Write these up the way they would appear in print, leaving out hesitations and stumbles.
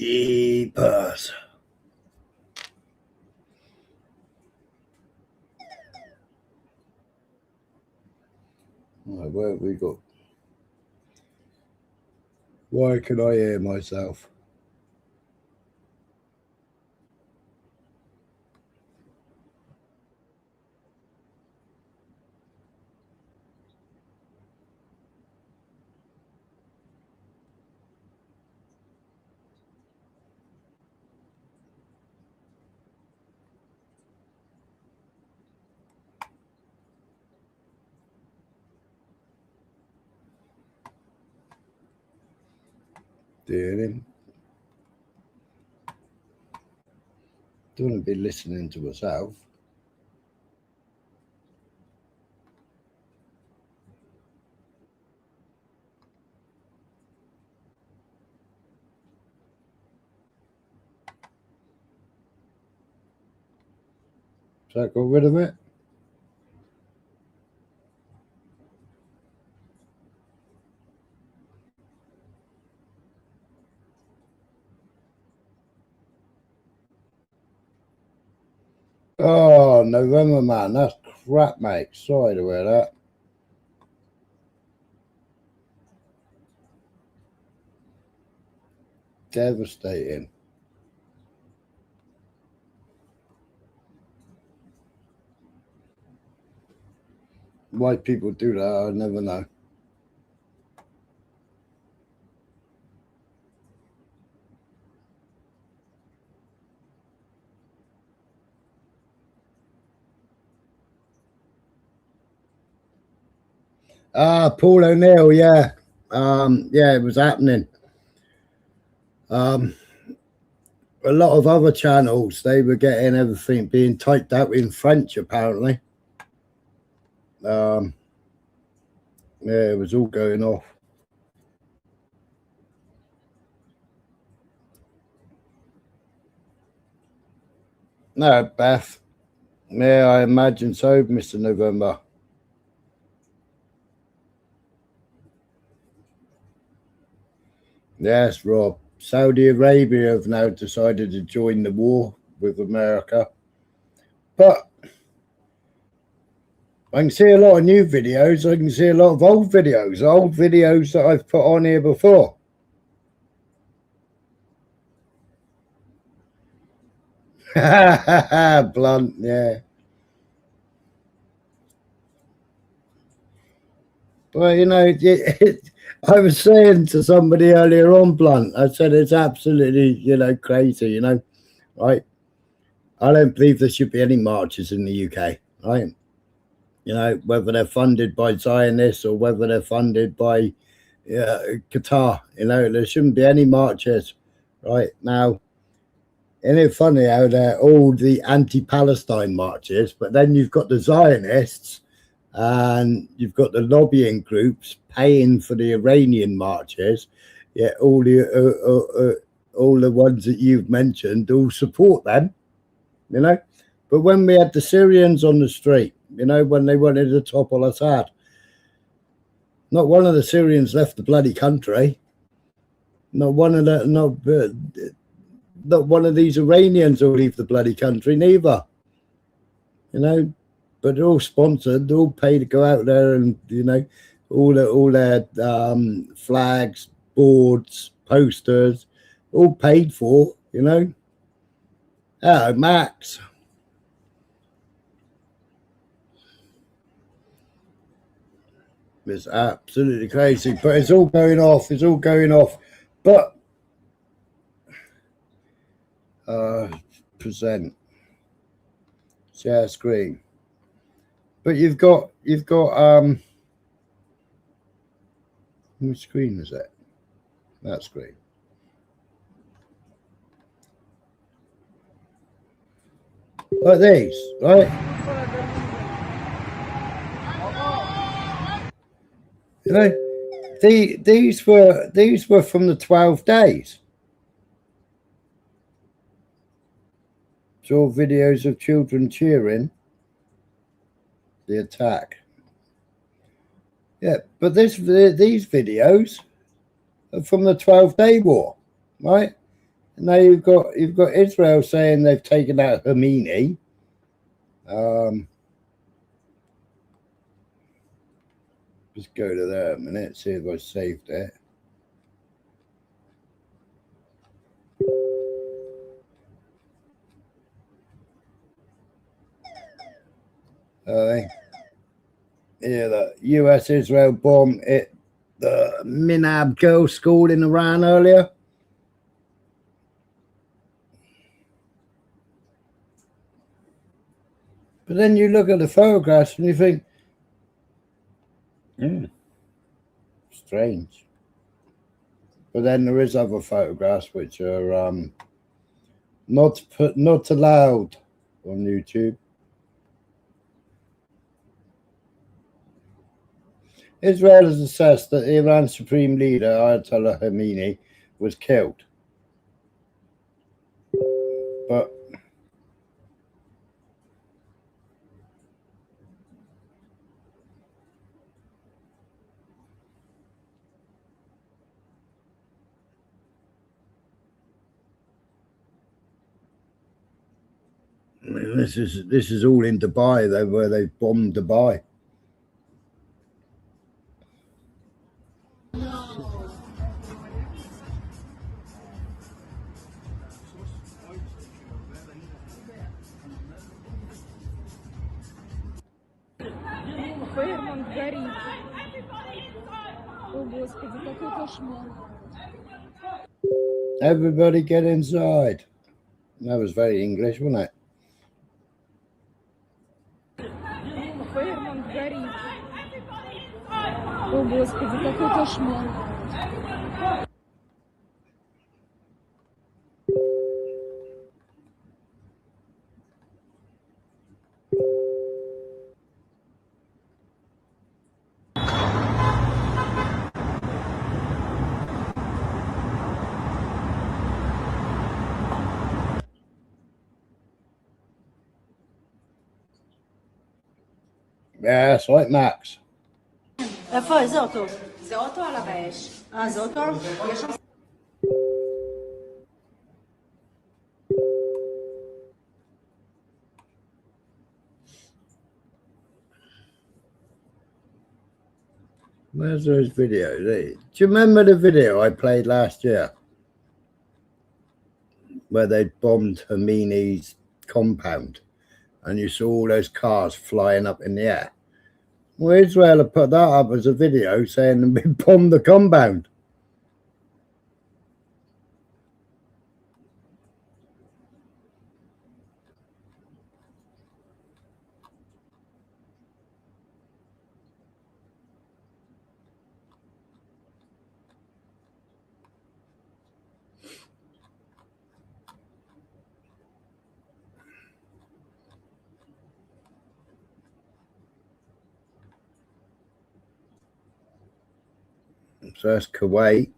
Jeepers. Right, where have we got? Why can I hear myself? Don't want to be listening to myself. So I got rid of it. Oh, November, man. That's crap, mate. Sorry to hear that. Devastating. Why people do that, I'll never know. Paul O'Neill, yeah. Yeah, it was happening. A lot of other channels, they were getting everything being typed out in French, apparently. Yeah, it was all going off. No, Beth. Yeah, I imagine so, Mr. November. Yes, Rob. Saudi Arabia have now decided to join the war with America. But I can see a lot of new videos. I can see a lot of old videos that I've put on here before. Blunt, yeah. Well, you know, I was saying to somebody earlier on, Blunt, I said it's absolutely, you know, crazy, you know, right? I don't believe there should be any marches in the UK, right? You know, whether they're funded by Zionists or whether they're funded by Qatar, you know, there shouldn't be any marches, right? Now, isn't it funny how they're all the anti-Palestine marches, but then you've got the Zionists and you've got the lobbying groups paying for the Iranian marches, yet all the ones that you've mentioned all support them, you know. But when we had the Syrians on the street, you know, when they wanted to topple Assad, not one of the Syrians left the bloody country. Not one of not one of these Iranians will leave the bloody country, neither. You know, but they're all sponsored, they're all paid to go out there, and you know, all their flags, boards, posters, all paid for. You know. Oh, Max. It's absolutely crazy, but it's all going off. It's all going off. But present share screen. But you've got which screen is it? That screen. Like these, right? You know, these were from the 12 days. Saw videos of children cheering the attack. Yeah, but these videos are from the 12-day war, right? Now you've got Israel saying they've taken out Khomeini. Just go to there a minute, see if I saved it. Yeah, the US-Israel bomb hit the Minab Girls' School in Iran earlier. But then you look at the photographs and you think, strange. But then there is other photographs which are not allowed on YouTube. Israel has assessed that Iran's supreme leader, Ayatollah Khomeini, was killed. But I mean, this is all in Dubai, though, where they bombed Dubai. Everybody get inside. That was very English, wasn't it? Yeah, that's right, Max. איפה? איזה אוטו? זה אוטו על האש. זה אוטו? יש שם... Where's those videos? Do you remember the video I played last year where they bombed Khomeini's compound and you saw all those cars flying up in the air? Well, Israel have put that up as a video saying we bombed the compound. So that's Kuwait.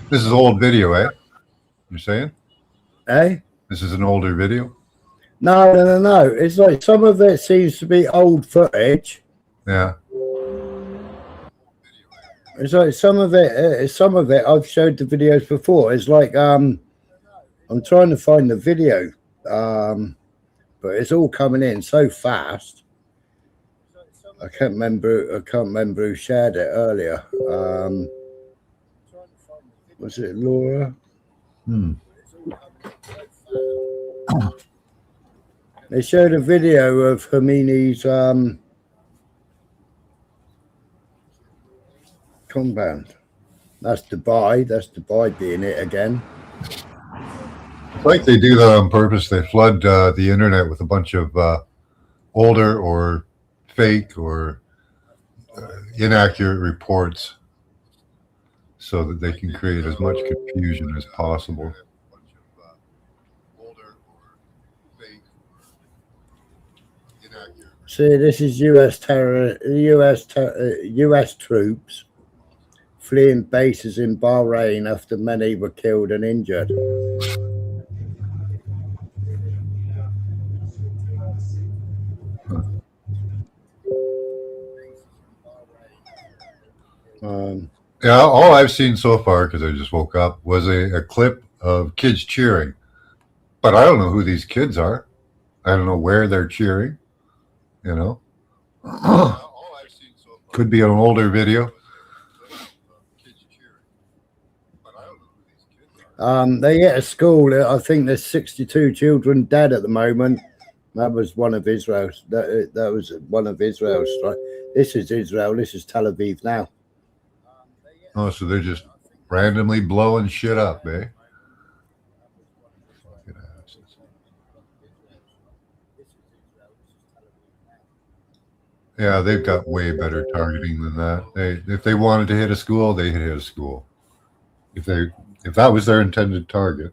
This is old video, eh? You're saying? Eh? This is an older video? No. It's like some of it seems to be old footage. Yeah. It's like some of it I've showed the videos before. It's like I'm trying to find the video, but it's all coming in so fast. I can't remember who shared it earlier. Was it Laura? They showed a video of Khomeini's compound. That's Dubai. That's Dubai being it again. It's like they do that on purpose. They flood the internet with a bunch of older or fake or inaccurate reports so that they can create as much confusion as possible. See, this is U.S. troops fleeing bases in Bahrain after many were killed and injured. Yeah, all I've seen so far, because I just woke up, was a clip of kids cheering. But I don't know who these kids are. I don't know where they're cheering. You know, could be an older video. They hit a school. I think there's 62 children dead at the moment. That was one of Israel's. That was one of Israel's. Right? This is Israel. This is Tel Aviv now. Oh, so they're just randomly blowing shit up, eh? Yeah, they've got way better targeting than that. If they wanted to hit a school, they hit a school. If that was their intended target,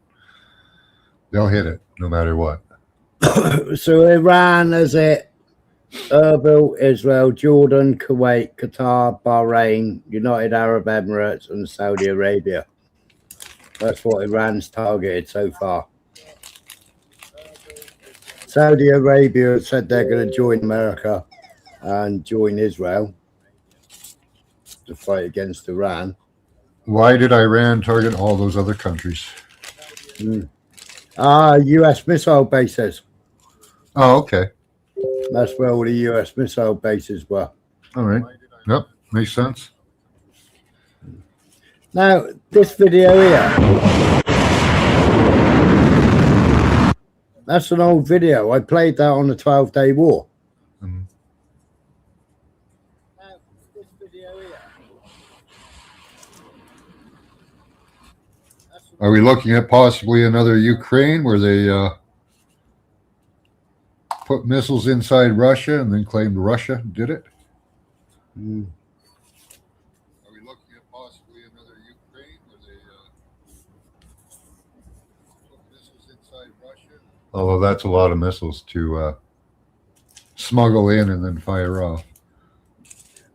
they'll hit it no matter what. So Iran is it? Erbil, Israel, Jordan, Kuwait, Qatar, Bahrain, United Arab Emirates, and Saudi Arabia. That's what Iran's targeted so far. Saudi Arabia said they're going to join America and join Israel to fight against Iran. Why did Iran target all those other countries? US missile bases. Oh, okay. That's where all the US missile bases were. All right. Yep, makes sense. Now, this video here, that's an old video. I played that on the 12-Day War. Mm-hmm. Now, this video here. Are we looking at possibly another Ukraine where they put missiles inside Russia and then claimed Russia did it? Are we looking at possibly another Ukraine where they put missiles inside Russia? Although that's a lot of missiles to smuggle in and then fire off.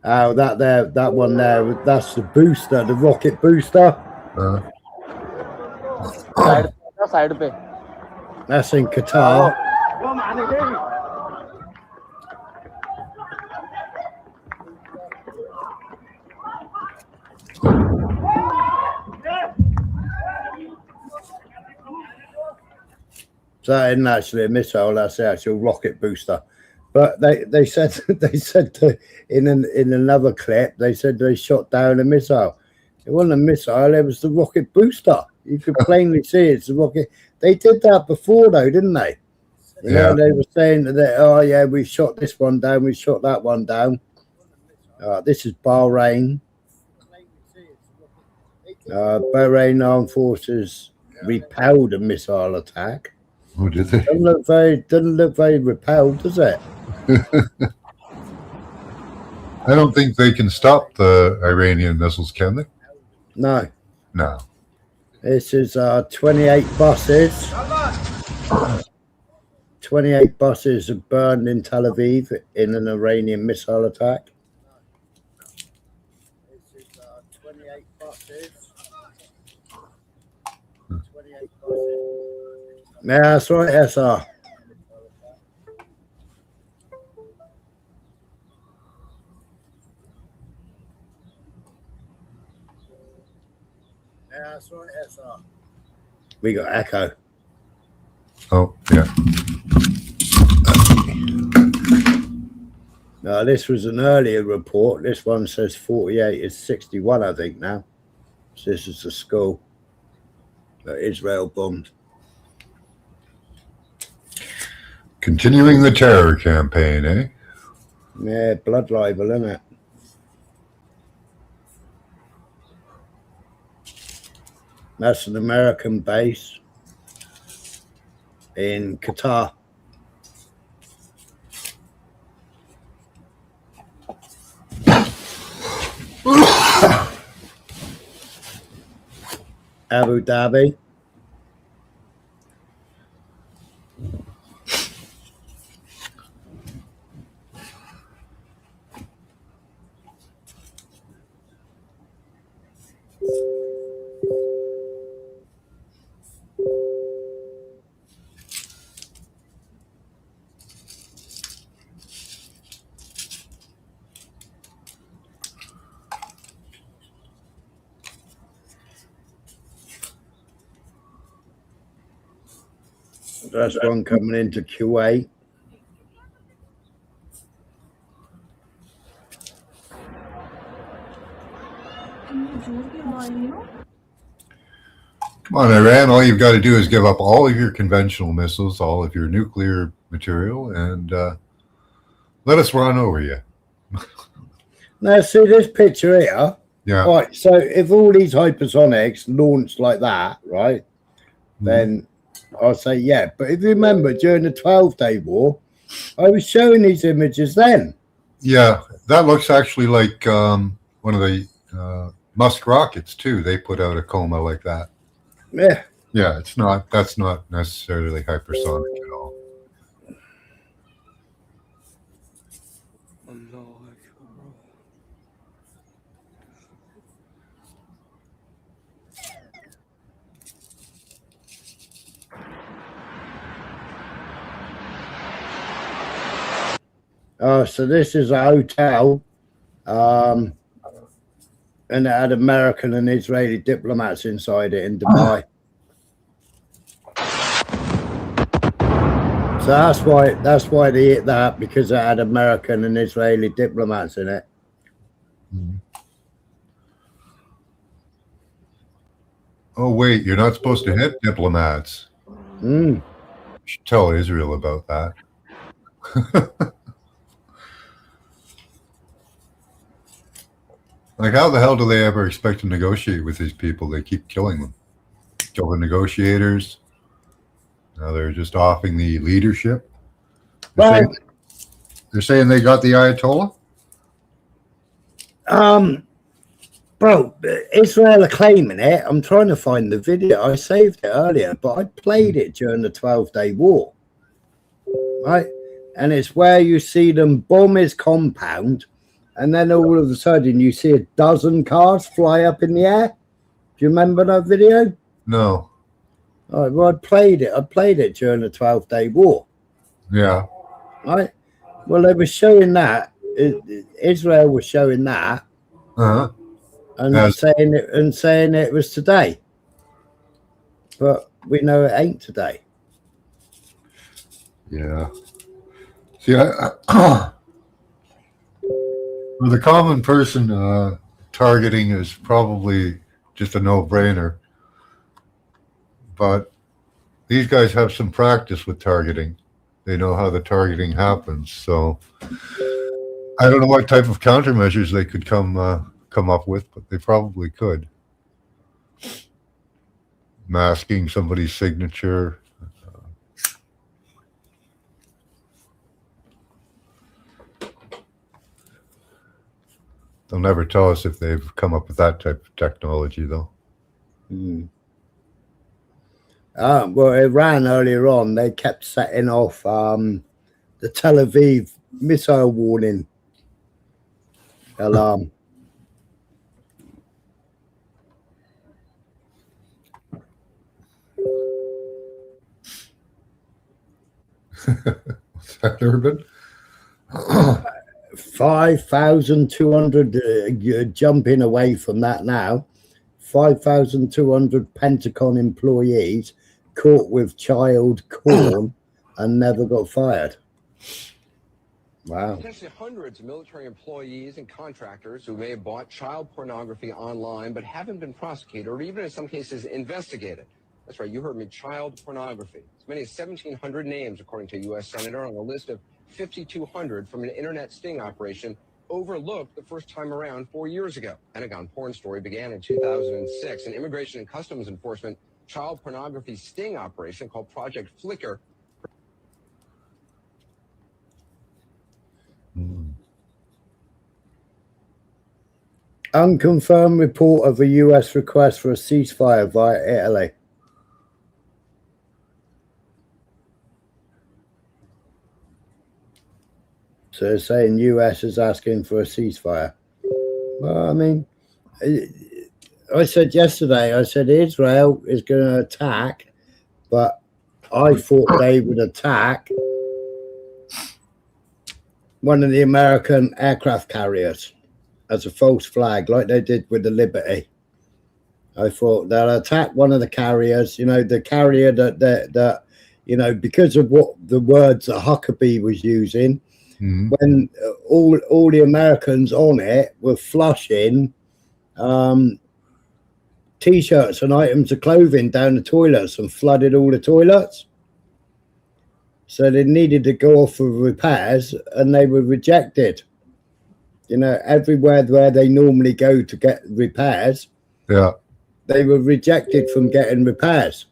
Oh, that one there, that's the booster, the rocket booster. Side pe. That's in Qatar. So that isn't actually a missile, that's the actual rocket booster. But they said in another clip, they said they shot down a missile. It wasn't a missile, it was the rocket booster. You could plainly see it's the rocket. They did that before though, didn't they? You know, they were saying that, oh yeah, we shot this one down, we shot that one down. This is Bahrain. Bahrain Armed Forces repelled a missile attack. Oh, did they? Doesn't look very repelled, does it? I don't think they can stop the Iranian missiles, can they? No. No. This is 28 buses. 28 buses are burned in Tel Aviv in an Iranian missile attack. This is 28 buses. 28 buses. Yeah, that's right, SR. Yeah, that's right, SR. We got echo. Oh, yeah. Now, this was an earlier report. This one says 48 is 61, I think, now. So this is the school that Israel bombed. Continuing the terror campaign, eh? Yeah, blood libel, isn't it? That's an American base in Qatar. Abu Dhabi. That's one coming into Kuwait. Come on, Iran. All you've got to do is give up all of your conventional missiles, all of your nuclear material, and let us run over you. Now, see this picture here? Yeah. Right, so if all these hypersonics launched like that, right, then I'll say, yeah. But if you remember, during the 12-Day War, I was showing these images then. Yeah, that looks actually like one of the Musk rockets, too. They put out a coma like that. Yeah. Yeah, that's not necessarily hypersonic at all. Oh, so this is a hotel, and it had American and Israeli diplomats inside it in Dubai. So that's why they hit that, because it had American and Israeli diplomats in it. Oh, wait, you're not supposed to hit diplomats. You should tell Israel about that. Like, how the hell do they ever expect to negotiate with these people? They keep killing them. Kill the negotiators. Now they're just offing the leadership. They're saying they got the Ayatollah? Bro, Israel are claiming it. I'm trying to find the video. I saved it earlier, but I played it during the 12-Day War. Right? And it's where you see them bomb his compound, and then all of a sudden you see a dozen cars fly up in the air. Do you remember that video? No. All right, well, I played it during the 12-Day War. Yeah. Right? Well, they were showing that. Israel was showing that. Uh-huh. And saying it was today. But we know it ain't today. Yeah. See, for the common person, targeting is probably just a no-brainer. But these guys have some practice with targeting. They know how the targeting happens. So I don't know what type of countermeasures they could come up with, but they probably could. Masking somebody's signature. They'll never tell us if they've come up with that type of technology, though. Well, Iran earlier on, they kept setting off the Tel Aviv missile warning alarm. What's that, Urban? 5,200 jumping away from that now. 5,200 Pentagon employees caught with child porn and never got fired. Wow. Potentially hundreds of military employees and contractors who may have bought child pornography online but haven't been prosecuted or even in some cases investigated. That's right, you heard me, child pornography. As many as 1,700 names, according to a U.S. Senator, on a list of 5,200 from an internet sting operation overlooked the first time around 4 years ago. Pentagon porn story began in 2006. An Immigration and Customs Enforcement child pornography sting operation called Project Flicker. Unconfirmed report of a U.S. request for a ceasefire via Italy. So they're saying U.S. is asking for a ceasefire. Well, I mean, I said yesterday, I said Israel is going to attack, but I thought they would attack one of the American aircraft carriers as a false flag, like they did with the Liberty. I thought they'll attack one of the carriers, you know, the carrier that you know, because of what the words that Huckabee was using, when all the Americans on it were flushing T-shirts and items of clothing down the toilets and flooded all the toilets. So they needed to go off for repairs, and they were rejected. You know, everywhere where they normally go to get repairs, they were rejected from getting repairs.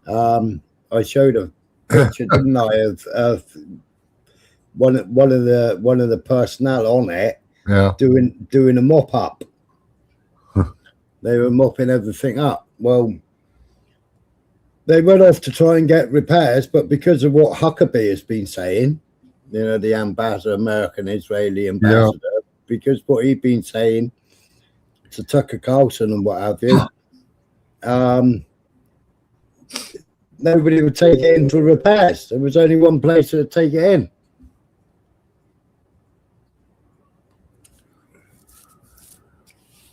I showed a picture, didn't I, of one of the personnel on it, doing a mop up. They were mopping everything up. Well, they went off to try and get repairs, but because of what Huckabee has been saying, you know, the ambassador, American Israeli ambassador, because what he'd been saying to Tucker Carlson and what have you, nobody would take it in for repairs. There was only one place to take it in.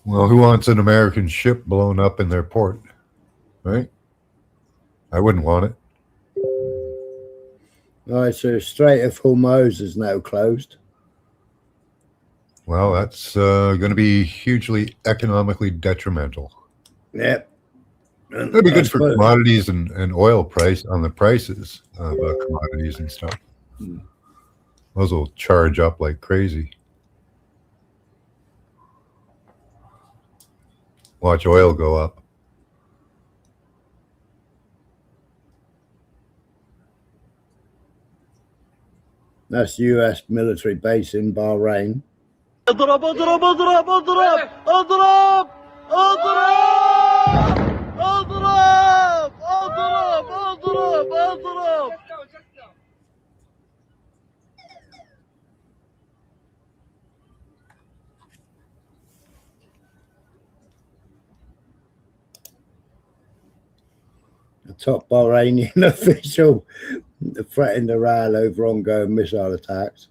Well, who wants an American ship blown up in their port, right? I wouldn't want it. All right, so the Strait of Hormuz is now closed. Well, that's going to be hugely economically detrimental. Yep. That'd be good for commodities and oil price on the prices of commodities and stuff. Those will charge up like crazy. Watch oil go up. That's U.S. military base in Bahrain. اضرب اضرب اضرب اضرب اضرب اضرب اضرب اضرب اضرب اضرب. A top Bahrainian official threatened Iran over ongoing missile attacks.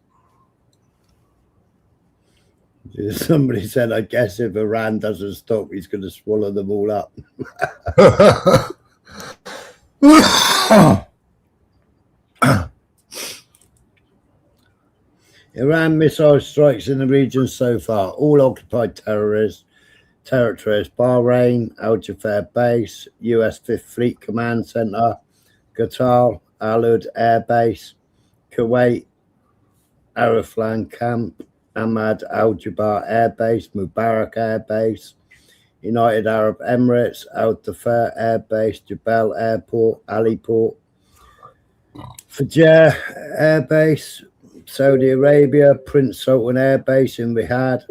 Somebody said, I guess if Iran doesn't stop, he's going to swallow them all up. Iran missile strikes in the region so far. All occupied territories. Bahrain, Al Jafar Base, US 5th Fleet Command Center, Qatar, Al-Ud Air Base, Kuwait, Araflan Camp, Ahmad Al-Jabar Air Base, Mubarak Air Base, United Arab Emirates, Al Dafer Air Base, Jebel Airport, Ali Port, Fajr Air Base, Saudi Arabia, Prince Sultan Air Base in Riyadh,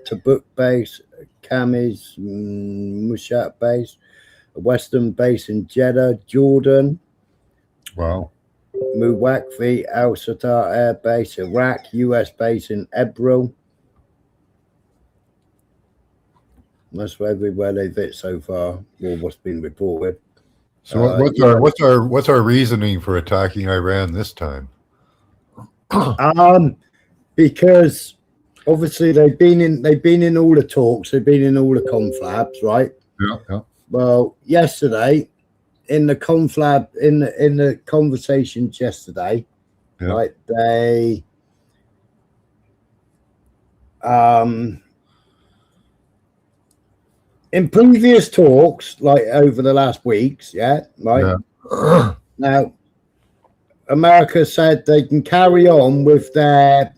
Tabuk Base, Kamiz Mushat Base, a Western base in Jeddah, Jordan. Wow. Muwakfi Al Satar Air Base, Iraq, US base in Erbil. That's everywhere they've hit so far, or what's been reported. So what's our reasoning for attacking Iran this time? Because obviously they've been in all the talks, they've been in all the conflabs, right? Yeah. Well, yesterday, in the conflab, in the conversations yesterday, right? They in previous talks, like over the last weeks, right? Yeah. Now, America said they can carry on with their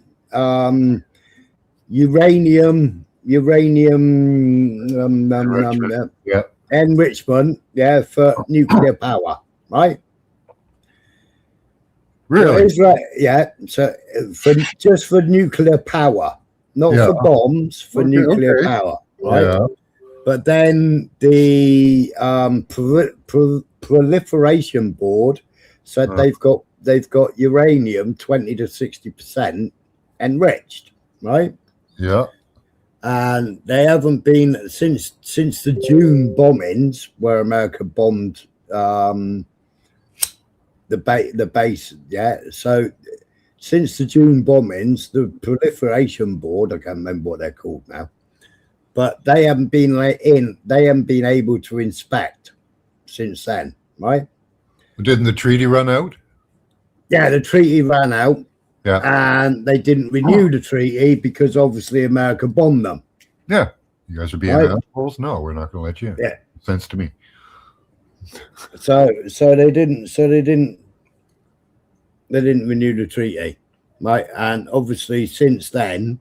uranium enrichment, for nuclear power, right? Really? So so for nuclear power, not for bombs, for nuclear power, right? Yeah. But then the proliferation board said they've got uranium 20 to 60% enriched, right? Yeah. And they haven't been since the June bombings, where America bombed the base. So since the June bombings, the proliferation board, I can't remember what they're called now, but they haven't been able to inspect since then, right? Didn't the treaty run out? Yeah, the treaty ran out. Yeah. And they didn't renew the treaty because obviously America bombed them. Yeah. You guys are being assholes? No, we're not going to let you in. Yeah. Sense to me. So they didn't renew the treaty, right? And obviously since then,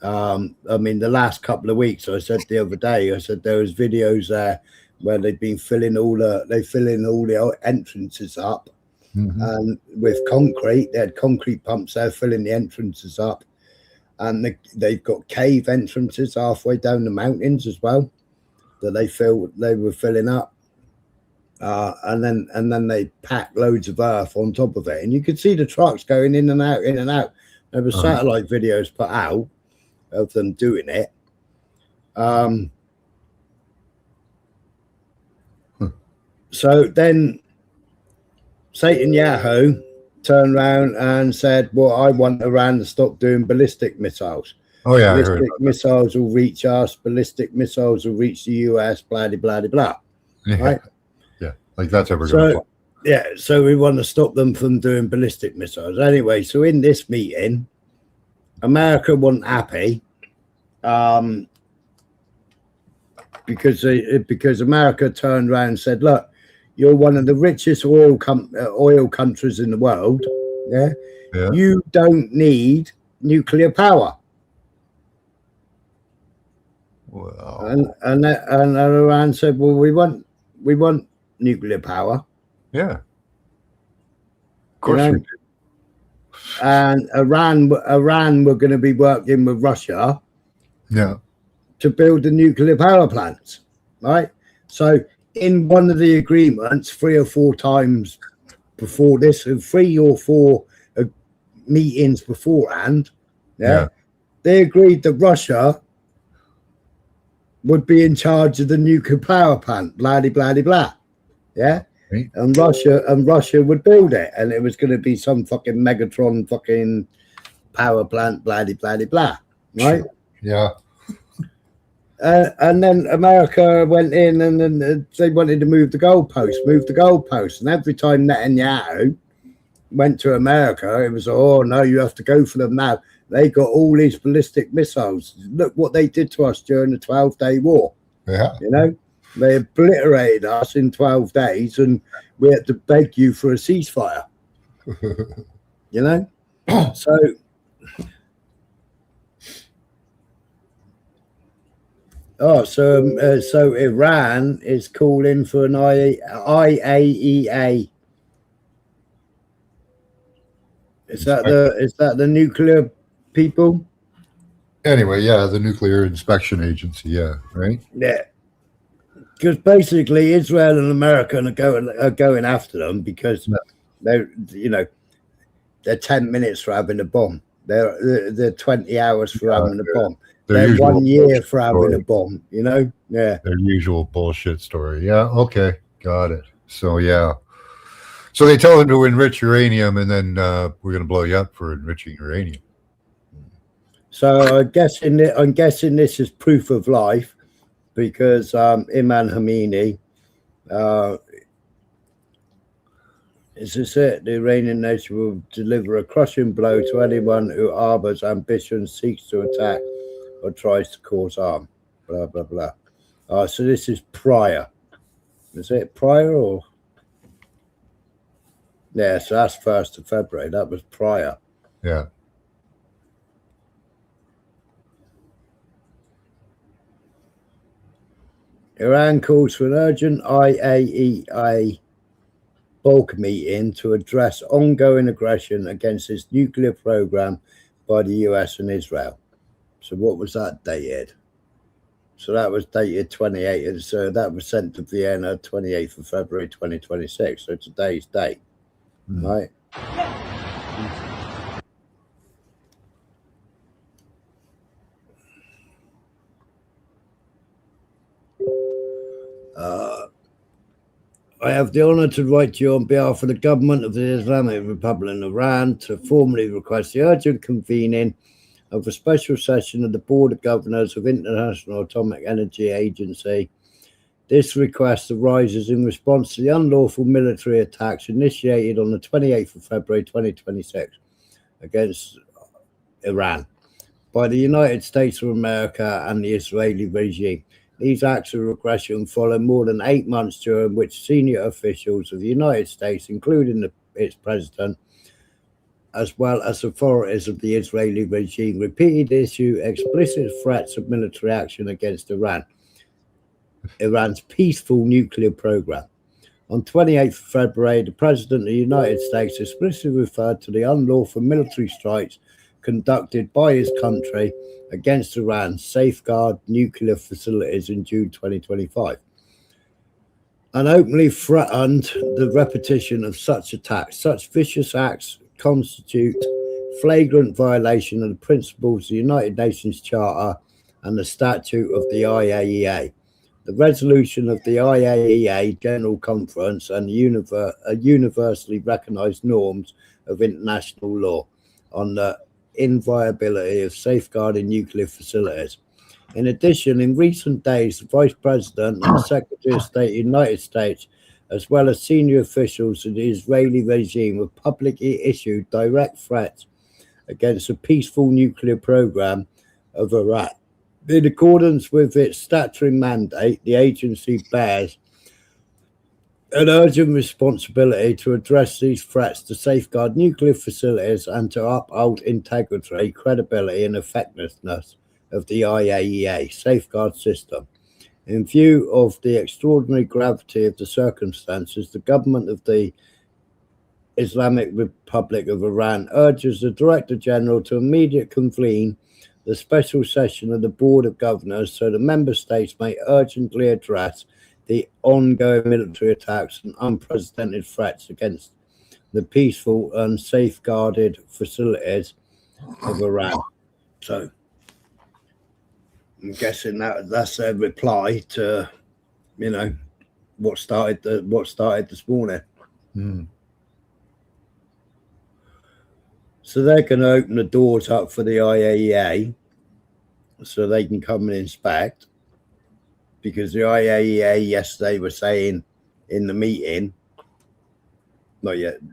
I mean, the last couple of weeks, I said the other day, I said there was videos there where they've been filling all the entrances up, and with concrete. They had concrete pumps there filling the entrances up, and they've got cave entrances halfway down the mountains as well that they were filling up. And then they packed loads of earth on top of it, and you could see the trucks going in and out, in and out. There were satellite videos put out of them doing it. So then Satan Yahoo turned around and said, well, I want Iran to stop doing ballistic missiles. Oh yeah, ballistic missiles will reach us, ballistic missiles will reach the US, blah blah blah blah. Yeah. Right? Yeah, like that's ever going to fly. Yeah, so we want to stop them from doing ballistic missiles. Anyway, so in this meeting, America wasn't happy because America turned around and said, look, you're one of the richest oil countries in the world. Yeah? You don't need nuclear power. Well, and Iran said, well, we want nuclear power. Yeah. Of course we do. And Iran were going to be working with Russia. Yeah. To build the nuclear power plants, right? So in one of the agreements, 3 or 4 times before this, 3 or 4 meetings beforehand, they agreed that Russia would be in charge of the nuclear power plant, blah blah blah blah. Yeah. Right. And Russia would build it, and it was going to be some fucking Megatron fucking power plant, blah blah blah, right? Yeah. And then America went in, and then they wanted to move the goalposts, and every time Netanyahu went to America, it was, oh no, you have to go for them now. They got all these ballistic missiles. Look what they did to us during the 12-day war. Yeah. You know, they obliterated us in 12 days, and we had to beg you for a ceasefire. You know, so Iran is calling for an IAEA. Is that the nuclear people? Anyway, yeah, the Nuclear Inspection Agency, yeah, right? Yeah. Because basically Israel and America are going after them because they're 10 minutes for having a bomb. They're 20 hours for having a bomb. They're 1 year for having a bomb, you know? Yeah. Their usual bullshit story. Yeah, okay. Got it. So yeah. So they tell them to enrich uranium, and then we're gonna blow you up for enriching uranium. So I'm guessing this is proof of life, because Imam Khomeini, is this it? The Iranian nation will deliver a crushing blow to anyone who harbors ambition, seeks to attack, or tries to cause harm. Blah blah blah. So this is prior. Is it prior or? Yeah, so that's 1st of February. That was prior. Yeah. Iran calls for an urgent IAEA bulk meeting to address ongoing aggression against its nuclear program by the US and Israel. So what was that dated? So that was dated 28th. So that was sent to Vienna 28th of February 2026. So today's date, right? I have the honor to write to you on behalf of the government of the Islamic Republic of Iran to formally request the urgent convening of a special session of the Board of Governors of International Atomic Energy Agency This request arises in response to the unlawful military attacks initiated on the 28th of February 2026 against Iran by the United States of America and the Israeli regime. These acts of aggression follow more than 8 months during which senior officials of the United States, including its president, as well as authorities of the Israeli regime, repeatedly issue explicit threats of military action against Iran's peaceful nuclear program. On 28th February, the President of the United States explicitly referred to the unlawful military strikes conducted by his country against Iran's safeguard nuclear facilities in June 2025, and openly threatened the repetition of such attacks. Such vicious acts constitute flagrant violation of the principles of the United Nations Charter and the Statute of the IAEA, the resolution of the IAEA General Conference, and universally recognized norms of international law on the inviolability of safeguarding nuclear facilities. In addition, in recent days, the Vice President and the Secretary of State of the United States, as well as senior officials of the Israeli regime, have publicly issued direct threats against the peaceful nuclear program of Iran. In accordance with its statutory mandate, the agency bears an urgent responsibility to address these threats, to safeguard nuclear facilities, and to uphold integrity, credibility, and effectiveness of the IAEA safeguard system. In view of the extraordinary gravity of the circumstances, the government of the Islamic Republic of Iran urges the Director General to immediately convene the special session of the Board of Governors so the member states may urgently address the ongoing military attacks and unprecedented threats against the peaceful and safeguarded facilities of Iran. So I'm guessing that's a reply to, what started this morning. So they're going to open the doors up for the IAEA so they can come and inspect, because the IAEA yesterday were saying in the meeting,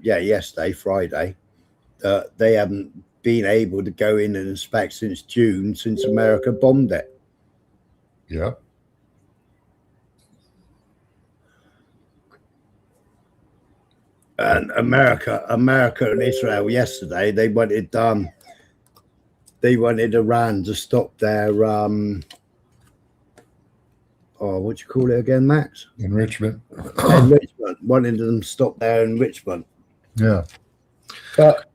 yesterday, Friday, that they haven't been able to go in and inspect since June, since America bombed it. Yeah. And America and Israel yesterday, they wanted Iran to stop their what do you call it again, Max? Enrichment. Wanted them to stop their enrichment. Yeah. But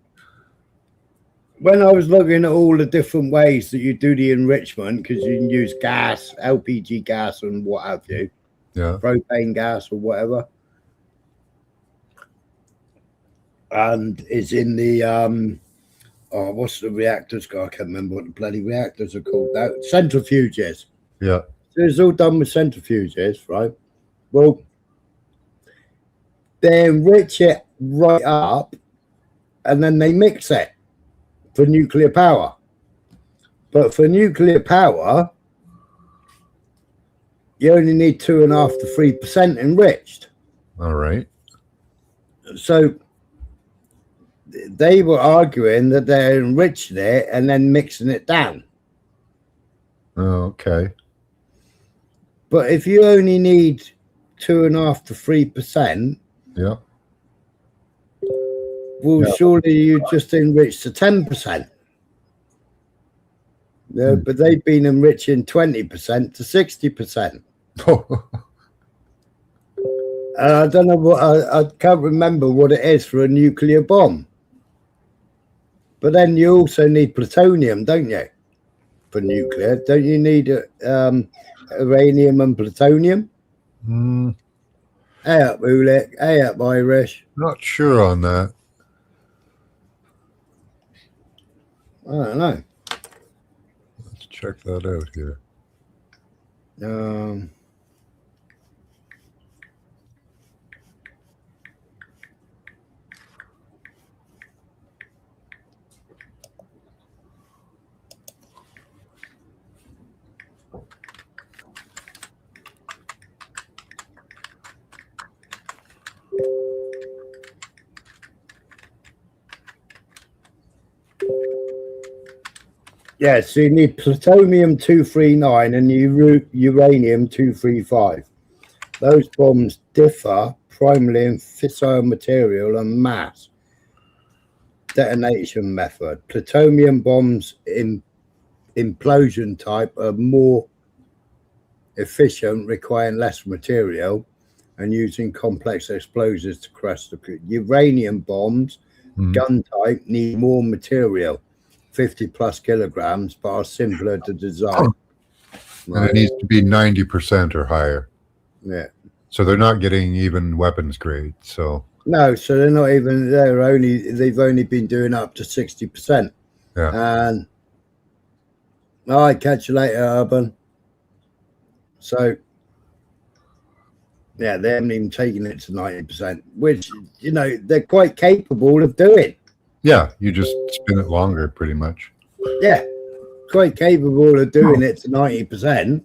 when I was looking at all the different ways that you do the enrichment, because you can use gas, LPG gas, and what have you, propane gas or whatever, and it's in the what's the reactors? God, I can't remember what the bloody reactors are called now. Centrifuges. Yeah. So it's all done with centrifuges, right? Well, they enrich it right up, and then they mix it for nuclear power. But for nuclear power, you only need 2.5 to 3% enriched. All right. So they were arguing that they're enriching it and then mixing it down. Oh, okay. But if you only need 2.5 to 3%, surely you just enrich to 10%. But they've been enriching 20% to 60%. And I don't know what, I can't remember what it is for a nuclear bomb. But then you also need plutonium, don't you? For nuclear, don't you need uranium and plutonium? Hey up, Ulick. Hey up, Irish. Not sure on that. I don't know. Let's check that out here. Yeah, so you need plutonium-239 and uranium-235. Those bombs differ primarily in fissile material and mass detonation method. Plutonium bombs in implosion type are more efficient, requiring less material and using complex explosives to crush the uranium bombs. Gun type need more material, 50 plus kilograms, but are simpler to design. And it needs to be 90% or higher. Yeah. So they're not getting even weapons grade. So no, so they're not even. They've only been doing up to 60%. yeah. And all right, catch you later, Urban. So yeah, they haven't even taken it to 90%, which they're quite capable of doing. Yeah, you just spin it longer, pretty much. Yeah, quite capable of doing it to 90%.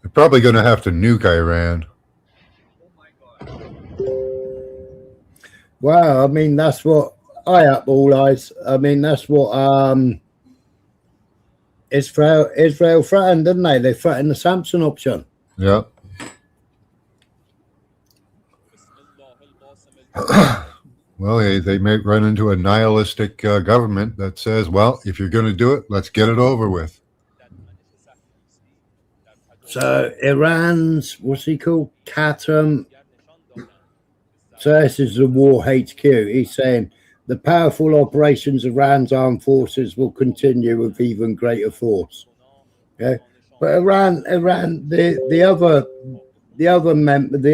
They're probably going to have to nuke Iran. Well, I mean, that's what all eyes. I mean, that's what Israel threatened, didn't they? They threatened the Samson option. Yeah. Well, they may run into a nihilistic government that says, well, if you're going to do it, let's get it over with. So Iran's, what's he called? Khatam. So this is the war HQ. He's saying the powerful operations of Iran's armed forces will continue with even greater force. Okay, but Iran, the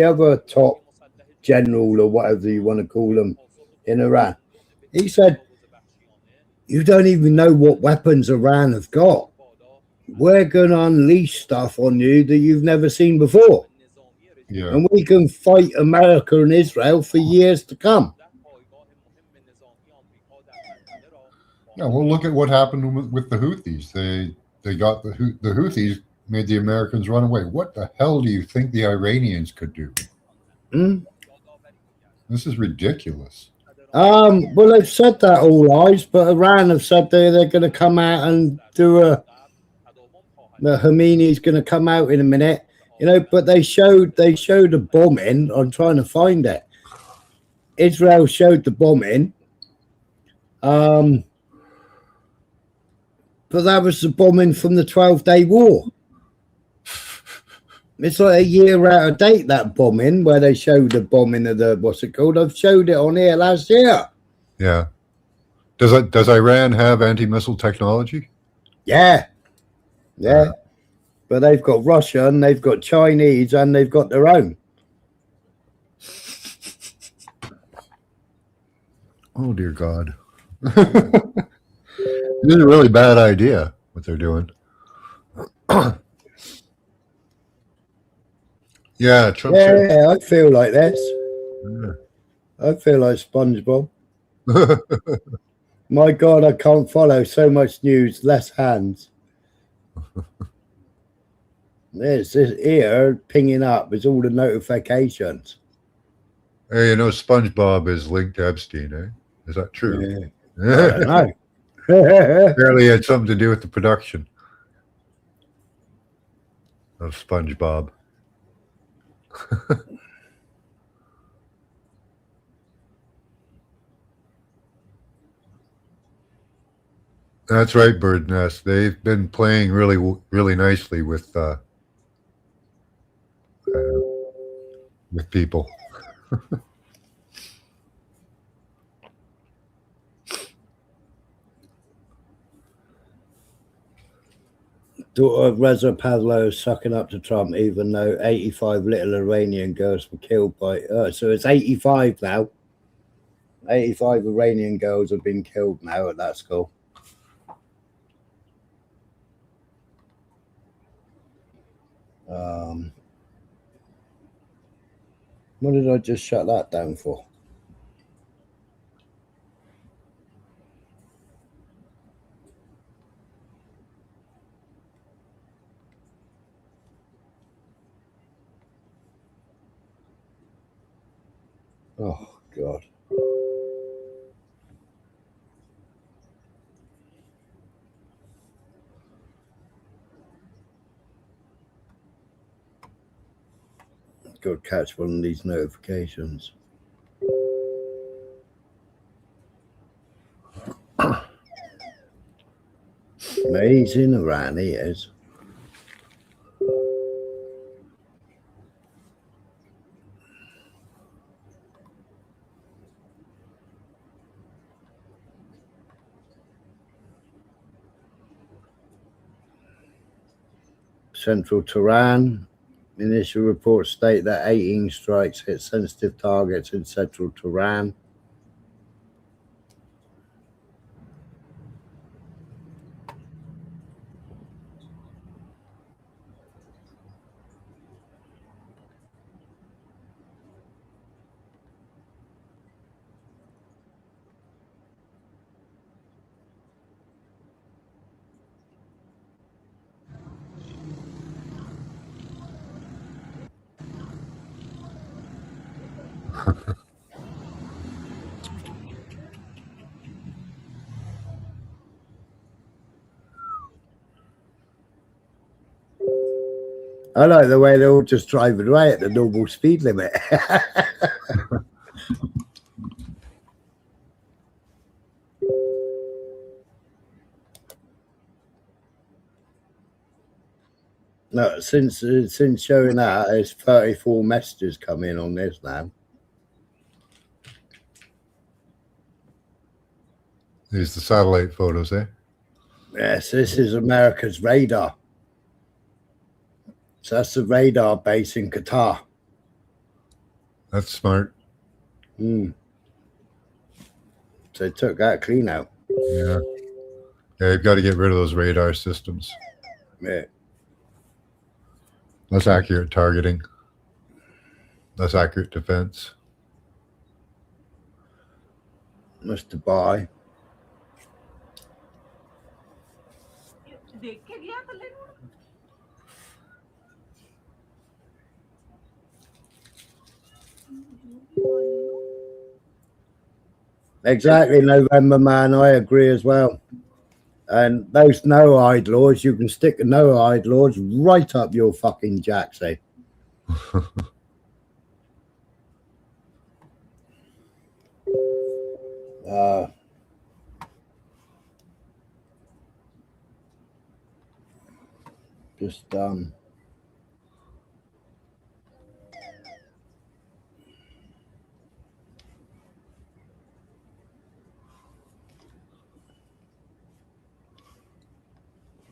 other top general or whatever you want to call them in Iran, he said, you don't even know what weapons Iran have got. We're going to unleash stuff on you that you've never seen before. Yeah. And we can fight America and Israel for years to come. Yeah, well, look at what happened with the Houthis. They got the Houthis made the Americans run away. What the hell do you think the Iranians could do? This is ridiculous. Well, they've said that all eyes, but Iran have said they're going to come out and do the Khomeini's going to come out in a minute, but they showed a bombing. I'm trying to find it. Israel showed the bombing. But that was the bombing from the 12-day war. It's like a year out of date, that bombing, where they showed the bombing of the, what's it called? I've showed it on here last year. Yeah. Does Iran have anti-missile technology? Yeah. But they've got Russian, they've got Chinese, and they've got their own. Oh, dear God. This is a really bad idea, what they're doing. Yeah, Trump said. Yeah, I feel like this. Yeah. I feel like SpongeBob. My God, I can't follow so much news, less hands. There's this ear pinging up with all the notifications. Hey, SpongeBob is linked to Epstein, eh? Is that true? Yeah. I don't know. Apparently had something to do with the production of SpongeBob. That's right, Bird Nest. They've been playing really, really nicely with people. Daughter of Reza Pavlo sucking up to Trump, even though 85 little Iranian girls were killed by so it's 85 now. 85 Iranian girls have been killed now at that school. What did I just shut that down for? Oh, God. Got to catch one of these notifications. He's in Iran, he is. Central Tehran. Initial reports state that 18 strikes hit sensitive targets in central Tehran. I like the way they're all just driving away at the normal speed limit. No, since showing that, there's 34 messages come in on this now. These the satellite photos, eh? Yes, this is America's radar. So that's the radar base in Qatar. That's smart. So they took that clean out. Yeah. Yeah, you've got to get rid of those radar systems. Yeah. Less accurate targeting. Less accurate defense. That's Dubai. Exactly, November man. I agree as well. And those Noahide laws, you can stick the Noahide laws right up your fucking jacksy. Just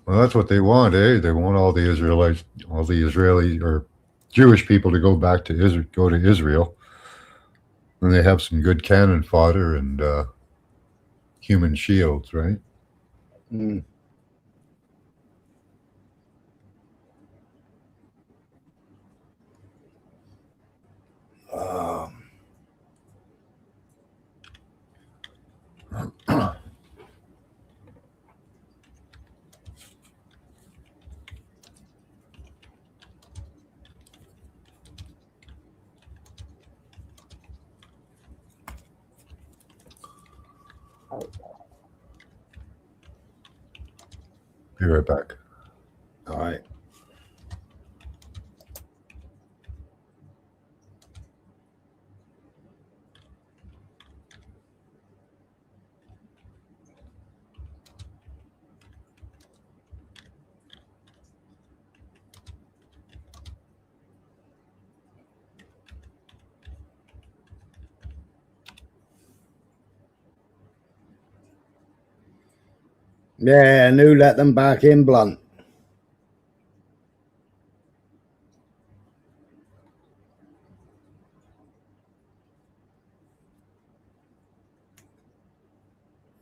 Well, that's what they want, eh? They want all the Israelites, all the Israeli or Jewish people to go back to Israel, go to Israel. And they have some good cannon fodder and human shields, right? Be right back. all right. Yeah, and who let them back in, Blunt?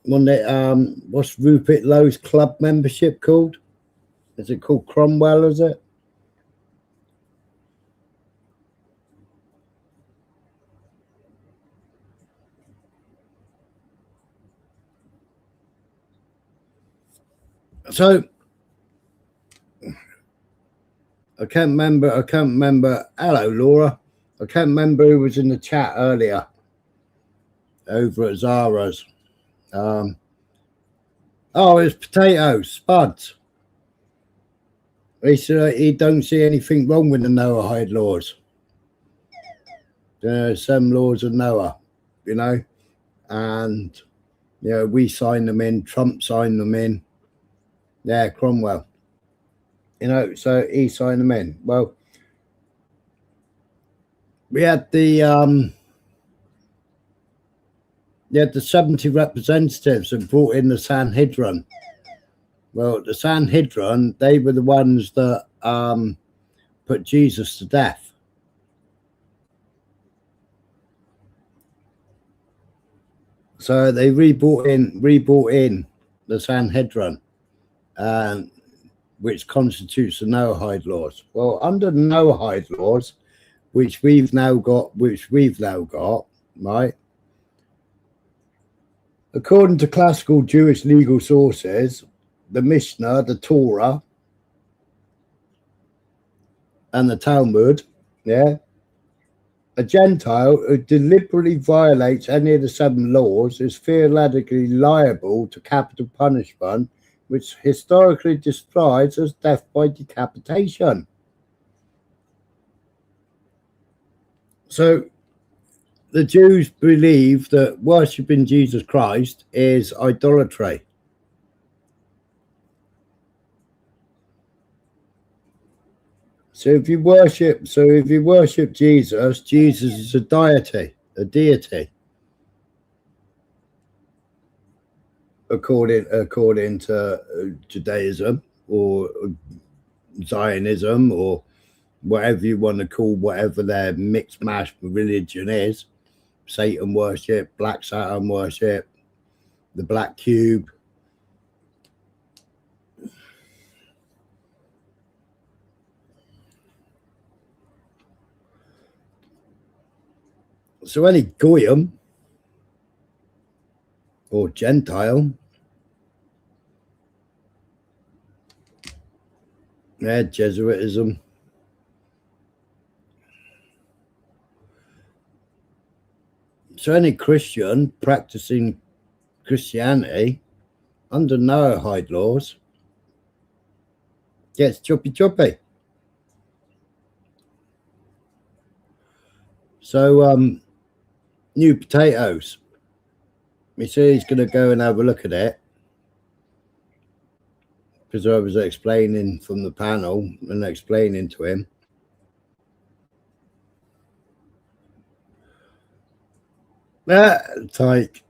When they, what's Rupert Lowe's club membership called? Is it called Cromwell, is it? So I can't remember. Hello, Laura. I can't remember who was in the chat earlier. over at Zara's. Oh, it's potatoes, spuds. He said he don't see anything wrong with the Noahide laws. Some laws of Noah, you know, and you know, we signed them in, Trump signed them in. Yeah, Cromwell. You know, so he signed them in. Well, we had the 70 representatives that brought in the Sanhedrin. Well, the Sanhedrin, they were the ones that put Jesus to death. So they rebrought in the Sanhedrin, which constitutes the Noahide laws. Well, under the Noahide laws, which we've now got, right? According to classical Jewish legal sources, the Mishnah, the Torah, and the Talmud, yeah, a Gentile who deliberately violates any of the 7 laws is theoretically liable to capital punishment, which historically describes as death by decapitation. So the Jews believe that worshipping Jesus Christ is idolatry. So if you worship Jesus, Jesus is a deity, according to Judaism or Zionism or whatever you want to call whatever their mixed mash religion is. Satan worship, Black Saturn worship, the Black Cube. So any Goyim or Gentile, yeah, Jesuitism, so any Christian practicing Christianity under Noahide laws gets choppy. So new potatoes. He said he's going to go and have a look at it because I was explaining from the panel and explaining to him. It's like,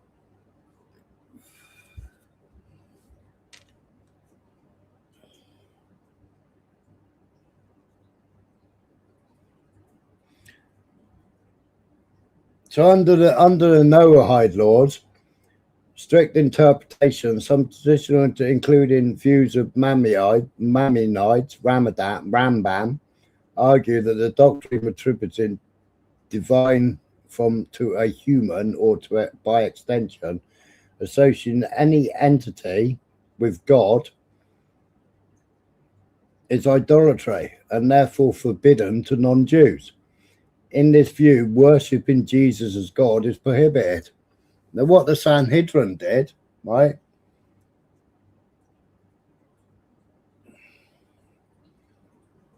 so under the Noahide laws, strict interpretation, some traditional including views of Maimonides, Rambam, argue that the doctrine attributing divine to a human or to by extension, associating any entity with God is idolatry and therefore forbidden to non-Jews. In this view, worshipping Jesus as God is prohibited. Now, what the Sanhedrin did, right?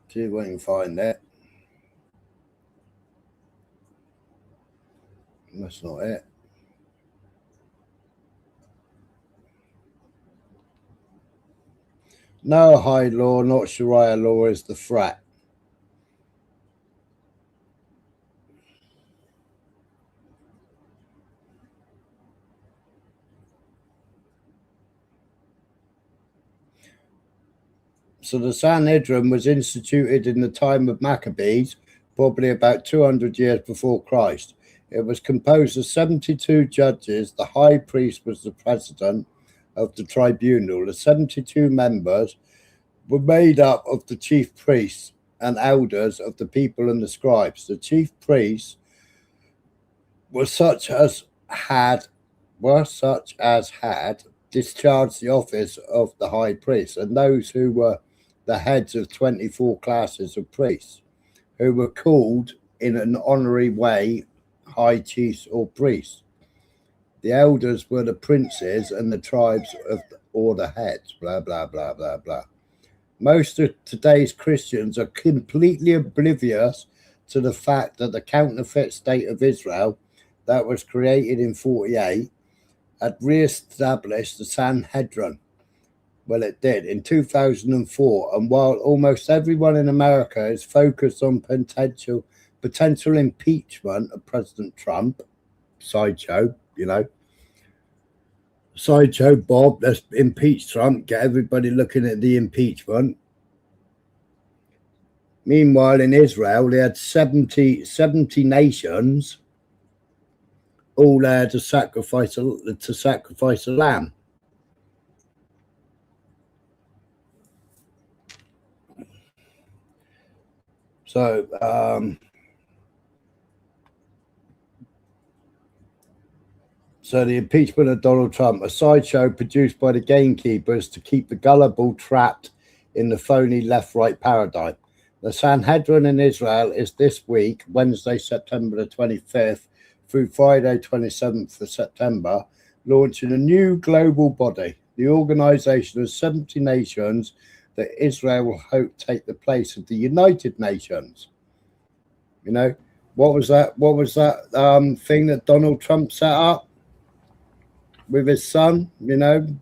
See if we can find it. That's not it. Noahide law, not Sharia law, is the threat. So the Sanhedrin was instituted in the time of Maccabees, probably about 200 years before Christ. It was composed of 72 judges. The high priest was the president of the tribunal. The 72 members were made up of the chief priests and elders of the people and the scribes. The chief priests were such as had discharged the office of the high priest, and those who were the heads of 24 classes of priests, who were called in an honorary way high chiefs or priests. The elders were the princes and the tribes or the heads, blah, blah, blah, blah, blah. Most of today's Christians are completely oblivious to the fact that the counterfeit state of Israel that was created in 48 had re-established the Sanhedrin. Well, it did in 2004. And while almost everyone in America is focused on potential impeachment of President Trump, sideshow, sideshow Bob, let's impeach Trump, get everybody looking at the impeachment. Meanwhile, in Israel, they had 70 nations all there to sacrifice a lamb. So the impeachment of Donald Trump, a sideshow produced by the gamekeepers to keep the gullible trapped in the phony left-right paradigm. The Sanhedrin in Israel is this week, Wednesday, September the 25th, through Friday, 27th of September, launching a new global body, the organization of 70 nations that Israel will hope take the place of the United Nations. What was that thing that Donald Trump set up with his son, the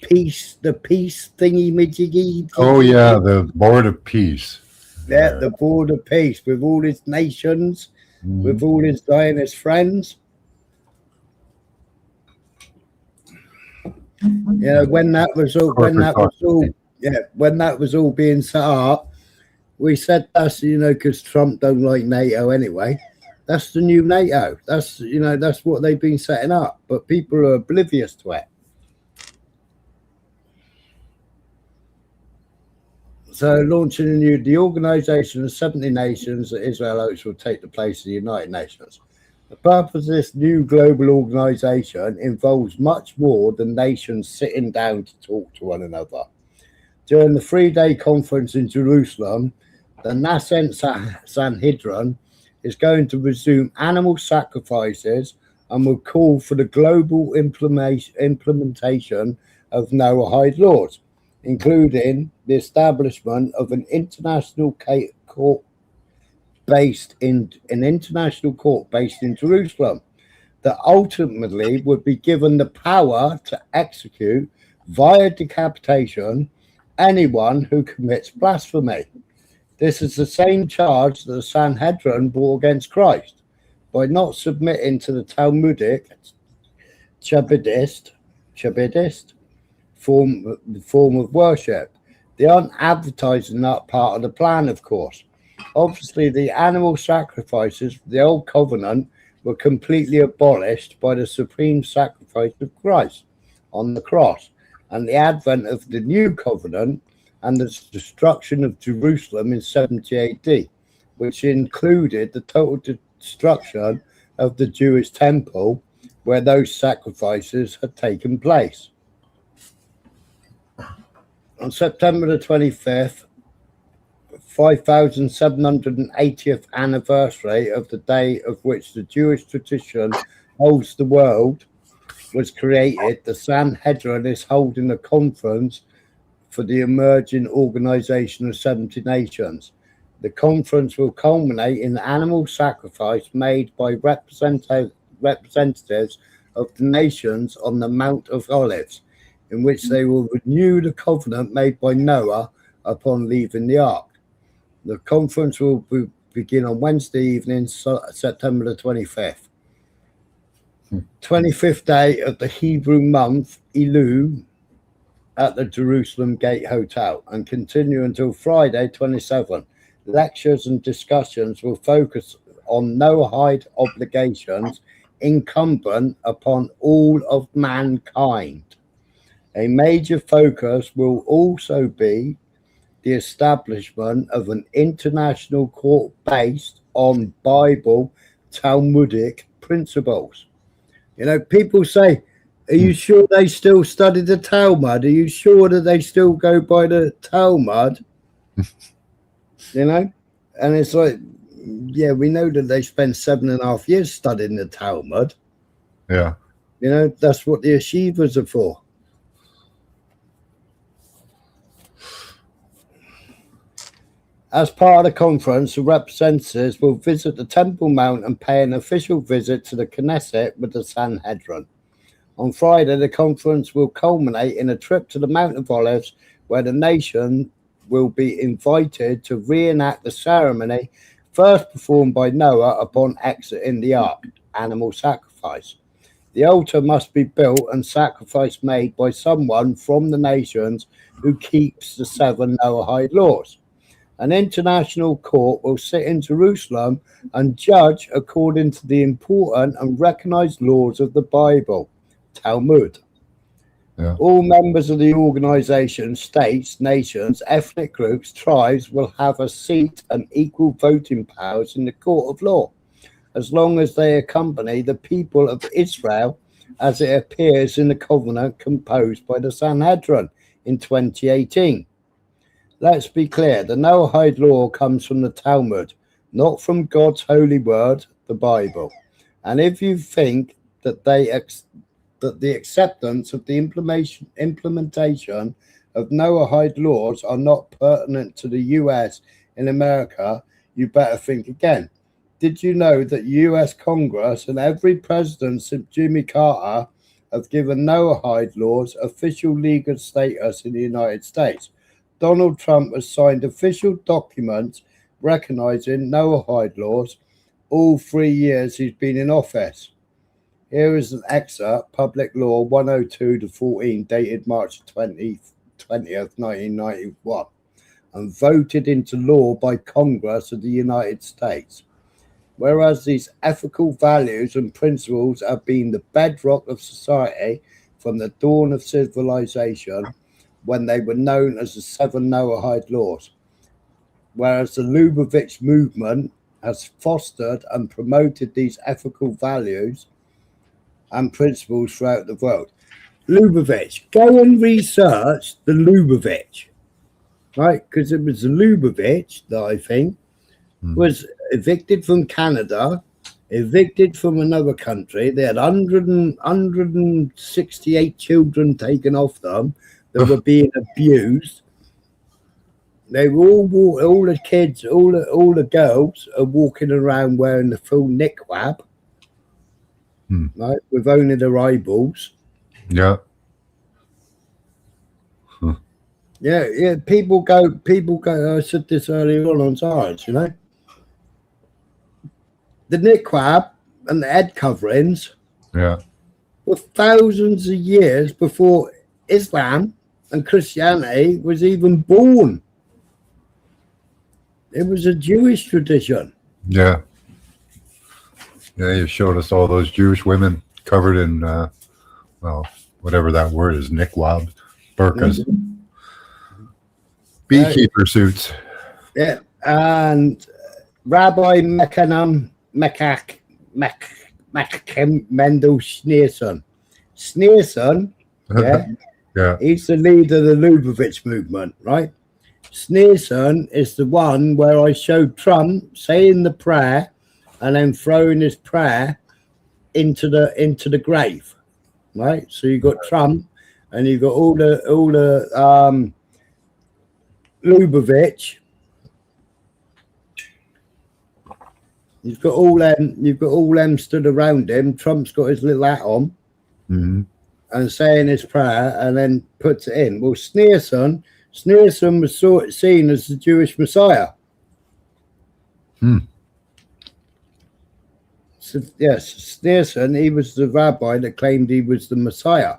peace thingy-majiggy. Oh, yeah, the Board of Peace. Yeah, the Board of Peace with all his nations, with all his Zionist friends. When that was all being set up, we said that's because Trump don't like NATO anyway. That's the new NATO. That's that's what they've been setting up, but people are oblivious to it. So launching the organization of 70 nations that Israel hopes will take the place of the United Nations. The purpose of this new global organization involves much more than nations sitting down to talk to one another. During the 3-day conference in Jerusalem, the nascent Sanhedrin is going to resume animal sacrifices and will call for the global implementation of Noahide laws, including the establishment of an international court based in Jerusalem that ultimately would be given the power to execute via decapitation anyone who commits blasphemy. This is the same charge that the Sanhedrin brought against Christ by not submitting to the Talmudic Chabadist form of worship. They aren't advertising that part of the plan, of course. Obviously, the animal sacrifices of the old covenant were completely abolished by the supreme sacrifice of Christ on the cross and the advent of the new covenant and the destruction of Jerusalem in 70 AD, which included the total destruction of the Jewish temple where those sacrifices had taken place. On September the 25th, 5,780th anniversary of the day of which the Jewish tradition holds the world was created, the Sanhedrin is holding a conference for the emerging organization of 70 nations. The conference will culminate in the animal sacrifice made by representatives of the nations on the Mount of Olives, in which they will renew the covenant made by Noah upon leaving the ark. The conference will begin on Wednesday evening, September the 25th. 25th day of the Hebrew month, Elul, at the Jerusalem Gate Hotel, and continue until Friday, 27th. Lectures and discussions will focus on Noahide obligations incumbent upon all of mankind. A major focus will also be the establishment of an international court based on Bible Talmudic principles. People say, are you sure they still study the Talmud? Are you sure that they still go by the Talmud? And it's like, Yeah, we know that they spent 7.5 years studying the Talmud. Yeah. You know, that's what the yeshivas are for. As part of the conference, the representatives will visit the Temple Mount and pay an official visit to the Knesset with the Sanhedrin. On Friday, the conference will culminate in a trip to the Mount of Olives, where the nation will be invited to reenact the ceremony first performed by Noah upon exiting the ark, animal sacrifice. The altar must be built and sacrifice made by someone from the nations who keeps the 7 Noahide laws. An international court will sit in Jerusalem and judge according to the important and recognized laws of the Bible, Talmud. Yeah. All members of the organization, states, nations, ethnic groups, tribes will have a seat and equal voting powers in the court of law, as long as they accompany the people of Israel as it appears in the covenant composed by the Sanhedrin in 2018. Let's be clear, the Noahide law comes from the Talmud, not from God's holy word, the Bible. And if you think that the acceptance of the implementation of Noahide laws are not pertinent to the US in America, you better think again. Did you know that US Congress and every president since Jimmy Carter have given Noahide laws official legal status in the United States? Donald Trump has signed official documents recognizing Noahide laws all 3 years he's been in office. Here is an excerpt, Public Law 102-14, dated March 20th, 1991, and voted into law by Congress of the United States. Whereas these ethical values and principles have been the bedrock of society from the dawn of civilization, when they were known as the 7 Noahide laws, whereas the Lubavitch movement has fostered and promoted these ethical values and principles throughout the world. Lubavitch, go and research the Lubavitch, right? Because it was the Lubavitch that I think was evicted from Canada, evicted from another country. They had 168 children taken off them that were being abused. They were all the kids, all the girls are walking around wearing the full niqab, right, with only their eyeballs. Yeah. Yeah. People go. I said this earlier on sides, you know. The niqab and the head coverings, Yeah. were thousands of years before Islam and Christianity was even born. It was a Jewish tradition. Yeah. Yeah, you showed us all those Jewish women covered in, well, whatever that word is, niqab, burqas, beekeeper suits. Yeah, and Rabbi Mendel Schneerson. Schneerson, yeah, Yeah. he's the leader of the Lubavitch movement, right? Schneerson is the one where I showed Trump saying the prayer and then throwing his prayer into the grave, right? So you got Trump and you got all the Lubavitch. You've got all them stood around him. Trump's got his little hat on and saying his prayer and then puts it in. Well, Schneerson was seen as the Jewish Messiah. So, yes, Schneerson, he was the rabbi that claimed he was the Messiah,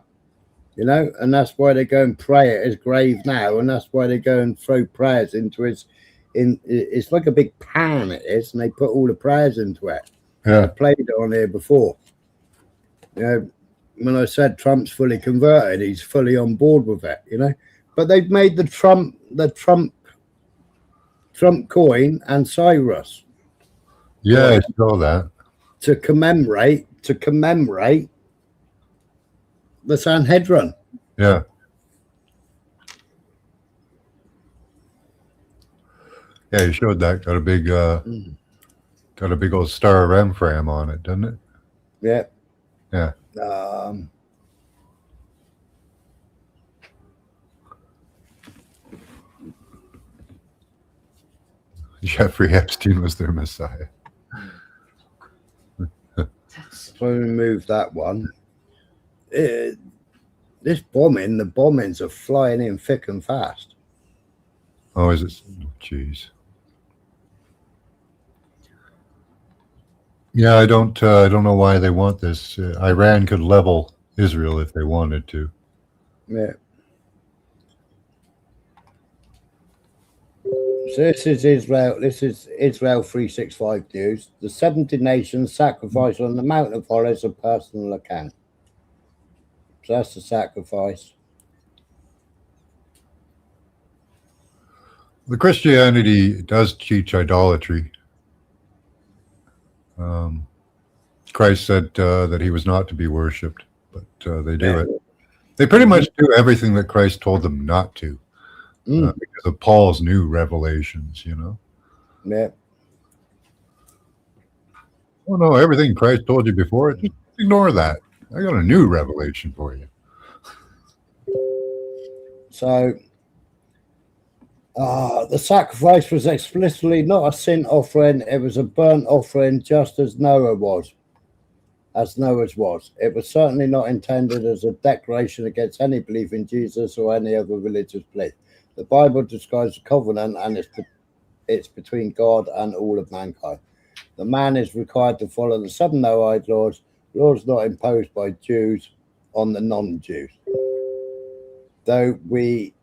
you know, and that's why they go and pray at his grave now, and that's why they go and throw prayers into his. It's like a big pan, it is, and they put all the prayers into it. Yeah. I played it on here before. You know, when I said Trump's fully converted, he's fully on board with it, you know. But they've made the Trump coin and Cyrus. Yeah, I saw that. To commemorate the Sanhedrin. Yeah. Yeah, you showed that. Got a big Got a big old star Remfram on it, doesn't it? Yeah. Yeah. Jeffrey Epstein was their messiah. So remove that one. This bombing, the bombings are flying in thick and fast. Oh, is it? Jeez. Yeah, I don't know why they want this. Iran could level Israel if they wanted to. Yeah. So this is Israel. This is Israel 365 news. The 70 nations sacrifice on the Mount of Horrors a personal account. So that's the sacrifice. The Christianity does teach idolatry. Christ said that he was not to be worshipped, but they do it. They pretty much do everything that Christ told them not to, because of Paul's new revelations, you know. Yeah. Oh no, everything Christ told you before, just ignore that. I got a new revelation for you. So the sacrifice was explicitly not a sin offering. It was a burnt offering, just as Noah's was. It was certainly not intended as a declaration against any belief in Jesus or any other religious belief. The Bible describes a covenant, and it's between God and all of mankind. The man is required to follow the 7 Noahide laws not imposed by Jews on the non-Jews. Though we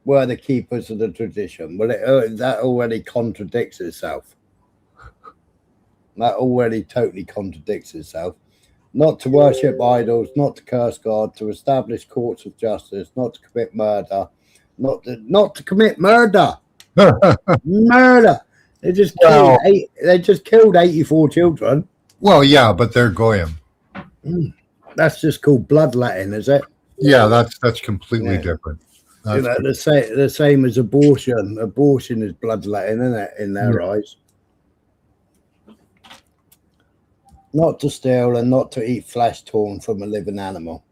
were the keepers of the tradition. Well, that already contradicts itself. That already totally contradicts itself. Not to worship idols, not to curse God, to establish courts of justice, not to commit murder, not to commit murder. Murder. They just killed 84 children. Well, yeah, but they're goyim. That's just called bloodletting, is it? Yeah, that's completely different. You know, the same as abortion. Abortion is bloodletting, isn't it, in their eyes? Not to steal and not to eat flesh torn from a living animal.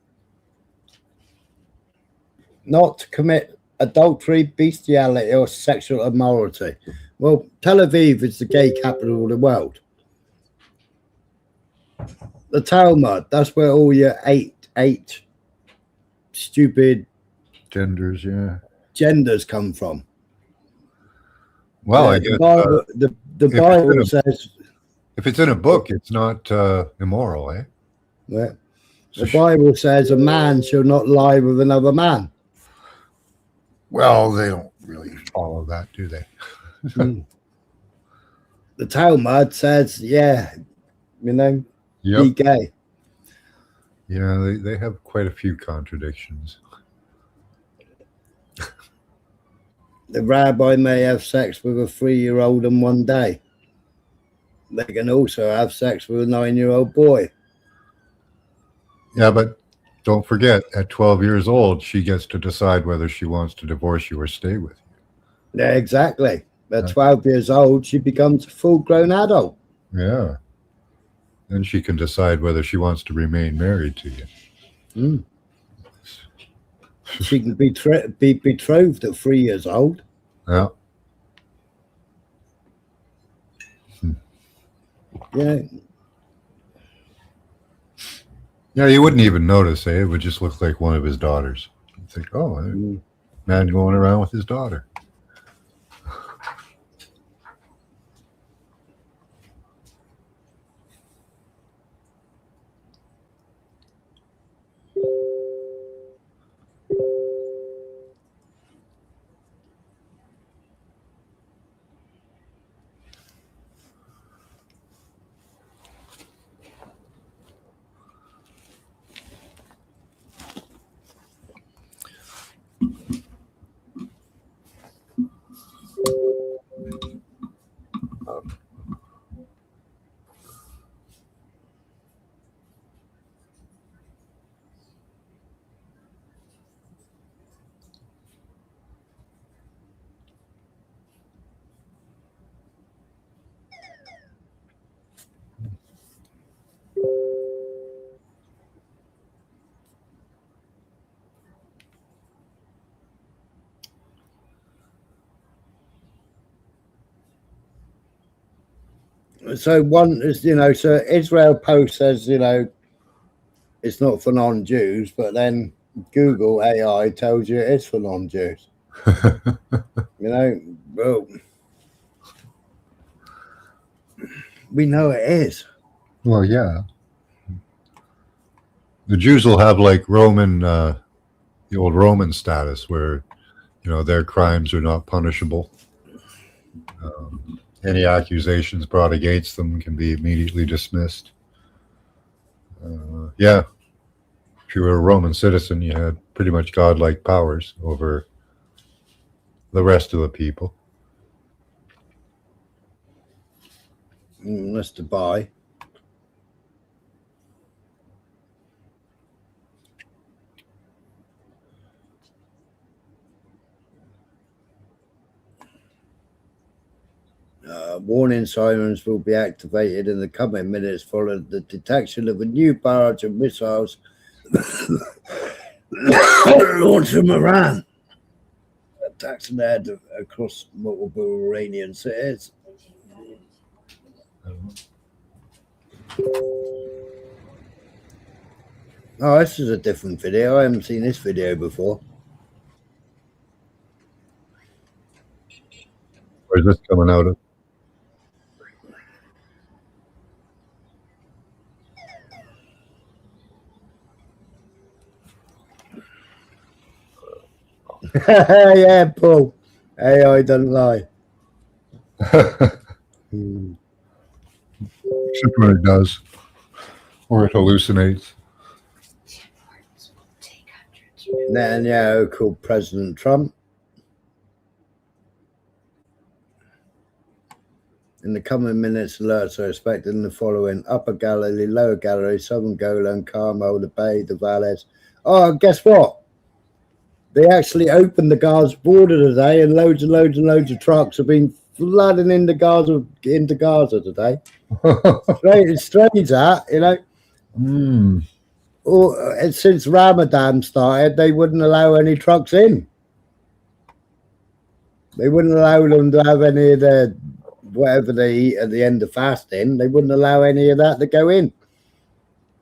Not to commit adultery, bestiality, or sexual immorality. Well, Tel Aviv is the gay capital of the world. The Talmud, that's where all your eight stupid genders come from. Well, I guess the Bible says, if it's in a book, it's not immoral, eh? Yeah. The Bible says a man shall not lie with another man. Well, they don't really follow that, do they? The Talmud says, be gay. Yeah, they have quite a few contradictions. The rabbi may have sex with a 3-year-old in one day. They can also have sex with a 9-year-old boy. Yeah, but don't forget, at 12 years old, she gets to decide whether she wants to divorce you or stay with you. Yeah, exactly. At 12 years old, she becomes a full-grown adult. Yeah. Then she can decide whether she wants to remain married to you. She can be betrothed at 3 years old. Yeah. Yeah. Yeah, you wouldn't even notice, eh? It would just look like one of his daughters. You'd think, oh, man going around with his daughter. So one is, so Israel Post says, it's not for non-Jews, but then Google AI tells you it is for non-Jews. Well, we know it is. Well, yeah. The Jews will have like Roman, the old Roman status where, their crimes are not punishable. Any accusations brought against them can be immediately dismissed. Yeah. If you were a Roman citizen, you had pretty much godlike powers over the rest of the people. Unless to buy. Warning sirens will be activated in the coming minutes following the detection of a new barrage of missiles launched from Iran. Attacks and air across multiple Iranian cities. Oh, this is a different video. I haven't seen this video before. Where's this coming out of? Yeah, Paul. AI doesn't lie. Except when it does. Or it hallucinates. Netanyahu called President Trump. In the coming minutes, alerts are expected in the following: Upper Galilee, Lower Galilee, Southern Golan, Carmel, the Bay, the valleys. Oh, guess what? They actually opened the Gaza border today, and loads and loads and loads of trucks have been flooding into Gaza today. It's strange that, Or since Ramadan started, they wouldn't allow any trucks in. They wouldn't allow them to have any of the whatever they eat at the end of fasting. They wouldn't allow any of that to go in.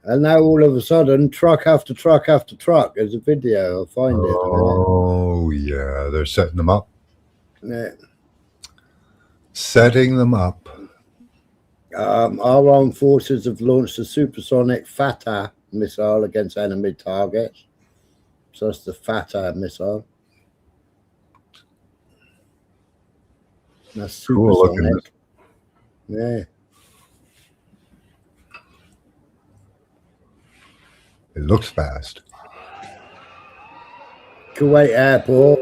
And now all of a sudden, truck after truck after truck. There's a video. I'll find it. Oh, yeah. They're setting them up. Yeah. Setting them up. Our armed forces have launched a supersonic Fatah missile against enemy targets. So that's the Fatah missile. That's supersonic. Cool. Yeah. It looks fast. Kuwait airport.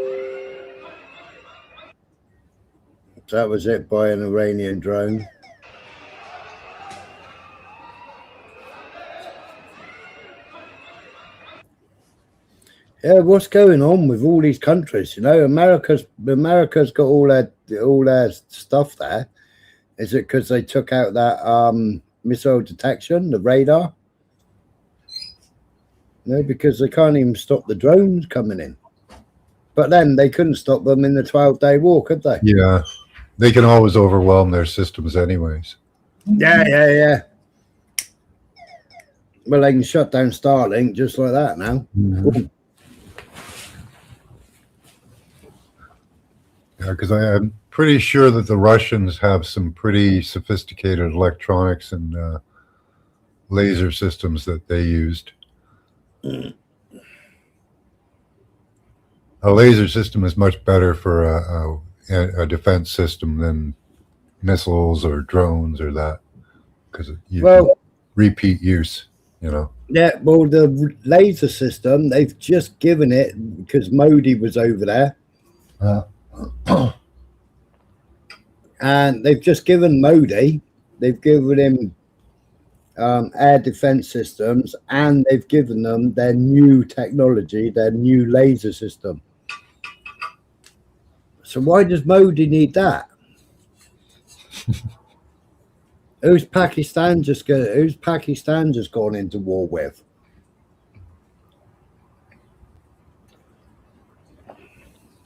That was it by an Iranian drone. Yeah, what's going on with all these countries? America's got all their stuff there. Is it because they took out that missile detection, the radar? No, because they can't even stop the drones coming in. But then they couldn't stop them in the 12-day war, could they? Yeah. They can always overwhelm their systems anyways. Yeah. Well, they can shut down Starlink just like that now. Mm-hmm. Yeah, because I'm pretty sure that the Russians have some pretty sophisticated electronics and laser systems that they used. A laser system is much better for a defense system than missiles or drones or that, because repeat use, Yeah, well, the laser system, they've just given it because Modi was over there. And they've just given Modi, they've given him air defense systems, and they've given them their new technology, their new laser system. So why does Modi need that? Who's Pakistan just gone into war with?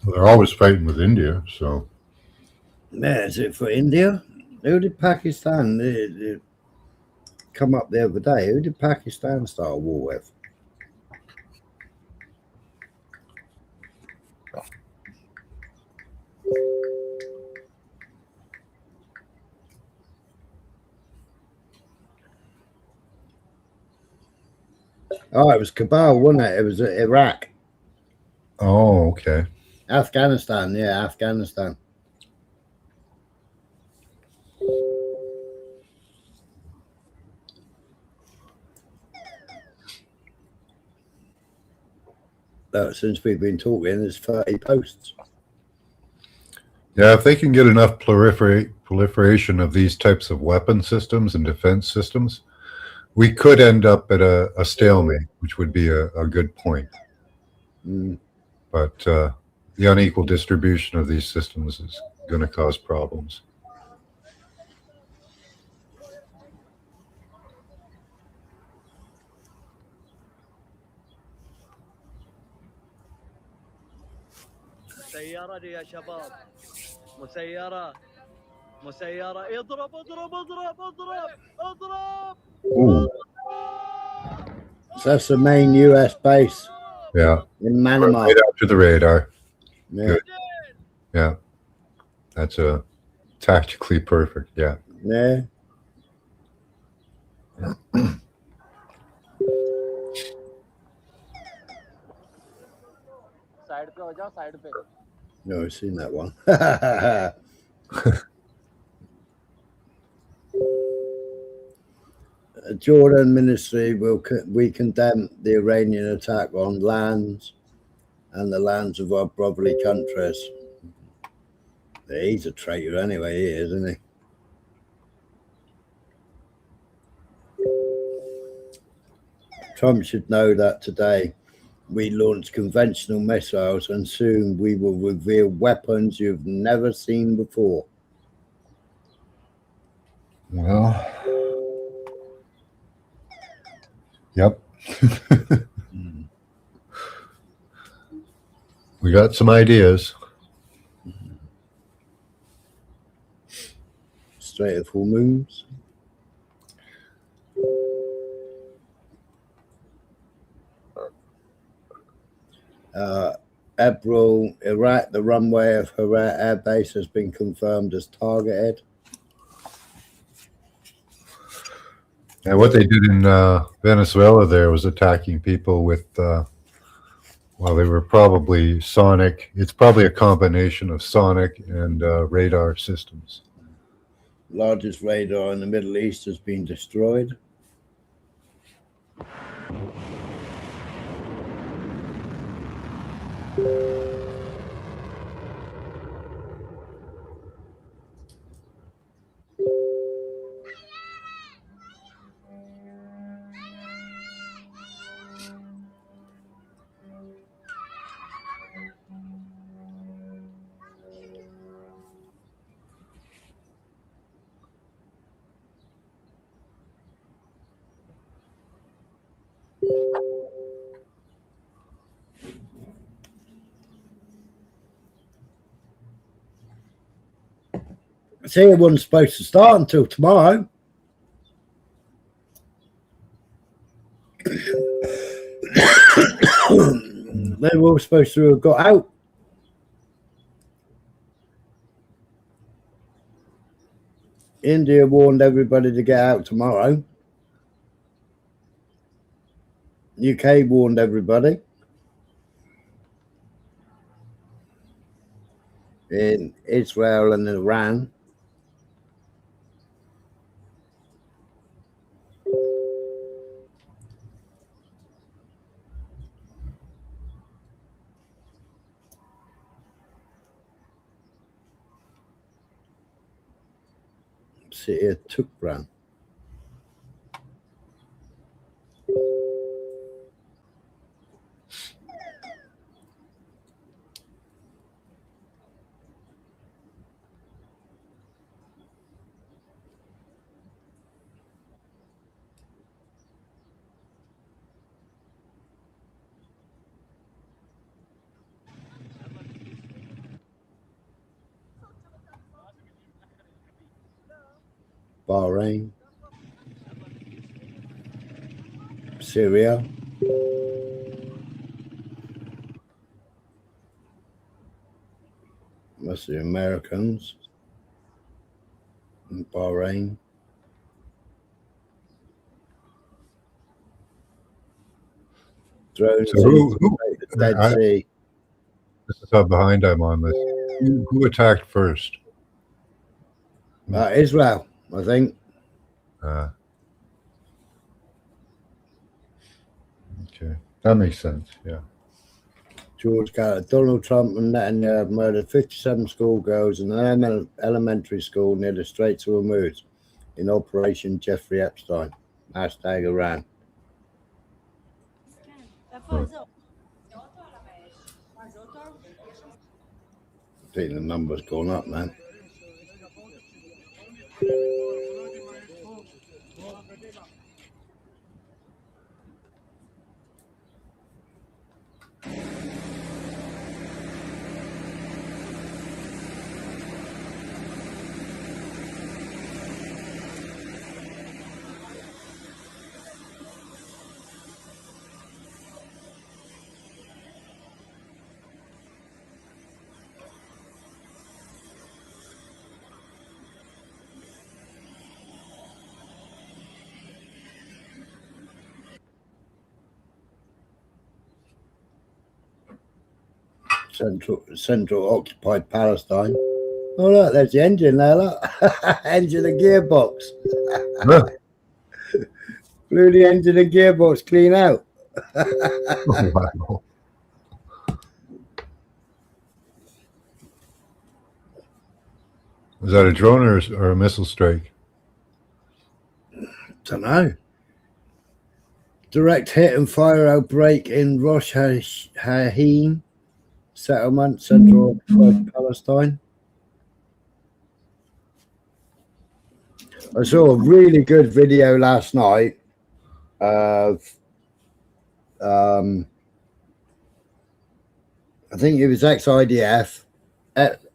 Well, they're always fighting with India, so. Yeah, is it for India? Who did Pakistan come up the other day? Who did Pakistan start a war with? Oh, it was Kabul, wasn't it? It was Iraq. Oh, okay. Afghanistan, yeah, Afghanistan. Since we've been talking, there's 30 posts. Yeah, if they can get enough proliferation of these types of weapon systems and defense systems, we could end up at a stalemate, which would be a good point. Mm. But the unequal distribution of these systems is going to cause problems. مسيرة يا شباب، مسيرة اضرب اضرب اضرب اضرب اضرب. Ooh, So that's the main US base yeah. in Manama. Right after the radar. Yeah. Good. Yeah. That's tactically perfect. Yeah. Yeah. Side पे हो जाओ, side पे. No, I've seen that one. Jordan ministry we condemn the Iranian attack on lands and the lands of our brotherly countries. He's a traitor anyway, he is, isn't he? Trump should know that today we launch conventional missiles and soon we will reveal weapons you've never seen before. Well, yep. We got some ideas. Strait of Hormuz. Ebril, Iraq, the runway of Herat Air Base has been confirmed as targeted. And what they did in Venezuela there was attacking people with, well, they were probably sonic. It's probably a combination of sonic and radar systems. Largest radar in the Middle East has been destroyed. See, it wasn't supposed to start until tomorrow. They were all supposed to have got out. India warned everybody to get out tomorrow. UK warned everybody. In Israel and Iran. City of Tukran. Bahrain, Syria, that's the Americans in Bahrain. Drones So who the Dead Sea. this is how behind I'm on this. Who attacked first? Israel, I think. Okay, that makes sense. Yeah. George Carter, Donald Trump and Netanyahu murdered 57 schoolgirls in an elementary school near the Straits of Hormuz in Operation Jeffrey Epstein. Hashtag Iran. I think the number's gone up, man. Central occupied Palestine. Oh look, there's the engine there, look. Engine and gearbox. Blew the engine and gearbox clean out. Oh, wow. Was that a drone or a missile strike? Don't know. Direct hit and fire outbreak in Rosh Hashanah settlement, Central Palestine. I saw a really good video last night of I think it was ex-IDF,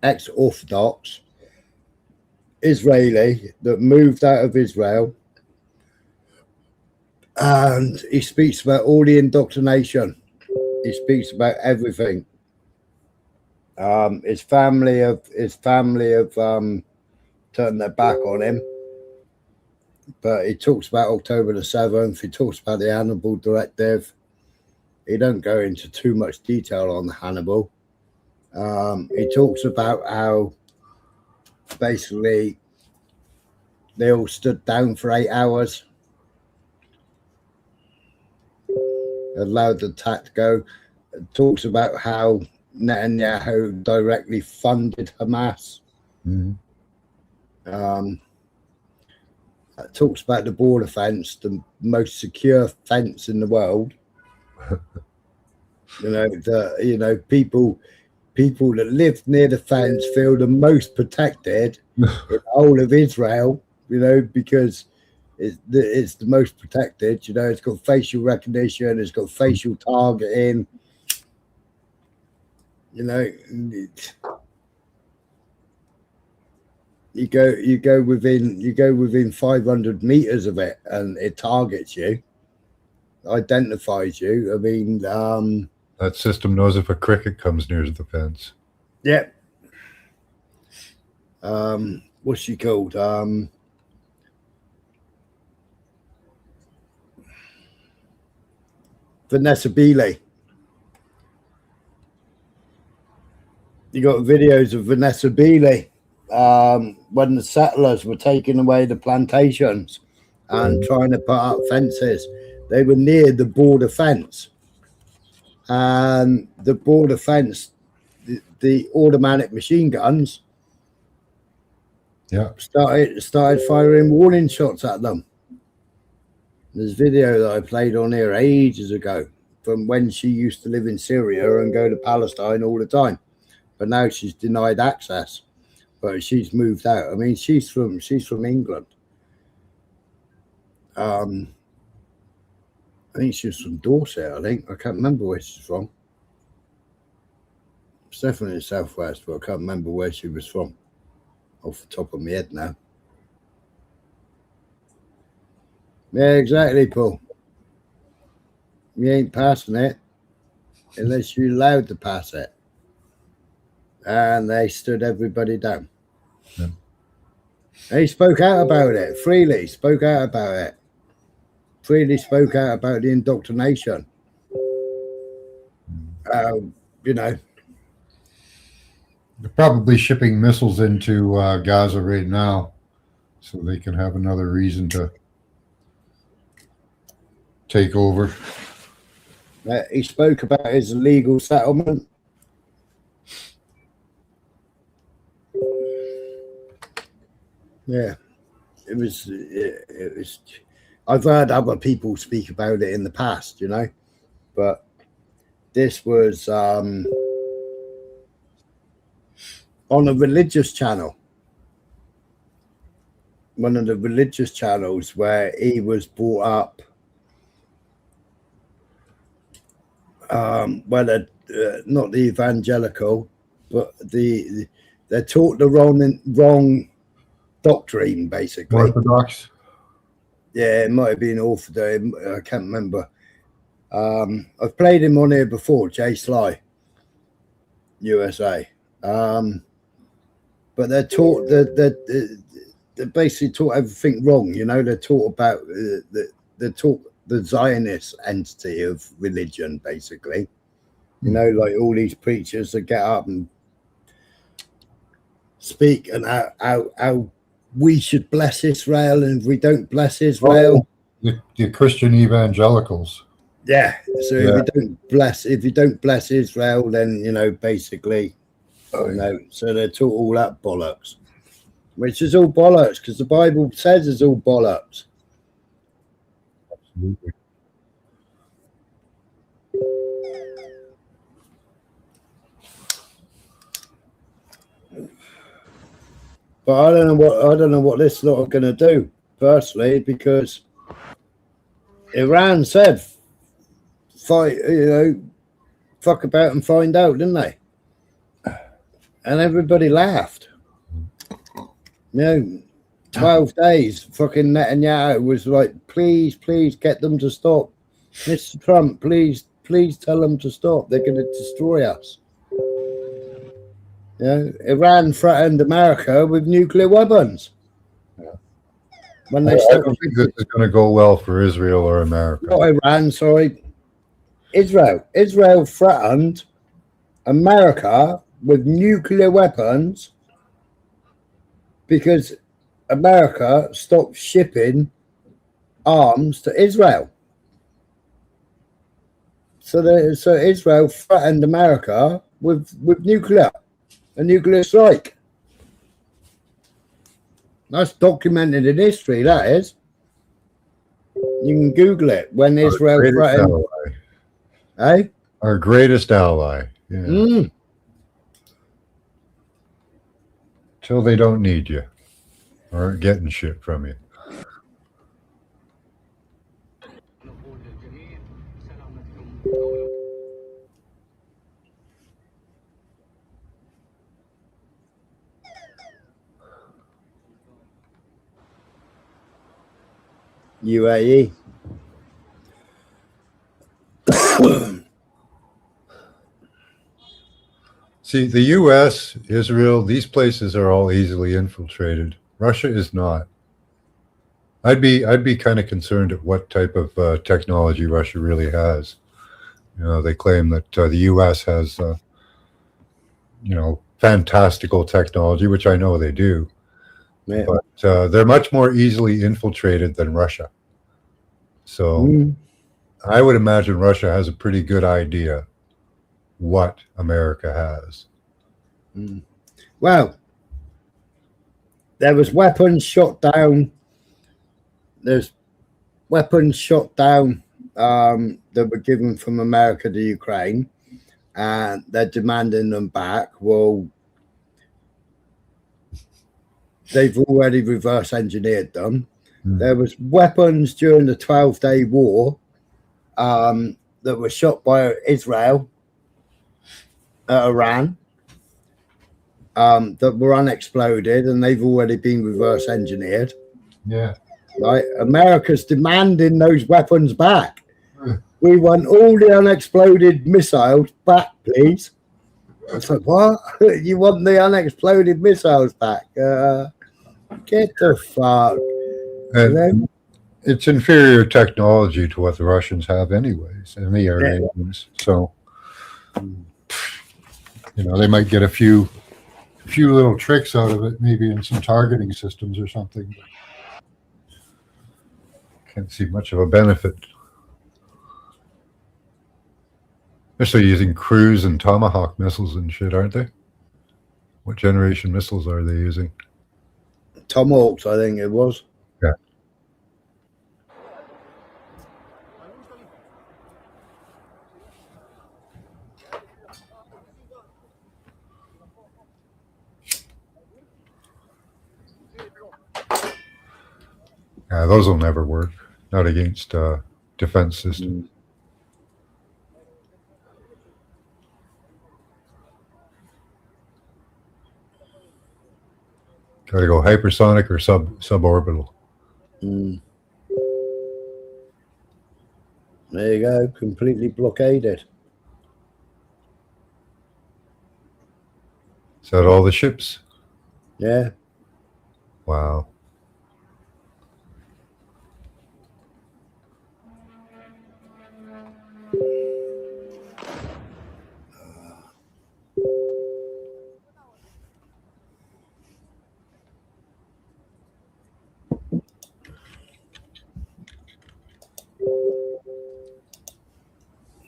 ex-Orthodox Israeli that moved out of Israel, and he speaks about all the indoctrination. He speaks about everything. His family have turned their back on him, but he talks about October the 7th. He talks about the Hannibal Directive. He don't go into too much detail on the Hannibal. He talks about how basically they all stood down for 8 hours, allowed the attack to go. It talks about how Netanyahu directly funded Hamas. Mm-hmm. It talks about the border fence, the most secure fence in the world. People that live near the fence feel the most protected in the whole of Israel, because it's the most protected. It's got facial recognition, it's got facial targeting. You go within 500 meters of it, and it targets you, identifies you. I mean, that system knows if a cricket comes near the fence. Yeah. What's she called? Vanessa Beeley. You got videos of Vanessa Beeley when the settlers were taking away the plantations and trying to put up fences. They were near the border fence, and the border fence, the automatic machine guns, started firing warning shots at them. There's video that I played on here ages ago from when she used to live in Syria and go to Palestine all the time, but now she's denied access. But she's moved out. I mean, she's from England. I think she was from Dorset. I can't remember where she's from. It's definitely the southwest, but I can't remember where she was from off the top of my head now. Yeah, exactly, Paul. You ain't passing it unless you're allowed to pass it. And they stood everybody down. Yeah. They spoke out about it freely, spoke out about it. Freely spoke out about the indoctrination. You know, They're probably shipping missiles into Gaza right now, so they can have another reason to take over. he spoke about his legal settlement. Yeah, it was. I've heard other people speak about it in the past, you know, but this was on a religious channel, one of the religious channels where he was brought up. Well, not the evangelical, but they taught the wrong doctrine, basically. Orthodox. Yeah, it might have been Orthodox. I can't remember. I've played him on here before, Jay Sly, USA. But they're taught they basically taught everything wrong. You know, they're taught about they're taught the Zionist entity of religion, basically. You know, like all these preachers that get up and speak and how we should bless Israel, and if we don't bless Israel, the Christian evangelicals. yeah. So if you don't bless Israel, then you know, basically, you know. So they're taught all that bollocks, which is all bollocks because the Bible says it's all bollocks. Absolutely. But I don't know what this lot are going to do personally, because Iran said, fight, you know, fuck about and find out, didn't they? And everybody laughed. You know, 12 days, fucking Netanyahu was like, please get them to stop. Mr. Trump, please tell them to stop. They're going to destroy us. You know, Iran threatened America with nuclear weapons. When they I don't think this is going to go well for Israel or America. Not Iran, sorry. Israel. Israel threatened America with nuclear weapons because America stopped shipping arms to Israel. So Israel threatened America with a nuclear strike. That's documented in history, that is. You can Google it. When Israel threatened. Eh? Our greatest ally. Yeah. Till they don't need you or aren't getting shit from you. UAE. See, the U.S., Israel, these places are all easily infiltrated. Russia is not. I'd be kind of concerned at what type of technology Russia really has. You know, they claim that the U.S. has, you know, fantastical technology, which I know they do. Yeah. But they're much more easily infiltrated than Russia. So I would imagine Russia has a pretty good idea what America has. Well, there was weapons shot down. There's weapons shot down that were given from America to Ukraine, and they're demanding them back. Well, they've already reverse engineered them. There was weapons during the 12-day war that were shot by Israel at Iran that were unexploded, and they've already been reverse engineered. Yeah. Right? America's demanding those weapons back. We want all the unexploded missiles back, please. It's like, what? You want the unexploded missiles back? Get the fuck. And it's inferior technology to what the Russians have anyways, and the Iranians. So, you know, they might get a few little tricks out of it, maybe in some targeting systems or something. Can't see much of a benefit. They're still using cruise and Tomahawk missiles and shit, aren't they? What generation missiles are they using? Tomahawks, I think it was. Yeah. Yeah, those will never work. Not against defense systems. Got to go hypersonic or suborbital. There you go, completely blockaded. Is that all the ships? Yeah. Wow.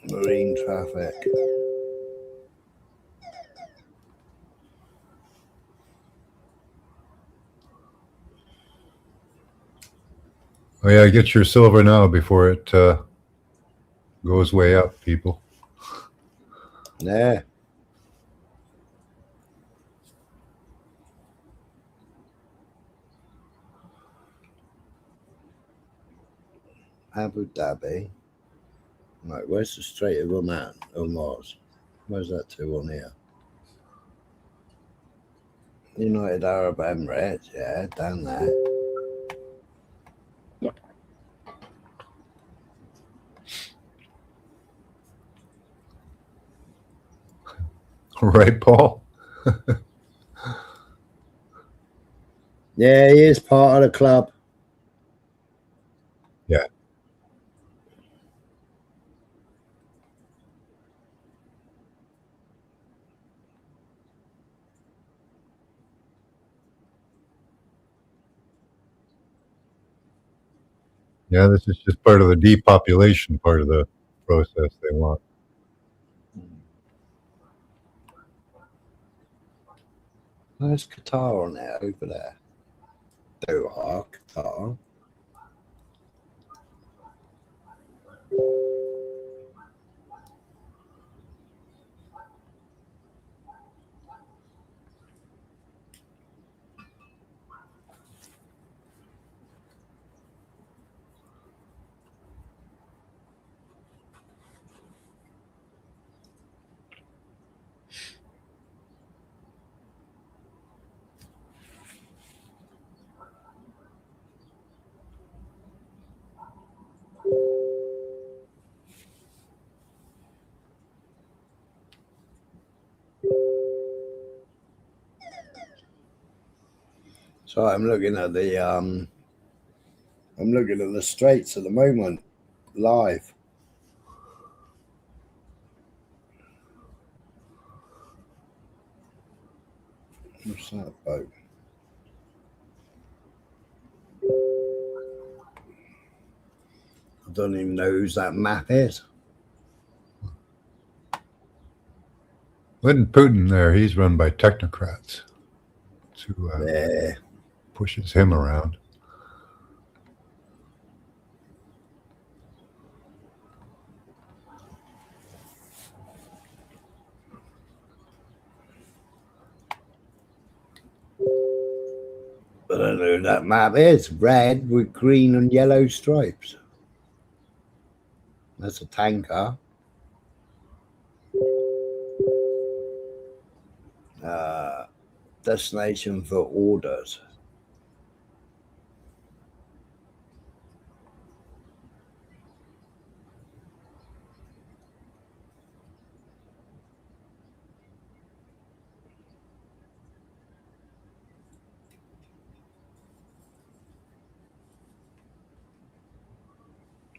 Marine traffic. Oh yeah, get your silver now before it goes way up, people. Yeah. Abu Dhabi. Right, where's the Strait of Oman? Mars. Where's that to on here? United Arab Emirates, yeah, down there. Right, Paul? Yeah, he is part of the club. Yeah. Yeah, this is just part of the depopulation part of the process they want. Where's Qatar on there? Over there. Doha, Qatar. So I'm looking at the straits at the moment, live. What's that boat? I don't even know whose that map is. Letting Putin there, he's run by technocrats. Who pushes him around. I don't know who that map is. Red with green and yellow stripes. That's a tanker. Destination for orders.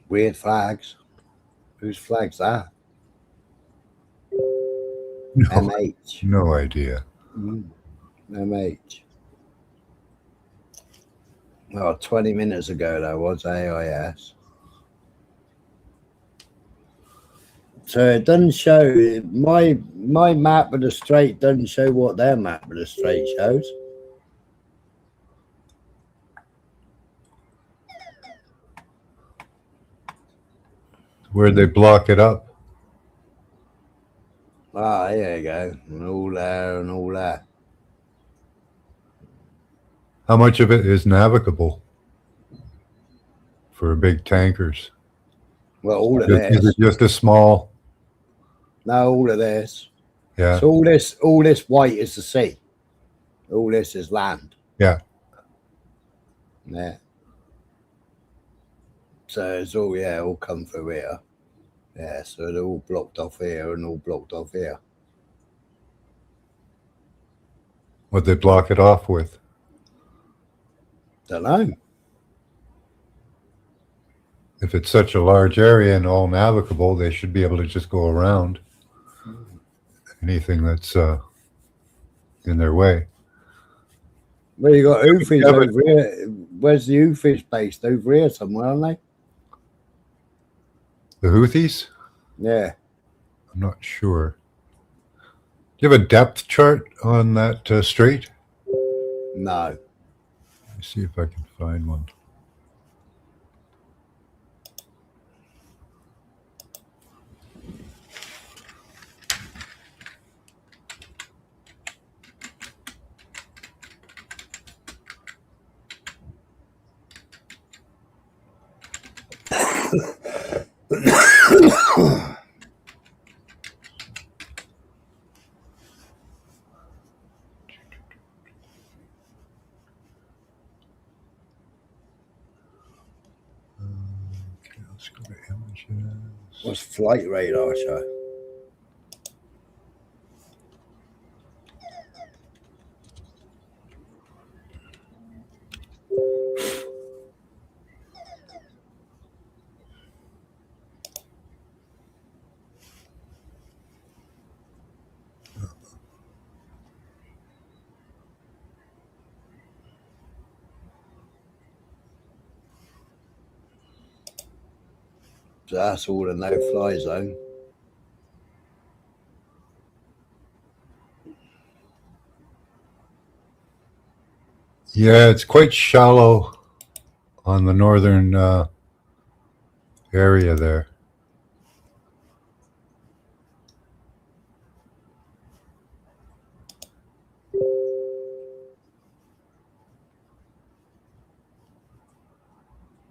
Weird flags. Whose flag's that? No, MH. no idea. MH. Oh, 20 minutes ago that was AIS. So it doesn't show my map of the strait doesn't show what their map of the strait shows. Where'd they block it up? Ah, here you go. And all there and all that. How much of it is navigable for big tankers? Well, all of Is this. it just a small? No, all of this. Yeah. So all this white is the sea. All this is land. Yeah. Yeah. So it's all come through here. Yeah, so they're all blocked off here and all blocked off here. What'd they block it off with? Don't know. If it's such a large area and all navigable, they should be able to just go around anything that's in their way. Well, you got Houthis Yeah, but- over here. Where's the Houthis based? Over here somewhere, aren't they? The Houthis? Yeah. I'm not sure. Do you have a depth chart on that strait? No. Let me see if I can find one. Okay, let's go to images. What's flight radar show? So that's all the no-fly zone. Yeah, it's quite shallow on the northern area there.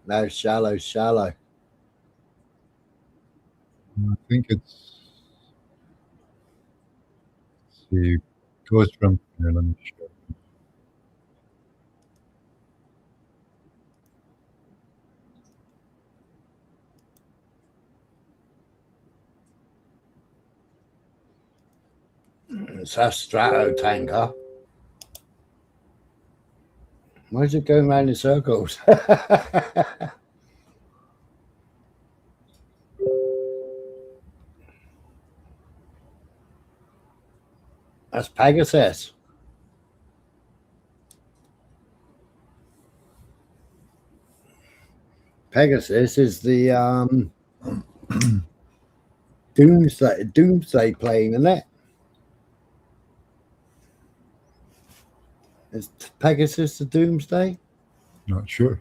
No, shallow. I think it's, let's see, it goes from here, let me show you. It's that strato tanker. Why's it going round in circles? That's Pegasus. Pegasus is the doomsday plane, isn't it? Is Pegasus the doomsday? Not sure.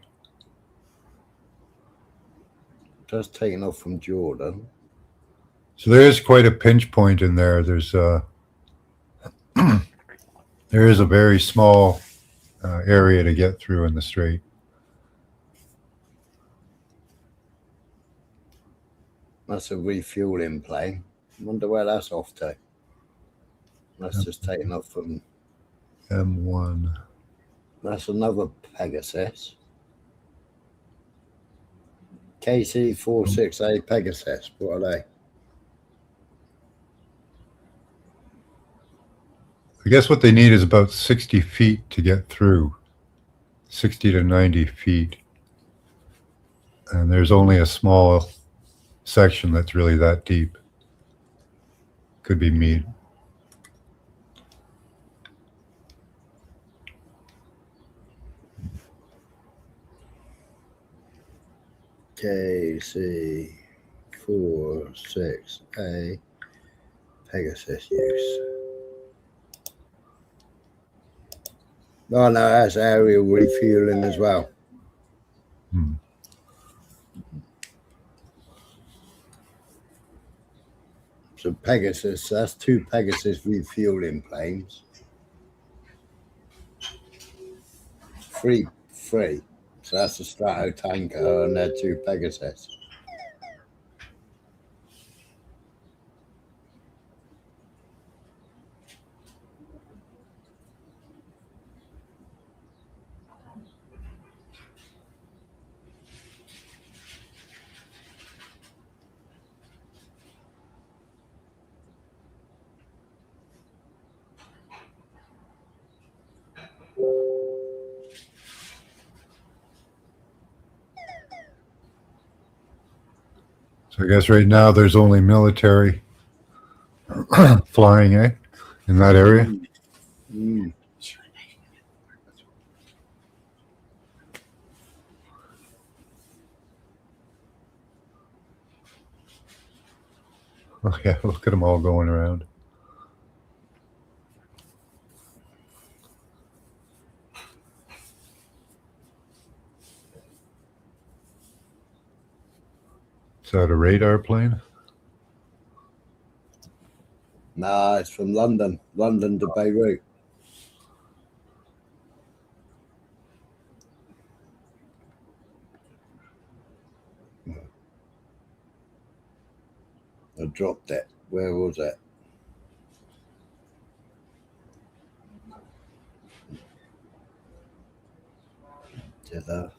Just taken off from Jordan. So there is quite a pinch point in there. There's there is a very small area to get through in the strait. That's a refueling plane. Wonder where that's off to. That's just taken off from. M1. That's another Pegasus. KC-46A Pegasus. What are they? I guess what they need is about 60 feet to get through. 60 to 90 feet. and there's only a small section that's really that deep. Could be meat. KC 46A Pegasus use. Oh no, that's aerial refueling as well. Hmm. So Pegasus, that's 2 Pegasus refueling planes. 3. So that's a Strato tanker and they're 2 Pegasus. So I guess right now there's only military flying, in that area. Mm. Oh yeah, look at them all going around. Is that a radar plane? Nah, it's from London to Beirut. I dropped it. Where was it? Jeddah.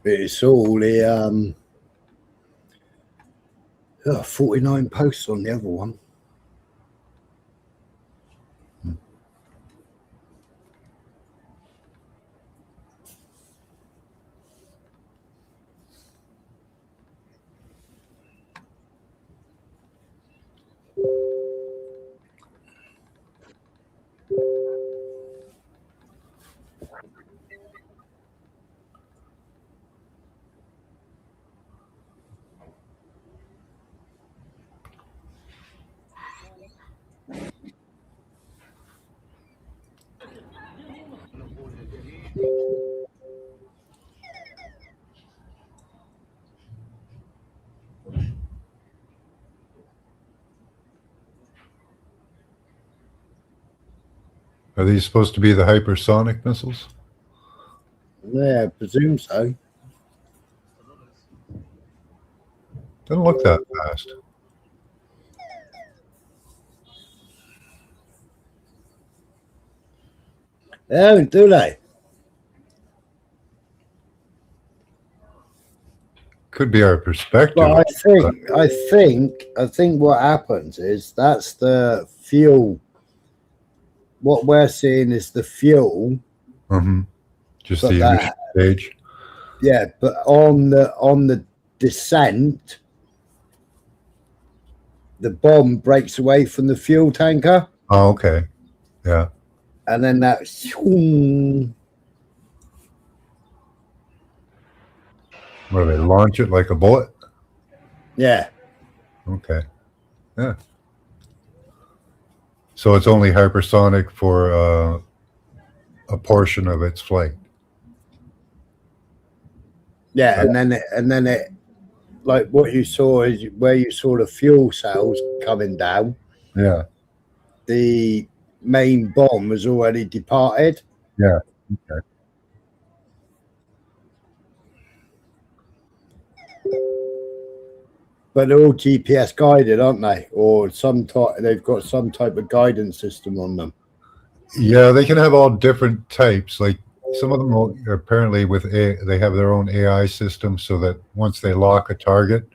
It's all the 49 posts on the other one. Are these supposed to be the hypersonic missiles? Yeah, I presume so. Doesn't look that fast. They don't, do they? Could be our perspective. But I think what happens is that's the fuel. What we're seeing is the fuel. Mm-hmm. Just But the that- initial stage. Yeah, but on the descent, the bomb breaks away from the fuel tanker, Oh, okay. Yeah. and then that. Where they launch it like a bullet? Yeah, Okay. Yeah. So it's only hypersonic for a portion of its flight. yeah, and then it, like what you saw is where you saw the fuel cells coming down. Yeah. The main bomb has already departed. Yeah. Okay. But they're all GPS guided, aren't they? Or some type, they've got some type of guidance system on them. Yeah, they can have all different types. Like some of them will, apparently they have their own AI system, so that once they lock a target,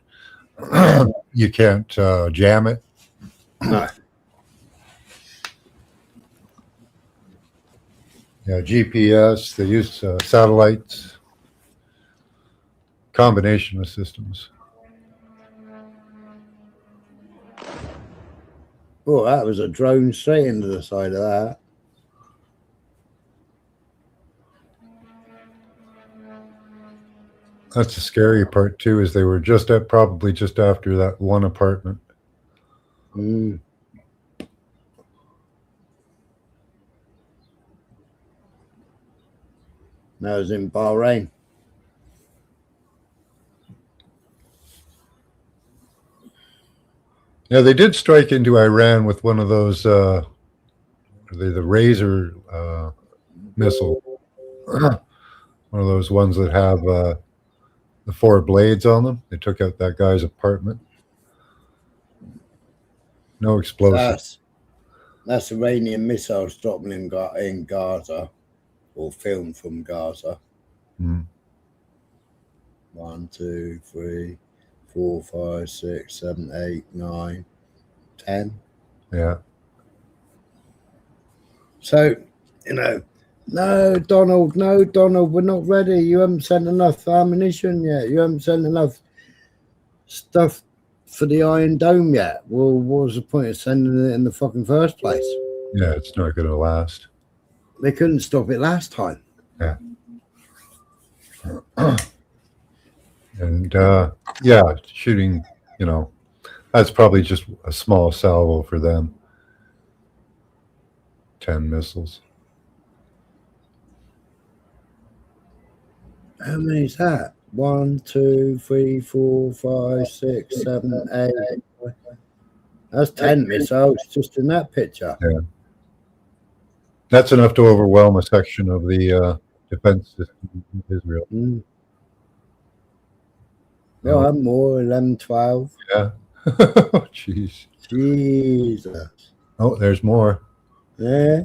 you can't jam it. No. Yeah, GPS. They use satellites. Combination of systems. Oh, that was a drone straight into the side of that. That's the scary part too, is they were probably just after that one apartment. Mm. That was in Bahrain. Yeah, they did strike into Iran with one of those the Razor missile. One of those ones that have the 4 blades on them. They took out that guy's apartment. No explosives. That's Iranian missiles dropping in Gaza, or filmed from Gaza. Mm. 1, 2, 3, 4, 5, 6, 7, 8, 9, 10. Yeah. So, no, Donald, we're not ready. You haven't sent enough ammunition yet. You haven't sent enough stuff for the Iron Dome yet. Well, what was the point of sending it in the fucking first place? Yeah, it's not going to last. They couldn't stop it last time. Yeah. And yeah, shooting, that's probably just a small salvo for them. 10 missiles. How many is that? 1, 2, 3, 4, 5, 6, 7, 8. That's 10 missiles just in that picture. Yeah. That's enough to overwhelm a section of the defense system in Israel. Mm. No, I'm more, 11, 12. Yeah. Jeez. Jesus. Oh, there's more. Yeah.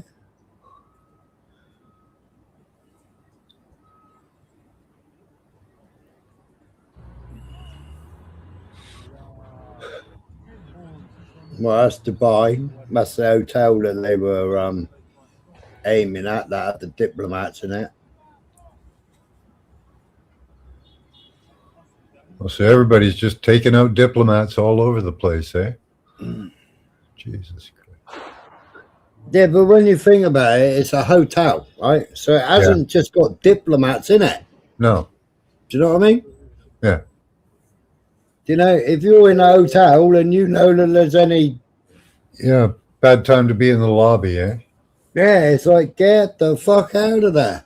Well, that's Dubai. That's the hotel that they were aiming at, that had the diplomats in it. Well, so everybody's just taking out diplomats all over the place, eh? Jesus Christ. Yeah, but when you think about it, it's a hotel, right? So it hasn't just got diplomats in it. No. Do you know what I mean? Yeah. If you're in a hotel and you know that there's any... Yeah, bad time to be in the lobby, eh? Yeah, it's like, get the fuck out of there.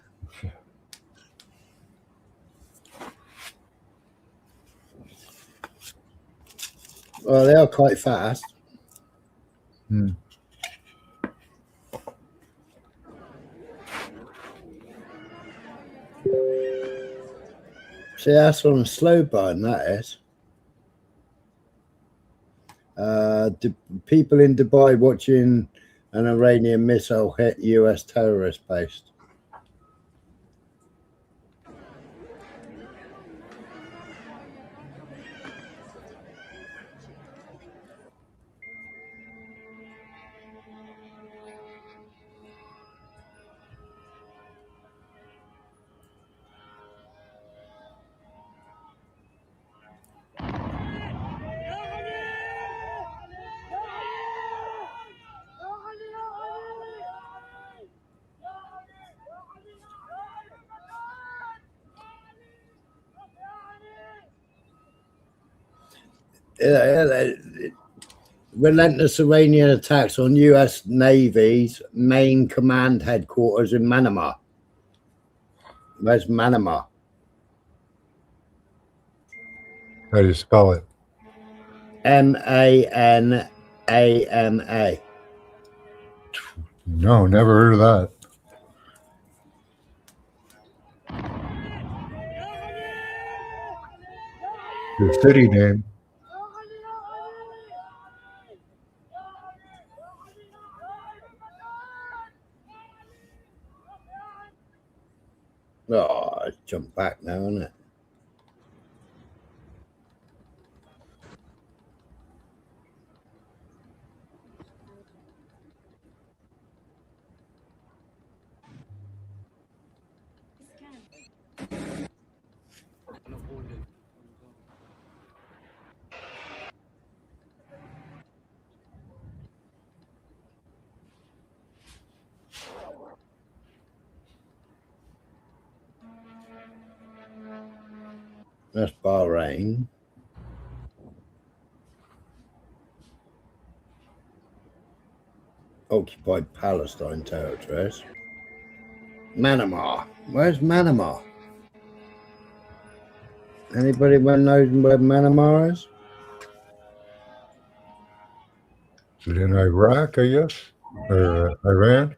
Well, they are quite fast. Hmm. See, that's on a slow burn, that is. People in Dubai watching an Iranian missile hit US terrorist base. Relentless Iranian attacks on US Navy's main command headquarters in Manama. Where's Manama? How do you spell it? Manama. No, never heard of that. The city name. Oh, it's jumped back now, isn't it? That's Bahrain. Occupied Palestine territories. Manama. Where's Manama? Anybody knows where Manama is? Is it in Iraq, I guess? Or Iran?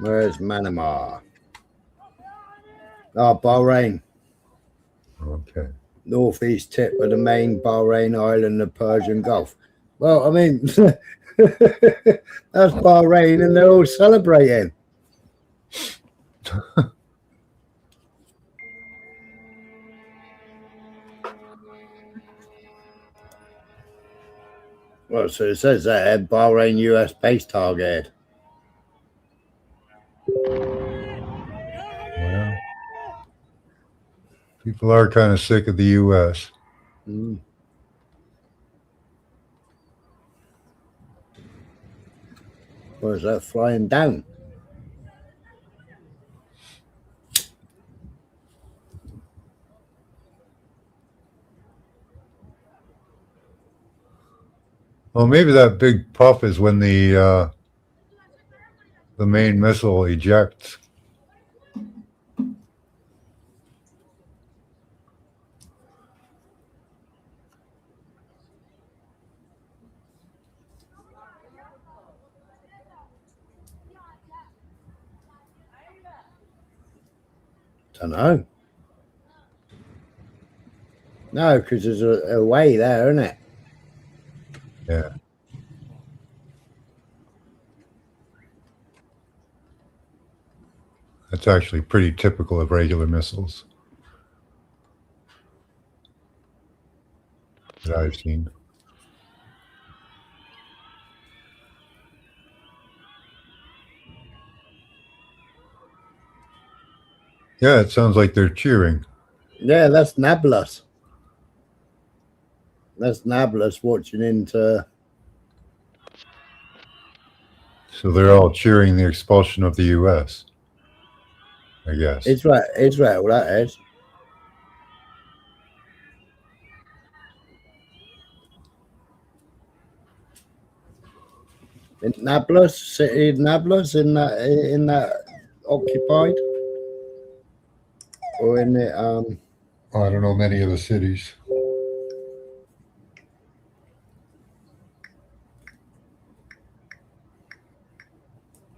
Where's Manama? Oh, Bahrain. Okay. Northeast tip of the main Bahrain island, the Persian Gulf. Well, I mean, that's Bahrain, and they're all celebrating. Well, so it says there, Bahrain US base target. Well, people are kind of sick of the U.S. Where's that flying down? Well, maybe that big puff is when the main missile ejects. Don't know. No, because there's a way there, isn't it? Yeah. That's actually pretty typical of regular missiles that I've seen. Yeah, it sounds like they're cheering. Yeah, that's Nablus. That's Nablus watching into. So they're all cheering the expulsion of the U.S., I guess. Israel, that is. In Nablus, city Nablus, in that occupied, or in the I don't know many of the cities.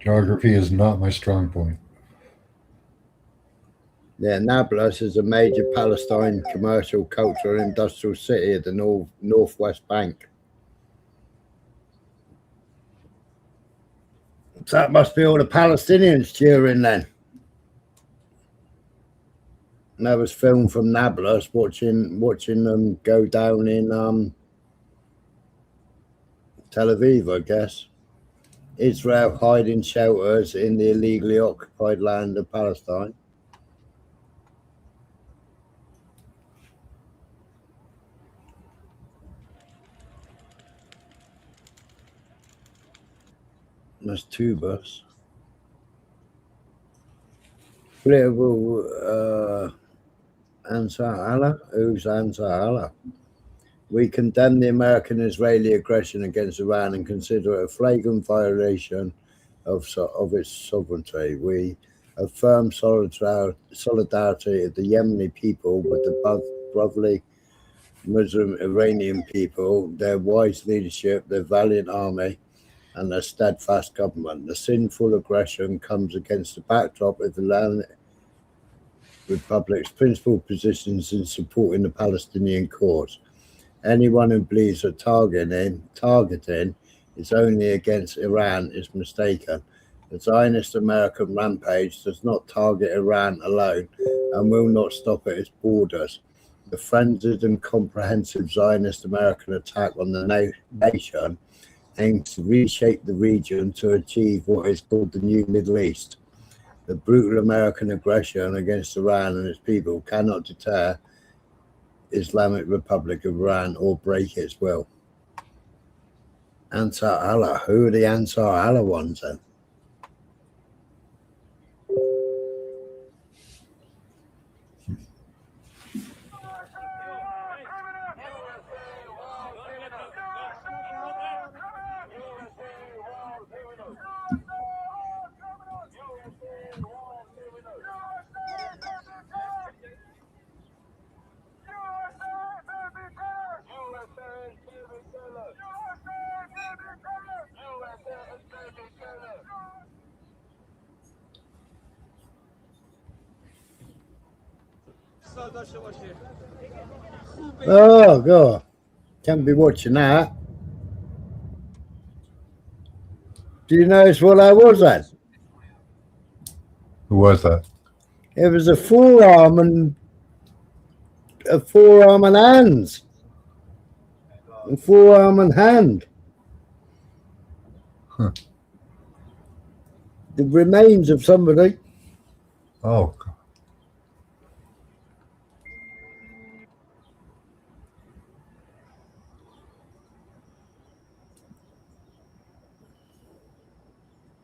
Geography is not my strong point. Yeah, Nablus is a major Palestine commercial, cultural, and industrial city of the northwest bank. So that must be all the Palestinians cheering then. And that was filmed from Nablus, watching them go down in Tel Aviv, I guess. Israel hiding shelters in the illegally occupied land of Palestine. That's Tubus. Political Ansar Allah. Who's Ansar Allah? We condemn the American-Israeli aggression against Iran and consider it a flagrant violation of its sovereignty. We affirm solidarity of the Yemeni people with the brotherly Muslim Iranian people, their wise leadership, their valiant army, and their steadfast government. The sinful aggression comes against the backdrop of the Land Republic's principal positions in supporting the Palestinian cause. Anyone who believes that targeting is only against Iran is mistaken. The Zionist American rampage does not target Iran alone and will not stop at its borders. The frenzied and comprehensive Zionist American attack on the nation aims to reshape the region to achieve what is called the New Middle East. The brutal American aggression against Iran and its people cannot deter Islamic Republic of Iran or break its will. Ansar Allah. Who are the Ansar Allah ones then? Oh God, can't be watching that. Do you notice what I was at? Who was that? It was a forearm and hands. A forearm and hand. Huh. The remains of somebody. Oh, God.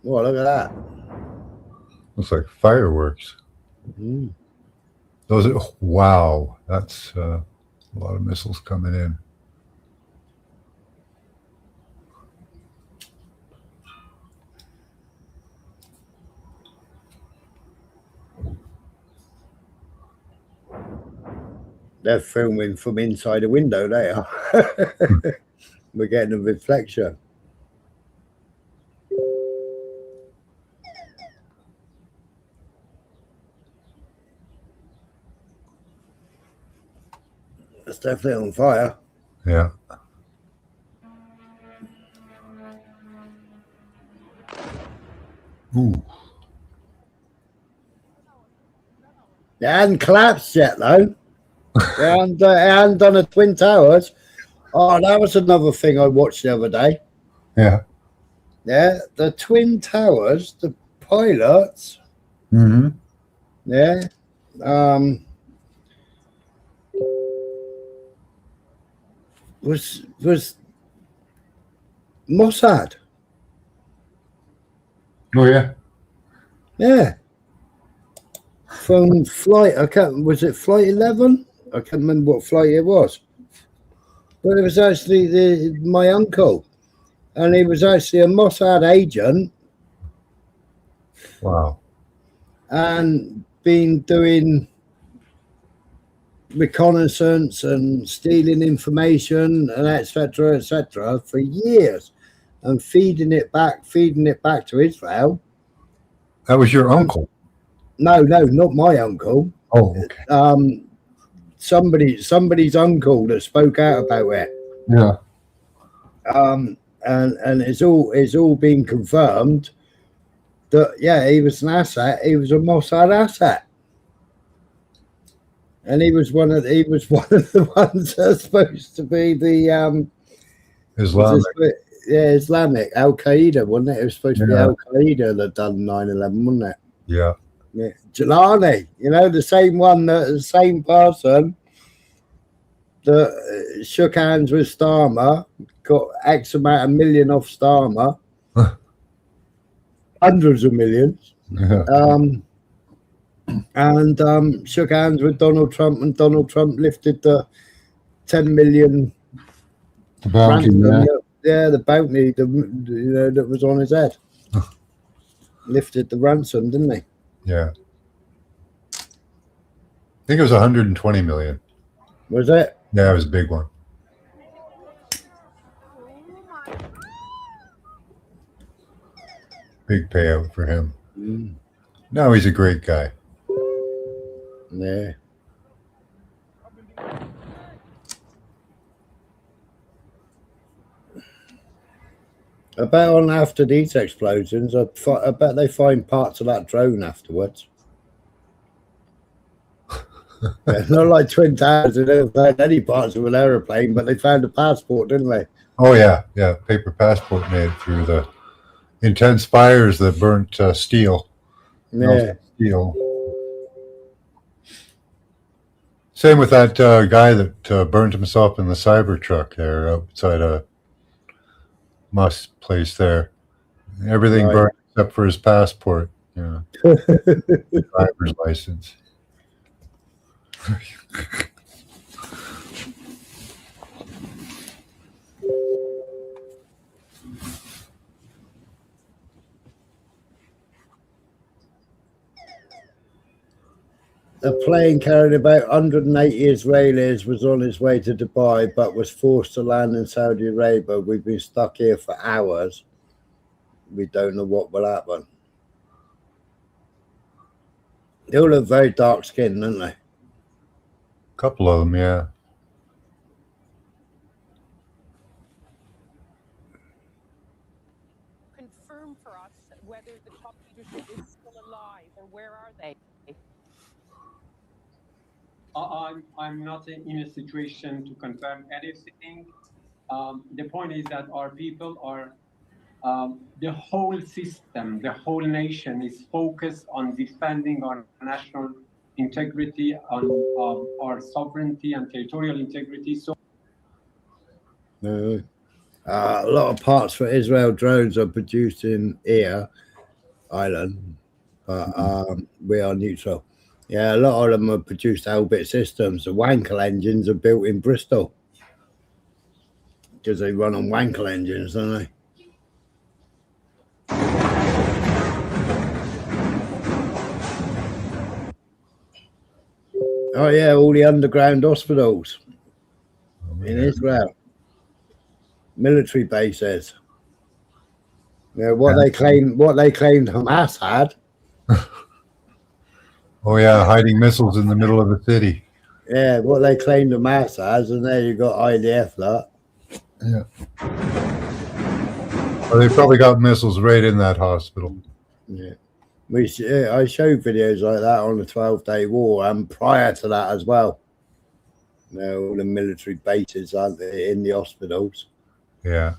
Oh, look at that. Looks like fireworks. Mm. Those are, wow, that's a lot of missiles coming in. They're filming from inside a window, they are. We're getting a reflection. It's definitely on fire. Yeah. Ooh. It hadn't collapsed yet, though. It hadn't done a Twin Towers. Oh, that was another thing I watched the other day. Yeah. Yeah, the Twin Towers, the pilots. Mm-hmm. Yeah. Was Mossad. Oh, yeah. Yeah. From flight, was it flight 11? I can't remember what flight it was. But it was actually my uncle. And he was actually a Mossad agent. Wow. And been doing reconnaissance and stealing information and etc. for years and feeding it back to Israel. That was your uncle? No, not my uncle. Oh, okay. Somebody's uncle that spoke out about it. Yeah. And it's all been confirmed that he was an asset. He was a Mossad asset. And he was one of the ones that's supposed to be the Islamic. Islamic Al Qaeda, wasn't it? It was supposed to be Al Qaeda that done 9/11, wasn't it? Yeah. Yeah. Jelani, the same person that shook hands with Starmer, got X amount of million off Starmer, hundreds of millions. Yeah. And shook hands with Donald Trump, and Donald Trump lifted the 10 million bounty. The bounty that was on his head. Lifted the ransom, didn't he? Yeah. I think it was 120 million. Was it? Yeah, it was a big one. Big payout for him. Mm. No, he's a great guy. Yeah. I bet on after these explosions, I bet they find parts of that drone afterwards. Yeah, not like Twin Towers, they didn't find any parts of an aeroplane, but they found a passport, didn't they? Oh yeah, yeah. Paper passport made through the intense fires that burnt steel. Yeah. Melted steel. Same with that guy that burned himself in the Cybertruck there outside a Musk place there. Everything Right. burned except for his passport, driver's license. A plane carrying about 180 Israelis was on its way to Dubai, but was forced to land in Saudi Arabia. We've been stuck here for hours. We don't know what will happen. They all look very dark skinned, don't they? A couple of them, yeah. Confirm for us whether the top leadership is still alive, or where are they? I'm not in a situation to confirm anything. The point is that our people are, the whole system, the whole nation is focused on defending our national integrity, on our sovereignty and territorial integrity. So a lot of parts for Israel drones are produced in Ireland, but we are neutral. Yeah, a lot of them are produced Elbit systems. The Wankel engines are built in Bristol because they run on Wankel engines, don't they? Oh yeah, all the underground hospitals in Israel, military bases. Yeah, what they claimed Hamas had. Oh yeah, hiding missiles in the middle of the city. Yeah, what they claimed Hamas has, and there you got IDF lot. Yeah. Well, they probably got missiles right in that hospital. Yeah. I show videos like that on the 12-day war and prior to that as well. You know, all the military bases, aren't they, in the hospitals? Yeah.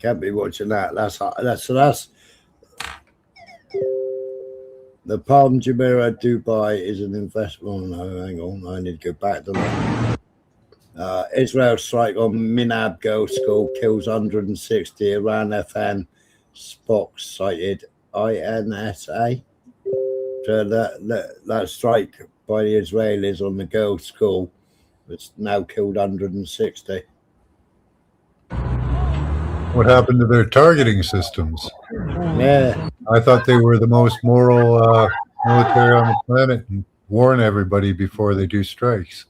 Can't be watching that. That's the Palm Jumeirah Dubai is an investment. Oh, no, hang on, I need to go back to that. Israel strike on Minab Girls School kills 160. Iran FN Spock cited INSA. So that strike by the Israelis on the girls' school that's now killed 160. What happened to their targeting systems? Yeah. I thought they were the most moral military on the planet and warn everybody before they do strikes.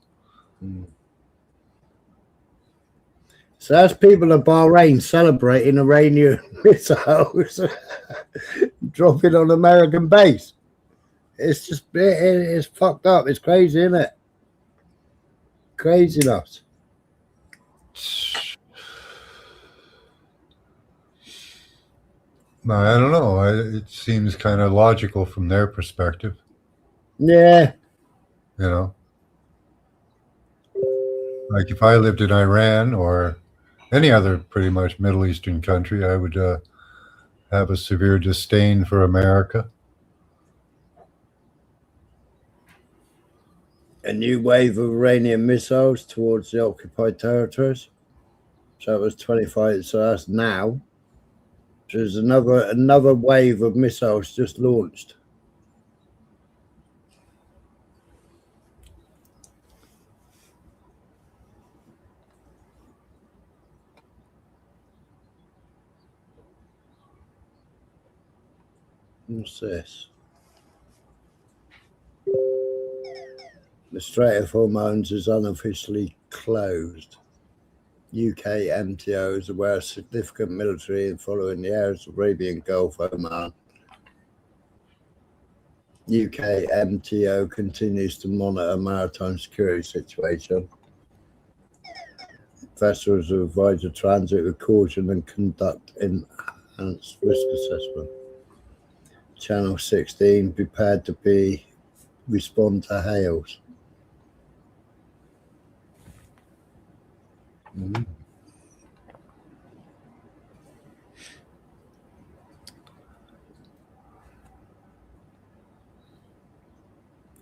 So that's people of Bahrain celebrating Iranian missiles dropping on American base. It's just, it's fucked up. It's crazy, isn't it? Craziness. I don't know. It seems kind of logical from their perspective. Yeah. You know, like if I lived in Iran or any other pretty much Middle Eastern country, I would have a severe disdain for America. A new wave of Iranian missiles towards the occupied territories. So it was 25. So that's now. So there's another wave of missiles just launched. What's this? The Strait of Hormuz is unofficially closed. UK MTO is aware of significant military and following the Arab Arabian Gulf, Oman. UK MTO continues to monitor maritime security situation. Vessels are advised to transit with caution and conduct enhanced risk assessment. Channel 16 prepared to respond to hails.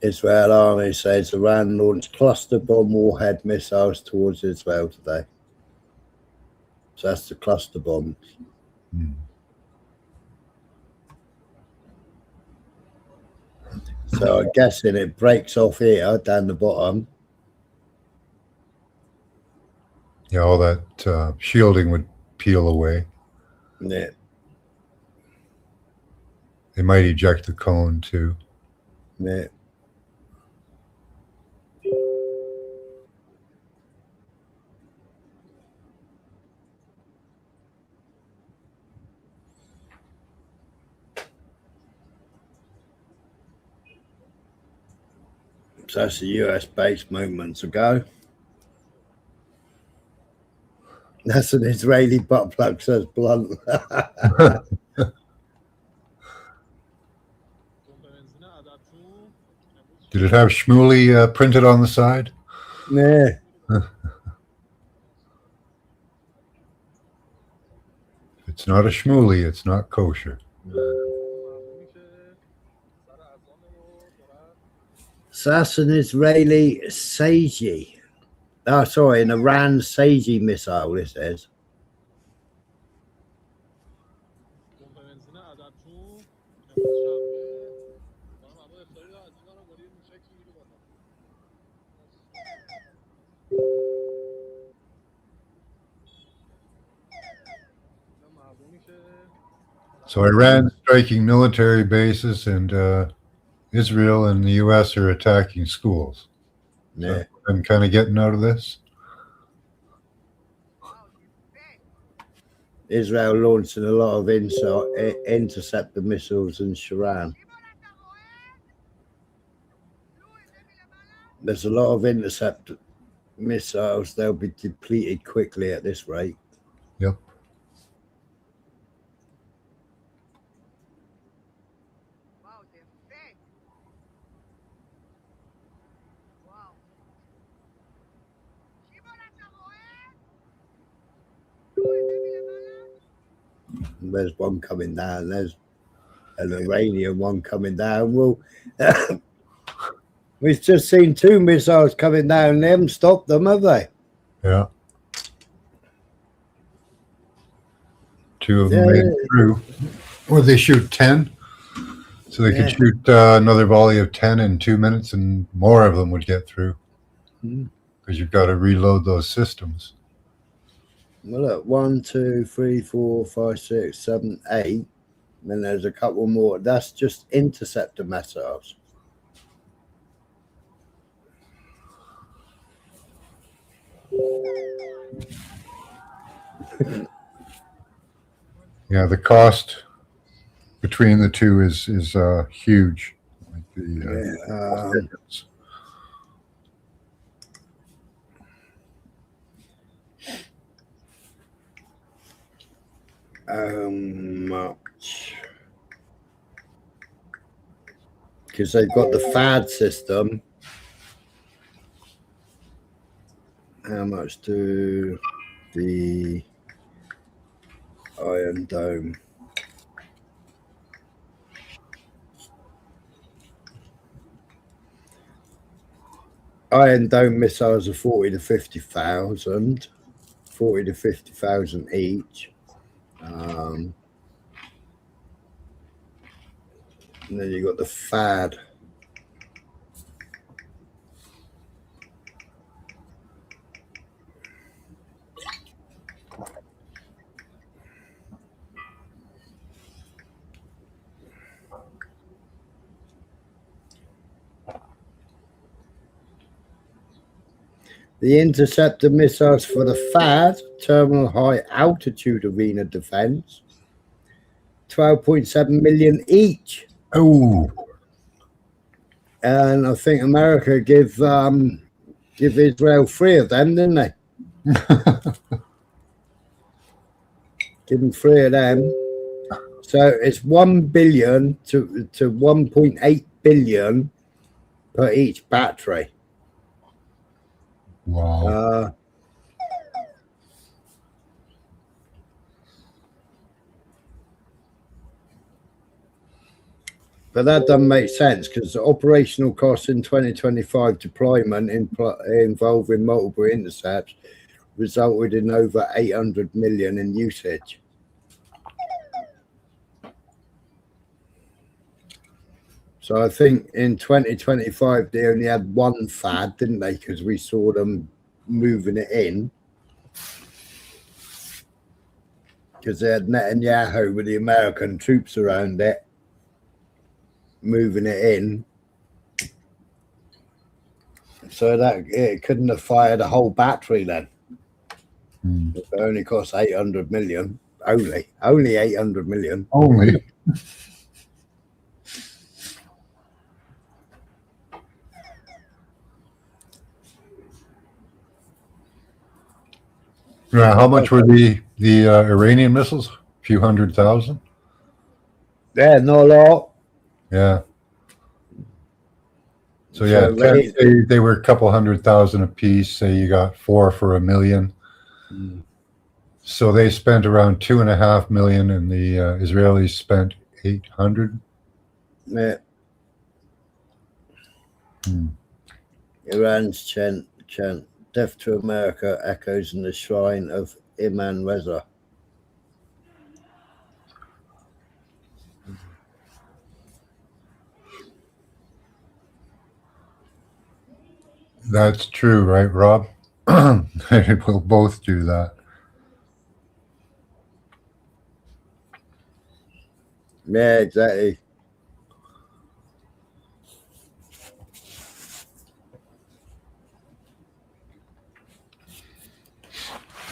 Israel Army says Iran launched cluster bomb warhead missiles towards Israel today. So that's the cluster bombs. So I'm guessing it breaks off here down the bottom. Yeah, all that shielding would peel away. Yeah. They might eject the cone too. Yeah. So that's the US base moments ago. That's an Israeli butt plug, says Blunt. Did it have Shmuley printed on the side? Yeah. If it's not a Shmuley, it's not kosher. So that's an Israeli Seiji. Oh, sorry, an Iran Seiji missile, it says. So Iran striking military bases, and Israel and the U.S. are attacking schools. Yeah. So I'm kind of getting out of this. Israel launching a lot of interceptor missiles in Shiran. There's a lot of interceptor missiles. They'll be depleted quickly at this rate. Yep. There's one coming down. There's an Iranian one coming down. Well, we've just seen 2 missiles coming down. They haven't stopped them, have they? Yeah. 2 of them made it through. Or they shoot 10. So they could shoot another volley of 10 in 2 minutes, and more of them would get through. Because you've got to reload those systems. Well, look, 1, 2, 3, 4, 5, 6, 7, 8. Then there's a couple more. That's just interceptor missiles. Yeah, the cost between the two is huge. Like the, Much. Because they've got the FAD system. How much do the Iron Dome? Iron Dome missiles are 40 to 50,000, 40 to 50,000 each. And then you got the FAD. The interceptor missiles for the THAAD, Terminal High Altitude Arena Defense, 12.7 million each. Oh, And I think America give Israel 3 of them, didn't they? Give them 3 of them. So it's 1 billion to 1.8 billion per each battery. wow. But that doesn't make sense because the operational costs in 2025 deployment involving multiple intercepts resulted in over 800 million in usage. So I think in 2025 they only had 1 THAAD, didn't they? Because we saw them moving it in. Because they had Netanyahu with the American troops around it, moving it in. So that it couldn't have fired a whole battery then. It only cost 800 million. Only 800 million. Only. Yeah, how much were the Iranian missiles? A few 100,000? Yeah, not a lot. Yeah. So yeah, say they were a couple 100,000 a piece. Say you got 4 for $1 million. So they spent around 2.5 million, and the Israelis spent 800. Yeah. Iran's chant, death to America echoes in the shrine of Imam Reza. That's true, right, Rob? They will both do that. Yeah, exactly.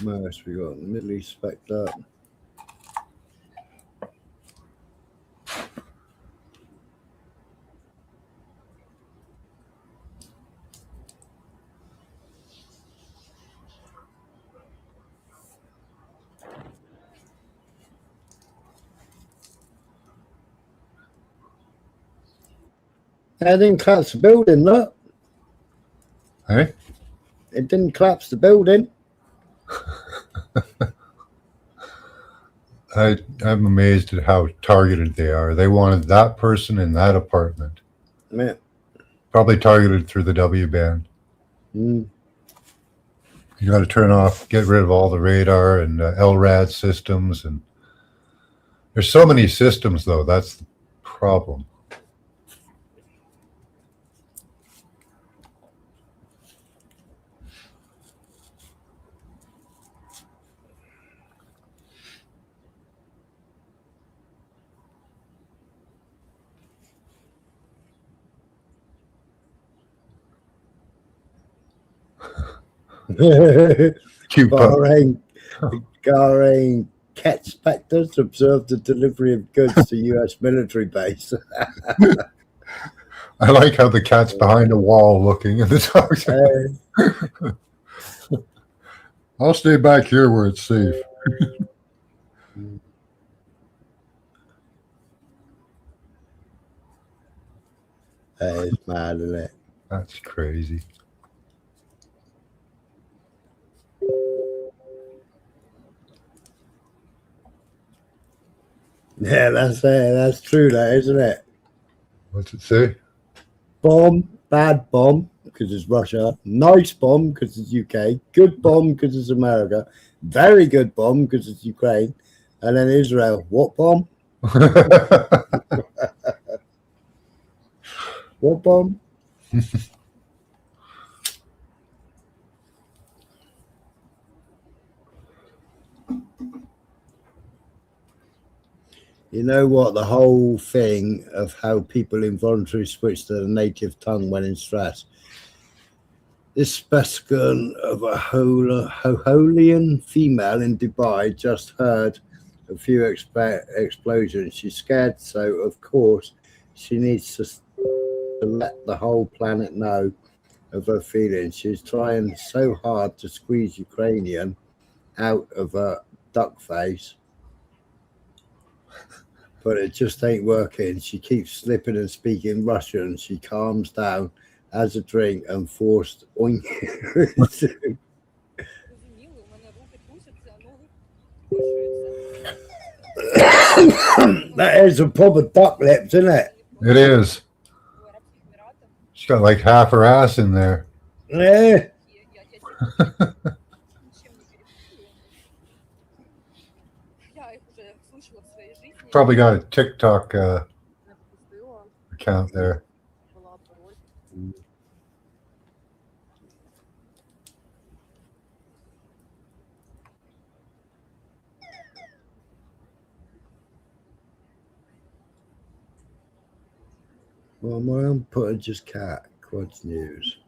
What else we got? Middle East Spectre. That didn't collapse the building, look. Hey? It didn't collapse the building. I'm amazed at how targeted they are. They wanted that person in that apartment. Yeah. Probably targeted through the W band. You got to turn off, get rid of all the radar and LRAD systems. And there's so many systems, though. That's the problem. Bahrain cat specters observed the delivery of goods to U.S. military base. I like how the cat's behind a wall looking at the dog. I'll stay back here where it's safe. That is mad, isn't it? That's crazy. Yeah, that's true, that isn't it? What's it say? Bomb, bad bomb because it's Russia. Nice bomb because it's UK. Good bomb because it's America. Very good bomb because it's Ukraine. And then Israel. What bomb? What bomb? You know what? The whole thing of how people involuntarily switch to the native tongue when in stress. This specimen of a Hoholian female in Dubai just heard a few explosions. She's scared, so of course she needs to let the whole planet know of her feelings. She's trying so hard to squeeze Ukrainian out of her duck face, but it just ain't working. She keeps slipping and speaking Russian. She calms down, has a drink, and forced oink. That is a proper duck lips, isn't it? It is. She's got like half her ass in there. Yeah. Probably got a TikTok account there. Well, my own put just cat. Quad's news.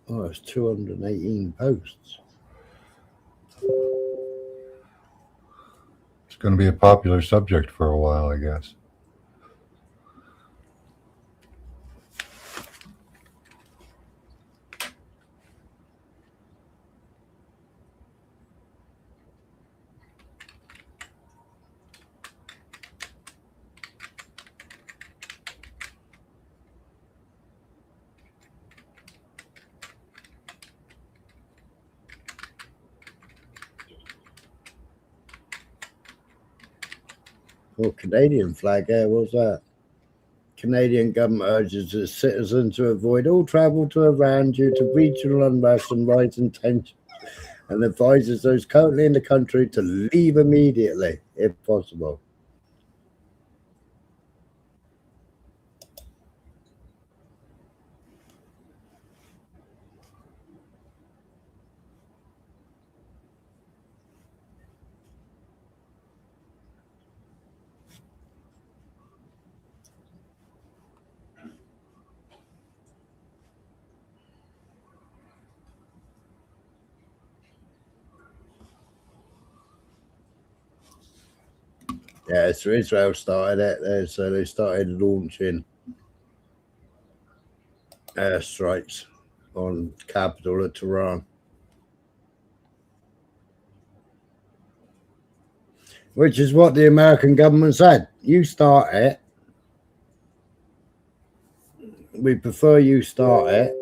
Oh, it's 218 posts. It's going to be a popular subject for a while, I guess. Oh, Canadian flag there, what's that? Canadian government urges its citizens to avoid all travel to Iran due to regional unrest and rising tensions, and advises those currently in the country to leave immediately, if possible. Yeah, so Israel started it there, so they started launching airstrikes on the capital of Tehran. Which is what the American government said. You start it. We prefer you start it.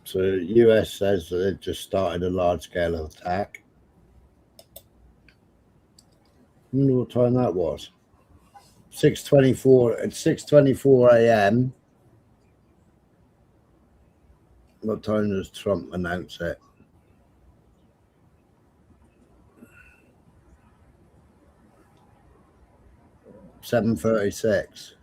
So the US says that they've just started a large-scale attack. I wonder what time that was. 6:24 at 6:24 a.m. What time does Trump announce it? 7:36.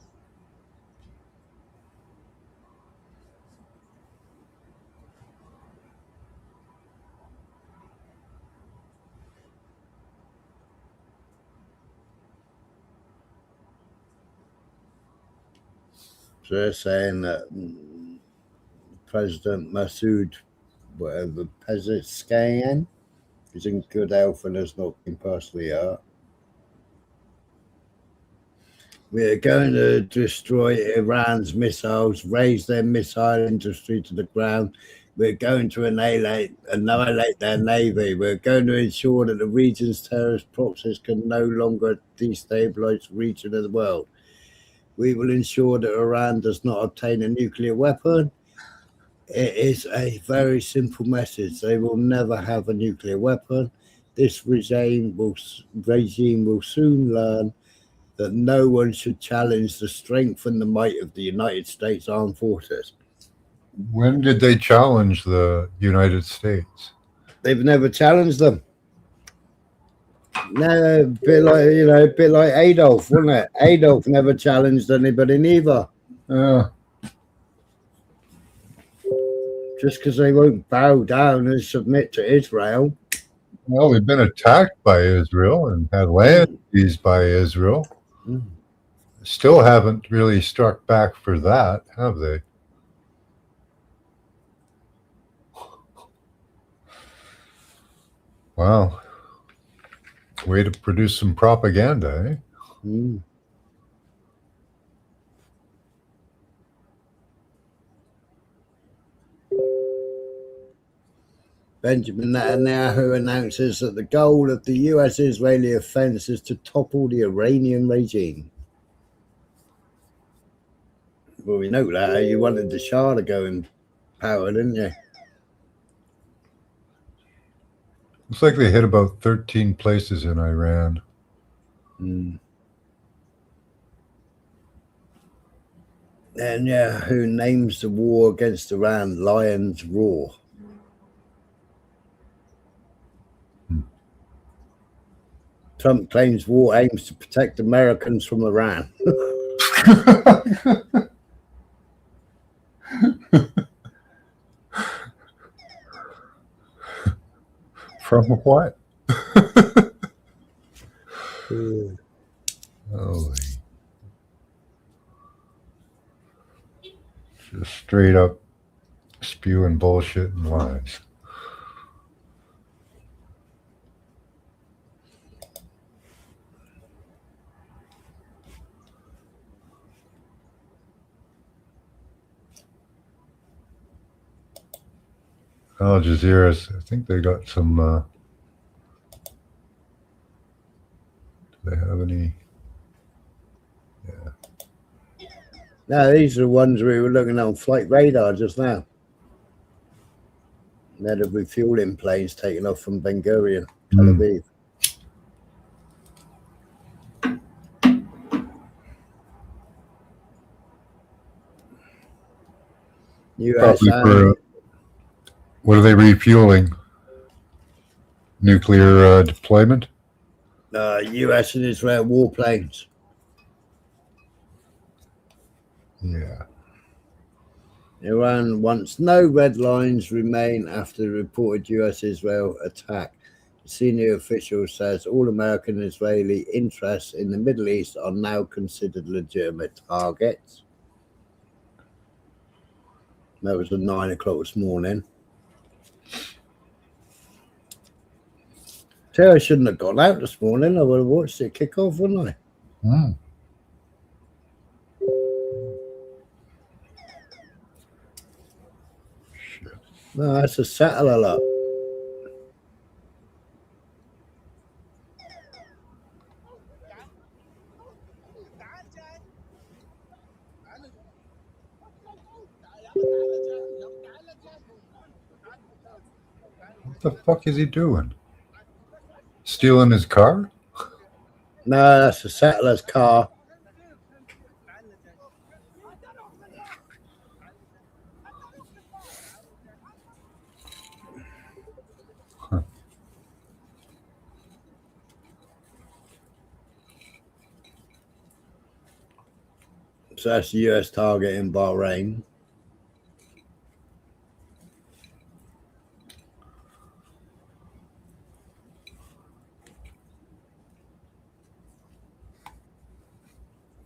So they're saying that President Masood, whatever, Pezeshkian, is in good health and has not been personally hurt. We are going to destroy Iran's missiles, raise their missile industry to the ground. We're going to annihilate their navy. We're going to ensure that the region's terrorist proxies can no longer destabilize the region of the world. We will ensure that Iran does not obtain a nuclear weapon. It is a very simple message. They will never have a nuclear weapon. This regime will soon learn that no one should challenge the strength and the might of the United States Armed Forces. When did they challenge the United States? They've never challenged them. No, a bit like Adolf, wasn't it? Adolf never challenged anybody neither. Just because they won't bow down and submit to Israel. Well, they've been attacked by Israel and had land seized by Israel. Still haven't really struck back for that, have they? Wow. Way to produce some propaganda, eh? Benjamin Netanyahu announces that the goal of the US-Israeli offense is to topple the Iranian regime. Well, we know that. You wanted the Shah to go in power, didn't you? Looks like they hit about 13 places in Iran. And who names the war against Iran Lion's Roar? Trump claims war aims to protect Americans from Iran. From what? Holy. Just straight up spewing bullshit and lies. Al Jazeera, I think they got some. Do they have any? Yeah. No, these are the ones we were looking on flight radar just now. They're the refueling planes taking off from Ben Gurion, Tel Aviv. US what are they refueling? Nuclear deployment? US and Israel warplanes. Yeah. Iran wants no red lines remain after the reported US-Israel attack. The senior official says all American and Israeli interests in the Middle East are now considered legitimate targets. That was at 9 o'clock this morning. So I shouldn't have gone out this morning. I would have watched it kick off, wouldn't I? Shit. No, that's a settle alert. What the fuck is he doing? Stealing his car? No, that's a settler's car. Huh. So that's the US target in Bahrain.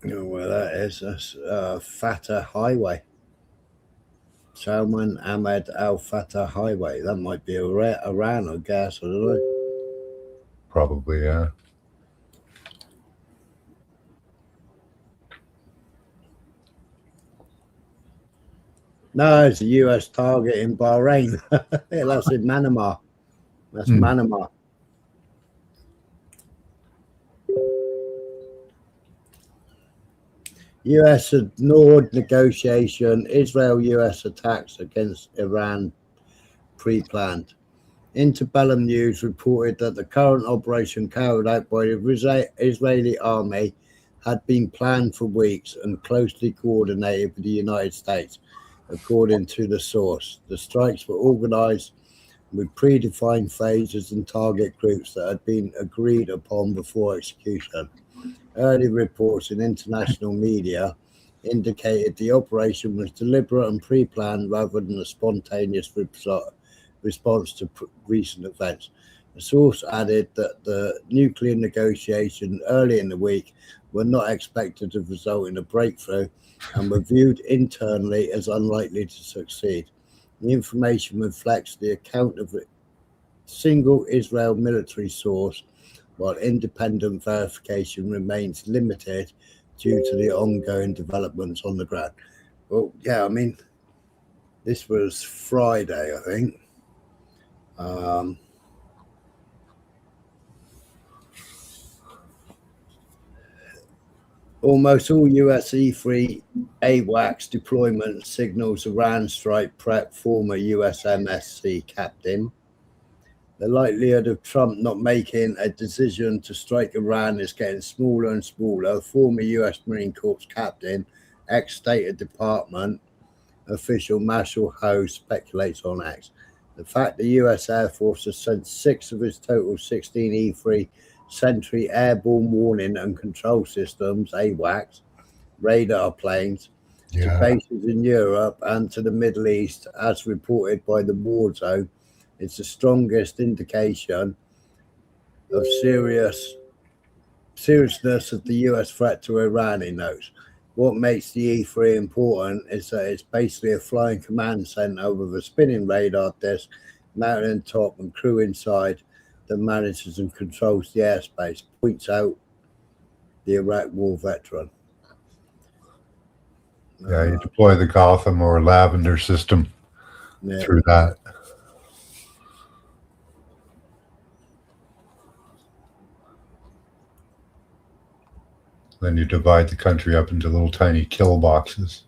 Oh, well, that is a Fatah Highway. Salman Ahmed Al Fatah Highway. That might be Iran, I guess. I don't know. Probably, yeah. No, it's a US target in Bahrain. Yeah, that's in Manama. That's Manama. US ignored negotiation. Israel-US attacks against Iran pre-planned. Interbellum News reported that the current operation carried out by the Israeli army had been planned for weeks and closely coordinated with the United States, according to the source. The strikes were organized with predefined phases and target groups that had been agreed upon before execution. Early reports in international media indicated the operation was deliberate and pre-planned rather than a spontaneous response to recent events. The source added that the nuclear negotiations early in the week were not expected to result in a breakthrough and were viewed internally as unlikely to succeed. The information reflects the account of a single Israel military source, while independent verification remains limited due to the ongoing developments on the ground. Well, yeah, I mean, this was Friday, I think. Almost all US E3 AWACS deployment signals Iran strike prep former US MSC captain. The likelihood of Trump not making a decision to strike Iran is getting smaller and smaller. Former US Marine Corps captain, ex-State Department official Marshall Ho speculates on X. The fact the US Air Force has sent 6 of its total 16 E3 Sentry airborne warning and control systems, AWACS, radar planes, to bases in Europe and to the Middle East, as reported by the War Zone, it's the strongest indication of seriousness of the US threat to Iran, he notes. What makes the E3 important is that it's basically a flying command center with a spinning radar disc mounted on top and crew inside that manages and controls the airspace, points out the Iraq War veteran. Yeah, you deploy the Gotham or Lavender system through that. Then you divide the country up into little tiny kill boxes.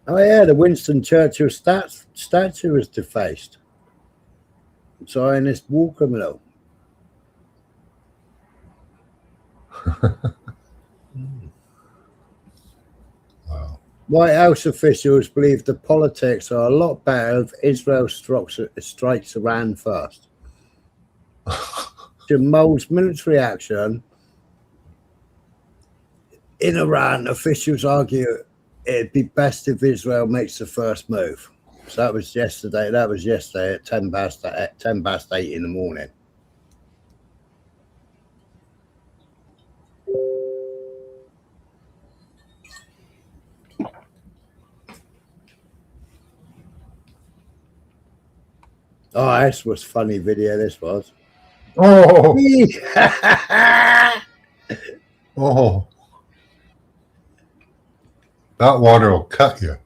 Oh yeah, the Winston Churchill statue was defaced. Zionist war criminal. Wow. White House officials believe the politics are a lot better if Israel strikes Iran first. To Mold's military action in Iran, officials argue it'd be best if Israel makes the first move. So that was yesterday. That was yesterday at 10 past 8 in the morning. Oh, this was funny video. This was. Oh. Oh. That water will cut you.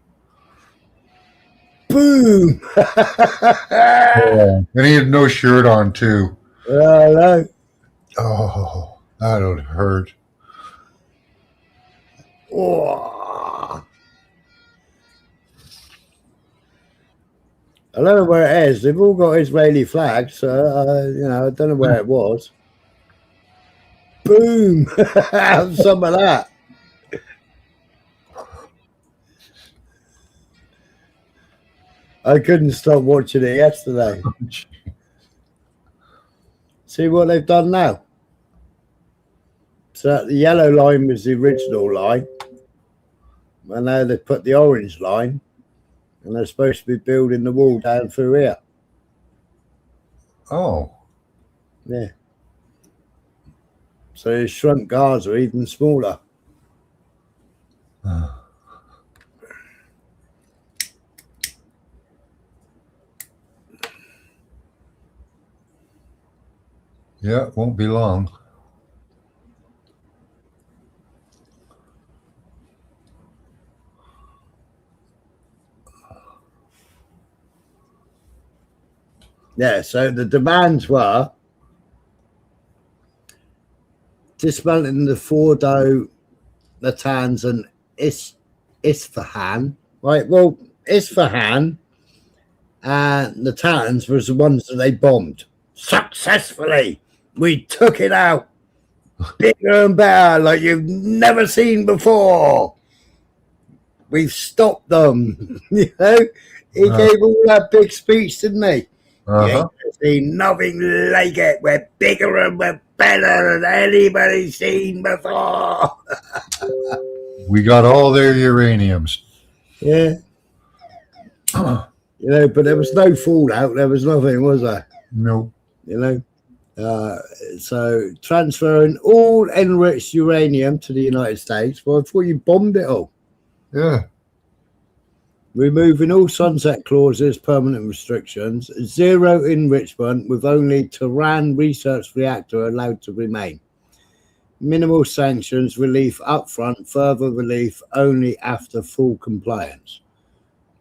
Boom. Oh. And he had no shirt on too. No. Oh, that would hurt. Oh. I don't know where it is. They've all got Israeli flags, so I don't know where it was. Boom! Have some of that. I couldn't stop watching it yesterday. See what they've done now? So the yellow line was the original line, and now they've put the orange line, and they're supposed to be building the wall down through here. Oh. Yeah. So they shrunk Gaza even smaller. Yeah, it won't be long. Yeah, so the demands were dismantling the Fordo, Natanz, and Isfahan. Right, well, Isfahan and Natanz was the ones that they bombed successfully. We took it out bigger and better, like you've never seen before. We've stopped them. You know, he gave all that big speech, didn't he? You ain't seen nothing like it. We're bigger and we're better than anybody's seen before. We got all their uraniums. Yeah. You know, but there was no fallout. There was nothing, was there? No. You know, so transferring all enriched uranium to the United States. Well, I thought you bombed it all. Yeah. Removing all sunset clauses, permanent restrictions, zero enrichment with only Tehran research reactor allowed to remain. Minimal sanctions, relief upfront, further relief only after full compliance.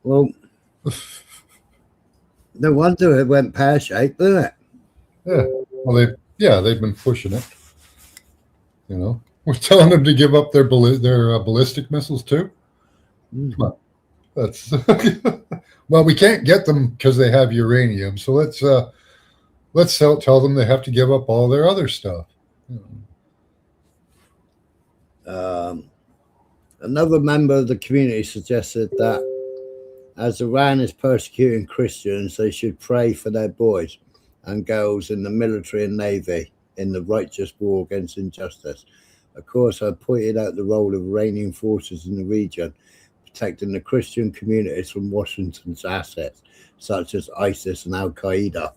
Well, no wonder it went pear-shaped, didn't it? Yeah. Well, they've been pushing it. You know, we're telling them to give up their ballistic missiles too. Come on. That's well, we can't get them because they have uranium. So let's tell them they have to give up all their other stuff. Another member of the community suggested that as Iran is persecuting Christians, they should pray for their boys and girls in the military and navy in the righteous war against injustice. Of course, I pointed out the role of Iranian forces in the region, protecting the Christian communities from Washington's assets, such as ISIS and Al-Qaeda.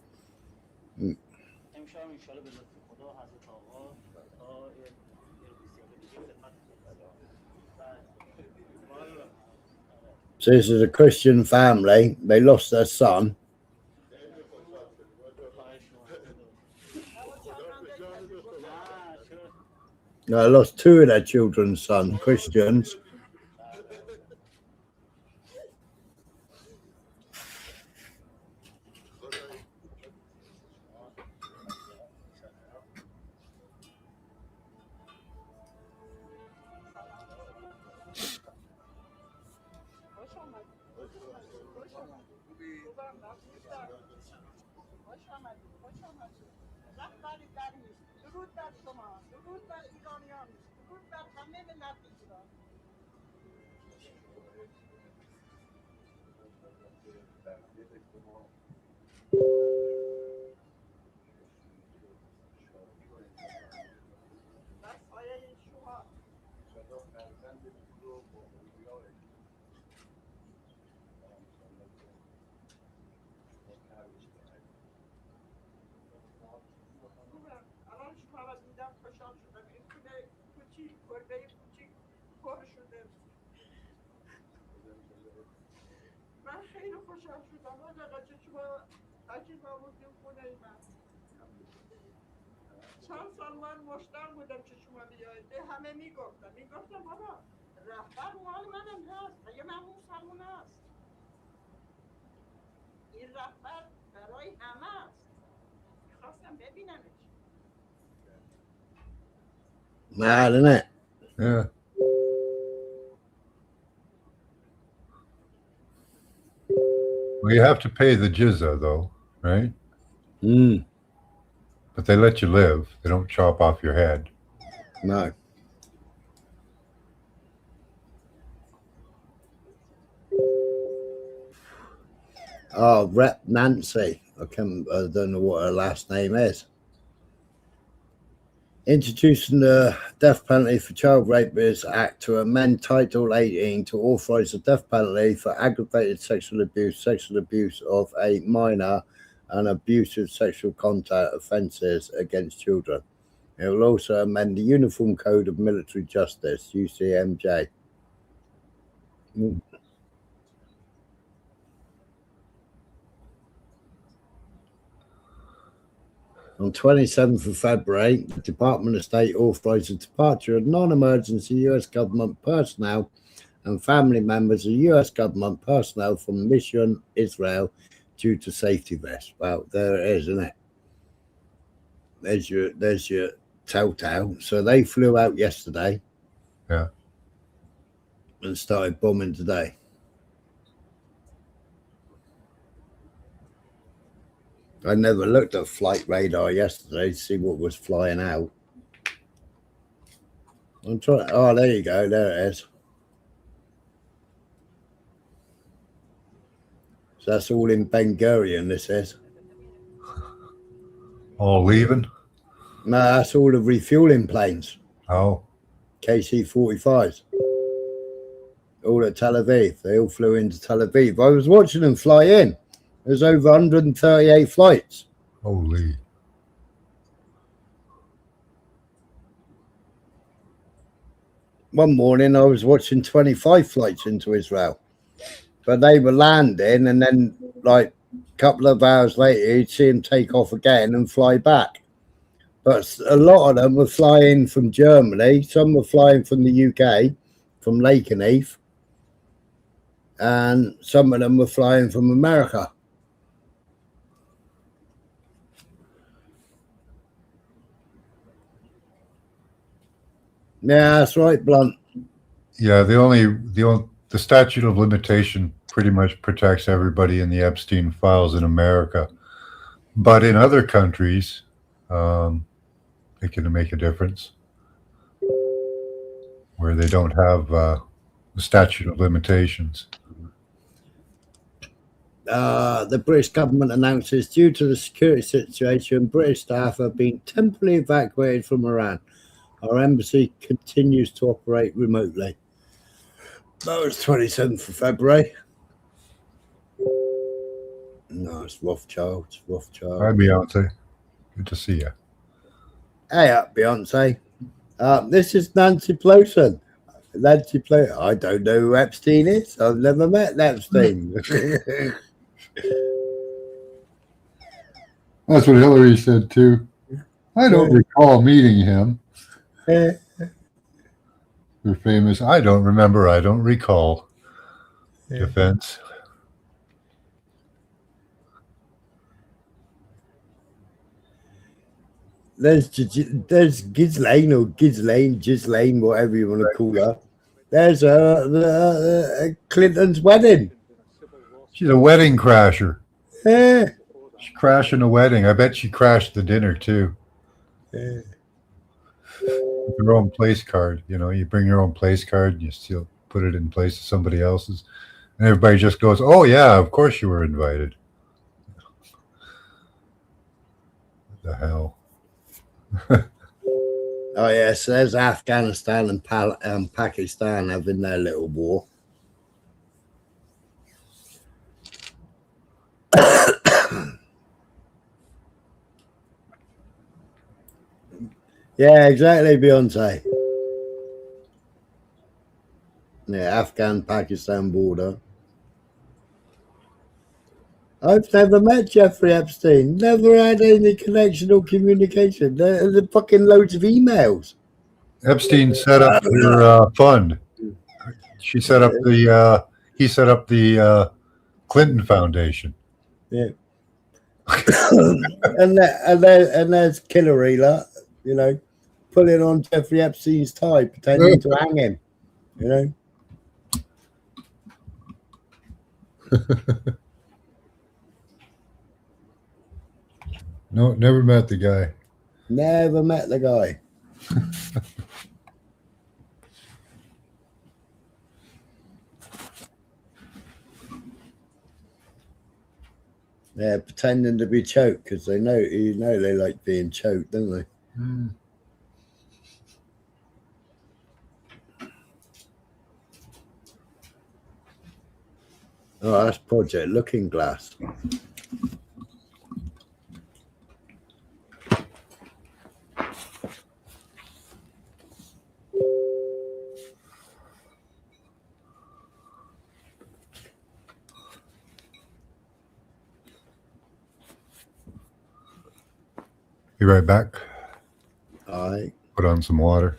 So this is a Christian family. They lost their son. No, I lost two of their children's sons, Christians. Mad, isn't it? Yeah. Well, you have to pay the jizya, though, right? But they let you live. They don't chop off your head. No. Oh, Rep Nancy. I don't know what her last name is. Introducing the Death Penalty for Child Rapists Act to amend Title 18 to authorize the death penalty for aggravated sexual abuse of a minor, and abusive sexual contact offences against children. It will also amend the Uniform Code of Military Justice, UCMJ. On 27th of February, the Department of State authorized the departure of non-emergency U.S. government personnel and family members of U.S. government personnel from Mission Israel due to safety risks. Well, there it is, isn't it? There's your telltale. So they flew out yesterday. Yeah. And started bombing today. I never looked at flight radar yesterday to see what was flying out. I'm trying. Oh, there you go. There it is. So that's all in Ben Gurion, this is. All leaving? No, that's all the refueling planes. Oh. KC-45s. All at Tel Aviv. They all flew into Tel Aviv. I was watching them fly in. There's over 138 flights. Holy. One morning I was watching 25 flights into Israel. But they were landing, and then like a couple of hours later you'd see them take off again and fly back. But a lot of them were flying from Germany. Some were flying from the UK, from Lakenheath. And some of them were flying from America. Yeah, that's right, Blunt. Yeah, the statute of limitation pretty much protects everybody in the Epstein files in America, but in other countries, it can make a difference where they don't have the statute of limitations. The British government announces due to the security situation, British staff have been temporarily evacuated from Iran. Our embassy continues to operate remotely. That was 27th of February. No, it's Rothschild. It's Rothschild. Hi, Beyonce. Good to see you. Hey up, Beyonce. This is Nancy Pelosi. Nancy Pelosi. I don't know who Epstein is. I've never met Epstein. That's what Hillary said too. I don't recall meeting him. Her famous, I don't remember, I don't recall defense. There's Ghislaine or Ghislaine, whatever you want to call her. There's Clinton's wedding. She's a wedding crasher. Yeah. She's crashing a wedding. I bet she crashed the dinner too. Yeah. With your own place card, you know, you bring your own place card and you still put it in place of somebody else's, and everybody just goes, "Oh yeah, of course you were invited." What the hell? Oh yes, there's Afghanistan and Pakistan having their little war. Yeah, exactly, Beyonce. Yeah, Afghan-Pakistan border. I've never met Jeffrey Epstein. Never had any connection or communication. There's fucking loads of emails. Epstein set up her fund. She set up the. He set up the Clinton Foundation. Yeah. and there's Hillary, you know, pulling on Jeffrey Epstein's tie, pretending to hang him. You know. No, never met the guy. Never met the guy. Yeah, pretending to be choked because they know, they like being choked, don't they? Mm. Oh, that's Project Looking Glass. Be right back. All right. Put on some water.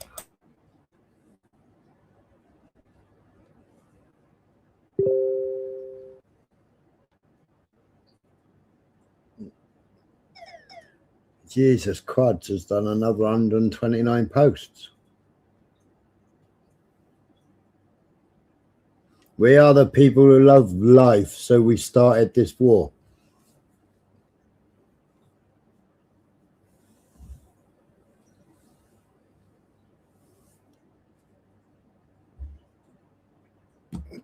Jesus, Quads has done another 129 posts. We are the people who love life, so we started this war.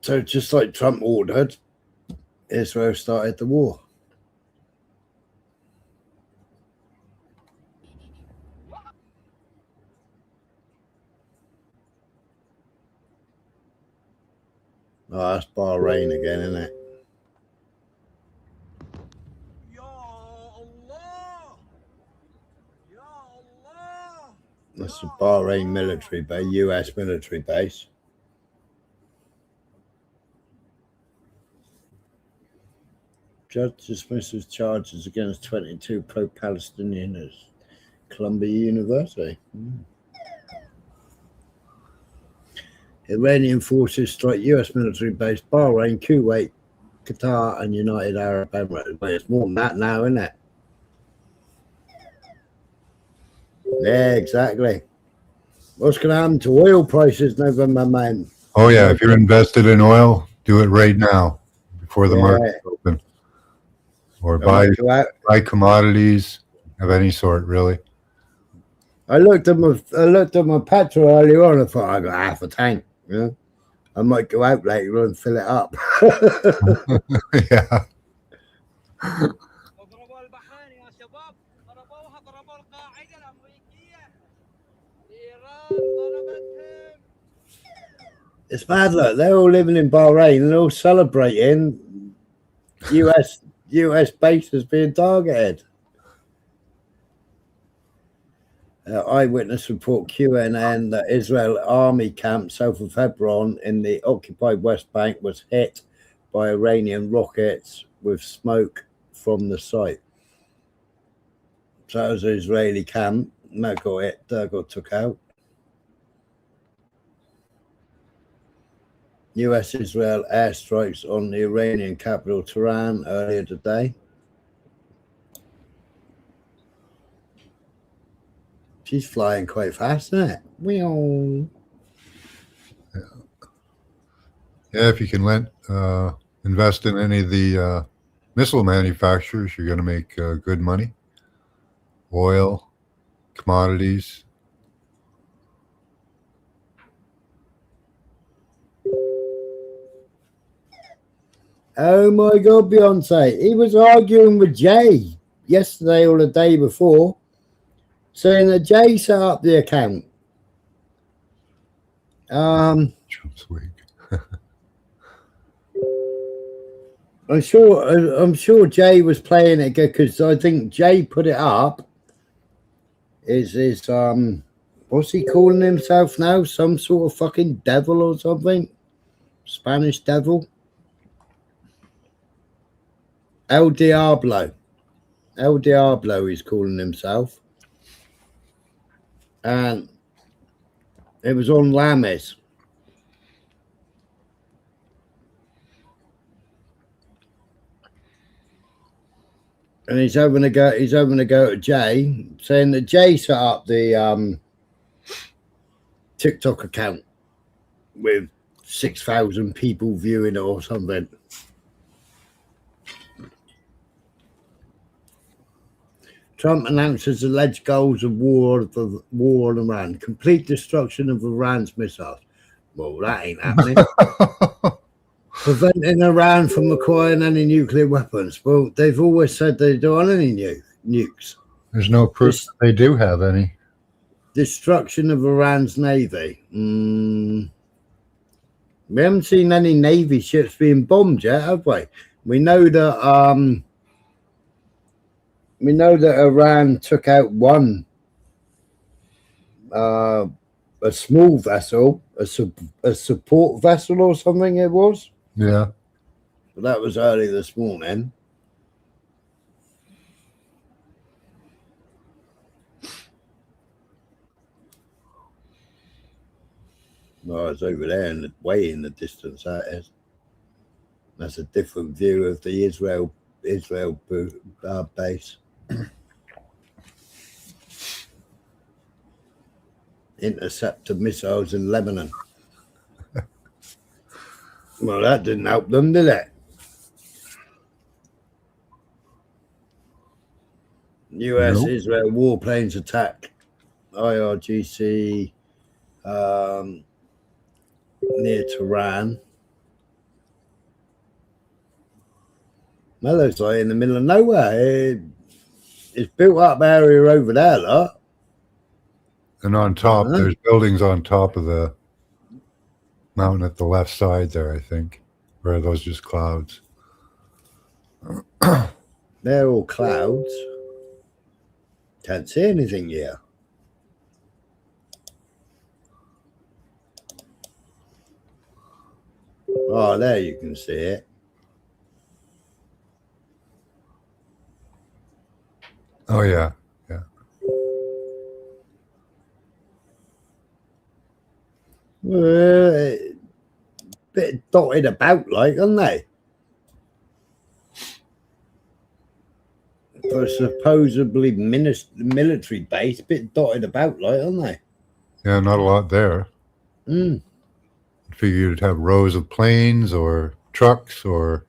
So just like Trump ordered, Israel started the war. Oh, that's Bahrain again, isn't it? That's the Bahrain military base, US military base. Judge dismisses charges against 22 pro-Palestinian at Columbia University. Iranian forces strike US military base, Bahrain, Kuwait, Qatar, and United Arab Emirates. But it's more than that now, isn't it? Yeah, exactly. What's going to happen to oil prices, November, man? Oh, yeah. If you're invested in oil, do it right now before the market's open. Or buy commodities of any sort, really. I looked at my petrol earlier on. I thought I got half a tank. You know, I might go out later and fill it up. Yeah. It's mad. Look, they're all living in Bahrain and they're all celebrating US bases being targeted. Eyewitness report QNN that Israel army camp south of Hebron in the occupied West Bank was hit by Iranian rockets with smoke from the site. So that was an Israeli camp. That got took out. US-Israel airstrikes on the Iranian capital Tehran earlier today. She's flying quite fast, isn't it? Yeah, if you can invest in any of the missile manufacturers, you're going to make good money. Oil, commodities. Oh my God, Beyonce. He was arguing with Jay yesterday or the day before, saying that Jay set up the account. Trump's weak. I'm sure Jay was playing it because I think Jay put it up. Is what's he calling himself now? Some sort of fucking devil or something? Spanish devil? El Diablo. El Diablo he's calling himself. And it was on Lamis. And he's having a go at Jay, saying that Jay set up the TikTok account with 6,000 people viewing it or something. Trump announces alleged goals of war on Iran. Complete destruction of Iran's missiles. Well, that ain't happening. Preventing Iran from acquiring any nuclear weapons. Well, they've always said they don't want any nukes. There's no proof they do have any. Destruction of Iran's navy. We haven't seen any navy ships being bombed yet, have we? We know that Iran took out one a small vessel, a support vessel or something it was. Yeah. But that was early this morning. Well, it's over there and way in the distance. That is. That's a different view of the Israel base. Interceptor missiles in Lebanon. Well, that didn't help them, did it? US-Israel warplanes attack IRGC near Tehran. Well, looks like in the middle of nowhere. It's built up area over there, look. And on top, there's buildings on top of the mountain at the left side there, I think. Or are those just clouds? They're all clouds. Can't see anything here. Oh, there you can see it. Oh, yeah. Yeah. Well, bit dotted about, like, aren't they? For a supposedly military base, bit dotted about, like, aren't they? Yeah, not a lot there. Mm. I figured you'd have rows of planes or trucks or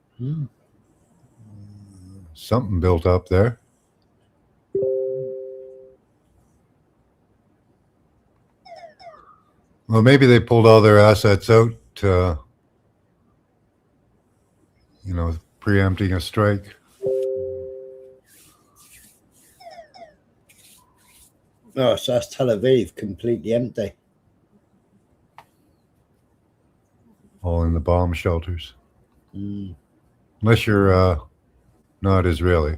something built up there. Well, maybe they pulled all their assets out, preempting a strike. Oh, so that's Tel Aviv, completely empty. All in the bomb shelters. Unless you're not Israeli.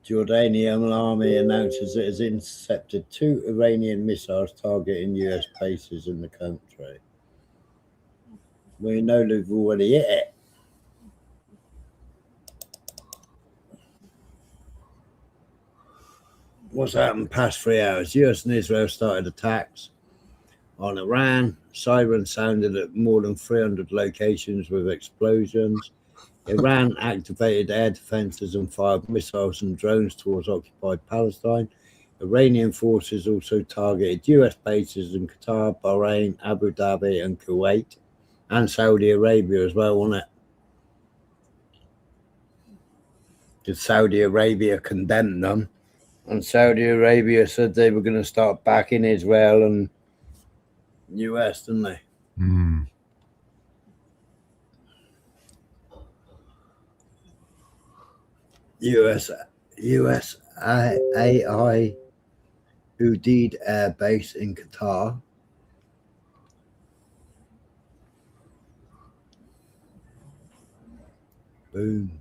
Jordanian army announces it has intercepted 2 Iranian missiles targeting US bases in the country. We know they've already hit it. What's happened past 3 hours? US and Israel started attacks on Iran. Sirens sounded at more than 300 locations with explosions. Iran activated air defenses and fired missiles and drones towards occupied Palestine. Iranian forces also targeted US bases in Qatar, Bahrain, Abu Dhabi, and Kuwait, and Saudi Arabia as well, wasn't it? Because Saudi Arabia condemned them, and Saudi Arabia said they were going to start backing Israel and US, didn't they? USAI Udeid Air Base in Qatar. Boom.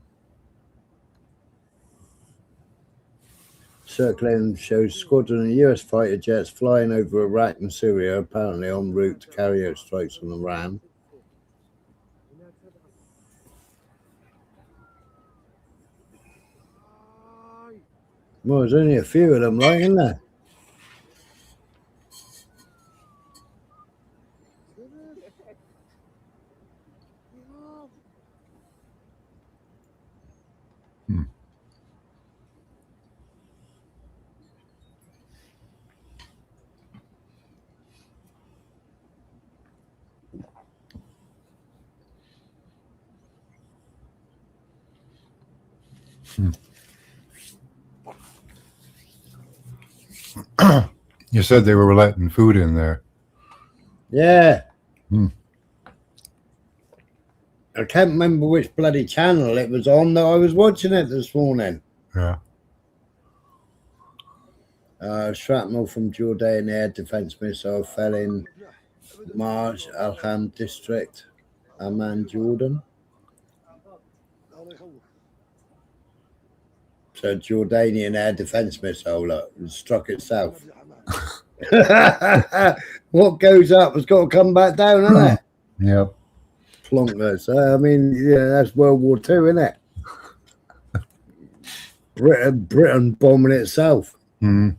Circling shows squadron of US fighter jets flying over Iraq and Syria, apparently en route to carry out strikes on Iran. Well, there's only a few of them, like, isn't there? You said they were letting food in there. Yeah. I can't remember which bloody channel it was on that I was watching it this morning. Yeah. Shrapnel from Jordan air defense missile fell in Marj Al-Ham district, Amman, Jordan. So Jordanian air defense missile struck itself. What goes up has got to come back down, hasn't it? Yep. Plonkers. I mean, yeah, that's World War II, isn't it? Britain bombing itself. Mm.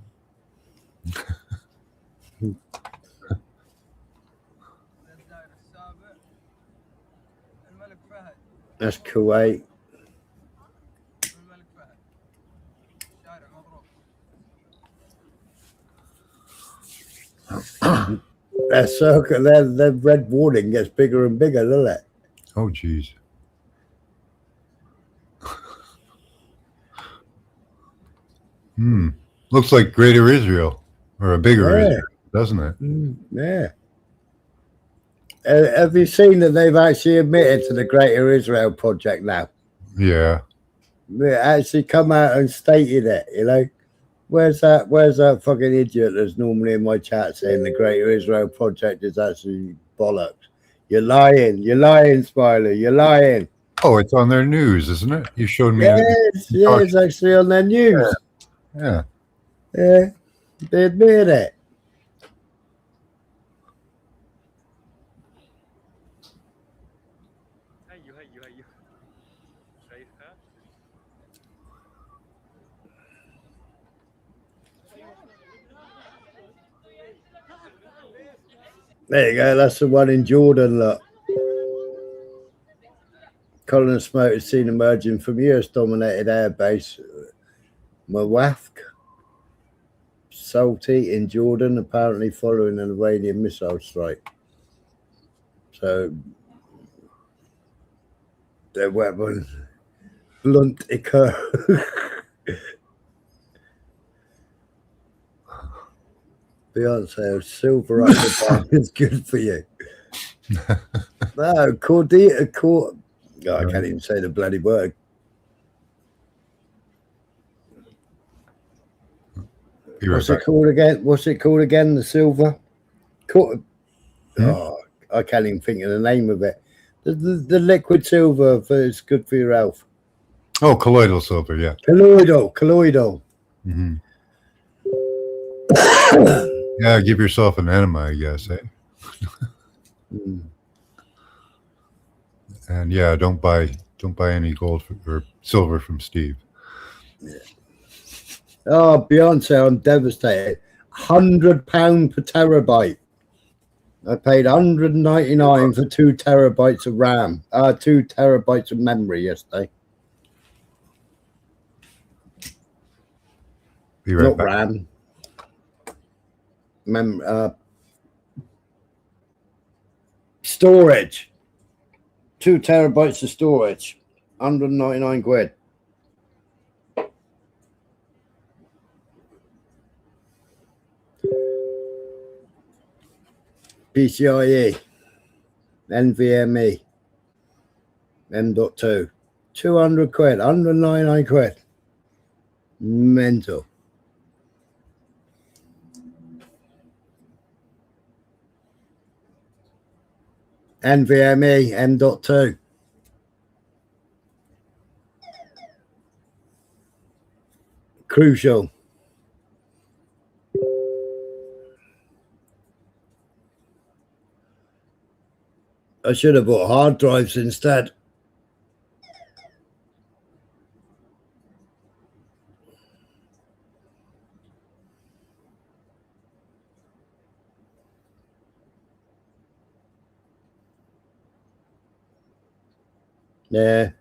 That's Kuwait. That circle, their red warning gets bigger and bigger, doesn't it? Oh, geez. Looks like Greater Israel, or a bigger Israel, doesn't it? Yeah. Have you seen that they've actually admitted to the Greater Israel project now? Yeah. They actually come out and stated it, you know. Where's that fucking idiot that's normally in my chat saying the Greater Israel project is actually bollocks? You're lying, Smiley, you're lying. Oh, it's on their news, isn't it? You showed me. Yes, yeah, it's actually on their news. Yeah. Yeah, they admitted it. There you go, that's the one in Jordan, look. Column of smoke is seen emerging from US-dominated airbase Mawafq Salti in Jordan, apparently following an Iranian missile strike. So their weapon, blunt occur. Beyonce, silver up the bar is good for you. No, I can't even say the bloody word. What's it called again? The silver? Oh, I can't even think of the name of it. The liquid silver is good for your health. Oh, colloidal silver, yeah. Colloidal. Mm-hmm. Yeah, give yourself an enema, I guess, eh? And yeah, don't buy any gold or silver from Steve. Yeah. Oh, Beyonce, I'm devastated. £100 per terabyte. I paid $199 for 2 terabytes of RAM. 2 terabytes of memory yesterday. Be right Not back. RAM. Storage. 2 terabytes of storage. 199 quid. PCIe. NVMe. M.2. 200 quid. 199 quid. Mental. NVMe M.2. Crucial. I should have bought hard drives instead. Yeah.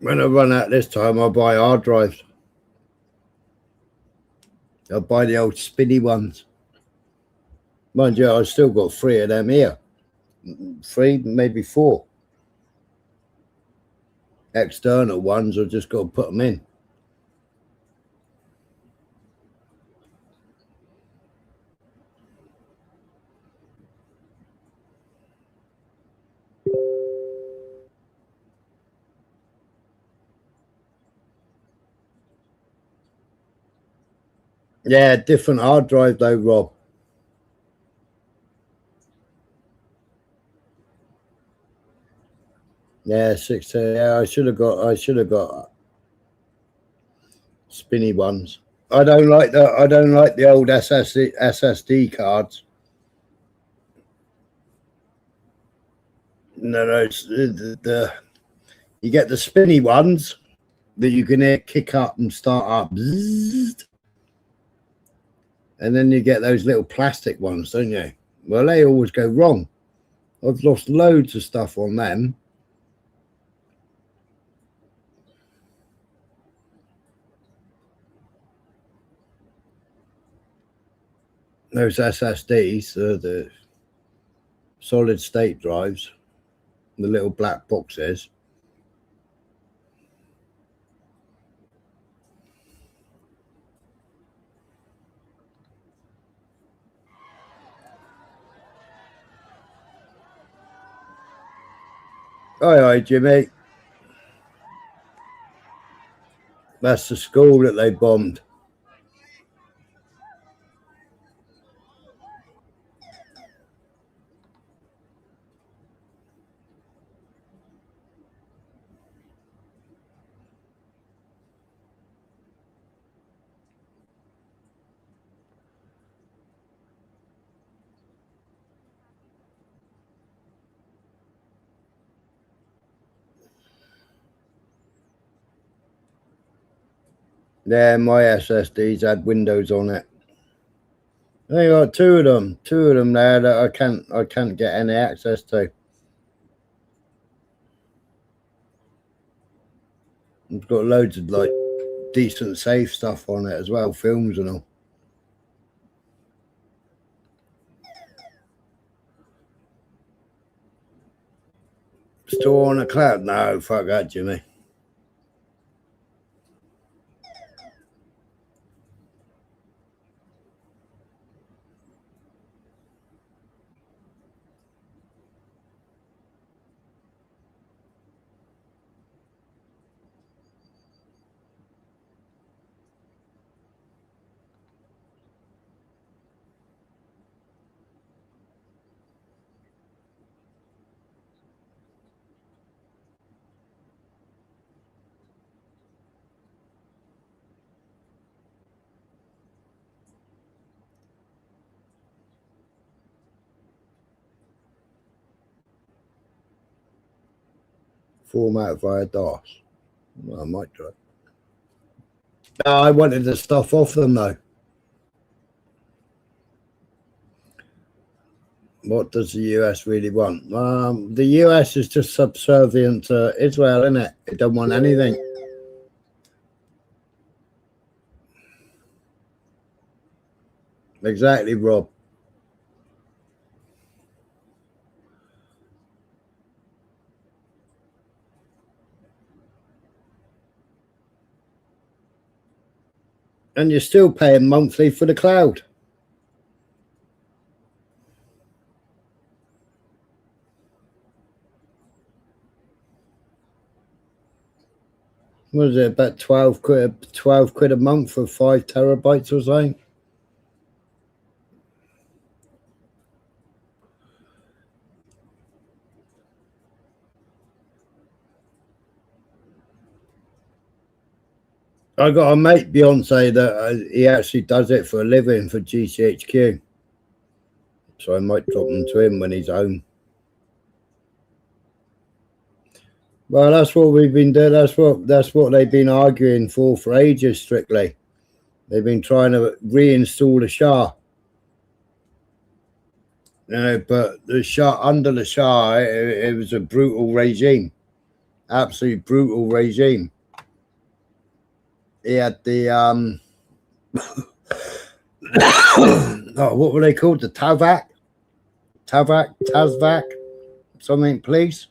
When I run out this time, I'll buy hard drives. I'll buy the old spinny ones. Mind you, I've still got 3 of them here. 3, maybe 4. External ones, I've just got to put them in. Yeah, different hard drive though, Rob. Yeah, 16. Yeah, I should have got spinny ones. I don't like the old SSD cards. No, it's the You get the spinny ones that you can hear kick up and start up. Bzzzt. And then you get those little plastic ones, don't you? Well, they always go wrong. I've lost loads of stuff on them. Those SSDs, the solid state drives, the little black boxes. Aye, Jimmy. That's the school that they bombed. Yeah, my SSDs had Windows on it. I got two of them there that I can't get any access to. It's got loads of like decent safe stuff on it as well, films and all. Store on the cloud? No, fuck that, Jimmy. Format via DOS. Well, I might try. No, I wanted the stuff off them though. What does the US really want? The US is just subservient to Israel, isn't it? It don't want anything. Exactly, Rob. And you're still paying monthly for the cloud. What is it, about 12 quid a month for 5 terabytes or something? I got a mate, Beyonce, that he actually does it for a living for GCHQ. So I might drop them to him when he's home. Well, that's what we've been doing. That's what they've been arguing for ages, strictly. They've been trying to reinstall the Shah. You know, but the Shah, under the Shah, it was a brutal regime. Absolutely brutal regime. He had the oh, what were they called? The Tazvac, something, please.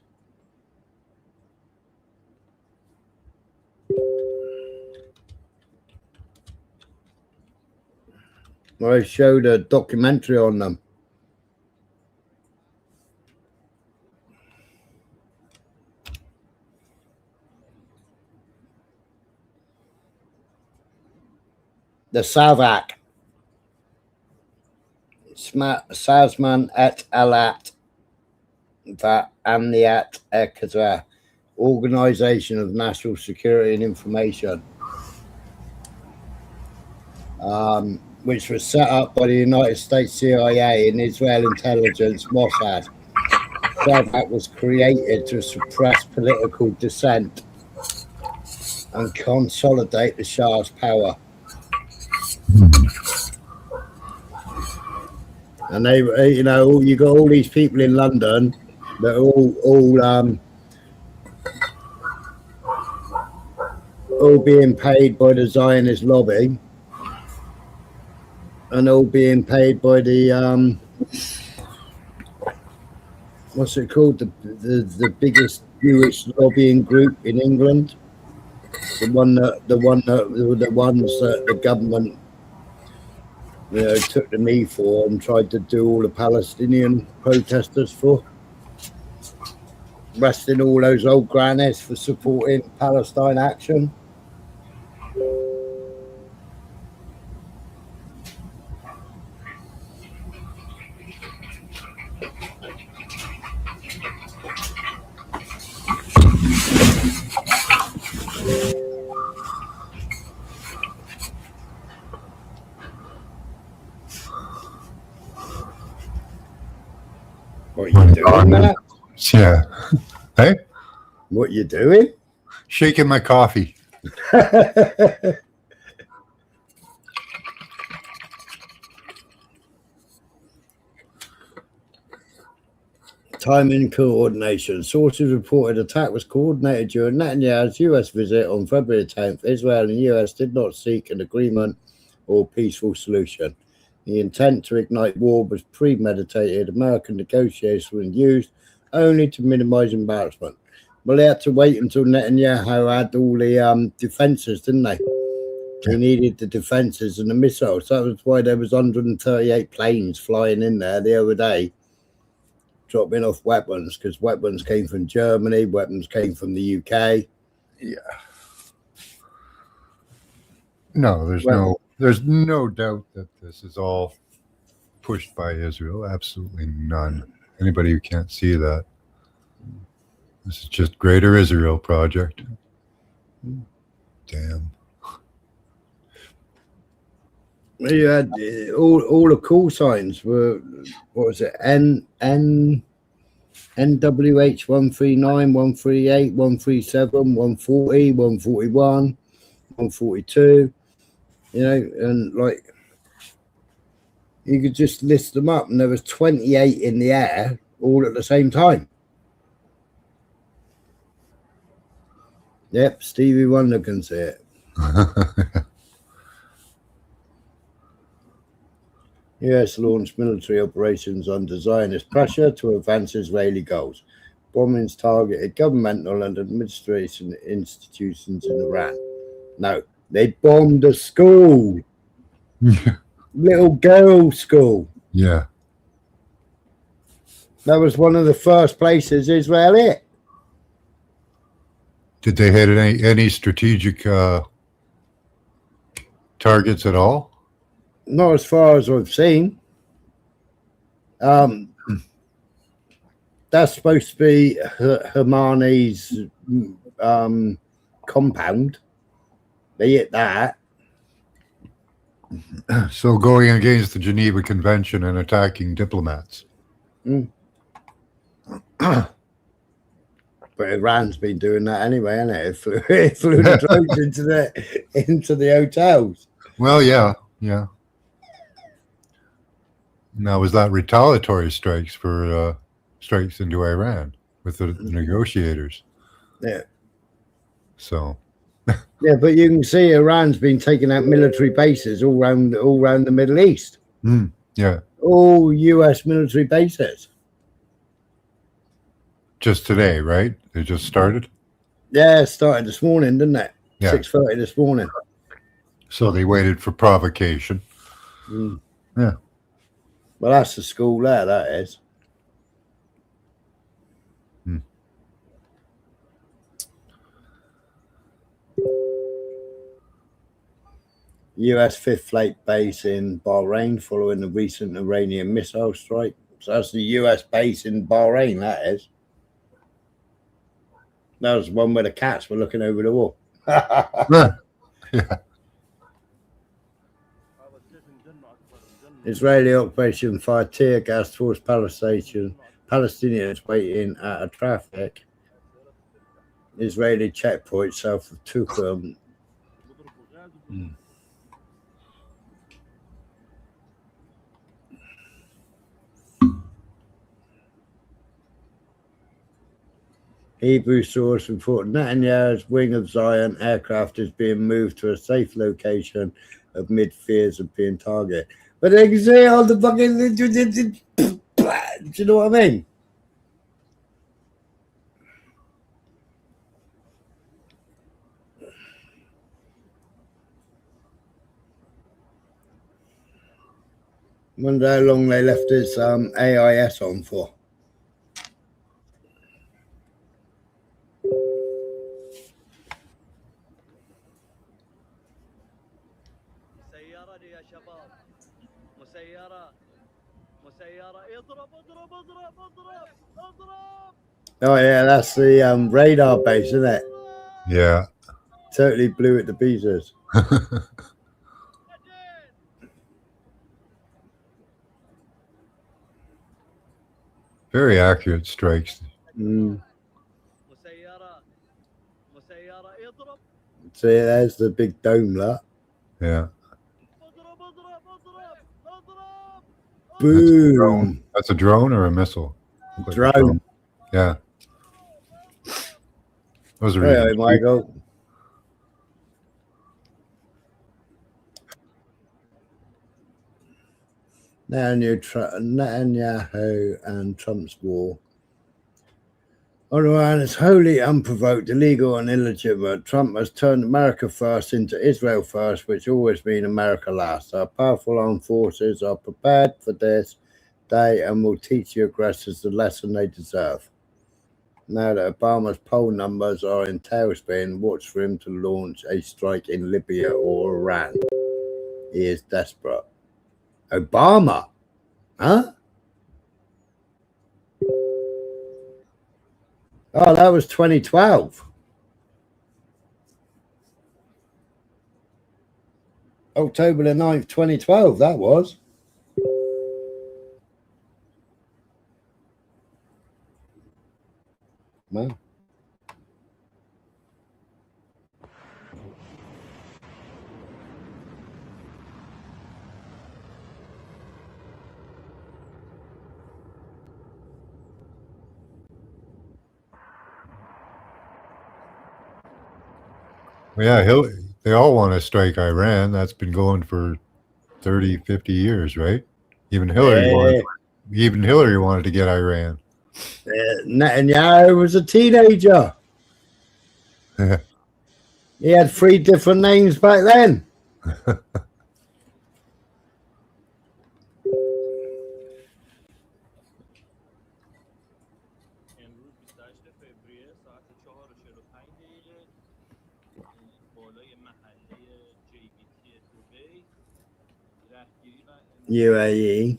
I showed a documentary on them. The Savak. Sazman et Alat Va Amniat Ekazah, Organization of National Security and Information, which was set up by the United States CIA and Israel intelligence Mossad. that was created to suppress political dissent and consolidate the Shah's power. And they, you know, you got all these people in London that are all being paid by the Zionist lobby, and all being paid by the what's it called, the biggest Jewish lobbying group in England, the ones that the government, you know, took the knee for and tried to do all the Palestinian protesters for, arresting all those old grannies for supporting Palestine action. What are you doing, Matt? Yeah. Hey? What you doing? Shaking my coffee. Timing coordination. Sources reported attack was coordinated during Netanyahu's US visit on February 10th. Israel and US did not seek an agreement or peaceful solution. The intent to ignite war was premeditated. American negotiators were used only to minimize embarrassment. Well, they had to wait until Netanyahu had all the defenses, didn't they? He needed the defenses and the missiles. That was why there was 138 planes flying in there the other day, dropping off weapons, because weapons came from Germany, weapons came from the UK. Yeah. No, there's no doubt that this is all pushed by Israel. Absolutely none. Anybody who can't see that. This is just Greater Israel Project. Damn. You had all the call signs were, what was it, NWH 139, 138, 137, 140, 141, 142, you know, and like you could just list them up, and there was 28 in the air all at the same time. Yep, Stevie Wonder can see it. US launched military operations under Zionist pressure to advance Israeli goals. Bombings targeted governmental and administration institutions in Iran. No, they bombed a school. Little girls' school. Yeah. That was one of the first places Israel hit. Did they hit any strategic targets at all? Not as far as I've seen. That's supposed to be Hermani's compound. They hit that. So going against the Geneva Convention and attacking diplomats. But Iran's been doing that anyway, hasn't it? It flew the drones into the hotels. Well, yeah. Now, was that retaliatory strikes for strikes into Iran with the negotiators? Yeah. So. Yeah, but you can see Iran's been taking out military bases all around the Middle East. Yeah. All US military bases. Just today, right? They just started? Yeah, it started this morning, didn't it? Yeah. 6:30 this morning. So they waited for provocation. Yeah. Well, that's the school there, that is. US Fifth Fleet base in Bahrain following the recent Iranian missile strike. So that's the US base in Bahrain, that is. That was the one where the cats were looking over the wall. Yeah. Israeli occupation fired tear gas towards Palestinians Palestinians waiting at a traffic Israeli checkpoint south of Tukum. Hebrew source report Netanyahu's Wing of Zion aircraft is being moved to a safe location amid fears of being targeted. But they can say all the fucking. Do you know what I mean? Wonder how long they left this AIS on for. مسيرة يا شباب مسيرة اضرب اضرب اضرب اضرب اضرب. Oh yeah, that's the radar base, isn't it? Yeah. Totally blew it to pieces. Very accurate strikes. Mm. See, there's the big dome lot. Yeah. Boom. That's a drone or a missile? Drone. Yeah. Those are Hey, Michael. Netanyahu and Trump's war. On the one hand, it's wholly unprovoked, illegal and illegitimate. Trump has turned America first into Israel first, which always mean America last. Our powerful armed forces are prepared for this day and will teach the aggressors the lesson they deserve. Now that Obama's poll numbers are in tailspin, watch for him to launch a strike in Libya or Iran. He is desperate. Obama? Huh? Oh, that was 2012. October the 9th, 2012, that was. Wow. Yeah, they all want to strike Iran. That's been going for 30, 50 years, right? Even Hillary wanted to get Iran. Netanyahu was a teenager. He had 3 different names back then. UAE.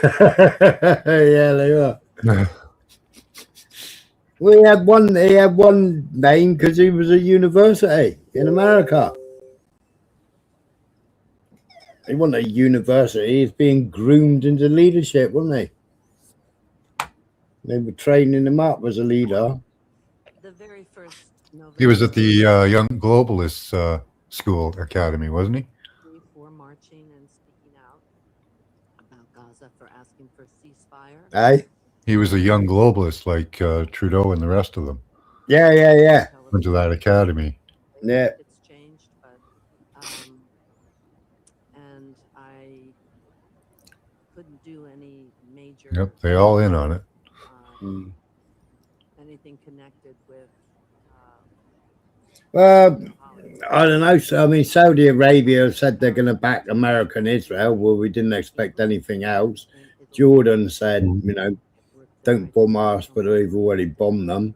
Yeah, they were. He had one name because he was a university in America. He wasn't a university, he's being groomed into leadership, wasn't he? They were training him up as a leader. He was at the Young Globalists School Academy, wasn't he? Marching and speaking out about Gaza for asking for ceasefire. Aye. He was a young globalist like Trudeau and the rest of them. Yeah. Went to that academy. Yeah. It's changed, but and I couldn't do any major. Yep, they all in on it. Anything connected with. I don't know. I mean, Saudi Arabia said they're going to back America and Israel. Well, we didn't expect anything else. Jordan said, you know, don't bomb us, but they've already bombed them.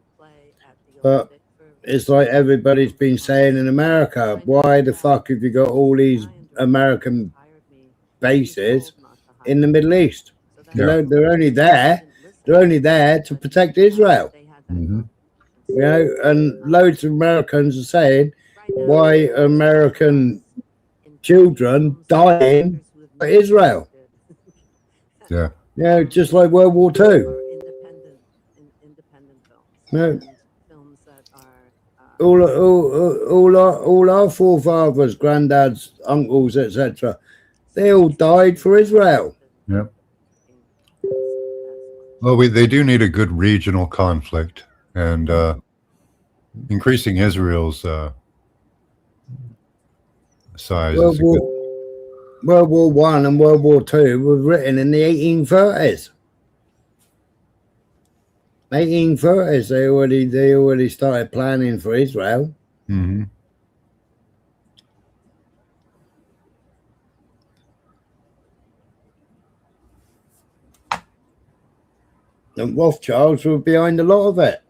But it's like everybody's been saying in America, why the fuck have you got all these American bases in the Middle East? You know, they're only there to protect Israel. Mm-hmm. You know, and loads of Americans are saying, why American children dying for Israel. Yeah. Yeah, just like World War II. Independent films. No. And films that are All our forefathers, granddads, uncles, etc., they all died for Israel. Yeah. Well, they do need a good regional conflict, and increasing Israel's size is a good. World War One and World War Two were written in the 1830s. 1830s, they already started planning for Israel. Mm-hmm. And Rothschilds were behind a lot of it.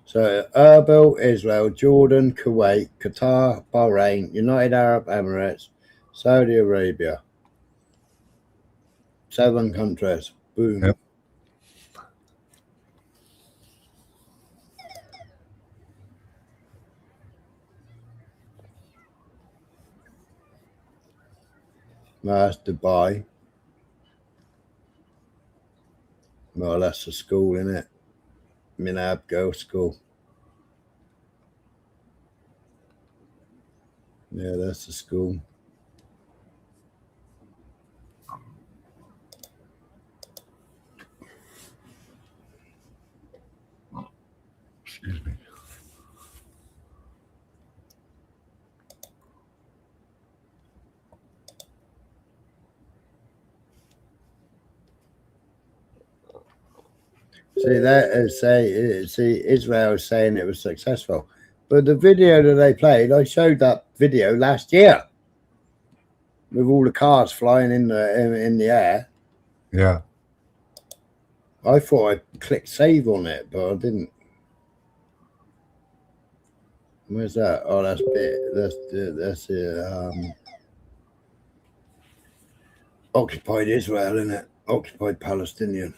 So Erbil, Israel, Jordan, Kuwait, Qatar, Bahrain, United Arab Emirates, Saudi Arabia. 7 countries. Boom. Yep. That's Dubai. Well, that's the school, isn't it? Minab Girls' School. Yeah, that's the school. Excuse me. See, that is Israel is saying it was successful, but the video that they played, I showed that video last year with all the cars flying in the air. Yeah. I thought I clicked save on it, but I didn't. Where's that? Oh, that's occupied Israel, isn't it? Occupied Palestine.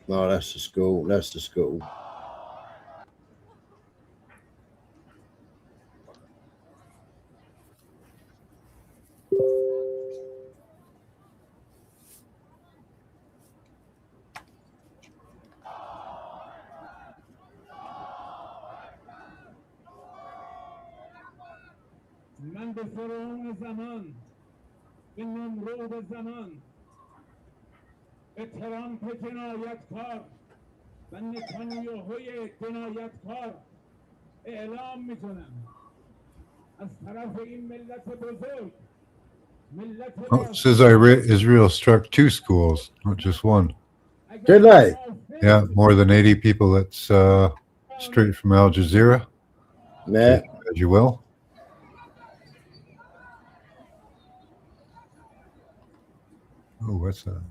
Oh, that's the school. That's the school. من به فرعون زمان به نمرود زمان به ترامپ جنایتکار و نتانیاهوی جنایتکار اعلام میکنم از طرف این ملت بزرگ Oh, it says Israel struck 2 schools, not just 1. Did they? Yeah, more than 80 people. That's straight from Al Jazeera. Yeah. As you will. Oh, what's that?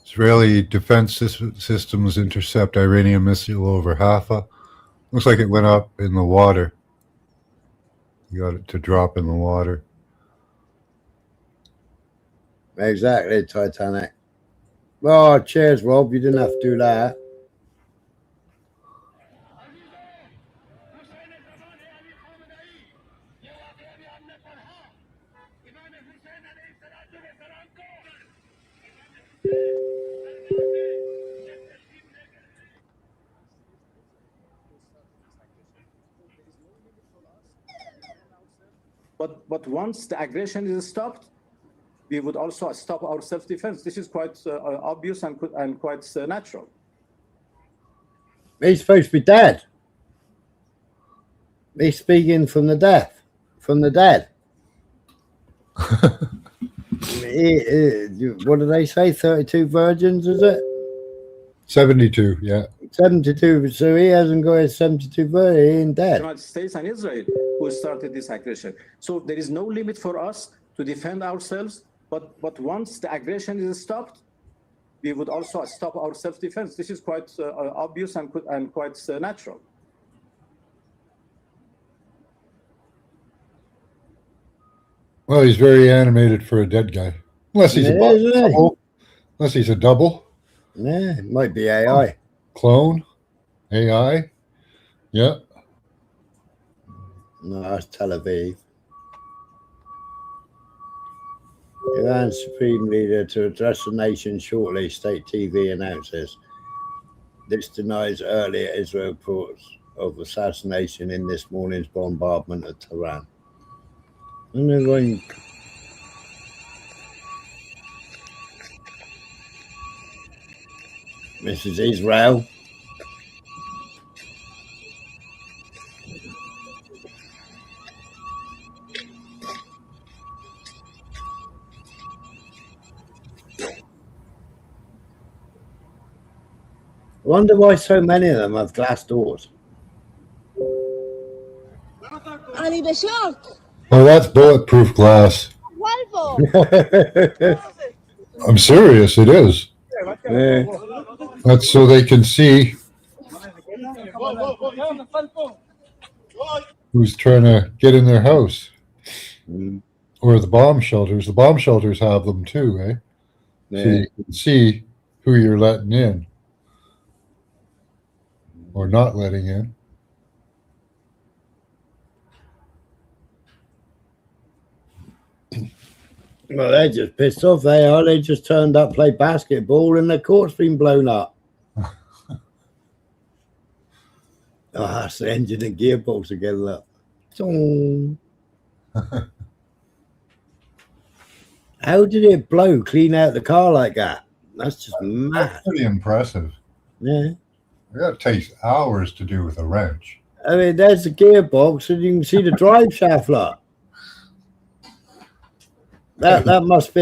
Israeli defense systems intercept Iranian missile over Haifa. Looks like it went up in the water. You got it to drop in the water. Exactly, Titanic. Oh, cheers, Rob. You didn't have to do that. But once the aggression is stopped, we would also stop our self-defense. This is quite obvious and quite natural. He's supposed to be dead. He's speaking from the dead. What do they say? 32 virgins, is it? 72, yeah. 72. So he hasn't got his 72 virgins. He ain't dead. The United States and Israel who started this aggression. So there is no limit for us to defend ourselves. But once the aggression is stopped, we would also stop our self-defense. This is quite obvious and quite natural. Well, he's very animated for a dead guy. Unless he's a Yeah, isn't he? double. Unless he's a double. Yeah, it might be AI. Clone. AI. Yeah. No, that's Tel Aviv. Iran's supreme leader to address the nation shortly, state TV announces. This denies earlier Israel reports of assassination in this morning's bombardment of Tehran. And everyone... Mrs. Israel. I wonder why so many of them have glass doors. Oh, that's bulletproof glass. I'm serious, it is. Yeah. That's so they can see who's trying to get in their house. Or the bomb shelters. The bomb shelters have them too, eh? Yeah. So you can see who you're letting in or not letting in. Well, they're just pissed off, they are. They just turned up, played basketball, and the court's been blown up. Oh, that's the engine and gearbox together. Look. How did it blow clean out the car like that? That's just mad. That's pretty impressive. Yeah. That takes hours to do with a wrench. I mean, there's the gearbox, and you can see the drive shaft. Look. That must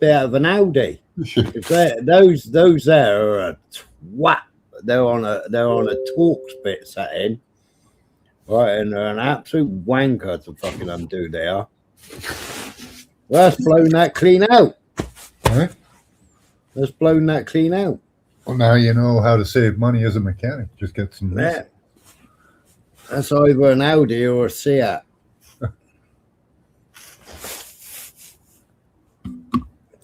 be out of an Audi. Those there are a twat. They're on a Torx bit set in, right, and they're an absolute wanker to fucking undo. They are. Well, that's blown that clean out. Huh? That's blown that clean out. Well, now you know how to save money as a mechanic. Just get some. Yeah. That's either an Audi or a Seat.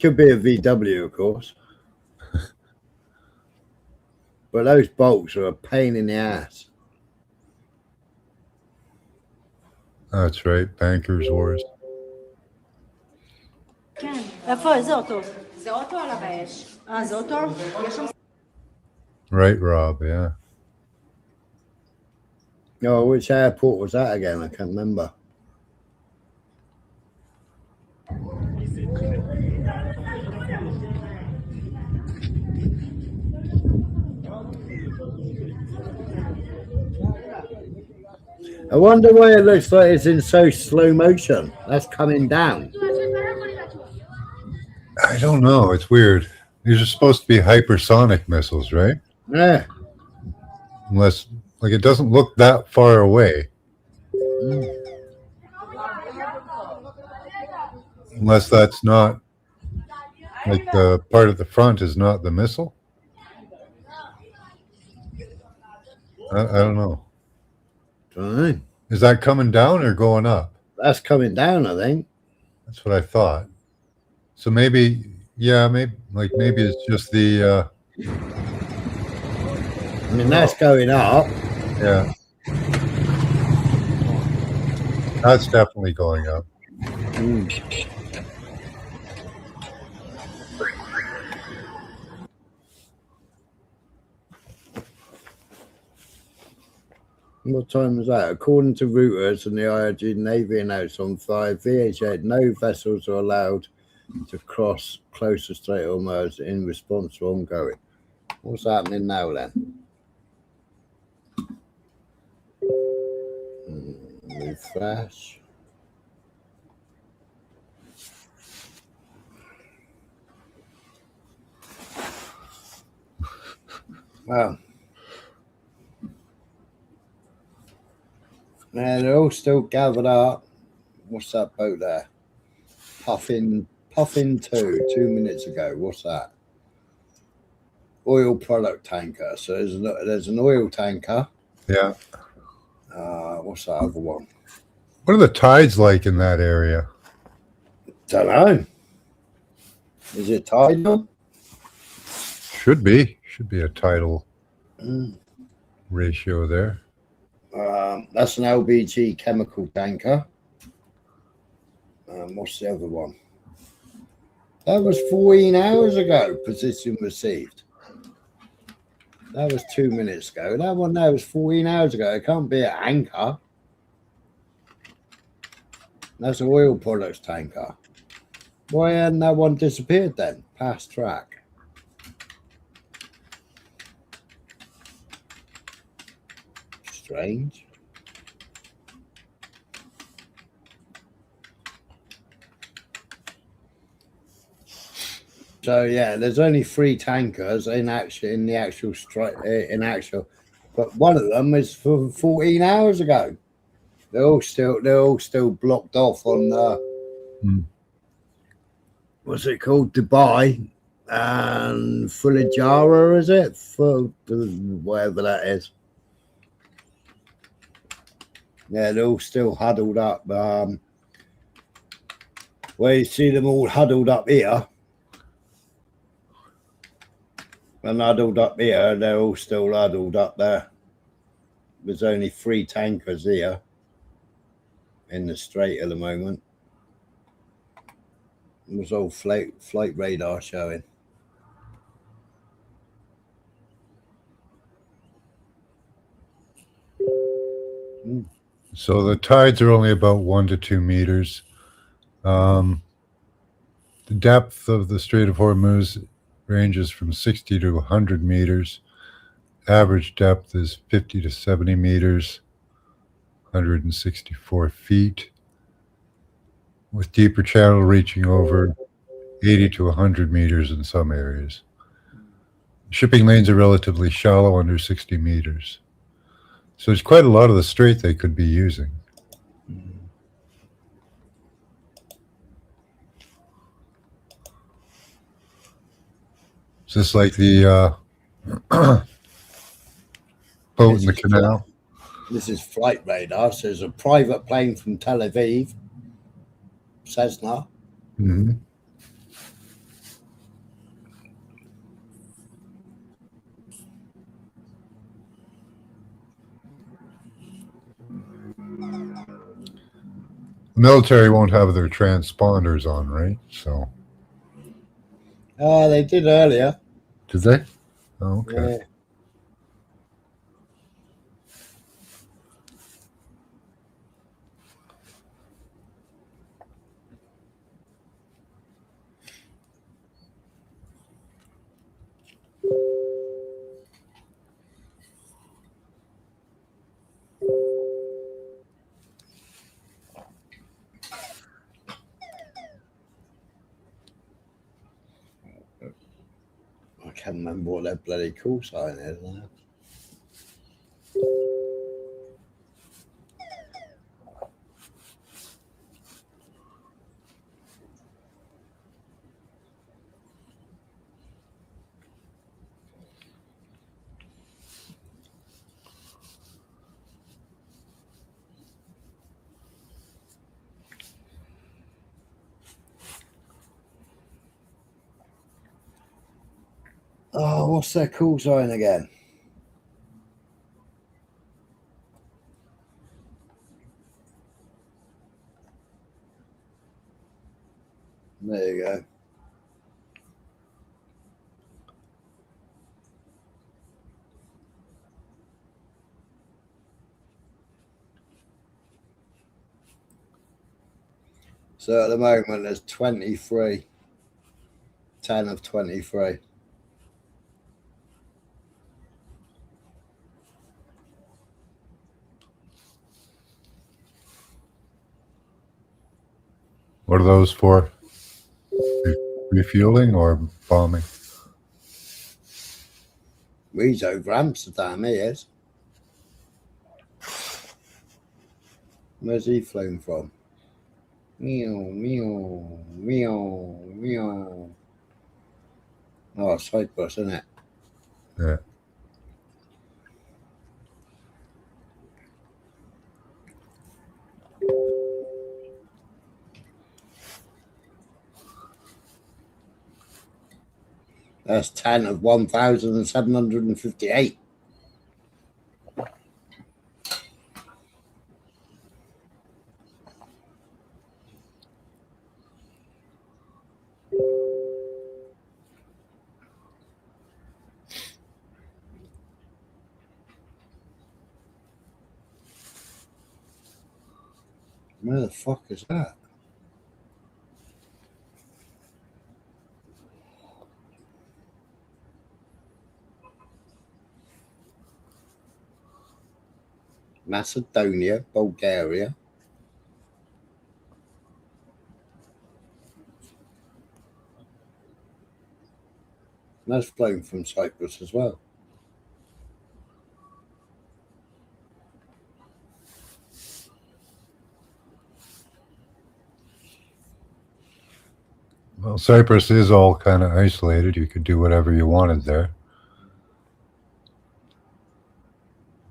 Could be a VW, of course. But those bolts are a pain in the ass. That's right. Bankers' wars. איפה? איזה אוטו? זה אוטו על הבאש. זה אוטו? יש שם... Right, Rob, yeah. Oh, which airport was that again? I can't remember. I wonder why it looks like it's in so slow motion. That's coming down. I don't know. It's weird. These are supposed to be hypersonic missiles, right? Yeah. Unless, like, it doesn't look that far away. Unless that's not, like, the part of the front is not the missile. I don't know. Right. Is that coming down or going up? That's coming down, I think. That's what I thought. So maybe, yeah, maybe it's just the. I mean, that's going up. Yeah. That's definitely going up. What time was that? According to Reuters and the IRG Navy announced on 5 VH8, no vessels are allowed to cross closer Strait of Hormuz in response to ongoing. What's happening now then? Refresh. Wow. Now they're all still gathered up. What's that boat there? Puffin 2 minutes ago. What's that? Oil product tanker. So there's an oil tanker. Yeah. What's that other one? What are the tides like in that area? Don't know. Is it tidal? Should be a tidal ratio there. That's an LBG chemical tanker. What's the other one? That was 14 hours ago. Position received. That was 2 minutes ago. That one there was 14 hours ago. It can't be an anchor. That's an oil products tanker. Why hadn't that one disappeared then? Past track. Strange. So yeah, there's only 3 tankers in actual, but one of them is from 14 hours ago. They're all still blocked off on what's it called, Dubai and Fulajara, is it? For whatever that is. Yeah, they're all still huddled up. Where you see them all huddled up here. And huddled up here, they're all still huddled up there. There's only 3 tankers here in the strait at the moment. There's all flight radar showing. So the tides are only about 1 to 2 meters. The depth of the Strait of Hormuz ranges from 60 to 100 meters. Average depth is 50 to 70 meters, 164 feet, with deeper channel reaching over 80 to 100 meters in some areas. Shipping lanes are relatively shallow, under 60 meters. So there's quite a lot of the strait they could be using. Is this like the boat in the canal? This is flight radar. So there's a private plane from Tel Aviv, Cessna. Mm-hmm. The military won't have their transponders on, right? So. They did earlier. Did they? Oh, okay. Yeah. I can't remember what that bloody call sign is now. Oh, what's that call sign again? There you go. So at the moment there's 23. 10 of 23. What are those for? Refueling or bombing? He's over Amsterdam, he is. Where's he flown from? Meow, meow, meow, meow. Oh, Cyprus, isn't it? Yeah. That's 10 of 1,758. Where the fuck is that? Macedonia, Bulgaria. That's flown from Cyprus as well. Well, Cyprus is all kind of isolated. You could do whatever you wanted there.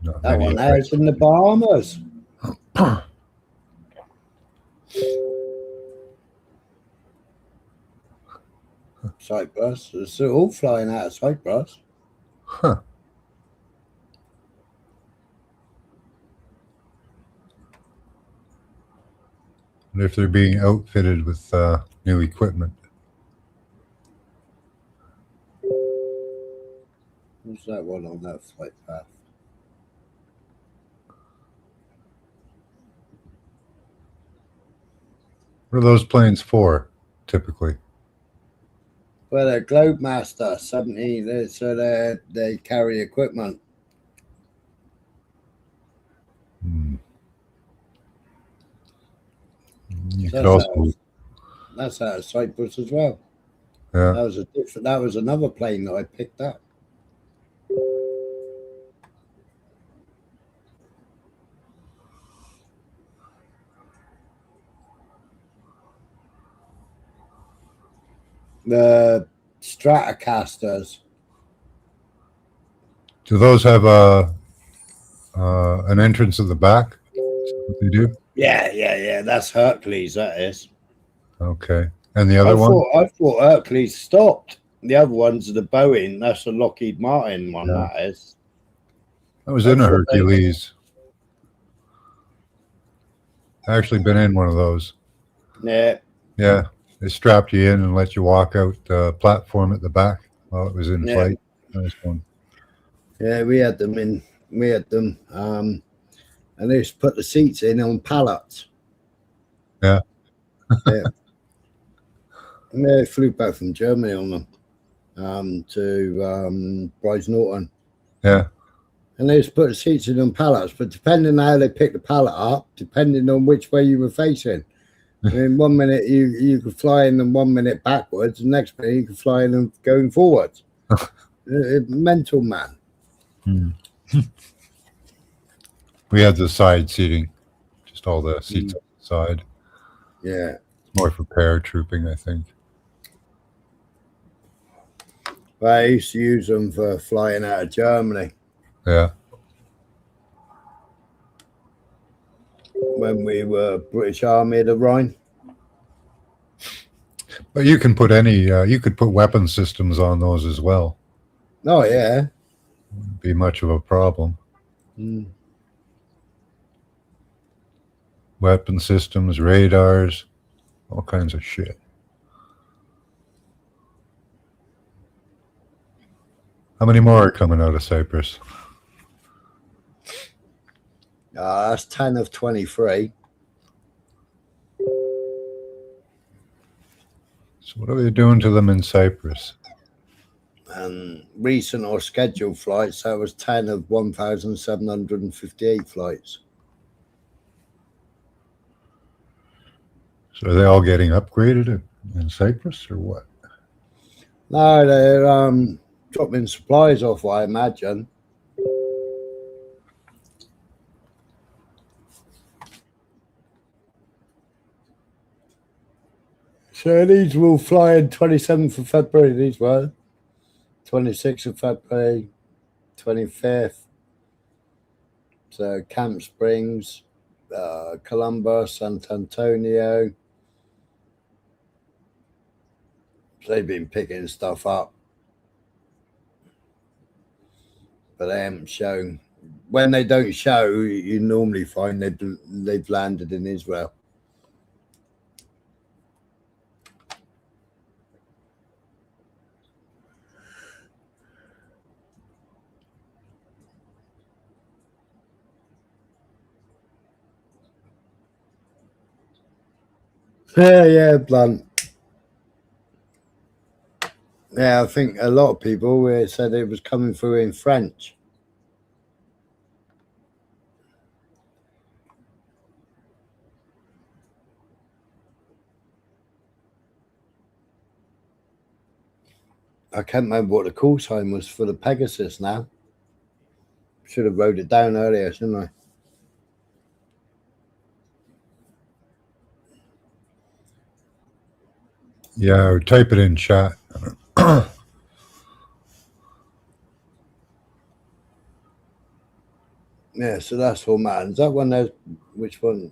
Not That many one there is in the Bahamas. Cyprus. It's all flying out of Cyprus. Huh. And if they're being outfitted with new equipment. What's that one on that flight path? What are those planes for, typically? Well, they're Globemaster 70, so they carry equipment. You So could also. That's out of Cyprus as well. Yeah. That was another plane that I picked up. The Stratocasters. Do those have an entrance at the back? Is that what they do? Yeah. That's Hercules. That is. Okay. And the other one? I thought Hercules stopped. The other one's the Boeing. That's the Lockheed Martin one. Yeah. That is. I was in a Hercules. I actually been in one of those. Yeah. Yeah. They strapped you in and let you walk out the platform at the back while it was in flight. Nice one. Yeah, we had them. And they just put the seats in on pallets. Yeah. Yeah. And they flew back from Germany on them to Bryce Norton. Yeah. And they just put the seats in on pallets, but depending on how they pick the pallet up, depending on which way you were facing. I mean, 1 minute you could fly in them 1 minute backwards, and next minute you could fly in them going forwards. Mental, man. We had the side seating, just all the seats on the side. Yeah. It's more for paratrooping, I think. Well, I used to use them for flying out of Germany. Yeah. When we were British Army of the Rhine. But you can put you could put weapon systems on those as well. Oh, yeah. Wouldn't be much of a problem. Weapon systems, radars, all kinds of shit. How many more are coming out of Cyprus? That's 10 of 23. So what are they doing to them in Cyprus? And recent or scheduled flights, that was 10 of 1,758 flights. So are they all getting upgraded in Cyprus or what? No, they're dropping supplies off, I imagine. So these will fly on 27th of February, these were. 26th of February, 25th. So Camp Springs, Colombo, San Antonio. So they've been picking stuff up. but they haven't shown. When they don't show, you normally find they've landed in Israel. Yeah, blunt. Yeah, I think a lot of people said it was coming through in French. I can't remember what the call sign was for the Pegasus now. Should have wrote it down earlier, shouldn't I? Yeah, or type it in chat. Yeah, so that's all matters. That one there, which one?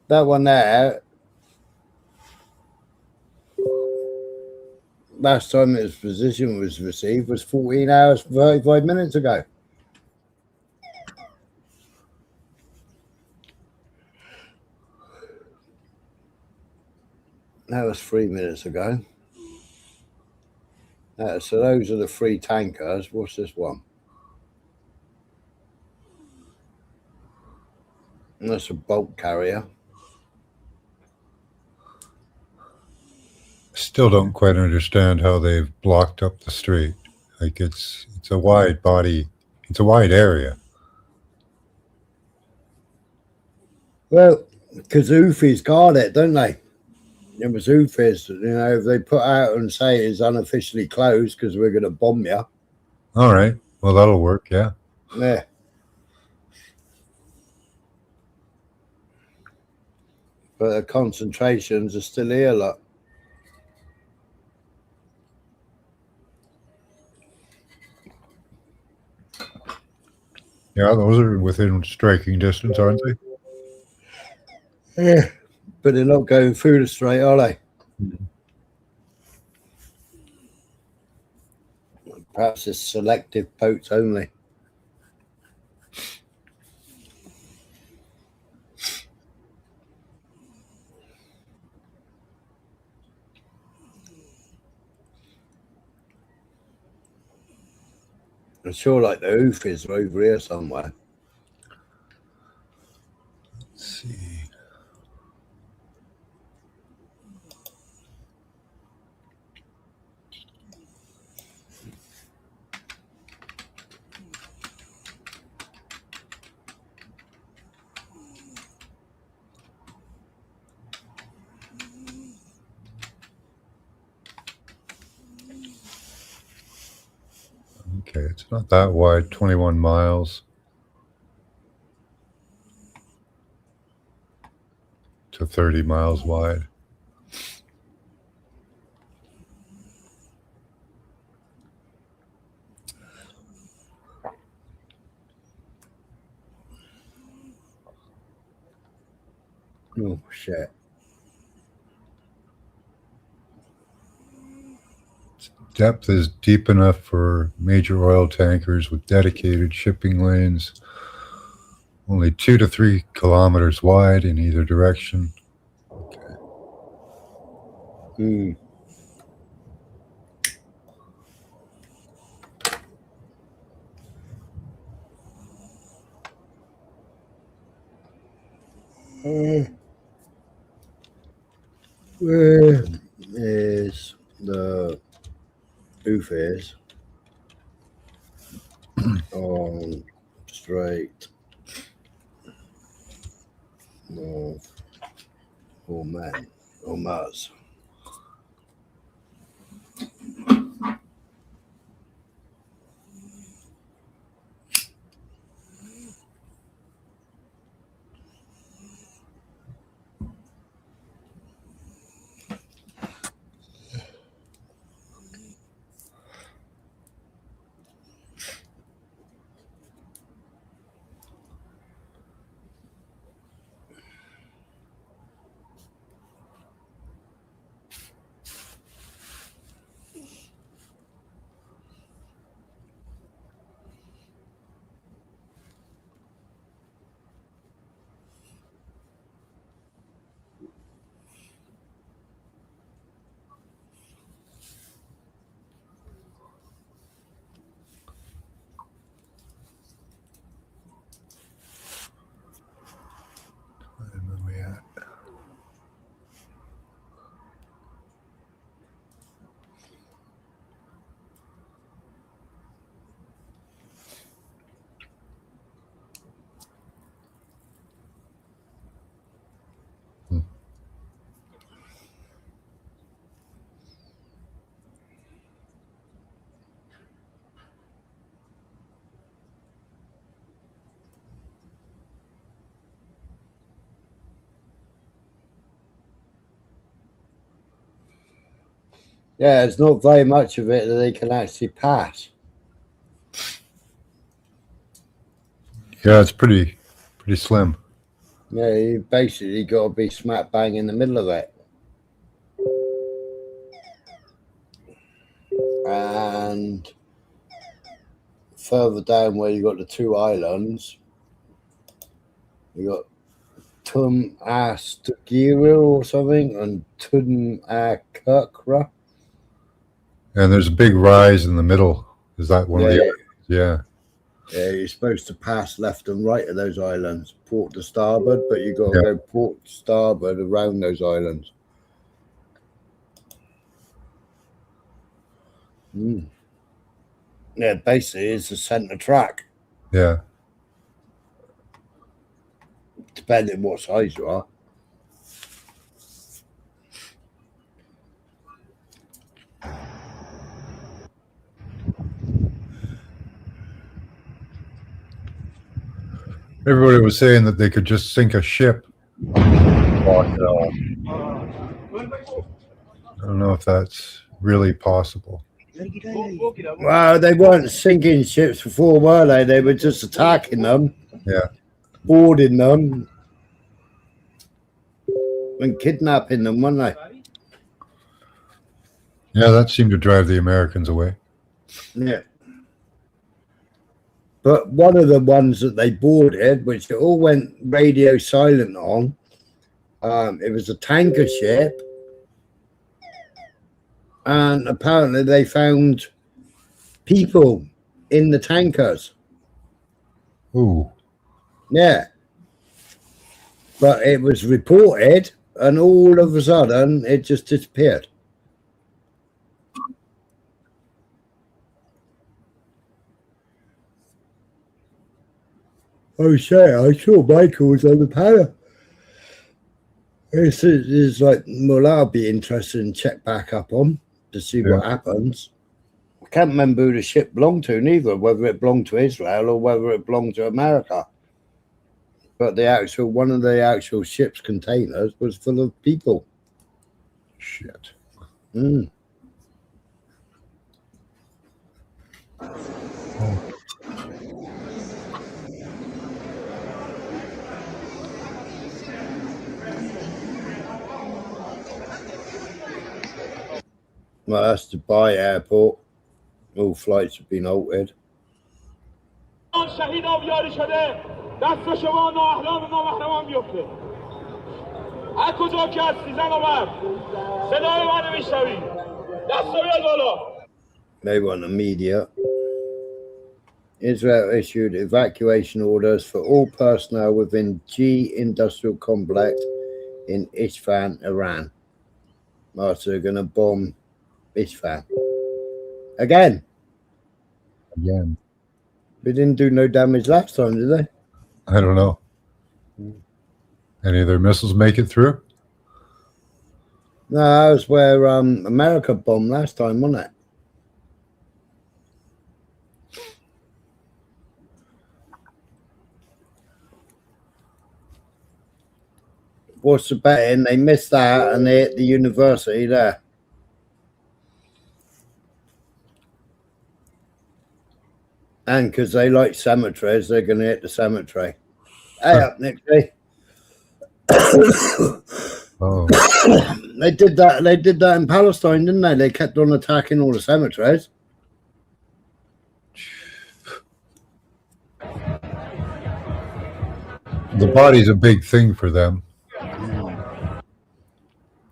That one there. Last time its position was received was 14 hours, 35 minutes ago. That was 3 minutes ago. So those are the 3 tankers. What's this one? And that's a bulk carrier. Still don't quite understand how they've blocked up the strait. Like it's a wide body, it's a wide area. Well, because Houthis guard it, don't they? It was Houthis, if they put out and say it's unofficially closed because we're going to bomb you. All right. Well, that'll work. Yeah. Yeah. But the concentrations are still here, look. Yeah, those are within striking distance, aren't they? Yeah. But they're not going through the strait, are they? Mm-hmm. Perhaps it's selective boats only. I'm sure like the Houthis are over here somewhere. Let's see. Okay, it's not that wide, 21 miles to 30 miles wide. Oh, shit. Depth is deep enough for major oil tankers with dedicated shipping lanes, only 2 to 3 kilometers wide in either direction. Okay. Where is the Houthis on Strait North Hormuz? Yeah, it's not very much of it that they can actually pass. Yeah, it's pretty slim. Yeah, you basically got to be smack bang in the middle of it. And further down where you got the two islands, you got Tum Astugira or something and Tum Akukra. And there's a big rise in the middle. Is that one of the islands? Yeah. Yeah, you're supposed to pass left and right of those islands, port to starboard, but you got to go port to starboard around those islands. Yeah, basically it's a centre track. Yeah. Depending what size you are. Everybody was saying that they could just sink a ship. I don't know if that's really possible. Well, they weren't sinking ships before, were they? They were just attacking them. Yeah. Boarding them. And kidnapping them, weren't they? Yeah, that seemed to drive the Americans away. Yeah. But one of the ones that they boarded, which it all went radio silent on, it was a tanker ship. And apparently they found people in the tankers. Ooh. Yeah. But it was reported, and all of a sudden, it just disappeared. Oh shit, I saw Michael was on the panel. It's like, well, I'll be interested in check back up on to see what happens. I can't remember who the ship belonged to neither, whether it belonged to Israel or whether it belonged to America. But the actual one of the actual ship's containers was full of people. Shit. Mm. Well, that's Dubai airport. All flights have been altered. They want the media. Israel issued evacuation orders for all personnel within G industrial complex in Isfahan, Iran. So they're going to bomb Isfahan. Again. They didn't do no damage last time, did they? I don't know. Any of their missiles make it through? No, that was where America bombed last time, wasn't it? What's the betting? They missed that and they hit the university there. And because they like cemeteries, they're going to hit the cemetery. Hey, up next day. Oh. They did that. They did that in Palestine, didn't they? They kept on attacking all the cemeteries. The body's a big thing for them.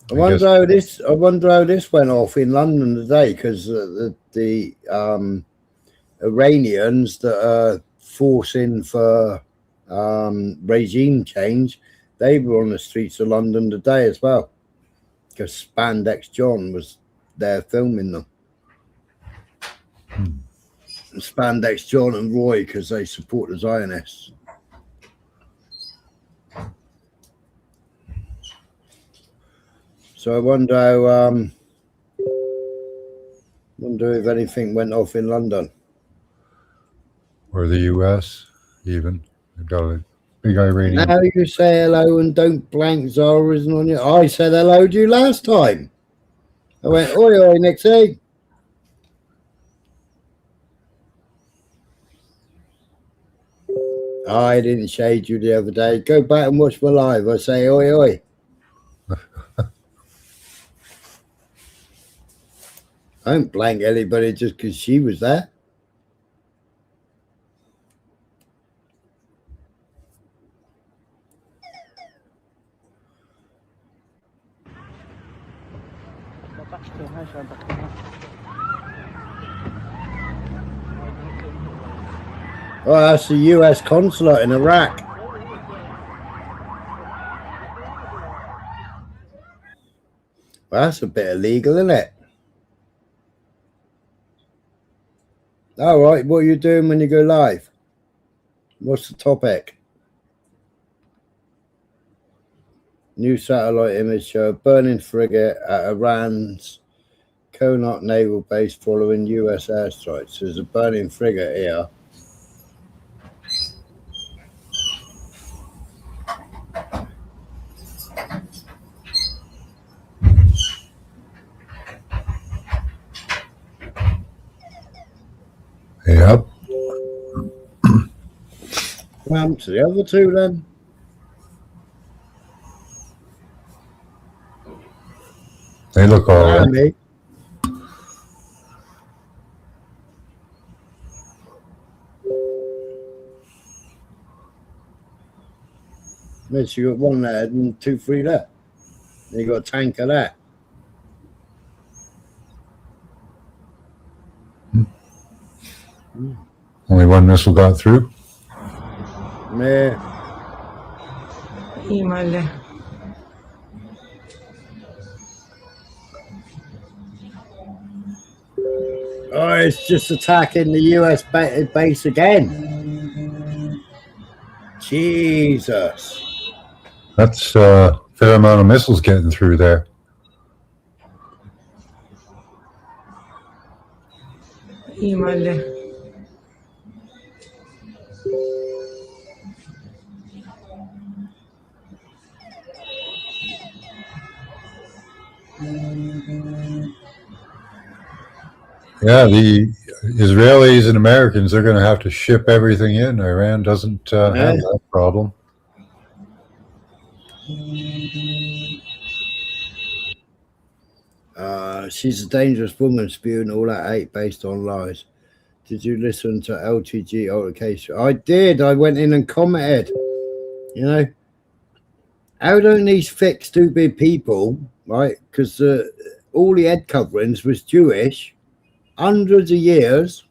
I wonder how this went off in London today, because the Iranians that are forcing for regime change, they were on the streets of London today as well, because Spandex John was there filming them. Spandex John and Roy, because they support the Zionists. So I wonder how, wonder if anything went off in London. Or the US, even. They've got a big Iranian. Now you say hello and don't blank Zara isn't on you. I said hello to you last time. I went, oi, oi, Nixie. I didn't shade you the other day. Go back and watch my live. I say, oi, oi. I don't blank anybody just because she was there. Oh, that's the US consulate in Iraq. Well, that's a bit illegal, isn't it? All right, what are you doing when you go live? What's the topic? New satellite image show burning frigate at Iran's Konot naval base following US airstrikes. There's a burning frigate here. Yep. What happened to the other two then? They look all right. Me. Miss, you got one there and 2, 3 there. Then you got a tank of that. Only one missile got through. Yeah. Oh, it's just attacking the US base again. Jesus. That's a fair amount of missiles getting through there. Yeah, the Israelis and Americans, they're going to have to ship everything in. Iran doesn't have that problem. She's a dangerous woman spewing all that hate based on lies. Did you listen to LTG altercation? I did. I went in and commented. You know, how don't these thick, stupid people, right? Because all the head coverings was Jewish, hundreds of years,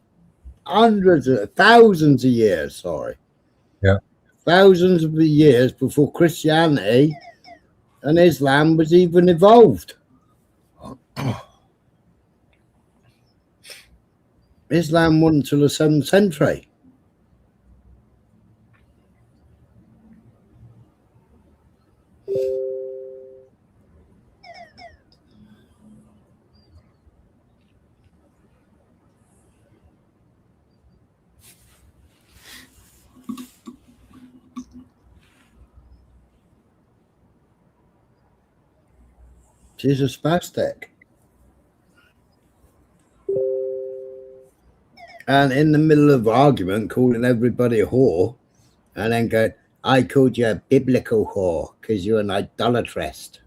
thousands of years, sorry. Yeah. Thousands of years before Christianity and Islam was even evolved. Islam wasn't until the 7th century. She's a spastic. And in the middle of argument, calling everybody a whore, and then go, I called you a biblical whore because you're an idolatress.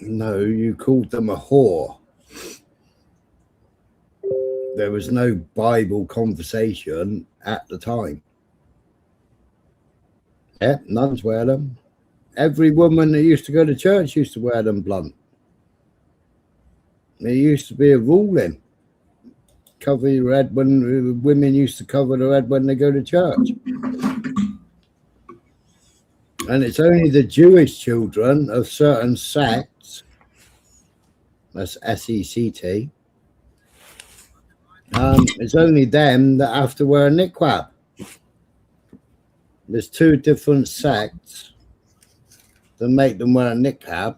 No, you called them a whore. There was no Bible conversation at the time. Yeah, nuns wear them. Every woman that used to go to church used to wear them blunt. There used to be a ruling. Cover your head when women used to cover their head when they go to church. And it's only the Jewish children of certain sects, that's SECT, it's only them that have to wear a niqab. There's 2 different sects that make them wear a niqab.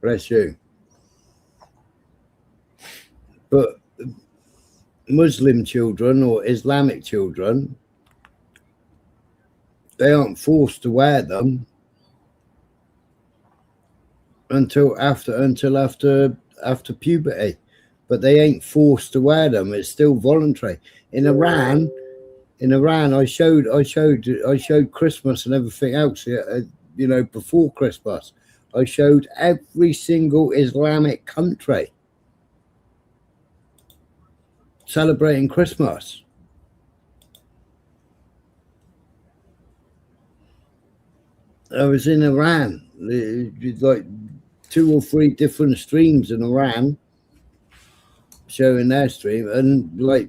Bless you. But Muslim children or Islamic children, they aren't forced to wear them until after puberty, but they ain't forced to wear them. It's still voluntary. In Iran, I showed Christmas and everything else. You know, before Christmas, I showed every single Islamic country celebrating Christmas. I was in Iran, like 2 or 3 different streams in Iran showing their stream, and like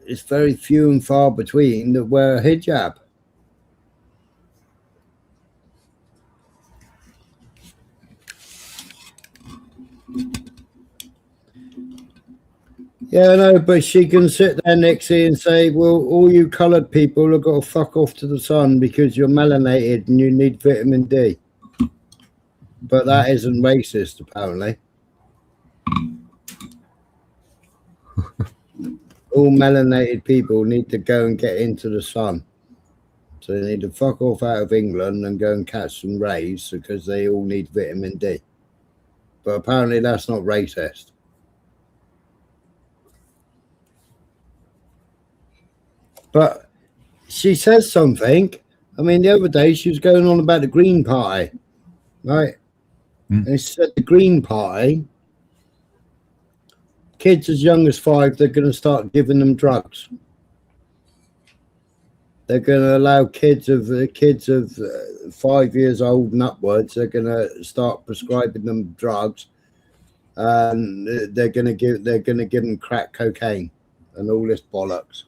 it's very few and far between that wear a hijab. Yeah, I know, but she can sit there, Nixie, and say, well, all you coloured people have got to fuck off to the sun because you're melanated and you need vitamin D. But that isn't racist, apparently. All melanated people need to go and get into the sun. So they need to fuck off out of England and go and catch some rays because they all need vitamin D. But apparently that's not racist. But she says something. I mean, the other day she was going on about the Green Party, right? And she said the Green Party, kids as young as 5, they're going to start giving them drugs. They're going to allow kids of 5 years old and upwards. They're going to start prescribing them drugs, and they're going to give them crack cocaine and all this bollocks.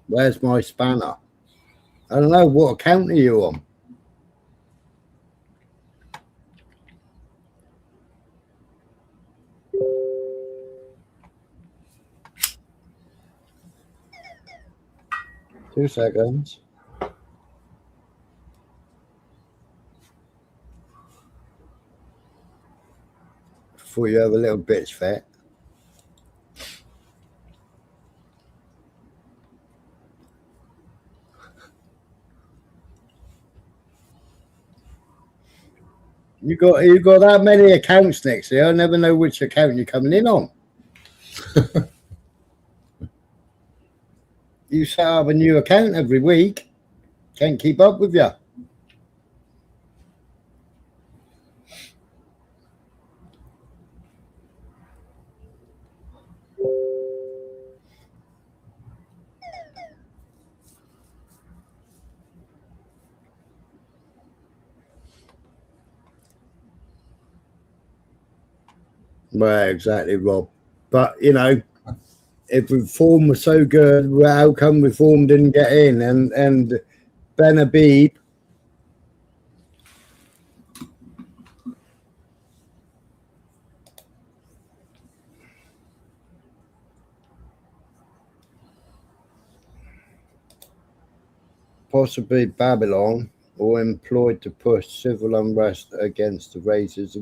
Where's my spanner? I don't know. What account are you on? Two seconds. Before you have a little bitch fit. You got that many accounts, Nixie. I never know which account you're coming in on. You set up a new account every week. Can't keep up with you. Well, exactly, Rob. But, you know, if reform was so good, how come reform didn't get in? And Ben Habib, possibly Babylon, or employed to push civil unrest against the races.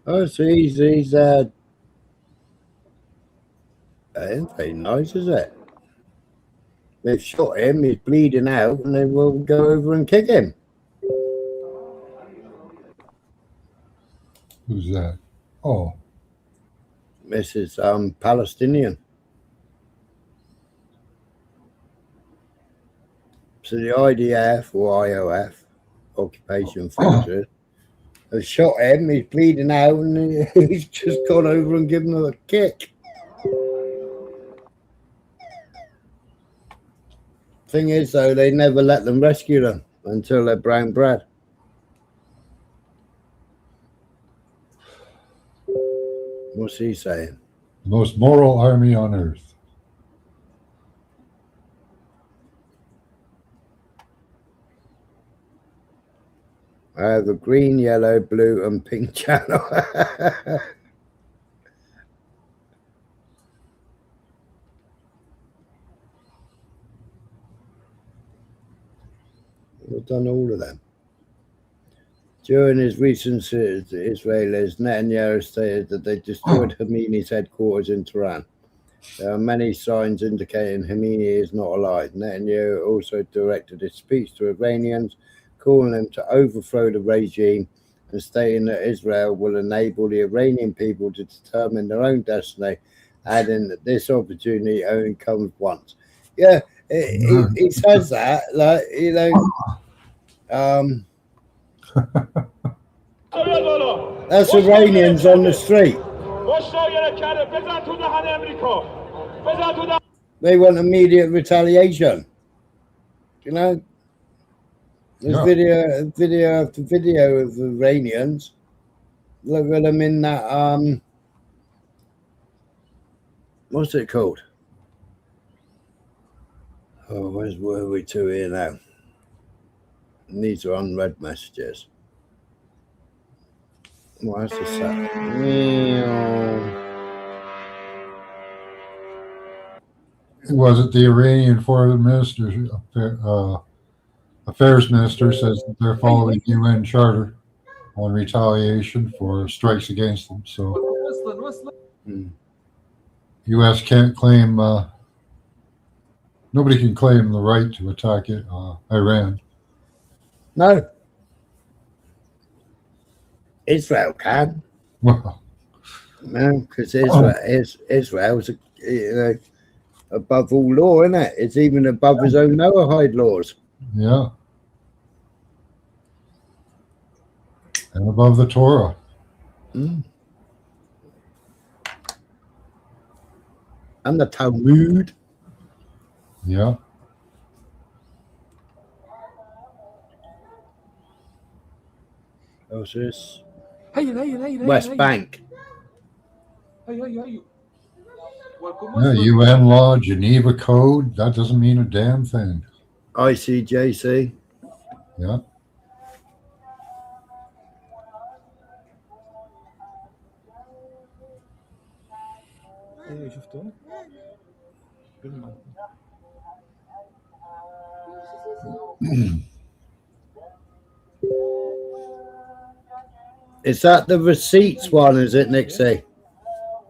Oh, so he's that ain't very nice, is it? They've shot him, he's bleeding out, and they will go over and kick him. Who's that? Oh. Mrs. Palestinian. So the IDF or IOF, Occupation Forces, have shot him, he's bleeding out, and he's just gone over and given him a kick. Thing is, though, they never let them rescue them until they're brown bread. What's he saying? The most moral army on earth. I have a green, yellow, blue, and pink channel. We've done all of them. During his recent visit to Israelis, Netanyahu stated that they destroyed Khomeini's headquarters in Tehran. There are many signs indicating Khomeini is not alive. Netanyahu also directed his speech to Iranians, calling them to overthrow the regime and stating that Israel will enable the Iranian people to determine their own destiny, adding that this opportunity only comes once. Yeah, he says that, like, you know, that's Iranians on the street. They want immediate retaliation. You know, there's video after video of Iranians. Look at them in that what's it called? Oh, where are we to here now? And these are unread messages. Why is this that? Was it the Iranian Foreign Minister, Affairs Minister says that they're following UN Charter on retaliation for strikes against them. So U.S. can't claim, nobody can claim the right to attack Iran. No. Israel can. Well, no, because Israel's above all law, isn't it? It's even above his own Noahide laws. Yeah. And above the Torah. And the Talmud. Yeah. What's this? West Bank. Yeah, UN law, Geneva Code, that doesn't mean a damn thing. ICJC. Yeah. Is that the receipts one, is it, Nixie?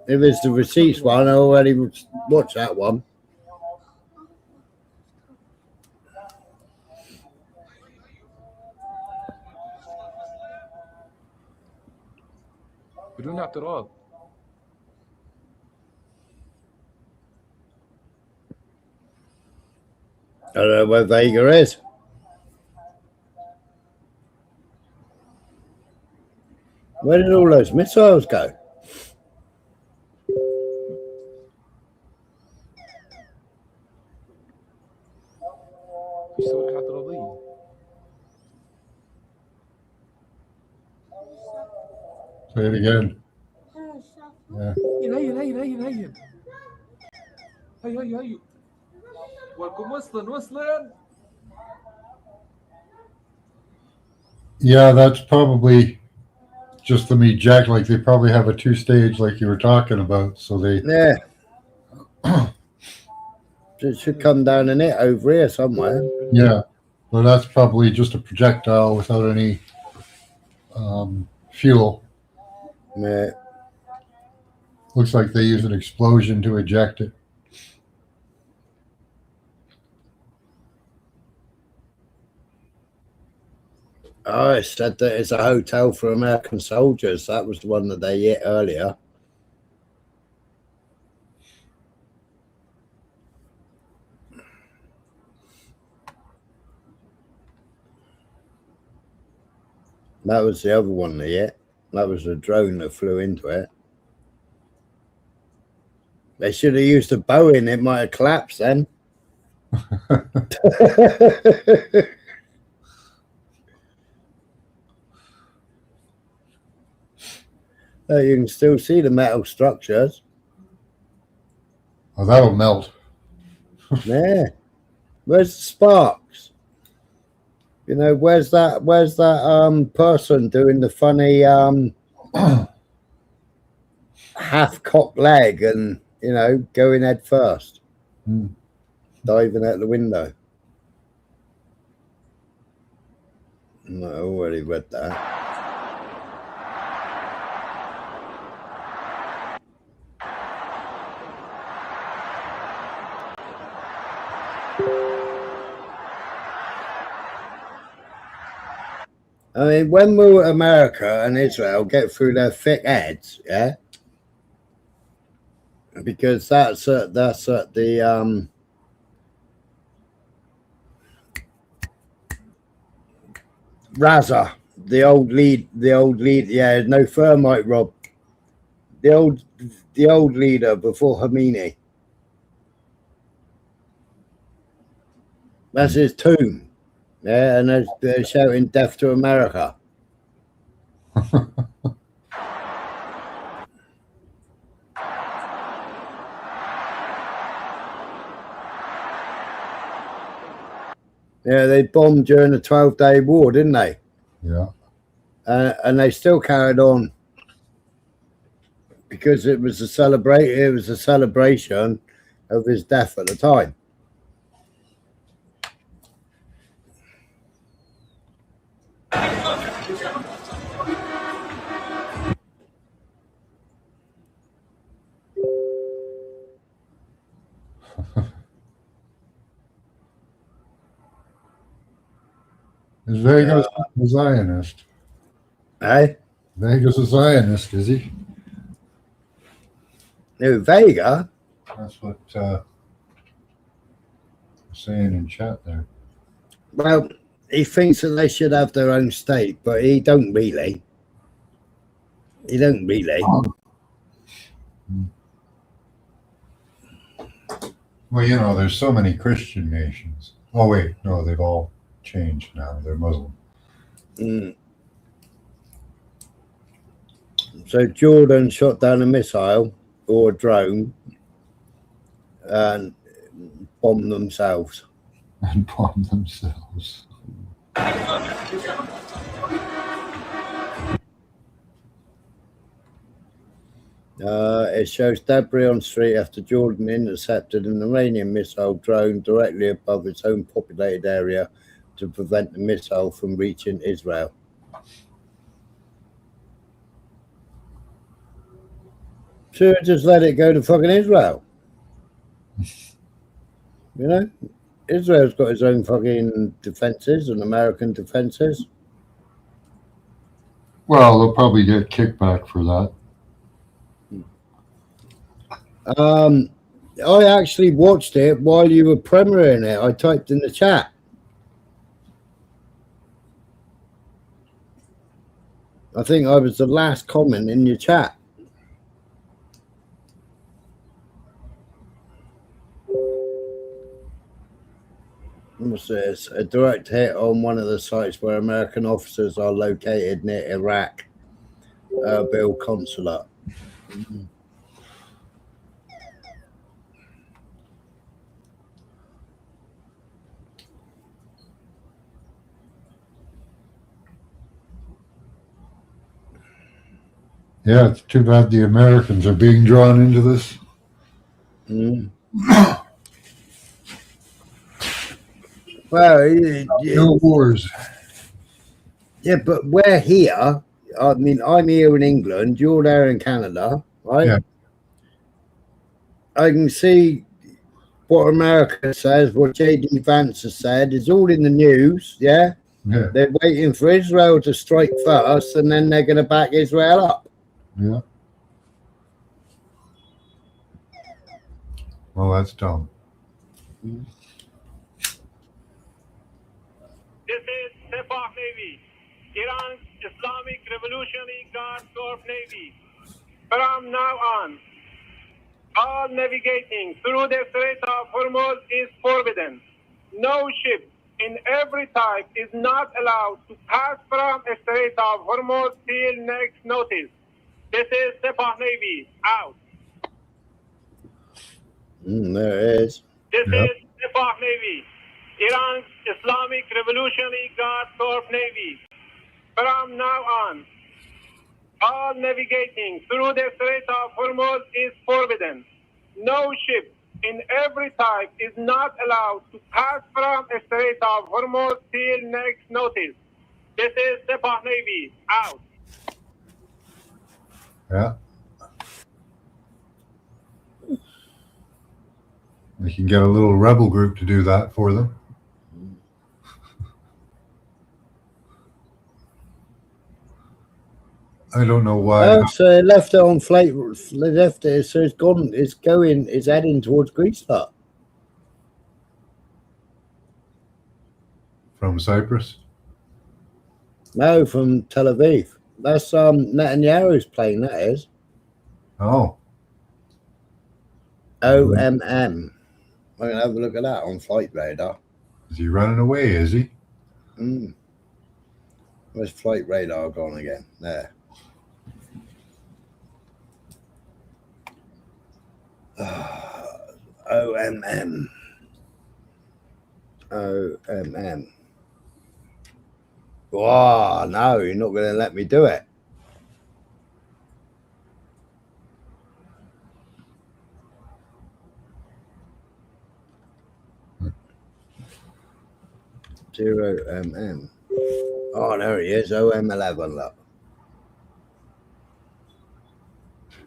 If it's the receipts one, I already watched that one. بدون اعتراض. I don't know where Vega is. Where did all those missiles go? Say it again. Yeah. Yeah, that's probably just them eject. Like they probably have a 2-stage, like you were talking about. So they it should come down in it over here somewhere. Yeah, well, that's probably just a projectile without any fuel. Yeah. Looks like they use an explosion to eject it. Oh, it said that it's a hotel for American soldiers. That was the one that they hit earlier. That was the other one they hit. That was the drone that flew into it. They should have used a Boeing. It might have collapsed then. You can still see the metal structures. Oh, that'll melt. Yeah. Where's the sparks? You know, where's that person doing the funny half-cocked leg and, you know, going head first, diving out the window? I already read that. I mean, when will America and Israel get through their thick heads? Yeah, because that's at the Raza, the old lead. Yeah, no thermite, Rob. The old leader before Khomeini. That's his tomb. Yeah, and they're shouting "Death to America." Yeah, they bombed during the 12-day war, didn't they? Yeah. And they still carried on because it was a celebration of his death at the time. Is Vegas a Zionist? Hey? Vegas a Zionist, is he? No, Vega? That's what saying in chat there. Well, he thinks that they should have their own state, but he don't really. He don't really. Well, you know, there's so many Christian nations. Oh, wait, no, they've all changed now. They're Muslim. So Jordan shot down a missile or a drone and bombed themselves. And bombed themselves. It shows debris on street after Jordan intercepted an Iranian missile drone directly above its own populated area to prevent the missile from reaching Israel. Sure, just let it go to fucking Israel. You know? Israel's got its own fucking defenses and American defenses. Well, they'll probably get kickback for that. I actually watched it while you were premiering it. I typed in the chat. I think I was the last comment in your chat. What's this? A direct hit on one of the sites where American officers are located near Iraq. Bill Consulate. Yeah, it's too bad the Americans are being drawn into this. Well, no wars. Yeah, but we're here. I mean, I'm here in England. You're there in Canada, right? Yeah. I can see what America says, what J.D. Vance has said. It's all in the news, yeah? Yeah. They're waiting for Israel to strike first, and then they're going to back Israel up. Yeah. Well, that's dumb. This is Sepah Navy, Iran's Islamic Revolutionary Guard Corps Navy. From now on, all navigating through the Strait of Hormuz is forbidden. No ship in every type is not allowed to pass from the Strait of Hormuz till next notice. This is Sepah Navy, out. There it is. This is Sepah Navy, Iran's Islamic Revolutionary Guard Corps Navy. From now on, all navigating through the Strait of Hormuz is forbidden. No ship in every type is not allowed to pass from the Strait of Hormuz till next notice. This is Sepah Navy, out. Yeah. They can get a little rebel group to do that for them. I don't know why. Oh, so they left it on flight. They left it, so it's gone. It's going. It's heading towards Greece. That From Cyprus? no, from Tel Aviv. That's Netanyahu's plane. That is. Oh. OMM. I'm gonna have a look at that on flight radar. Is he running away, is he? Where's flight radar gone again? There. OMM. OMM. Wow, no, you're not going to let me do it. Zero MM. Oh, there he is. OM11. Look.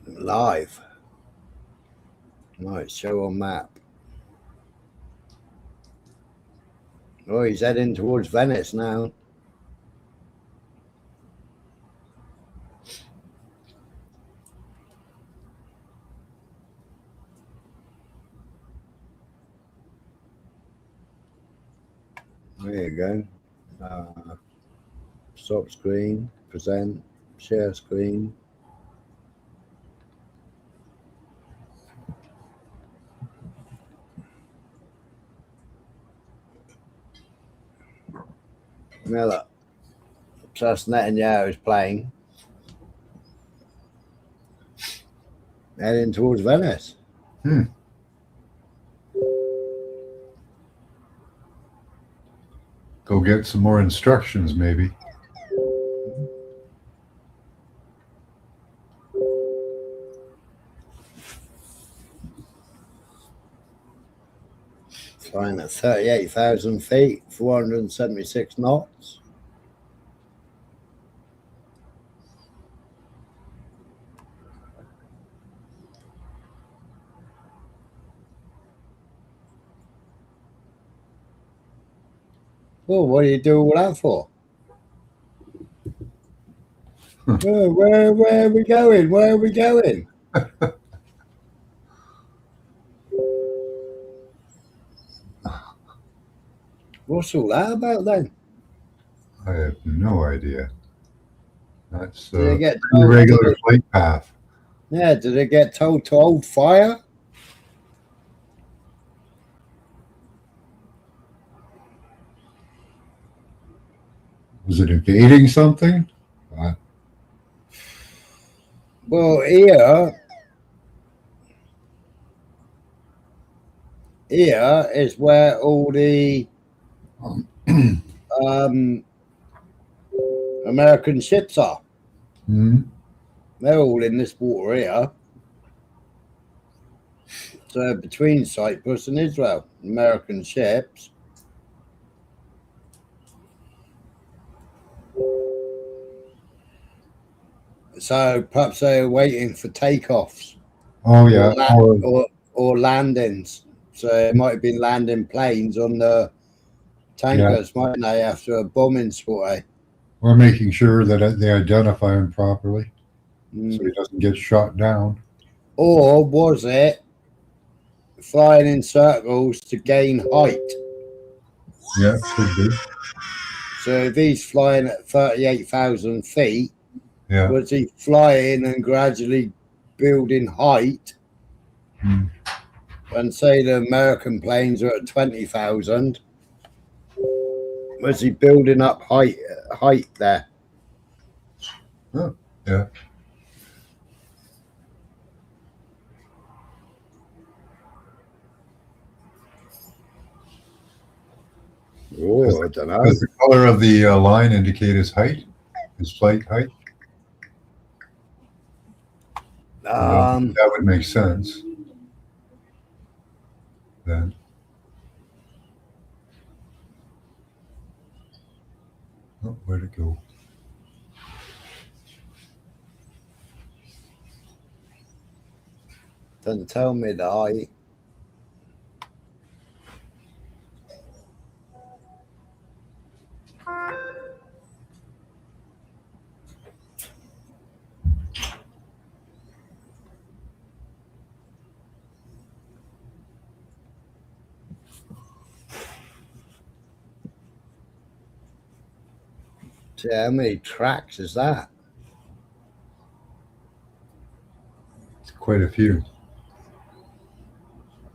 Live. Right, show on map. Oh, he's heading towards Venice now. There you go. Stop screen, present, share screen. Now look, that's Netanyahu's plane heading towards Venice. Go get some more instructions, maybe. Flying at 38,000 feet, 476 knots. Well, what do you do all that for? Where are we going? Where are we going? What's all that about then? I have no idea. That's Did they a get irregular flight path. Yeah, did they get told to hold fire? Was it evading something? Well, here is where all the American ships are. They're all in this water here. So between Cyprus and Israel, American ships. So perhaps they're waiting for takeoffs. Oh yeah, or landings. So it might have been landing planes on the tankers, mightn't they, after a bombing spray? Or making sure that they identify him properly, so he doesn't get shot down. Or was it flying in circles to gain height? Yeah, could be. So if he's flying at 38,000 feet, was he flying and gradually building height? And say the American planes are at 20,000, was he building up height there? Oh, yeah. Oh, I don't know. Does the color of the line indicate his height, his flight height? That would make sense. Then. Oh, where'd it go? Doesn't tell me the height. See, how many tracks is that? It's quite a few.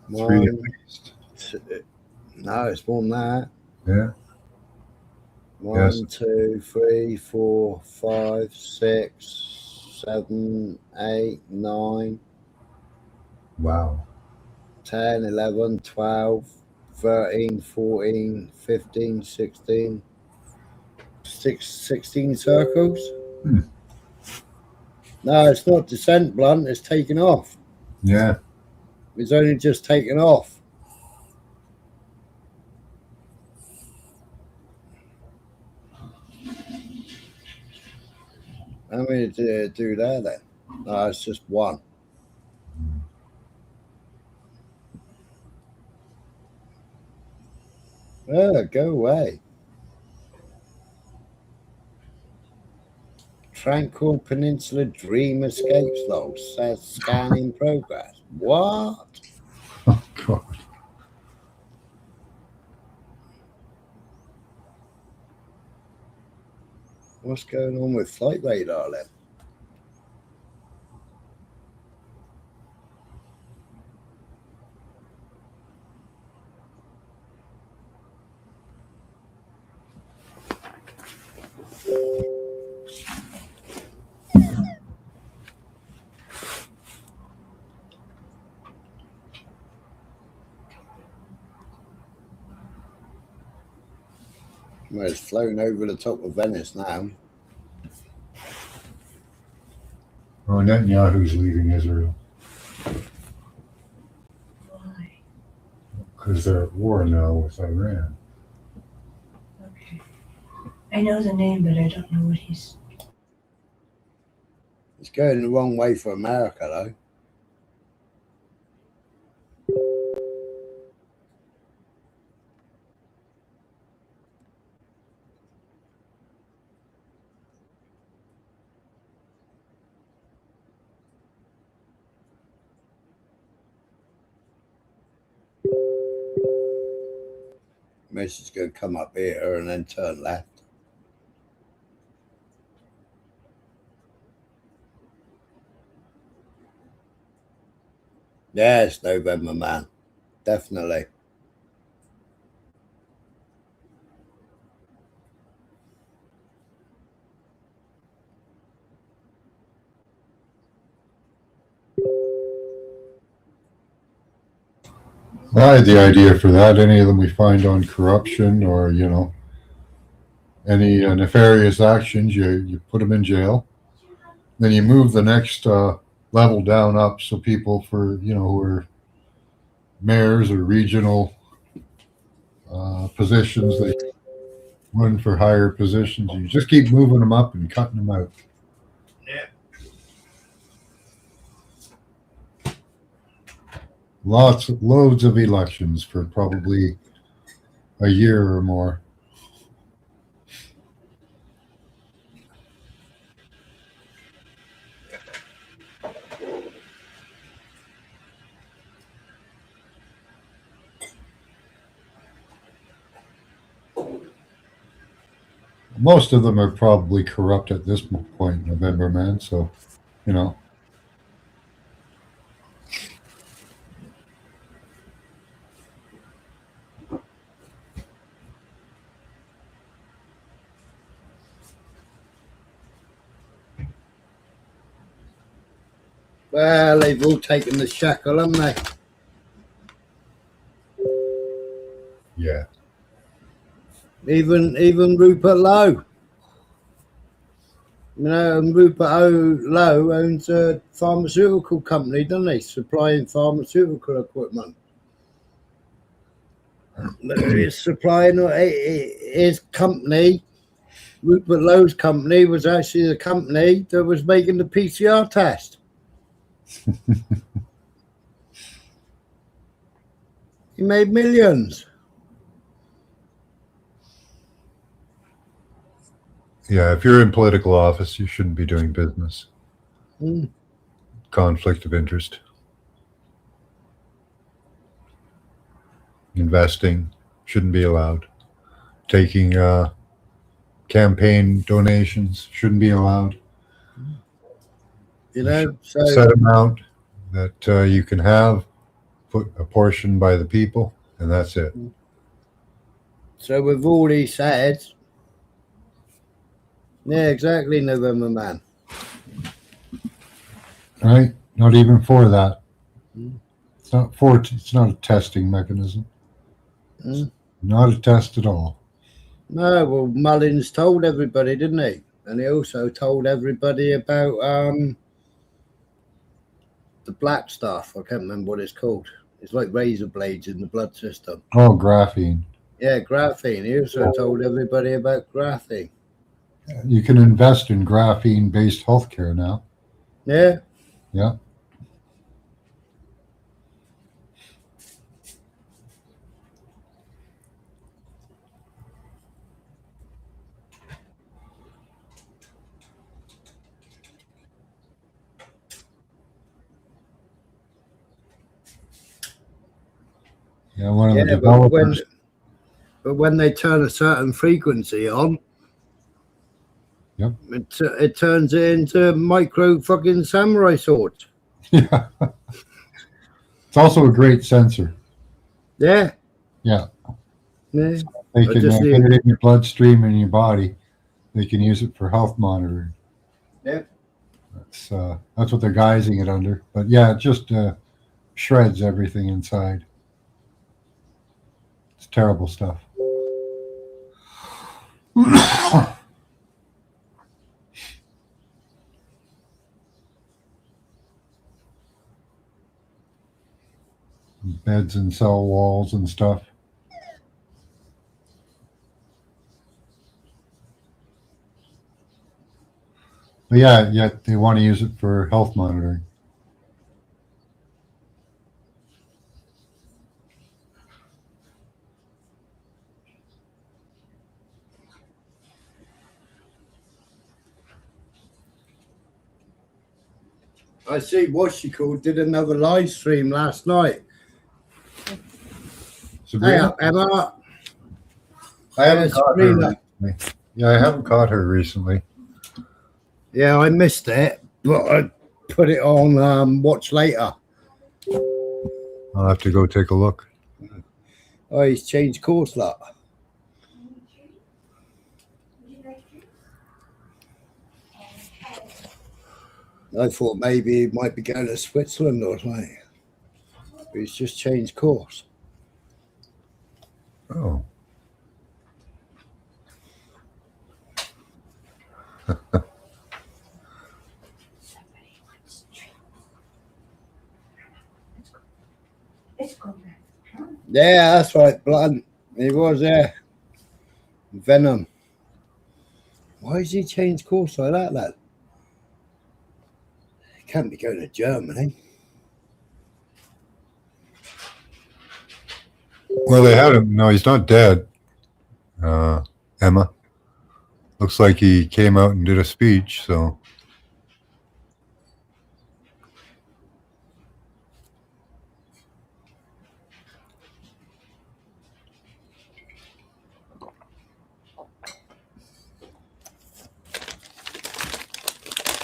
Three at least. No, it's more than that. Yeah. 1, 2, 3, 4, 5, 6, 7, 8, 9. Wow. 10, 11, 12, 13, 14, 15, 16. 16 circles. No, it's not descent, Blunt. It's taken off. Yeah. It's only just taken off. How many do there then? No, it's just one. Oh, go away. Tranquil Peninsula Dream Escapes log says scan in progress. What? Oh, God. What's going on with flight radar then? Well, it's flown over the top of Venice now. Oh, Netanyahu's leaving Israel. Why? Because they're at war now with Iran. Okay. I know the name, but I don't know what he's... It's going the wrong way for America, though. Message going to come up here and then turn left. Yes, November, man. Definitely. I had the idea for that. Any of them we find on corruption or, any nefarious actions, you put them in jail. Then you move the next level down up so people who are mayors or regional positions, they run for higher positions. You just keep moving them up and cutting them out. Yeah. Loads of elections for probably a year or more. Most of them are probably corrupt at this point, November, man. So, Well, they've all taken the shackle, haven't they? Yeah. Even Rupert Lowe. Rupert Lowe owns a pharmaceutical company, doesn't he? Supplying pharmaceutical equipment. He's supplying his company Rupert Lowe's company was actually the company that was making the PCR test. He made millions. Yeah, if you're in political office, you shouldn't be doing business. Mm. Conflict of interest. Investing shouldn't be allowed. Taking campaign donations shouldn't be allowed. You know, so A set amount that you can have, put a portion by the people, and that's it. So with all he said, yeah, exactly, November Man. Right? Not even for that. Mm. It's not for. It's not a testing mechanism. Mm. Not a test at all. No, well, Mullins told everybody, didn't he? And he also told everybody about the black stuff. I can't remember what it's called. It's like razor blades in the blood system. Oh, graphene. Yeah, graphene. He also told everybody about graphene. You can invest in graphene-based healthcare now. Yeah. Yeah. Yeah, one of the developers. But when they turn a certain frequency on, yep, it turns it into micro fucking samurai swords. Yeah. It's also a great sensor. Yeah. Yeah. Yeah. They can get it in your bloodstream and your body. They can use it for health monitoring. Yeah. That's what they're guising it under. But yeah, it just shreds everything inside. It's terrible stuff. Beds and cell walls and stuff. But yeah, yet they want to use it for health monitoring. I see what she called did another live stream last night. Sabrina? Hey up, Emma. I haven't caught her recently. Yeah, I haven't caught her recently. Yeah, I missed it, but I put it on watch later. I'll have to go take a look. Oh, he's changed course, lot. I thought maybe he might be going to Switzerland or something. But he's just changed course. Oh. Yeah, that's right, Blood. He was there. Venom. Why has he changed course like that, lad? He can't be going to Germany. Well, they had him. No, he's not dead. Emma. Looks like he came out and did a speech, so.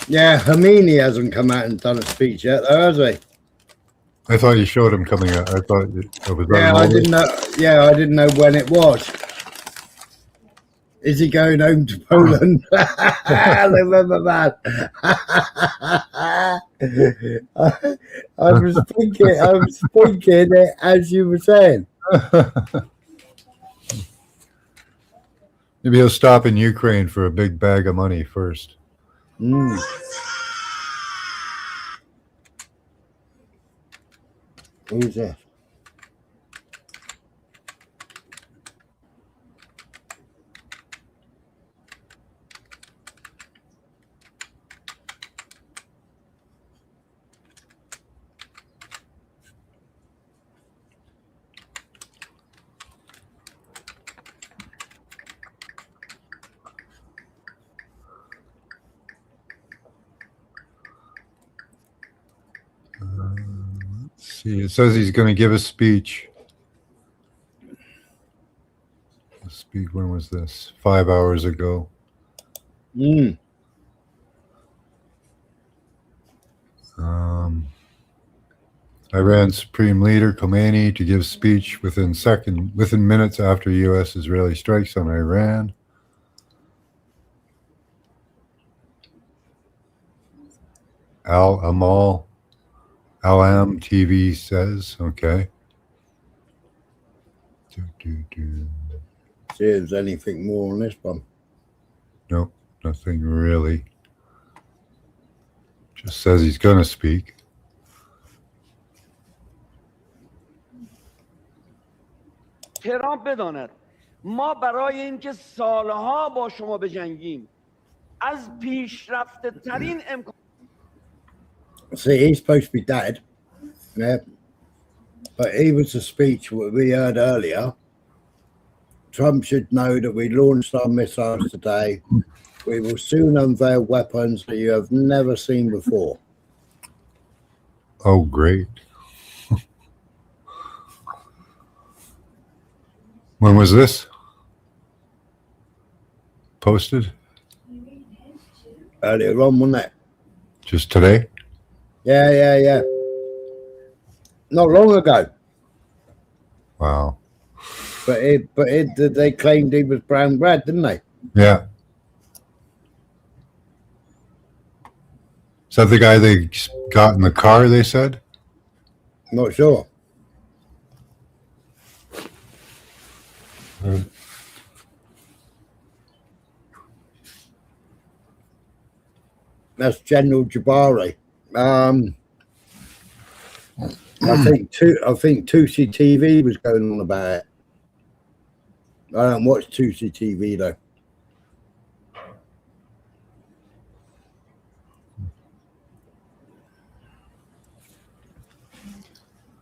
Yeah, Khomeini hasn't come out and done a speech yet, though, has he? I thought you showed him coming out. I thought it was. Yeah, I didn't know. Yeah, I didn't know when it was. Is he going home to Poland? I remember that. I was thinking it as you were saying. Maybe he'll stop in Ukraine for a big bag of money first. Mm. Who's that? See, it says he's going to give a speech. Speak. When was this? 5 hours ago. Iran Supreme Leader Khomeini to give speech within minutes after U.S.-Israeli strikes on Iran. Al-Amal TV says, okay. See if there's anything more on this one. Nope, nothing really. Just says he's going to speak. ترامپ بداند ما برای اینکه سالها با شما بجنگیم از پیشرفته ترین امکان. See, he's supposed to be dead. Yeah. But he was the speech we heard earlier. Trump should know that we launched our missiles today. We will soon unveil weapons that you have never seen before. Oh, great. When was this posted? Earlier on, wasn't it? Just today? Yeah. Not long ago. Wow. But they claimed he was brown bread, didn't they? Yeah. Is that the guy they got in the car, they said? Not sure. That's General Jabari. I think Tusi TV was going on about it. I don't watch Tusi TV though.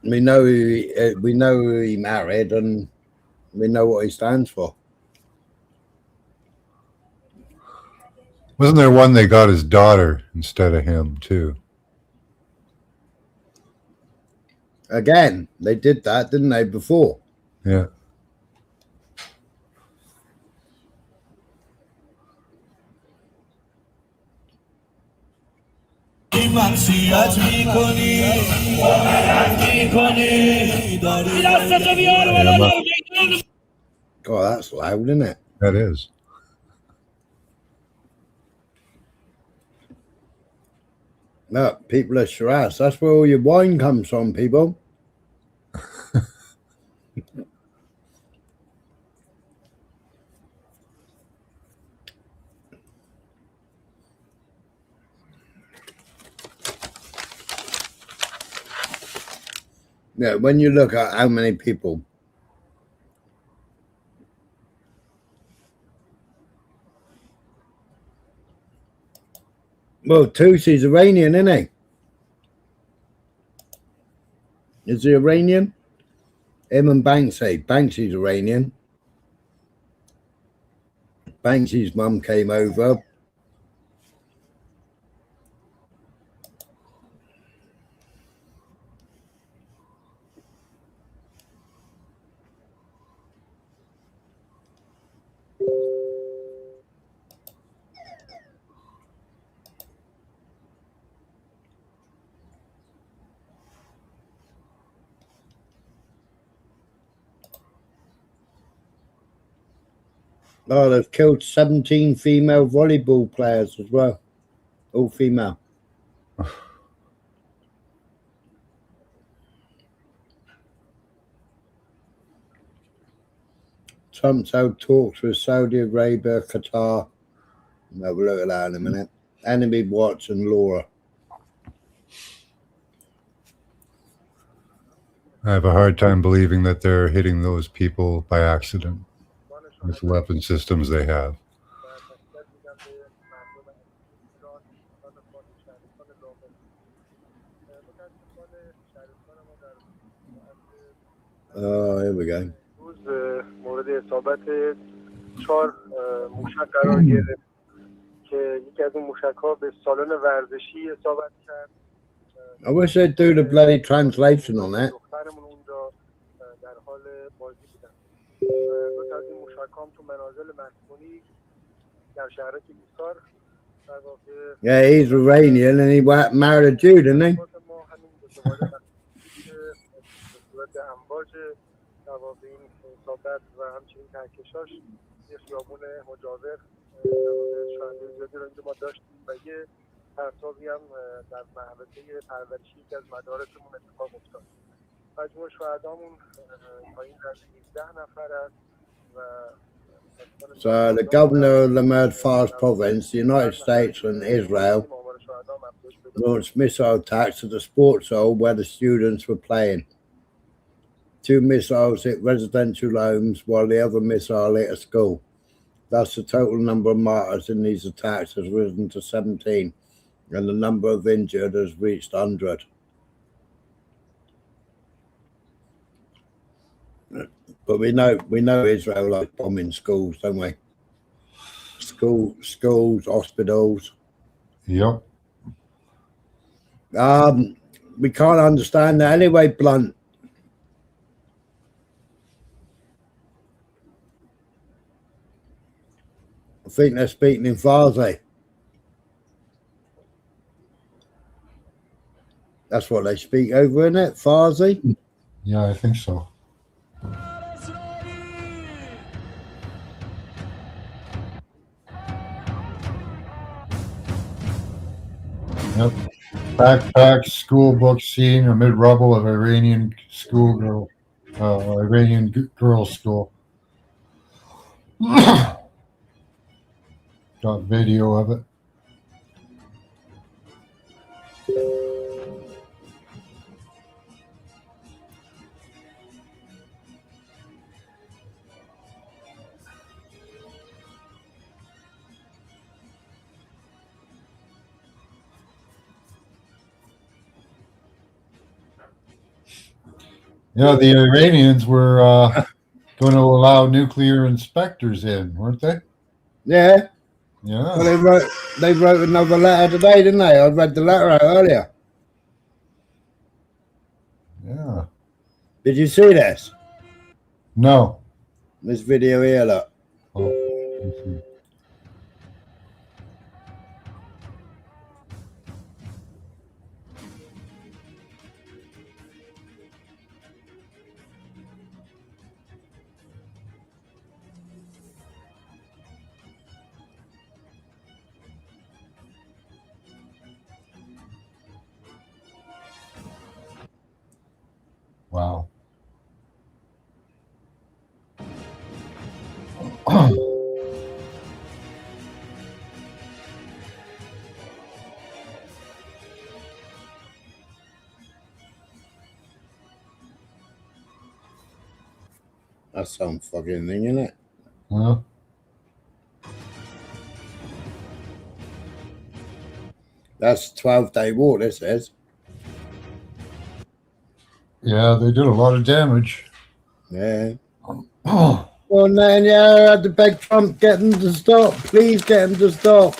We know who he married, and we know what he stands for. Wasn't there one they got his daughter instead of him too? Again, they did that, didn't they, before? Yeah. God, that's loud, isn't it? That is. Look, people are Shiraz. That's where all your wine comes from, people. Yeah, when you look at how many people well, Tusi's Iranian, isn't he? Is he Iranian? Him and Banksy. Banksy's Iranian. Banksy's mum came over. Oh, they've killed 17 female volleyball players as well. All female. Trump's held talks with Saudi Arabia, Qatar. We'll have a look at that in a minute. Enemy Watch and Laura. I have a hard time believing that they're hitting those people by accident with weapon systems they have. Oh, here we go. مورد اصابت 4 موشک قرار گرفت که یکی از این موشک‌ها به سالن ورزشی اصابت کرد I wish they'd do the bloody translation on that. دخترمون اونجا در حال بازی بودن. دو تا از این موشکام تو منازل مسکونی در شهرک ایسار در واقع Yeah, he's Iranian and he married a Jew, didn't he? ما همین دو تا وارد به صورت امواج در واقع این صحبت و همچنین کهکشاش یه خیابون مجاور شهرنده زیادی رو اینجا ما داشتیم و یه پرتابی هم در محوطه پرورشی که از مدارسمون اتفاق افتاد. مجموع شهدامون تا این لحظه 17 نفر است و So the governor of the Fars province, the United States and Israel launched missile attacks at the sports hall where the students were playing. 2 missiles hit residential homes while the other missile hit a school. Thus, the total number of martyrs in these attacks has risen to 17, and the number of injured has reached 100. But we know Israel like bombing schools, don't we? Schools, hospitals. Yep. We can't understand that anyway, Blunt. I think they're speaking in Farsi. That's what they speak over, isn't it? Farsi? Yeah, I think so. Yep. Backpack school book seen amid rubble of Iranian schoolgirl, Iranian girls' school. Got video of it. You know, the Iranians were going to allow nuclear inspectors in, weren't they? Yeah. Yeah. Well, they wrote another letter today, didn't they? I read the letter out earlier. Yeah. Did you see this? No. This video here, look. Oh, let's see. Wow. That's some fucking thing, isn't it? Huh? That's 12-day war, this is. Yeah, they did a lot of damage. Yeah. Well, Netanyahu had to beg Trump, get them to stop. Please get them to stop.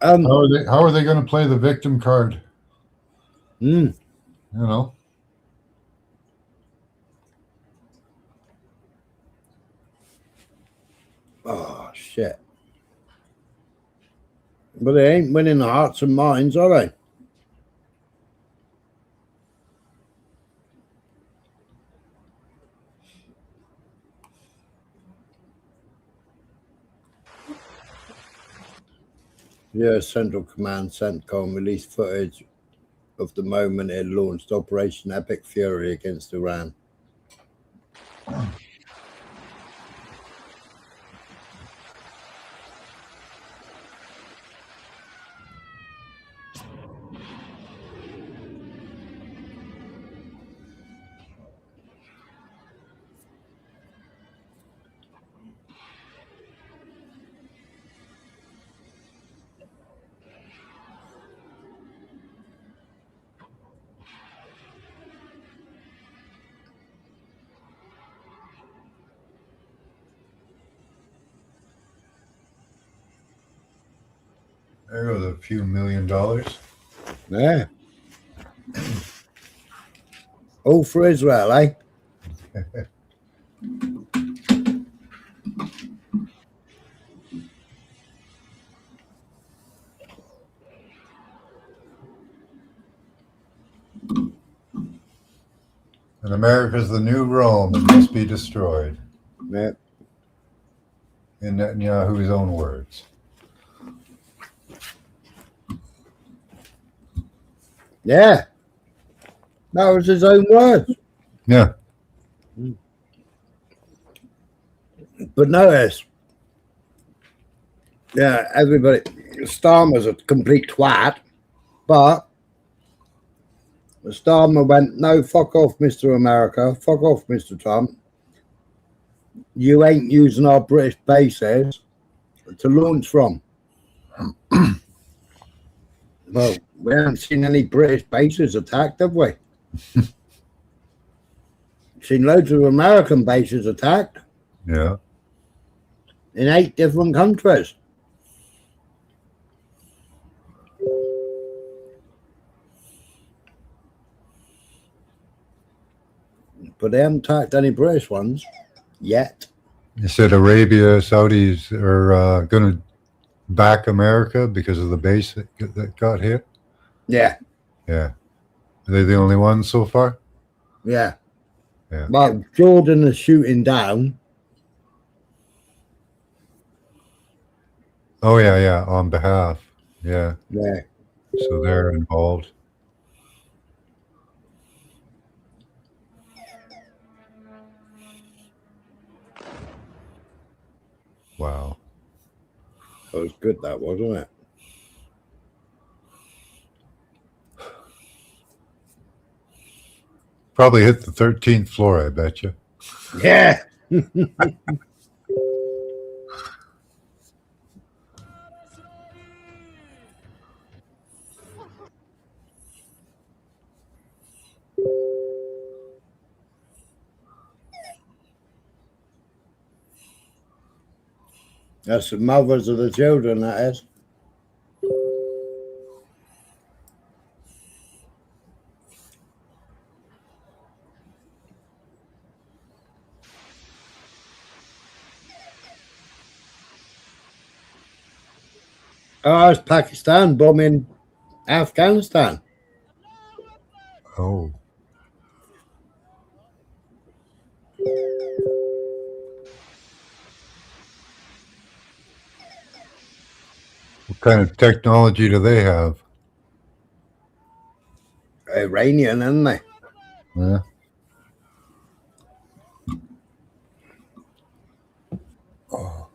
How are they going to play the victim card? You know. Oh, shit. But they ain't winning the hearts and minds, are they? US Central Command CENTCOM released footage of the moment it launched Operation Epic Fury against Iran. There goes a few $1 million. Yeah. All for Israel, eh? And America's the new Rome and must be destroyed. Yeah. In Netanyahu's own words. Yeah. That was his own words. Yeah. But notice, yeah, everybody, Starmer's a complete twat, but Starmer went, no, fuck off, Mr. America, fuck off, Mr. Trump. You ain't using our British bases to launch from. Well, we haven't seen any British bases attacked, have we? Seen loads of American bases attacked. Yeah. In 8 different countries. But they haven't attacked any British ones yet. You said Arabia, Saudis are going to back America because of the base that got hit? Yeah. Yeah. Are they the only ones so far? Yeah. Yeah. Well, Jordan is shooting down. Oh, yeah, yeah, on behalf. Yeah. Yeah. So they're involved. Wow. That was good, that, wasn't it? Probably hit the 13th floor, I bet you. Yeah. That's the mothers of the children, that is. Oh, it's Pakistan bombing Afghanistan. Oh. What kind of technology do they have? Iranian, aren't they? Yeah. Oh.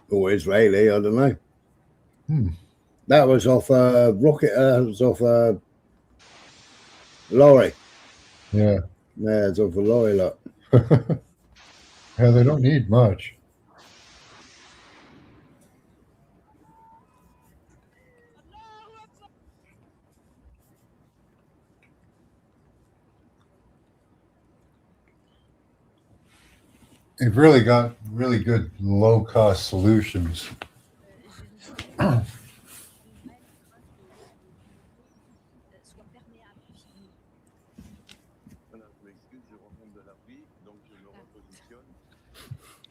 Or Israeli, I don't know. That was off a rocket, was off a lorry. Yeah. Yeah, it's off a lorry, look. Yeah, they don't need much. They've really got really good low-cost solutions.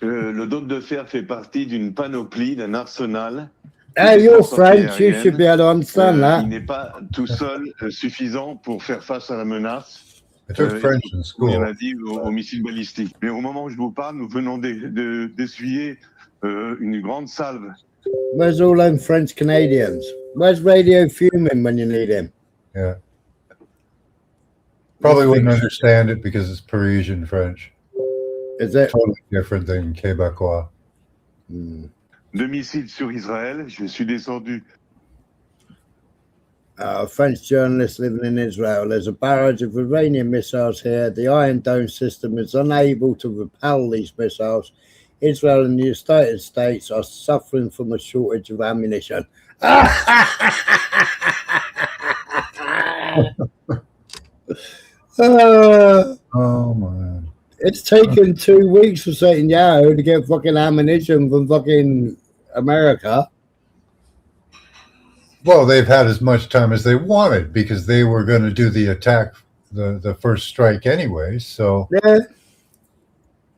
Le dôme de fer fait partie d'une panoplie, d'un arsenal. Hey, you're French, you should be able to understand that. Il n'est pas tout seul suffisant pour faire face à la menace. I took French in school. On a dit aux missiles balistiques. Mais au moment où je vous parle, nous venons d'essuyer une grande salve. Where's all them French Canadians? Where's Radio Fuming when you need him? Yeah. Probably wouldn't understand it because it's Parisian French. Is it? Totally different than Quebecois. Deux missiles sur Israël. Je suis descendu. A French journalist living in Israel. There's a barrage of Iranian missiles here. The Iron Dome system is unable to repel these missiles. Israel and the United States are suffering from a shortage of ammunition. Oh, man. It's taken 2 weeks for Netanyahu to get fucking ammunition from fucking America. Well, they've had as much time as they wanted because they were going to do the attack, the first strike anyway. So, yeah,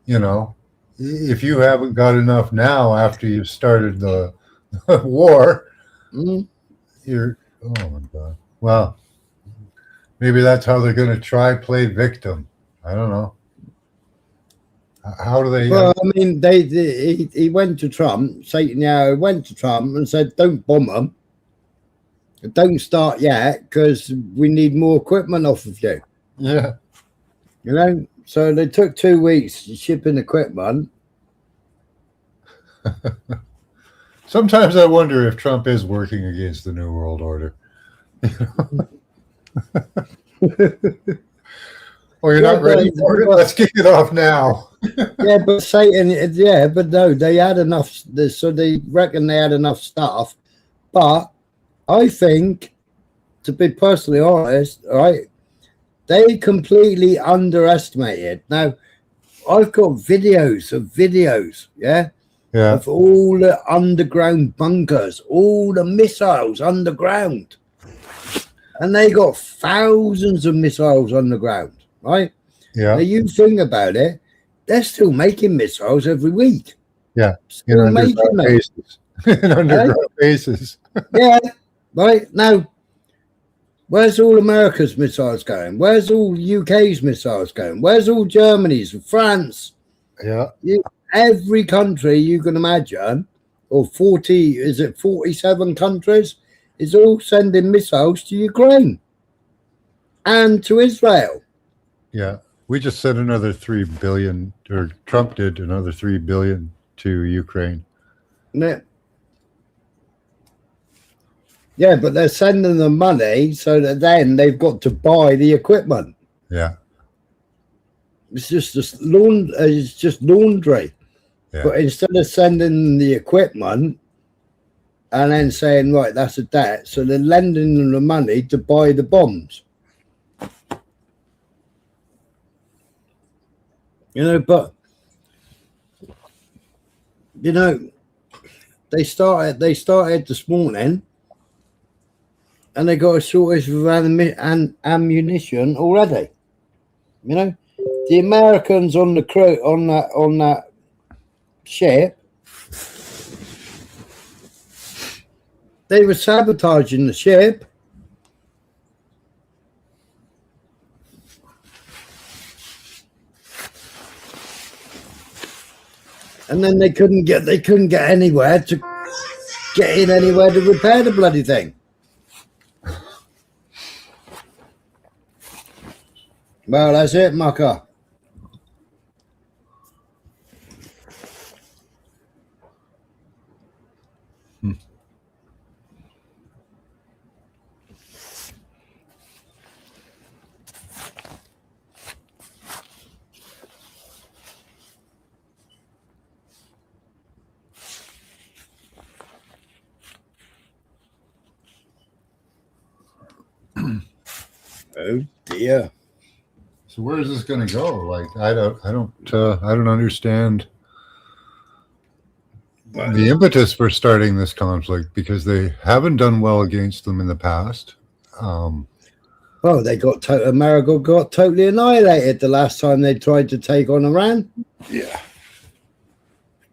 you know, if you haven't got enough now after you've started the war, you're, oh my God. Well, maybe that's how they're going to play victim. I don't know. How do they? Well, I mean, he went to Trump. Satan went to Trump and said, "Don't bomb them. Don't start yet because we need more equipment off of you." Yeah. You know, so they took 2 weeks shipping equipment. Sometimes I wonder if Trump is working against the New World Order. Well, you're not ready for it. Let's kick it off now. Yeah, but Satan, but no, they had enough. So they reckon they had enough stuff. But I think, to be personally honest, right, they completely underestimated. Now, I've got videos, yeah, of all the underground bunkers, all the missiles underground. And they got thousands of missiles underground. Right? Yeah. Now you think about it, they're still making missiles every week. Yeah. Still making them. Bases. In underground bases. Yeah. Right. Now, where's all America's missiles going? Where's all UK's missiles going? Where's all Germany's, France? Yeah. Every country you can imagine, or 47 countries, is all sending missiles to Ukraine and to Israel. Yeah, we just sent another 3 billion, or Trump did another 3 billion to Ukraine. Yeah. Yeah, but they're sending them money so that then they've got to buy the equipment. Yeah. It's just laundry. Yeah. But instead of sending the equipment and then saying, right, that's a debt, so they're lending them the money to buy the bombs. You know, but you know, they started this morning, and they got a shortage of ammunition already. You know, the Americans on the crew on that ship, they were sabotaging the ship. And then they couldn't get anywhere to get in anywhere to repair the bloody thing. Well, that's it, mucker. Oh dear. So where is this going to go? Like, I don't understand the impetus for starting this conflict, because they haven't done well against them in the past. Well, America got totally annihilated the last time they tried to take on Iran. Yeah.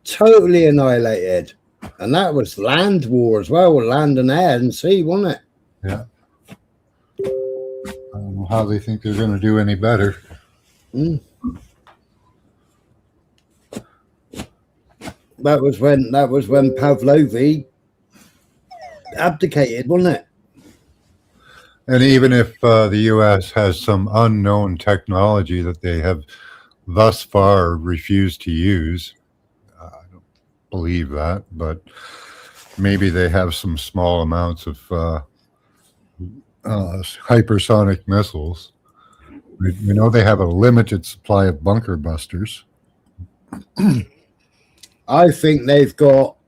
Totally annihilated. And that was land war as well, land and air and sea, wasn't it? Yeah. I don't know how they think they're going to do any better. That was when Pavlovi abdicated, wasn't it? And even if the U.S. has some unknown technology that they have thus far refused to use, I don't believe that, but maybe they have some small amounts of hypersonic missiles. We know they have a limited supply of bunker busters. I think they've got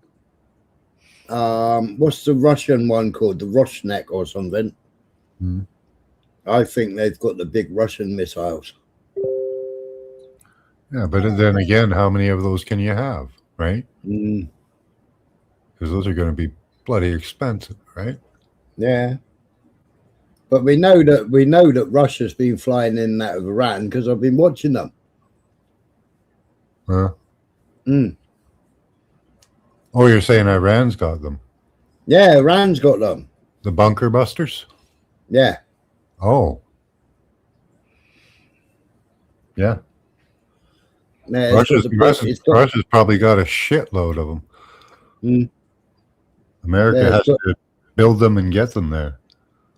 what's the Russian one called? The Roshnek or something. I think they've got the big Russian missiles. Yeah, but then again, how many of those can you have, right? because those are going to be bloody expensive, right? Yeah. But we know that Russia's been flying in and out of Iran because I've been watching them. Huh? Mm. Oh, you're saying Iran's got them? Yeah, Iran's got them. The bunker busters? Yeah. Oh. Yeah. Yeah, Russia's probably got a shitload of them. Mm. America has to build them and get them there.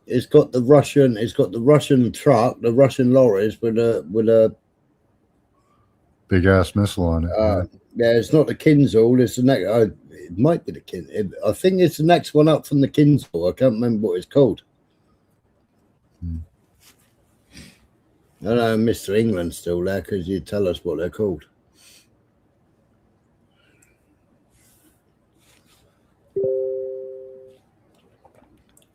It's got the Russian truck, the Russian lorries with a big ass missile on it. Yeah, it's not the Kinzhal. It's the next. It might be the Kin. I think it's the next one up from the Kinzhal. I can't remember what it's called. I know Mr. England's still there because you tell us what they're called.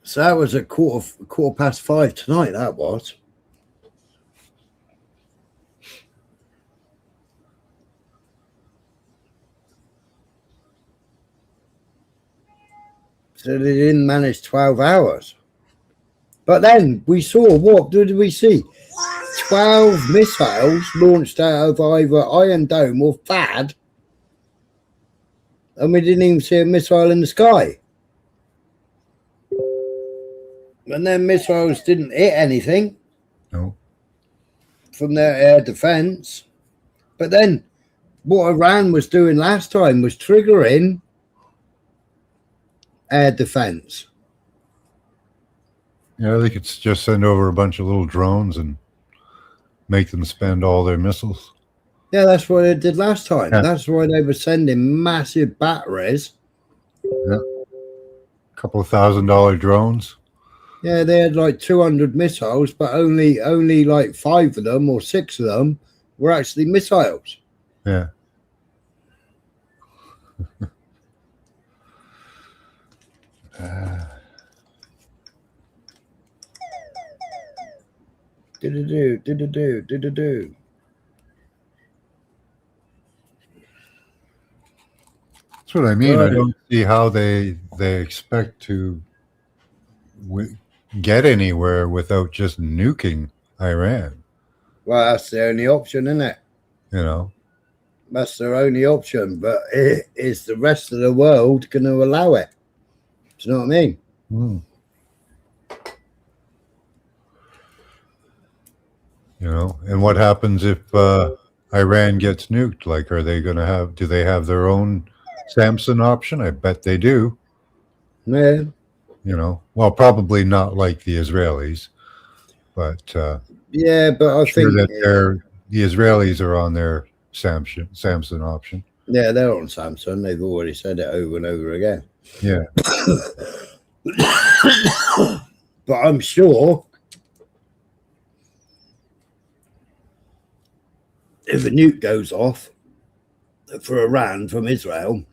So that was at quarter past 5 tonight. That was. So they didn't manage 12 hours. But then we saw, what did we see? 12 missiles launched out of either Iron Dome or THAAD. And we didn't even see a missile in the sky. And then missiles didn't hit anything. No. From their air defense. But then what Iran was doing last time was triggering air defense. Yeah, they could just send over a bunch of little drones and make them spend all their missiles. Yeah, that's what they did last time. Yeah. That's why they were sending massive batteries. Yeah. A couple of $1,000 drones. Yeah, they had like 200 missiles, but only like 5 of them or 6 of them were actually missiles. Yeah. Do. That's what I mean. I don't see how they expect to get anywhere without just nuking Iran. Well, that's the only option, isn't it? You know, that's their only option. But is the rest of the world going to allow it? Do you know what I mean? Mm. You know, and what happens if Iran gets nuked? Like, are they going to have? Do they have their own Samson option? I bet they do. Yeah. You know, well, probably not like the Israelis, but yeah, but I think that the Israelis are on their Samson option. Yeah, they're on Samson. They've already said it over and over again. Yeah. But I'm sure if a nuke goes off for Iran from Israel,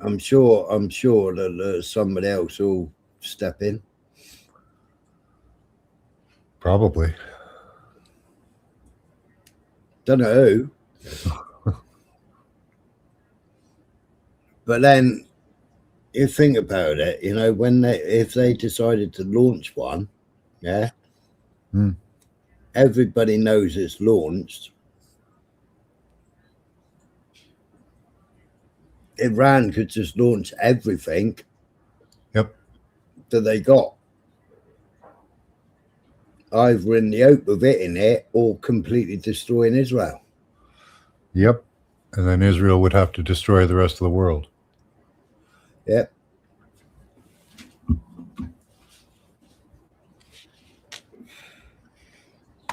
I'm sure that somebody else will step in. Probably. Don't know who. But then you think about it, you know, if they decided to launch one, yeah, everybody knows it's launched. Iran could just launch everything. Yep. That they got. Either in the hope of hitting it or completely destroying Israel. Yep. And then Israel would have to destroy the rest of the world. Yep.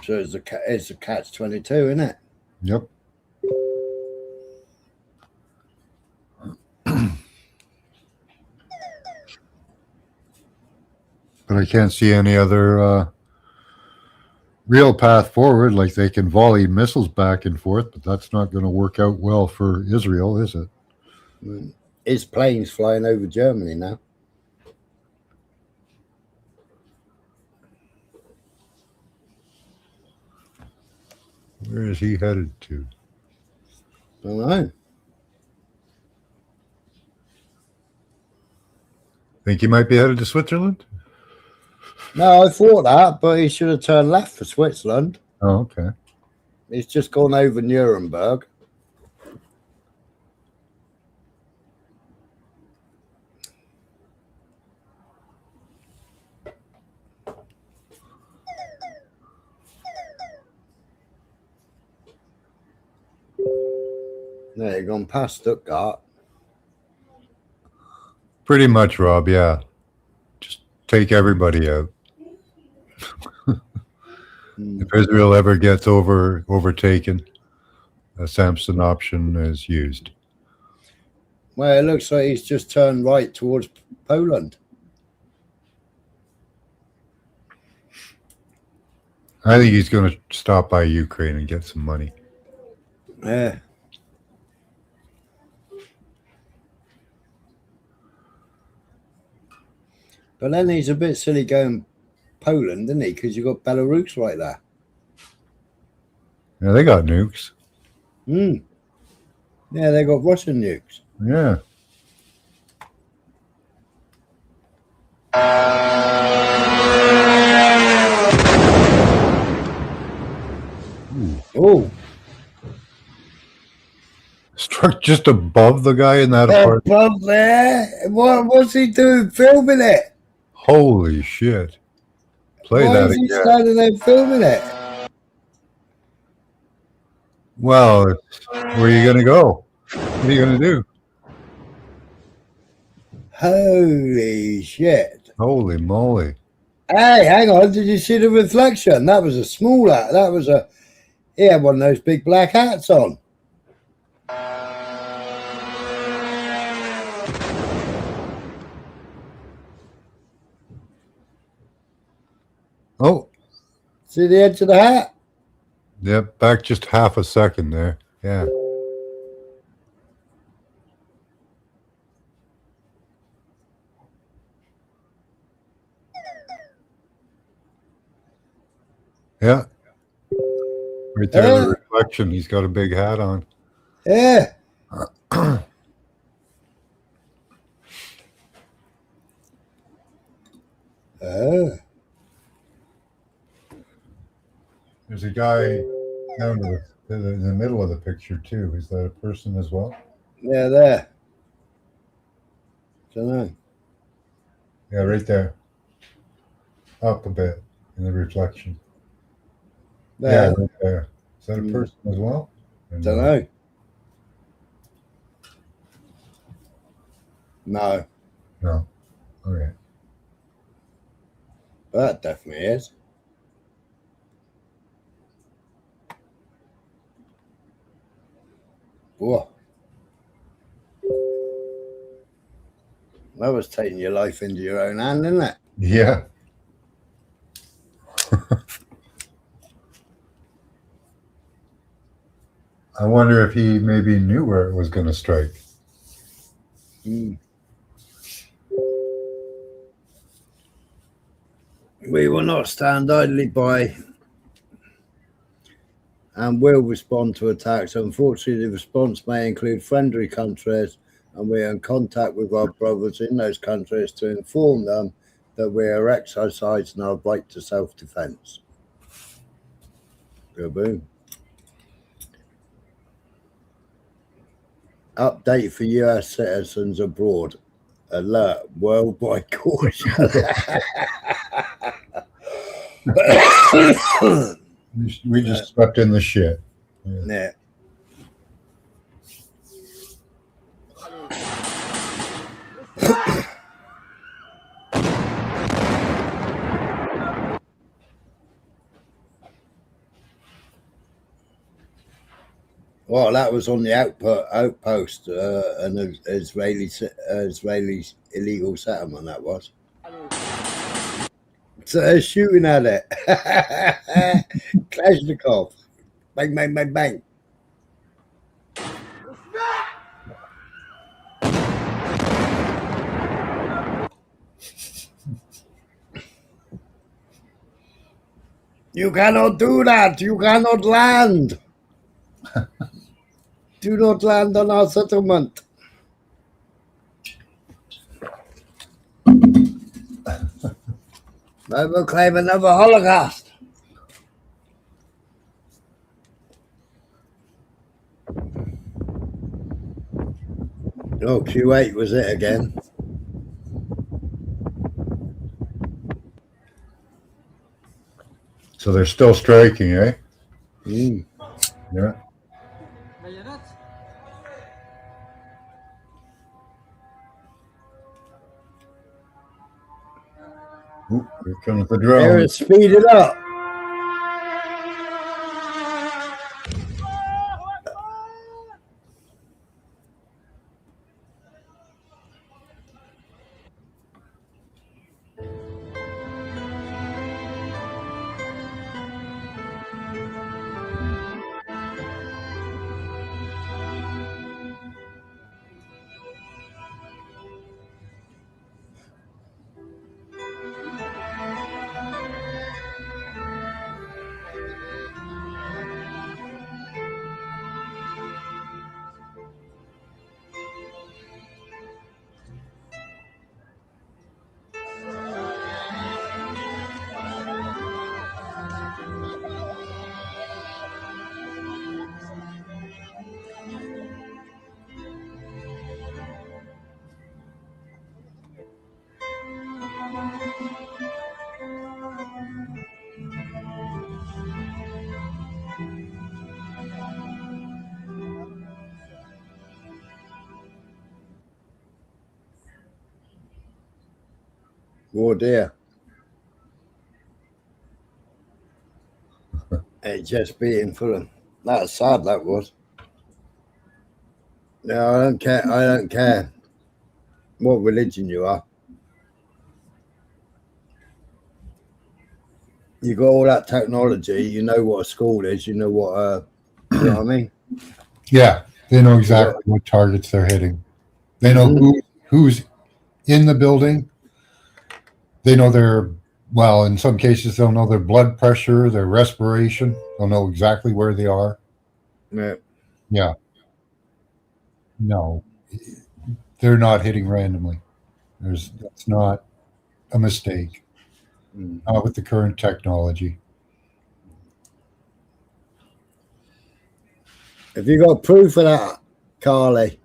So it's a catch-22, isn't it? Yep. But I can't see any other real path forward. Like, they can volley missiles back and forth, but that's not going to work out well for Israel, is it? His plane's flying over Germany now. Where is he headed to? I don't know. Think he might be headed to Switzerland? No, I thought that, but he should have turned left for Switzerland. Oh, okay. He's just gone over Nuremberg. There, you've gone past Stuttgart. Pretty much, Rob, yeah. Just take everybody out. If Israel ever gets overtaken, a Samson option is used. Well, it looks like he's just turned right towards Poland. I think he's going to stop by Ukraine and get some money. Yeah. But then he's a bit silly going Poland, isn't he? Because you've got Belarus right there. Yeah, they got nukes. Yeah, they got Russian nukes. Yeah. Oh. Struck just above the guy in that apartment. Above there? What's he doing filming it? Holy shit. Play Why that is he again. standing there filming it? Well, where are you going to go? What are you going to do? Holy shit. Holy moly. Hey, hang on. Did you see the reflection? That was a small hat. That was a... He had one of those big black hats on. Oh. See the edge of the hat? Yep, back just half a second there. Yeah. Yeah. Right there in the reflection, he's got a big hat on. Yeah. There's a guy down to in the middle of the picture too. Is that a person as well? Yeah, there. Don't know. Yeah, right there. Up a bit in the reflection. There. Yeah, right there. Is that a person as well? Don't know. No. No. Okay. That definitely is. Whoa. That was taking your life into your own hand, isn't it? Yeah. I wonder if he maybe knew where it was going to strike. We will not stand idly by and will respond to attacks. Unfortunately, the response may include friendly countries, and we are in contact with our brothers in those countries to inform them that we are exercising our right to self-defense. Boom. Update for US citizens abroad. Alert, worldwide caution. We just stepped in the shit. Yeah. Well, that was on the outpost, an Israeli illegal settlement. That was. So they're shooting at it. Kalashnikov. Bang, bang, bang, bang. You cannot do that. You cannot land. Do not land on our settlement. They will claim another Holocaust. Oh, Q8 was it again. So they're still striking, eh? Mm. Yeah. Ooh, here comes the drone. Here, speed it up. Oh dear. HS beating Fulham. That's sad, that was. No, I don't care. I don't care what religion you are. You got all that technology. You know what a school is. You know what. You know what I mean? Yeah, they know exactly what targets they're hitting. They know who's in the building. They know in some cases, they'll know their blood pressure, their respiration. They'll know exactly where they are. Yeah. Yeah. No, they're not hitting randomly. That's not a mistake. Not with the current technology. Have you got proof of that, Carly?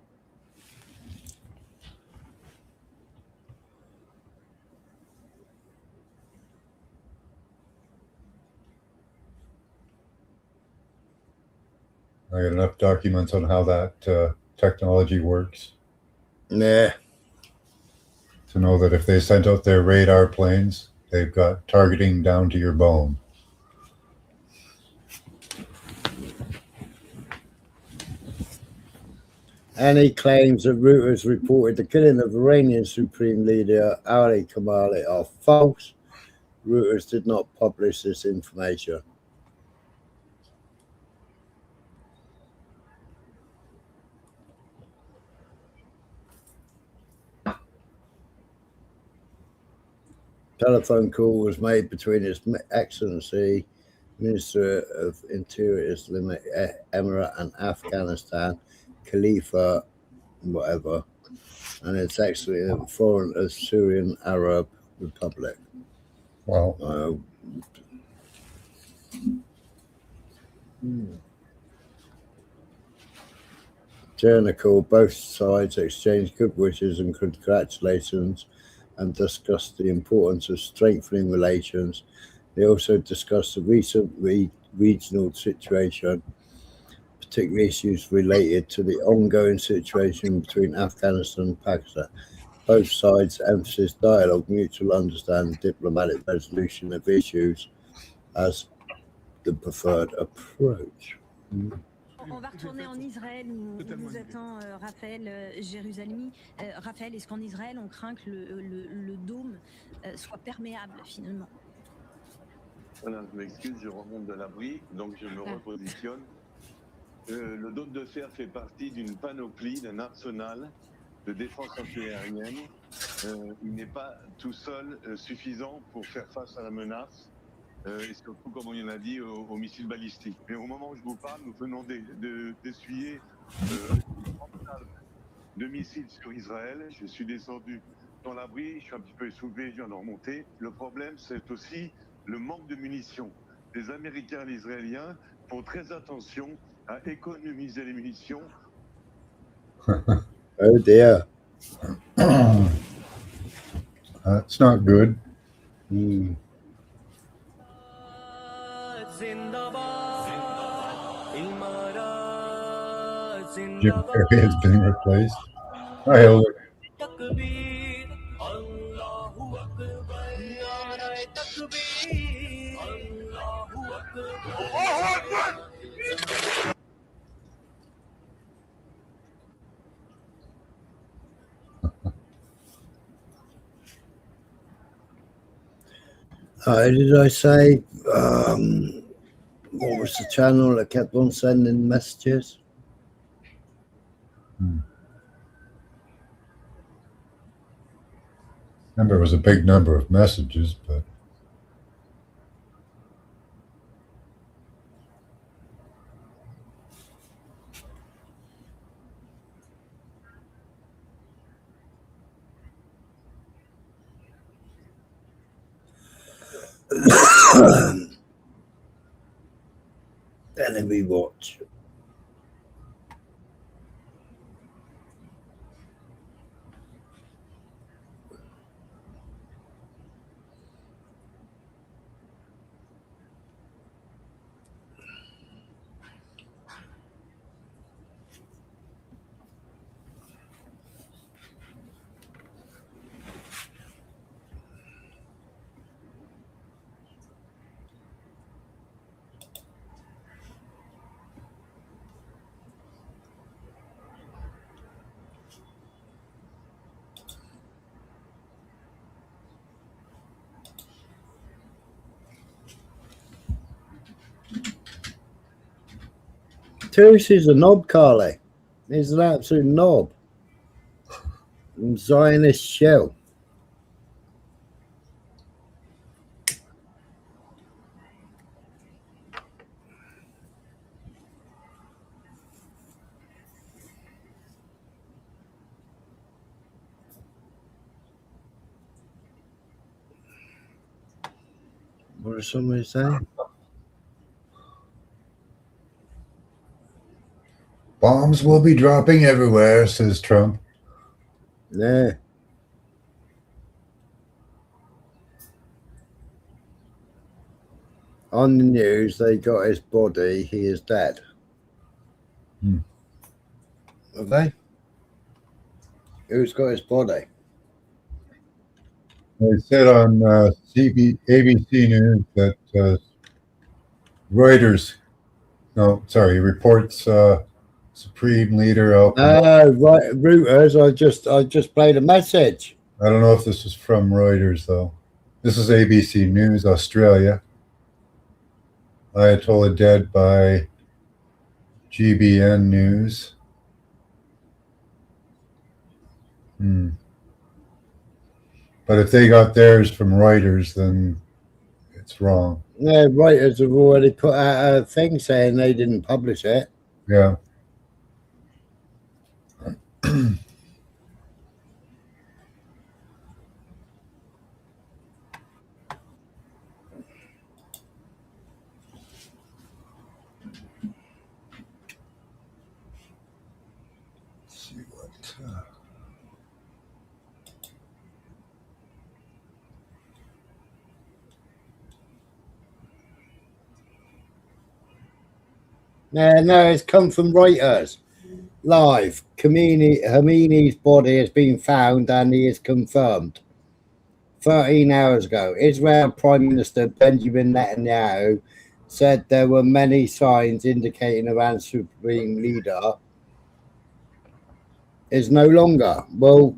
I got enough documents on how that technology works. Yeah. To know that if they sent out their radar planes, they've got targeting down to your bone. Any claims that Reuters reported the killing of Iranian Supreme Leader Ali Khamenei are false. Reuters did not publish this information. Telephone call was made between His Excellency Minister of Interior Islamic Emirate and Afghanistan, Khalifa, whatever, and His Excellency Foreign of Syrian Arab Republic. Wow. Journal, both sides exchanged good wishes and congratulations and discussed the importance of strengthening relations. They also discussed the recent regional situation, particularly issues related to the ongoing situation between Afghanistan and Pakistan. Both sides emphasized dialogue, mutual understanding, diplomatic resolution of issues as the preferred approach. On va retourner en Israël où nous attend Raphaël Jérusalemi. Raphaël, est-ce qu'en Israël, on craint que le dôme soit perméable finalement? Voilà, je m'excuse, je remonte de l'abri, donc je me repositionne. Le dôme de fer fait partie d'une panoplie, d'un arsenal de défense antiaérienne. Il n'est pas tout seul suffisant pour faire face à la menace. et surtout, comme on a dit, aux missiles balistiques. Mais au moment où je vous parle, nous venons d'essuyer une grande salve de missiles sur Israël. Je suis descendu dans l'abri, je suis un petit peu essoufflé, je viens de remonter. Le problème, c'est aussi le manque de munitions. Les Américains et les Israéliens font très attention à économiser les munitions. Oh dear. That's not good. Jim Carrey has been replaced. Hi, Hilda. Did I say what was the channel that kept on sending messages? Remember, it was a big number of messages, but Enemy watch. He's a knob, Carly. He's an absolute knob. Zionist shell. What did somebody say? bombs will be dropping everywhere, says Trump. Yeah. On the news, they got his body. He is dead. Have they? Who's got his body? They said on ABC News that reports Supreme Leader Al. Right, Reuters. I just played a message. I don't know if this is from Reuters though. This is ABC News, Australia. Ayatollah dead by GBN News. But if they got theirs from Reuters, then it's wrong. Yeah, Reuters have already put out a thing saying they didn't publish it. Yeah. No, it's come from Reuters. Live. Khamenei's body has been found and he is confirmed. 13 hours ago, Israel Prime Minister Benjamin Netanyahu said there were many signs indicating Iran's supreme leader is no longer. Well,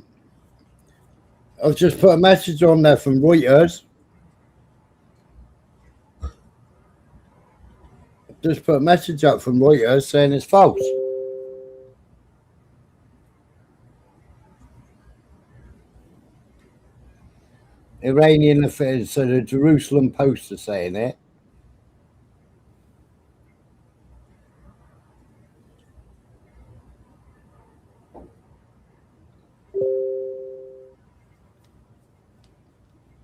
I've just put a message on there from Reuters. Just put a message up from Reuters saying it's false. Iranian affairs. So the Jerusalem Post are saying it.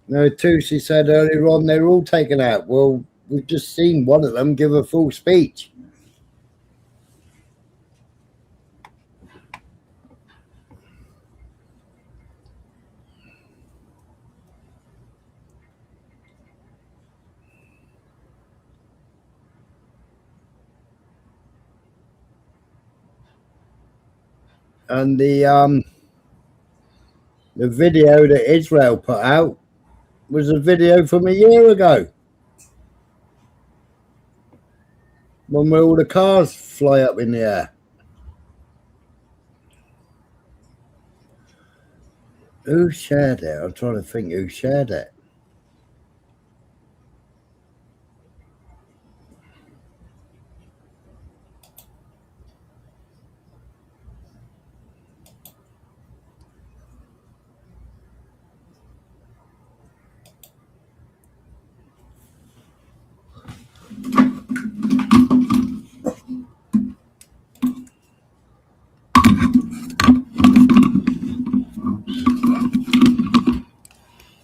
No, Tusi said earlier on they were all taken out. Well, we've just seen one of them give a full speech. And the video that Israel put out was a video from a year ago, when all the cars fly up in the air. Who shared it? I'm trying to think who shared it.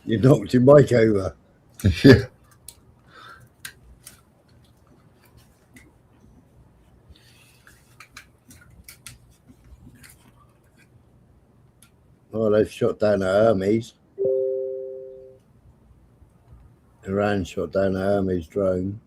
You knocked your mic over. Yeah. Oh, they've shot down a Hermes. Iran shot down a Hermes drone.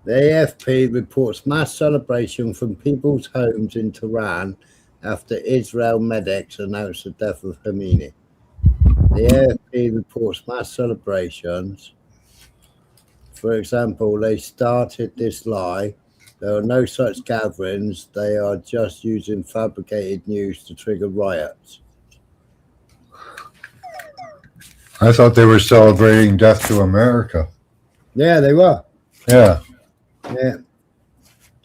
The AFP reports mass celebration from people's homes in Tehran after Israel medics announced the death of Khamenei. The AFP reports mass celebrations. For example, they started this lie. There are no such gatherings. They are just using fabricated news to trigger riots. I thought they were celebrating death to America. Yeah, they were. Yeah. Yeah.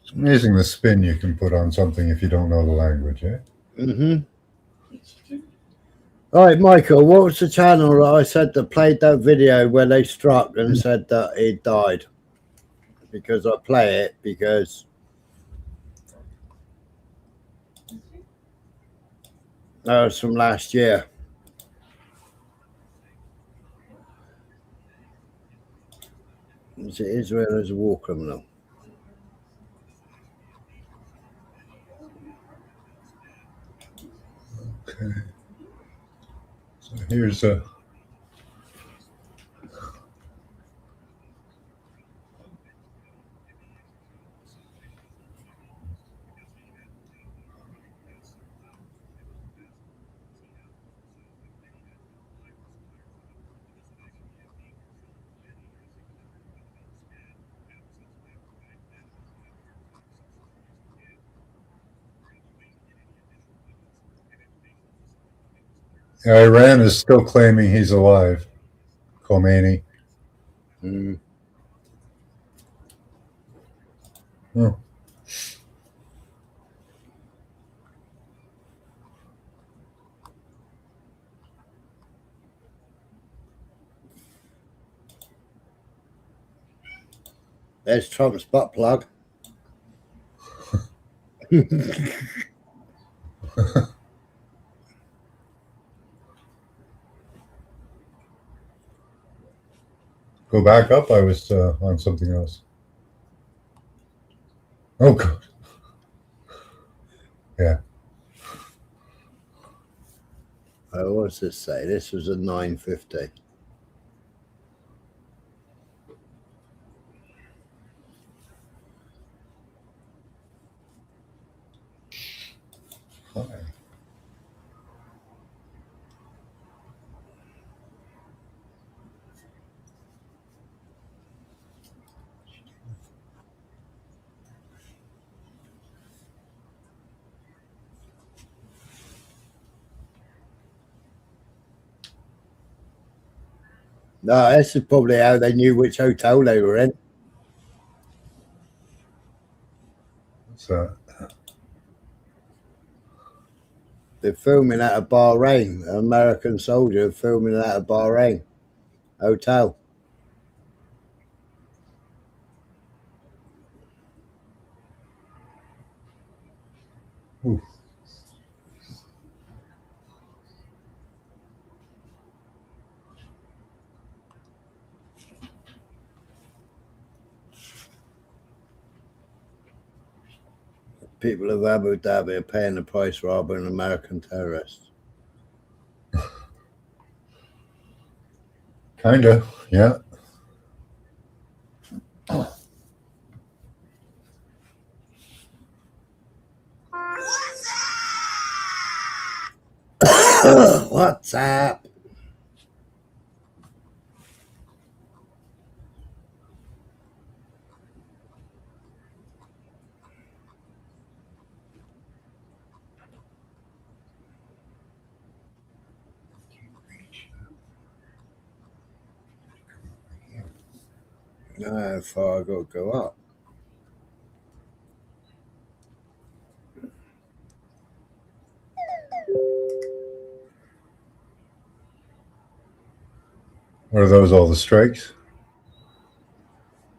It's amazing the spin you can put on something if you don't know the language, eh? Mm-hmm. All right, Michael, what was the channel that I said that played that video where they struck and said that he died? Because I play it because that was from last year. Is it Israel as a war criminal? Okay. So here's a... Iran is still claiming he's alive, Khomeini. Mm. Oh. There's Trump's butt plug. Go back up. I was on something else. Oh, God. Yeah. What does this say? This was a 950. Hi. No, this is probably how they knew which hotel they were in. So they're filming out of Bahrain. An American soldier filming out of Bahrain hotel. ooh. People of Abu Dhabi are paying the price for harboring American terrorists. Kinda, yeah. What's up? How far I got to go up? What are those? All the strikes?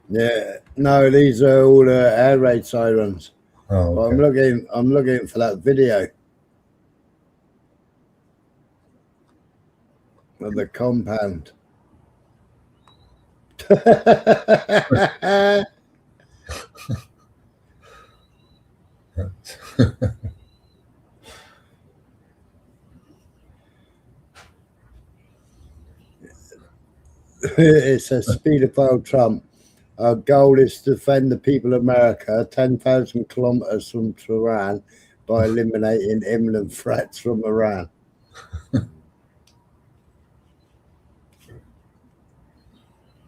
Yeah, no, these are all the air raid sirens. Oh, But okay. I'm looking for that video of the compound. It says speedophile Trump. Our goal is to defend the people of America 10,000 kilometers from Tehran by eliminating imminent threats from Iran.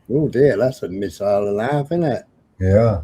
Oh dear, that's a missile and a half, isn't it? Yeah.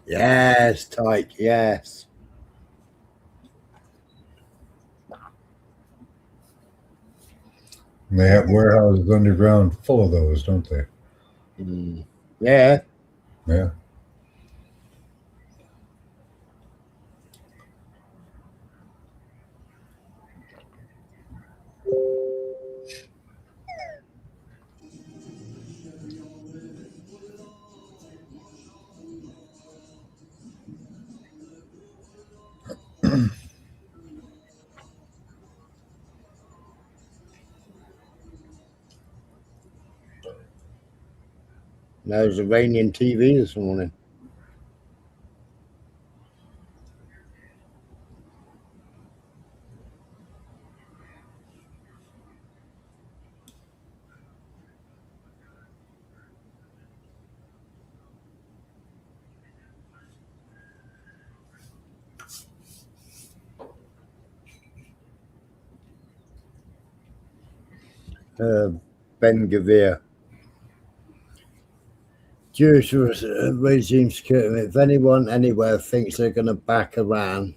Yes, Tyke, yes. And they have warehouses underground full of those, don't they? Yeah. Yeah. There's Iranian TV this morning. Ben Gavir. Jewish regime security. If anyone anywhere thinks they're going to back Iran,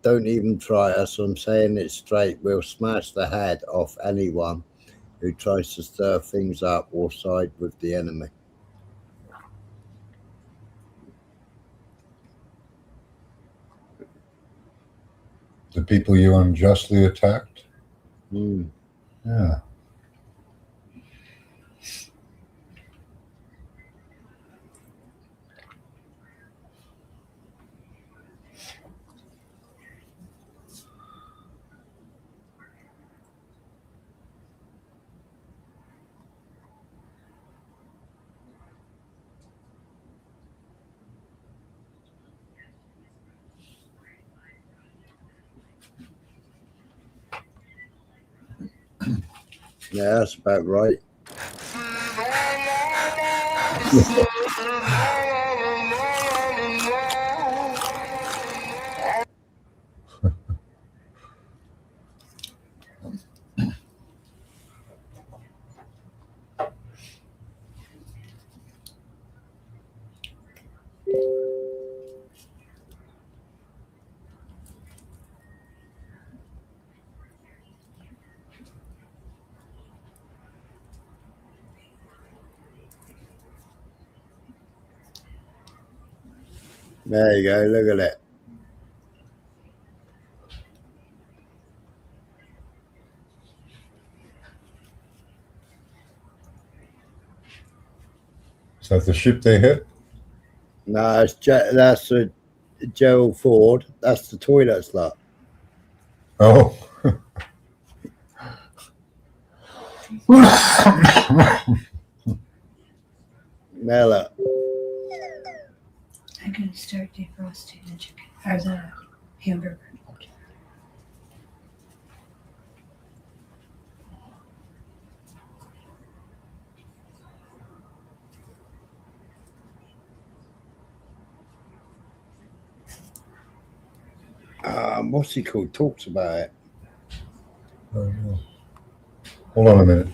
don't even try us. I'm saying it straight. We'll smash the head off anyone who tries to stir things up or side with the enemy. The people you unjustly attacked? Mm. Yeah. Yeah, that's about right. There you go. Look at it. Is that the ship they hit? No, that's a Gerald Ford. That's the toilet slut. Oh. Mela. I'm going to start defrosting the chicken, or the hamburger. What's he called? Talks about it. Hold on a minute.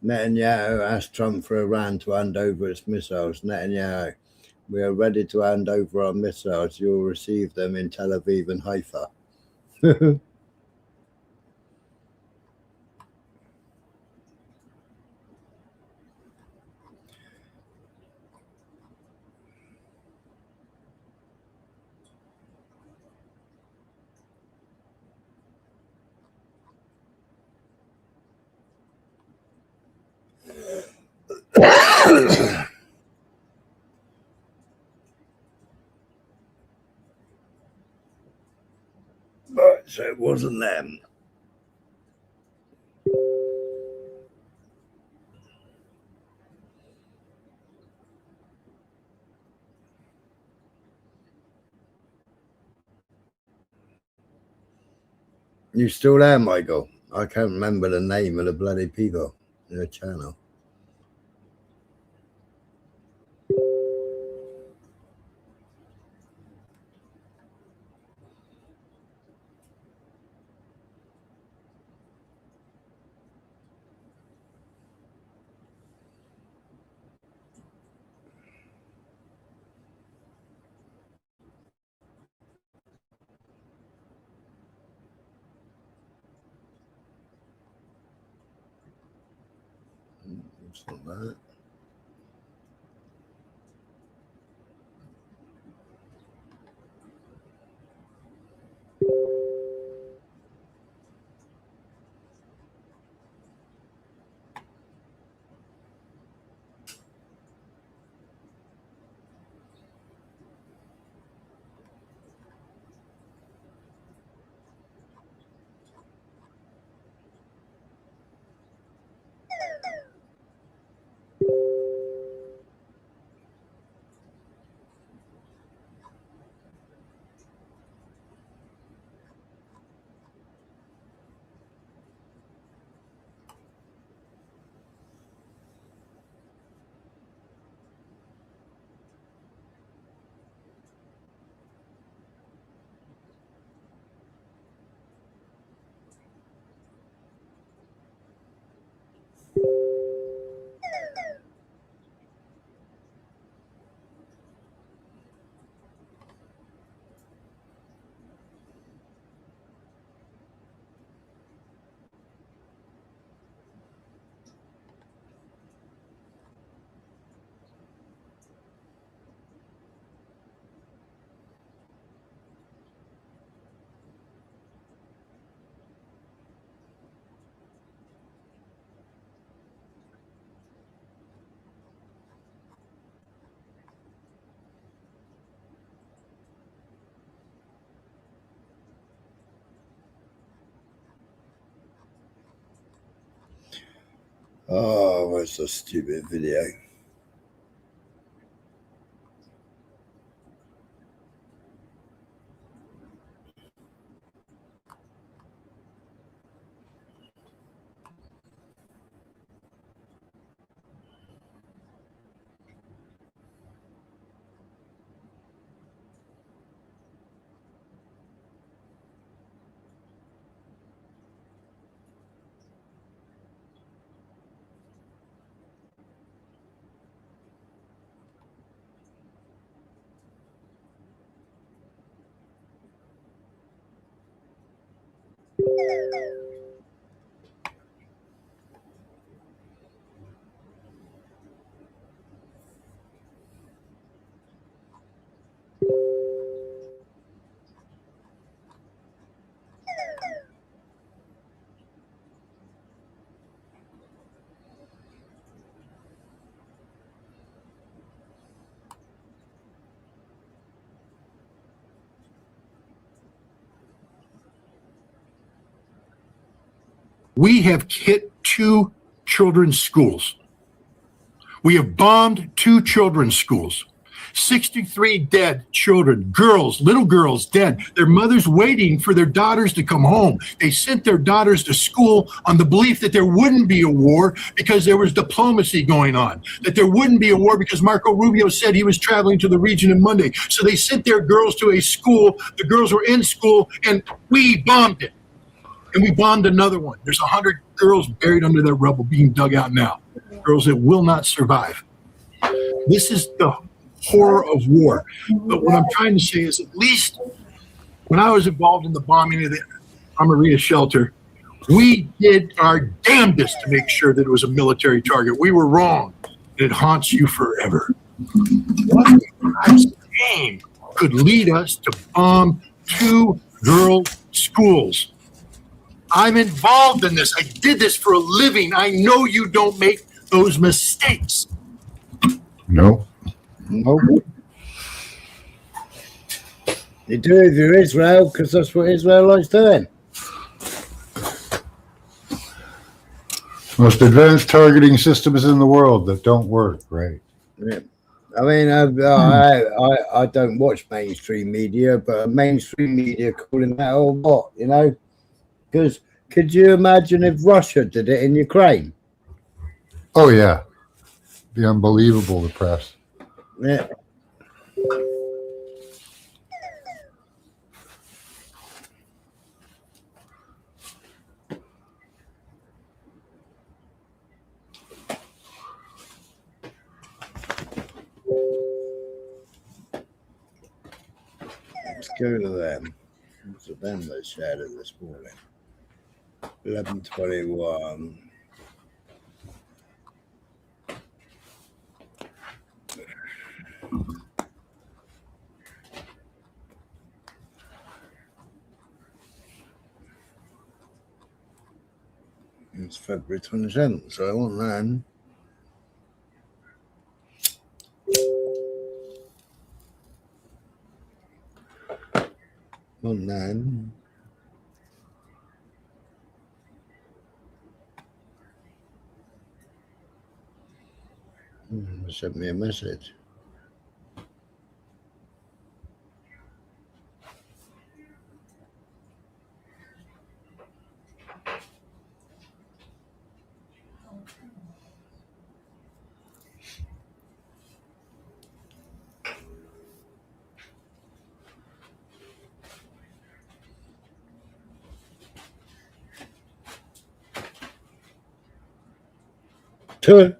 Netanyahu asked Trump for Iran to hand over its missiles. Netanyahu, we are ready to hand over our missiles. You will receive them in Tel Aviv and Haifa. But so it wasn't them. You still there, Michael? I can't remember the name of the bloody people in the channel. It's not that. Oh, what's a stupid video? We have hit 2 children's schools. We have bombed 2 children's schools. 63 dead children, girls, little girls dead. Their mothers waiting for their daughters to come home. They sent their daughters to school on the belief that there wouldn't be a war because there was diplomacy going on, that there wouldn't be a war because Marco Rubio said he was traveling to the region on Monday. So they sent their girls to a school. The girls were in school and we bombed it. And we bombed another one. There's 100 girls buried under that rubble being dug out now. Girls that will not survive. This is the horror of war. But what I'm trying to say is, at least when I was involved in the bombing of the Amarita shelter, we did our damnedest to make sure that it was a military target. We were wrong. It haunts you forever. What name could lead us to bomb 2 girl schools? I'm involved in this. I did this for a living. I know you don't make those mistakes. No. Nope. You do if you're Israel, because that's what Israel likes doing. Most advanced targeting systems in the world that don't work, right? Yeah. I mean, I don't watch mainstream media, but mainstream media calling that all what, you know? Because could you imagine if Russia did it in Ukraine? Oh, yeah. Be unbelievable, the press. Yeah. Let's go to them. So them that shared it this morning. 11:21. It's February 27th, so I want that. On that. Sent me a message. Two.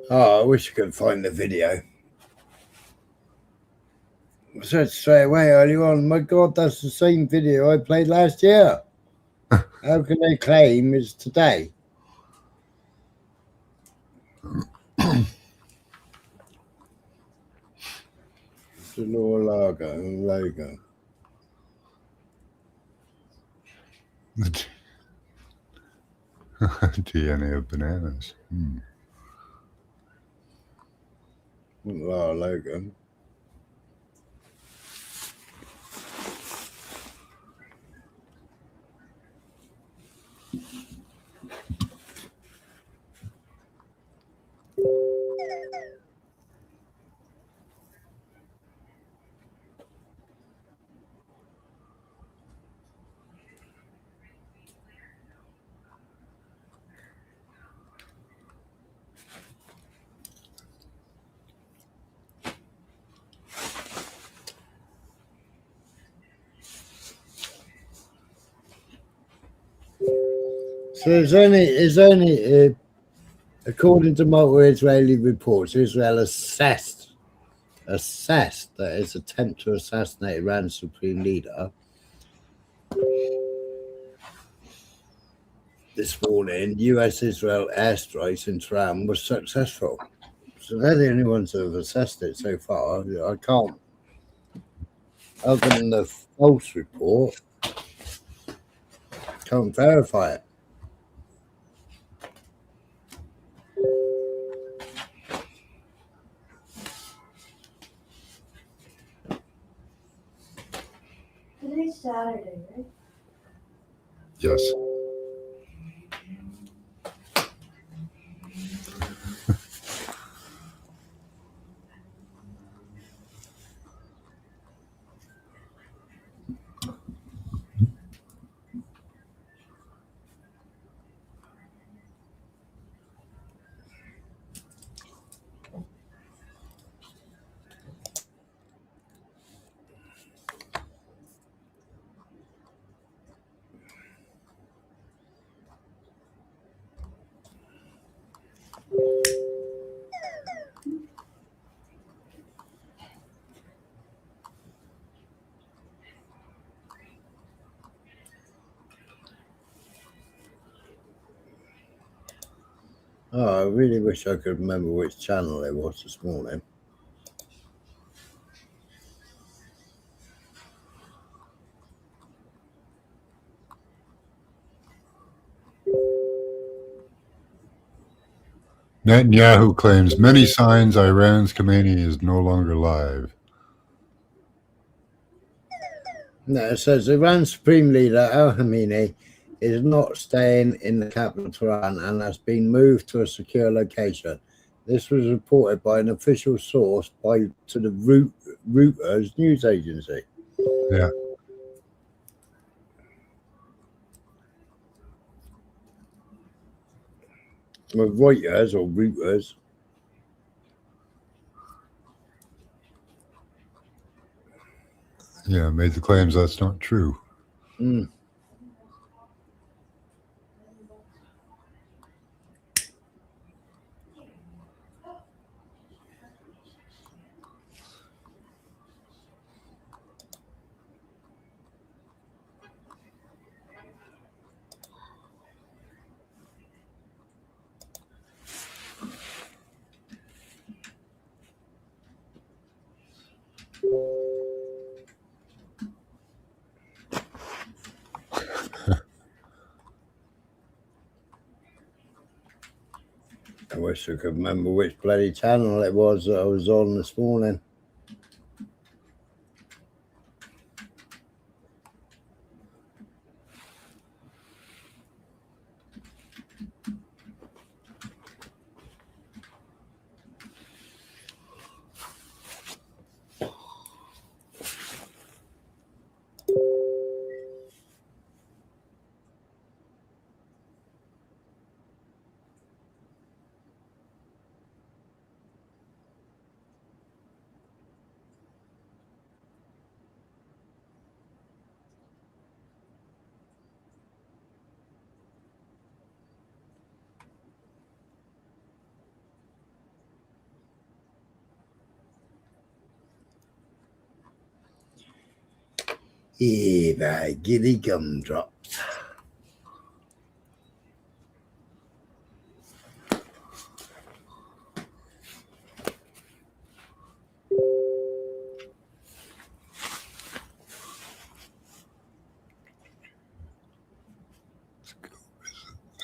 Oh, I wish I could find the video. I said straight away earlier on, my God, that's the same video I played last year. How can they claim it's today? It's a little logo. DNA of bananas. Oh, Logan. So it's only according to multiple Israeli reports, Israel assessed that its attempt to assassinate Iran's supreme leader this morning, US-Israel airstrikes in Tehran was successful. So they're the only ones that have assessed it so far. I can't, other than the false report, can't verify it. Today's Saturday, right? Yes. Oh, I really wish I could remember which channel it was this morning. Netanyahu claims many signs Iran's Khamenei is no longer live. No, it says Iran's supreme leader Al Khamenei is not staying in the capital Tehran and has been moved to a secure location. This was reported by an official source to the Reuters news agency. Yeah. Well, Reuters or Reuters. Yeah, made the claims that's not true. Mm. I wish I could remember which bloody channel it was that I was on this morning. Giddy gumdrops.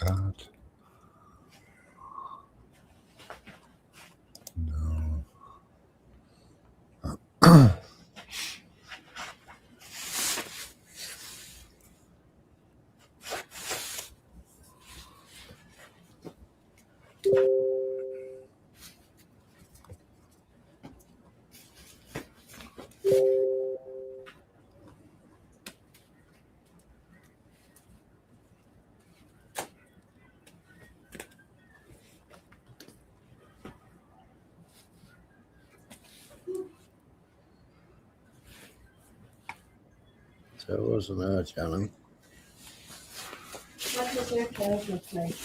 That. No. So it wasn't her channel. What does their flag look like?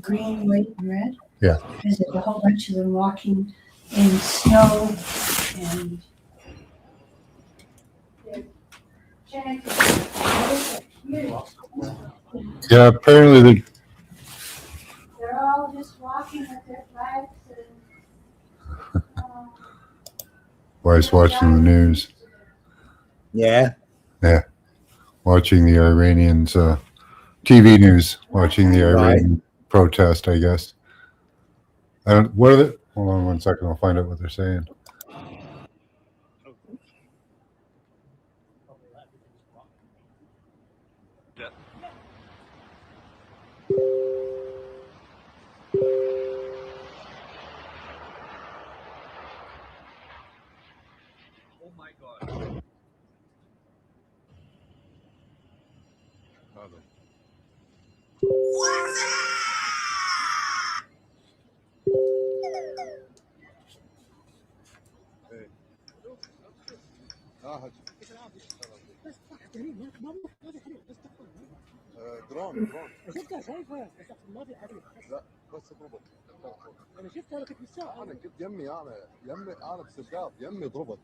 Green, white, and red? Yeah. Is it a whole bunch of them walking in snow and they're chanting? Yeah, apparently They're all just walking with their flags and wife's watching the news. Yeah. Yeah. Watching the Iranians, TV news, watching the Iranian protest, I guess. What are the, hold on one second, I'll find out what they're saying. Oh my God. درون شفتها شايفها بس ما في حريق لا بس ضربت انا شفتها لو كنت بالساعه انا كنت يمي انا بسداد يمي ضربت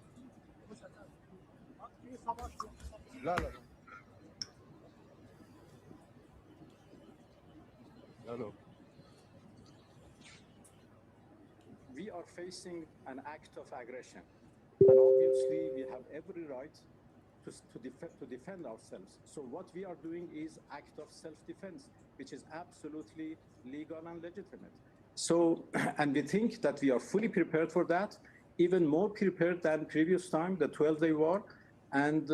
لا لا Hello. We are facing an act of aggression, and obviously we have every right to defend ourselves. So what we are doing is act of self-defense, which is absolutely legal and legitimate. So, and we think that we are fully prepared for that, even more prepared than previous time, the 12-day war. And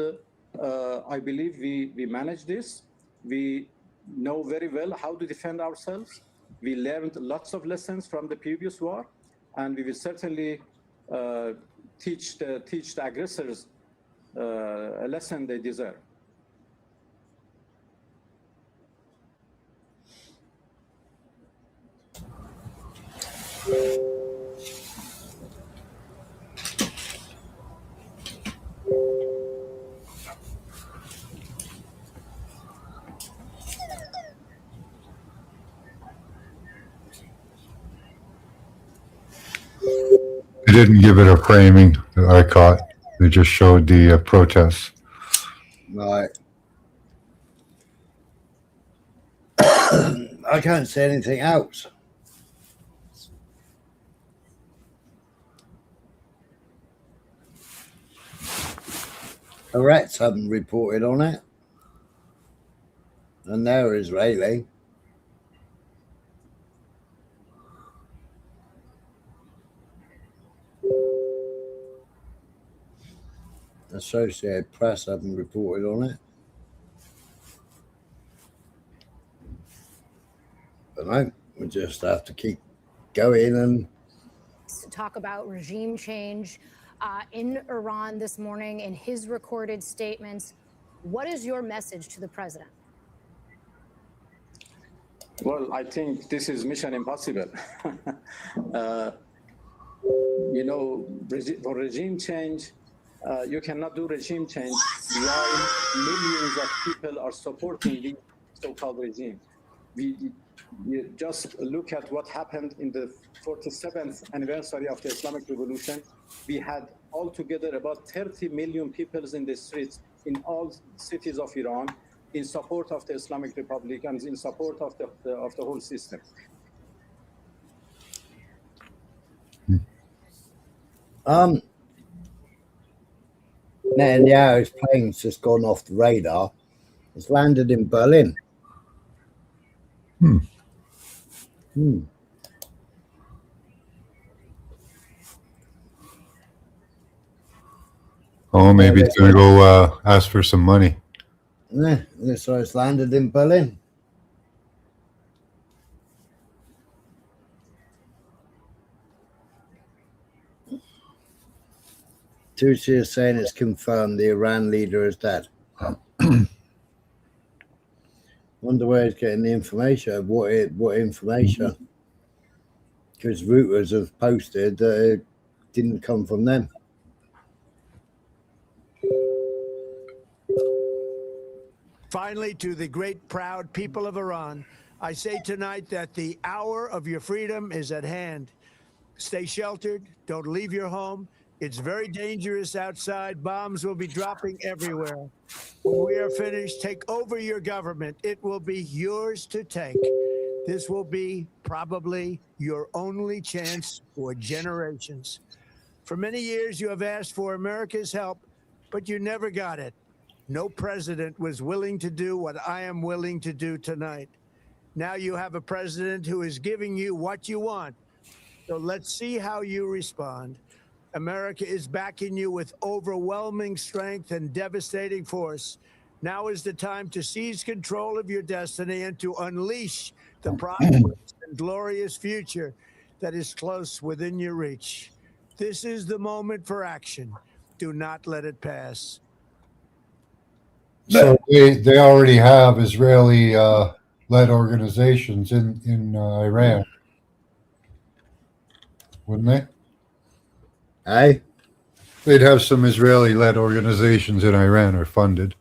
I believe we managed this. We know very well how to defend ourselves. We learned lots of lessons from the previous war, and we will certainly teach the aggressors a lesson they deserve. They didn't give it a framing that I caught. They just showed the protests. Right. I can't say anything else. Iraqs haven't reported on it. And they're Israeli. Associated Press haven't reported on it. But no, we just have to keep going and talk about regime change in Iran this morning in his recorded statements. What is your message to the president? Well, I think this is mission impossible. You know, for regime change, you cannot do regime change while millions of people are supporting the so-called regime. You just look at what happened in the 47th anniversary of the Islamic Revolution. We had altogether about 30 million people in the streets in all cities of Iran in support of the Islamic Republic and in support of the whole system. Netanyahu's plane's just gone off the radar. It's landed in Berlin. Oh, maybe it's going to go ask for some money. Yeah, so it's landed in Berlin. Tucci is saying it's confirmed the Iran leader is dead. Wonder where he's getting the information. What information? Because Reuters have posted that it didn't come from them. Finally, to the great, proud people of Iran, I say tonight that the hour of your freedom is at hand. Stay sheltered. Don't leave your home. It's very dangerous outside. Bombs will be dropping everywhere. When we are finished, take over your government. It will be yours to take. This will be probably your only chance for generations. For many years, you have asked for America's help, but you never got it. No president was willing to do what I am willing to do tonight. Now you have a president who is giving you what you want. So let's see how you respond. America is backing you with overwhelming strength and devastating force. Now is the time to seize control of your destiny and to unleash the prosperous and glorious future that is close within your reach. This is the moment for action. Do not let it pass. So they already have Israeli led organizations in Iran, wouldn't they? Hey, they'd have some Israeli led organizations in Iran or funded.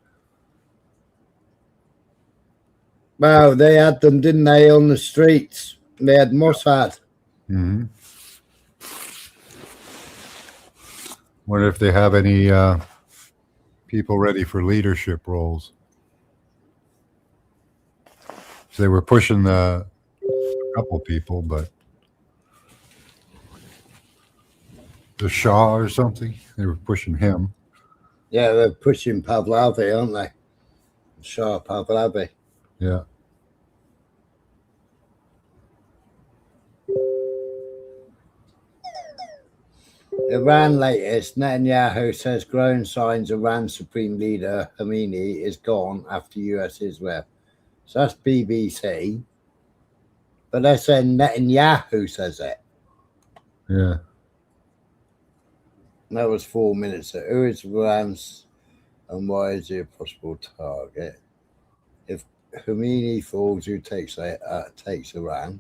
Well, they had them, didn't they, on the streets? They had Mossad. Mm-hmm. Wonder if they have any people ready for leadership roles. So they were pushing a couple people, but the Shah or something, they were pushing him. Yeah, they're pushing Pahlavi, aren't they? Shah Pahlavi. Yeah. Iran latest, Netanyahu says growing signs Iran Supreme Leader Khamenei is gone after US Israel. So that's BBC. But they're saying Netanyahu says it. Yeah. That was 4 minutes. So who is Iran's and why is he a possible target? If Khamenei falls, who takes Iran?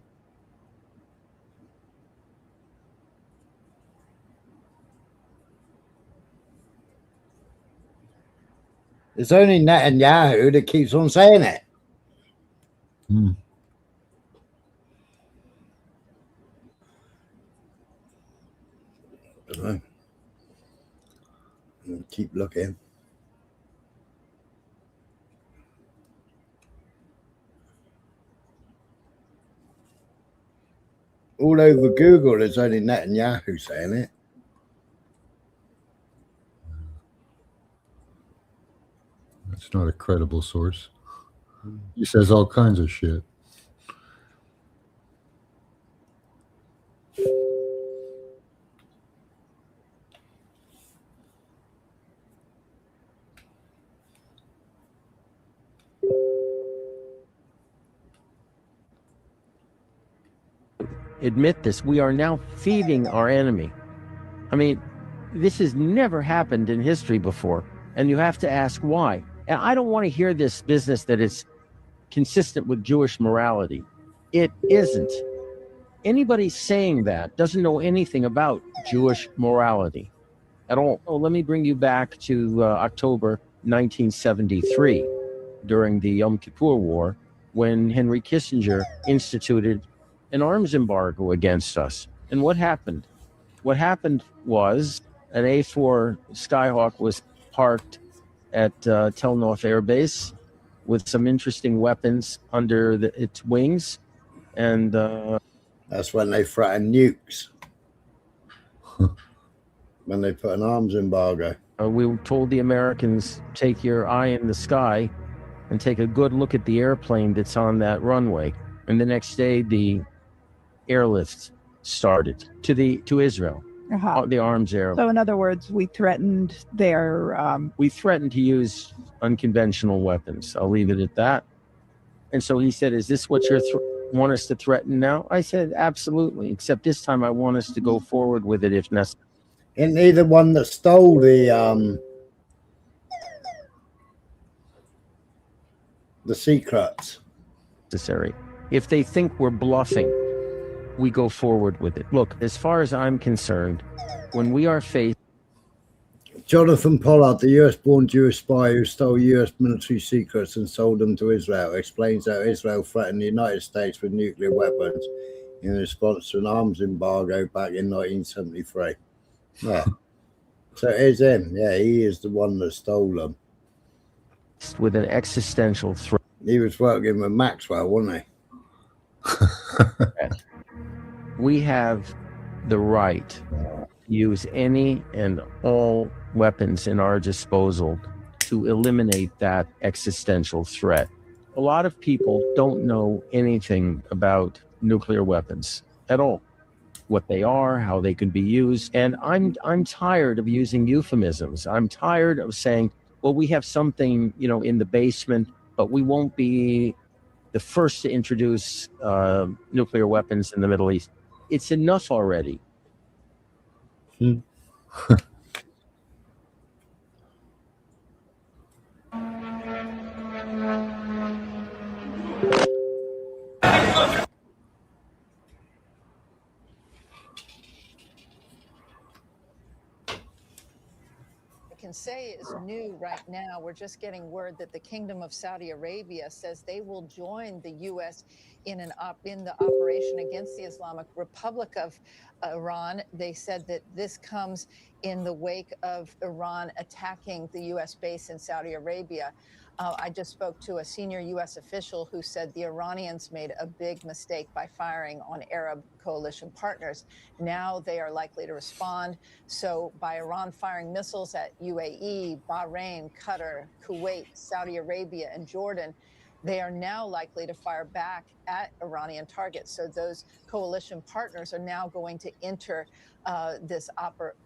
It's only Netanyahu that keeps on saying it. Hmm. Keep looking. All over Google, there's only Netanyahu saying it. That's not a credible source. He says all kinds of shit. Admit this, we are now feeding our enemy. I mean, this has never happened in history before, and you have to ask why. And I don't want to hear this business that it's consistent with Jewish morality. It isn't. Anybody saying that doesn't know anything about Jewish morality at all. Oh, let me bring you back to October 1973, during the Yom Kippur War, when Henry Kissinger instituted an arms embargo against us. And what happened? What happened was an A-4 Skyhawk was parked at Tel Nof Air Base with some interesting weapons under its wings. And that's when they threatened nukes. When they put an arms embargo. We told the Americans, take your eye in the sky and take a good look at the airplane that's on that runway. And the next day, the airlift started to Israel. The arms air. So in other words, we threatened their... We threatened to use unconventional weapons. I'll leave it at that. And so he said, is this what you want us to threaten now? I said, absolutely. Except this time I want us to go forward with it if necessary. Isn't he the one that stole the secrets? Necessary. If they think we're bluffing, we go forward with it. Look, as far as I'm concerned, when we are faced... Jonathan Pollard, the US-born Jewish spy who stole US military secrets and sold them to Israel, explains how Israel threatened the United States with nuclear weapons in response to an arms embargo back in 1973. Yeah. So it is him. Yeah, he is the one that stole them. With an existential threat. He was working with Maxwell, wasn't he? We have the right to use any and all weapons in our disposal to eliminate that existential threat. A lot of people don't know anything about nuclear weapons at all. What they are, how they can be used. And I'm tired of using euphemisms. I'm tired of saying, well, we have something, in the basement, but we won't be the first to introduce nuclear weapons in the Middle East. It's enough already. Can say is new right now. We're just getting word that the Kingdom of Saudi Arabia says they will join the U.S. in the operation against the Islamic Republic of Iran. They said that this comes in the wake of Iran attacking the U.S. base in Saudi Arabia. I just spoke to a senior U.S. official who said the Iranians made a big mistake by firing on Arab coalition partners. Now they are likely to respond. So by Iran firing missiles at UAE, Bahrain, Qatar, Kuwait, Saudi Arabia, and Jordan, they are now likely to fire back at Iranian targets. So those coalition partners are now going to enter this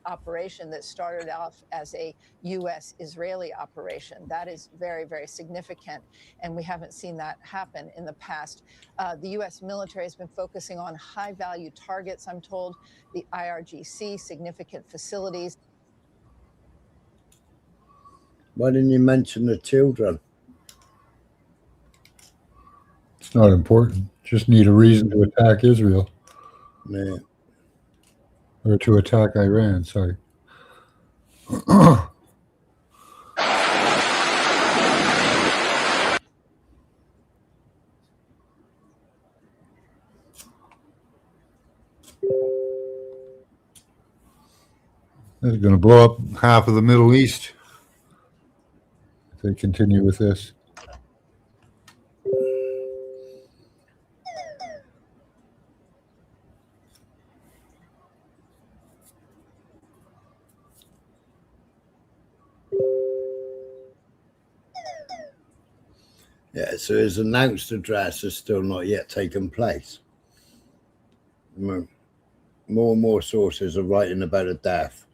operation that started off as a U.S.-Israeli operation. That is very, very significant, and we haven't seen that happen in the past. The U.S. military has been focusing on high-value targets, I'm told, the IRGC, significant facilities. Why didn't you mention the children? It's not important. Just need a reason to attack Israel. Yeah. Or to attack Iran, sorry. They're going to blow up half of the Middle East if they continue with this. Yeah, so his announced address has still not yet taken place. More and more sources are writing about a death.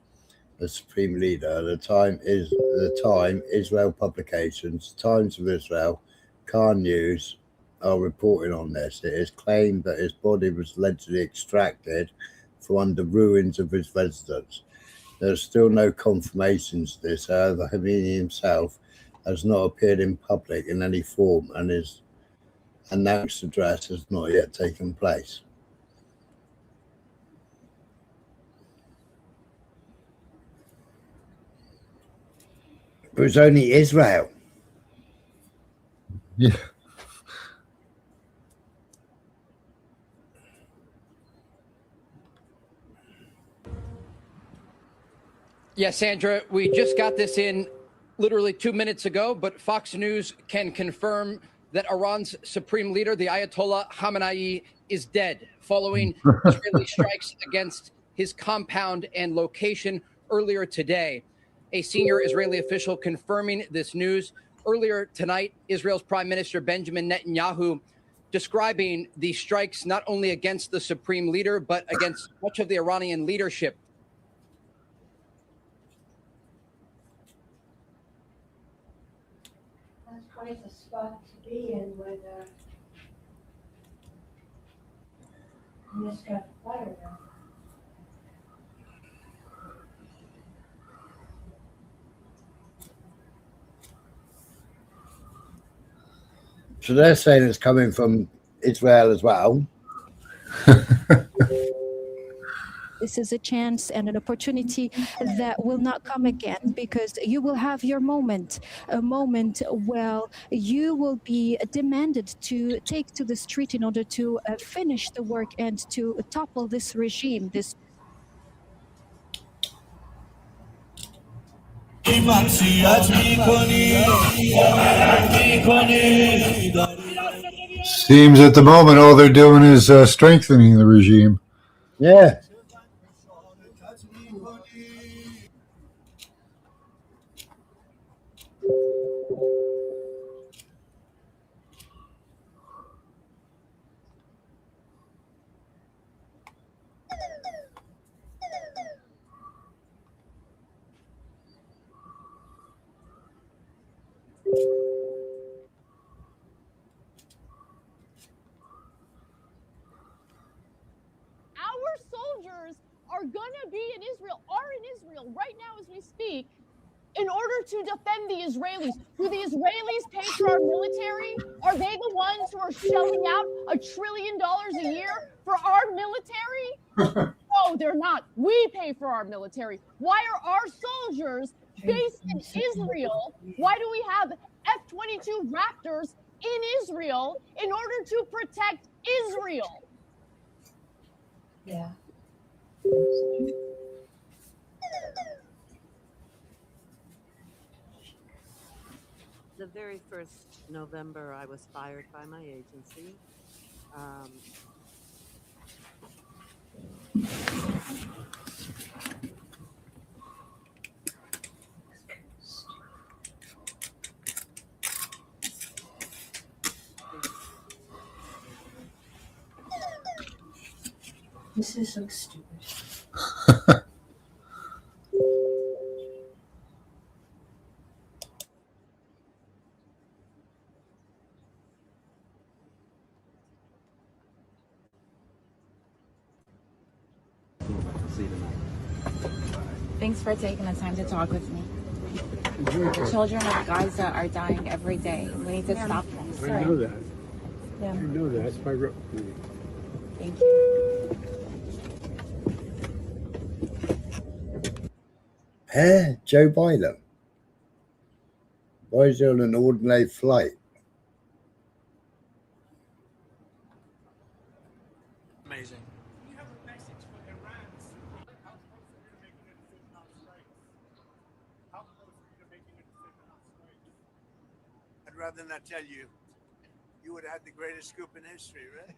The Supreme Leader. The time Israel publications, Times of Israel, Car News are reporting on this. It is claimed that his body was allegedly extracted from under ruins of his residence. There are still no confirmations of this. However, Khamenei himself has not appeared in public in any form, and his announced address has not yet taken place. It was only Israel. Yeah. Yeah, Sandra, we just got this in literally 2 minutes ago, but Fox News can confirm that Iran's supreme leader, the Ayatollah Khamenei, is dead following Israeli strikes against his compound and location earlier today. A senior Israeli official confirming this news. Earlier tonight, Israel's Prime Minister Benjamin Netanyahu describing the strikes not only against the supreme leader, but against much of the Iranian leadership. That's quite a spot to be in when this got fired up. So they're saying it's coming from Israel as well. this is a chance and an opportunity that will not come again, because you will have your moment, a moment where you will be demanded to take to the street in order to finish the work and to topple this regime, this Seems at the moment all they're doing is strengthening the regime. Yeah. Our soldiers are gonna be in Israel, right now as we speak, in order to defend the Israelis. Do the Israelis pay for our military? Are they the ones who are shelling out $1 trillion a year for our military? No, they're not. We pay for our military. Why are our soldiers based in Israel? Why do we have F-22 Raptors in Israel in order to protect Israel? Yeah. The very first November, I was fired by my agency. This is so stupid. Thanks for taking the time to talk with me. The children of Gaza are dying every day. We need to stop them. I know that. Yeah. I know that. It's my road. Thank you. Joe Biden. Why is he on an ordinary flight? Amazing. I'd rather not tell you. You would have had the greatest scoop in history, right?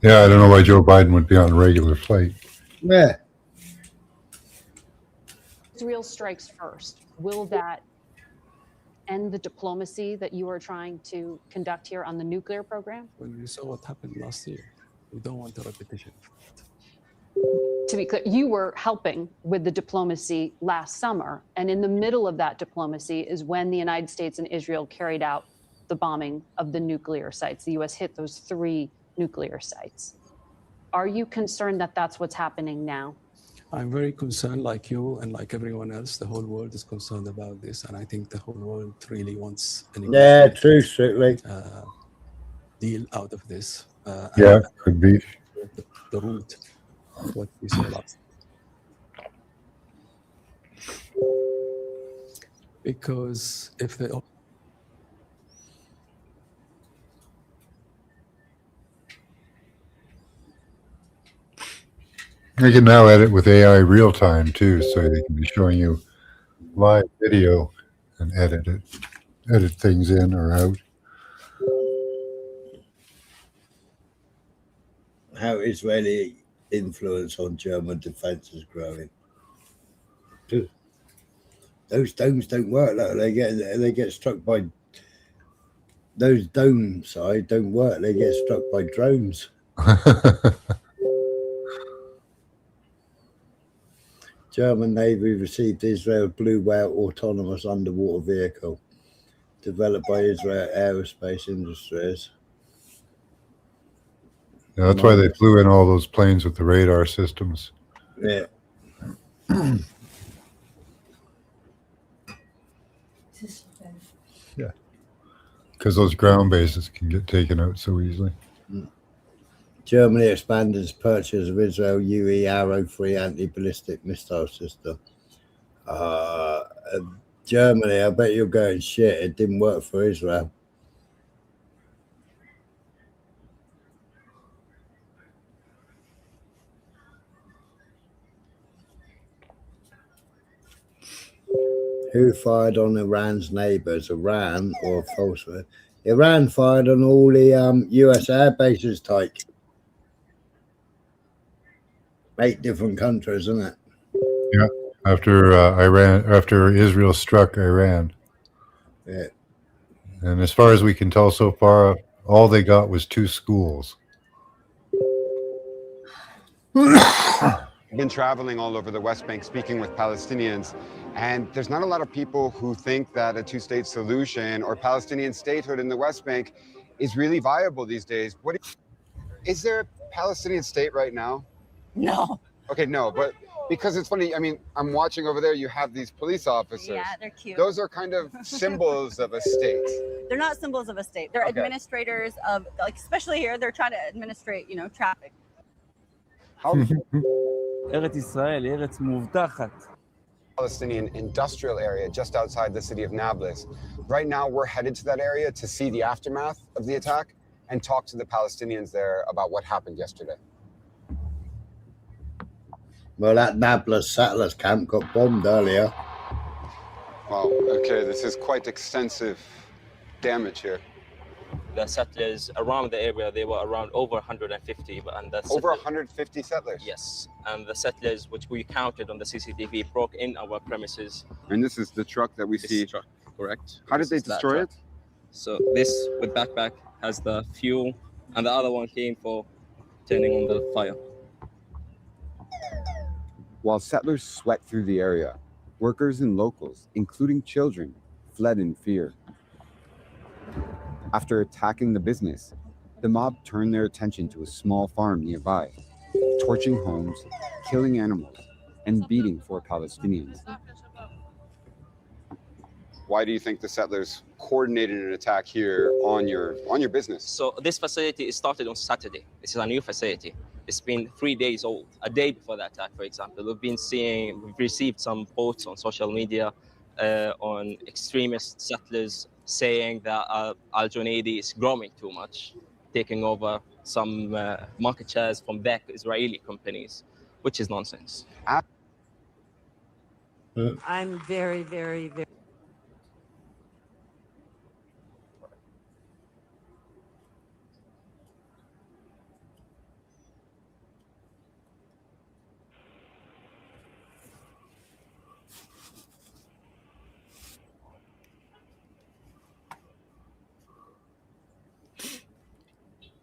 Yeah, I don't know why Joe Biden would be on a regular flight. Yeah. Israel strikes first. Will that end the diplomacy that you are trying to conduct here on the nuclear program? When we saw what happened last year, we don't want a repetition. To be clear, you were helping with the diplomacy last summer, and in the middle of that diplomacy is when the United States and Israel carried out the bombing of the nuclear sites. The U.S. hit those 3 nuclear sites. Are you concerned that that's what's happening now? I'm very concerned, like you and like everyone else. The whole world is concerned about this, and I think the whole world really wants an true, strictly. Deal out of this. Yeah, could be. The root of what we saw last. Because if they They can now edit with AI real time too, so they can be showing you live video and edit things in or out. How Israeli influence on German defense is growing. Those domes don't work. They get struck by those dome side don't work. They get struck by drones. German Navy received Israel Blue Whale autonomous underwater vehicle developed by Israel Aerospace Industries. Yeah, that's why they flew in all those planes with the radar systems. Yeah. Yeah. Because those ground bases can get taken out so easily. Germany expanded its purchase of Israel UE Arrow 3 anti-ballistic missile system. Germany, I bet you're going shit. It didn't work for Israel. Who fired on Iran's neighbors, Iran or falsehood? Iran fired on all the US air bases, Tyke. 8 different countries, isn't it? Yeah, after Israel struck Iran. Yeah. And as far as we can tell so far, all they got was 2 schools. I've been traveling all over the West Bank speaking with Palestinians, and there's not a lot of people who think that a two-state solution or Palestinian statehood in the West Bank is really viable these days. Is there a Palestinian state right now? No. Okay, no, but because it's funny, I mean, I'm watching over there, you have these police officers. Yeah, they're cute. Those are kind of symbols of a state. They're not symbols of a state. They're administrators of, like, especially here, they're trying to administrate, you know, traffic. ארץ ישראל, ארץ מובטחת. Palestinian industrial area just outside the city of Nablus. Right now, we're headed to that area to see the aftermath of the attack and talk to the Palestinians there about what happened yesterday. Well, that Nablus settlers camp got bombed earlier. Wow, okay, this is quite extensive damage here. The settlers around the area, they were around over 150. And that's over 150 settlers? Yes, and the settlers, which we counted on the CCTV, broke in our premises. And this is the truck that we see? Truck, correct. How did they destroy it? So this, with backpack, has the fuel, and the other one came for turning on the fire. While settlers sweat through the area, workers and locals, including children, fled in fear. After attacking the business, the mob turned their attention to a small farm nearby, torching homes, killing animals, and beating 4 Palestinians. Why do you think the settlers coordinated an attack here on your business? So this facility is started on Saturday. This is a new facility. It's been 3 days old. A day before the attack, for example, we've received some posts on social media on extremist settlers saying that Al-Junaidi is growing too much, taking over some market shares from back Israeli companies, which is nonsense. I'm very, very, very.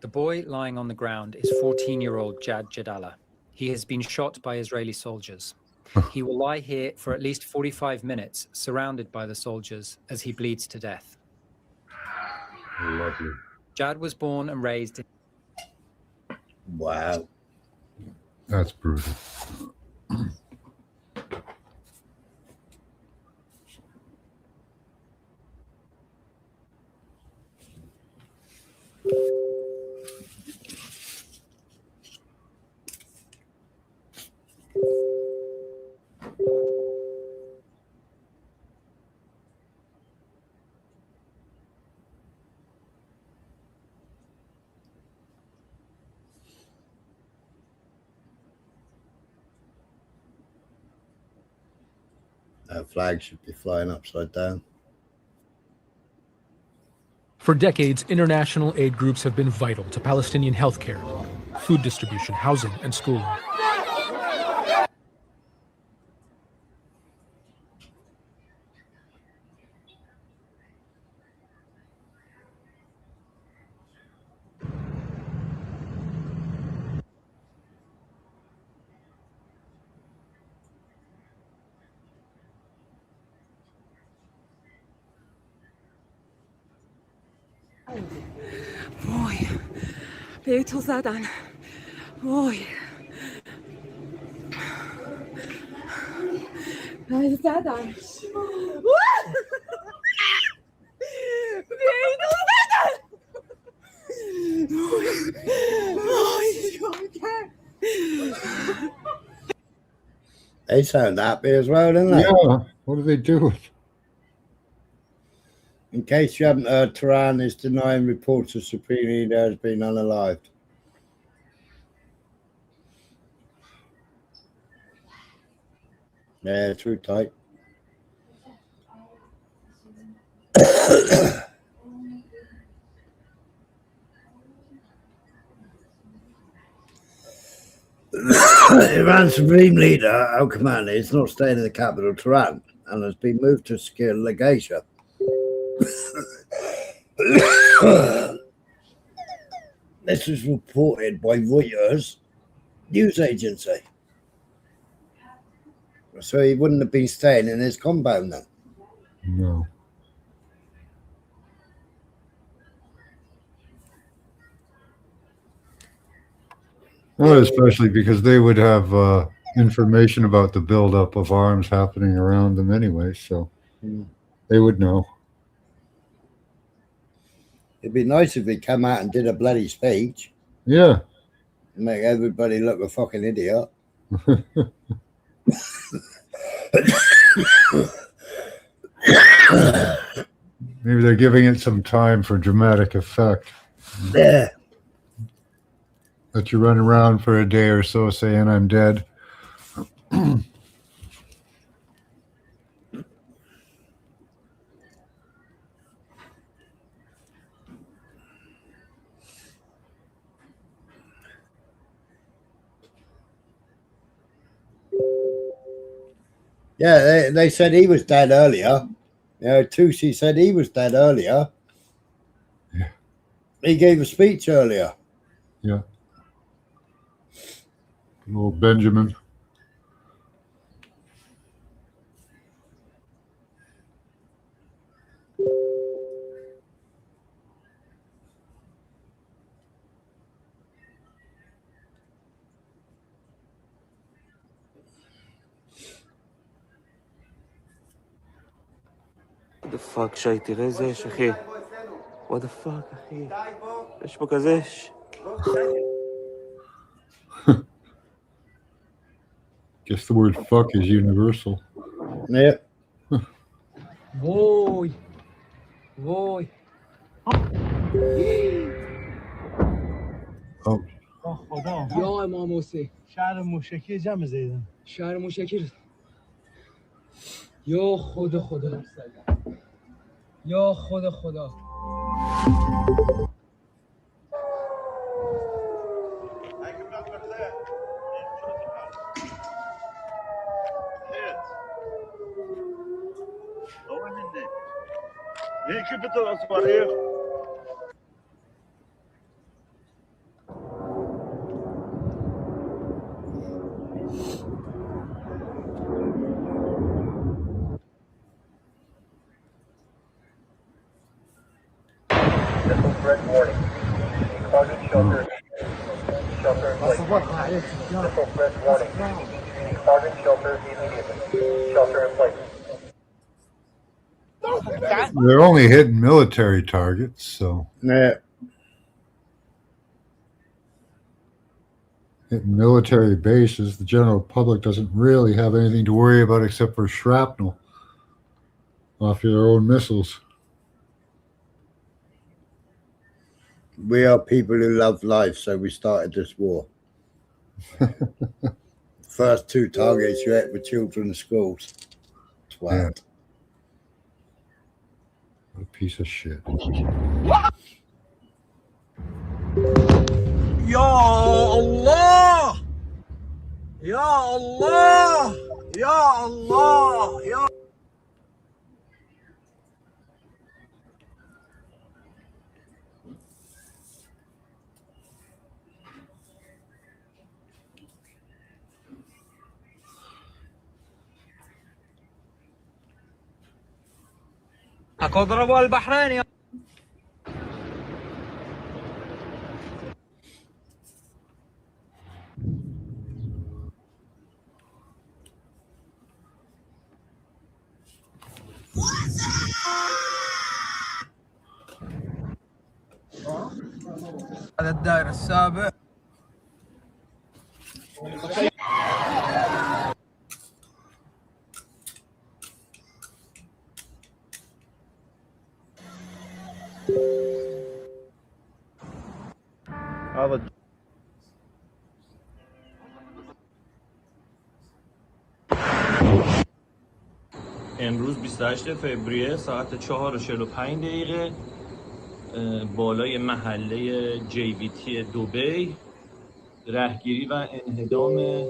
The boy lying on the ground is 14-year-old Jad Jadallah. He has been shot by Israeli soldiers. He will lie here for at least 45 minutes, surrounded by the soldiers, as he bleeds to death. Lovely. Jad was born and raised in... Wow. That's brutal. That flag should be flying upside down. For decades, international aid groups have been vital to Palestinian healthcare, food distribution, housing, and schooling. وای به تو زدن وای به زدن به تو زدن وای They sound happy as well, don't they? Yeah. What do they do? In case you haven't heard, Tehran is denying reports of Supreme Leader has been unalived. Yeah, true tight. Iran's Supreme Leader, Al Khamenei, is not staying in the capital, Tehran, and has been moved to secure legation. This was reported by Reuters news agency. So he wouldn't have been staying in his compound then. No. Well, especially because they would have information about the buildup of arms happening around them anyway, so they would know. It'd be nice if he come out and did a bloody speech. Yeah. Make everybody look a fucking idiot. Maybe they're giving it some time for dramatic effect. Yeah. Let you run around for a day or so saying I'm dead. Yeah, they said he was dead earlier. You know, Tusi said he was dead earlier. Yeah. He gave a speech earlier. Yeah. Little Benjamin. What the fuck, שי, תראה איזה אש, אחי. What the fuck, אחי. יש פה כזה אש. Guess the word fuck is universal. Yeah. وای وای Oh. خدا یا امام حسین شهر موشکی جمع زیدن شهر موشکی یا خدا خدا یا خدا خدا یکی به تو اسپاری Threat warning. Target shelter. Shelter in place. Missile threat warning. Target shelter immediately. Shelter in place. They're only hitting military targets, so. Yeah. Hitting military bases, the general public doesn't really have anything to worry about except for shrapnel off your own missiles. We are people who love life, so we started this war. First two targets you hit were children's schools. Twat. Yeah. What a piece of shit. Ya Allah! Ya Allah! Ya Allah! Ya أضربوا البحرين يا هذا الدائر السابع امروز 28 فوریه ساعت 4:45 بالای محله JVT دبی رهگیری و انهدام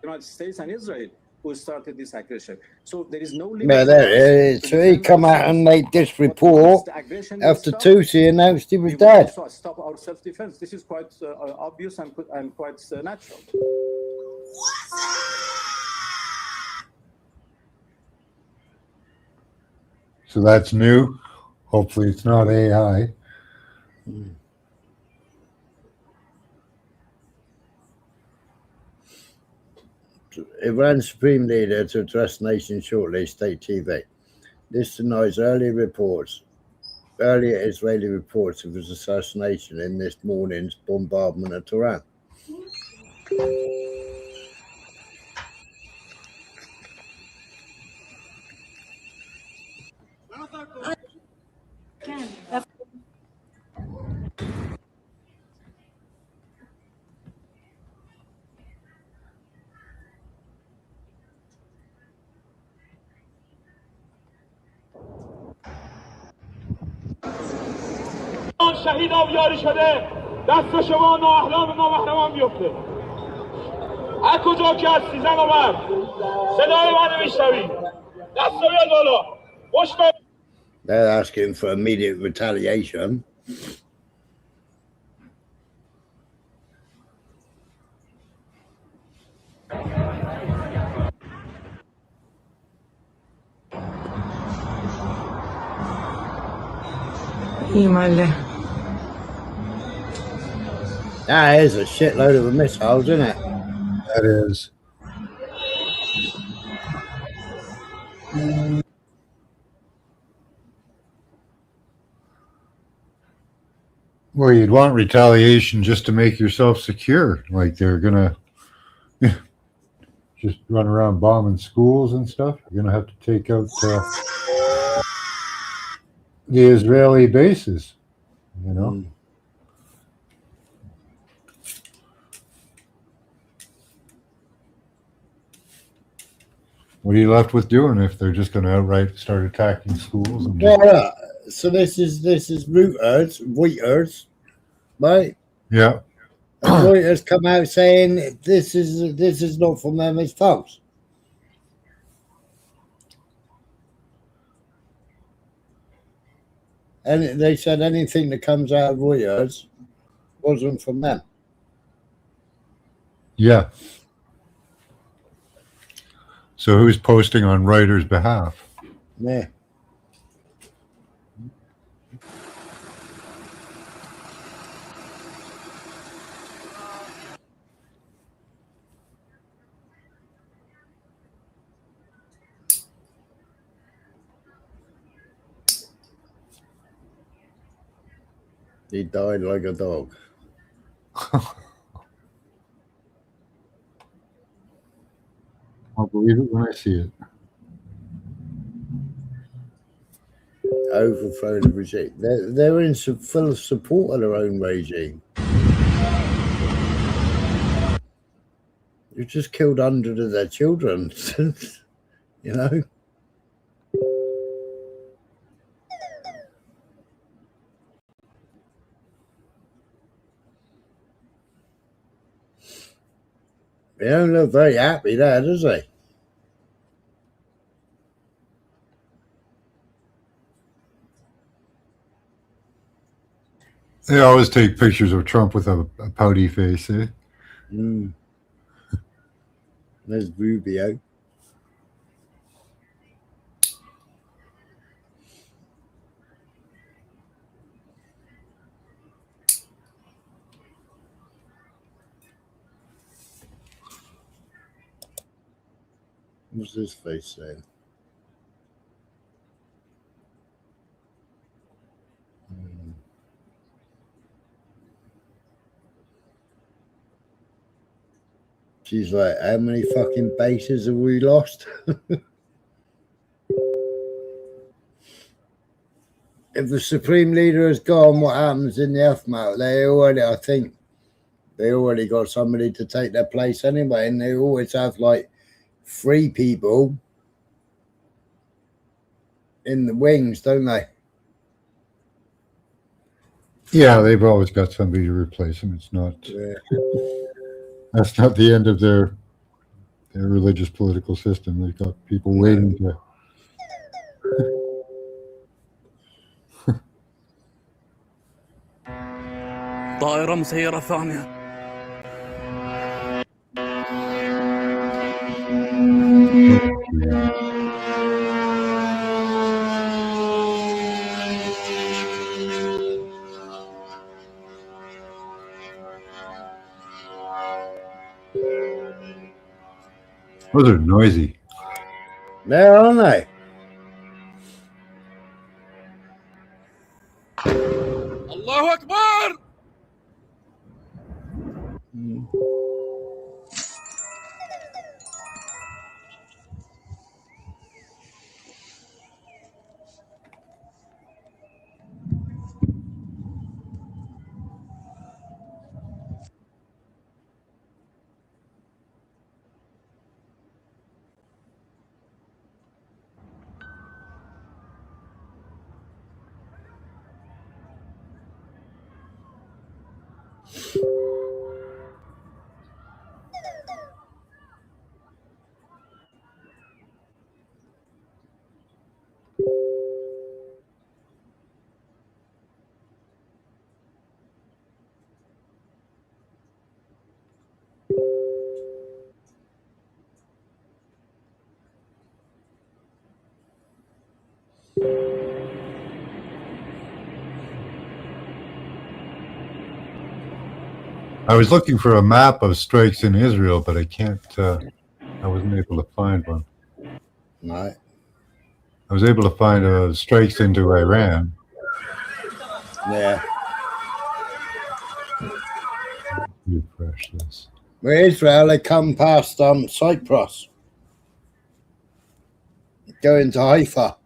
United States and Israel who started this aggression. So there is no limit. But so he come out and made this report after Tusi announced he was dead. Also stop our self-defense. This is quite obvious and quite natural. So that's new. Hopefully it's not AI. Iran Supreme Leader to address nation shortly, state TV. This denies earlier Israeli reports of his assassination in this morning's bombardment of Tehran. شهید آبیاری شده دست شما نااهلان نامحرمان بیفته هر کجا که هستی زن و مرد صدای منو میشنوی دست بیاد بالا They're asking for immediate retaliation. That is a shitload of missiles, isn't it? That is. Well, you'd want retaliation just to make yourself secure. Like they're going to just run around bombing schools and stuff. You're going to have to take out the Israeli bases, you know? What are you left with doing if they're just going to outright start attacking schools? And So this is Reuters, right? Yeah. And Reuters come out saying this is not from them, it's false. And they said anything that comes out of Reuters wasn't from them. Yeah. So who's posting on Reuters' behalf? Yeah. He died like a dog. I'll believe it when I see it. Overthrow the regime. They're in full support of their own regime. You just killed hundreds of their children, you know. They don't look very happy there, does they? They always take pictures of Trump with a pouty face, eh? There's Rubio. What's this face saying? She's like, how many fucking bases have we lost? If the Supreme Leader has gone, what happens in the aftermath? I think they already got somebody to take their place anyway, and they always have like 3 people in the wings, don't they? Yeah, they've always got somebody to replace them. It's not. Yeah. That's not the end of their religious political system. They've got people waiting to. طائرة مسيرة ثانية. Those are noisy. There, aren't they? الله أكبر. I was looking for a map of strikes in Israel, but I can't. I wasn't able to find one. No. I was able to find strikes into Iran. Yeah. Refresh this. Where Israel, they come past Cyprus, go into Haifa.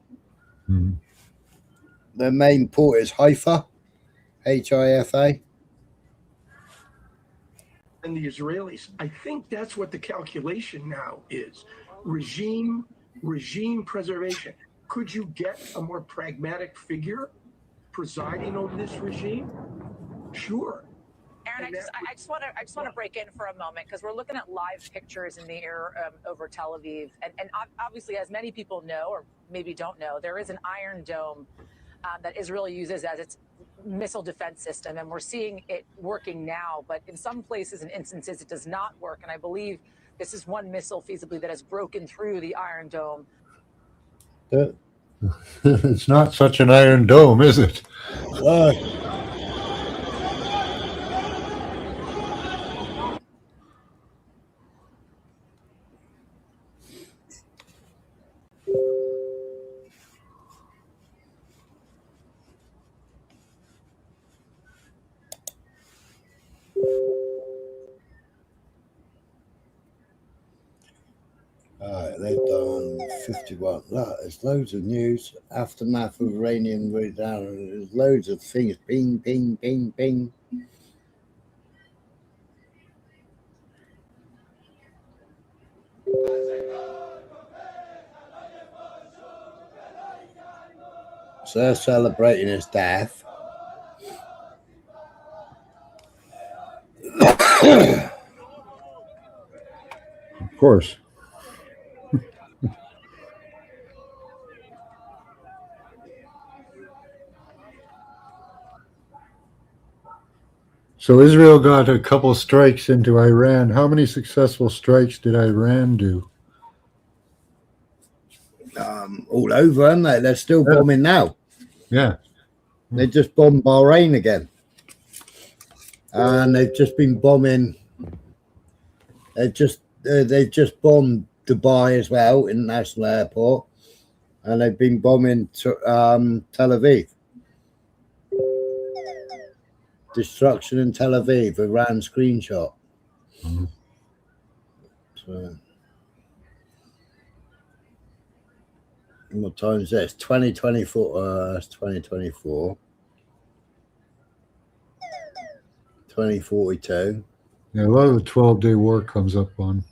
Mm-hmm. Their main port is Haifa, Hifa. And the Israelis, I think that's what the calculation now is. Regime preservation. Could you get a more pragmatic figure presiding over this regime? Sure. Aaron, I just want to break in for a moment because we're looking at live pictures in the air over Tel Aviv, and obviously, as many people know or maybe don't know, there is an Iron Dome that Israel uses as its missile defense system, and we're seeing it working now. But in some places and instances, it does not work, and I believe this is one missile feasibly that has broken through the Iron Dome. It's not such an Iron Dome, is it? They've done 51. Look, there's loads of news. Aftermath of Iranian retaliation. There's loads of things. Ping, ping, ping, ping. So they're celebrating his death. Of course. So Israel got a couple strikes into Iran. How many successful strikes did Iran do? All over, aren't they? They're still bombing now. Yeah. They just bombed Bahrain again. And they've just been bombing. They've just bombed Dubai as well, international airport, and they've been bombing Tel Aviv. Destruction in Tel Aviv, Iran screenshot. So, what time is this? 2024. That's 2024. 2042. Yeah, a lot of the 12-day war comes up on.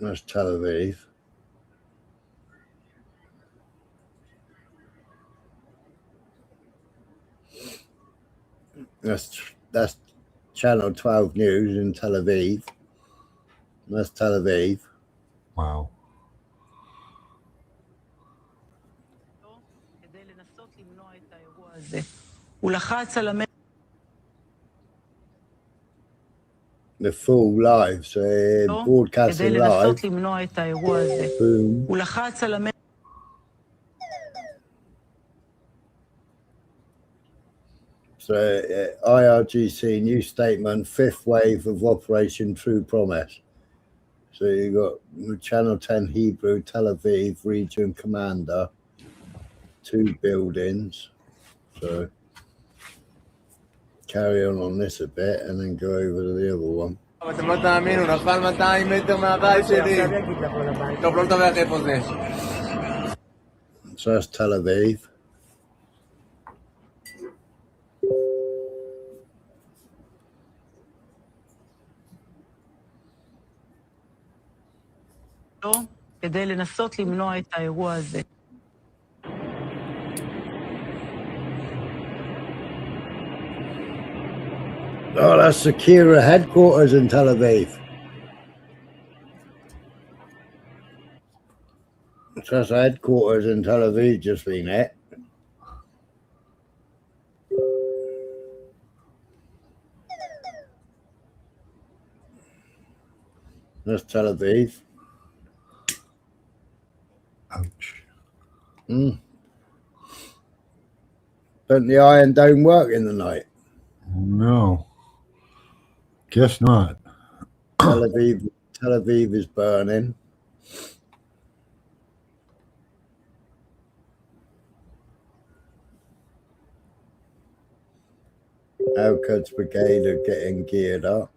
That's Tel Aviv. That's Channel 12 News in Tel Aviv. That's Tel Aviv. Wow. The full live, so broadcasting live. Boom. So IRGC new statement, 5th wave of Operation True Promise. So you got Channel 10 Hebrew, Tel Aviv region commander, 2 buildings. So carry on this a bit and then go over to the other one. So that's Tel Aviv. כדי לנסות למנוע את האירוע הזה. Oh, that's Secura headquarters in Tel Aviv. That's headquarters in Tel Aviv, just been it. That's Tel Aviv. Ouch. Don't the Iron Dome work in the night? No. Guess not. Tel Aviv is burning. Al-Quds Brigade are getting geared up.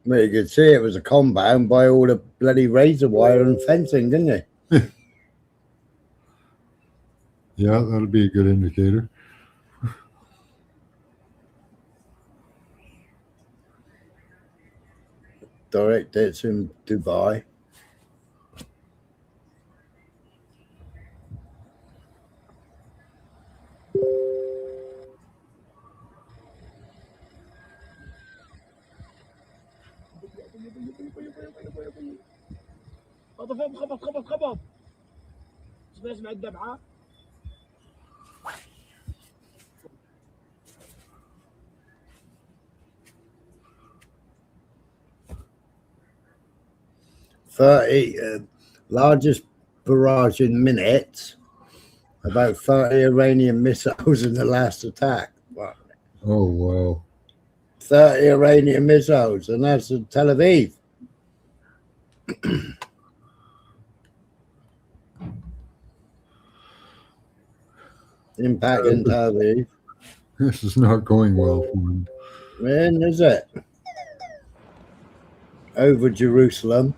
Well, you could see it was a compound by all the bloody razor wire and fencing, didn't you? Yeah, that'll be a good indicator. Direct hits in Dubai. خبط اسمع الدمعة 30 largest barrage in minutes, about 30 Iranian missiles in the last attack. Wow. Oh, wow. 30 Iranian missiles, and that's in Tel Aviv. Impact in Tel Aviv. This is not going well for him. When is it? Over Jerusalem.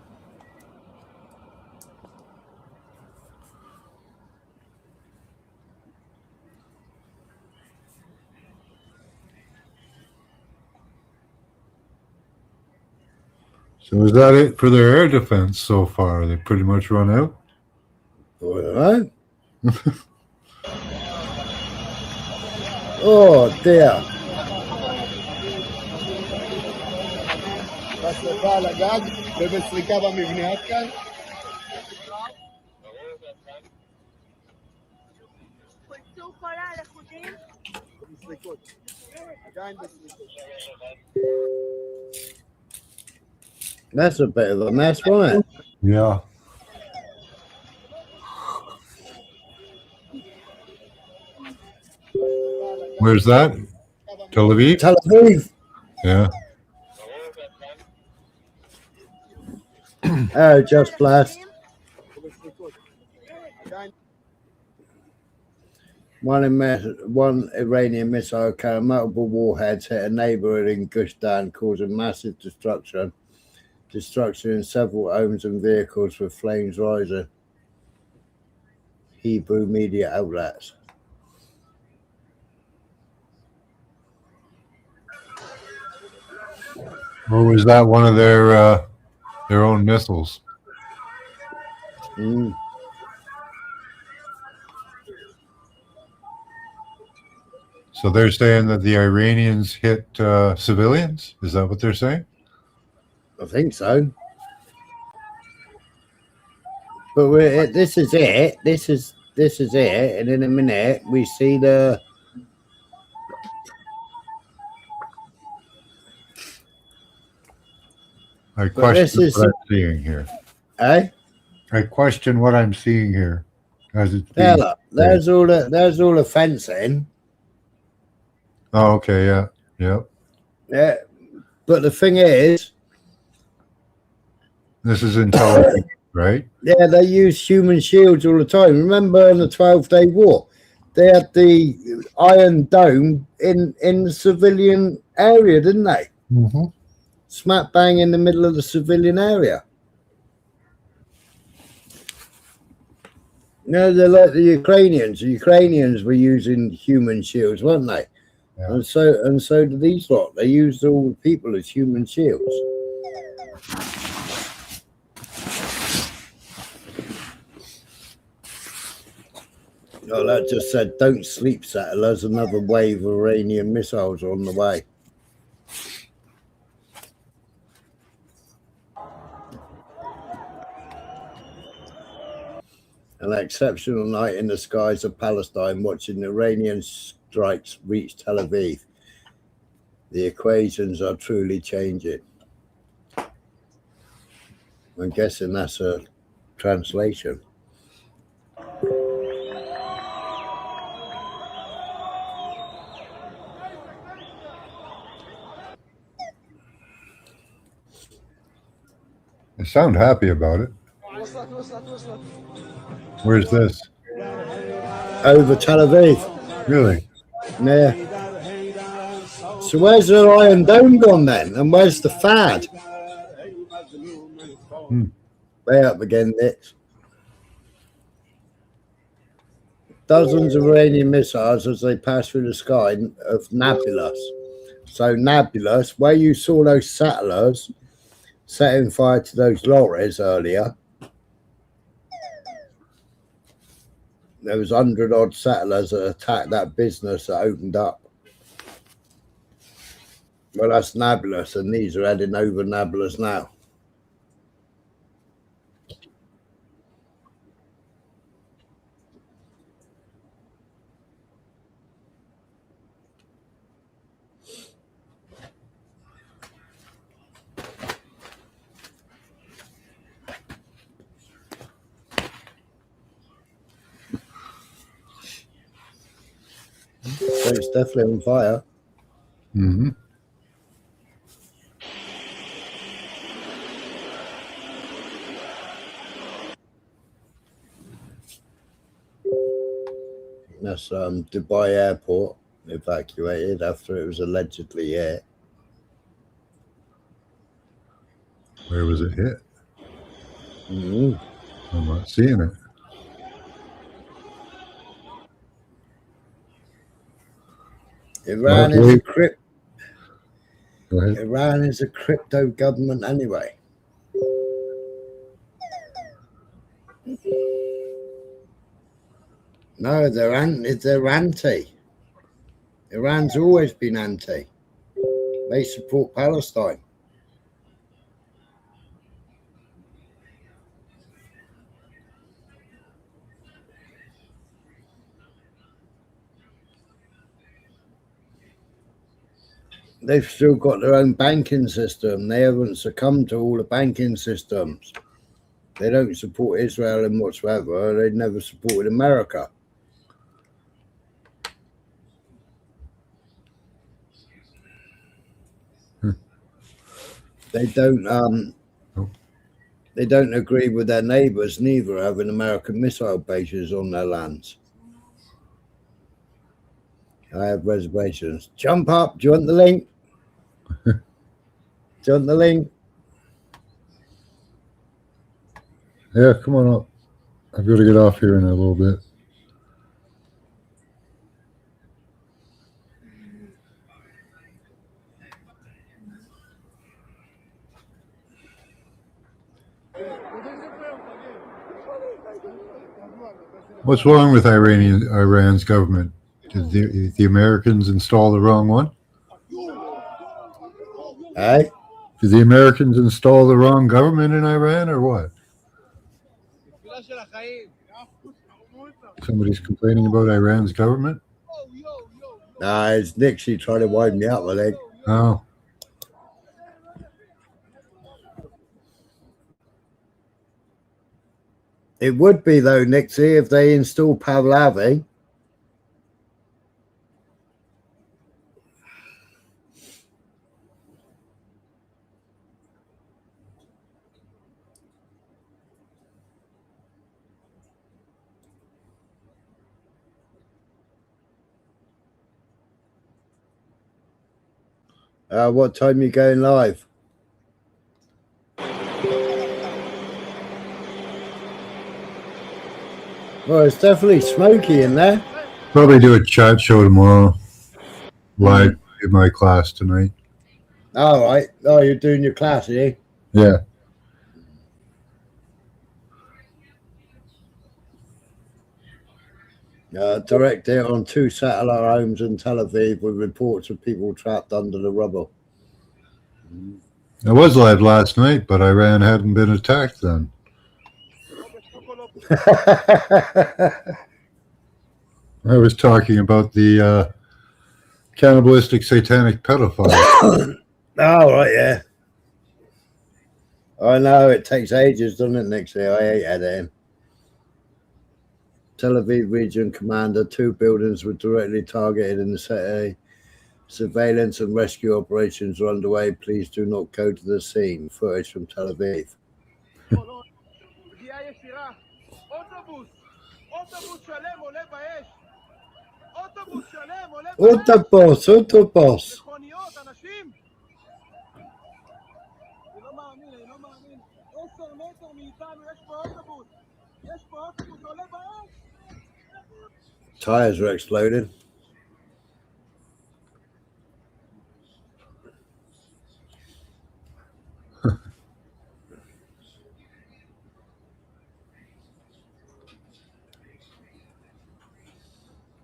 So is that it for their air defense so far? They pretty much run out? All right. Oh dear. That's a bit of a mess, wasn't it? Yeah. Where's that? Tel Aviv? Tel Aviv. Yeah. Oh, just blast. One Iranian missile carrying multiple warheads hit a neighborhood in Gush-Dan, causing massive destruction in several homes and vehicles with flames rising. Hebrew media outlets. Or was that one of their own missiles? Mm. So they're saying that the Iranians hit civilians? Is that what they're saying? I think so. But this is it. This is it. And in a minute, we see the. I question what I'm seeing here. Eh? I question what I'm seeing here. As it's Yeah, look, there's all the fencing. Oh, okay, yeah. Yep. Yeah. But the thing is, this is intelligent, right? Yeah, they use human shields all the time. Remember in the 12-Day War, they had the Iron Dome in the civilian area, didn't they? Mm-hmm. Smack bang in the middle of the civilian area. No, they're like the Ukrainians. The Ukrainians were using human shields, weren't they? Yeah. And so do these lot. They used all the people as human shields. Oh, that just said, don't sleep, settlers. Another wave of Iranian missiles on the way. An exceptional night in the skies of Palestine, watching Iranian strikes reach Tel Aviv. The equations are truly changing. I'm guessing that's a translation. They sound happy about it. Where's this? Over Tel Aviv. Really? Yeah. So where's the Iron Dome gone then? And where's the FAD? Way up again, Nick. Dozens of Iranian missiles as they pass through the sky of Nablus. So Nablus, where you saw those settlers setting fire to those lorries earlier, there was 100-odd settlers that attacked that business that opened up. Well, that's Nablus, and these are heading over Nablus now. So it's definitely on fire. Mm-hmm. That's Dubai airport evacuated after it was allegedly hit. Where was it hit? Mm-hmm. I'm not seeing it. Iran is a crypto government anyway. No, they're anti. Iran's always been anti. They support Palestine. They've still got their own banking system. They haven't succumbed to all the banking systems. They don't support Israel in whatsoever. They never supported America. They don't agree with their neighbors neither, having American missile bases on their lands. I have reservations. Jump up. Do you want the link? Do you want the link? Yeah, come on up. I've got to get off here in a little bit. What's wrong with Iran's government? Did the Americans install the wrong one? Hey? Did the Americans install the wrong government in Iran or what? Somebody's complaining about Iran's government? Nah, it's Nixie trying to wind me up, I think. Oh. It would be, though, Nixie, if they install Pahlavi. What time are you going live? Well, it's definitely smoky in there. Probably do a chat show tomorrow. Live in my class tonight. All right. Oh, you're doing your class, are you? Yeah. Direct it on 2 satellite homes in Tel Aviv with reports of people trapped under the rubble. I was live last night, but Iran hadn't been attacked then. I was talking about the cannibalistic satanic pedophile. Oh, right, yeah. I know, it takes ages, doesn't it, Nick? I hate editing. Tel Aviv region commander, 2 buildings were directly targeted in the city. Surveillance and rescue operations are underway. Please do not go to the scene. Footage from Tel Aviv. Autobus. Tires were exploded.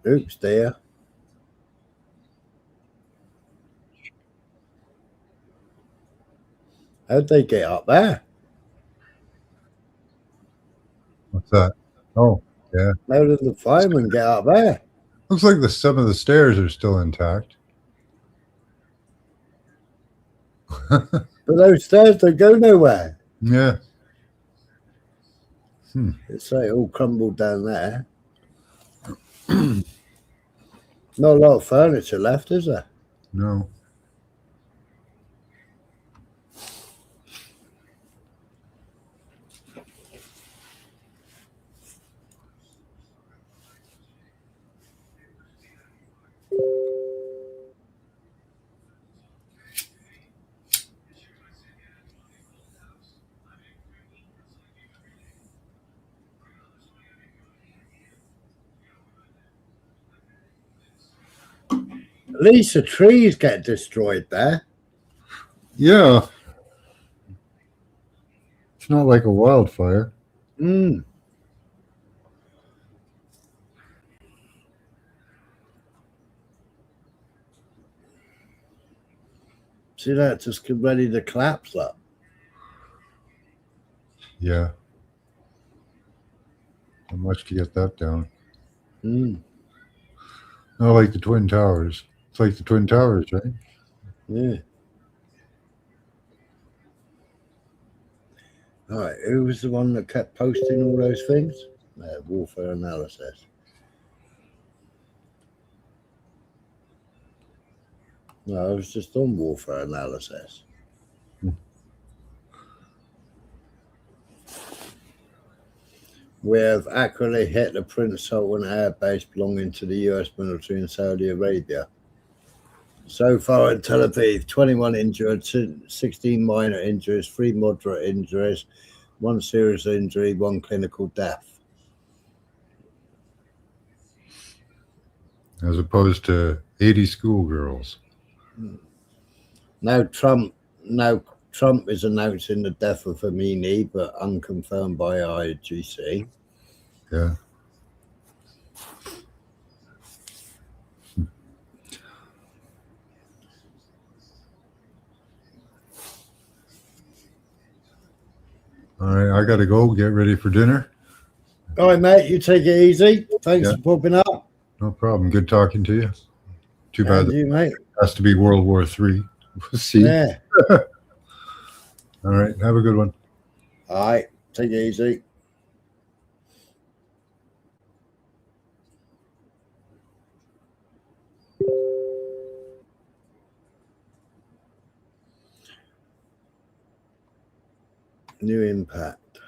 Oops, dear. How'd they get up there? What's that? Oh, yeah. How did the firemen get up there? Looks like some of the stairs are still intact. But those stairs don't go nowhere. Yeah. It's like all crumbled down there. Not a lot of furniture left, is there? No. At least the trees get destroyed there. Yeah. It's not like a wildfire. See that just ready to collapse up. Yeah. How much to get that down? Mm. Not like the Twin Towers. It's like the Twin Towers, right? Yeah. All right, who was the one that kept posting all those things? Warfare analysis. No, I was just on warfare analysis. We have accurately hit the Prince Sultan Air Base belonging to the US military in Saudi Arabia. So far in Tel Aviv, 21 injured, 16 minor injuries, 3 moderate injuries, 1 serious injury, 1 clinical death. As opposed to 80 schoolgirls. Now Trump is announcing the death of Khomeini, but unconfirmed by IGC. Yeah. All right, I got to go get ready for dinner. All right, mate, you take it easy. Thanks for popping up. No problem. Good talking to you. Too bad And you, mate. It has to be World War III. We'll see. Yeah. All right, have a good one. All right, take it easy. New impact.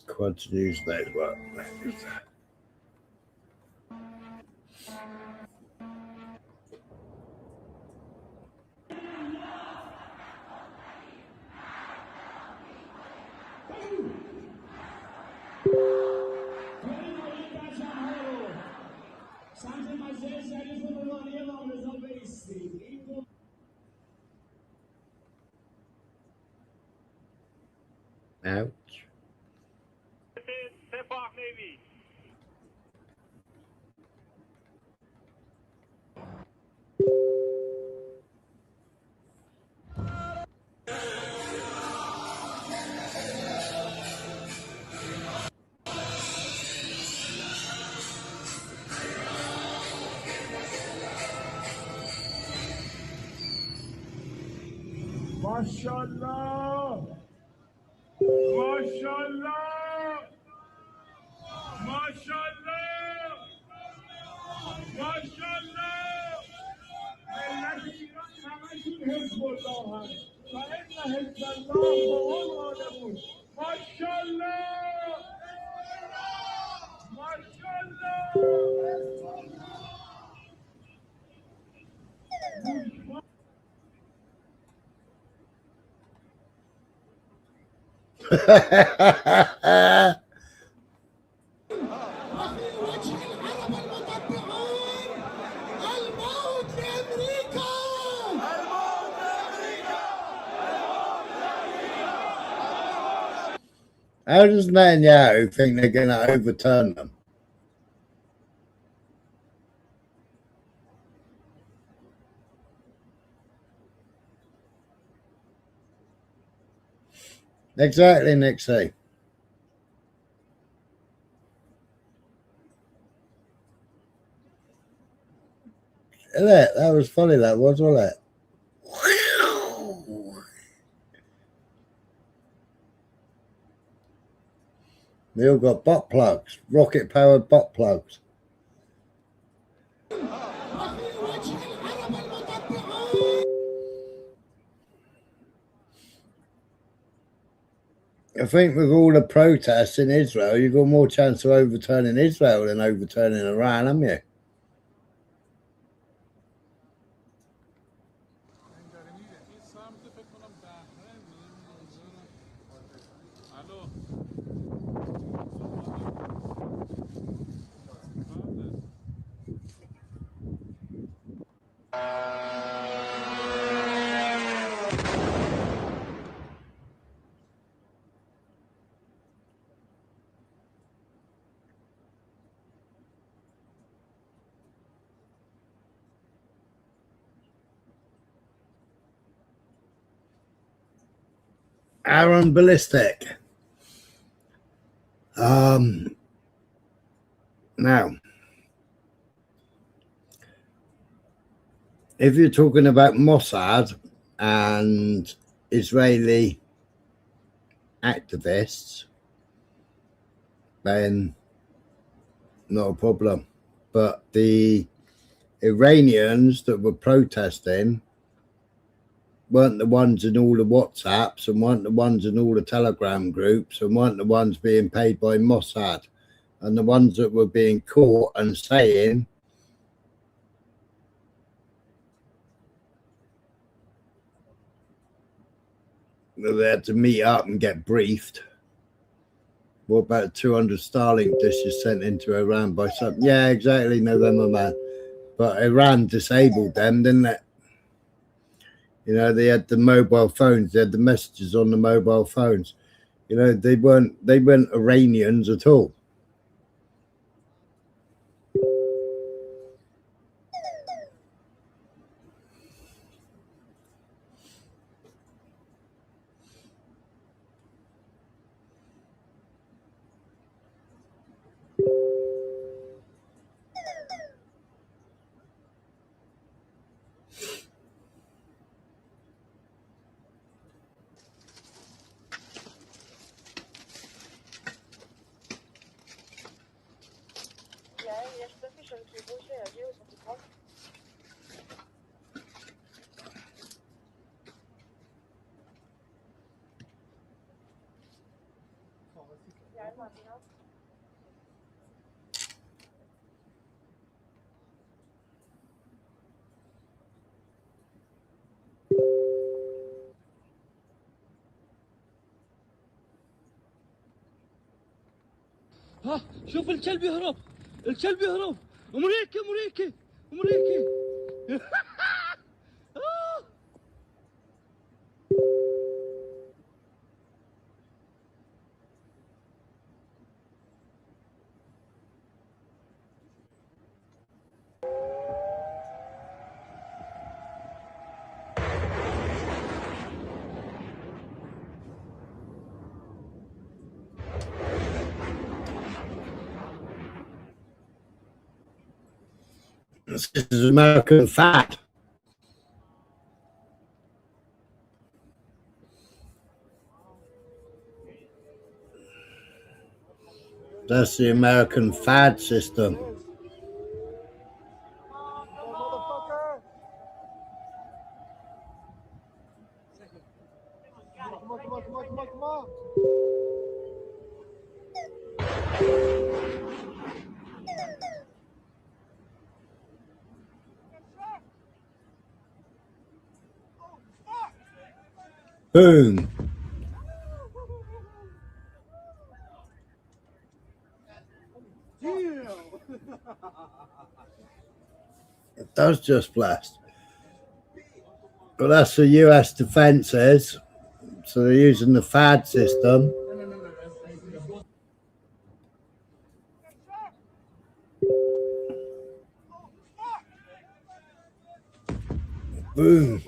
Quad News Network. Ouch. MashaAllah! MashaAllah! MashaAllah! MashaAllah! ملت ایران همشون حزب الله هست و ان حزب الله هم الغالبون ماشاءالله How does Netanyahu think they're going to overturn them? Exactly, Nixie. That was funny, that was, wasn't it? They all got butt plugs, rocket-powered butt plugs. I think with all the protests in Israel, you've got more chance of overturning Israel than overturning Iran, haven't you? Aaron Ballistic. Now, if you're talking about Mossad and Israeli activists, then not a problem. But the Iranians that were protesting weren't the ones in all the WhatsApps and weren't the ones in all the Telegram groups and weren't the ones being paid by Mossad. And the ones that were being caught and saying that they had to meet up and get briefed. What about 200 Starlink dishes sent into Iran by some? Yeah, exactly, November man. But Iran disabled them, didn't it? You know, they had the mobile phones, they had the messages on the mobile phones. You know, they weren't Iranians at all. ها شوف الكلب يهرب الكلب يهرب امريكا امريكا امريكا This is American fad. That's the American fad system. Boom. It does just blast. But that's the US defenses. So they're using the FAD system. Boom.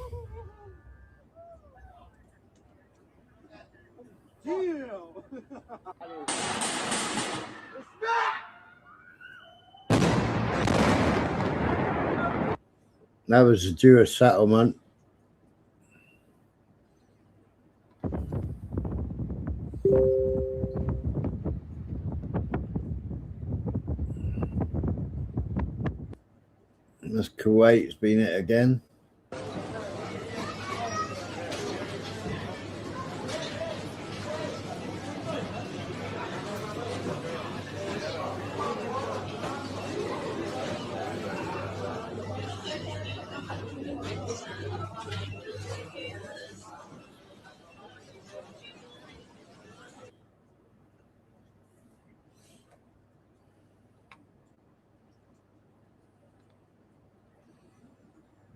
That was a Jewish settlement. This Kuwait's been it again.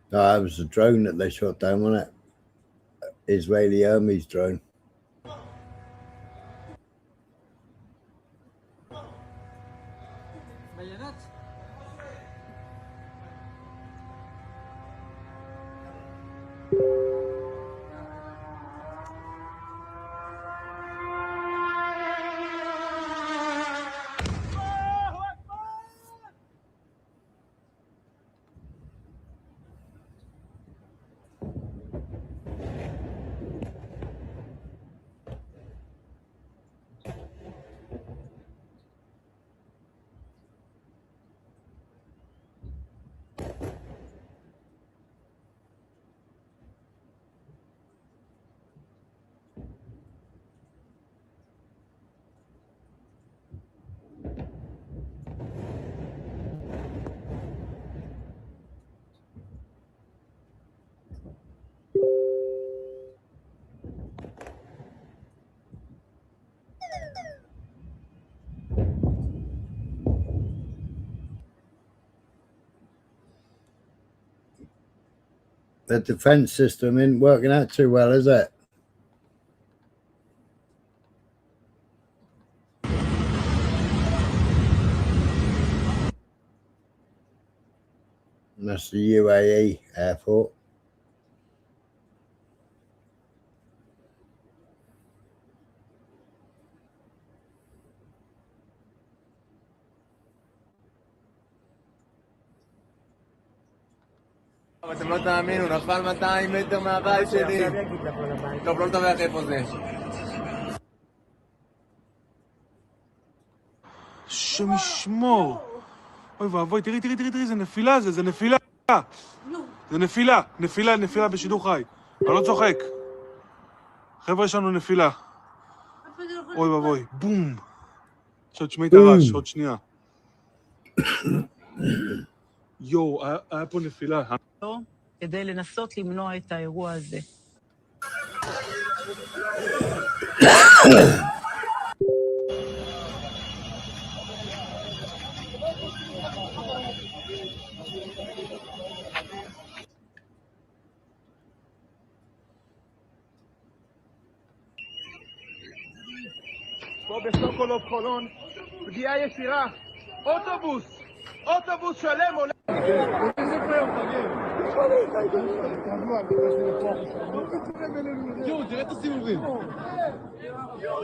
No, it was a drone that they shot down, wasn't it? Israeli Army's drone. The defense system isn't working out too well, is it? And that's the UAE airport. אתם לא תאמינו, נפל 200 מטר מהבית שלי. טוב, לא לדווח איפה זה. השם ישמור. אוי ואבוי, תראי, זה נפילה זה נפילה. זה נפילה בשידור חי. אני לא צוחק. חבר'ה, יש לנו נפילה. אוי ואבוי, בום. עכשיו תשמעי את הרעש, עוד שנייה. יואו, היה פה נפילה. כדי לנסות למנוע את האירוע הזה. פה בסוקולוב חולון, פגיעה ישירה, אוטובוס שלם עולה. יואו, תראה את הסיבובים.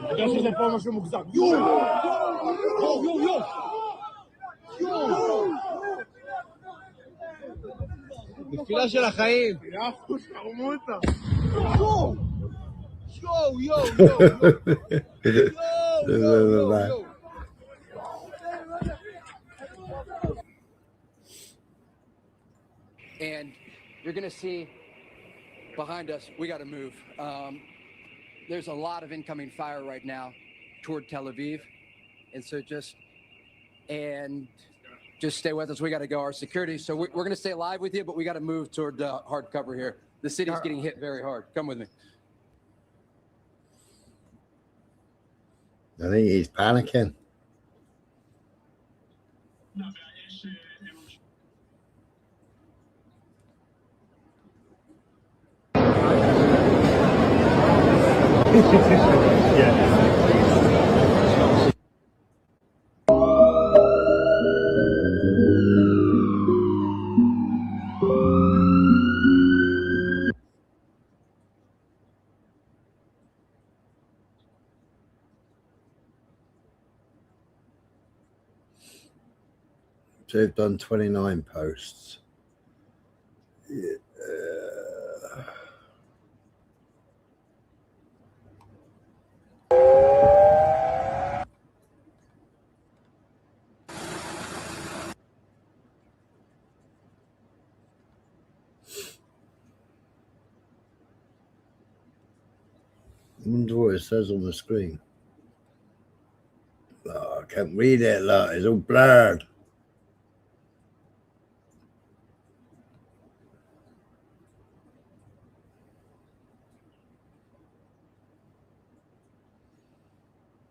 תראה שזה פה משהו מוגזם. יואו. נפילה של החיים. יאפו, שרמו אותה. יואו. And you're going to see behind us, we got to move. There's a lot of incoming fire right now toward Tel Aviv. And so just stay with us. We got to go. Our security. So we're going to stay live with you, but we got to move toward hard cover here. The city's getting hit very hard. Come with me. I think he's panicking. So they've done 29 posts. Yeah. I wonder what it says on the screen. Oh, I can't read it, look, it's all blurred.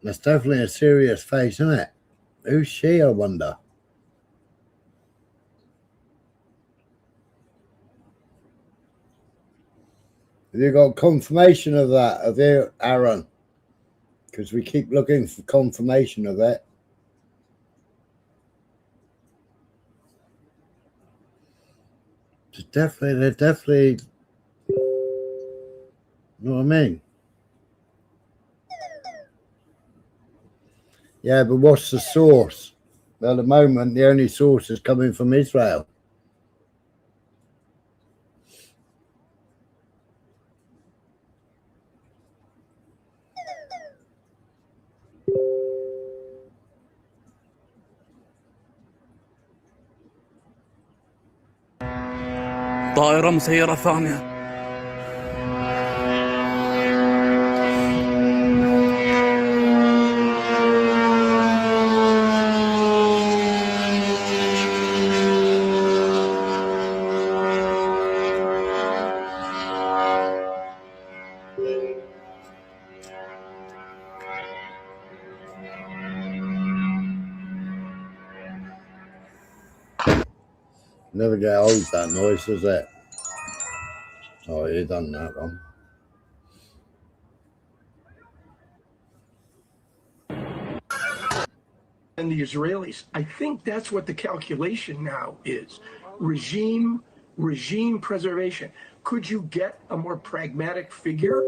That's definitely a serious face, isn't it? Who's she, I wonder? Have you got confirmation of that, of you, Aaron? Because we keep looking for confirmation of it. They're definitely, you know what I mean? Yeah, but what's the source? Well, at the moment, the only source is coming from Israel. طائرة مسيرة ثانية. Never get old, that noise, does it? Oh, you done that one. And the Israelis. I think that's what the calculation now is. Regime preservation. Could you get a more pragmatic figure?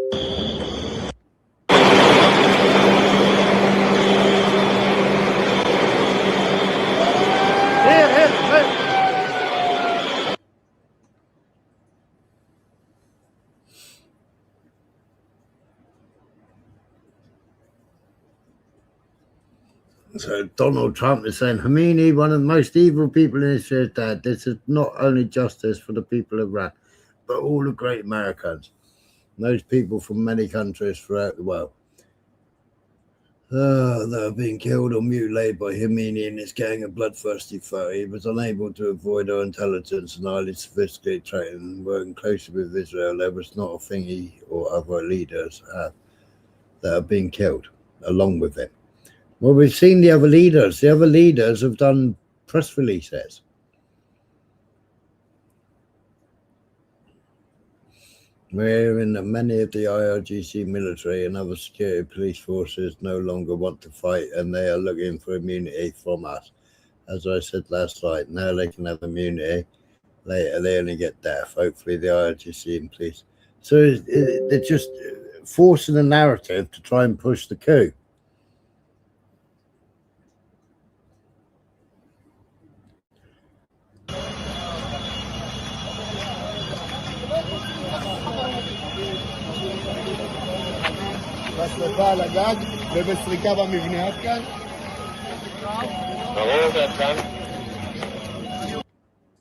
So Donald Trump is saying, Khomeini, one of the most evil people in history, is dead. This is not only justice for the people of Iran, but all the great Americans. And those people from many countries throughout the world that have been killed or mutilated by Khomeini and his gang of bloodthirsty foe. He was unable to avoid our intelligence and highly sophisticated training. Working closely with Israel, there was not a thing he or other leaders have that have been killed along with him. Well, we've seen the other leaders. The other leaders have done press releases. We're hearing that many of the IRGC military and other security police forces no longer want to fight, and they are looking for immunity from us. As I said last night, now they can have immunity. Later, they only get death. Hopefully, the IRGC and police. So they're just forcing a narrative to try and push the coup.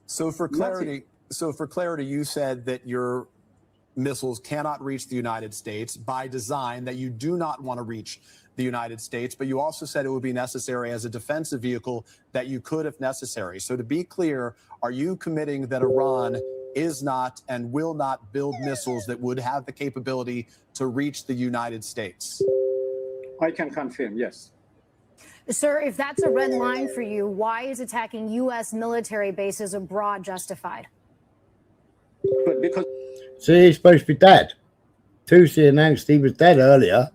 So for clarity, you said that your missiles cannot reach the United States by design, that you do not want to reach the United States, but you also said it would be necessary as a defensive vehicle that you could if necessary. So to be clear, are you committing that Iran is not and will not build missiles that would have the capability to reach the United States? I can confirm, yes. Sir, if that's a red line for you, why is attacking U.S. military bases abroad justified? But because See, he's supposed to be dead. Tusi announced he was dead earlier.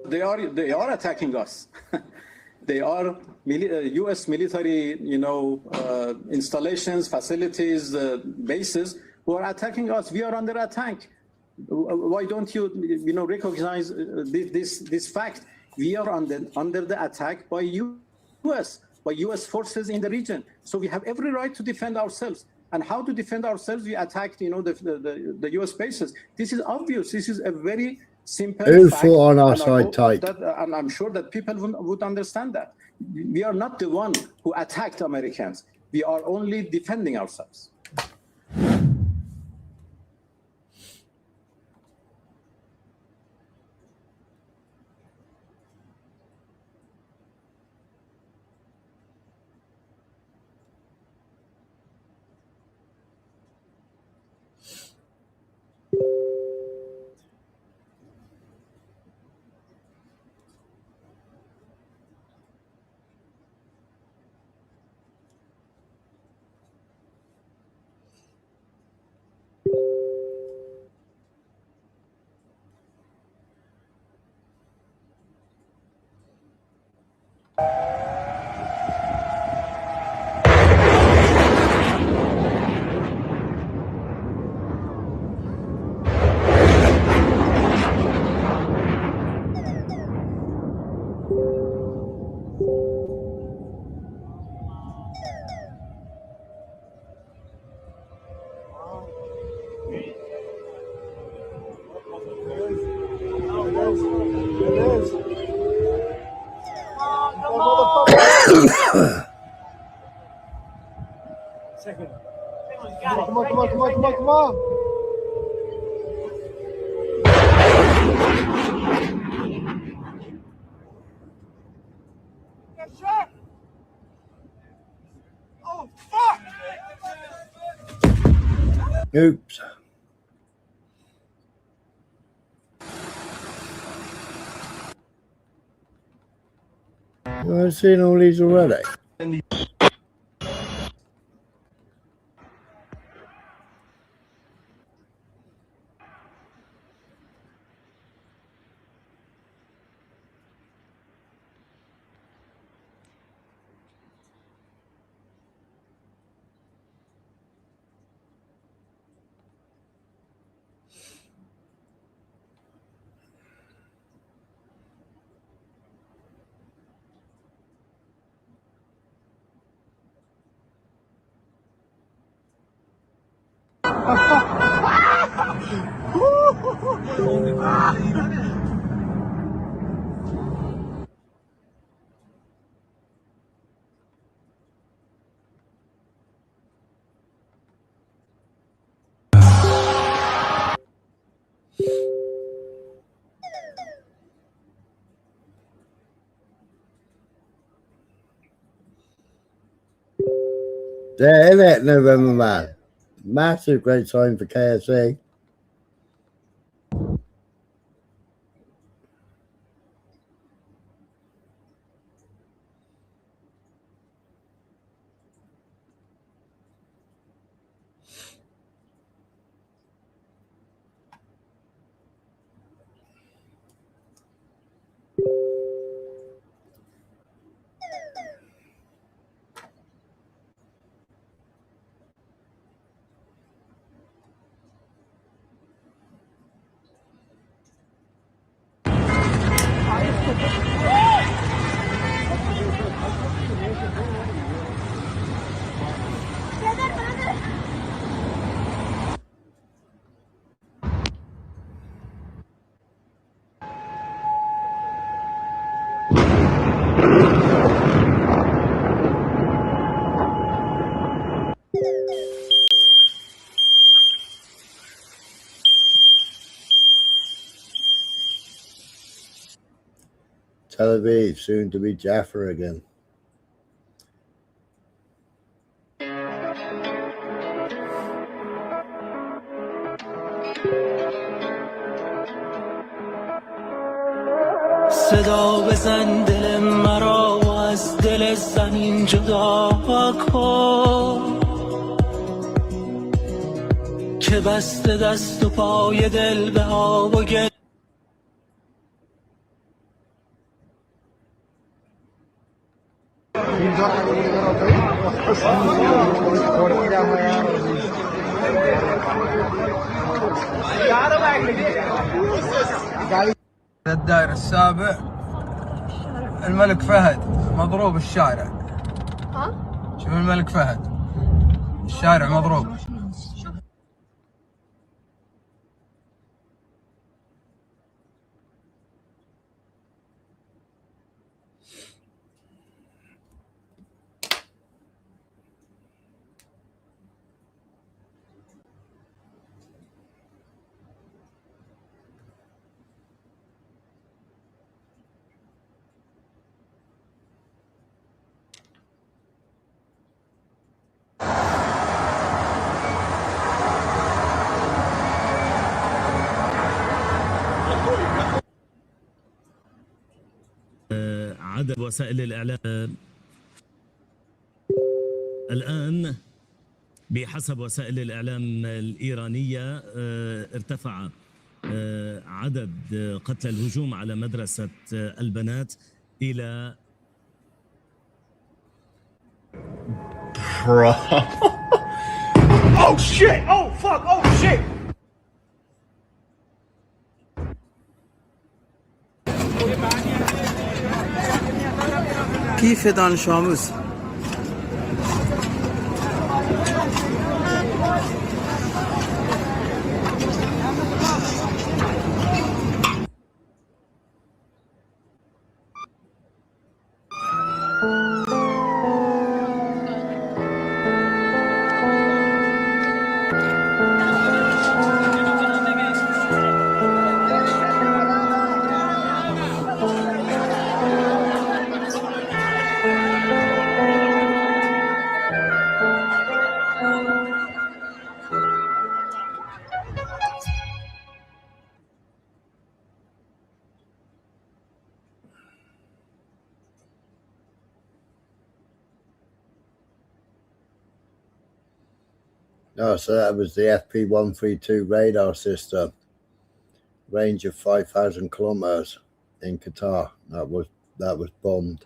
they are attacking us. They are U.S. military, installations, facilities, bases who are attacking us. We are under attack. Why don't you, recognize this fact? We are under the attack by U.S. forces in the region. So we have every right to defend ourselves. And how to defend ourselves? We attacked, the U.S. bases. This is obvious. This is a very simple Who fact. fought on our And side tight? and I'm sure that people would understand that. We are not the one who attacked Americans. We are only defending ourselves. second. Come on. Get shot! Oh, fuck! Oops. I've seen all these already. There, isn't it, November man? Massive great time for KSC. Tel Aviv, soon to be Jaffa again. صدا بزن دل مرا و از دل زمین جدا کن که بسته دست و پای دل به آب و گل الدائرة السابع الملك فهد مضروب الشارع. ها؟ شوف الملك فهد الشارع مضروب. عدد وسائل الإعلام الآن بحسب وسائل الإعلام الإيرانية ارتفع عدد قتلى الهجوم على مدرسة البنات إلى Bro. Oh shit! Oh fuck! Oh shit! كيف دانش آموز؟ Oh, so that was the FP-132 radar system, range of 5,000 kilometers in Qatar. That was bombed.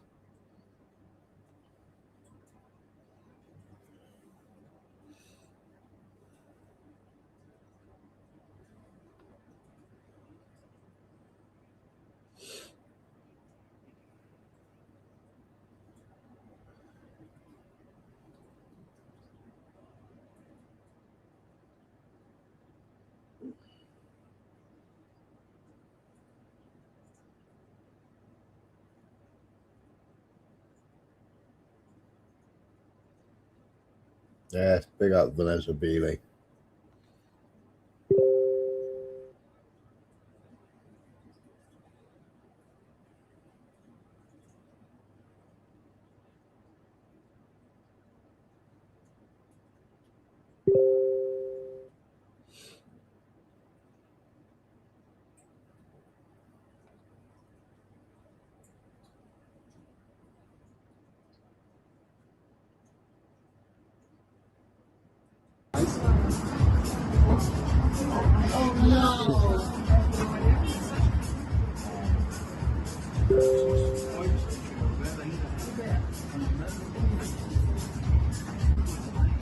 Yeah, big up Vanessa Beeley.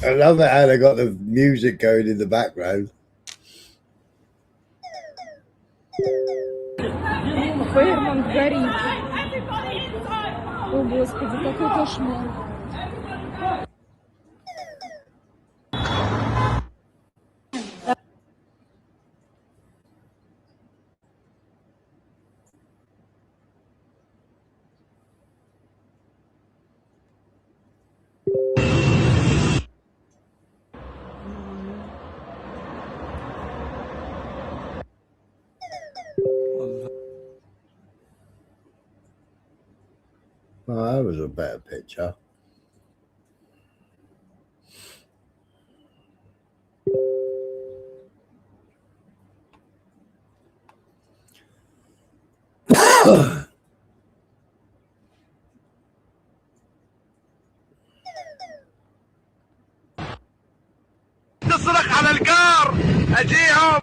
I love it how they got the music going in the background. Фейерман горит. О, Господи, какой кошмар. Oh, that was a better picture. تصرخ على القار اجيهم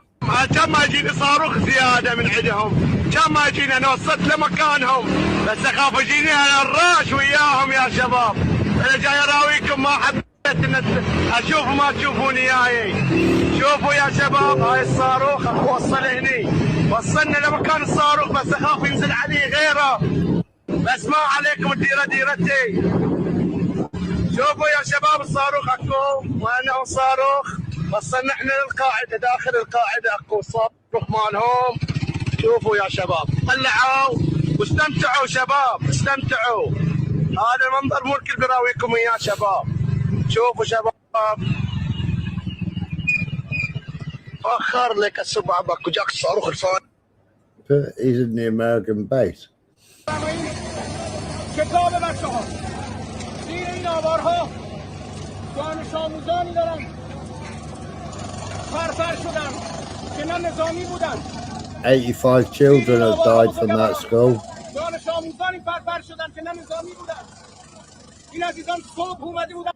كم ما يجيني صاروخ زياده من عندهم كم ما يجيني انا وصلت لمكانهم بس اخاف يجيني انا الراش وياهم يا شباب انا جاي اراويكم ما حبيت ان اشوف ما تشوفوني اياي شوفوا يا شباب هاي الصاروخ اخو وصل هني وصلنا لمكان الصاروخ بس اخاف ينزل عليه غيره بس ما عليكم الديره ديرتي شوفوا يا شباب الصاروخ اكو وانا صاروخ وصلنا احنا للقاعده داخل القاعده اكو صاروخ مالهم شوفوا يا شباب طلعوا واستمتعوا شباب استمتعوا هذا المنظر مو الكل براويكم اياه شباب شوفوا شباب فخر لك السبعه باكو جاك الصاروخ الفاني. He's in the American base. شتاب بچه ها زیر این آوارها دانش آموزانی دارن فرفر شدن که نه نظامی بودن 85 children have died from that school. دانش آموزانی فرفر شدن که نه نظامی بودن این عزیزان صبح اومده بودن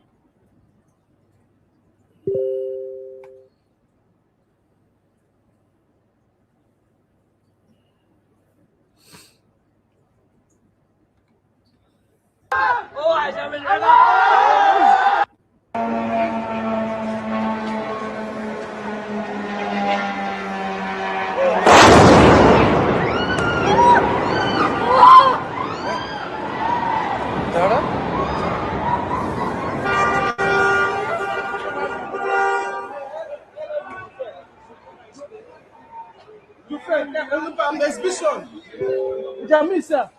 Jamisa.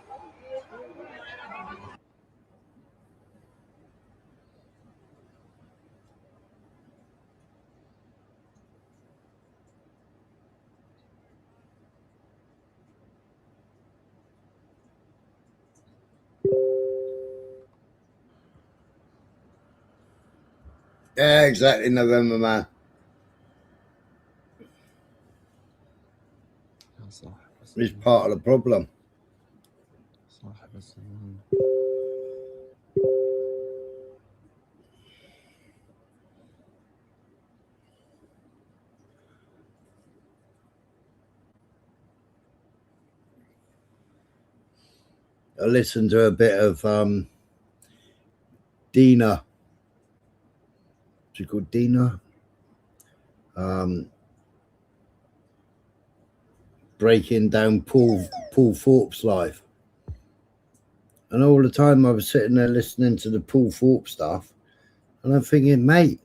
Yeah, exactly, November, man. He's part of the problem. I listened to a bit of Dina. What's she called? Dina? Breaking down Paul Thorpe's life. And all the time I was sitting there listening to the Paul Thorpe stuff, and I'm thinking, mate,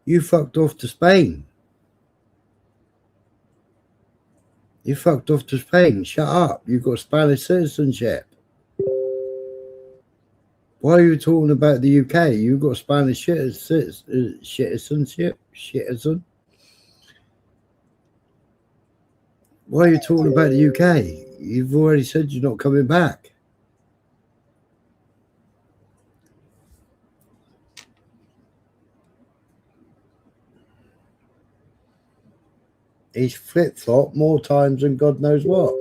you fucked off to Spain. You fucked off to Spain. Shut up. You've got Spanish citizenship. Why are you talking about the UK? You've got Spanish citizenship. Why are you talking about the UK? You've already said you're not coming back. He's flip-flopped more times than God knows what.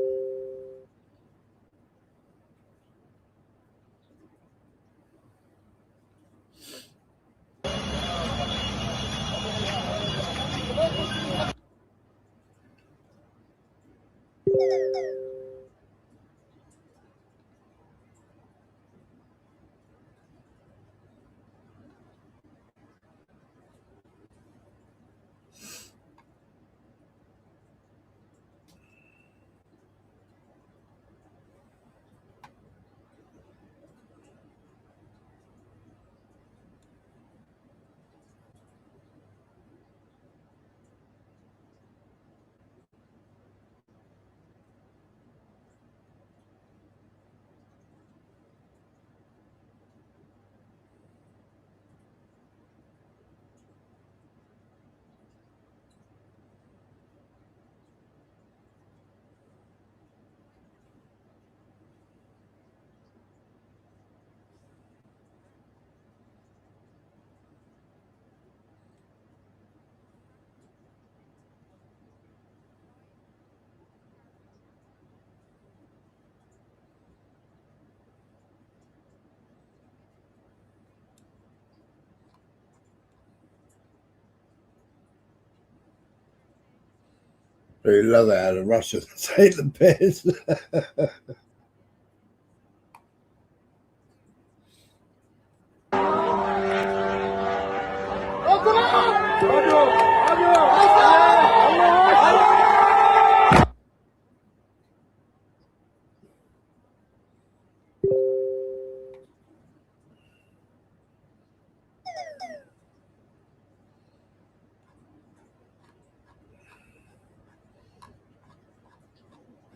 They love it how the Russians take the piss.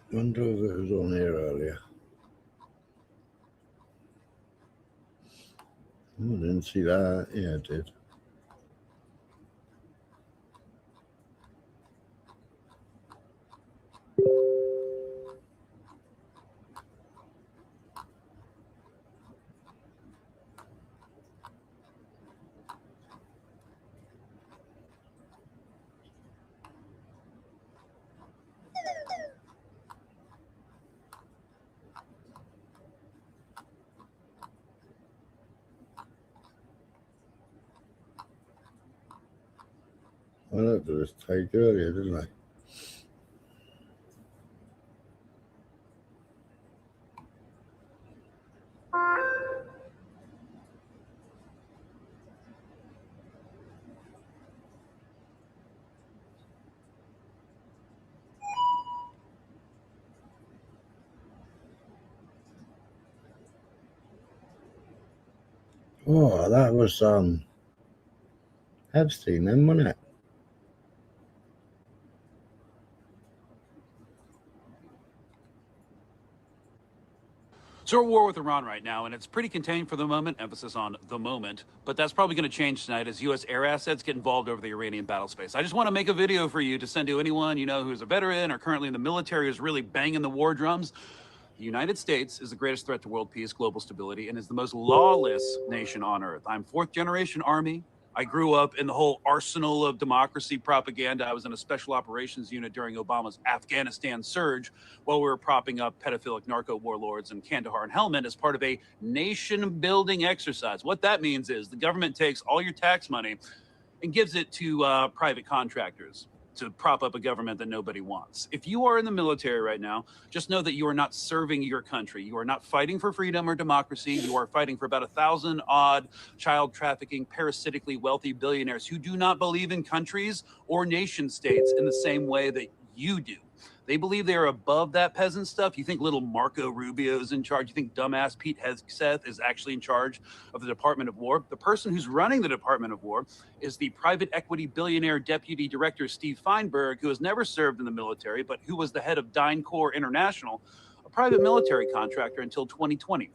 Wonder if it was on here earlier. Oh, I didn't see that. Yeah, I did. I looked at this take earlier, didn't I? Oh, that was Epstein then, wasn't it? So we're at war with Iran right now, and it's pretty contained for the moment, emphasis on the moment, but that's probably going to change tonight as U.S. air assets get involved over the Iranian battle space. I just want to make a video for you to send to anyone you know who's a veteran or currently in the military who's really banging the war drums. The United States is the greatest threat to world peace, global stability, and is the most lawless nation on earth. I'm fourth-generation Army. I grew up in the whole arsenal of democracy propaganda. I was in a special operations unit during Obama's Afghanistan surge while we were propping up pedophilic narco warlords in Kandahar and Helmand as part of a nation-building exercise. What that means is the government takes all your tax money and gives it to private contractors to prop up a government that nobody wants. If you are in the military right now, just know that you are not serving your country. You are not fighting for freedom or democracy. You are fighting for about 1,000 odd child trafficking, parasitically wealthy billionaires who do not believe in countries or nation states in the same way that you do. They believe they are above that peasant stuff. You think little Marco Rubio is in charge. You think dumbass Pete Hegseth is actually in charge of the Department of War. The person who's running the Department of War is the private equity billionaire deputy director Steve Feinberg, who has never served in the military, but who was the head of DynCorp International, a private military contractor until 2020.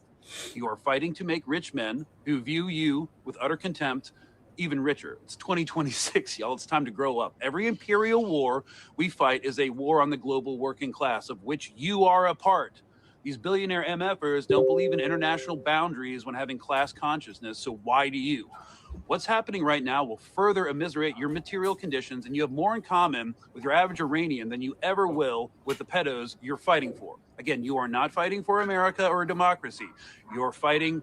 You are fighting to make rich men who view you with utter contempt even richer. It's 2026, y'all. It's time to grow up. Every imperial war we fight is a war on the global working class, of which you are a part. These billionaire MFers don't believe in international boundaries when having class consciousness, so why do you? What's happening right now will further immiserate your material conditions, and you have more in common with your average Iranian than you ever will with the pedos you're fighting for. Again, you are not fighting for America or democracy. You're fighting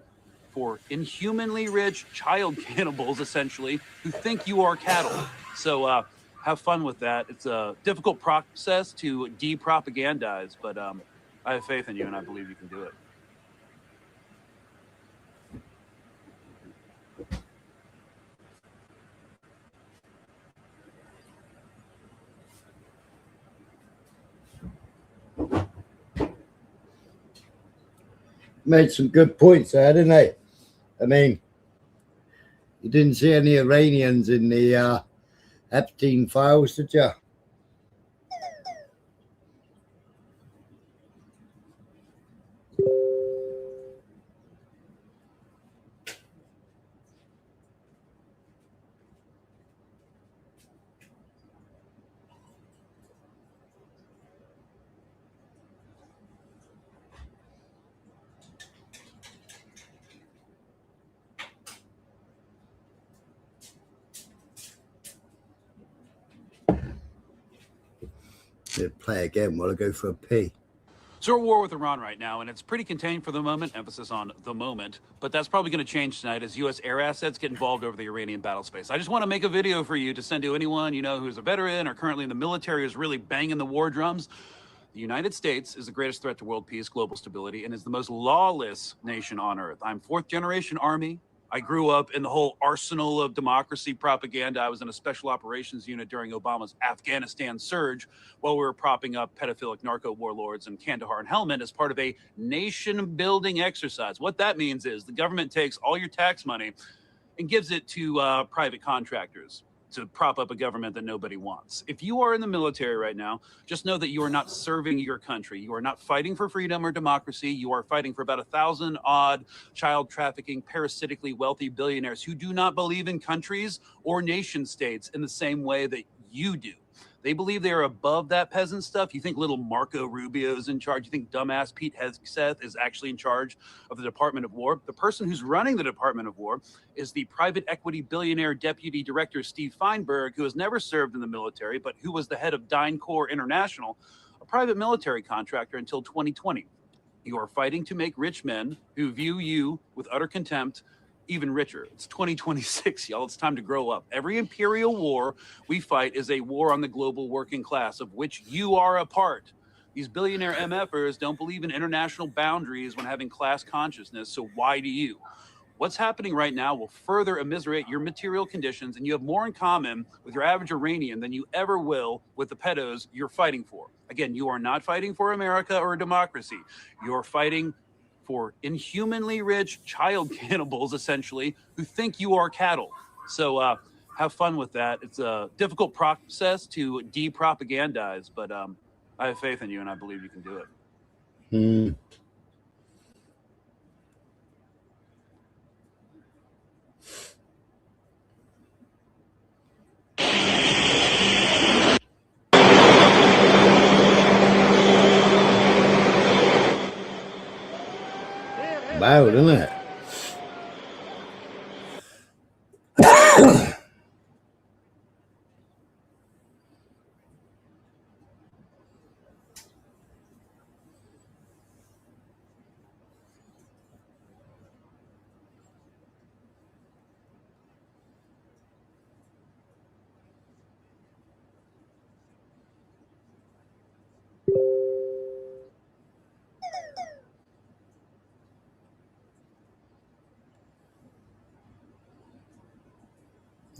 for inhumanly rich child cannibals, essentially, who think you are cattle. So have fun with that. It's a difficult process to de-propagandize, but I have faith in you, and I believe you can do it. Made some good points there, didn't they? I mean, you didn't see any Iranians in the Epstein files, did you? Play again while I go for a pee. So we're at war with Iran right now, and it's pretty contained for the moment, emphasis on the moment, but that's probably going to change tonight as U.S. air assets get involved over the Iranian battle space. I just want to make a video for you to send to anyone you know who's a veteran or currently in the military who's really banging the war drums. The United States is the greatest threat to world peace, global stability, and is the most lawless nation on earth. I'm fourth-generation Army. I grew up in the whole arsenal of democracy propaganda. I was in a special operations unit during Obama's Afghanistan surge while we were propping up pedophilic narco warlords in Kandahar and Helmand as part of a nation-building exercise. What that means is the government takes all your tax money and gives it to private contractors to prop up a government that nobody wants. If you are in the military right now, just know that you are not serving your country. You are not fighting for freedom or democracy. You are fighting for about 1,000 odd child trafficking, parasitically wealthy billionaires who do not believe in countries or nation states in the same way that you do. They believe they are above that peasant stuff. You think little Marco Rubio is in charge. You think dumbass Pete Hegseth is actually in charge of the Department of War. The person who's running the Department of War is the private equity billionaire deputy director Steve Feinberg, who has never served in the military, but who was the head of DynCorp International, a private military contractor until 2020. You are fighting to make rich men who view you with utter contempt even richer. It's 2026, y'all. It's time to grow up. Every imperial war we fight is a war on the global working class, of which you are a part. These billionaire MFers don't believe in international boundaries when having class consciousness, so why do you? What's happening right now will further immiserate your material conditions, and you have more in common with your average Iranian than you ever will with the pedos you're fighting for. Again, you are not fighting for America or democracy. You're fighting for inhumanly rich child cannibals, essentially, who think you are cattle. So have fun with that. It's a difficult process to de-propagandize, but I have faith in you, and I believe you can do it. Wow, isn't it?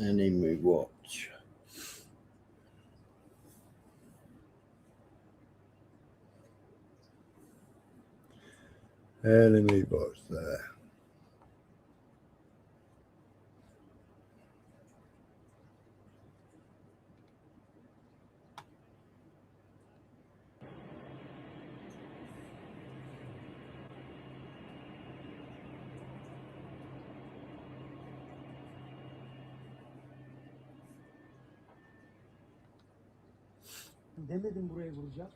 Enemy watch. Enemy watch there. Demedim buraya vuracak.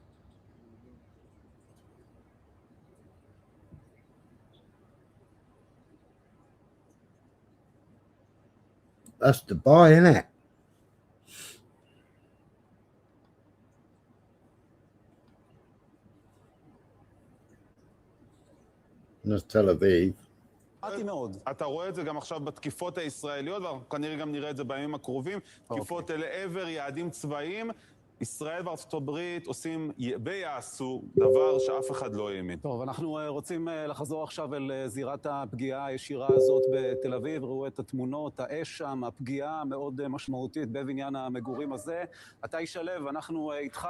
That's Dubai, isn't it? That's Tel Aviv. מאוד. אתה רואה את זה גם עכשיו בתקיפות הישראליות, ואנחנו כנראה גם נראה את זה בימים הקרובים. תקיפות לעבר יעדים צבאיים. ישראל וארצות הברית עושים ויעשו דבר שאף אחד לא האמין. טוב, אנחנו רוצים לחזור עכשיו אל זירת הפגיעה הישירה הזאת בתל אביב. ראו את התמונות, האש שם, הפגיעה המאוד משמעותית בבניין המגורים הזה. אתה ישלב, אנחנו איתך,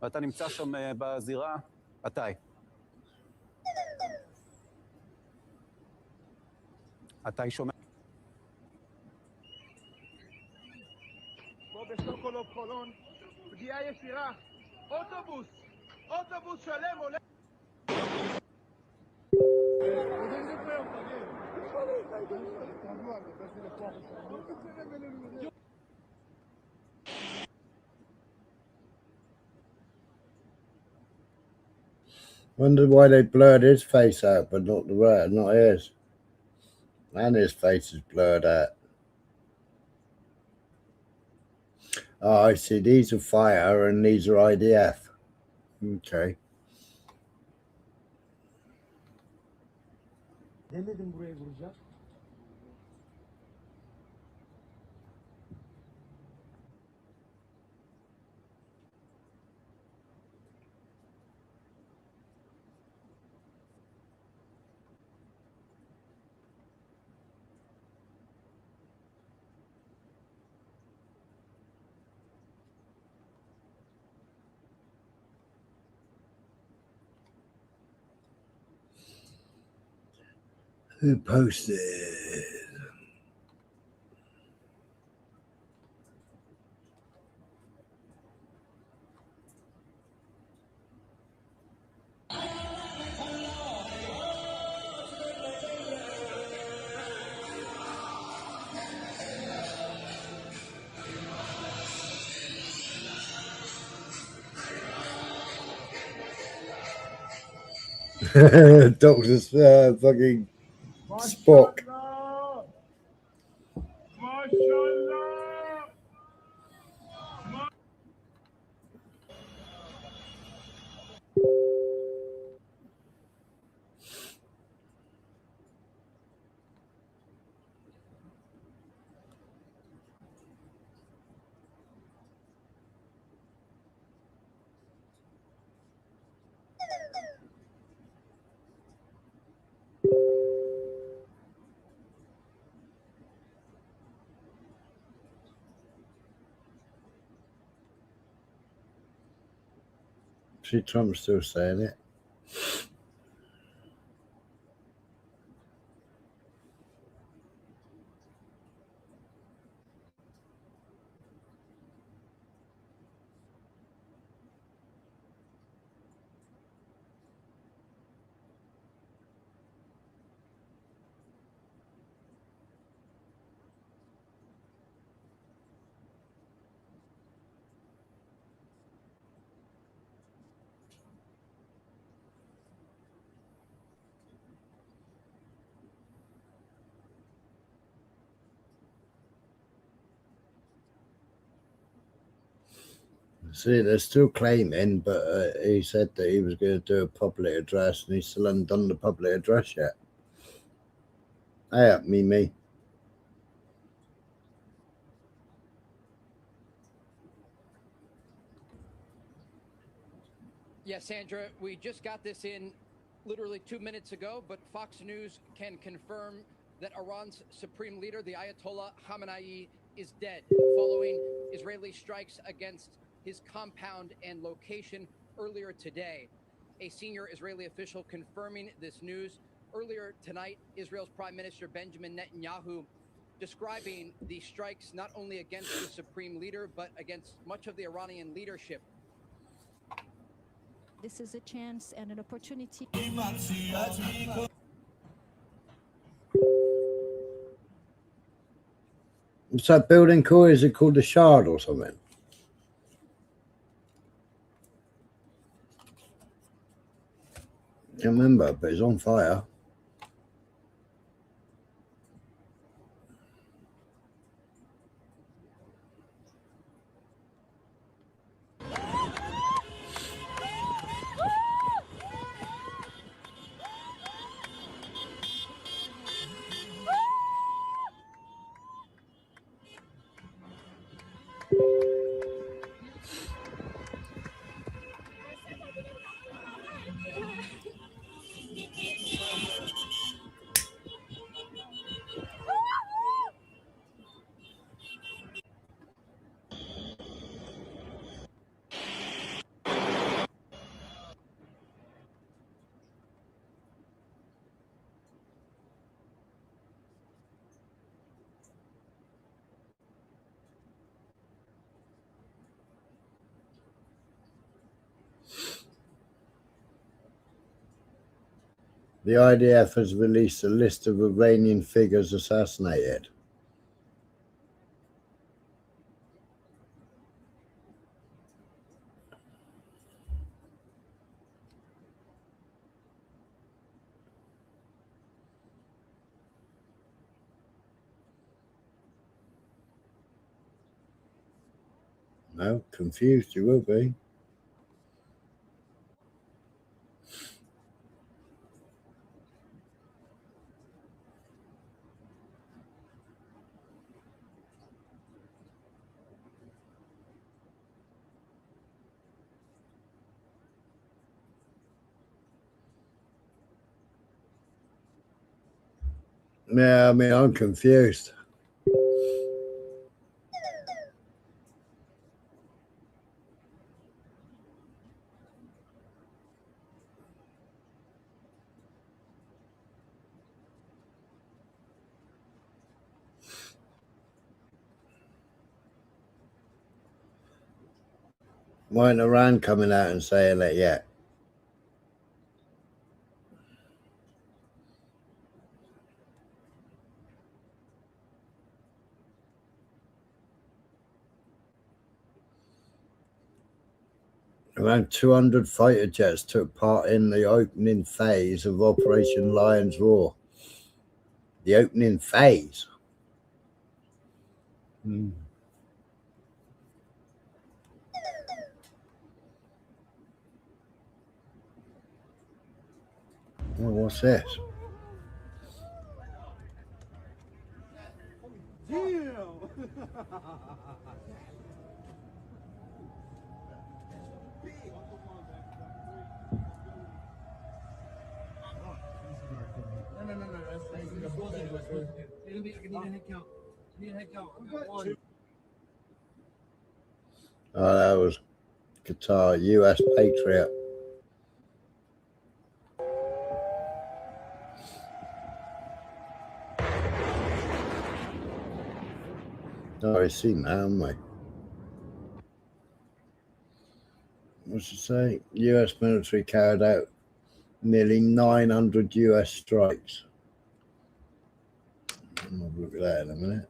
ואתה נמצא שם בזירה. אתה. אתה שומע? פה בשטוקהולם חולון, פגיעה ישירה, אוטובוס שלם עולה. Wonder why they blurred his face out, but not the right, not his. And his face is blurred out. Oh, I see. These are fire and these are IDF. Okay. Demedim buraya vuracak. Who posted? Doctor's fucking Spock. See, Trump's still saying it. See, they're still claiming, but he said that he was going to do a public address, and he still hasn't done the public address yet. Hey, me. Yes, Sandra, we just got this in literally 2 minutes ago, but Fox News can confirm that Iran's supreme leader, the Ayatollah Khamenei, is dead following Israeli strikes against his compound and location earlier today. A senior Israeli official confirming this news. Earlier tonight, Israel's Prime Minister Benjamin Netanyahu describing the strikes not only against the supreme leader, but against much of the Iranian leadership. This is a chance and an opportunity. What's that building called? Is it called the Shard or something? I can't remember, but it's on fire. The IDF has released a list of Iranian figures assassinated. No, confused you will be. Yeah, I mean, I'm confused. Why isn't Iran coming out and saying that yet? Around 200 fighter jets took part in the opening phase of Operation Lion's Roar. The opening phase. Well, what's this? Oh, that was Qatar, US Patriot. Oh, I've seen that, haven't we? What's it say? US military carried out nearly 900 US strikes. I'm going to look at that in a minute.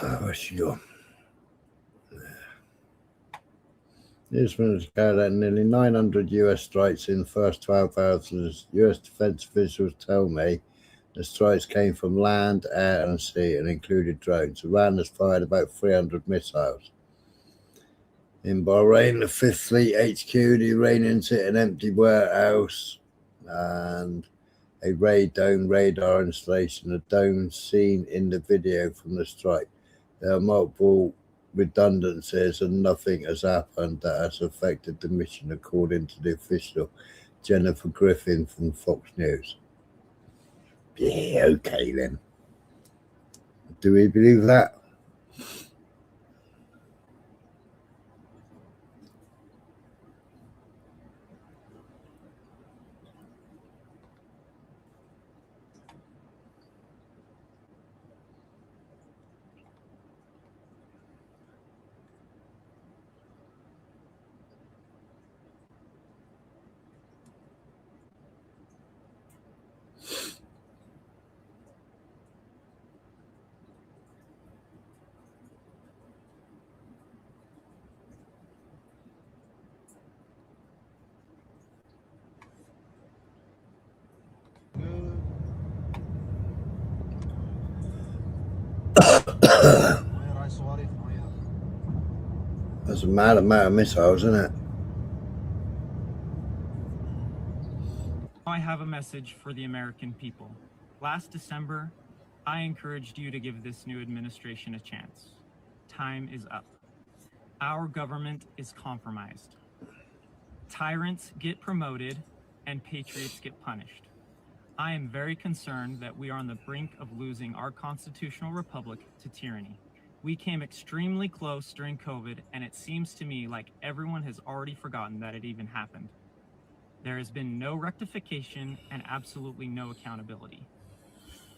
Oh, where's she gone? US military carried out nearly 900 US strikes in the first 12 hours. As US defense officials tell me, the strikes came from land, air, and sea and included drones. Iran has fired about 300 missiles. In Bahrain, the 5th Fleet HQ, the Iranians hit an empty warehouse and a dome radar installation, a dome seen in the video from the strike. There are multiple redundancies and nothing has happened that has affected the mission, according to the official Jennifer Griffin from Fox News. Yeah, okay then. Do we believe that? That's a mad amount of missiles, isn't it? I have a message for the American people. Last December, I encouraged you to give this new administration a chance. Time is up. Our government is compromised. Tyrants get promoted and patriots get punished. I am very concerned that we are on the brink of losing our constitutional republic to tyranny. We came extremely close during COVID, and it seems to me like everyone has already forgotten that it even happened. There has been no rectification and absolutely no accountability.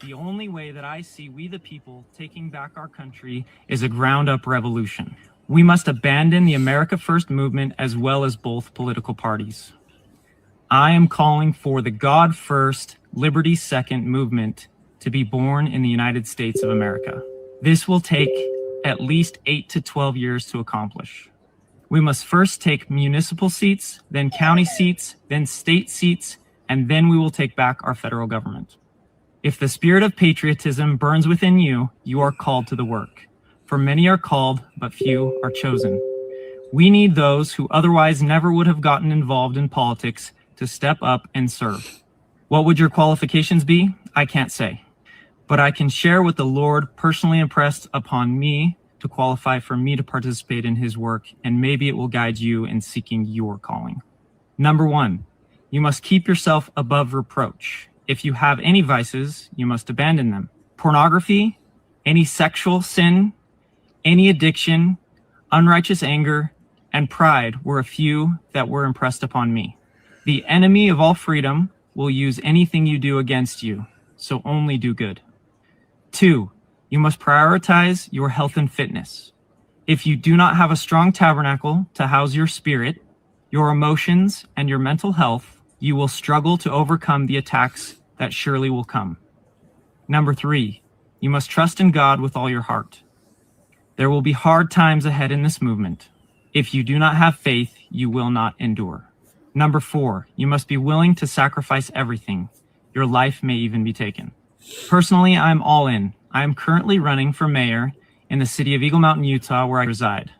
The only way that I see we the people taking back our country is a ground-up revolution. We must abandon the America First movement as well as both political parties. I am calling for the God First, Liberty Second movement to be born in the United States of America. This will take at least 8 to 12 years to accomplish. We must first take municipal seats, then county seats, then state seats, and then we will take back our federal government. If the spirit of patriotism burns within you, you are called to the work. For many are called, but few are chosen. We need those who otherwise never would have gotten involved in politics to step up and serve. What would your qualifications be? I can't say. But I can share what the Lord personally impressed upon me to qualify for me to participate in his work, and maybe it will guide you in seeking your calling. Number 1, you must keep yourself above reproach. If you have any vices, you must abandon them. Pornography, any sexual sin, any addiction, unrighteous anger, and pride were a few that were impressed upon me. The enemy of all freedom will use anything you do against you, so only do good. 2, you must prioritize your health and fitness. If you do not have a strong tabernacle to house your spirit, your emotions, and your mental health, you will struggle to overcome the attacks that surely will come. Number 3, you must trust in God with all your heart. There will be hard times ahead in this movement. If you do not have faith, you will not endure. Number 4, you must be willing to sacrifice everything. Your life may even be taken. Personally, I'm all in. I am currently running for mayor in the city of Eagle Mountain, Utah, where I reside.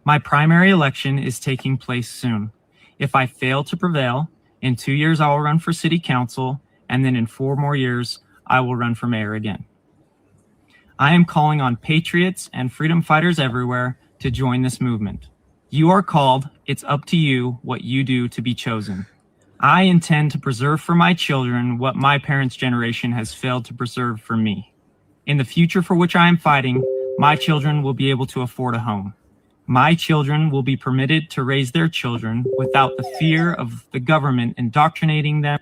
My primary election is taking place soon. If I fail to prevail, in 2 years I will run for city council, and then in 4 more years, I will run for mayor again. I am calling on patriots and freedom fighters everywhere to join this movement. You are called. It's up to you what you do to be chosen. I intend to preserve for my children what my parents' generation has failed to preserve for me. In the future for which I am fighting, my children will be able to afford a home. My children will be permitted to raise their children without the fear of the government indoctrinating them.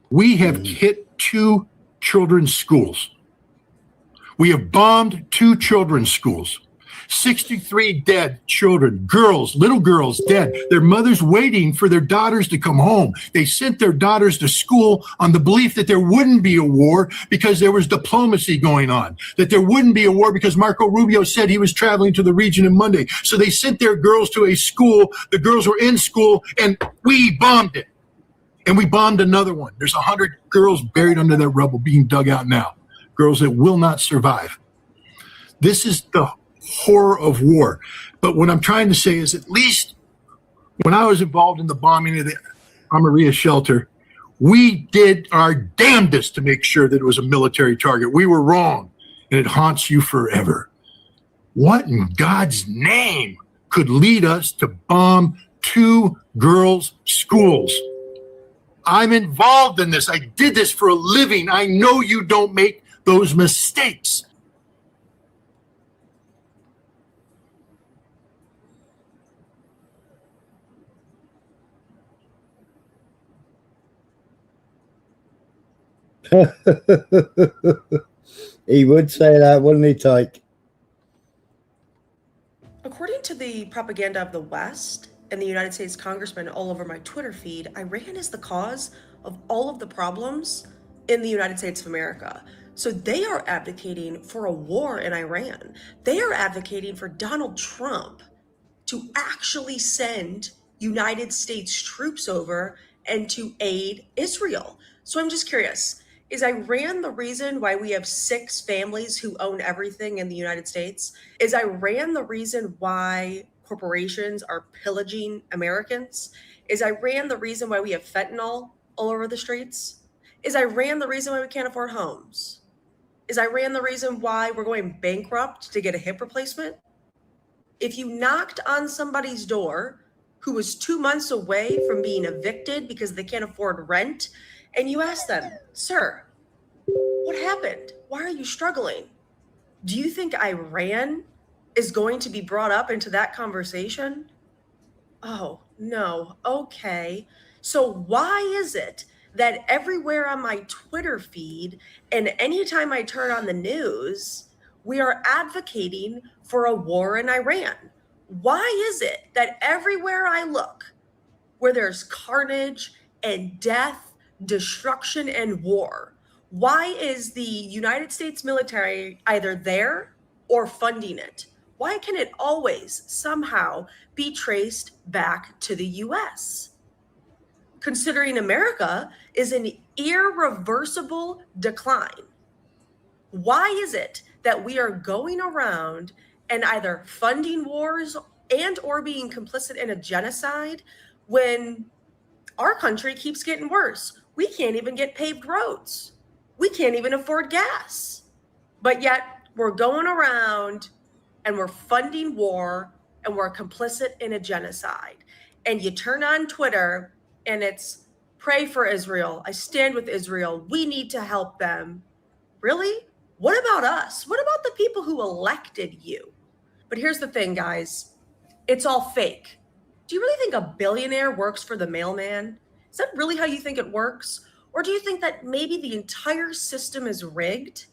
We have hit 2 children's schools. We have bombed 2 children's schools. 63 dead children, girls, little girls dead. Their mothers waiting for their daughters to come home. They sent their daughters to school on the belief that there wouldn't be a war because there was diplomacy going on, that there wouldn't be a war because Marco Rubio said he was traveling to the region on Monday. So they sent their girls to a school. The girls were in school and we bombed it. And we bombed another one. There's 100 girls buried under that rubble being dug out now. Girls that will not survive. This is the horror of war. But what I'm trying to say is, at least when I was involved in the bombing of the Amarilla shelter, We did our damnedest to make sure that it was a military target. We were wrong, and it haunts you forever. What in God's name could lead us to bomb 2 girls' schools? I'm involved in this. I did this for a living. I know you don't make those mistakes. He would say that, wouldn't he, Tyke? According to the propaganda of the West and the United States congressmen all over my Twitter feed, Iran is the cause of all of the problems in the United States of America. So they are advocating for a war in Iran. They are advocating for Donald Trump to actually send United States troops over and to aid Israel. So I'm just curious, is Iran the reason why we have 6 families who own everything in the United States? Is Iran the reason why corporations are pillaging Americans? Is Iran the reason why we have fentanyl all over the streets? Is Iran the reason why we can't afford homes? Is Iran the reason why we're going bankrupt to get a hip replacement? If you knocked on somebody's door who was 2 months away from being evicted because they can't afford rent, and you ask them, sir, what happened? Why are you struggling? Do you think Iran is going to be brought up into that conversation? Oh, no. Okay. So why is it that everywhere on my Twitter feed and anytime I turn on the news, we are advocating for a war in Iran? Why is it that everywhere I look, where there's carnage and death, destruction and war, why is the United States military either there or funding it? Why can it always somehow be traced back to the US? Considering America is in irreversible decline, why is it that we are going around and either funding wars and or being complicit in a genocide when our country keeps getting worse? We can't even get paved roads. We can't even afford gas. But yet we're going around and we're funding war and we're complicit in a genocide. And you turn on Twitter and it's pray for Israel. I stand with Israel. We need to help them. Really? What about us? What about the people who elected you? But here's the thing, guys. It's all fake. Do you really think a billionaire works for the mailman? Is that really how you think it works? Or do you think that maybe the entire system is rigged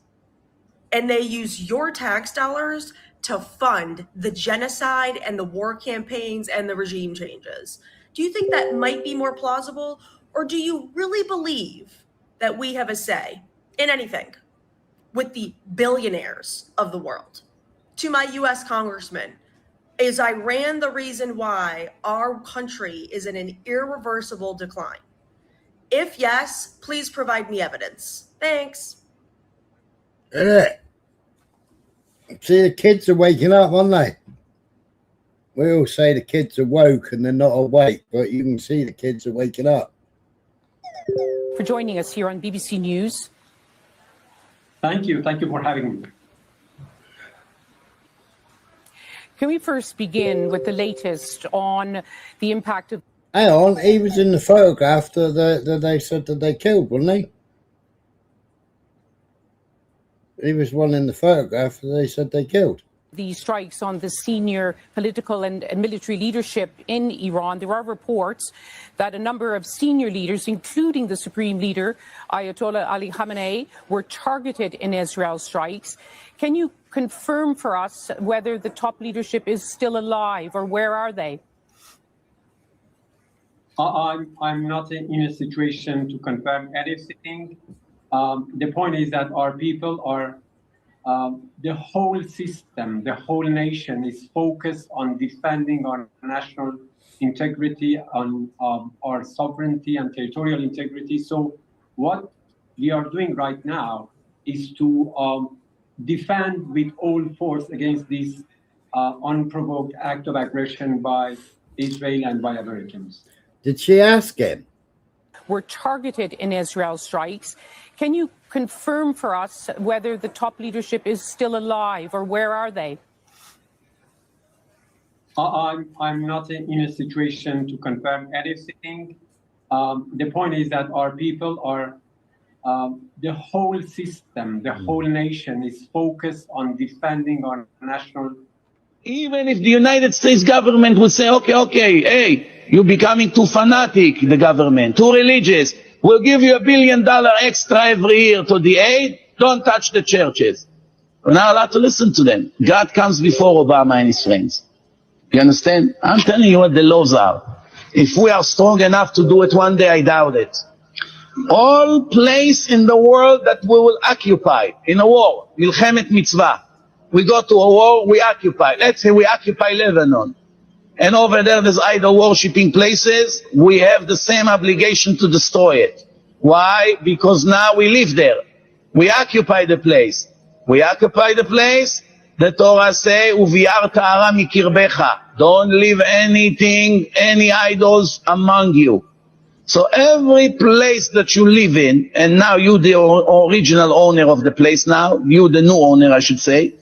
and they use your tax dollars to fund the genocide and the war campaigns and the regime changes? Do you think that might be more plausible? Or do you really believe that we have a say in anything with the billionaires of the world? To my US congressman, is Iran the reason why our country is in an irreversible decline? If yes, please provide me evidence. Thanks. See, the kids are waking up, aren't they? We all say the kids are woke and they're not awake, but you can see the kids are waking up. For joining us here on BBC News. Thank you. Thank you for having me. Can we first begin with the latest on the impact of... Hang on, he was in the photograph that they said that they killed, wasn't he? He was one in the photograph that they said they killed. The strikes on the senior political and military leadership in Iran. There are reports that a number of senior leaders, including the supreme leader, Ayatollah Ali Khamenei, were targeted in Israel's strikes. Can you confirm for us whether the top leadership is still alive, or where are they? I'm not in a situation to confirm anything. The point is that our people are, the whole system, the whole nation is focused on defending our national integrity, on our sovereignty and territorial integrity. So what we are doing right now is to defend with all force against this unprovoked act of aggression by Israel and by Americans. Did she ask him? were targeted in Israel's strikes. Can you confirm for us whether the top leadership is still alive, or where are they? I'm not in a situation to confirm anything. The point is that our people are, the whole system, the whole nation is focused on defending our national. Even if the United States government would say, okay, hey, you're becoming too fanatic, the government, too religious, we'll give you $1 billion extra every year to the aid, don't touch the churches. We're not allowed to listen to them. God comes before Obama and his friends. You understand? I'm telling you what the laws are. If we are strong enough to do it one day, I doubt it. All place in the world that we will occupy in a war, milchemet mitzvah. We go to a war, we occupy. Let's say we occupy Lebanon. And over there, there's idol worshipping places. We have the same obligation to destroy it. Why? Because now we live there. We occupy the place. We occupy the place. The Torah say, "Uvi'ar ta'ara mikirbecha." Don't leave anything, any idols among you. So every place that you live in, and now you the original owner of the place now, you the new owner, I should say,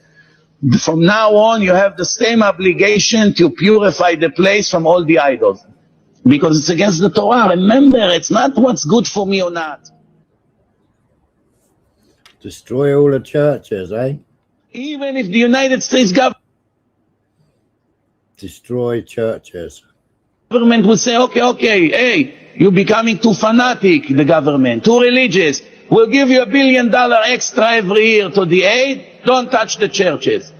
from now on you have the same obligation to purify the place from all the idols. Because it's against the Torah. Remember, it's not what's good for me or not. Destroy all the churches, eh? Even if the United States government destroy churches. Government would say, okay, hey, you're becoming too fanatic, the government, too religious. We'll give you $1 billion extra every year to the aid, don't touch the churches.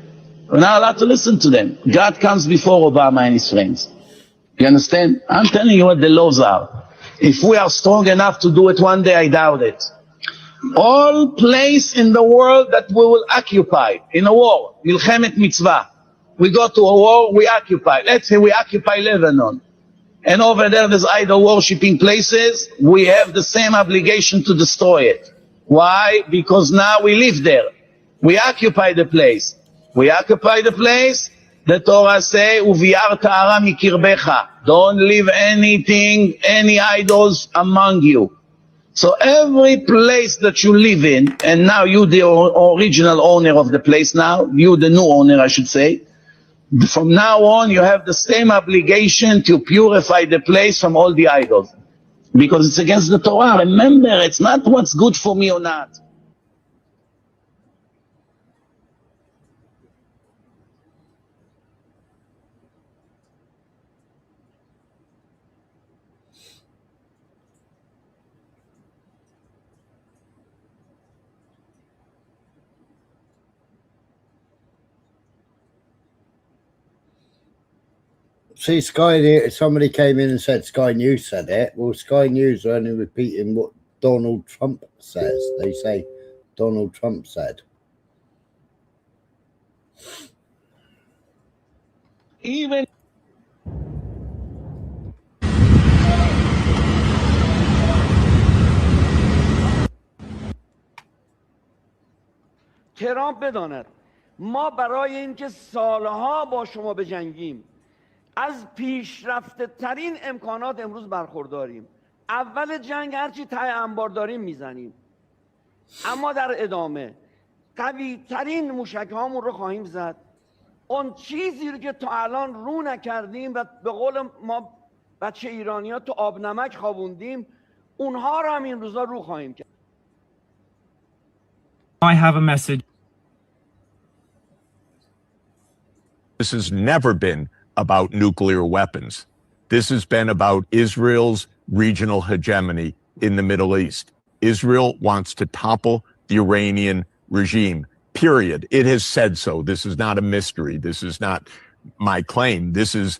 We're not allowed to listen to them. God comes before Obama and his friends. You understand? I'm telling you what the laws are. If we are strong enough to do it one day, I doubt it. All place in the world that we will occupy in a war, milchemet mitzvah. We go to a war, we occupy. Let's say we occupy Lebanon. And over there, there's idol worshipping places. We have the same obligation to destroy it. Why? Because now we live there. We occupy the place. We occupy the place. The Torah say, "Uvi'ar ta'ara mikirbecha." Don't leave anything, any idols among you. So every place that you live in, and now you the original owner of the place now, you the new owner, I should say, from now on you have the same obligation to purify the place from all the idols. Because it's against the Torah. Remember, it's not what's good for me or not. See, Sky, somebody came in and said Sky News said it. Well, Sky News are only repeating what Donald Trump says. They say Donald Trump said. Even ترامپ بداند ما برای اینکه سالها با شما بجنگیم از پیشرفته ترین امکانات امروز برخورداریم. اول جنگ هرچی ته انبار داریم میزنیم، اما در ادامه قوی ترین موشک هامون رو خواهیم زد. اون چیزی رو که تا الان رو نکردیم و به قول ما بچه ایرانی ها تو آب نمک خوابوندیم، اونها رو هم این روزا رو خواهیم کرد. I have a message. This has never been about nuclear weapons. This has been about Israel's regional hegemony in the Middle East. Israel wants to topple the Iranian regime, period. It has said so. This is not a mystery. This is not my claim. This is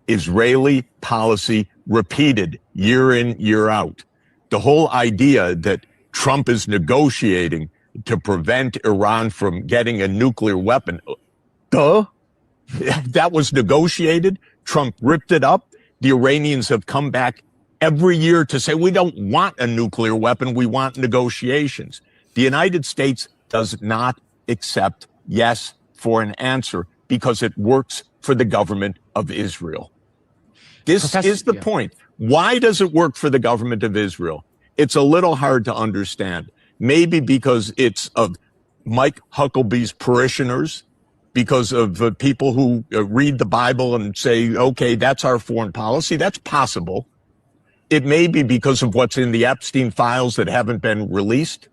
Israeli policy repeated year in, year out. The whole idea that Trump is negotiating to prevent Iran from getting a nuclear weapon, duh. That was negotiated. Trump ripped it up. The Iranians have come back every year to say, we don't want a nuclear weapon. We want negotiations. The United States does not accept yes for an answer because it works for the government of Israel. This is the point. Why does it work for the government of Israel? It's a little hard to understand. Maybe because it's of Mike Hucklebee's parishioners, because of people who read the Bible and say, okay, that's our foreign policy. That's possible. It may be because of what's in the Epstein files that haven't been released.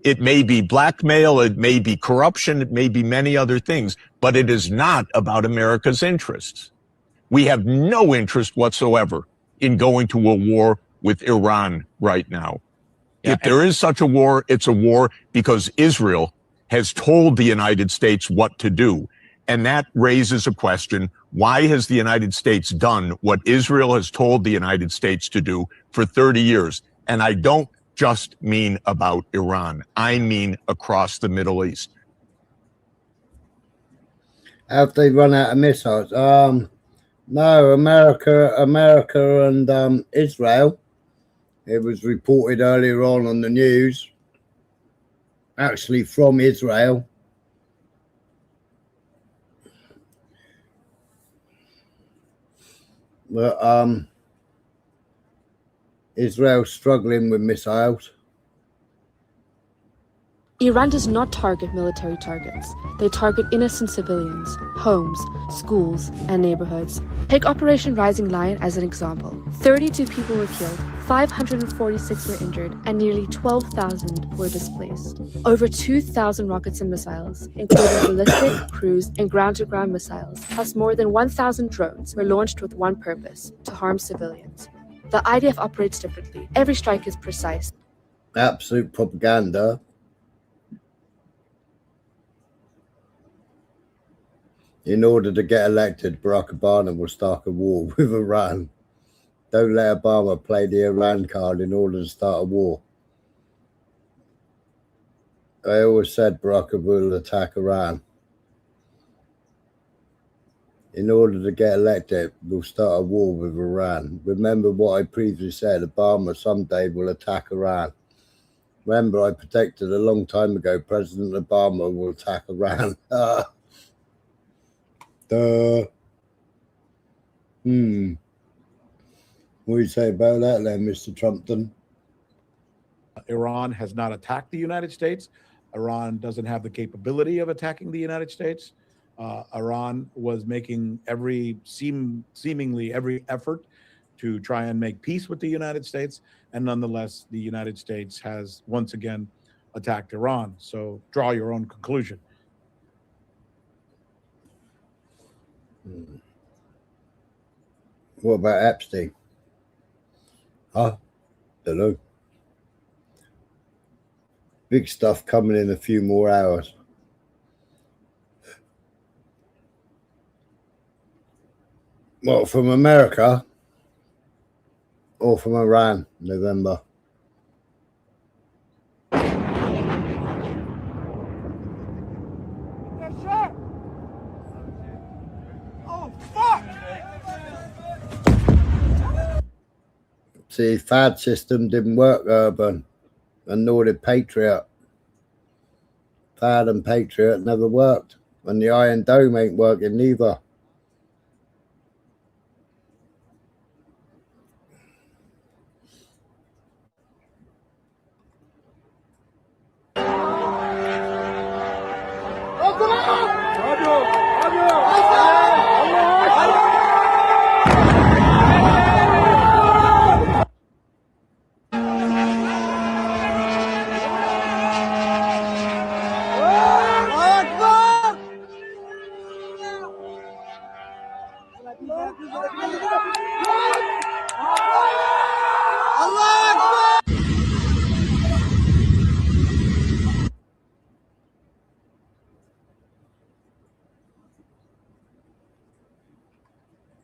It may be blackmail. It may be corruption. It may be many other things, but it is not about America's interests. We have no interest whatsoever in going to a war with Iran right now. Yeah, if there is such a war, it's a war because Israel has told the United States what to do. And that raises a question. Why has the United States done what Israel has told the United States to do for 30 years? And I don't just mean about Iran. I mean across the Middle East. Have they run out of missiles? No, America and Israel. It was reported earlier on the news, actually from Israel. But Israel's struggling with missiles. Iran does not target military targets. They target innocent civilians, homes, schools, and neighborhoods. Take Operation Rising Lion as an example. 32 people were killed, 546 were injured, and nearly 12,000 were displaced. Over 2,000 rockets and missiles, including ballistic, cruise, and ground-to-ground missiles, plus more than 1,000 drones, were launched with one purpose: to harm civilians. The IDF operates differently. Every strike is precise. Absolute propaganda. In order to get elected, Barack Obama will start a war with Iran. Don't let Obama play the Iran card in order to start a war. I always said Barack will attack Iran. In order to get elected, we'll start a war with Iran. Remember what I previously said, Obama someday will attack Iran. Remember, I predicted a long time ago, President Obama will attack Iran. What do you say about that then, Mr. Trumpton? Iran has not attacked the United States. Iran doesn't have the capability of attacking the United States. Iran was making seemingly every effort to try and make peace with the United States. And nonetheless, the United States has once again attacked Iran. So draw your own conclusion. What about Epstein? Huh? Don't know. Big stuff coming in a few more hours. What, from America or from Iran, November? See, FAD system didn't work, Urban, and nor did Patriot. FAD and Patriot never worked, and the Iron Dome ain't working neither.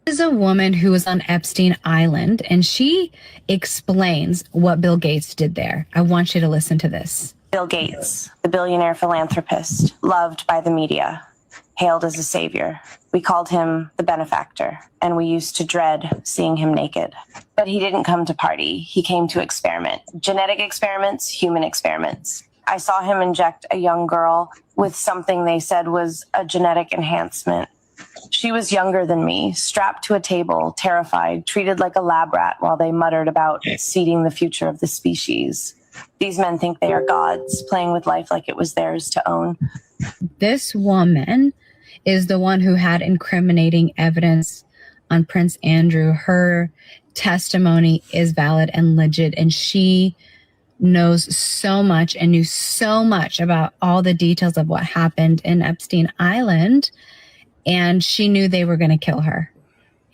Is a woman who was on Epstein Island, and she explains what Bill Gates did there. I want you to listen to this. Bill Gates, the billionaire philanthropist, loved by the media, hailed as a savior. We called him the benefactor, and we used to dread seeing him naked. But he didn't come to party. He came to experiment. Genetic experiments, human experiments. I saw him inject a young girl with something they said was a genetic enhancement. She was younger than me, strapped to a table, terrified, treated like a lab rat while they muttered about seeding the future of the species. These men think they are gods, playing with life like it was theirs to own. This woman is the one who had incriminating evidence on Prince Andrew. Her testimony is valid and legit, and she knows so much and knew so much about all the details of what happened in Epstein Island, and she knew they were going to kill her.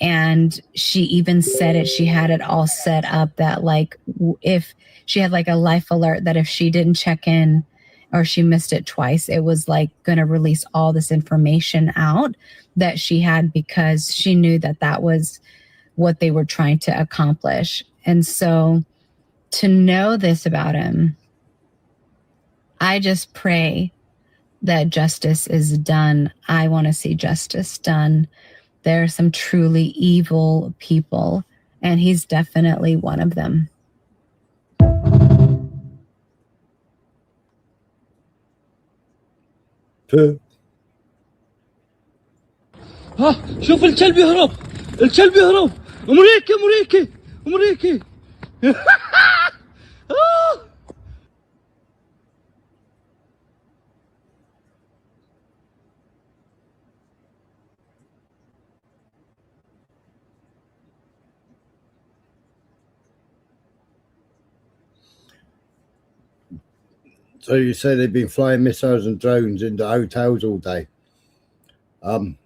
And she even said it, she had it all set up that like if she had like a life alert that if she didn't check in or she missed it twice, it was like going to release all this information out that she had, because she knew that that was what they were trying to accomplish. And so to know this about him, I just pray that justice is done. I want to see justice done. There are some truly evil people, and he's definitely one of them. شوف الكلب يهرب، الكلب يهرب. أمريكا أمريكا أمريكا. So you say they've been flying missiles and drones into hotels all day. That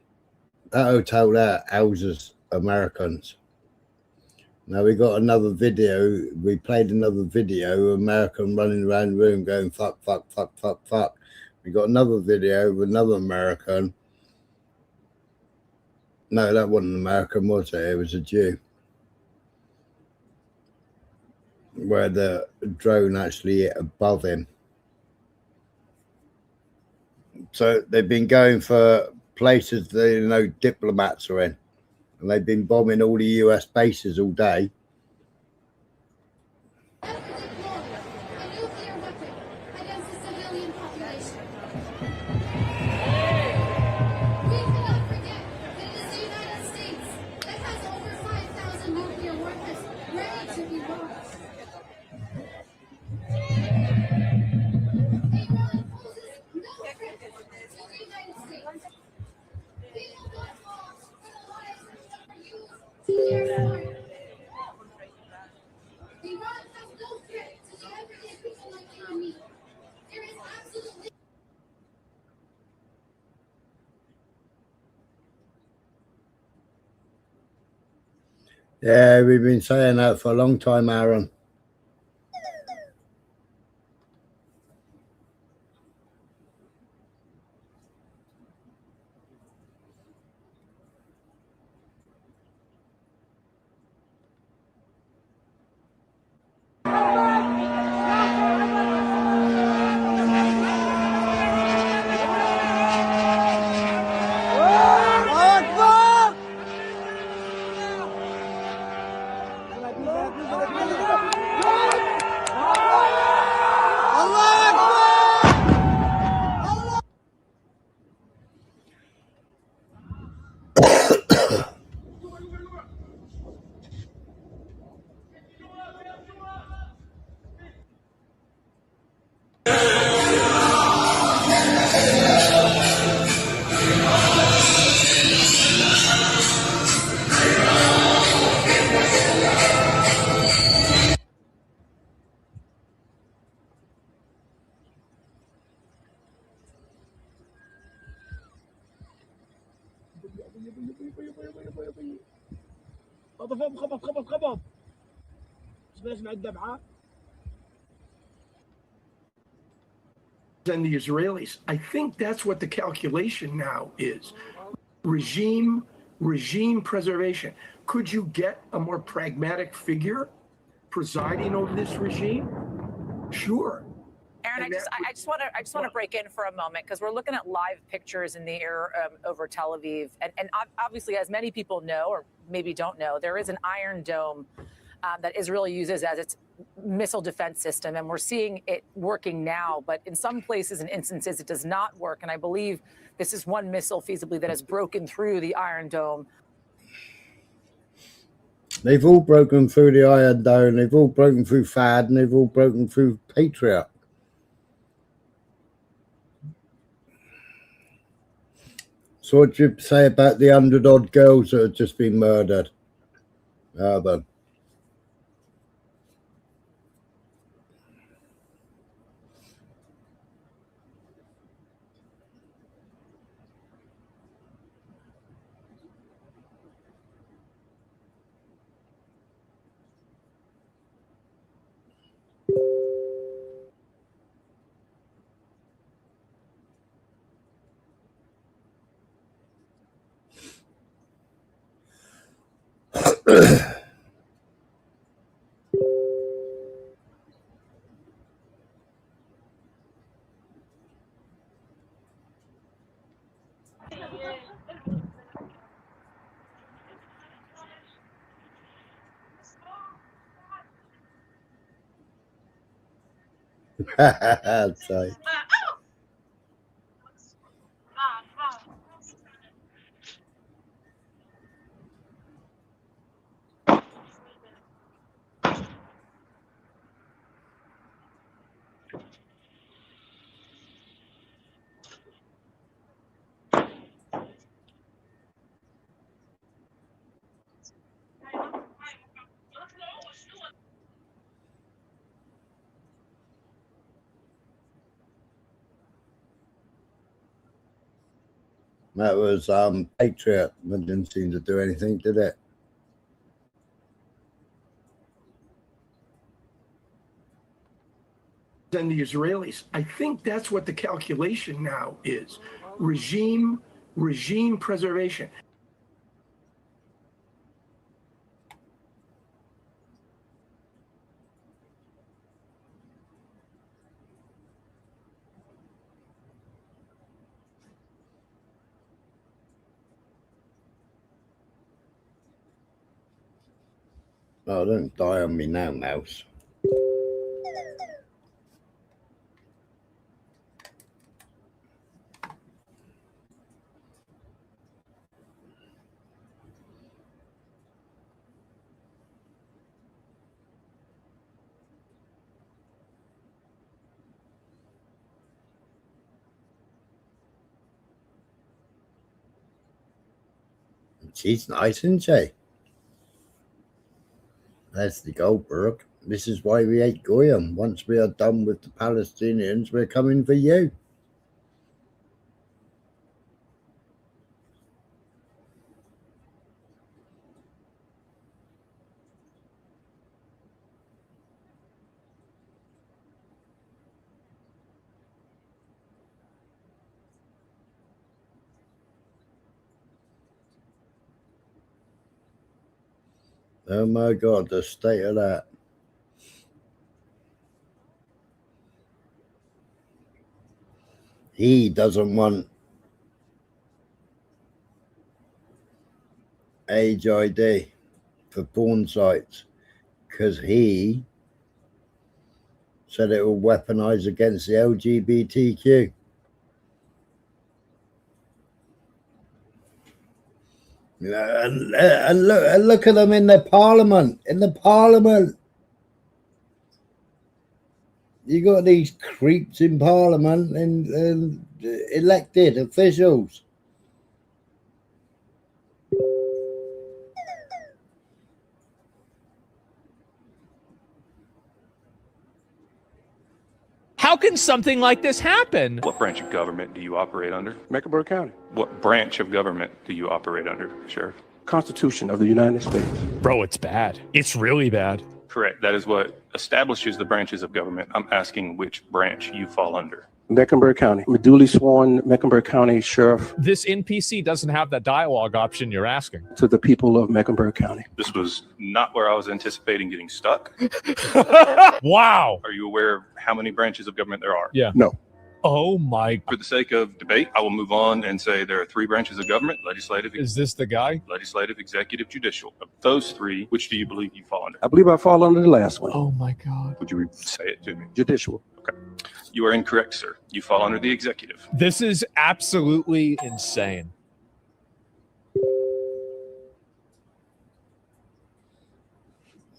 hotel there houses Americans. Now we got another video. We played another video of American running around the room going fuck, fuck, fuck, fuck, fuck. We got another video of another American. No, that wasn't an American, was it? It was a Jew. Where the drone actually hit above him. So they've been going for places that you know diplomats are in, and they've been bombing all the US bases all day. Yeah, we've been saying that for a long time, Aaron. خبط بس نعد دبعة. And the Israelis, I think that's what the calculation now is. Regime preservation. Could you get a more pragmatic figure presiding over this regime? Sure. Aaron, I just want to break in for a moment, because we're looking at live pictures in the air over Tel Aviv, and obviously, as many people know or maybe don't know, there is an Iron Dome that Israel uses as its missile defense system, and we're seeing it working now. But in some places and instances, it does not work. And I believe this is one missile feasibly that has broken through the Iron Dome. They've all broken through the Iron Dome. They've all broken through THAAD, and they've all broken through Patriot. So what do you say about the 100-odd girls that have just been murdered? Then. Sorry. That was Patriot. That didn't seem to do anything, did it? And the Israelis. I think that's what the calculation now is. Regime preservation. Oh, don't die on me now, mouse. She's nice, isn't she? Leslie Goldberg. This is why we hate Goyim. Once we are done with the Palestinians, we're coming for you. Oh my God, the state of that. He doesn't want age ID for porn sites because he said it will weaponize against the LGBTQ. And look at them in the parliament. In the parliament, you got these creeps in parliament and elected officials. How can something like this happen? What branch of government do you operate under? Mecklenburg County. What branch of government do you operate under, Sheriff? Constitution of the United States. Bro, it's bad. It's really bad. Correct. That is what establishes the branches of government. I'm asking which branch you fall under. Mecklenburg County. I'm a duly sworn Mecklenburg County Sheriff. This NPC doesn't have that dialogue option you're asking. To the people of Mecklenburg County. This was not where I was anticipating getting stuck. Wow. Are you aware of how many branches of government there are? Yeah. No. Oh my. For the sake of debate, I will move on and say there are three branches of government: legislative, Is this the guy? legislative, executive, judicial. Of those three, which do you believe you fall under? I believe I fall under the last one. Oh my God. Would you say it to me? Judicial. Okay. You are incorrect, sir. You fall under the executive. This is absolutely insane.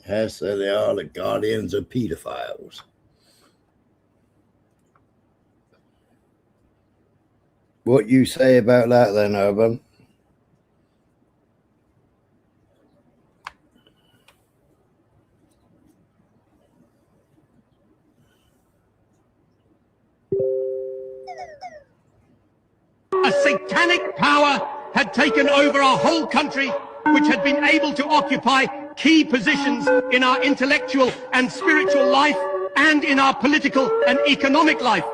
Yes, so they are the guardians of pedophiles. What you say about that then, Urban? A satanic power had taken over our whole country, which had been able to occupy key positions in our intellectual and spiritual life and in our political and economic life.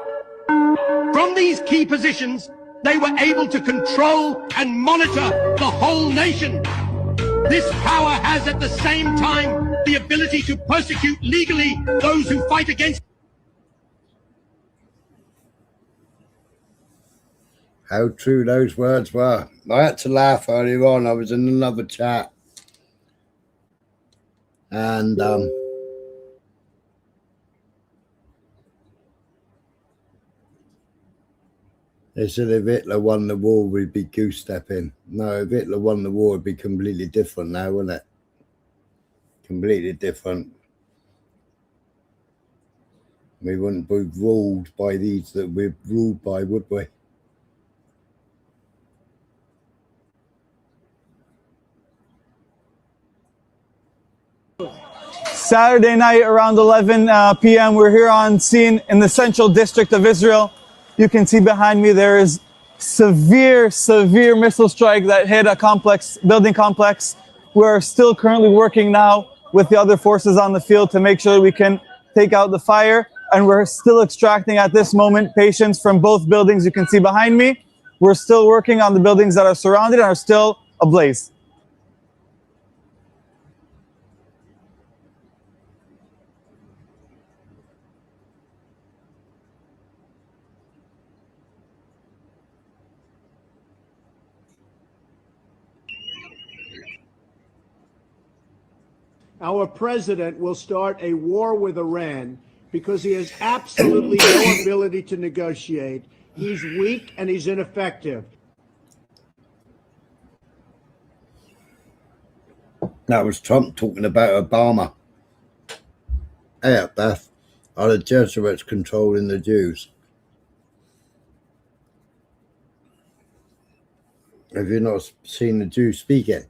From these key positions, they were able to control and monitor the whole nation. This power has at the same time the ability to persecute legally those who fight against. How true those words were. I had to laugh earlier on. I was in another chat. And they said if Hitler won the war, we'd be goose stepping. No, if Hitler won the war, it'd be completely different now, wouldn't it? Completely different. We wouldn't be ruled by these that we're ruled by, would we? Saturday night around 11 p.m. We're here on scene in the central district of Israel. You can see behind me there is severe missile strike that hit a building complex. We're still currently working now with the other forces on the field to make sure we can take out the fire. And we're still extracting at this moment patients from both buildings you can see behind me. We're still working on the buildings that are surrounded and are still ablaze. Our president will start a war with Iran because he has absolutely no ability to negotiate. He's weak and he's ineffective. That was Trump talking about Obama. Hey, Beth, are the Jesuits controlling the Jews? Have you not seen the Jews speaking?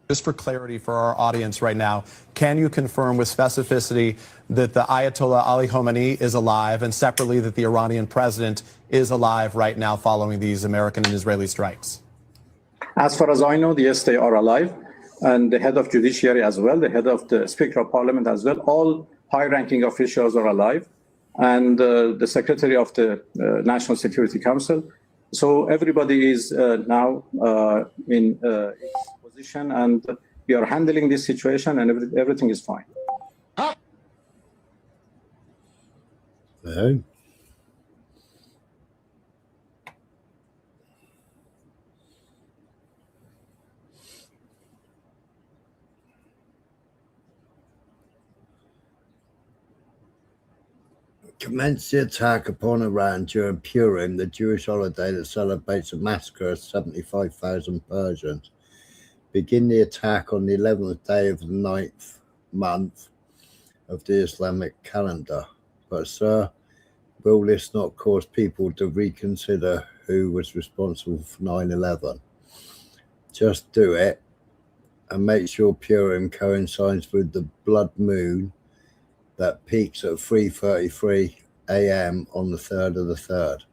Just for clarity for our audience right now, can you confirm with specificity that the Ayatollah Ali Khamenei is alive, and separately that the Iranian president is alive right now following these American and Israeli strikes? As far as I know, yes, they are alive. And the head of judiciary as well, the head of the Speaker of Parliament as well, all high-ranking officials are alive. And the secretary of the National Security Council. So everybody is now in position, and we are handling this situation, and everything is fine. No. Commenced the attack upon Iran during Purim, the Jewish holiday that celebrates a massacre of 75,000 Persians. Begin the attack on the 11th day of the 9th month of the Islamic calendar. But, sir, will this not cause people to reconsider who was responsible for 9/11? Just do it and make sure Purim coincides with the blood moon that peaks at 3:33 a.m. on the 3rd of the 3rd.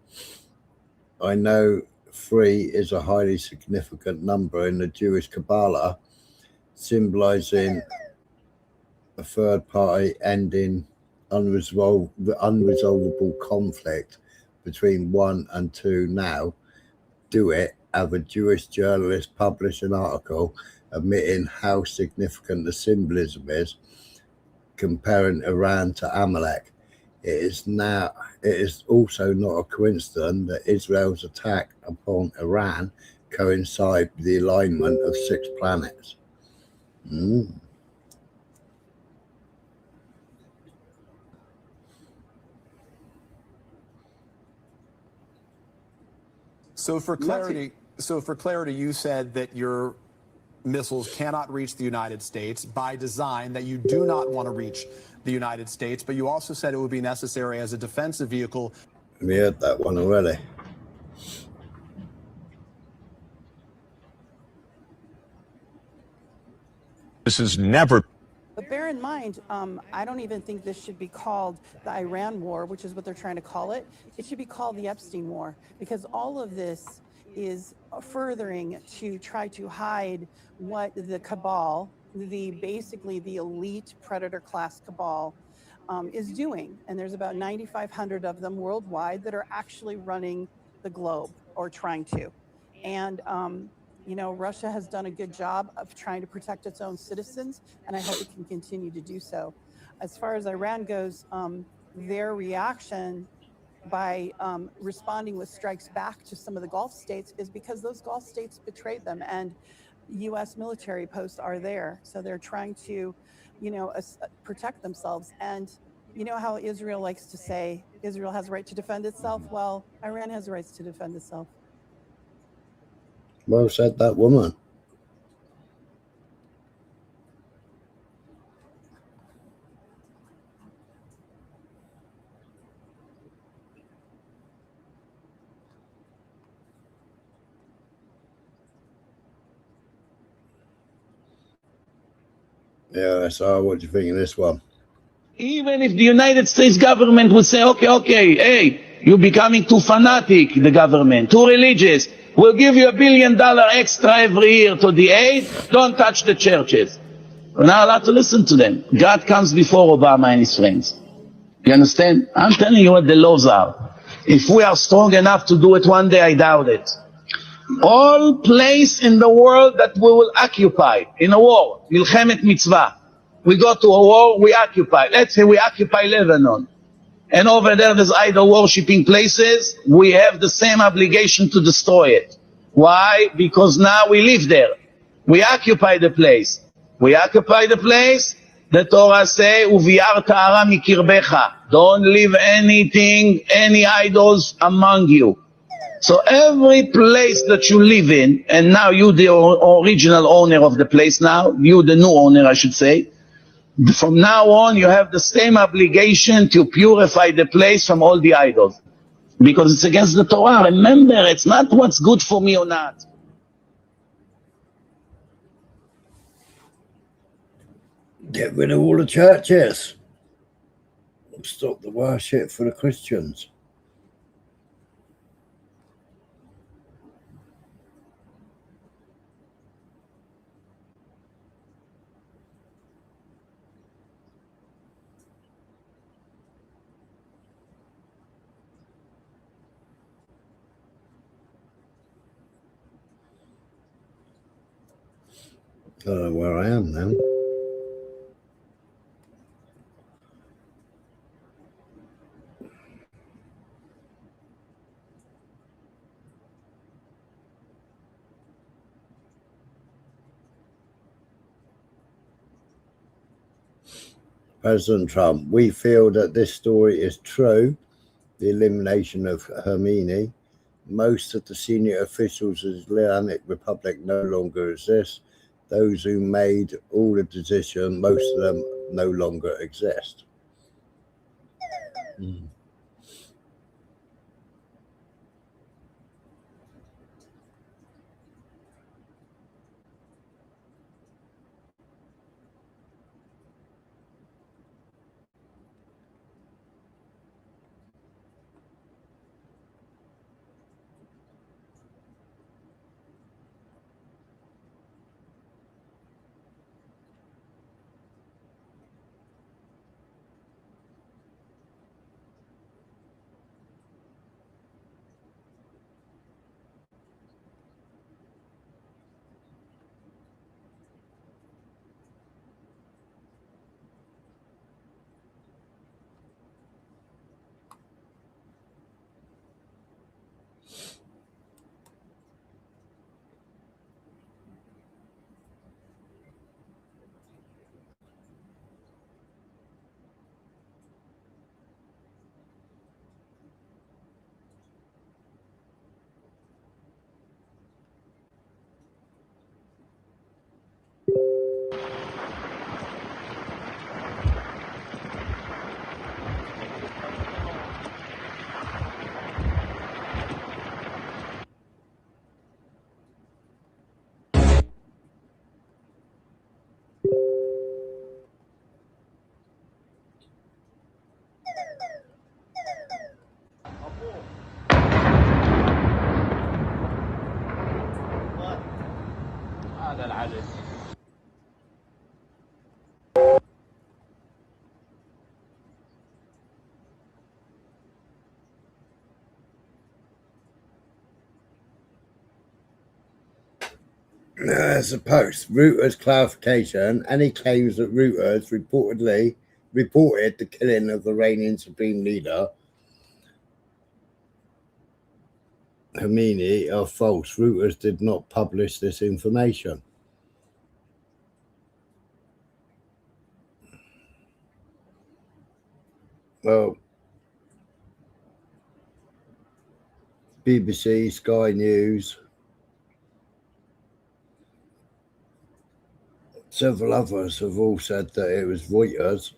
I know 3 is a highly significant number in the Jewish Kabbalah, symbolizing a third party ending unresolvable conflict between 1 and 2 now, do it, have a Jewish journalist publish an article admitting how significant the symbolism is, comparing Iran to Amalek. It is also not a coincidence that Israel's attack upon Iran coincide with the alignment of 6 planets. So for clarity, you said that your missiles cannot reach the United States by design, that you do not want to reach the United States, but you also said it would be necessary as a defensive vehicle. We heard that one already. This is never. But bear in mind, I don't even think this should be called the Iran War, which is what they're trying to call it. It should be called the Epstein War, because all of this is furthering to try to hide what the cabal, basically the elite predator class cabal, is doing. And there's about 9,500 of them worldwide that are actually running the globe, or trying to. And you know, Russia has done a good job of trying to protect its own citizens, and I hope it can continue to do so. As far as Iran goes, their reaction by responding with strikes back to some of the Gulf states is because those Gulf states betrayed them, and U.S. military posts are there. So they're trying to, you know, protect themselves. And you know how Israel likes to say Israel has a right to defend itself? Well, Iran has the rights to defend itself. Well said, that woman. Yeah, so what do you think of this one? Even if the United States government would say, okay, hey, you're becoming too fanatic, the government, too religious, we'll give you $1 billion extra every year to the aid, don't touch the churches. We're not allowed to listen to them. God comes before Obama and his friends. You understand? I'm telling you what the laws are. If we are strong enough to do it one day, I doubt it. All place in the world that we will occupy in a war, Milchemet Mitzvah. We go to a war, we occupy. Let's say we occupy Lebanon. And over there's idol worshipping places. We have the same obligation to destroy it. Why? Because now we live there. We occupy the place. We occupy the place. The Torah say, "Uviar ta'ara mikirbecha." Don't leave anything, any idols among you. So every place that you live in, and now you the original owner of the place now, you the new owner, I should say, from now on you have the same obligation to purify the place from all the idols. Because it's against the Torah. Remember, it's not what's good for me or not. Get rid of all the churches. Stop the worship for the Christians. I don't know where I am now. President Trump, we feel that this story is true. The elimination of Khomeini. Most of the senior officials of the Islamic Republic no longer exist. Those who made all the decisions, most of them no longer exist. As a post, Reuters clarification, any claims that Reuters reported the killing of the Iranian Supreme Leader Khomeini are false. Reuters did not publish this information. Well, BBC, Sky News, several others have all said that it was Reuters.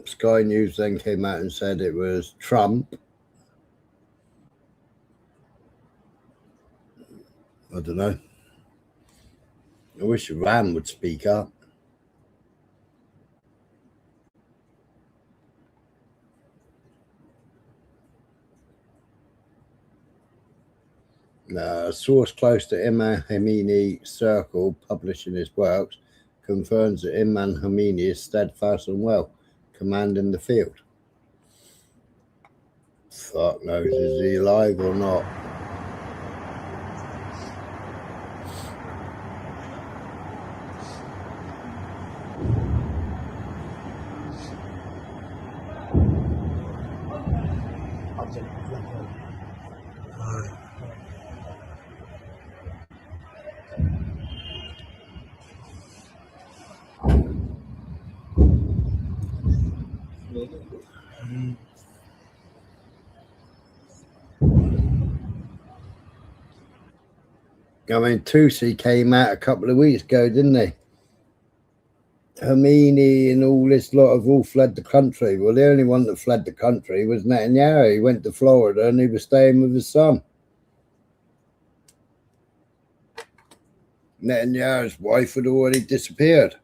Sky News then came out and said it was Trump. I don't know. I wish Iran would speak up. A source close to Imam Khomeini's circle publishing his works confirms that Imam Khomeini is steadfast and well, commanding the field. Fuck knows, is he alive or not? I mean, Tusi came out a couple of weeks ago, didn't he? Khomeini and all this lot have all fled the country. Well, the only one that fled the country was Netanyahu. He went to Florida and he was staying with his son. Netanyahu's wife had already disappeared.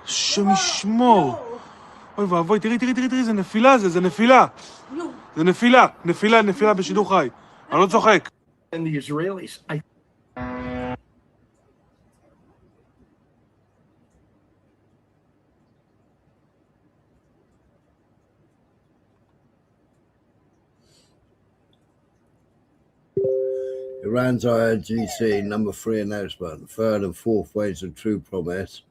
השם ישמור. אוי ואבוי, תראי, זה נפילה זה נפילה. זה נפילה בשידור חי. אני לא צוחק. And the Israelis, Iran's IRGC number 3 announcement. Third and fourth waves of true promise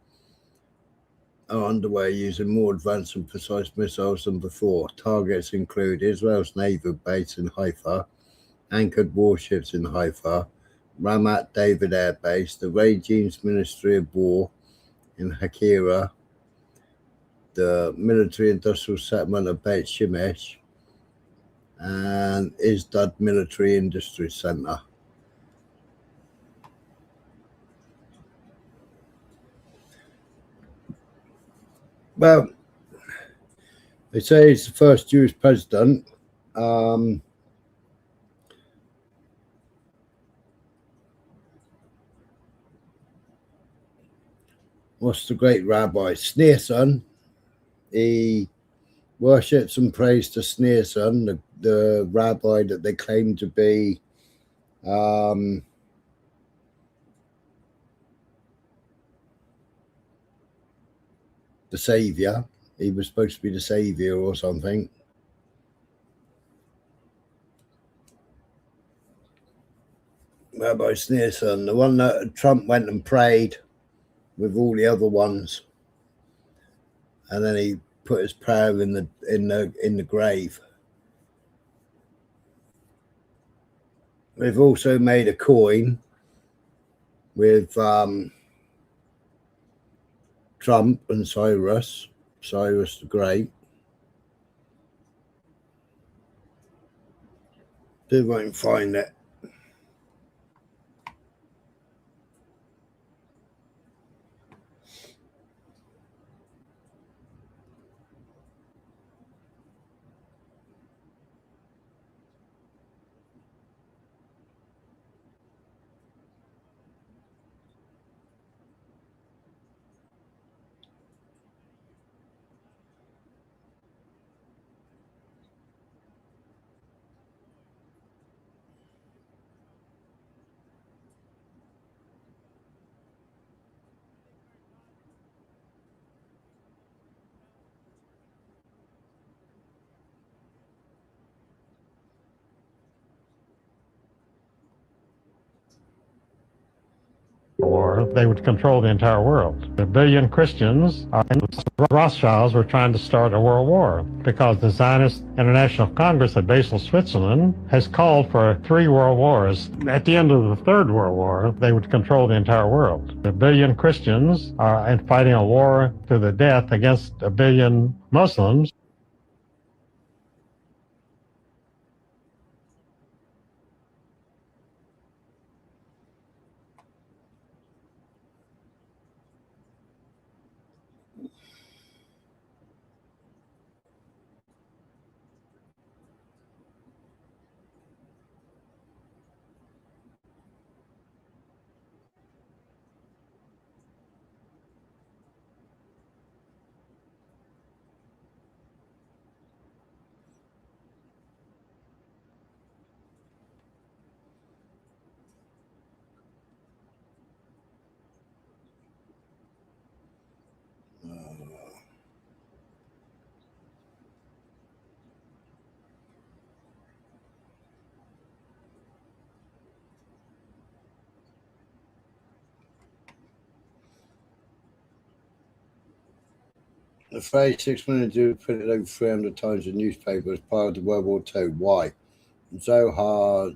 are underway using more advanced and precise missiles than before. Targets include Israel's naval base in Haifa, anchored warships in Haifa, Ramat David Air Base, the regime's Ministry of War in Hakira, the military industrial settlement of Beit Shemesh, and Izdad Military Industry Center. Well, they say he's the first Jewish president. What's the great rabbi? Schneerson. He worships and prays to Schneerson, the rabbi that they claim to be the savior. He was supposed to be the savior or something. Rabbi Schneerson, the one that Trump went and prayed with all the other ones, and then he put his prayer in the grave. We've also made a coin with Trump and Cyrus the Great. See if I can find it. war, they would control the entire world. A billion Christians and Rothschilds were trying to start a world war because the Zionist International Congress at Basel, Switzerland, has called for 3 world wars. At the end of the Third World War, they would control the entire world. A billion Christians are fighting a war to the death against a billion Muslims. The phrase 6 million Jews printed over 300 times in newspapers prior to World War II. Why? Zohar,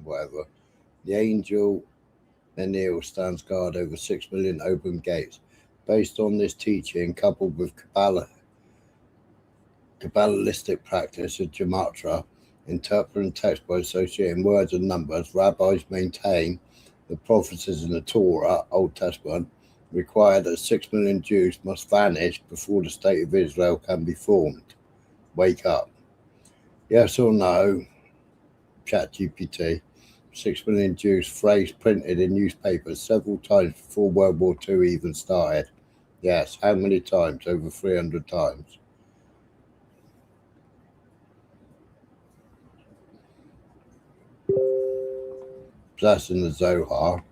whatever. The angel Enlil stands guard over 6 million open gates. Based on this teaching, coupled with Kabbalistic practice of gematria, interpreting text by associating words and numbers, rabbis maintain the prophecies in the Torah, Old Testament, require that 6 million Jews must vanish before the state of Israel can be formed. Wake up. Yes or no? ChatGPT. 6 million Jews phrase printed in newspapers several times before World War II even started. Yes. How many times? Over 300 times. That's in the Zohar.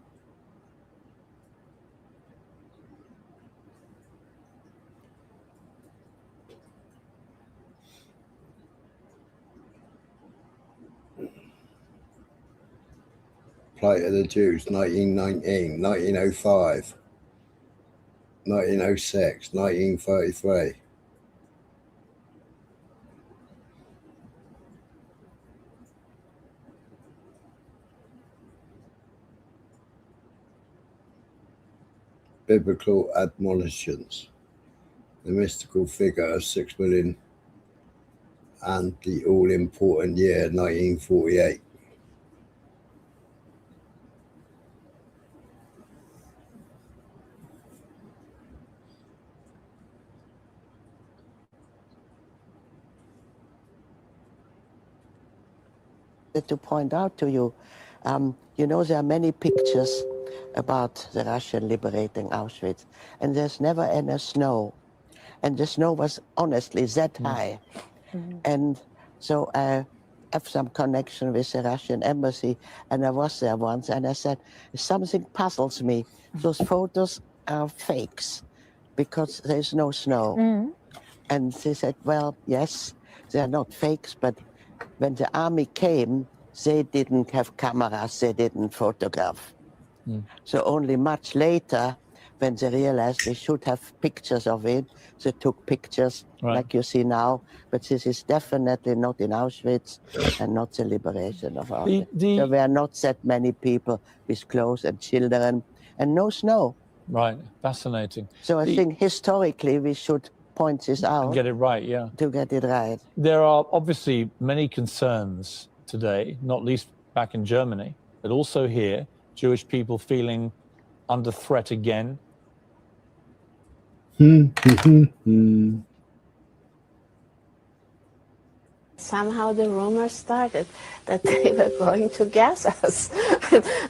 Plight of the Jews, 1919, 1905, 1906, 1933. Biblical admonitions, the mystical figure of 6 million, and the all-important year 1948. To point out to you, you know, there are many pictures about the Russian liberating Auschwitz, and there's never any snow. And the snow was honestly that high. And so I have some connection with the Russian embassy, and I was there once, and I said, something puzzles me. Those photos are fakes because there's no snow. And they said, well, yes, they're not fakes, but when the army came, they didn't have cameras, they didn't photograph. So only much later, when they realized they should have pictures of it, they took pictures like you see now. But this is definitely not in Auschwitz and not the liberation of Auschwitz. There were not that many people with clothes and children and no snow. Right, fascinating. So I think historically we should point this out. And get it right, yeah. To get it right. There are obviously many concerns today, not least back in Germany, but also here, Jewish people feeling under threat again. Somehow the rumor started that they were going to gas us.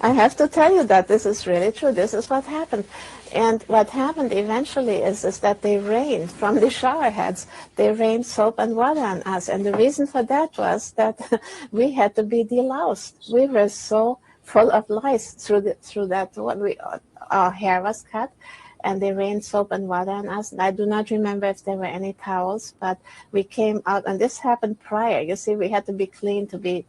I have to tell you that this is really true. This is what happened. And what happened eventually is that they rained from the shower heads. They rained soap and water on us. And the reason for that was that we had to be deloused. We were so full of lice through that when our hair was cut. And they rained soap and water on us. And I do not remember if there were any towels, but we came out, and this happened prior. You see, we had to be clean to be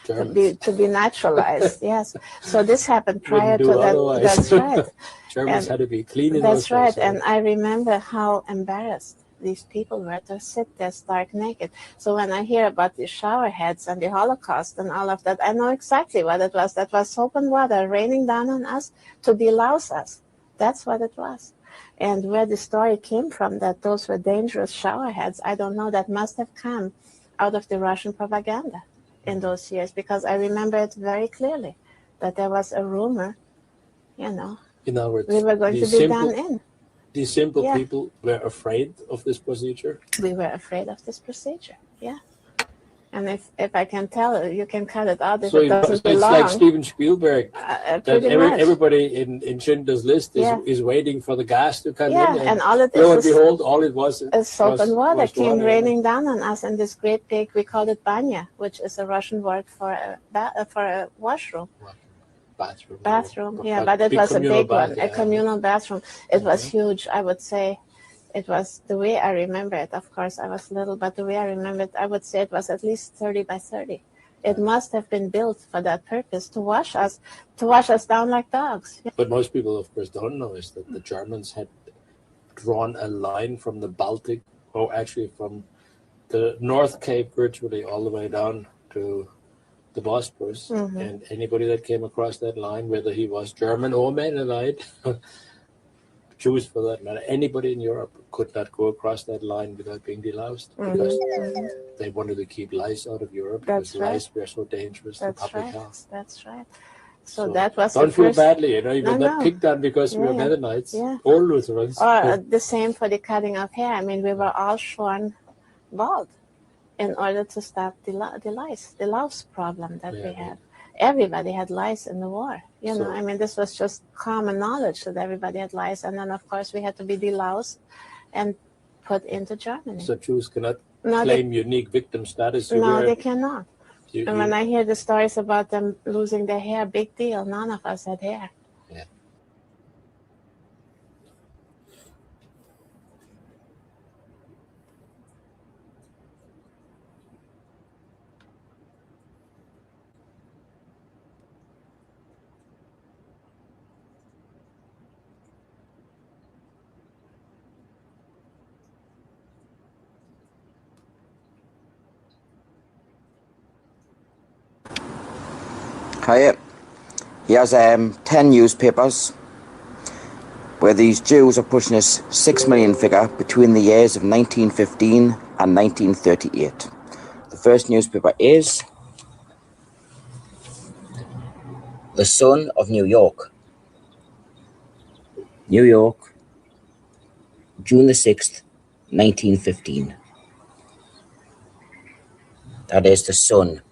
to be naturalized. Yes. So this happened prior to that. Otherwise. That's right. Germans had to be clean in That's those right. days, so. And I remember how embarrassed these people were to sit there stark naked. So when I hear about the shower heads and the Holocaust and all of that, I know exactly what it was. That was soap and water raining down on us to delouse us. That's what it was. And where the story came from, that those were dangerous shower heads, I don't know. That must have come out of the Russian propaganda in those years, because I remember it very clearly that there was a rumor, you know, in other words, we were going to be done in. These simple people were afraid of this procedure? We were afraid of this procedure, yeah. And if I can tell you, you can cut it out if So it doesn't belong. it's like Steven Spielberg, that everybody in Schindler's List is waiting for the gas to come in. And all it lo is and behold, all it was soap and water came raining down on us in this great big, we called it banya, which is a Russian word for a washroom. Bathroom, yeah, but it was a big one, a communal bathroom. It was huge, I would say. It was, the way I remember it, of course, I was little, but the way I remember it, I would say it was at least 30 by 30. It must have been built for that purpose, to wash us down like dogs. But most people, of course, don't know is that the Germans had drawn a line from the Baltic, or actually from the North Cape virtually all the way down to the Bosporus. And anybody that came across that line, whether he was German or Mennonite, Jews for that matter, anybody in Europe could not go across that line without being deloused, because they wanted to keep lice out of Europe, because lice were so dangerous to public health. That's right. So that was don't feel badly, you know, you were not picked on because we were Mennonites or Lutherans. Or the same for the cutting of hair. I mean, we were all shorn bald in order to stop the lice, the louse problem that we had. Everybody had lice in the war. You know, I mean, this was just common knowledge that everybody had lice. And then, of course, we had to be deloused and put into Germany. So Jews cannot claim unique victim status? No, they cannot. And when I hear the stories about them losing their hair, big deal. None of us had hair. Yeah. Hiya. Here's 10 newspapers where these Jews are pushing this 6 million figure between the years of 1915 and 1938. The first newspaper is The Sun of New York. New York, June the 6th, 1915. That is The Sun.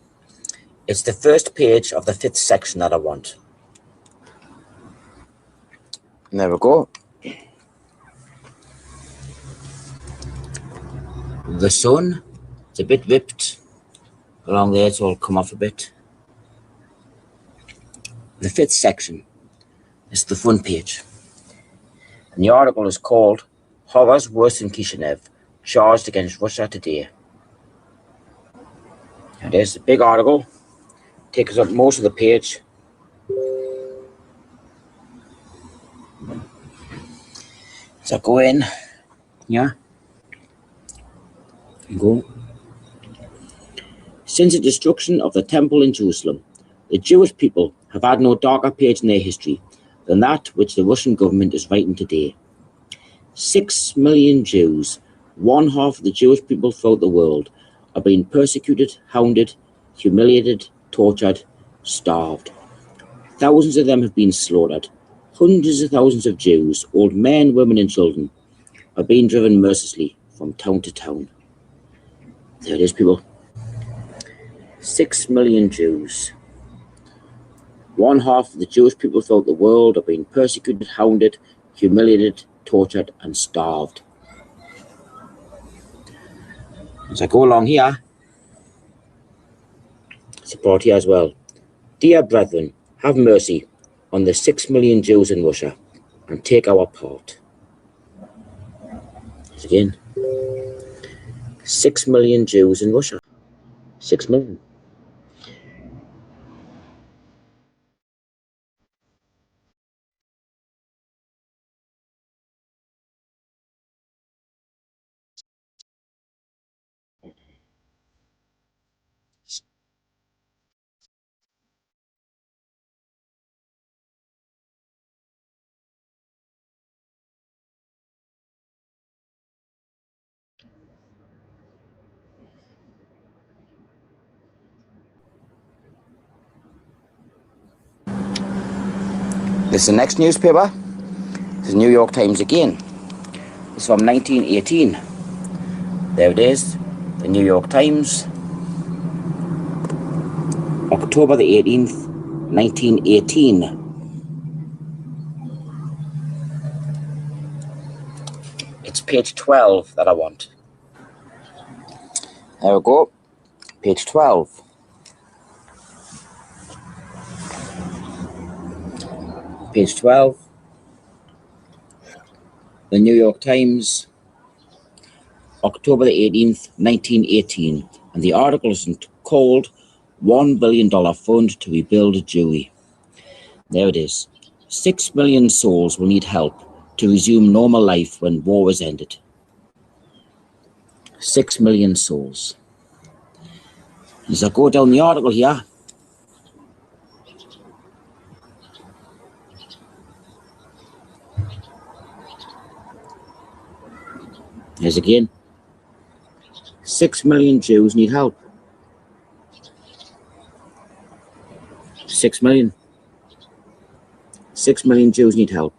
It's the first page of the 5th section that I want. And there we go. The Sun, it's a bit ripped along there, it's all come off a bit. The 5th section is the front page. And the article is called Horrors Worse than Kishinev, Charged Against Russia Today. And there's a big article. Takes up most of the page. So go in, yeah. Go. Since the destruction of the temple in Jerusalem, the Jewish people have had no darker page in their history than that which the Russian government is writing today. 6 million Jews, one half of the Jewish people throughout the world, are being persecuted, hounded, humiliated, tortured, starved. Thousands of them have been slaughtered. Hundreds of thousands of Jews, old men, women and children, are being driven mercilessly from town to town. There it is, people. 6 million Jews. One half of the Jewish people throughout the world are being persecuted, hounded, humiliated, tortured and starved. As I go along here, it's brought here as well. Dear brethren, have mercy on the 6 million Jews in Russia and take our part. Again, 6 million Jews in Russia. 6 million. This is the next newspaper. This is New York Times again. It's from 1918. There it is, the New York Times. October the 18th, 1918. It's page 12 that I want. There we go. Page 12. Page 12. The New York Times. October the 18th, 1918. And the article is called $1 billion fund to rebuild Jewry. There it is. 6 million souls will need help to resume normal life when war is ended. 6 million souls. As I go down the article here, there's again, 6 million Jews need help. 6 million. 6 million Jews need help.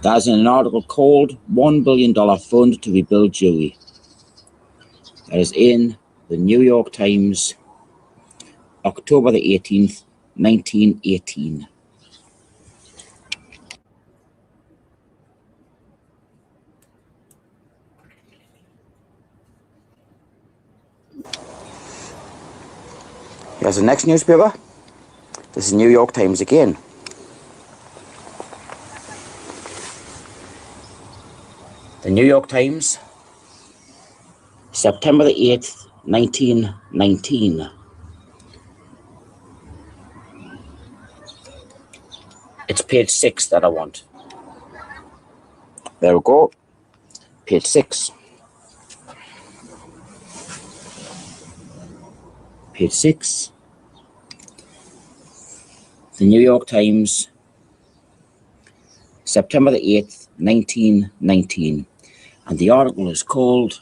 That's in an article called $1 billion fund to rebuild Jewry. That is in the New York Times, October the 18th, 1918. Here's the next newspaper. This is New York Times again. The New York Times, September the 8th, 1919. It's page 6 that I want. There we go. Page 6. Page 6. The New York Times, September the 8th, 1919. And the article is called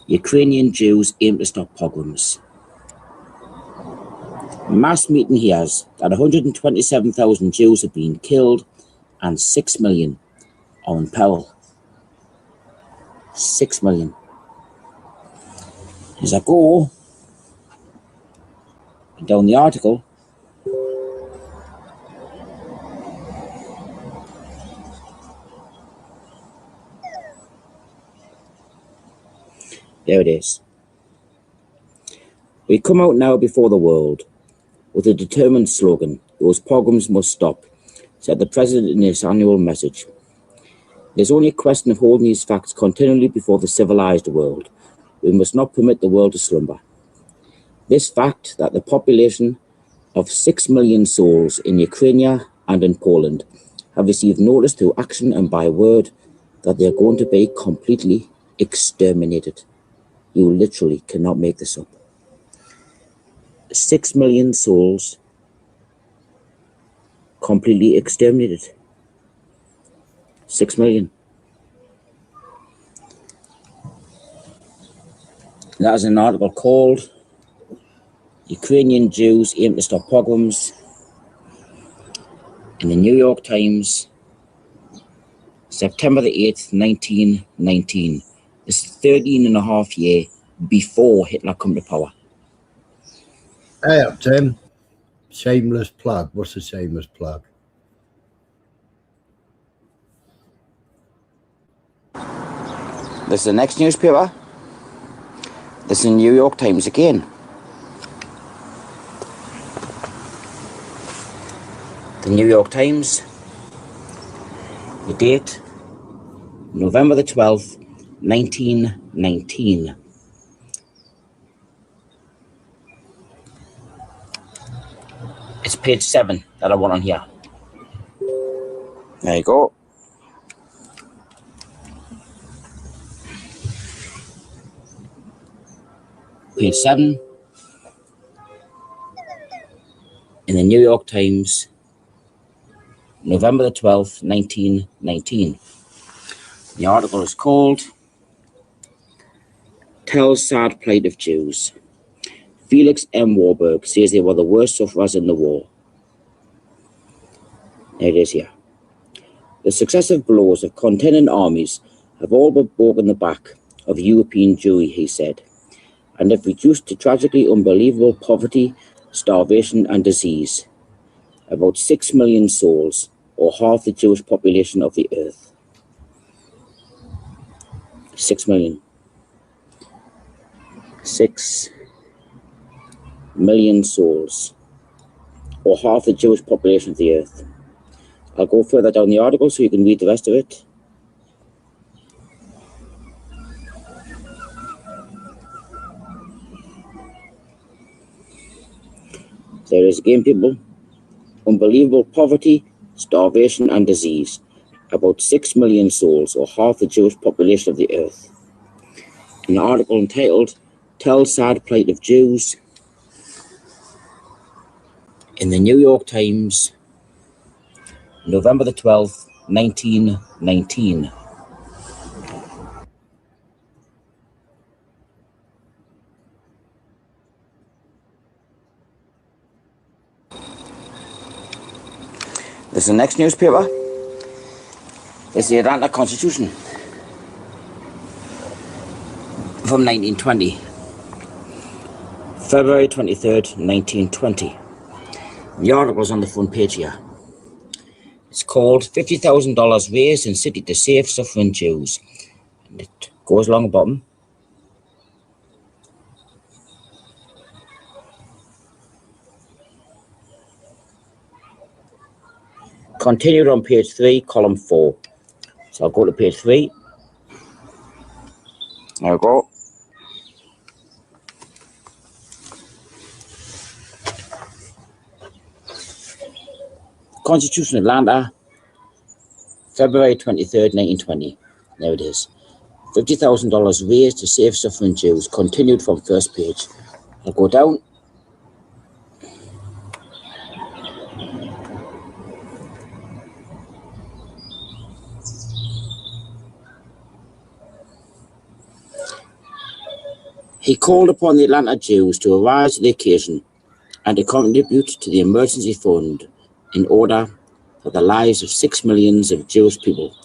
Ukrainian Jews Aim to Stop Pogroms. Mass meeting hears that 127,000 Jews have been killed and 6 million are in peril. 6 million. As I go down the article, there it is. We come out now before the world with a determined slogan, those pogroms must stop, said the President in his annual message. It is only a question of holding these facts continually before the civilized world. We must not permit the world to slumber. This fact that the population of 6 million souls in Ukraine and in Poland have received notice through action and by word that they are going to be completely exterminated. You literally cannot make this up. 6 million souls completely exterminated. 6 million. That is an article called Ukrainian Jews Aim to Stop Pogroms in the New York Times, September the 8th, 1919. This is 13 and a half years before Hitler come to power. Hey up, Tim. Shameless plug. What's a shameless plug? This is the next newspaper. This is the New York Times again. The New York Times. The date, November the 12th, 1919. It's page 7 that I want on here. There you go. Page 7 in the New York Times, November the 12th, 1919. The article is called Tells Sad Plight of Jews. Felix M. Warburg says they were the worst sufferers in the war. There it is here. The successive blows of contending armies have all but broken the back of European Jewry, he said, and have reduced to tragically unbelievable poverty, starvation, and disease about 6 million souls, or half the Jewish population of the earth. 6 million. 6 million souls, or half the Jewish population of the earth. I'll go further down the article so you can read the rest of it. There is again, people. Unbelievable poverty, starvation, and disease. About 6 million souls, or half the Jewish population of the earth. An article entitled, "Tell Sad Plight of Jews," in the New York Times, November the 12th, 1919. This is the next newspaper. It's the Atlanta Constitution from 1920. February 23rd, 1920. The article's on the front page here. It's called $50,000 Raised in City to Save Suffering Jews. And it goes along the bottom. Continued on page 3, column 4. So I'll go to page 3. There we go. Constitution Atlanta, February 23rd, 1920. There it is. $50,000 raised to save suffering Jews. Continued from first page. I'll go down. He called upon the Atlanta Jews to arise to the occasion and to contribute to the emergency fund in order that the lives of 6 millions of Jewish people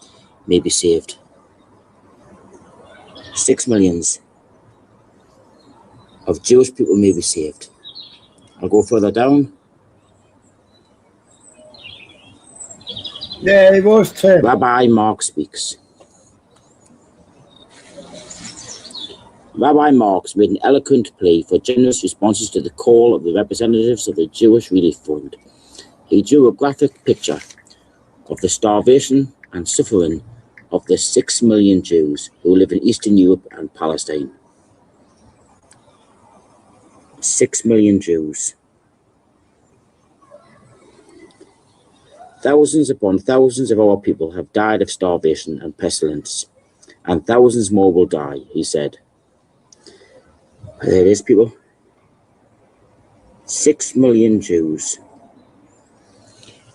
may be saved. 6 millions of Jewish people may be saved. I'll go further down. Yeah, it was too. Rabbi Mark speaks. Rabbi Marks made an eloquent plea for generous responses to the call of the representatives of the Jewish Relief Fund. He drew a graphic picture of the starvation and suffering of the 6 million Jews who live in Eastern Europe and Palestine. 6 million Jews. Thousands upon thousands of our people have died of starvation and pestilence, and thousands more will die, he said. There it is, people. 6 million Jews.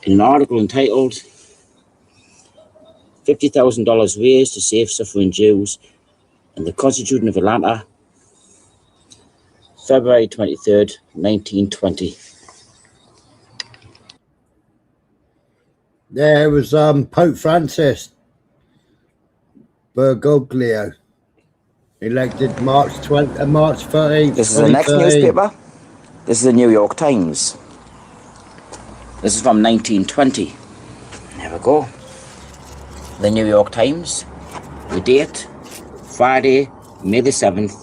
In an article entitled $50,000 Raised to Save Suffering Jews in the Constitution of Atlanta, February 23rd, 1920. There was Pope Francis Bergoglio, elected March 13th. This is the next newspaper. This is the New York Times. This is from 1920. There we go. The New York Times. The date, Friday, May the 7th,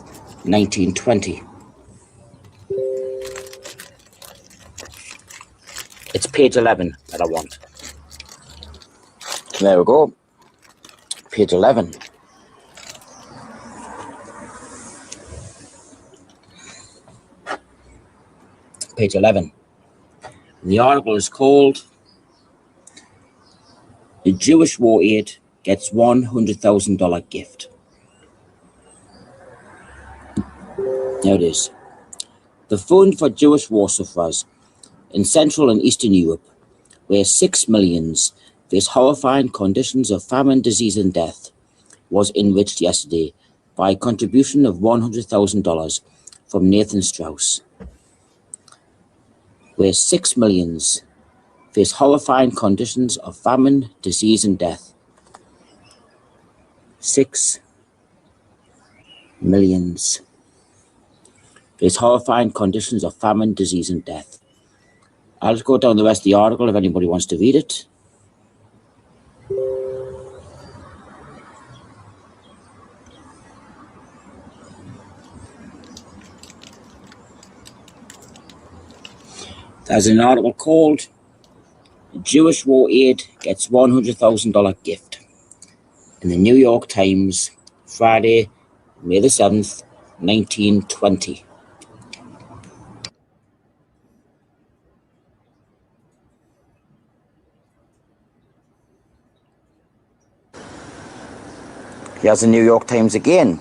1920. It's page 11 that I want. There we go. Page 11. Page 11. The article is called "The Jewish War Aid Gets $100,000 Gift." There it is. The Fund for Jewish War Sufferers in Central and Eastern Europe, where 6 millions face horrifying conditions of famine, disease, and death, was enriched yesterday by a contribution of $100,000 from Nathan Strauss, where 6 millions face horrifying conditions of famine, disease, and death. 6 millions face horrifying conditions of famine, disease, and death. I'll just go down the rest of the article if anybody wants to read it. There's an article called Jewish War Aid Gets $100,000 Gift in the New York Times, Friday, May the 7th, 1920. Here's the New York Times again.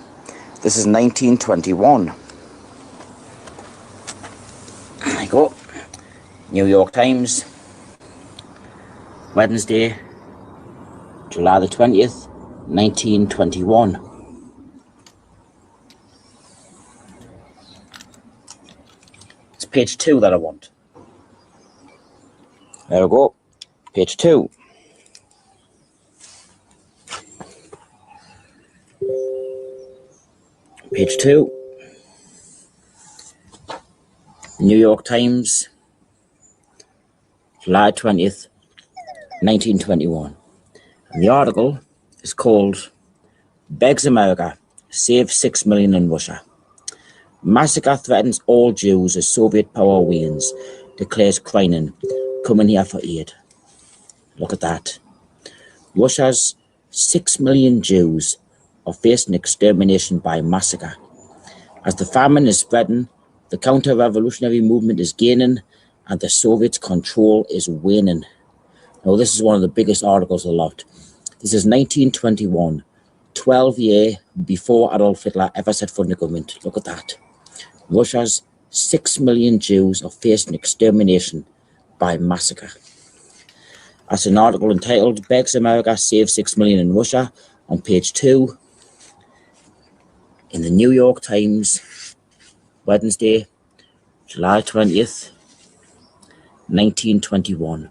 This is 1921. There you go. New York Times, Wednesday, July the 20th, 1921. It's page 2 that I want. There we go. Page 2. Page 2. New York Times, July 20th, 1921. And the article is called Begs America, Save 6 Million in Russia. Massacre threatens all Jews as Soviet power wanes, declares Kreinin, coming here for aid. Look at that. Russia's 6 million Jews are facing extermination by massacre. As the famine is spreading, the counter-revolutionary movement is gaining, and the Soviets' control is waning. Now, this is one of the biggest articles of the lot. This is 1921, 12 years before Adolf Hitler ever set foot in the government. Look at that. Russia's 6 million Jews are facing extermination by massacre. That's an article entitled Begs America, Save 6 Million in Russia on page 2 in the New York Times, Wednesday, July 20th, 1921.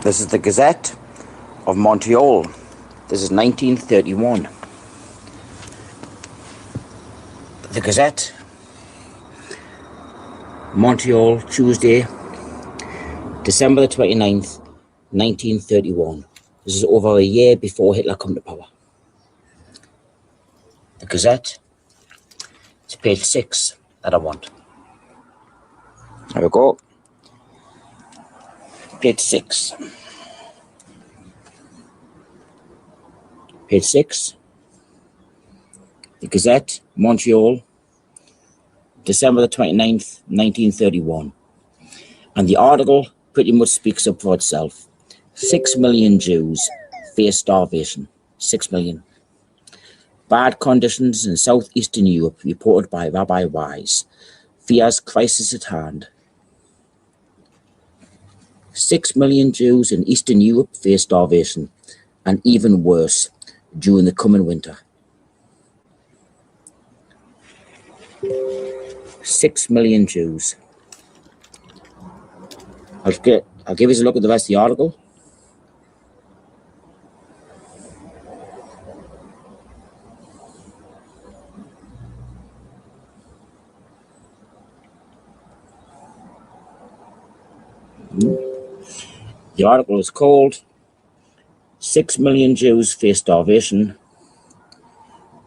This is the Gazette of Montreal. This is 1931. The Gazette, Montreal, Tuesday, December the 29th, 1931. This is over a year before Hitler come to power. The Gazette, it's page 6 that I want. There we go. Page 6. Page 6. The Gazette, Montreal, December the 29th, 1931. And the article pretty much speaks up for itself. 6 million Jews face starvation. 6 million. Bad conditions in southeastern Europe reported by Rabbi Wise. Fears crisis at hand. 6 million Jews in Eastern Europe face starvation, and even worse during the coming winter. 6 million Jews. I'll give you a look at the rest of the article. The article is called 6 million Jews face starvation.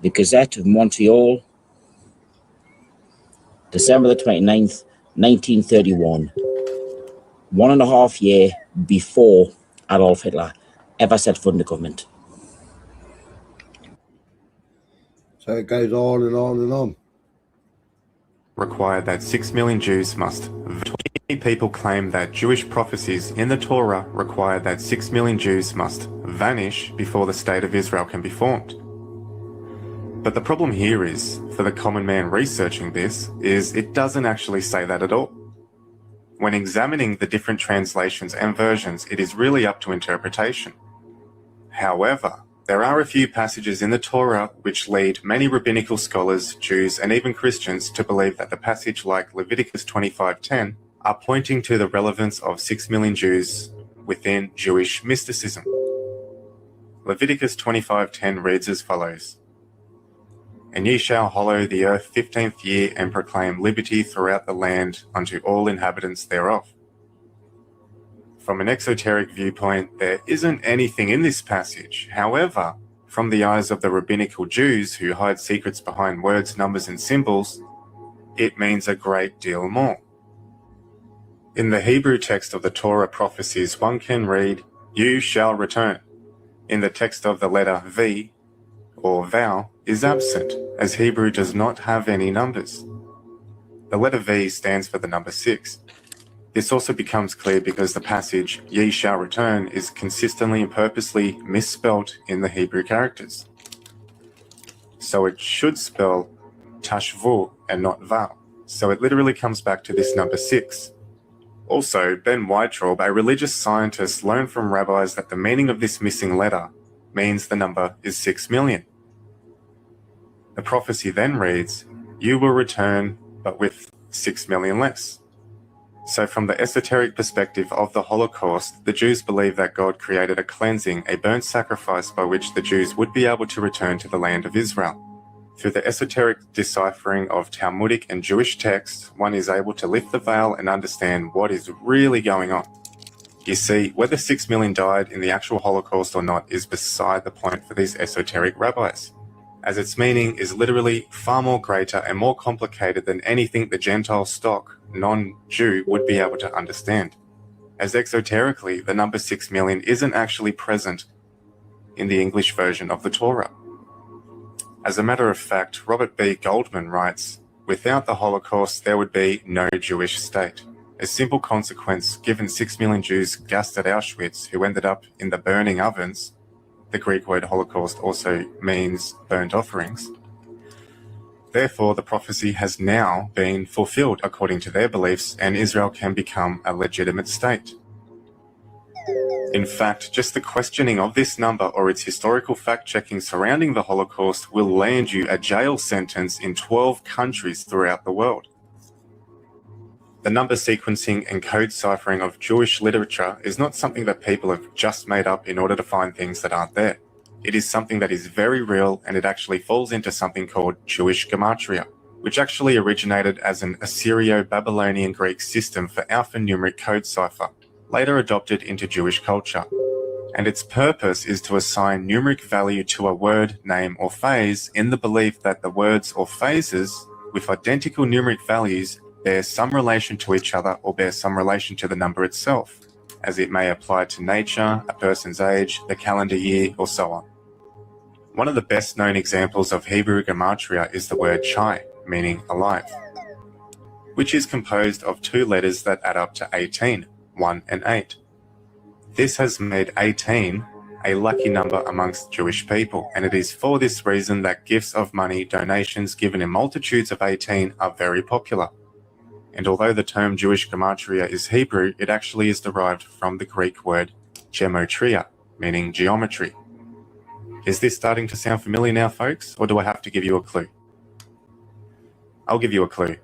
The Gazette of Montreal, December the 29th, 1931. 1.5 years before Adolf Hitler ever set foot in the government. So it goes on and on and on. Required that 6 million Jews must. 20 people claim that Jewish prophecies in the Torah require that 6 million Jews must vanish before the state of Israel can be formed. But the problem here is, for the common man researching this, is it doesn't actually say that at all. When examining the different translations and versions, it is really up to interpretation. However, there are a few passages in the Torah which lead many rabbinical scholars, Jews, and even Christians to believe that the passage like Leviticus 25:10 are pointing to the relevance of 6 million Jews within Jewish mysticism. Leviticus 25:10 reads as follows: "And ye shall hallow the earth 15th year, and proclaim liberty throughout the land unto all inhabitants thereof." From an exoteric viewpoint, there isn't anything in this passage. However, from the eyes of the rabbinical Jews who hide secrets behind words, numbers, and symbols, it means a great deal more. In the Hebrew text of the Torah prophecies, one can read, "You shall return." In the text of the letter V, or vowel, is absent, as Hebrew does not have any numbers. The letter V stands for the number 6. This also becomes clear because the passage, "Ye shall return," is consistently and purposely misspelt in the Hebrew characters. So it should spell tashvu and not val. So it literally comes back to this number 6. Also, Ben Weitraub, a religious scientist, learned from rabbis that the meaning of this missing letter means the number is 6 million. The prophecy then reads, "You will return, but with 6 million less." So from the esoteric perspective of the Holocaust, the Jews believe that God created a cleansing, a burnt sacrifice by which the Jews would be able to return to the land of Israel. Through the esoteric deciphering of Talmudic and Jewish texts, one is able to lift the veil and understand what is really going on. You see, whether 6 million died in the actual Holocaust or not is beside the point for these esoteric rabbis, as its meaning is literally far more greater and more complicated than anything the Gentile stock non-Jew would be able to understand, as exoterically the number 6 million isn't actually present in the English version of the Torah. As a matter of fact, Robert B. Goldman writes, "Without the Holocaust, there would be no Jewish state. A simple consequence, given 6 million Jews gassed at Auschwitz who ended up in the burning ovens," the Greek word Holocaust also means burnt offerings. Therefore, the prophecy has now been fulfilled according to their beliefs, and Israel can become a legitimate state. In fact, just the questioning of this number or its historical fact-checking surrounding the Holocaust will land you a jail sentence in 12 countries throughout the world. The number sequencing and code ciphering of Jewish literature is not something that people have just made up in order to find things that aren't there. It is something that is very real, and it actually falls into something called Jewish gematria, which actually originated as an Assyrio-Babylonian Greek system for alphanumeric code cipher, later adopted into Jewish culture. And its purpose is to assign numeric value to a word, name, or phase in the belief that the words or phases with identical numeric values bear some relation to each other or bear some relation to the number itself, as it may apply to nature, a person's age, the calendar year, or so on. One of the best known examples of Hebrew gematria is the word chai, meaning alive, which is composed of 2 letters that add up to 18, 1 and 8. This has made 18 a lucky number amongst Jewish people, and it is for this reason that gifts of money, donations given in multitudes of 18 are very popular. And although the term Jewish gematria is Hebrew, it actually is derived from the Greek word gematria, meaning geometry. Is this starting to sound familiar now, folks, or do I have to give you a clue? I'll give you a clue.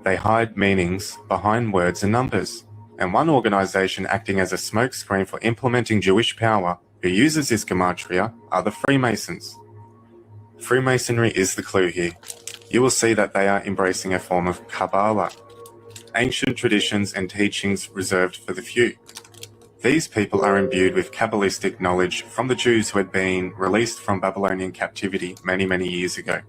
They hide meanings behind words and numbers, and one organization acting as a smokescreen for implementing Jewish power who uses this gematria are the Freemasons. Freemasonry is the clue here. You will see that they are embracing a form of Kabbalah, ancient traditions and teachings reserved for the few. These people are imbued with Kabbalistic knowledge from the Jews who had been released from Babylonian captivity many, many years ago.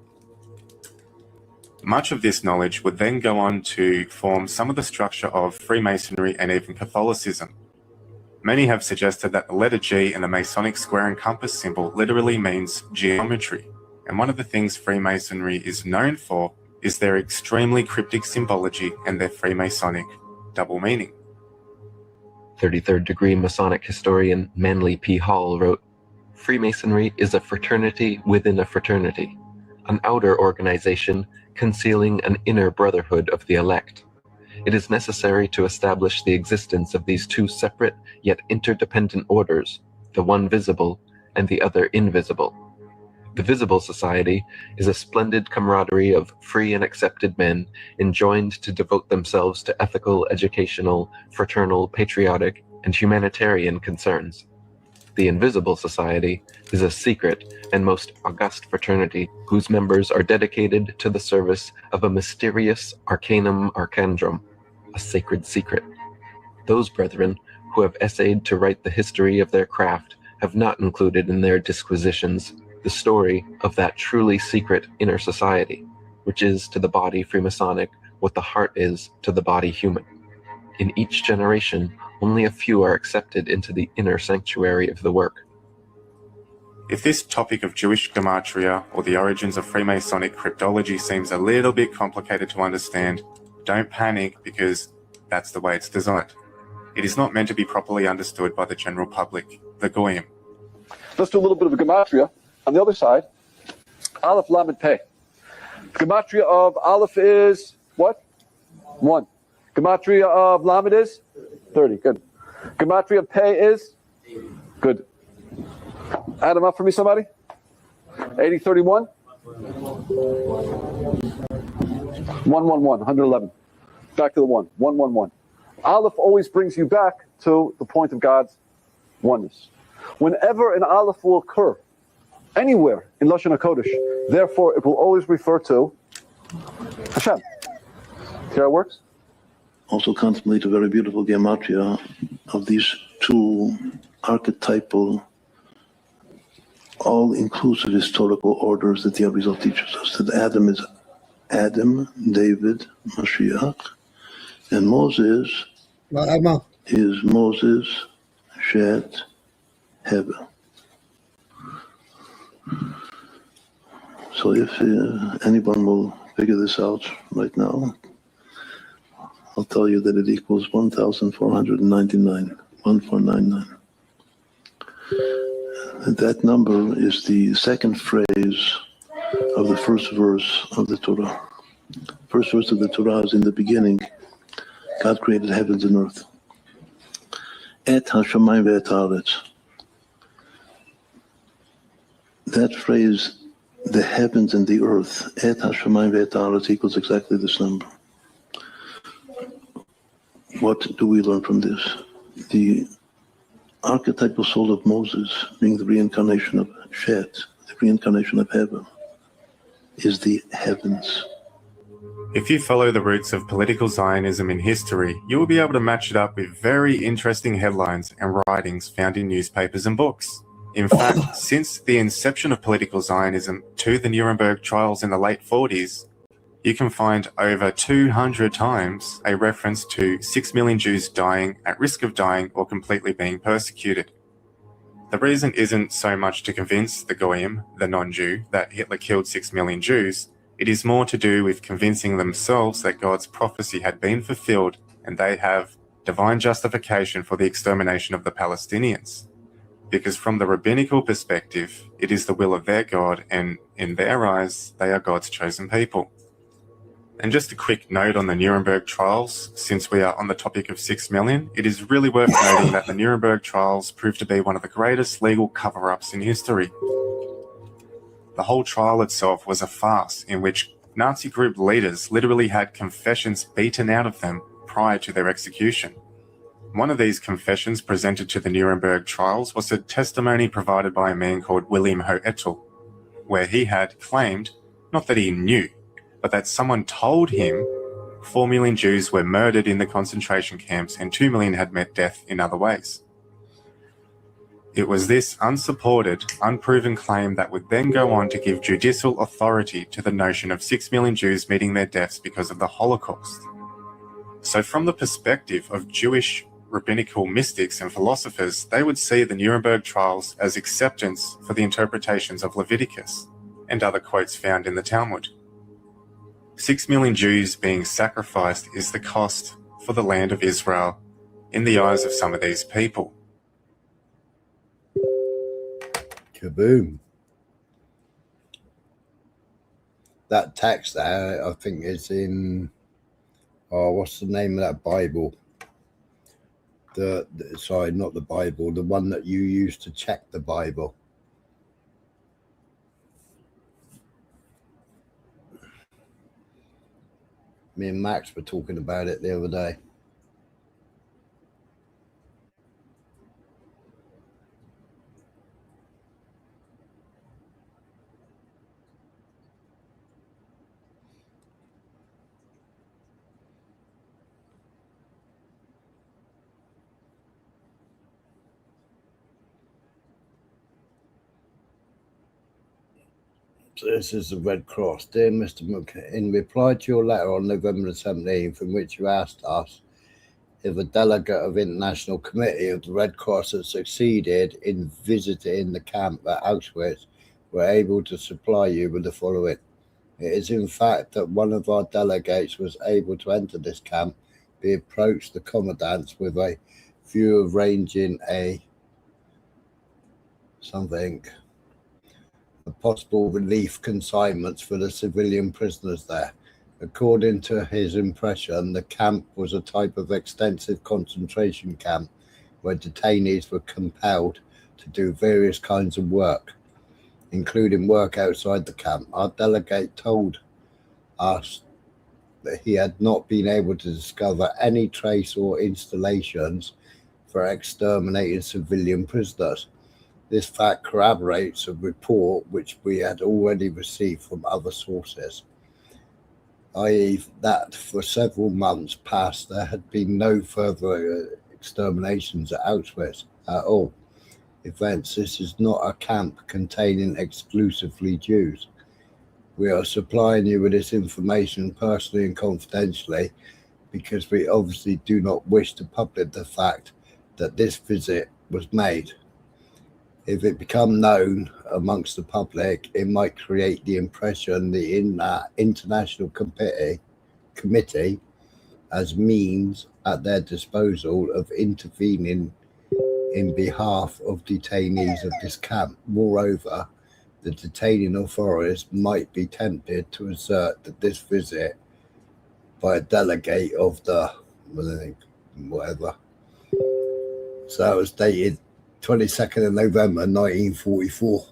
Much of this knowledge would then go on to form some of the structure of Freemasonry and even Catholicism. Many have suggested that the letter G in the Masonic square and compass symbol literally means geometry, and one of the things Freemasonry is known for is their extremely cryptic symbology and their Freemasonic double meaning. 33rd degree Masonic historian Manly P. Hall wrote, "Freemasonry is a fraternity within a fraternity, an outer organization concealing an inner brotherhood of the elect. It is necessary to establish the existence of these 2 separate yet interdependent orders, the one visible and the other invisible. The visible society is a splendid camaraderie of free and accepted men enjoined to devote themselves to ethical, educational, fraternal, patriotic, and humanitarian concerns. The invisible society is a secret and most august fraternity whose members are dedicated to the service of a mysterious arcanum arcandrum, a sacred secret. Those brethren who have essayed to write the history of their craft have not included in their disquisitions the story of that truly secret inner society, which is to the body Freemasonic what the heart is to the body human. In each generation, only a few are accepted into the inner sanctuary of the work. If this topic of Jewish gematria or the origins of Freemasonic cryptology seems a little bit complicated to understand, don't panic because that's the way it's designed. It is not meant to be properly understood by the general public, the goyim. Let's do a little bit of a gematria. On the other side, Aleph, Lamed, Pei. Gematria of Aleph is what? 1. Gematria of Lamed is 30. Good. Gematria of Pei is good. Add them up for me, somebody. 80, 31. 111. Back to the 1. 111. Aleph always brings you back to the point of God's oneness. Whenever an Aleph will occur, anywhere in Lashon HaKodesh, therefore it will always refer to Hashem. See how it works? Also contemplate a very beautiful gematria of these two archetypal, all-inclusive historical orders that the Arizal teaches us. That Adam is Adam, David, Mashiach, and Moses is Moses, Shet, Heber. So if anyone will figure this out right now, I'll tell you that it equals 1,499, 1499. And that number is the second phrase of the first verse of the Torah. First verse of the Torah is in the beginning. God created heavens and earth. Et hashamayim ve'et haaretz. That phrase, the heavens and the earth, et hashamayim ve'et haaretz, equals exactly this number. What do we learn from this? The archetypal soul of Moses, being the reincarnation of Shet, the reincarnation of heaven, is the heavens. If you follow the roots of political Zionism in history, you will be able to match it up with very interesting headlines and writings found in newspapers and books. In fact, since the inception of political Zionism to the Nuremberg trials in the late 40s, you can find over 200 times a reference to 6 million Jews dying, at risk of dying, or completely being persecuted. The reason isn't so much to convince the Goyim, the non-Jew, that Hitler killed 6 million Jews. It is more to do with convincing themselves that God's prophecy had been fulfilled and they have divine justification for the extermination of the Palestinians. Because from the rabbinical perspective, it is the will of their God, and in their eyes, they are God's chosen people. And just a quick note on the Nuremberg trials, since we are on the topic of 6 million, it is really worth noting that the Nuremberg trials proved to be one of the greatest legal cover-ups in history. The whole trial itself was a farce in which Nazi group leaders literally had confessions beaten out of them prior to their execution. One of these confessions presented to the Nuremberg trials was a testimony provided by a man called William Hoetel, where he had claimed, not that he knew, but that someone told him 4 million Jews were murdered in the concentration camps and 2 million had met death in other ways. It was this unsupported, unproven claim that would then go on to give judicial authority to the notion of 6 million Jews meeting their deaths because of the Holocaust. So from the perspective of Jewish rabbinical mystics and philosophers, they would see the Nuremberg trials as acceptance for the interpretations of Leviticus and other quotes found in the Talmud. 6 million Jews being sacrificed is the cost for the land of Israel in the eyes of some of these people. Kaboom. That text there, I think, is in, what's the name of that Bible? Sorry, not the Bible, the one that you use to check the Bible. Me and Max were talking about it the other day. So this is the Red Cross. Dear Mr. McKay, in reply to your letter on November 17th, in which you asked us if a delegate of International Committee of the Red Cross had succeeded in visiting the camp at Auschwitz, we're able to supply you with the following. It is in fact that one of our delegates was able to enter this camp. We approached the commandants with a view of arranging possible relief consignments for the civilian prisoners there. According to his impression, the camp was a type of extensive concentration camp where detainees were compelled to do various kinds of work, including work outside the camp. Our delegate told us that he had not been able to discover any trace or installations for exterminating civilian prisoners. This fact corroborates a report which we had already received from other sources, i.e. that for several months past there had been no further exterminations at Auschwitz at all. Events, this is not a camp containing exclusively Jews. We are supplying you with this information personally and confidentially because we obviously do not wish to publish the fact that this visit was made. If it become known amongst the public, it might create the impression the International Committee as means at their disposal of intervening in behalf of detainees of this camp. Moreover, the detaining authorities might be tempted to assert that this visit by a delegate of the whatever. So it was dated 22nd of November 1944.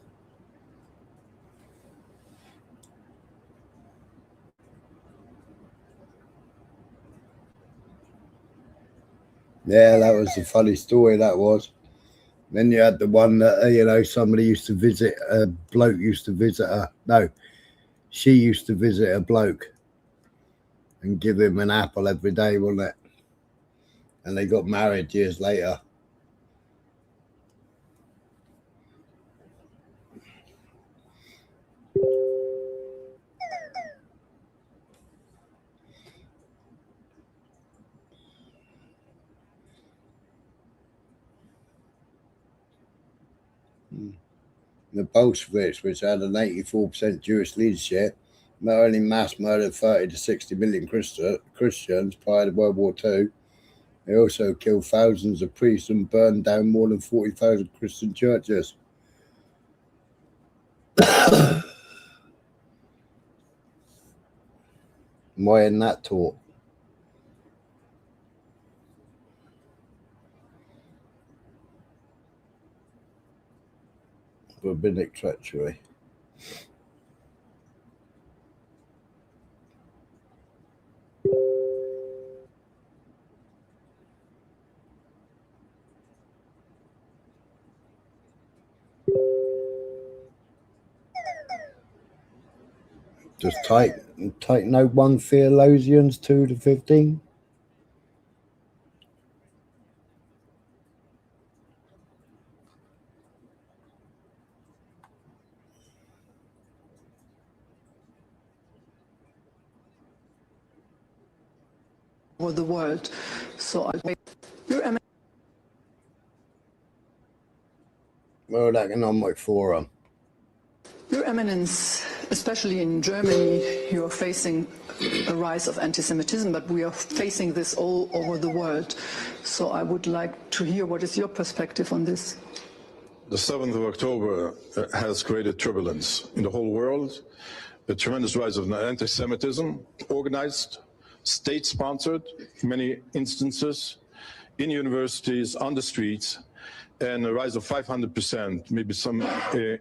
Yeah, that was a funny story, that was. Then you had the one that, somebody used to visit, a bloke used to visit her. No, she used to visit a bloke and give him an apple every day, wasn't it? And they got married years later. The Bolsheviks, which had an 84% Jewish leadership, not only mass murdered 30 to 60 million Christians prior to World War II, they also killed thousands of priests and burned down more than 40,000 Christian churches. Why isn't that taught? Rabbinic treachery. Just type note 1 Theologians 2 to 15. Over the world. So your Well, that economic forum. Your Eminence, especially in Germany, you are facing a rise of anti-Semitism, but we are facing this all over the world. So I would like to hear what is your perspective on this. The 7th of October has created turbulence in the whole world, a tremendous rise of anti-Semitism, organized, state-sponsored, in many instances, in universities, on the streets, and a rise of 500%, maybe some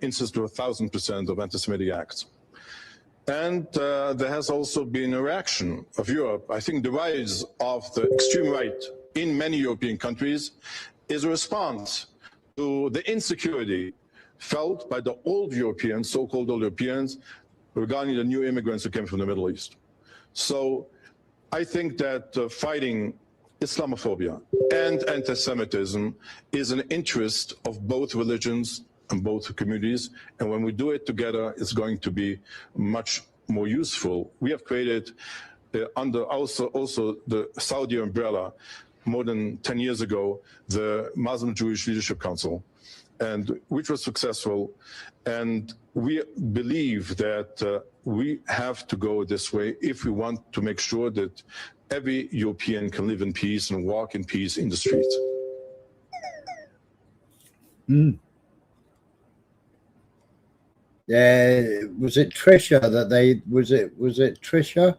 instances to 1,000% of anti-Semitic acts. And there has also been a reaction of Europe. I think the rise of the extreme right in many European countries is a response to the insecurity felt by the old Europeans, so-called old Europeans, regarding the new immigrants who came from the Middle East. So I think that fighting Islamophobia and anti-Semitism is an interest of both religions and both communities. And when we do it together, it's going to be much more useful. We have created under also the Saudi umbrella more than 10 years ago, the Muslim Jewish Leadership Council, and which was successful. And we believe that we have to go this way if we want to make sure that every European can live in peace and walk in peace in the streets. Mm. Yeah, was it Trisha that they was it Trisha?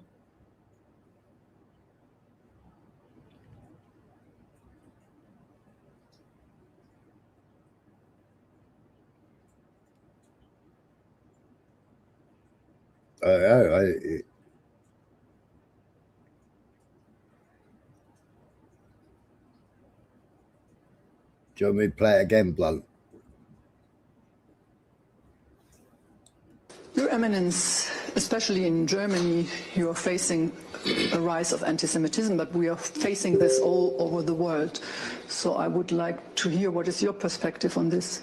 Do you want me to play it again, Blunt? Your Eminence, especially in Germany, you are facing a rise of anti-Semitism, but we are facing this all over the world. So I would like to hear what is your perspective on this?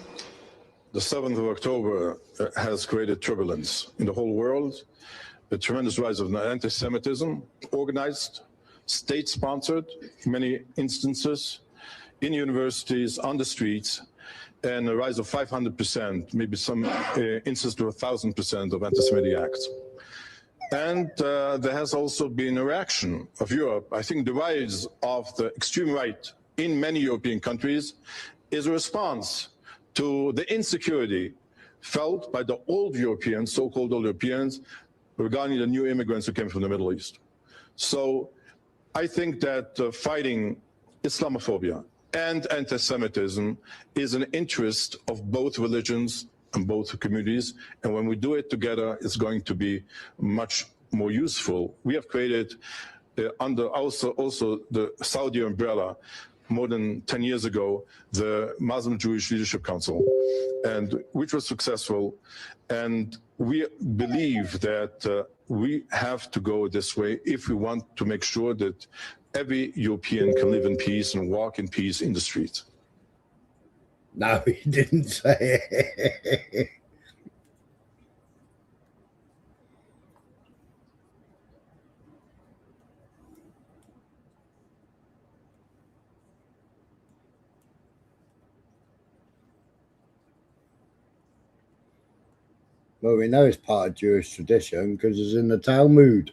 The 7th of October has created turbulence in the whole world, a tremendous rise of anti-Semitism, organized, state-sponsored, in many instances, in universities, on the streets, and a rise of 500%, maybe some instances to 1,000% of anti-Semitic acts. And there has also been a reaction of Europe. I think the rise of the extreme right in many European countries is a response to the insecurity felt by the old Europeans, so-called old Europeans, regarding the new immigrants who came from the Middle East. So I think that fighting Islamophobia and anti-Semitism is an interest of both religions and both communities. And when we do it together, it's going to be much more useful. We have created under also the Saudi umbrella more than 10 years ago, the Muslim Jewish Leadership Council, and which was successful. And we believe that we have to go this way if we want to make sure that every European can live in peace and walk in peace in the streets. No, he didn't say it. Well, we know it's part of Jewish tradition because it's in the Talmud.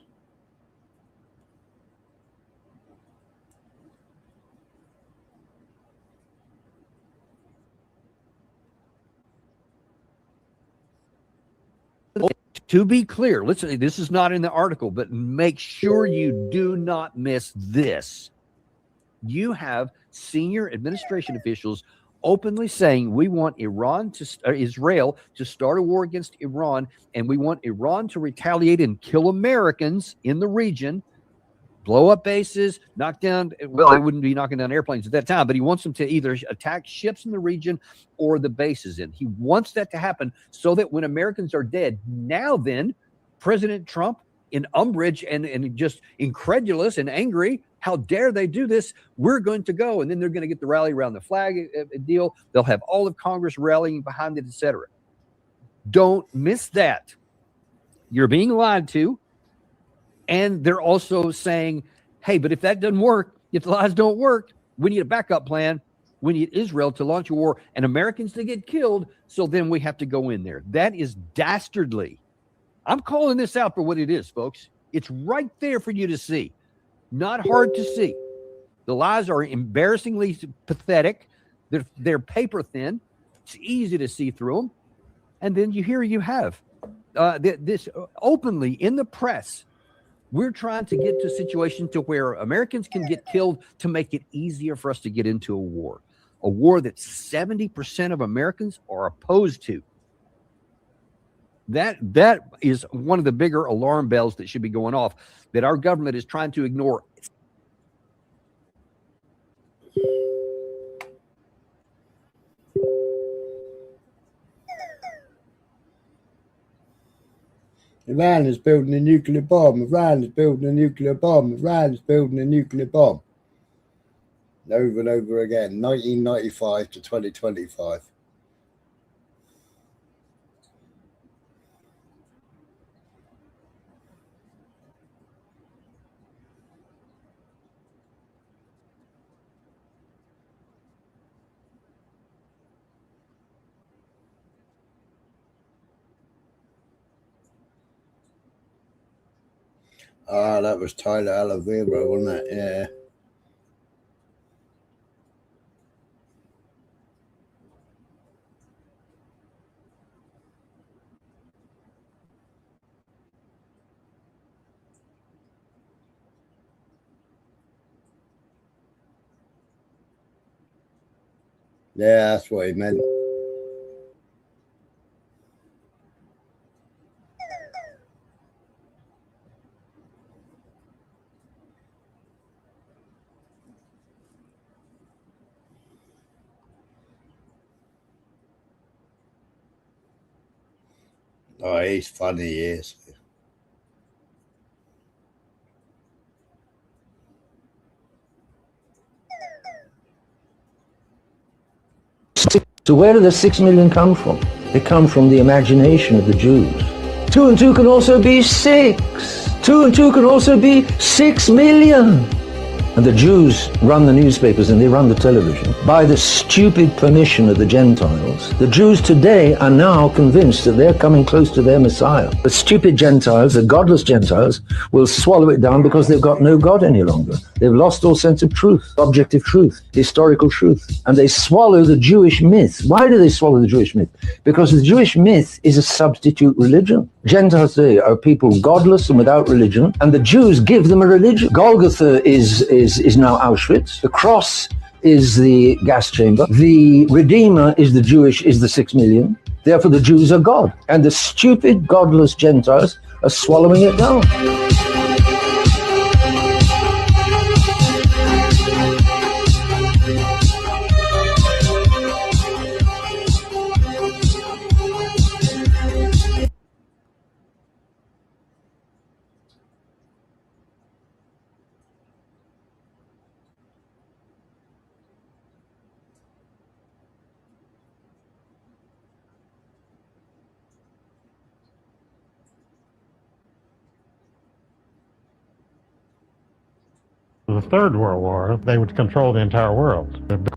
To be clear, listen, this is not in the article, but make sure you do not miss this. You have senior administration officials openly saying we want Israel to start a war against Iran, and we want Iran to retaliate and kill Americans in the region, blow up bases, knock down, well, they wouldn't be knocking down airplanes at that time, but he wants them to either attack ships in the region or the bases in. He wants that to happen so that when Americans are dead, now then, President Trump, in umbrage and just incredulous and angry, how dare they do this? We're going to go. And then they're going to get the rally around the flag deal. They'll have all of Congress rallying behind it, etc. Don't miss that. You're being lied to. And they're also saying, hey, but if that doesn't work, if the lies don't work, we need a backup plan. We need Israel to launch a war and Americans to get killed. So then we have to go in there. That is dastardly. I'm calling this out for what it is, folks. It's right there for you to see. Not hard to see. The lies are embarrassingly pathetic. They're paper thin. It's easy to see through them. And then you have this openly in the press. We're trying to get to a situation to where Americans can get killed to make it easier for us to get into a war that 70% of Americans are opposed to. That is one of the bigger alarm bells that should be going off, that our government is trying to ignore. Iran is building a nuclear bomb. Iran is building a nuclear bomb. Iran is building a nuclear bomb. Over and over again, 1995 to 2025. Ah, that was Tyler Alavera, wasn't it? Yeah. Yeah, that's what he meant. Oh, he's funny, he is. So where do the 6 million come from? They come from the imagination of the Jews. 2 and 2 can also be 6. 2 and 2 can also be 6 million. And the Jews run the newspapers and they run the television. By the stupid permission of the Gentiles, the Jews today are now convinced that they're coming close to their Messiah. The stupid Gentiles, the godless Gentiles, will swallow it down because they've got no God any longer. They've lost all sense of truth, objective truth, historical truth. And they swallow the Jewish myth. Why do they swallow the Jewish myth? Because the Jewish myth is a substitute religion. Gentiles today are people godless and without religion, and the Jews give them a religion. Golgotha is now Auschwitz. The cross is the gas chamber. The Redeemer is the 6 million. Therefore, the Jews are God. And the stupid, godless Gentiles are swallowing it down. The Third World War, they would control the entire world. They would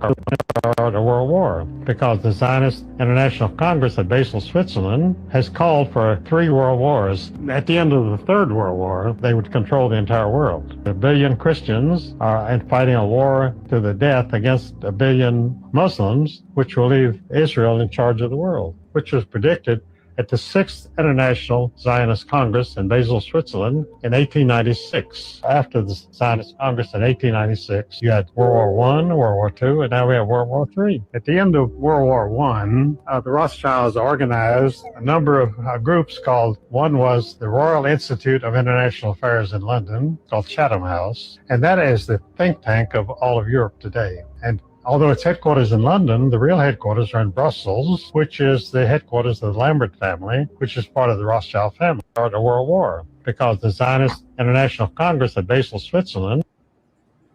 start a world war because the Zionist International Congress at Basel, Switzerland, has called for 3 world wars. At the end of the Third World War, they would control the entire world. 1 billion Christians are fighting a war to the death against 1 billion Muslims, which will leave Israel in charge of the world, which was predicted at the 6th International Zionist Congress in Basel, Switzerland in 1896. After the Zionist Congress in 1896, you had World War I, World War II, and now we have World War III. At the end of World War I, the Rothschilds organized a number of groups called, one was the Royal Institute of International Affairs in London, called Chatham House, and that is the think tank of all of Europe today. And although its headquarters in London, the real headquarters are in Brussels, which is the headquarters of the Lambert family, which is part of the Rothschild family. Start a world war because the Zionist International Congress at Basel, Switzerland.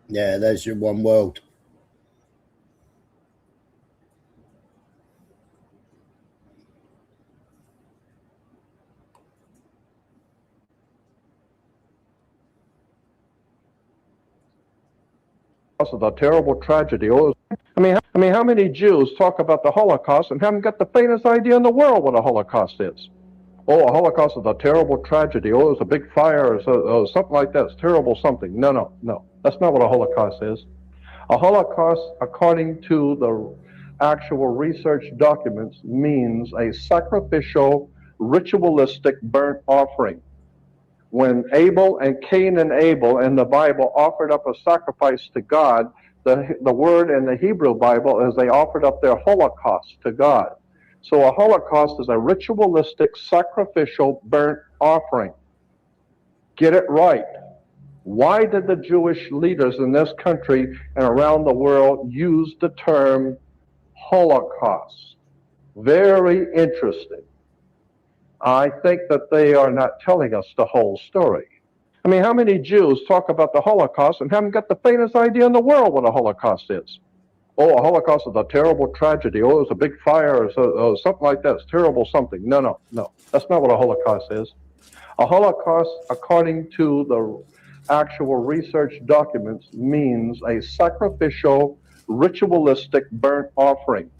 Yeah, there's your one world. Of the terrible tragedy. I mean, how many Jews talk about the Holocaust and haven't got the faintest idea in the world what a Holocaust is? Oh, a Holocaust is a terrible tragedy. Oh, it's a big fire or something like that. It's terrible something. No. That's not what a Holocaust is. A Holocaust, according to the actual research documents, means a sacrificial, ritualistic burnt offering. When Abel and Cain and Abel in the Bible offered up a sacrifice to God, the word in the Hebrew Bible is they offered up their holocaust to God. So a Holocaust is a ritualistic, sacrificial, burnt offering. Get it right. Why did the Jewish leaders in this country and around the world use the term Holocaust? Very interesting. I think that they are not telling us the whole story. I mean, how many Jews talk about the Holocaust and haven't got the faintest idea in the world what a Holocaust is? Oh, a Holocaust is a terrible tragedy. Oh, it's a big fire or something like that. It's terrible something. No. That's not what a Holocaust is. A Holocaust, according to the actual research documents, means a sacrificial, ritualistic burnt offering.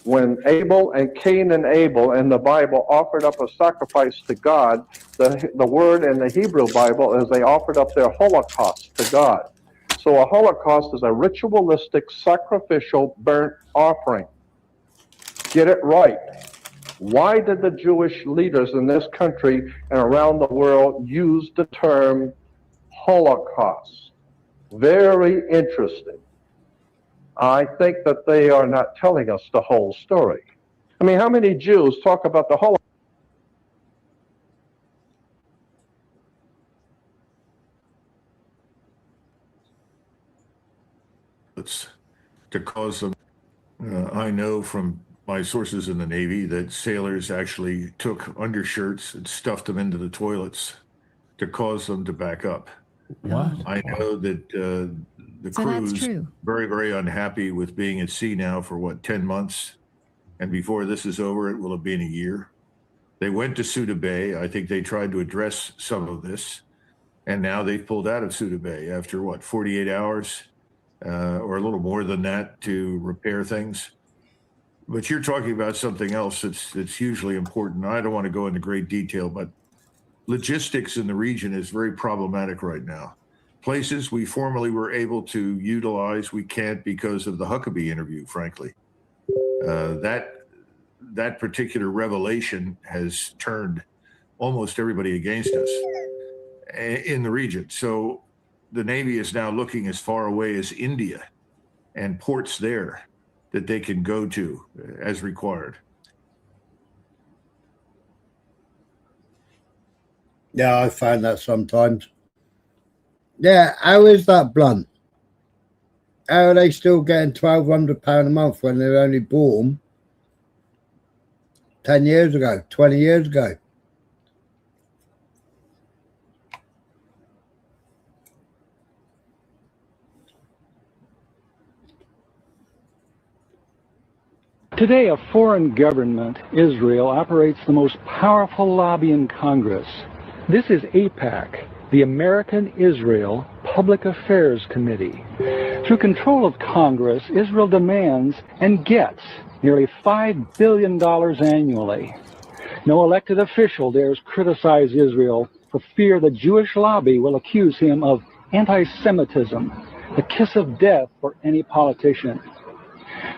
When Abel and Cain and Abel in the Bible offered up a sacrifice to God, the word in the Hebrew Bible is they offered up their Holocaust to God. So a Holocaust is a ritualistic, sacrificial, burnt offering. Get it right. Why did the Jewish leaders in this country and around the world use the term Holocaust? Very interesting. I think that they are not telling us the whole story. I mean, how many Jews talk about the Holocaust? To cause them. I know from my sources in the Navy that sailors actually took undershirts and stuffed them into the toilets to cause them to back up. What? I know that the crew's very, very unhappy with being at sea now for 10 months. And before this is over, it will have been a year. They went to Suda Bay. I think they tried to address some of this. And now they've pulled out of Suda Bay after 48 hours or a little more than that to repair things. But you're talking about something else that's hugely important. I don't want to go into great detail, but logistics in the region is very problematic right now. Places we formerly were able to utilize, we can't because of the Huckabee interview, frankly. That particular revelation has turned almost everybody against us in the region. So the Navy is now looking as far away as India and ports there that they can go to as required. Yeah, I find that sometimes. Yeah, how is that blunt? How are they still getting £1,200 a month when they only bought them 10 years ago, 20 years ago? Today, a foreign government, Israel, operates the most powerful lobby in Congress. This is AIPAC, the American Israel Public Affairs Committee. Through control of Congress, Israel demands and gets nearly $5 billion annually. No elected official dares criticize Israel for fear the Jewish lobby will accuse him of anti-Semitism, the kiss of death for any politician.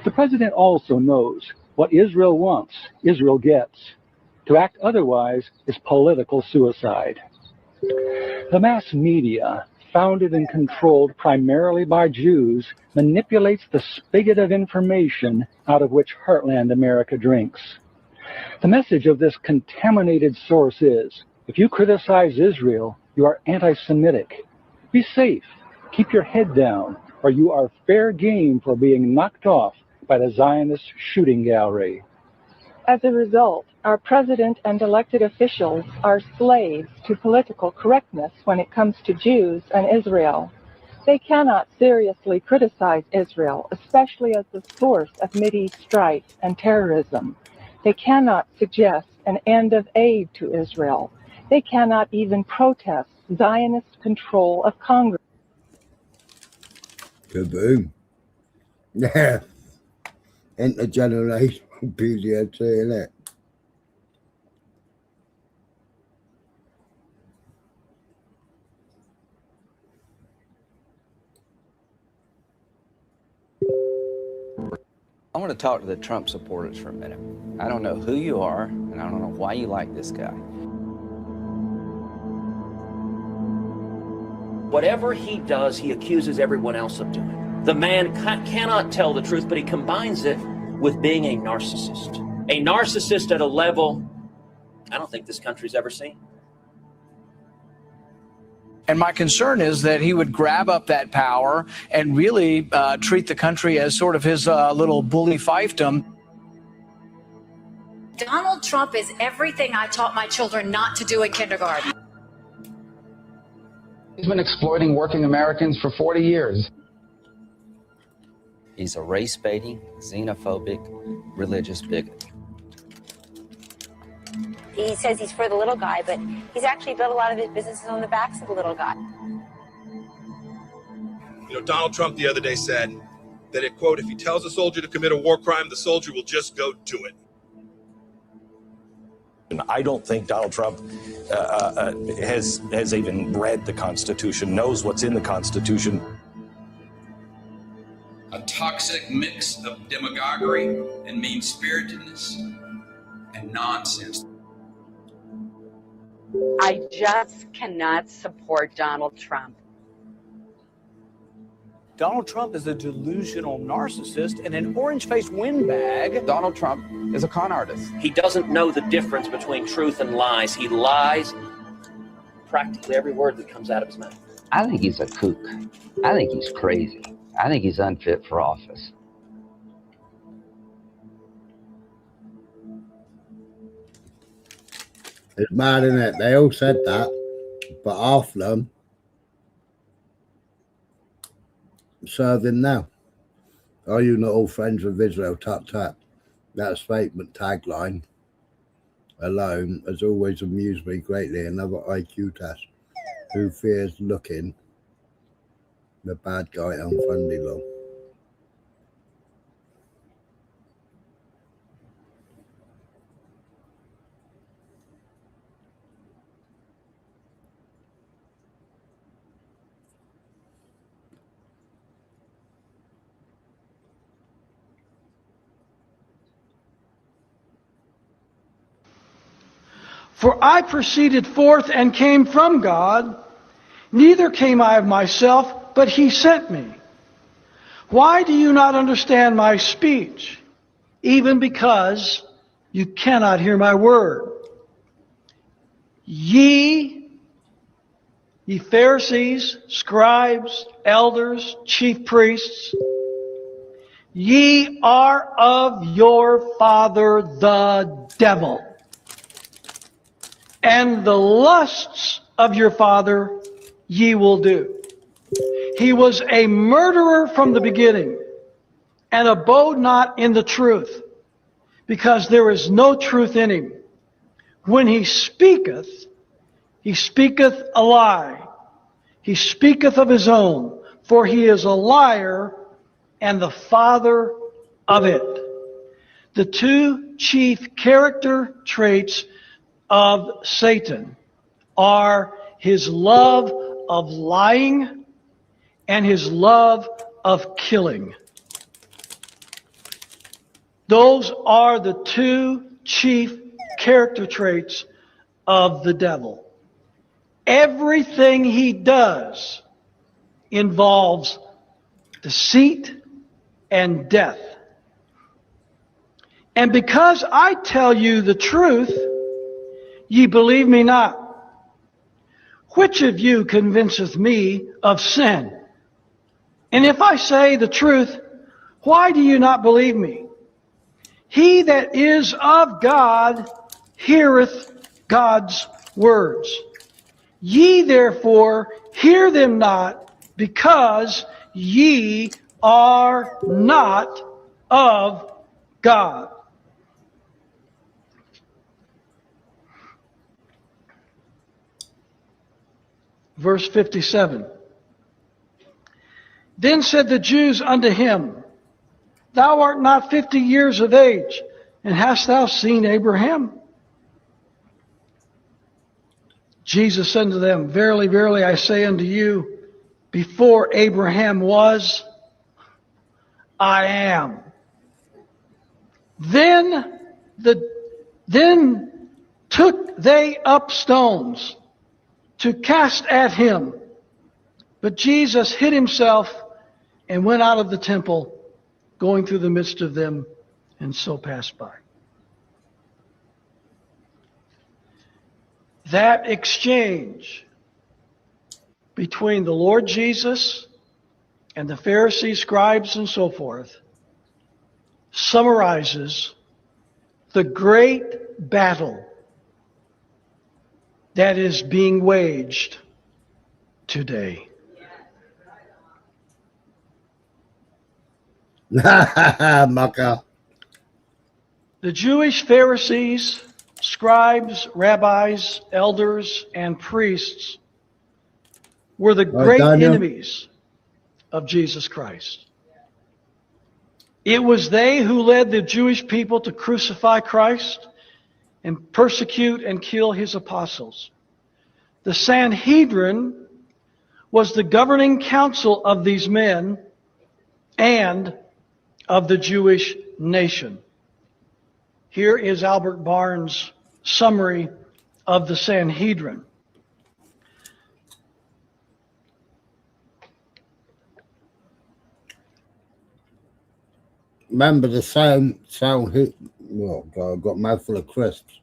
The president also knows what Israel wants, Israel gets. To act otherwise is political suicide. The mass media, founded and controlled primarily by Jews, manipulates the spigot of information out of which heartland America drinks. The message of this contaminated source is, if you criticize Israel, you are anti-Semitic. Be safe, keep your head down, or you are fair game for being knocked off by the Zionist shooting gallery. As a result, our president and elected officials are slaves to political correctness when it comes to Jews and Israel. They cannot seriously criticize Israel, especially as the source of Mideast strife and terrorism. They cannot suggest an end of aid to Israel. They cannot even protest Zionist control of Congress. Kaboom. Yeah. Intergenerational PTSD, innit? I want to talk to the Trump supporters for a minute. I don't know who you are, and I don't know why you like this guy. Whatever he does, he accuses everyone else of doing. The man cannot tell the truth, but he combines it with being a narcissist. A narcissist at a level I don't think this country's ever seen. And my concern is that he would grab up that power and really treat the country as sort of his little bully fiefdom. Donald Trump is everything I taught my children not to do in kindergarten. He's been exploiting working Americans for 40 years. He's a race-baiting, xenophobic, religious bigot. He says he's for the little guy, but he's actually built a lot of his businesses on the backs of the little guy. You know, Donald Trump the other day said that, it, quote, if he tells a soldier to commit a war crime, the soldier will just go do it. And I don't think Donald Trump has even read the Constitution, knows what's in the Constitution. A toxic mix of demagoguery and mean-spiritedness and nonsense. I just cannot support Donald Trump. Donald Trump is a delusional narcissist and an orange-faced windbag. Donald Trump is a con artist. He doesn't know the difference between truth and lies. He lies practically every word that comes out of his mouth. I think he's a kook. I think he's crazy. I think he's unfit for office. It's mad, isn't it? They all said that, but half of them serve him now. Are you not all friends with Israel? Tut tut. That statement tagline alone has always amused me greatly. Another IQ test. Who fears looking the bad guy unfriendly long? For I proceeded forth and came from God, neither came I of myself, but he sent me. Why do you not understand my speech? Even because you cannot hear my word. Ye Pharisees, scribes, elders, chief priests, ye are of your father the devil, and the lusts of your father ye will do. He was a murderer from the beginning, and abode not in the truth, because there is no truth in him. When he speaketh a lie. He speaketh of his own, for he is a liar and the father of it. The two chief character traits of Satan are his love of lying and his love of killing. Those are the two chief character traits of the devil. Everything he does involves deceit and death. And because I tell you the truth, ye believe me not. Which of you convinceth me of sin? And if I say the truth, why do you not believe me? He that is of God heareth God's words. Ye therefore hear them not, because ye are not of God. Verse 57. Then said the Jews unto him, Thou art not 50 years of age, and hast thou seen Abraham? Jesus said unto them, Verily, verily, I say unto you, before Abraham was, I am. Then took they up stones to cast at him. But Jesus hid himself and went out of the temple, going through the midst of them, and so passed by. That exchange between the Lord Jesus and the Pharisees, scribes, and so forth summarizes the great battle that is being waged today. Mucker. The Jewish Pharisees, scribes, rabbis, elders, and priests were the great enemies of Jesus Christ. It was they who led the Jewish people to crucify Christ and persecute and kill his apostles. The Sanhedrin was the governing council of these men and of the Jewish nation. Here is Albert Barnes' summary of the Sanhedrin. Remember the sound hit. Oh God, I've got a mouthful of crisps.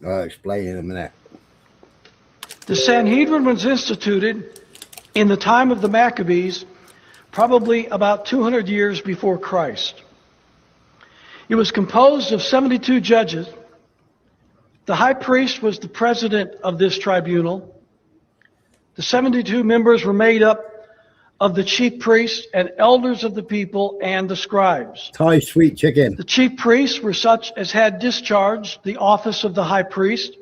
I'll explain in a minute. The Sanhedrin was instituted in the time of the Maccabees, probably about 200 years before Christ. It was composed of 72 judges. The high priest was the president of this tribunal. The 72 members were made up of the chief priests and elders of the people and the scribes. Thai sweet chicken. The chief priests were such as had discharged the office of the high priest,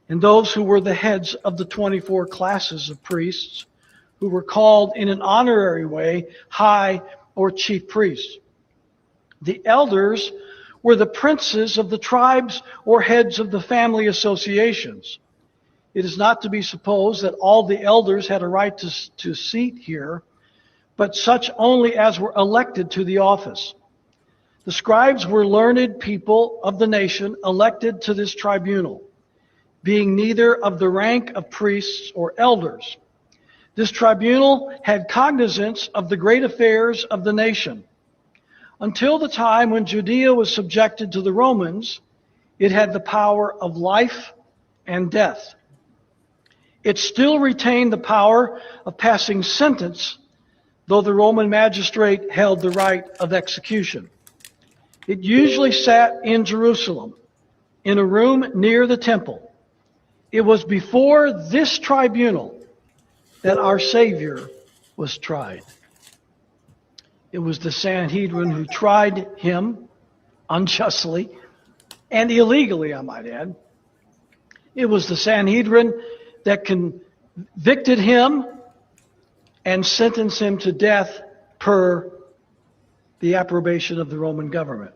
and those who were the heads of the 24 classes of priests, who were called in an honorary way high or chief priests. The elders were the princes of the tribes or heads of the family associations. It is not to be supposed that all the elders had a right to seat here, but such only as were elected to the office. The scribes were learned people of the nation elected to this tribunal, being neither of the rank of priests or elders. This tribunal had cognizance of the great affairs of the nation. Until the time when Judea was subjected to the Romans, it had the power of life and death. It still retained the power of passing sentence, though the Roman magistrate held the right of execution. It usually sat in Jerusalem, in a room near the temple. It was before this tribunal that our Savior was tried. It was the Sanhedrin who tried him unjustly and illegally, I might add. It was the Sanhedrin that convicted him and sentenced him to death per the approbation of the Roman government.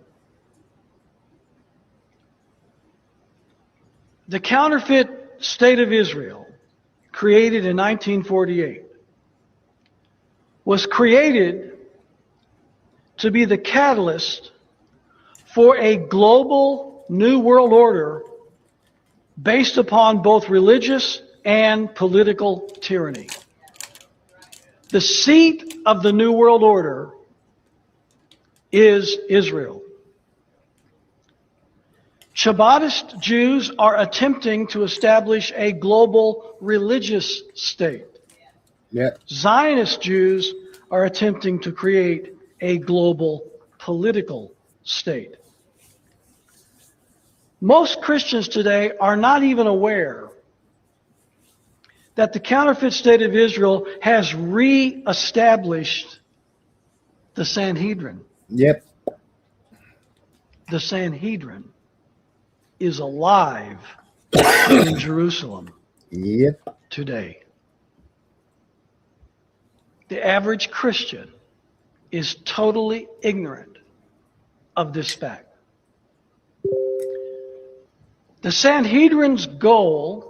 The counterfeit state of Israel, created in 1948, was created to be the catalyst for a global new world order based upon both religious and political tyranny. The seat of the New World Order is Israel. Shabbatist Jews are attempting to establish a global religious state. Zionist Jews are attempting to create a global political state. Most Christians today are not even aware that the counterfeit state of Israel has re-established the Sanhedrin. Yep. The Sanhedrin is alive in Jerusalem today. The average Christian is totally ignorant of this fact. The Sanhedrin's goal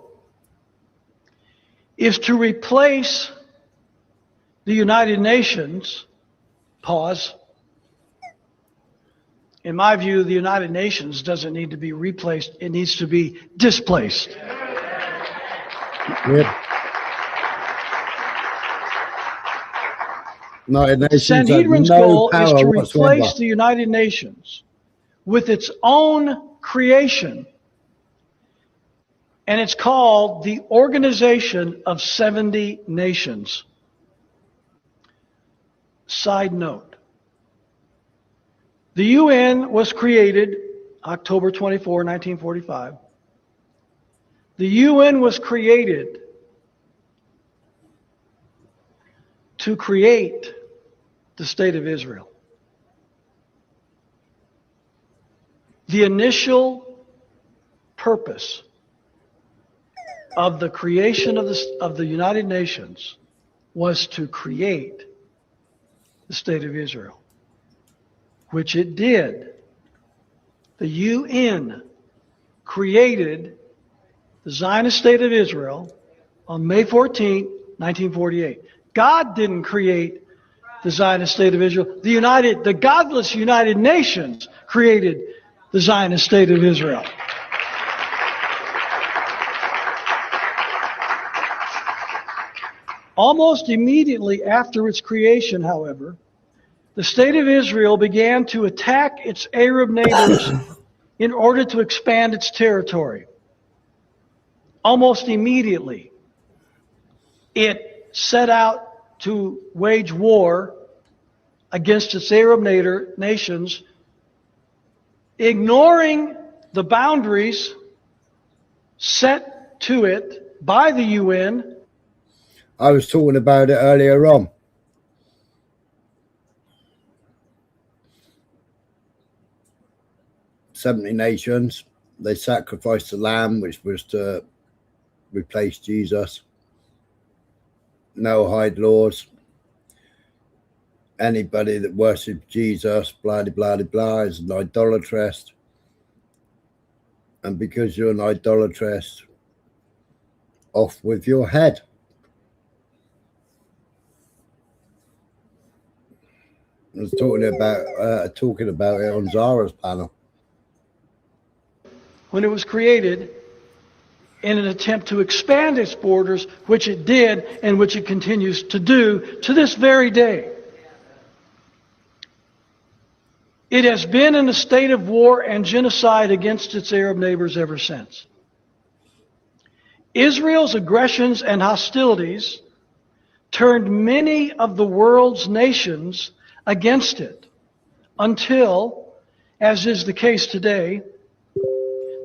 is to replace the United Nations. Pause. In my view, the United Nations doesn't need to be replaced. It needs to be displaced. United The Nations had Sanhedrin's no goal is power to whatsoever. replace the United Nations with its own creation, and it's called the Organization of 70 Nations. Side note, the UN was created October 24, 1945. The UN was created to create the State of Israel. The initial purpose of the creation of the United Nations was to create the State of Israel, which it did. The UN created the Zionist State of Israel on May 14, 1948. God didn't create the Zionist State of Israel. The godless United Nations created the Zionist State of Israel. Almost immediately after its creation, however, the State of Israel began to attack its Arab neighbors in order to expand its territory. Almost immediately, it set out to wage war against its Arab nations, ignoring the boundaries set to it by the UN. I was talking about it earlier on. "70 nations, they sacrificed the lamb, which was to replace Jesus. Noahide laws. Anybody that worships Jesus, blah, blah, blah, blah, is an idolatress. And because you're an idolatress, off with your head." I was talking about it on Zara's panel. When it was created in an attempt to expand its borders, which it did and which it continues to do to this very day. It has been in a state of war and genocide against its Arab neighbors ever since. Israel's aggressions and hostilities turned many of the world's nations against it until, as is the case today,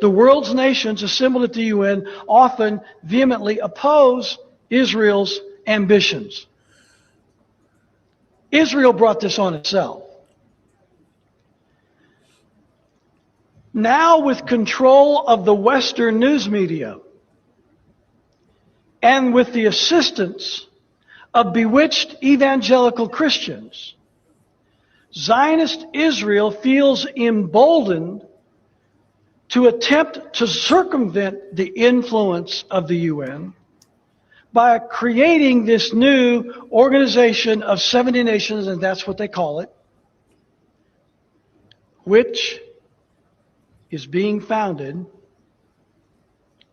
the world's nations assembled at the UN often vehemently oppose Israel's ambitions. Israel brought this on itself. Now, with control of the Western news media and with the assistance of bewitched evangelical Christians, Zionist Israel feels emboldened to attempt to circumvent the influence of the UN by creating this new organization of 70 nations, and that's what they call it, which is being founded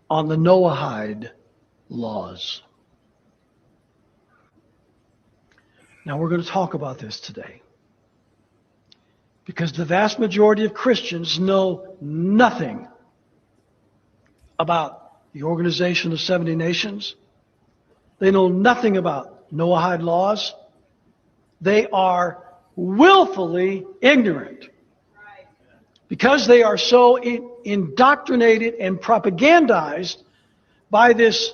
on the Noahide laws. Now we're going to talk about this today, because the vast majority of Christians know nothing about the Organization of 70 Nations. They know nothing about Noahide laws. They are willfully ignorant because they are so indoctrinated and propagandized by this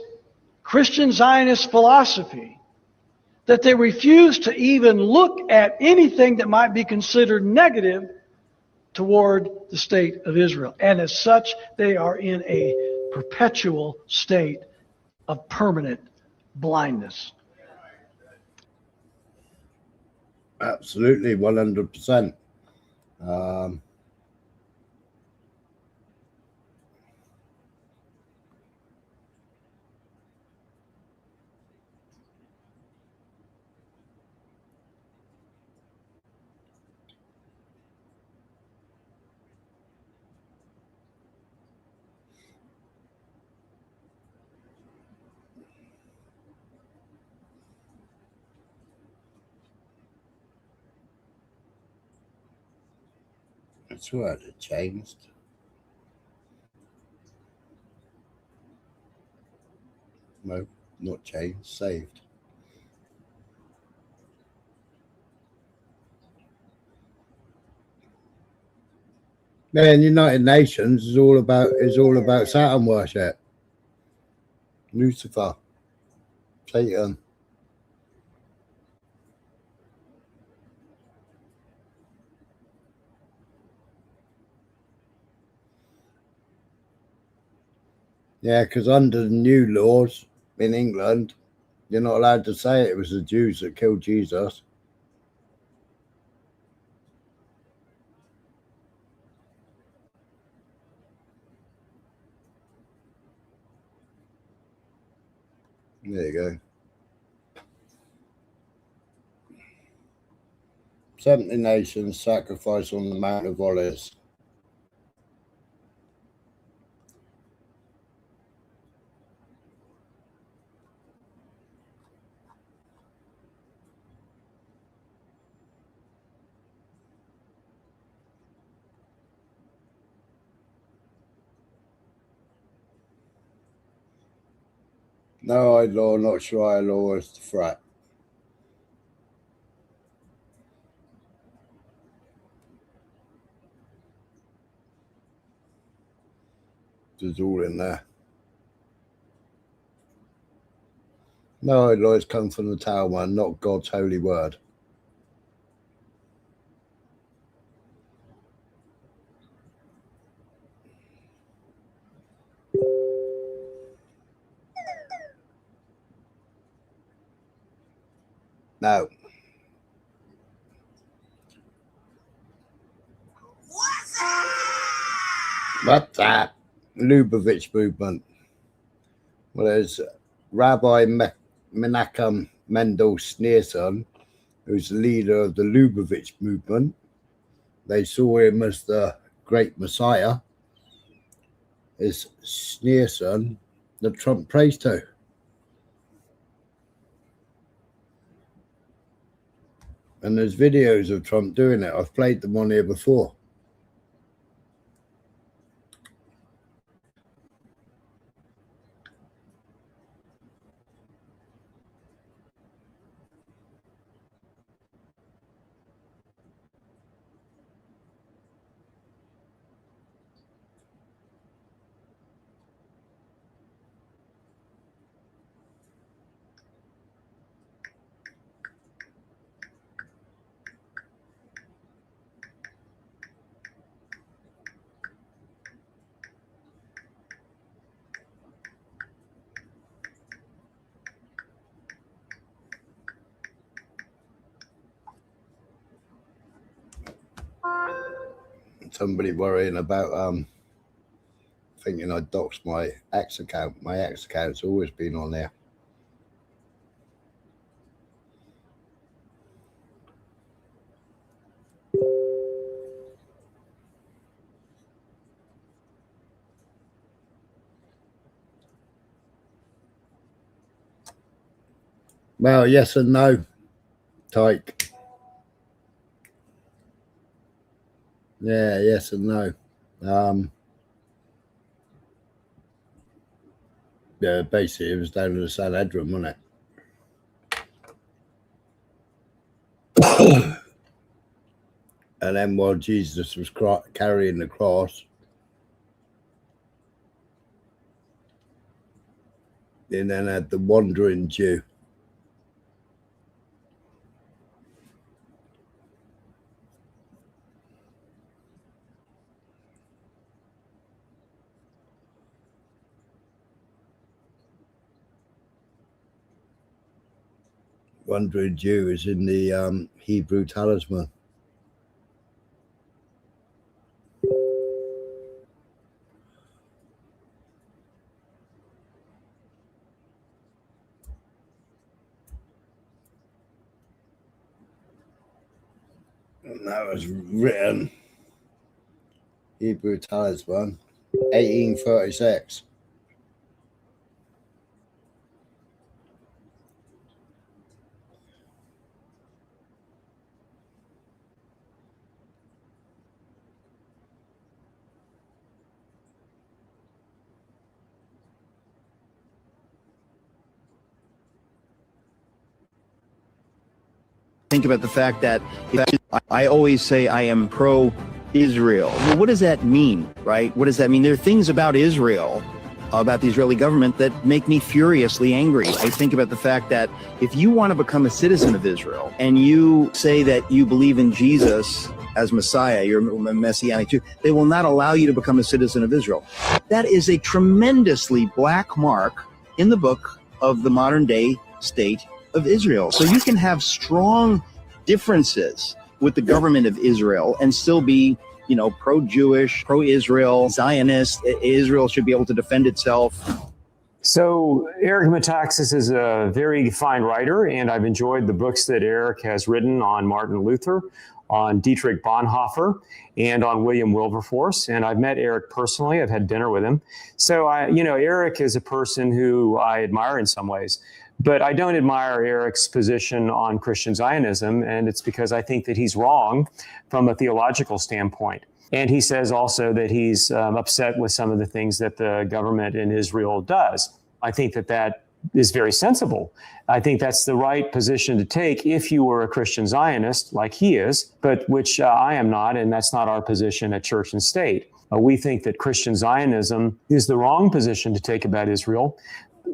Christian Zionist philosophy that they refuse to even look at anything that might be considered negative toward the state of Israel. And as such, they are in a perpetual state of permanent blindness. Absolutely, 100%. That's right, it changed. No, not changed, saved. Man, United Nations is all about Saturn worship. Lucifer. Satan. Yeah, because under the new laws in England, you're not allowed to say it was the Jews that killed Jesus. There you go. 70 nations sacrifice on the Mount of Olives. Noahide law, not Sharia law, is the threat. It's all in there. Noahide law has come from the Talmud, not God's holy word. No. What's that? Lubavitch movement. Well, there's Rabbi Menachem Mendel Schneerson, who's the leader of the Lubavitch movement. They saw him as the great Messiah. Is Schneerson that Trump prays to. And there's videos of Trump doing it. I've played them on here before. Somebody worrying about thinking I doxed my ex account. My ex account's always been on there. Well, yes and no, Tyke. Yeah, yes and no. Yeah, basically it was down to the Sanhedrin, wasn't it? And then while Jesus was carrying the cross, he then had the wandering Jew. Wandering Jew is in the Hebrew talisman. And that was written, Hebrew talisman, 1836. think about the fact that I always say I am pro-Israel. Well, what does that mean, right? What does that mean? There are things about Israel, about the Israeli government, that make me furiously angry. I think about the fact that if you want to become a citizen of Israel and you say that you believe in Jesus as Messiah, you're a Messianic Jew, they will not allow you to become a citizen of Israel. That is a tremendously black mark in the book of the modern day state of Israel. So you can have strong differences with the government of Israel and still be, you know, pro-Jewish, pro-Israel, Zionist. Israel should be able to defend itself. So Eric Metaxas is a very fine writer, and I've enjoyed the books that Eric has written on Martin Luther, on Dietrich Bonhoeffer, and on William Wilberforce. And I've met Eric personally. I've had dinner with him. So Eric is a person who I admire in some ways, but I don't admire Eric's position on Christian Zionism. And it's because I think that he's wrong from a theological standpoint. And he says also that he's upset with some of the things that the government in Israel does. I think that that is very sensible. I think that's the right position to take if you were a Christian Zionist, like he is, but which I am not, and that's not our position at Church and State. We think that Christian Zionism is the wrong position to take about Israel.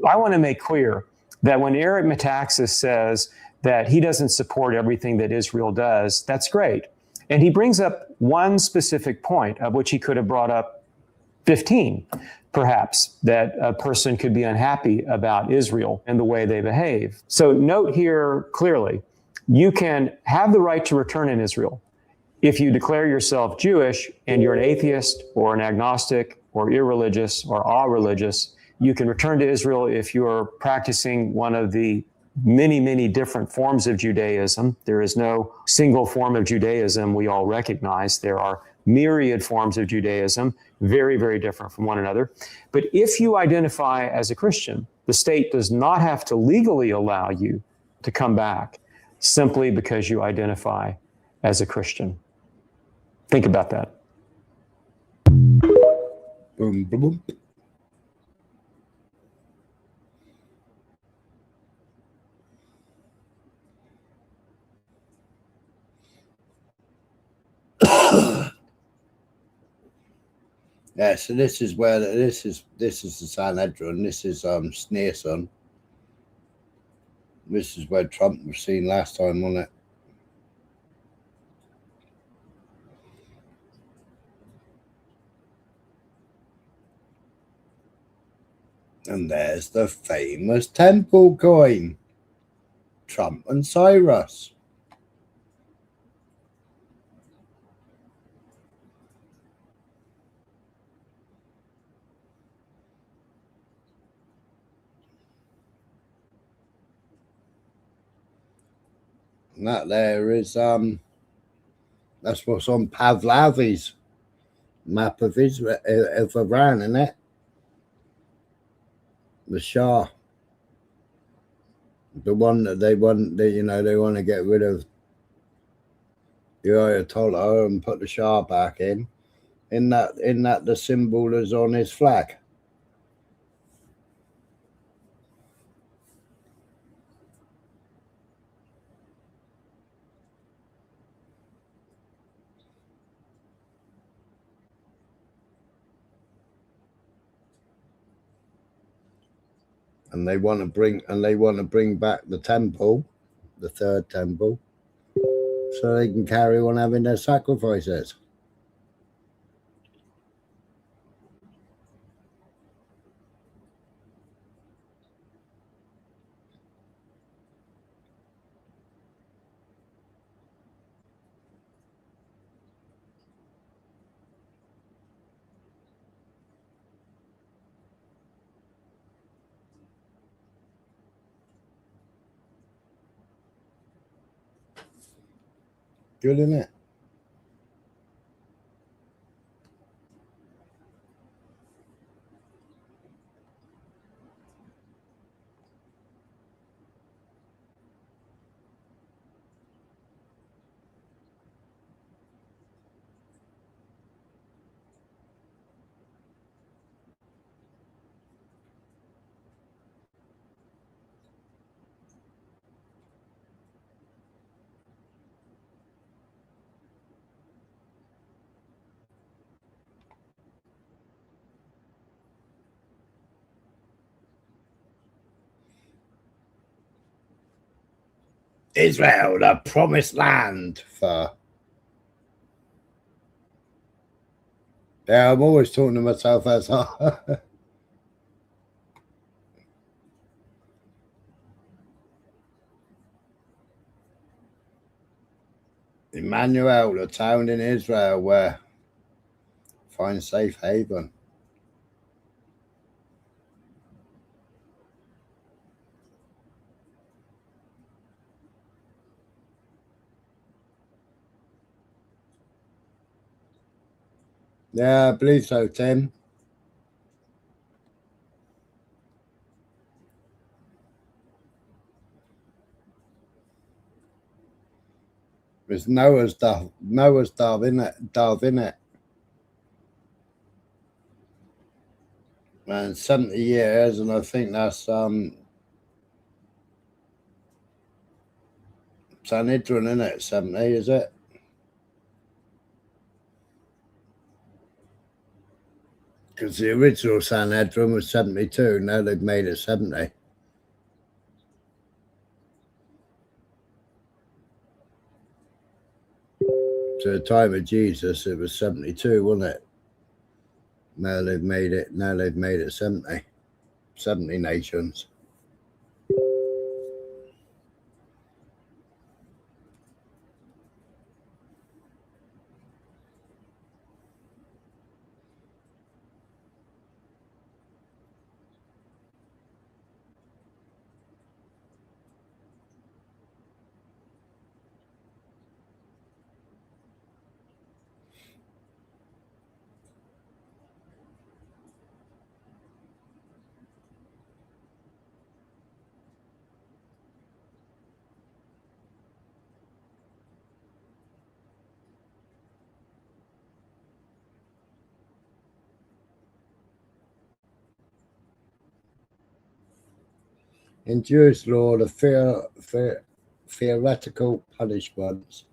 I want to make clear that when Eric Metaxas says that he doesn't support everything that Israel does, that's great. And he brings up one specific point, of which he could have brought up 15, perhaps, that a person could be unhappy about Israel and the way they behave. So note here clearly, you can have the right to return in Israel if you declare yourself Jewish and you're an atheist or an agnostic or irreligious or all-religious. You can return to Israel if you're practicing one of the many, many different forms of Judaism. There is no single form of Judaism we all recognize. There are myriad forms of Judaism, very, very different from one another. But if you identify as a Christian, the state does not have to legally allow you to come back simply because you identify as a Christian. Think about that. Boom, boom, boom. Yeah, so this is where this is the Sanhedrin. This is Sneerson. This is where Trump was seen last time, wasn't it? And there's the famous temple coin. Trump and Cyrus. And that there is that's what's on Pahlavi's map of Israel, of Iran, isn't it? The Shah, the one that they want, they want to get rid of the Ayatollah and put the Shah back in that the symbol is on his flag. And they want to bring back the temple, the third temple, so they can carry on having their sacrifices. Good, isn't it? Israel, the promised land. For yeah, I'm always talking to myself as Emmanuel, the town in Israel where find safe haven. Yeah, I believe so, Tim. It's Noah's dove in it. And 70 years, and I think that's Sanhedrin, in it? 70, is it? Because the original Sanhedrin was 72, now they've made it 70. To the time of Jesus, it was 72, wasn't it? Now they've made it 70. 70 nations. In Jewish law, the theoretical punishments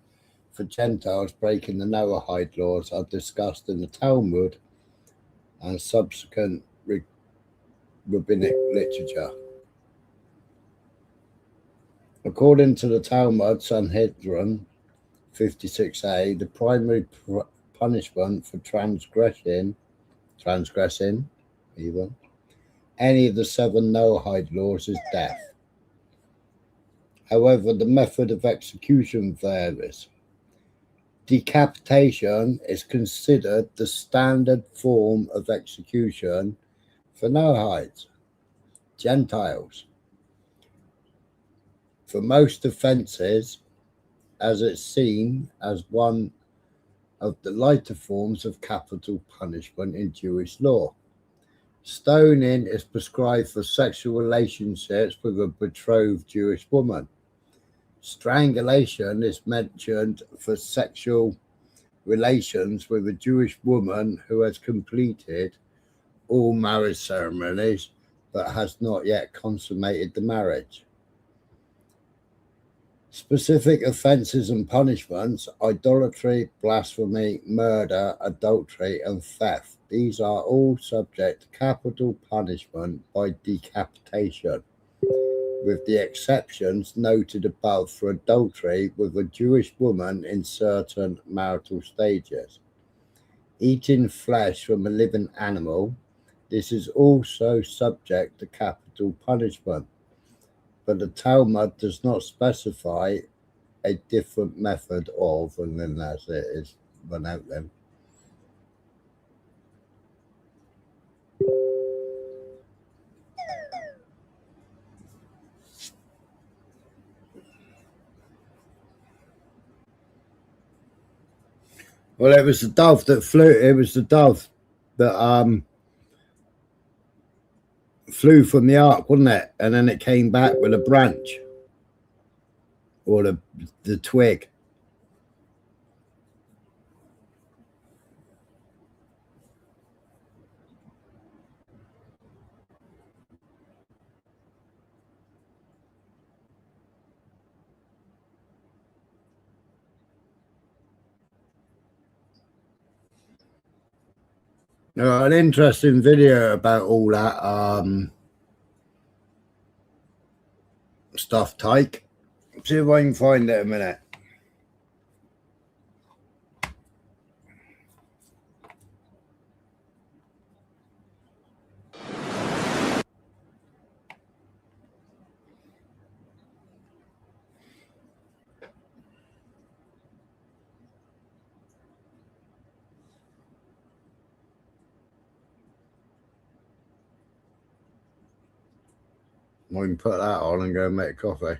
for Gentiles breaking the Noahide laws are discussed in the Talmud and subsequent rabbinic literature. According to the Talmud, Sanhedrin 56a, the primary punishment for transgressing even any of the 7 Noahide laws is death. However, the method of execution varies. Decapitation is considered the standard form of execution for Noahides, Gentiles. For most offences, as it's seen as one of the lighter forms of capital punishment in Jewish law. Stoning is prescribed for sexual relationships with a betrothed Jewish woman. Strangulation is mentioned for sexual relations with a Jewish woman who has completed all marriage ceremonies but has not yet consummated the marriage. Specific offences and punishments: idolatry, blasphemy, murder, adultery, and theft. These are all subject to capital punishment by decapitation, with the exceptions noted above for adultery with a Jewish woman in certain marital stages. Eating flesh from a living animal, this is also subject to capital punishment, but the Talmud does not specify a different method of, and then that's it, is run out then. Well, it was the dove that flew. It was the dove that flew from the ark, wasn't it? And then it came back with a branch or the twig. An interesting video about all that stuff, Tyke. See if I can find it a minute. I can put that on and go and make coffee.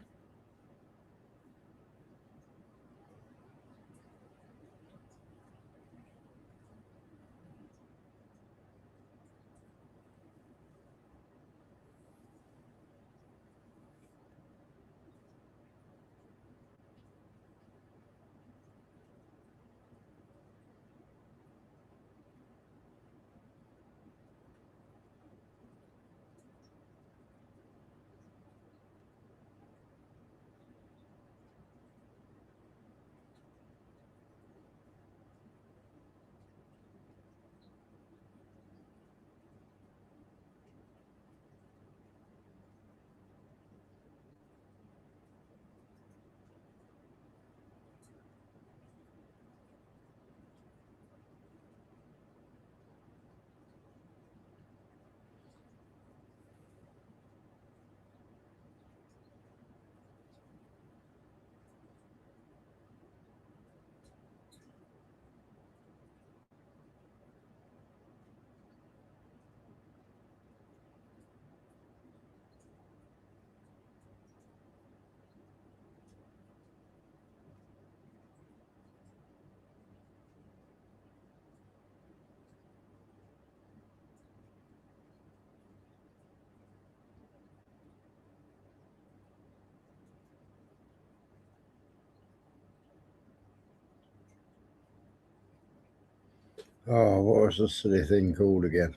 Oh, what was the silly thing called again?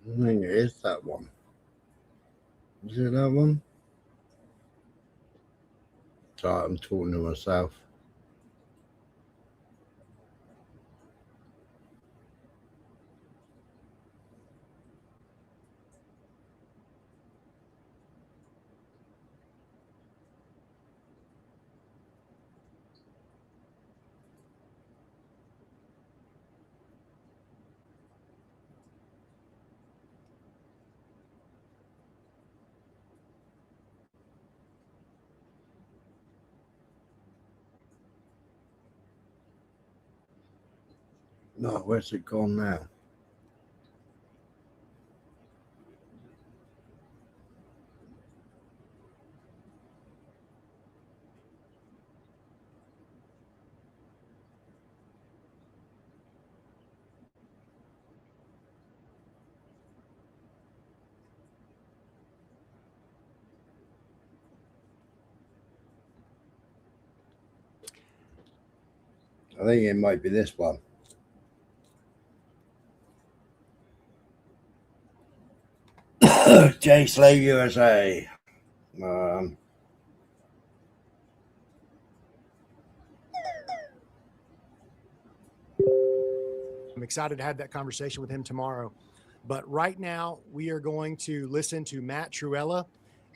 I think it is that one. Is it that one? Sorry, I'm talking to myself. No, where's it gone now? I think it might be this one. J Slave USA. I'm excited to have that conversation with him tomorrow. But right now, we are going to listen to Matt Truella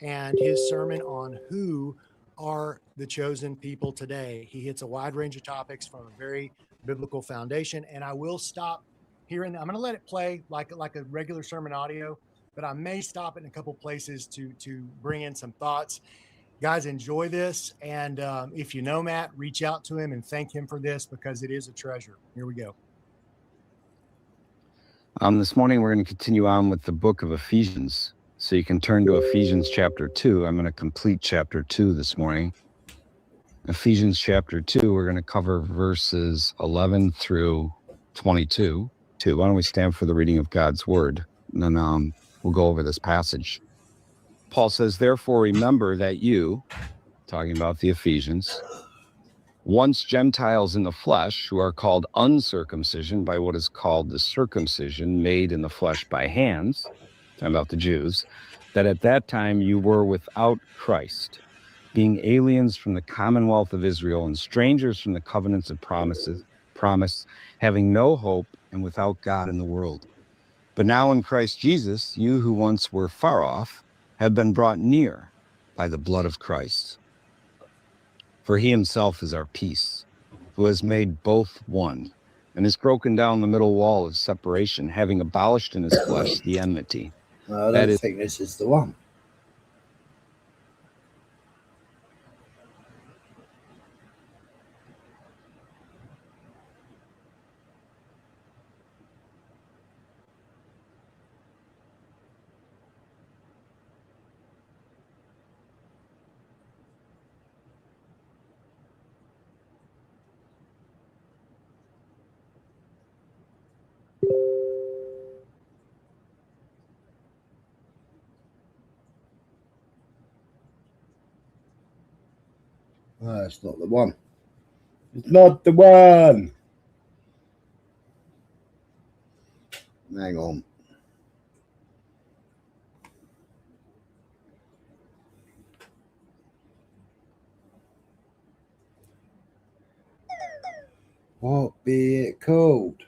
and his sermon on who are the chosen people today. He hits a wide range of topics from a very biblical foundation. And I will stop here and I'm going to let it play like a regular sermon audio, but I may stop in a couple places to bring in some thoughts. Guys, enjoy this. And if you know Matt, reach out to him and thank him for this because it is a treasure. Here we go. This morning, we're going to continue on with the book of Ephesians. So you can turn to Ephesians chapter 2. I'm going to complete chapter 2 this morning. Ephesians chapter 2, we're going to cover verses 11 through 22. Why don't we stand for the reading of God's word? And then we'll go over this passage. Paul says, therefore, remember that you, talking about the Ephesians, once Gentiles in the flesh, who are called uncircumcision by what is called the circumcision made in the flesh by hands, talking about the Jews, that at that time you were without Christ, being aliens from the commonwealth of Israel and strangers from the covenants of promise, having no hope and without God in the world. But now in Christ Jesus, you who once were far off have been brought near by the blood of Christ. For he himself is our peace, who has made both one, and has broken down the middle wall of separation, having abolished in his flesh the enmity. I don't think this is the one. No, it's not the one. It's not the one. Hang on. What be it called?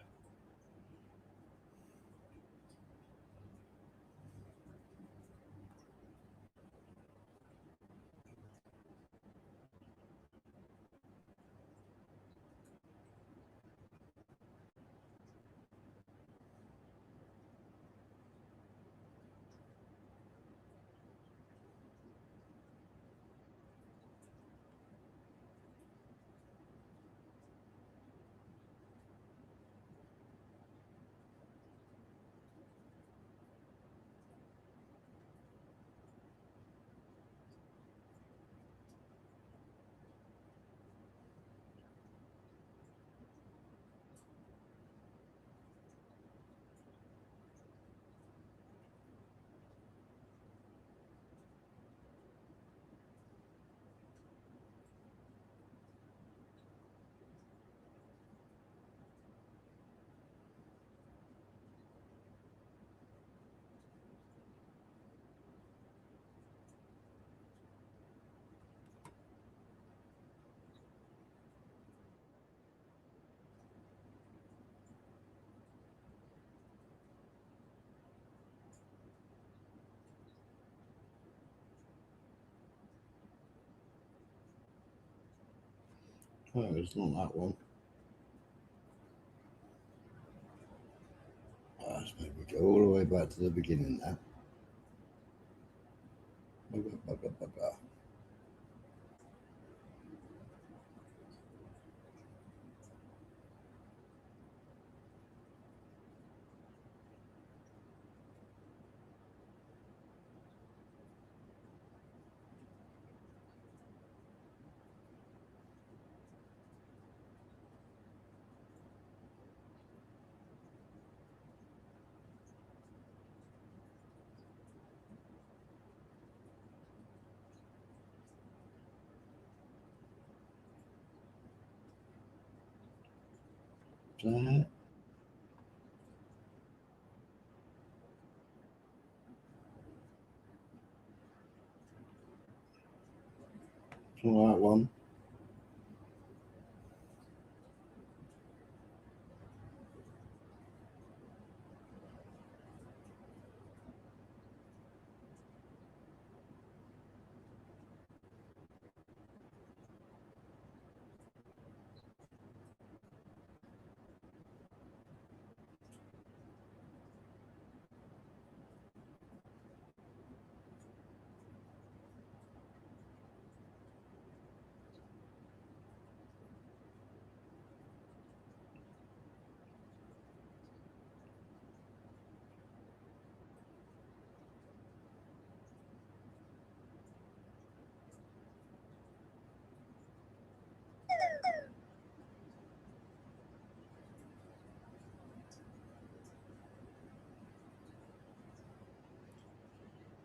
Oh, it's not that one. Let's maybe go all the way back to the beginning now. That. All that one.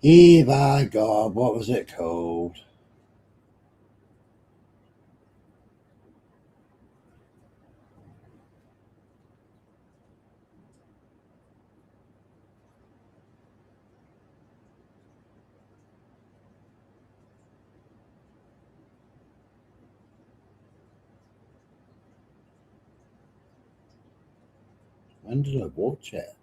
by God, what was it called? When did I watch it?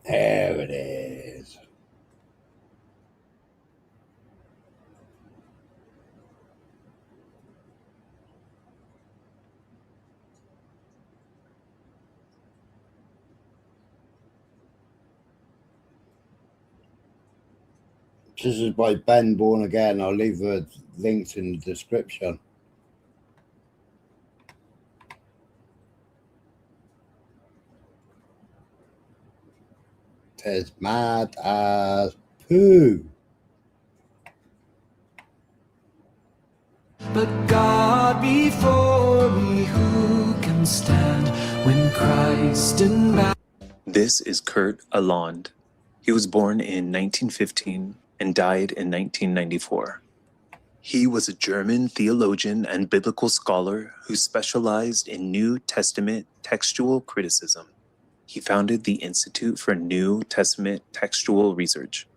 There it is. This is by Ben Born Again. I'll leave the links in the description. It's mad as poo. But God before me, who can stand when Christ in battle? This is Kurt Aland. He was born in 1915 and died in 1994. He was a German theologian and biblical scholar who specialized in New Testament textual criticism. He founded the Institute for New Testament Textual Research.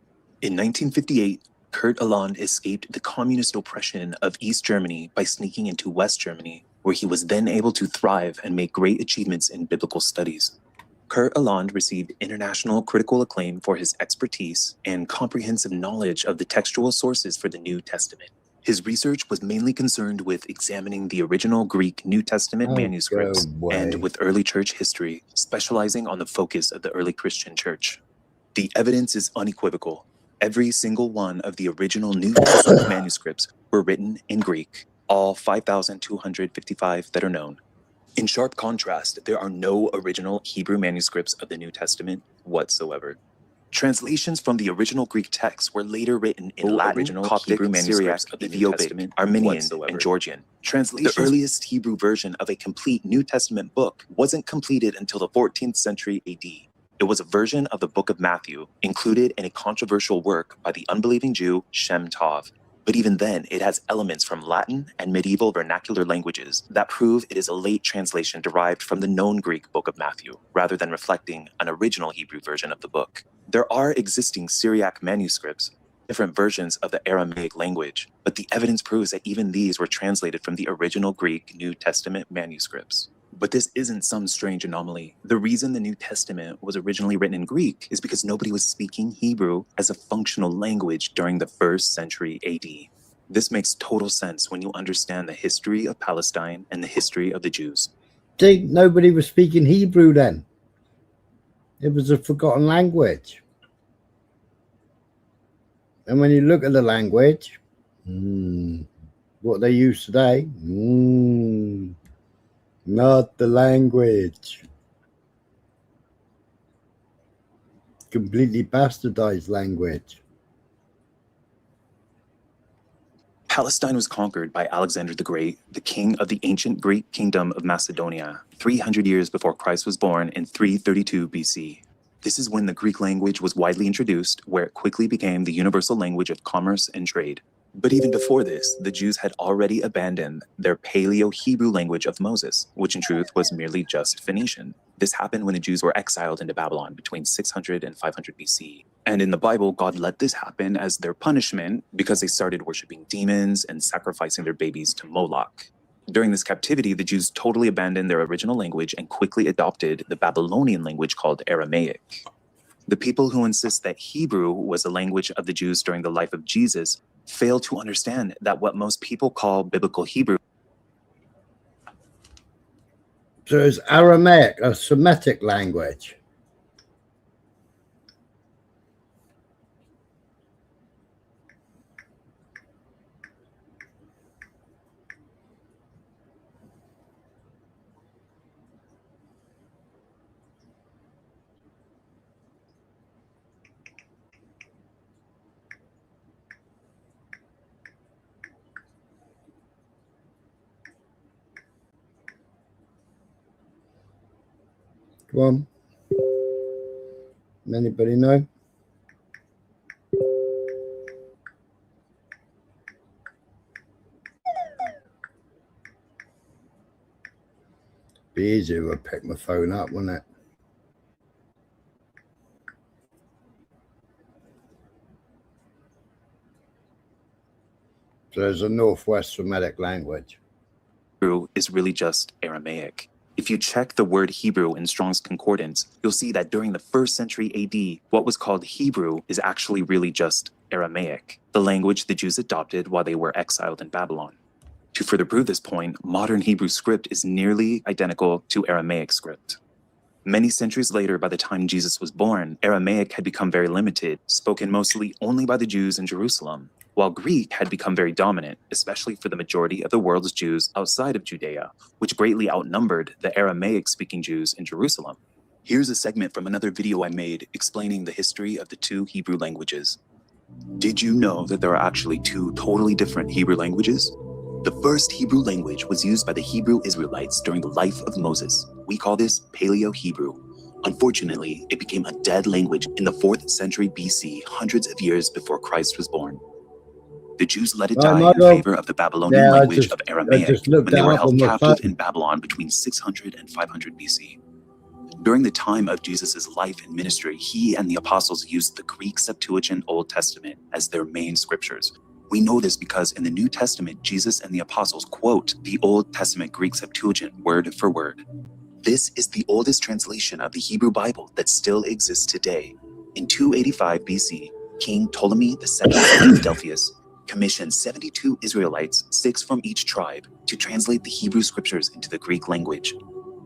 In 1958, Kurt Aland escaped the communist oppression of East Germany by sneaking into West Germany, where he was then able to thrive and make great achievements in biblical studies. Kurt Aland received international critical acclaim for his expertise and comprehensive knowledge of the textual sources for the New Testament. His research was mainly concerned with examining the original Greek New Testament manuscripts and with early church history, specializing on the focus of the early Christian church. The evidence is unequivocal. Every single one of the original New Testament manuscripts were written in Greek, all 5,255 that are known. In sharp contrast, there are no original Hebrew manuscripts of the New Testament whatsoever. Translations from the original Greek text were later written in Latin, Coptic, Hebrew manuscripts of the New Testament, Armenian, and Georgian. The earliest Hebrew version of a complete New Testament book wasn't completed until the 14th century AD. It was a version of the Book of Matthew, included in a controversial work by the unbelieving Jew Shem Tov. But even then, it has elements from Latin and medieval vernacular languages that prove it is a late translation derived from the known Greek Book of Matthew, rather than reflecting an original Hebrew version of the book. There are existing Syriac manuscripts, different versions of the Aramaic language, but the evidence proves that even these were translated from the original Greek New Testament manuscripts. But this isn't some strange anomaly. The reason the New Testament was originally written in Greek is because nobody was speaking Hebrew as a functional language during the 1st century AD. This makes total sense when you understand the history of Palestine and the history of the Jews. See, nobody was speaking Hebrew then. It was a forgotten language. And when you look at the language, What they use today? Not the language. Completely bastardized language. Palestine was conquered by Alexander the Great, the king of the ancient Greek kingdom of Macedonia, 300 years before Christ was born in 332 BC. This is when the Greek language was widely introduced, where it quickly became the universal language of commerce and trade. But even before this, the Jews had already abandoned their Paleo-Hebrew language of Moses, which in truth was merely just Phoenician. This happened when the Jews were exiled into Babylon between 600 and 500 BC. And in the Bible, God let this happen as their punishment because they started worshiping demons and sacrificing their babies to Moloch. During this captivity, the Jews totally abandoned their original language and quickly adopted the Babylonian language called Aramaic. The people who insist that Hebrew was the language of the Jews during the life of Jesus fail to understand that what most people call biblical Hebrew. So is Aramaic a Semitic language? Come on. Anybody know? Be easier if I pick my phone up, wouldn't it? So there's a Northwest Semitic language. Hebrew is really just Aramaic. If you check the word Hebrew in Strong's Concordance, you'll see that during the 1st century AD, what was called Hebrew is actually really just Aramaic, the language the Jews adopted while they were exiled in Babylon. To further prove this point, modern Hebrew script is nearly identical to Aramaic script. Many centuries later, by the time Jesus was born, Aramaic had become very limited, spoken mostly only by the Jews in Jerusalem, while Greek had become very dominant, especially for the majority of the world's Jews outside of Judea, which greatly outnumbered the Aramaic-speaking Jews in Jerusalem. Here's a segment from another video I made explaining the history of the two Hebrew languages. Did you know that there are actually two totally different Hebrew languages? The first Hebrew language was used by the Hebrew Israelites during the life of Moses. We call this Paleo-Hebrew. Unfortunately, it became a dead language in the 4th century BC, hundreds of years before Christ was born. The Jews let it die in favor of the Babylonian language of Aramaic when they were held captive in Babylon between 600 and 500 BC. During the time of Jesus' life and ministry, he and the apostles used the Greek Septuagint Old Testament as their main scriptures. We know this because in the New Testament, Jesus and the apostles quote the Old Testament Greek Septuagint word for word. This is the oldest translation of the Hebrew Bible that still exists today. In 285 BC, King Ptolemy II of Delphius commissioned 72 Israelites, 6 from each tribe, to translate the Hebrew scriptures into the Greek language.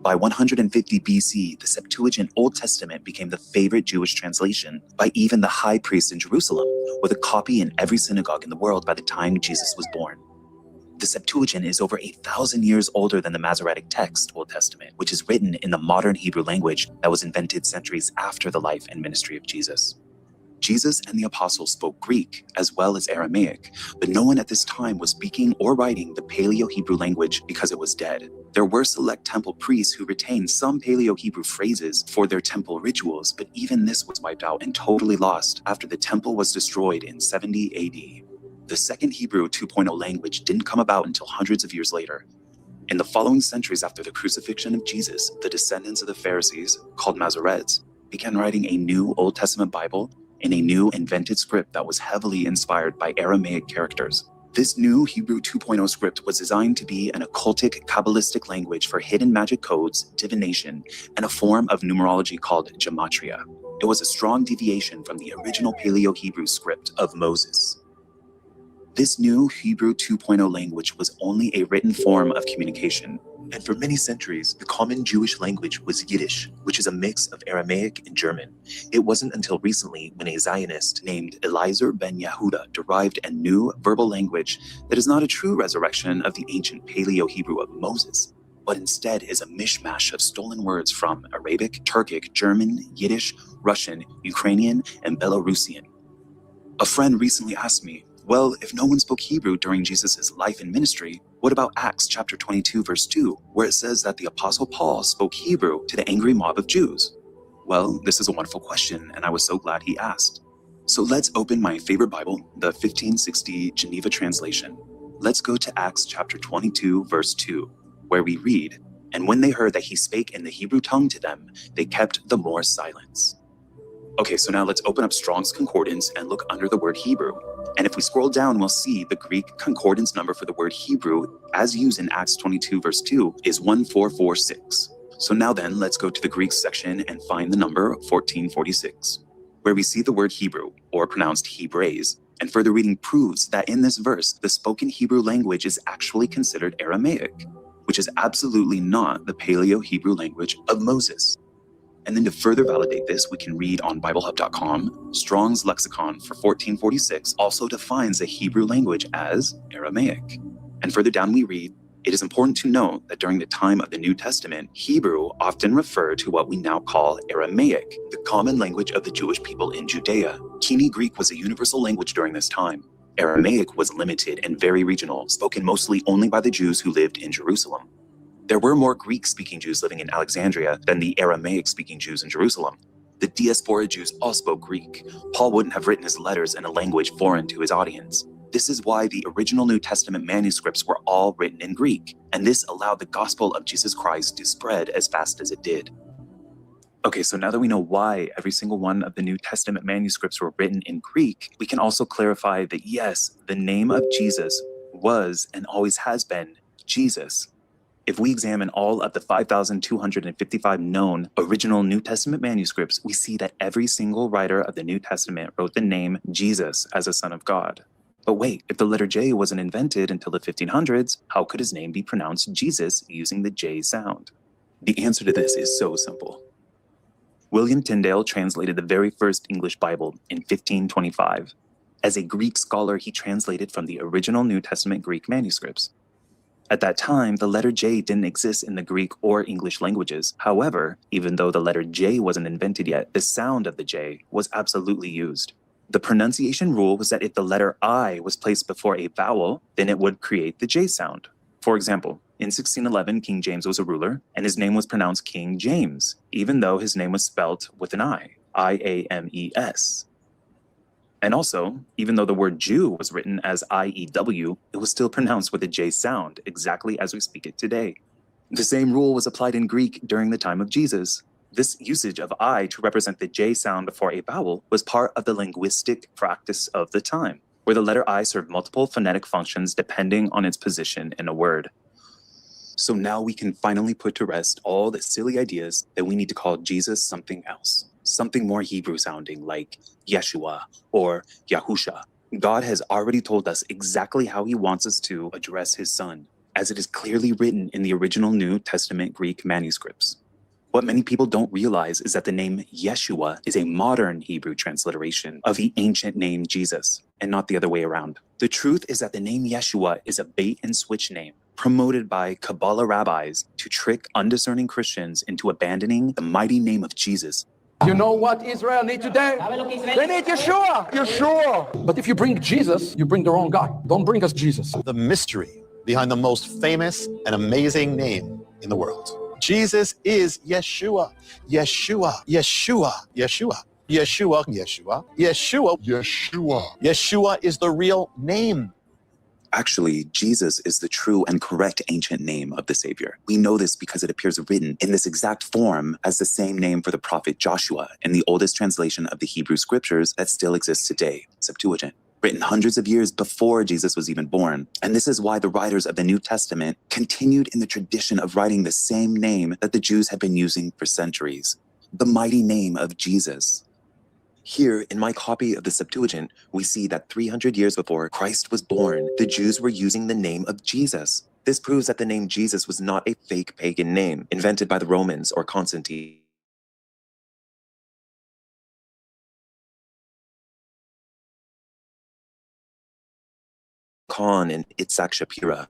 By 150 BC, the Septuagint Old Testament became the favorite Jewish translation by even the high priest in Jerusalem, with a copy in every synagogue in the world by the time Jesus was born. The Septuagint is over 8,000 years older than the Masoretic text, Old Testament, which is written in the modern Hebrew language that was invented centuries after the life and ministry of Jesus. Jesus and the apostles spoke Greek as well as Aramaic, but no one at this time was speaking or writing the Paleo-Hebrew language because it was dead. There were select temple priests who retained some Paleo-Hebrew phrases for their temple rituals, but even this was wiped out and totally lost after the temple was destroyed in 70 AD. The second Hebrew 2.0 language didn't come about until hundreds of years later. In the following centuries after the crucifixion of Jesus, the descendants of the Pharisees, called Masoretes, began writing a new Old Testament Bible in a new invented script that was heavily inspired by Aramaic characters. This new Hebrew 2.0 script was designed to be an occultic, Kabbalistic language for hidden magic codes, divination, and a form of numerology called gematria. It was a strong deviation from the original Paleo-Hebrew script of Moses. This new Hebrew 2.0 language was only a written form of communication. And for many centuries, the common Jewish language was Yiddish, which is a mix of Aramaic and German. It wasn't until recently when a Zionist named Eliezer ben Yehuda derived a new verbal language that is not a true resurrection of the ancient Paleo-Hebrew of Moses, but instead is a mishmash of stolen words from Arabic, Turkic, German, Yiddish, Russian, Ukrainian, and Belarusian. A friend recently asked me, well, if no one spoke Hebrew during Jesus' life and ministry, what about Acts chapter 22, verse 2, where it says that the Apostle Paul spoke Hebrew to the angry mob of Jews? Well, this is a wonderful question, and I was so glad he asked. So let's open my favorite Bible, the 1560 Geneva translation. Let's go to Acts chapter 22, verse 2, where we read, "And when they heard that he spake in the Hebrew tongue to them, they kept the more silence." Okay, so now let's open up Strong's Concordance and look under the word Hebrew. And if we scroll down, we'll see the Greek concordance number for the word Hebrew, as used in Acts 22, verse 2, is 1446. So now then, let's go to the Greek section and find the number 1446, where we see the word Hebrew, or pronounced Hebraise. And further reading proves that in this verse, the spoken Hebrew language is actually considered Aramaic, which is absolutely not the Paleo-Hebrew language of Moses. And then to further validate this, we can read on BibleHub.com, Strong's lexicon for 1446 also defines the Hebrew language as Aramaic. And further down we read, it is important to note that during the time of the New Testament, Hebrew often referred to what we now call Aramaic, the common language of the Jewish people in Judea. Kini Greek was a universal language during this time. Aramaic was limited and very regional, spoken mostly only by the Jews who lived in Jerusalem. There were more Greek-speaking Jews living in Alexandria than the Aramaic-speaking Jews in Jerusalem. The diaspora Jews all spoke Greek. Paul wouldn't have written his letters in a language foreign to his audience. This is why the original New Testament manuscripts were all written in Greek, and this allowed the gospel of Jesus Christ to spread as fast as it did. Okay, so now that we know why every single one of the New Testament manuscripts were written in Greek, we can also clarify that yes, the name of Jesus was and always has been Jesus. If we examine all of the 5,255 known original New Testament manuscripts, we see that every single writer of the New Testament wrote the name Jesus as a son of God. But wait, if the letter J wasn't invented until the 1500s, how could his name be pronounced Jesus using the J sound? The answer to this is so simple. William Tyndale translated the very first English Bible in 1525. As a Greek scholar, he translated from the original New Testament Greek manuscripts. At that time, the letter J didn't exist in the Greek or English languages. However, even though the letter J wasn't invented yet, the sound of the J was absolutely used. The pronunciation rule was that if the letter I was placed before a vowel, then it would create the J sound. For example, in 1611, King James was a ruler, and his name was pronounced King James, even though his name was spelt with an I, I-A-M-E-S. And also, even though the word Jew was written as I-E-W, it was still pronounced with a J sound, exactly as we speak it today. The same rule was applied in Greek during the time of Jesus. This usage of I to represent the J sound before a vowel was part of the linguistic practice of the time, where the letter I served multiple phonetic functions depending on its position in a word. So now we can finally put to rest all the silly ideas that we need to call Jesus something else. Something more Hebrew sounding like Yeshua or Yahusha. God has already told us exactly how he wants us to address his son, as it is clearly written in the original New Testament Greek manuscripts. What many people don't realize is that the name Yeshua is a modern Hebrew transliteration of the ancient name Jesus, and not the other way around. The truth is that the name Yeshua is a bait and switch name promoted by Kabbalah rabbis to trick undiscerning Christians into abandoning the mighty name of Jesus. You know what Israel need today? They need Yeshua. Yeshua. But if you bring Jesus, you bring the wrong guy. Don't bring us Jesus. The mystery behind the most famous and amazing name in the world. Jesus is Yeshua. Yeshua. Yeshua. Yeshua. Yeshua. Yeshua. Yeshua. Yeshua. Yeshua is the real name. Actually, Jesus is the true and correct ancient name of the Savior. We know this because it appears written in this exact form as the same name for the prophet Joshua in the oldest translation of the Hebrew scriptures that still exists today, Septuagint, written hundreds of years before Jesus was even born. And this is why the writers of the New Testament continued in the tradition of writing the same name that the Jews had been using for centuries, the mighty name of Jesus. Here, in my copy of the Septuagint, we see that 300 years before Christ was born, the Jews were using the name of Jesus. This proves that the name Jesus was not a fake pagan name invented by the Romans or Constantine. Khan and Itzhak Shapira.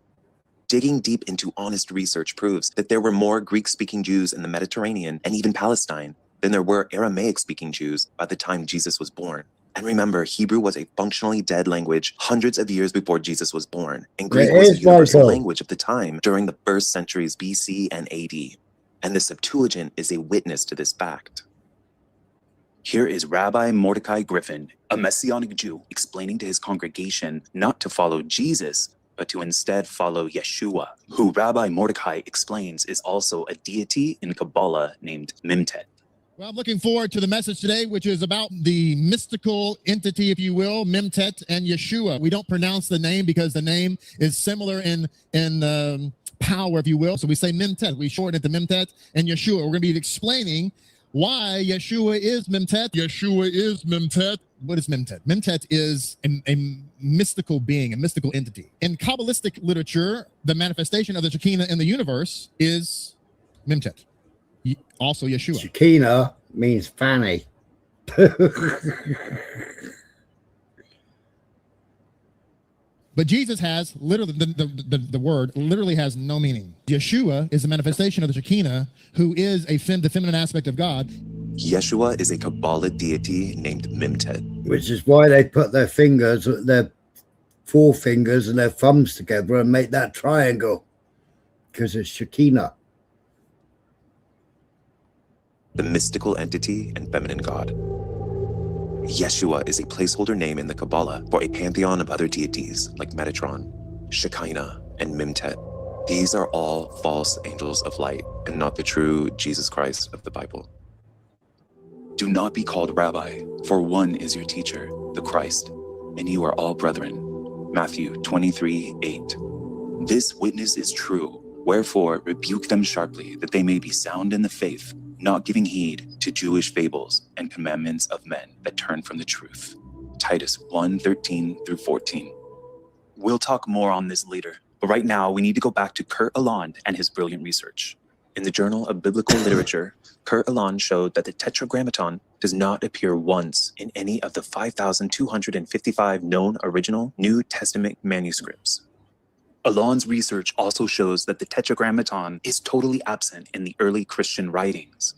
Digging deep into honest research proves that there were more Greek-speaking Jews in the Mediterranean and even Palestine than there were Aramaic-speaking Jews by the time Jesus was born. And remember, Hebrew was a functionally dead language hundreds of years before Jesus was born, and Greek was a universal language of the time during the first centuries BC and AD. And the Septuagint is a witness to this fact. Here is Rabbi Mordecai Griffin, a Messianic Jew, explaining to his congregation not to follow Jesus, but to instead follow Yeshua, who Rabbi Mordecai explains is also a deity in Kabbalah named Memtet. Well, I'm looking forward to the message today, which is about the mystical entity, if you will, Memtet and Yeshua. We don't pronounce the name because the name is similar in power, if you will. So we say Memtet. We shorten it to Memtet and Yeshua. We're going to be explaining why Yeshua is Memtet. Yeshua is Memtet. What is Memtet? Memtet is a mystical being, a mystical entity. In Kabbalistic literature, the manifestation of the Shekinah in the universe is Memtet. Also Yeshua. Shekinah means fanny. But Jesus has literally, the word literally has no meaning. Yeshua is a manifestation of the Shekinah, who is the feminine aspect of God. Yeshua is a Kabbalah deity named Memtet. Which is why they put their fingers, their forefingers and their thumbs together and make that triangle. Because it's Shekinah. The mystical entity and feminine god. Yeshua is a placeholder name in the Kabbalah for a pantheon of other deities like Metatron, Shekinah, and Memtet. These are all false angels of light and not the true Jesus Christ of the Bible. Do not be called rabbi, for one is your teacher, the Christ, and you are all brethren. Matthew 23:8. This witness is true, wherefore rebuke them sharply, that they may be sound in the faith, not giving heed to Jewish fables and commandments of men that turn from the truth. Titus 1:13-14. We'll talk more on this later, but right now we need to go back to Kurt Aland and his brilliant research. In the Journal of Biblical Literature, Kurt Aland showed that the Tetragrammaton does not appear once in any of the 5,255 known original New Testament manuscripts. Aland's research also shows that the Tetragrammaton is totally absent in the early Christian writings.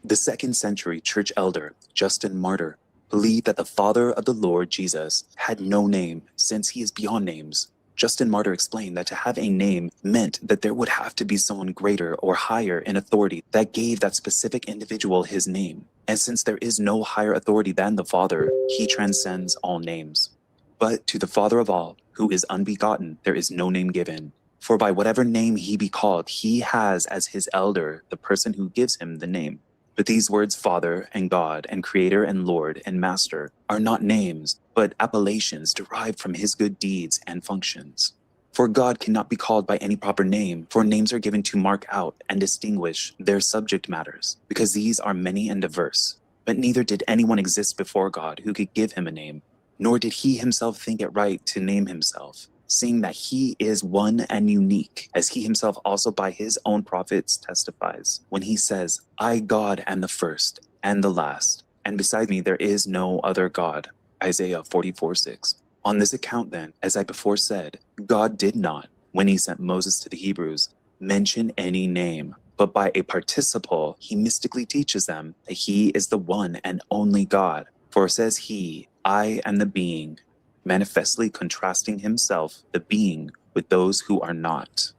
The 2nd century church elder, Justin Martyr, believed that the Father of the Lord Jesus had no name since he is beyond names. Justin Martyr explained that to have a name meant that there would have to be someone greater or higher in authority that gave that specific individual his name. And since there is no higher authority than the Father, he transcends all names. But to the Father of all, who is unbegotten, there is no name given. For by whatever name he be called, he has as his elder the person who gives him the name. But these words, Father and God and Creator and Lord and Master, are not names, but appellations derived from his good deeds and functions. For God cannot be called by any proper name, for names are given to mark out and distinguish their subject matters, because these are many and diverse. But neither did anyone exist before God who could give him a name, nor did he himself think it right to name himself, seeing that he is one and unique, as he himself also by his own prophets testifies, when he says, I, God, am the first and the last, and beside me there is no other God. Isaiah 44:6. On this account then, as I before said, God did not, when he sent Moses to the Hebrews, mention any name, but by a participle he mystically teaches them that he is the one and only God. For says he, I am the being, manifestly contrasting himself, the being, with those who are not.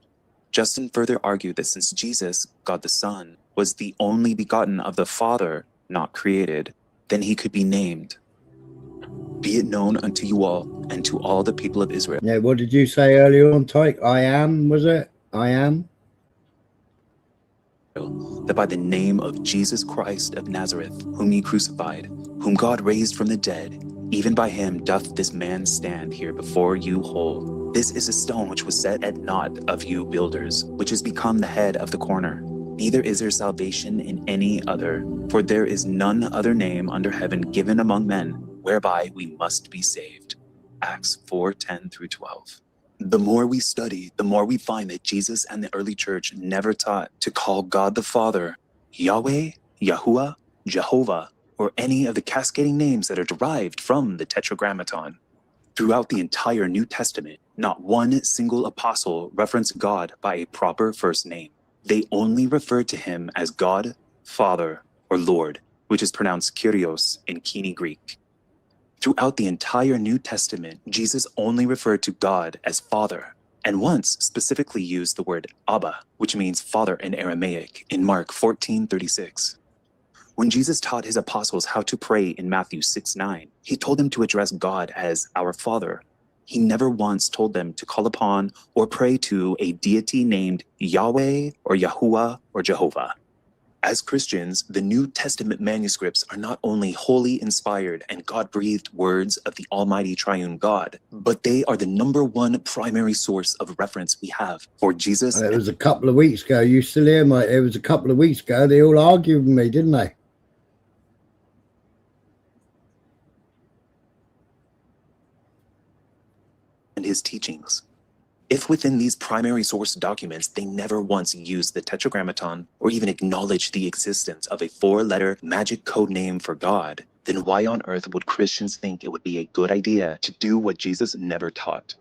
Justin further argued that since Jesus, God the Son, was the only begotten of the Father, not created, then he could be named. Be it known unto you all and to all the people of Israel. Yeah, what did you say earlier on, Tyke? I am, was it? I am? That by the name of Jesus Christ of Nazareth, whom ye crucified, whom God raised from the dead, even by him doth this man stand here before you whole. This is a stone which was set at naught of you builders, which is become the head of the corner. Neither is there salvation in any other, for there is none other name under heaven given among men whereby we must be saved. Acts 4:10-12. The more we study, the more we find that Jesus and the early church never taught to call God the Father Yahweh, Yahuwah, Jehovah, or any of the cascading names that are derived from the Tetragrammaton. Throughout the entire New Testament, not one single apostle referenced God by a proper first name. They only referred to him as God, Father, or Lord, which is pronounced Kyrios in Kini Greek. Throughout the entire New Testament, Jesus only referred to God as Father, and once specifically used the word Abba, which means father in Aramaic, in Mark 14:36. When Jesus taught his apostles how to pray in Matthew 6:9, he told them to address God as our Father. He never once told them to call upon or pray to a deity named Yahweh or Yahuwah or Jehovah. As Christians, the New Testament manuscripts are not only wholly inspired and God-breathed words of the Almighty Triune God, but they are the number one primary source of reference we have for Jesus. It was a couple of weeks ago. You still here, mate? It was a couple of weeks ago. They all argued with me, didn't they? And his teachings. If within these primary source documents they never once used the Tetragrammaton or even acknowledged the existence of a four-letter magic code name for God, then why on earth would Christians think it would be a good idea to do what Jesus never taught?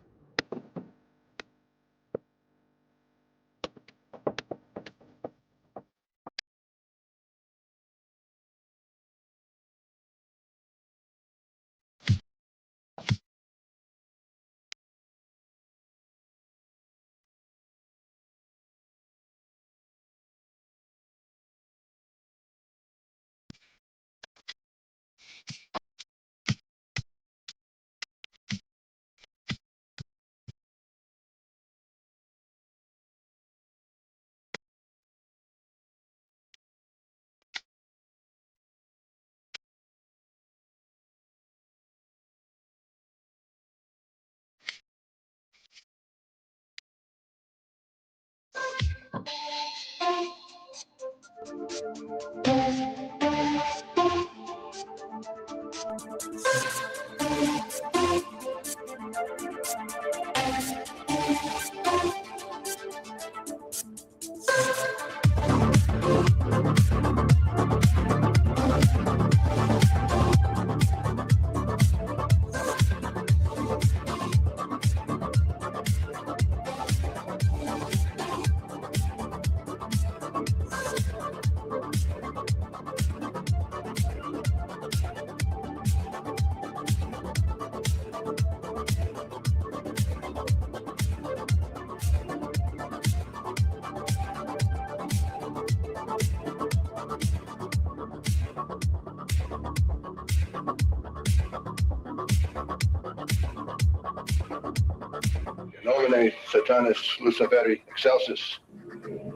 Nomine Satanis Luciferi Excelsis,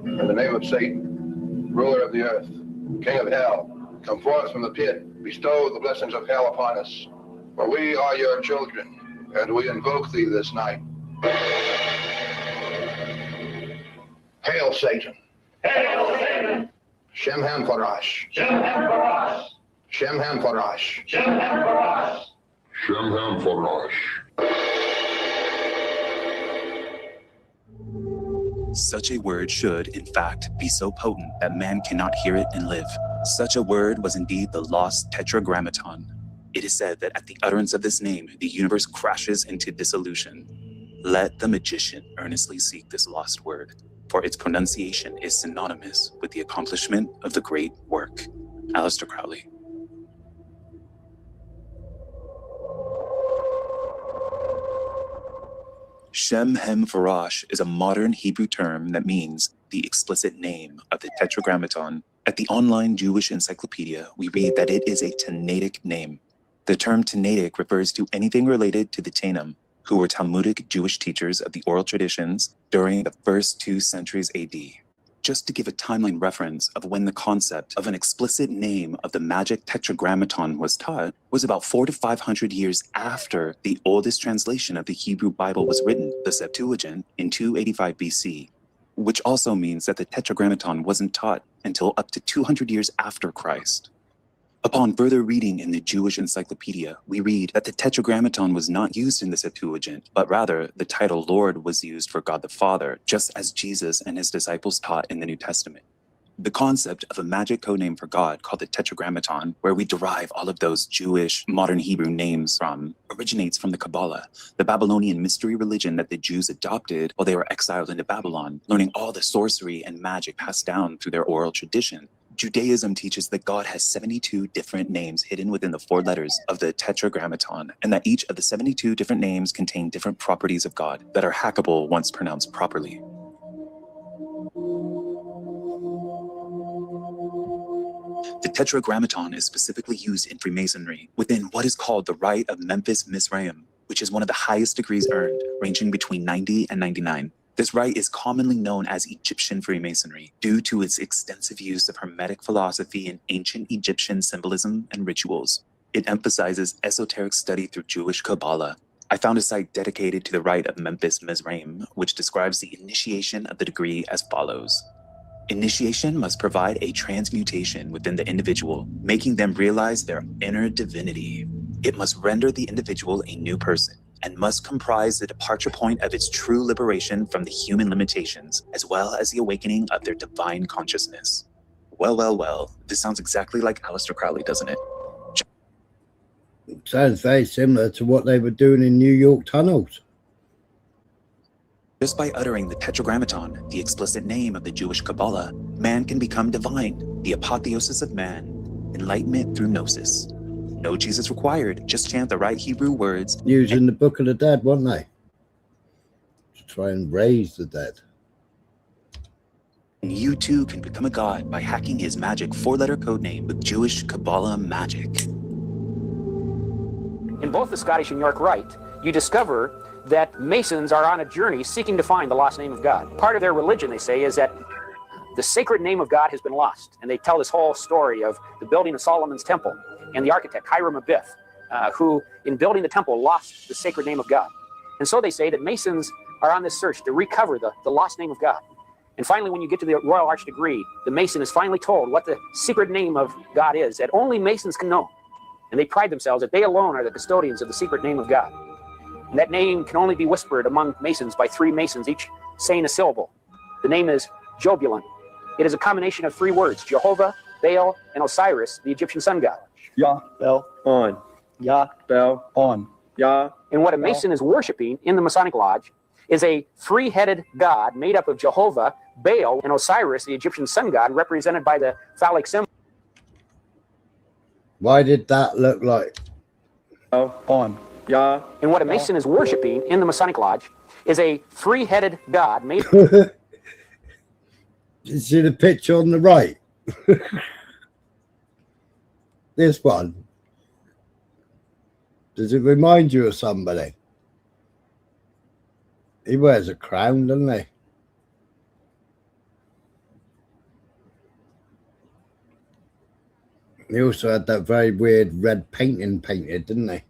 in the name of Satan, ruler of the earth, king of hell, come forth from the pit, bestow the blessings of hell upon us, for we are your children, and we invoke thee this night. Hail Satan! Hail Satan! Shem Ham Parash! Shem Ham Parash! Shem Ham Parash! Shem Ham Parash! Shem Ham Parash! Such a word should, in fact, be so potent that man cannot hear it and live. Such a word was indeed the lost Tetragrammaton. It is said that at the utterance of this name, the universe crashes into dissolution. Let the magician earnestly seek this lost word, for its pronunciation is synonymous with the accomplishment of the great work. Aleister Crowley. Shem Hem Farash is a modern Hebrew term that means the explicit name of the Tetragrammaton. At the online Jewish encyclopedia, we read that it is a Tanaitic name. The term Tanaitic refers to anything related to the Tannaim, who were Talmudic Jewish teachers of the oral traditions during the first 2 centuries AD. Just to give a timeline reference of when the concept of an explicit name of the magic Tetragrammaton was taught was about 400 to 500 years after the oldest translation of the Hebrew Bible was written, the Septuagint, in 285 BC. which also means that the Tetragrammaton wasn't taught until up to 200 years after Christ. Upon further reading in the Jewish Encyclopedia, we read that the Tetragrammaton was not used in the Septuagint, but rather the title Lord was used for God the Father, just as Jesus and his disciples taught in the New Testament. The concept of a magic codename for God called the Tetragrammaton, where we derive all of those Jewish modern Hebrew names from, originates from the Kabbalah, the Babylonian mystery religion that the Jews adopted while they were exiled into Babylon, learning all the sorcery and magic passed down through their oral tradition. Judaism teaches that God has 72 different names hidden within the 4 letters of the Tetragrammaton, and that each of the 72 different names contain different properties of God that are hackable once pronounced properly. The Tetragrammaton is specifically used in Freemasonry within what is called the Rite of Memphis Mizraim, which is one of the highest degrees earned, ranging between 90 and 99. This rite is commonly known as Egyptian Freemasonry due to its extensive use of Hermetic philosophy and ancient Egyptian symbolism and rituals. It emphasizes esoteric study through Jewish Kabbalah. I found a site dedicated to the Rite of Memphis Mizraim, which describes the initiation of the degree as follows. Initiation must provide a transmutation within the individual, making them realize their inner divinity. It must render the individual a new person, and must comprise the departure point of its true liberation from the human limitations, as well as the awakening of their divine consciousness. Well, this sounds exactly like Aleister Crowley, doesn't it? Sounds very similar to what they were doing in New York tunnels. Just by uttering the Tetragrammaton, the explicit name of the Jewish Kabbalah, man can become divine, the apotheosis of man, enlightenment through gnosis. No Jesus required, just chant the right Hebrew words. Using the Book of the Dead, weren't they? To try and raise the dead. And you too can become a god by hacking his magic 4-letter codename with Jewish Kabbalah magic. In both the Scottish and York Rite, you discover that Masons are on a journey seeking to find the lost name of God. Part of their religion, they say, is that the sacred name of God has been lost. And they tell this whole story of the building of Solomon's temple and the architect, Hiram Abiff, who, in building the temple, lost the sacred name of God. And so they say that Masons are on this search to recover the lost name of God. And finally, when you get to the Royal Arch degree, the Mason is finally told what the secret name of God is, that only Masons can know. And they pride themselves that they alone are the custodians of the secret name of God. And that name can only be whispered among Masons by 3 Masons, each saying a syllable. The name is Jobulon. It is a combination of 3 words, Jehovah, Baal, and Osiris, the Egyptian sun god. Yah, Bel, on. Yah, Bel, on. Yah. And what a Mason is worshiping in the Masonic Lodge is a 3-headed god made up of Jehovah, Baal, and Osiris, the Egyptian sun god, represented by the phallic symbol. Why did that look like? On. Yah. And what a Mason is worshiping in the Masonic Lodge is a 3-headed god made. You see the picture on the right? This one. Does it remind you of somebody? He wears a crown, doesn't he? He also had that very weird red painting painted, didn't he?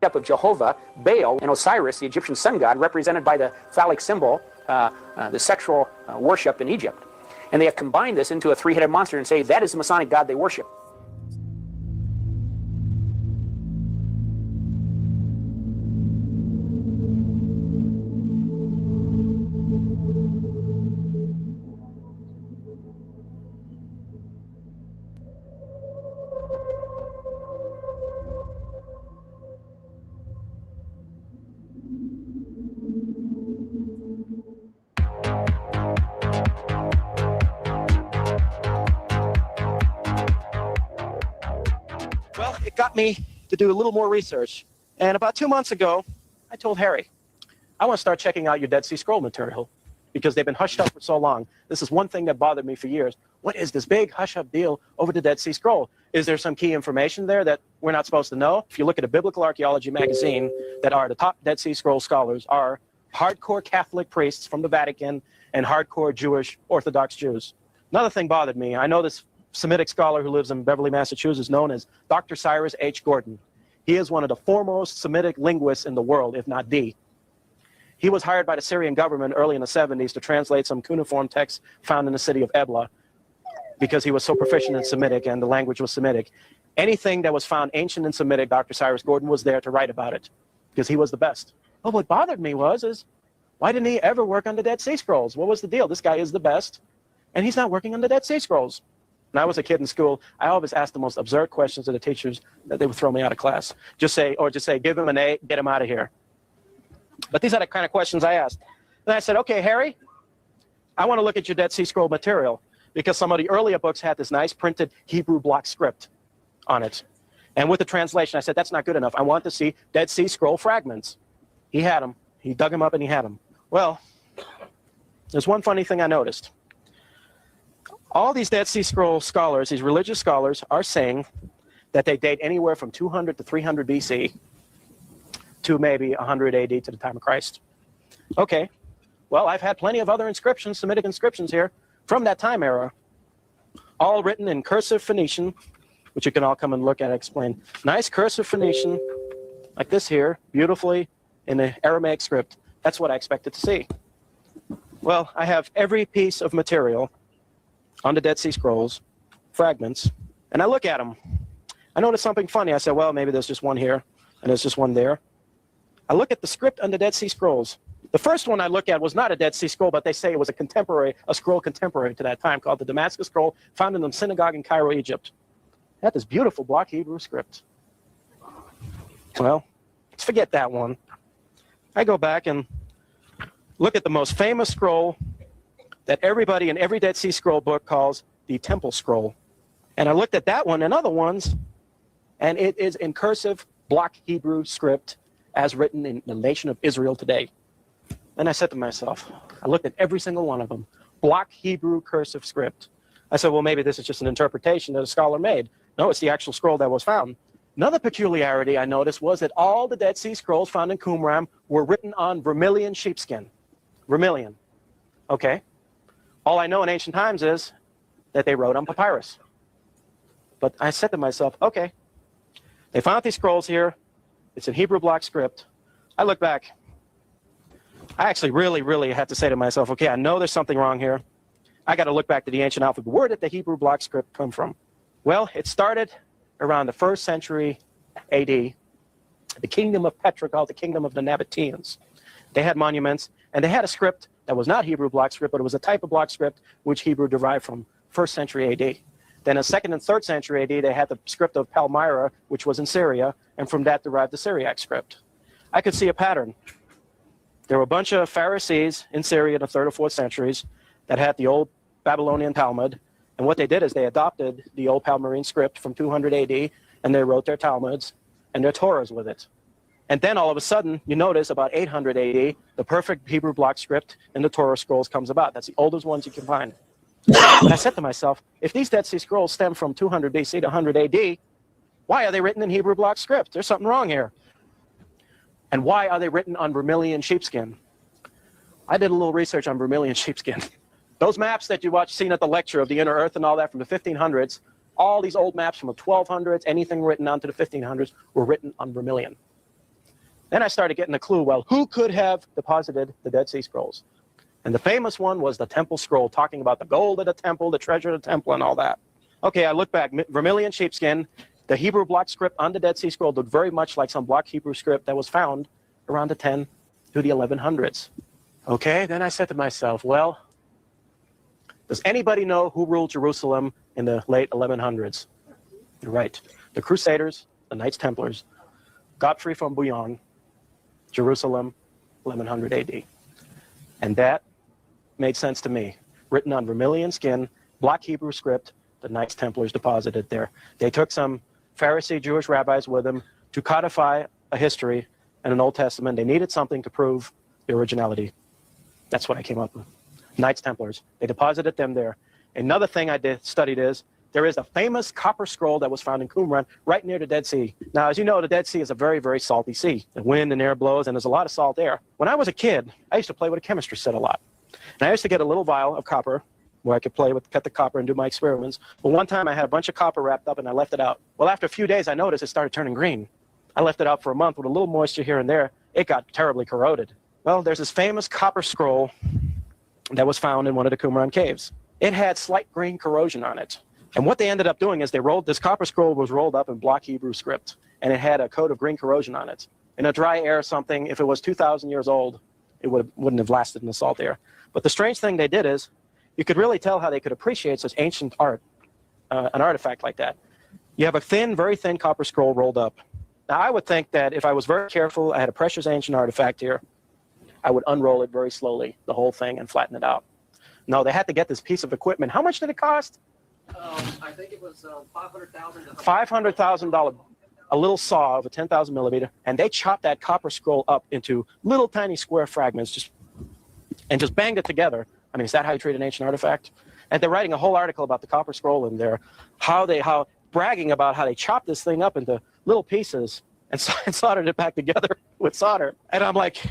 Up of Jehovah, Baal, and Osiris, the Egyptian sun god, represented by the phallic symbol, the sexual worship in Egypt. And they have combined this into a 3-headed monster and say that is the Masonic god they worship. Got me to do a little more research. And about 2 months ago, I told Harry, I want to start checking out your Dead Sea Scroll material because they've been hushed up for so long. This is one thing that bothered me for years. What is this big hush-up deal over the Dead Sea Scroll? Is there some key information there that we're not supposed to know? If you look at a Biblical Archaeology magazine, that are the top Dead Sea Scroll scholars are hardcore Catholic priests from the Vatican and hardcore Jewish Orthodox Jews. Another thing bothered me. I know this Semitic scholar who lives in Beverly, Massachusetts, known as Dr. Cyrus H. Gordon. He is one of the foremost Semitic linguists in the world, if not the. He was hired by the Syrian government early in the 70s to translate some cuneiform texts found in the city of Ebla because he was so proficient in Semitic and the language was Semitic. Anything that was found ancient and Semitic, Dr. Cyrus Gordon was there to write about it because he was the best. But what bothered me is why didn't he ever work on the Dead Sea Scrolls? What was the deal? This guy is the best, and he's not working on the Dead Sea Scrolls. When I was a kid in school, I always asked the most absurd questions to the teachers that they would throw me out of class. Just say, give him an A, get him out of here. But these are the kind of questions I asked. Then I said, okay, Harry, I want to look at your Dead Sea Scroll material because some of the earlier books had this nice printed Hebrew block script on it. And with the translation, I said, that's not good enough. I want to see Dead Sea Scroll fragments. He had them. He dug them up and he had them. Well, there's one funny thing I noticed. All these Dead Sea Scroll scholars, these religious scholars, are saying that they date anywhere from 200 to 300 BC to maybe 100 AD to the time of Christ. Okay, well, I've had plenty of other inscriptions, Semitic inscriptions here, from that time era, all written in cursive Phoenician, which you can all come and look at and explain. Nice cursive Phoenician, like this here, beautifully in the Aramaic script. That's what I expected to see. Well, I have every piece of material on the Dead Sea Scrolls, fragments, and I look at them. I noticed something funny. I said, well, maybe there's just one here, and there's just one there. I look at the script on the Dead Sea Scrolls. The first one I look at was not a Dead Sea Scroll, but they say it was a scroll contemporary to that time called the Damascus Scroll, found in the synagogue in Cairo, Egypt. It had this beautiful block Hebrew script. Well, let's forget that one. I go back and look at the most famous scroll that everybody in every Dead Sea Scroll book calls the Temple Scroll. And I looked at that one and other ones, and it is in cursive block Hebrew script as written in the nation of Israel today. And I said to myself, I looked at every single one of them, block Hebrew cursive script. I said, well, maybe this is just an interpretation that a scholar made. No, it's the actual scroll that was found. Another peculiarity I noticed was that all the Dead Sea Scrolls found in Qumran were written on vermilion sheepskin. Vermilion. Okay. All I know in ancient times is that they wrote on papyrus. But I said to myself, okay, they found these scrolls here. It's in Hebrew block script. I look back. I actually really had to say to myself, okay, I know there's something wrong here. I got to look back to the ancient alphabet. Where did the Hebrew block script come from? Well, it started around the 1st century AD. The kingdom of Petra, called the kingdom of the Nabateans. They had monuments, and they had a script that was not Hebrew block script, but it was a type of block script which Hebrew derived from 1st century AD. Then in 2nd and 3rd century AD, they had the script of Palmyra, which was in Syria, and from that derived the Syriac script. I could see a pattern. There were a bunch of Pharisees in Syria in the 3rd or 4th centuries that had the old Babylonian Talmud, and what they did is they adopted the old Palmyrene script from 200 AD, and they wrote their Talmuds and their Torahs with it. And then all of a sudden, you notice about 800 AD, the perfect Hebrew block script in the Torah scrolls comes about. That's the oldest ones you can find. And I said to myself, if these Dead Sea Scrolls stem from 200 BC to 100 AD, why are they written in Hebrew block script? There's something wrong here. And why are they written on vermilion sheepskin? I did a little research on vermilion sheepskin. Those maps that you seen at the lecture of the inner earth and all that from the 1500s, all these old maps from the 1200s, anything written onto the 1500s, were written on vermilion. Then I started getting a clue, well, who could have deposited the Dead Sea Scrolls? And the famous one was the Temple Scroll, talking about the gold of the temple, the treasure of the temple, and all that. Okay, I look back, vermilion sheepskin, the Hebrew block script on the Dead Sea Scroll looked very much like some block Hebrew script that was found around the 10 to the 1100s. Okay, then I said to myself, well, does anybody know who ruled Jerusalem in the late 1100s? You're right. The Crusaders, the Knights Templars, Godfrey from Bouillon, Jerusalem, 1100 AD. And that made sense to me. Written on vermilion skin, block Hebrew script, the Knights Templars deposited there. They took some Pharisee Jewish rabbis with them to codify a history and an Old Testament. They needed something to prove the originality. That's what I came up with. Knights Templars. They deposited them there. Another thing I studied is there is a famous copper scroll that was found in Qumran right near the Dead Sea. Now, as you know, the Dead Sea is a very salty sea. The wind and air blows, and there's a lot of salt air. When I was a kid, I used to play with a chemistry set a lot. And I used to get a little vial of copper where I could cut the copper and do my experiments. But one time I had a bunch of copper wrapped up and I left it out. Well, after a few days, I noticed it started turning green. I left it out for a month with a little moisture here and there. It got terribly corroded. Well, there's this famous copper scroll that was found in one of the Qumran caves. It had slight green corrosion on it. And what they ended up doing is this copper scroll was rolled up in block Hebrew script, and it had a coat of green corrosion on it. In a dry air something, if it was 2,000 years old, it wouldn't have lasted in the salt air. But the strange thing they did is, you could really tell how they could appreciate such ancient art, an artifact like that. You have a thin, very thin copper scroll rolled up. Now, I would think that if I was very careful, I had a precious ancient artifact here, I would unroll it very slowly, the whole thing, and flatten it out. No, they had to get this piece of equipment. How much did it cost? I think it was $500,000. $500,000, a little saw of a 10,000 millimeter, and they chopped that copper scroll up into little tiny square fragments, and just banged it together. I mean, is that how you treat an ancient artifact? And they're writing a whole article about the copper scroll in there, bragging about how they chopped this thing up into little pieces and soldered it back together with solder. And I'm like,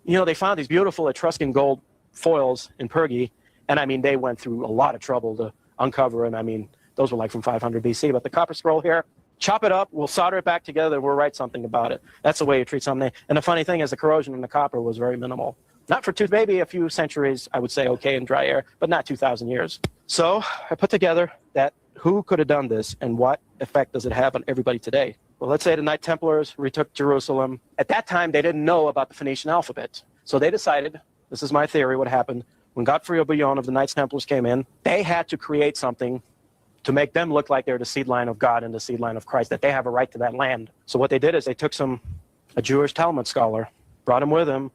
they found these beautiful Etruscan gold foils in Pergi, and I mean, they went through a lot of trouble to uncover them. I mean, those were like from 500 BC, but the copper scroll here, chop it up, we'll solder it back together, and we'll write something about it. That's the way you treat something. And the funny thing is the corrosion in the copper was very minimal. Not for maybe a few centuries, I would say, okay, in dry air, but not 2,000 years. So I put together that who could have done this and what effect does it have on everybody today? Well, let's say the Knight Templars retook Jerusalem. At that time, they didn't know about the Phoenician alphabet. So they decided, this is my theory, what happened, when Godfrey of Bouillon of the Knights Templars came in, they had to create something to make them look like they're the seed line of God and the seed line of Christ, that they have a right to that land. So what they did is they took a Jewish Talmud scholar, brought him with them,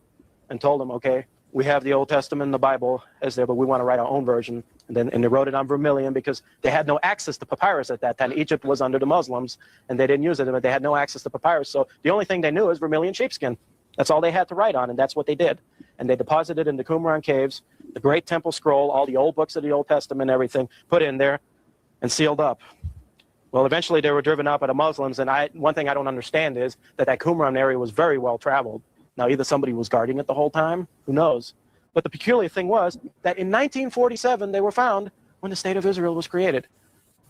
and told him, okay, we have the Old Testament and the Bible as there, but we want to write our own version. And they wrote it on vermilion because they had no access to papyrus at that time. Egypt was under the Muslims, and they didn't use it, but they had no access to papyrus. So the only thing they knew is vermilion sheepskin. That's all they had to write on, and that's what they did. And they deposited in the Qumran caves, the great temple scroll, all the old books of the Old Testament, everything, put in there and sealed up. Well, eventually they were driven out by the Muslims, and one thing I don't understand is that Qumran area was very well traveled. Now, either somebody was guarding it the whole time, who knows? But the peculiar thing was that in 1947, they were found when the State of Israel was created.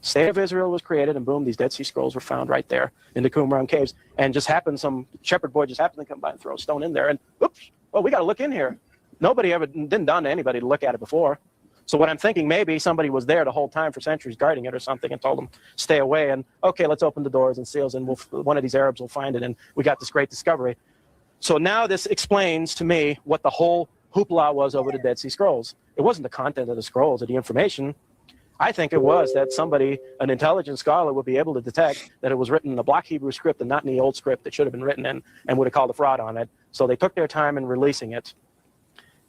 State of Israel was created, and boom, these Dead Sea Scrolls were found right there in the Qumran caves. And just happened, some shepherd boy just happened to come by and throw a stone in there, and oops, well, we got to look in here. Nobody ever, didn't dawn to anybody to look at it before. So what I'm thinking, maybe somebody was there the whole time for centuries guarding it or something and told them, stay away, and okay, let's open the doors and seals, and one of these Arabs will find it, and we got this great discovery. So now this explains to me what the whole hoopla was over the Dead Sea Scrolls. It wasn't the content of the scrolls or the information. I think it was that somebody, an intelligent scholar, would be able to detect that it was written in the block Hebrew script and not in the old script that should have been written in, and would have called a fraud on it. So they took their time in releasing it.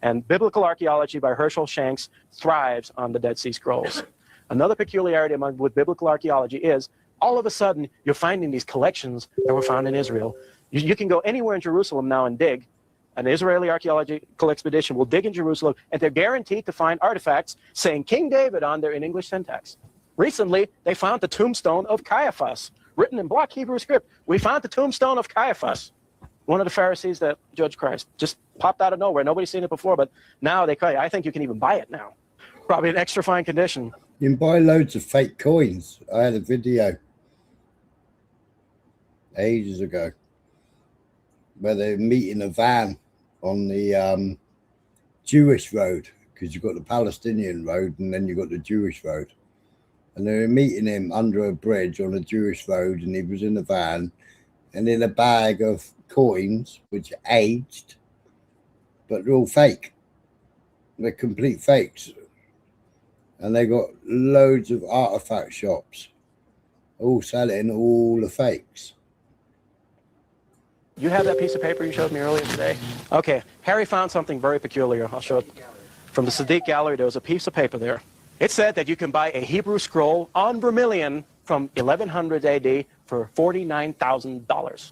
And biblical archaeology by Herschel Shanks thrives on the Dead Sea Scrolls. Another peculiarity with biblical archaeology is all of a sudden you're finding these collections that were found in Israel. You can go anywhere in Jerusalem now and dig. An Israeli archaeological expedition will dig in Jerusalem, and they're guaranteed to find artifacts saying King David on there in English syntax. Recently, they found the tombstone of Caiaphas, written in block Hebrew script. We found the tombstone of Caiaphas, one of the Pharisees that judged Christ. Just popped out of nowhere. Nobody's seen it before, but now I think you can even buy it now. Probably in extra fine condition. You can buy loads of fake coins. I had a video ages ago where they meet in a van on the Jewish road, because you've got the Palestinian road and then you've got the Jewish road. And they were meeting him under a bridge on a Jewish road, and he was in a van and in a bag of coins, which are aged, but they're all fake. They're complete fakes. And they got loads of artifact shops all selling all the fakes. You have that piece of paper you showed me earlier today? Okay, Harry found something very peculiar. I'll show it. From the Sadiq Gallery, there was a piece of paper there. It said that you can buy a Hebrew scroll on vermilion from 1100 AD for $49,000.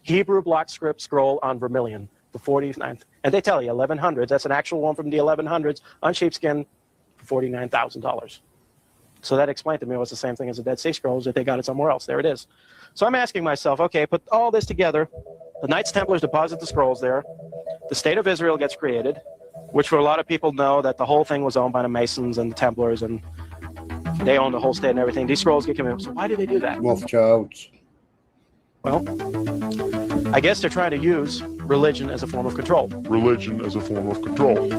Hebrew block script scroll on vermilion for $49,000. And they tell you 1100s. That's an actual one from the 1100s on sheepskin for $49,000. So that explained to me it was the same thing as the Dead Sea Scrolls, that they got it somewhere else. There it is. So I'm asking myself, okay, put all this together. The Knights Templars deposit the scrolls there. The State of Israel gets created, which for a lot of people know that the whole thing was owned by the Masons and the Templars, and they own the whole state and everything. These scrolls get committed. So why did they do that? Rothschilds. Well, I guess they're trying to use religion as a form of control. Religion as a form of control.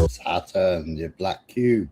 Saturn, your black cube.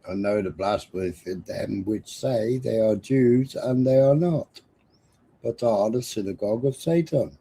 I know the blasphemy in them which say they are Jews and they are not, but are the synagogue of Satan.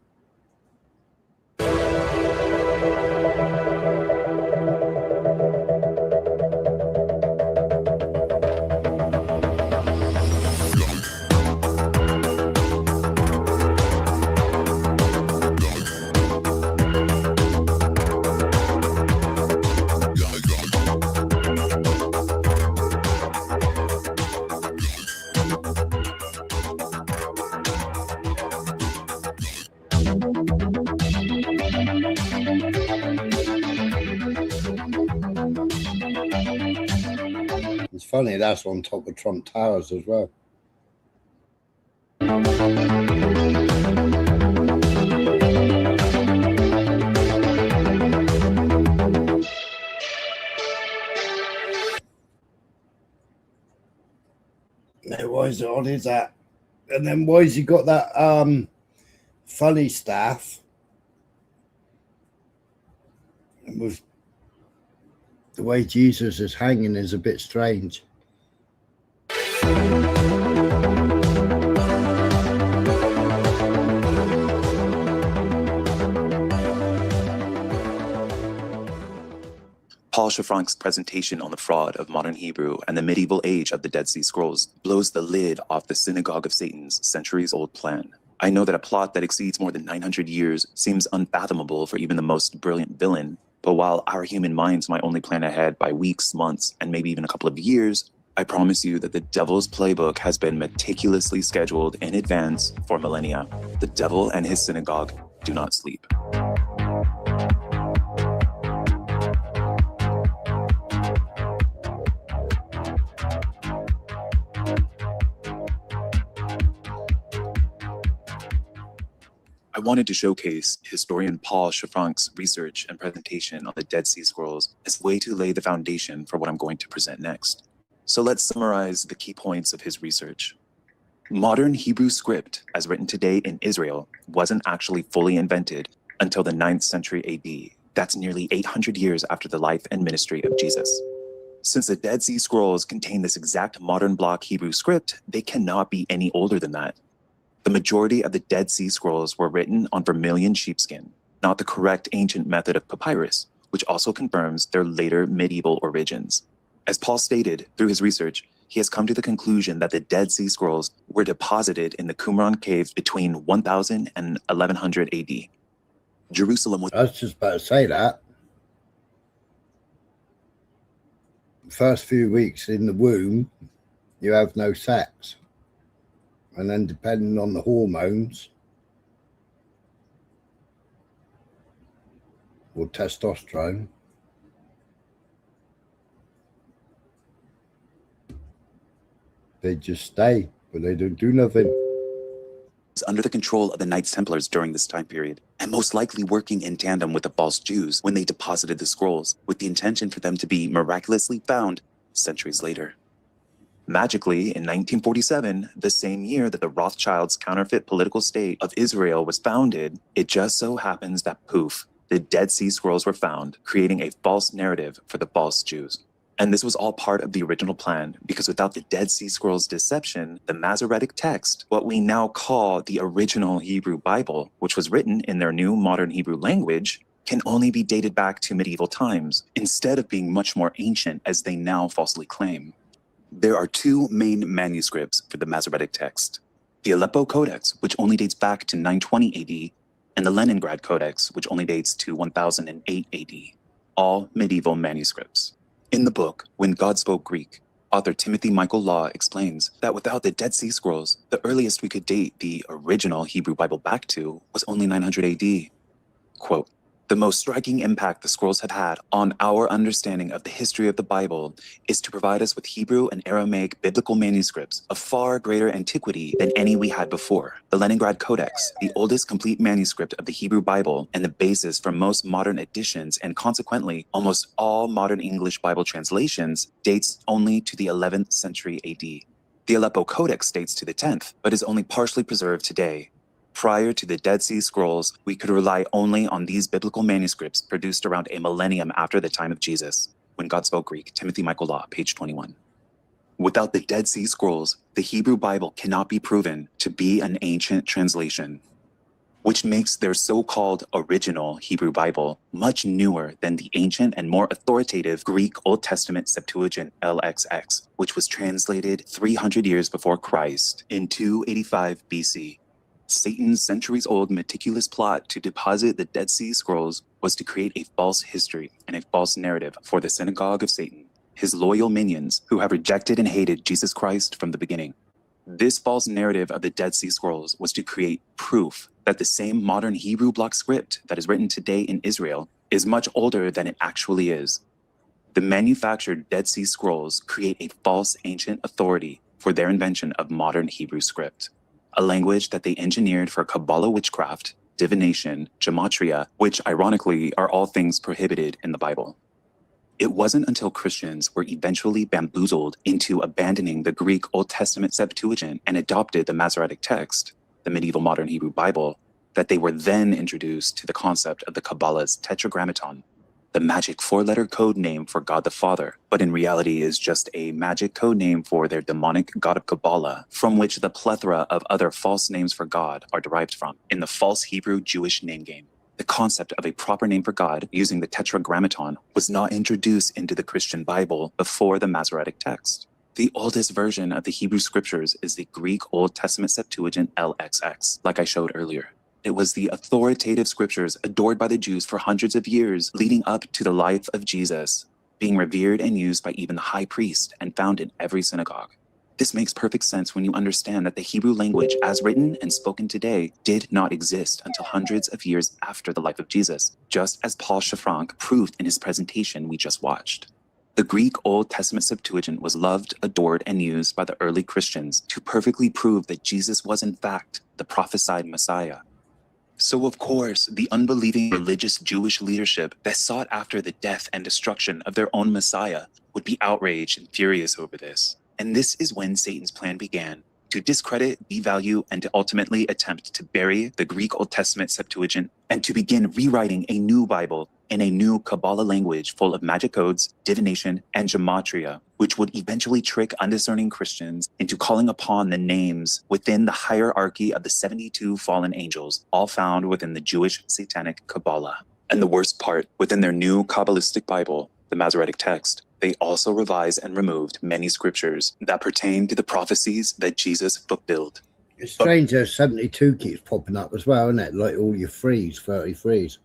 It's funny, that's on top of Trump Towers as well. Now, why is it on his hat? And then why has he got that funny staff? It was the way Jesus is hanging is a bit strange. Paul Shafrank's presentation on the fraud of modern Hebrew and the medieval age of the Dead Sea Scrolls blows the lid off the synagogue of Satan's centuries-old plan. I know that a plot that exceeds more than 900 years seems unfathomable for even the most brilliant villain, but while our human minds might only plan ahead by weeks, months, and maybe even a couple of years, I promise you that the devil's playbook has been meticulously scheduled in advance for millennia. The devil and his synagogue do not sleep. I wanted to showcase historian Paul Shafrank's research and presentation on the Dead Sea Scrolls as a way to lay the foundation for what I'm going to present next. So let's summarize the key points of his research. Modern Hebrew script, as written today in Israel, wasn't actually fully invented until the 9th century AD. That's nearly 800 years after the life and ministry of Jesus. Since the Dead Sea Scrolls contain this exact modern block Hebrew script, they cannot be any older than that. The majority of the Dead Sea Scrolls were written on vermilion sheepskin, not the correct ancient method of papyrus, which also confirms their later medieval origins. As Paul stated, through his research, he has come to the conclusion that the Dead Sea Scrolls were deposited in the Qumran caves between 1000 and 1100 AD. Jerusalem was... I was just about to say that. First few weeks in the womb, you have no sex. And then depending on the hormones or testosterone, they just stay, but they don't do nothing. Under the control of the Knights Templars during this time period, and most likely working in tandem with the false Jews when they deposited the scrolls, with the intention for them to be miraculously found centuries later. Magically, in 1947, the same year that the Rothschilds' counterfeit political state of Israel was founded, it just so happens that poof, the Dead Sea Scrolls were found, creating a false narrative for the false Jews. And this was all part of the original plan, because without the Dead Sea Scrolls deception, the Masoretic text, what we now call the original Hebrew Bible, which was written in their new modern Hebrew language, can only be dated back to medieval times, instead of being much more ancient as they now falsely claim. There are two main manuscripts for the Masoretic text: the Aleppo Codex, which only dates back to 920 AD, and the Leningrad Codex, which only dates to 1008 AD, all medieval manuscripts. In the book, When God Spoke Greek, author Timothy Michael Law explains that without the Dead Sea Scrolls, the earliest we could date the original Hebrew Bible back to was only 900 AD. Quote, "The most striking impact the scrolls have had on our understanding of the history of the Bible is to provide us with Hebrew and Aramaic biblical manuscripts of far greater antiquity than any we had before. The Leningrad Codex, the oldest complete manuscript of the Hebrew Bible and the basis for most modern editions and consequently almost all modern English Bible translations, dates only to the 11th century AD. The Aleppo Codex dates to the 10th, but is only partially preserved today. Prior to the Dead Sea Scrolls, we could rely only on these biblical manuscripts produced around a millennium after the time of Jesus." When God Spoke Greek, Timothy Michael Law, page 21. Without the Dead Sea Scrolls, the Hebrew Bible cannot be proven to be an ancient translation, which makes their so-called original Hebrew Bible much newer than the ancient and more authoritative Greek Old Testament Septuagint LXX, which was translated 300 years before Christ in 285 BC. Satan's centuries-old meticulous plot to deposit the Dead Sea Scrolls was to create a false history and a false narrative for the synagogue of Satan, his loyal minions who have rejected and hated Jesus Christ from the beginning. This false narrative of the Dead Sea Scrolls was to create proof that the same modern Hebrew block script that is written today in Israel is much older than it actually is. The manufactured Dead Sea Scrolls create a false ancient authority for their invention of modern Hebrew script, a language that they engineered for Kabbalah witchcraft, divination, gematria, which ironically are all things prohibited in the Bible. It wasn't until Christians were eventually bamboozled into abandoning the Greek Old Testament Septuagint and adopted the Masoretic text, the medieval modern Hebrew Bible, that they were then introduced to the concept of the Kabbalah's Tetragrammaton, the magic four-letter code name for God the Father, but in reality is just a magic code name for their demonic god of Kabbalah, from which the plethora of other false names for God are derived from in the false Hebrew Jewish name game. The concept of a proper name for God using the Tetragrammaton was not introduced into the Christian Bible before the Masoretic text. The oldest version of the Hebrew scriptures is the Greek Old Testament Septuagint LXX, like I showed earlier. It was the authoritative scriptures adored by the Jews for hundreds of years leading up to the life of Jesus, being revered and used by even the high priest and found in every synagogue. This makes perfect sense when you understand that the Hebrew language, as written and spoken today, did not exist until hundreds of years after the life of Jesus, just as Paul Shafranc proved in his presentation we just watched. The Greek Old Testament Septuagint was loved, adored, and used by the early Christians to perfectly prove that Jesus was in fact the prophesied Messiah. So of course, the unbelieving religious Jewish leadership that sought after the death and destruction of their own Messiah would be outraged and furious over this. And this is when Satan's plan began, to discredit, devalue, and to ultimately attempt to bury the Greek Old Testament Septuagint and to begin rewriting a new Bible in a new Kabbalah language full of magic codes, divination, and gematria, which would eventually trick undiscerning Christians into calling upon the names within the hierarchy of the 72 fallen angels, all found within the Jewish satanic Kabbalah. And the worst part, within their new Kabbalistic Bible, the Masoretic text, they also revised and removed many scriptures that pertain to the prophecies that Jesus fulfilled. It's strange that 72 keeps popping up as well, isn't it? Like all your 33s.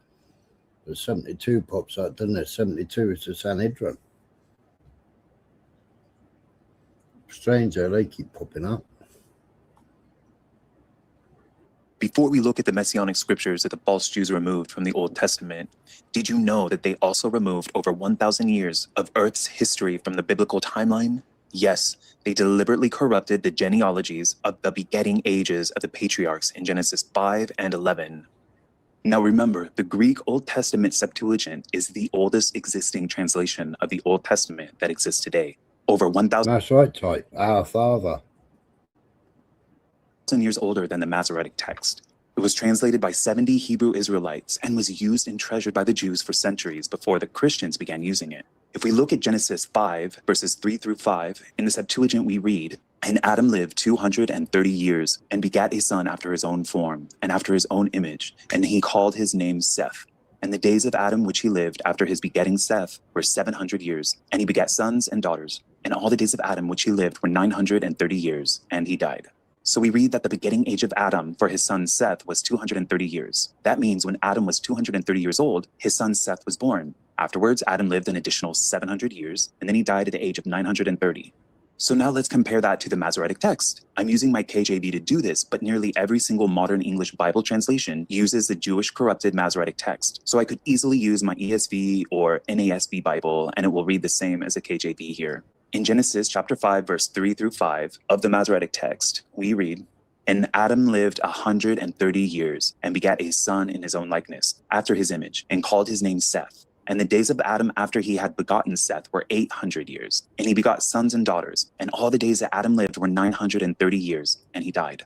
The 72 pops up, doesn't it? 72 is the Sanhedrin. Strange how they keep popping up. Before we look at the messianic scriptures that the false Jews removed from the Old Testament, did you know that they also removed over 1,000 years of Earth's history from the biblical timeline? Yes, they deliberately corrupted the genealogies of the begetting ages of the patriarchs in Genesis 5 and 11. Now remember, the Greek Old Testament Septuagint is the oldest existing translation of the Old Testament that exists today. over 1,000 That's right, type. Our Father. years older than the Masoretic text. It was translated by 70 Hebrew Israelites and was used and treasured by the Jews for centuries before the Christians began using it. If we look at Genesis 5, verses 3 through 5, in the Septuagint we read, "And Adam lived 230 years, and begat a son after his own form, and after his own image, and he called his name Seth. And the days of Adam which he lived after his begetting Seth were 700 years, and he begat sons and daughters. And all the days of Adam which he lived were 930 years, and he died." So we read that the begetting age of Adam for his son Seth was 230 years. That means when Adam was 230 years old, his son Seth was born. Afterwards, Adam lived an additional 700 years, and then he died at the age of 930. So now let's compare that to the Masoretic text. I'm using my KJV to do this, but nearly every single modern English Bible translation uses the Jewish corrupted Masoretic text. So I could easily use my ESV or NASB Bible, and it will read the same as a KJV here. In Genesis chapter 5, verse 3 through 5 of the Masoretic text, we read, "And Adam lived 130 years, and begat a son in his own likeness, after his image, and called his name Seth. And the days of Adam after he had begotten Seth were 800 years, and he begot sons and daughters. And all the days that Adam lived were 930 years, and he died."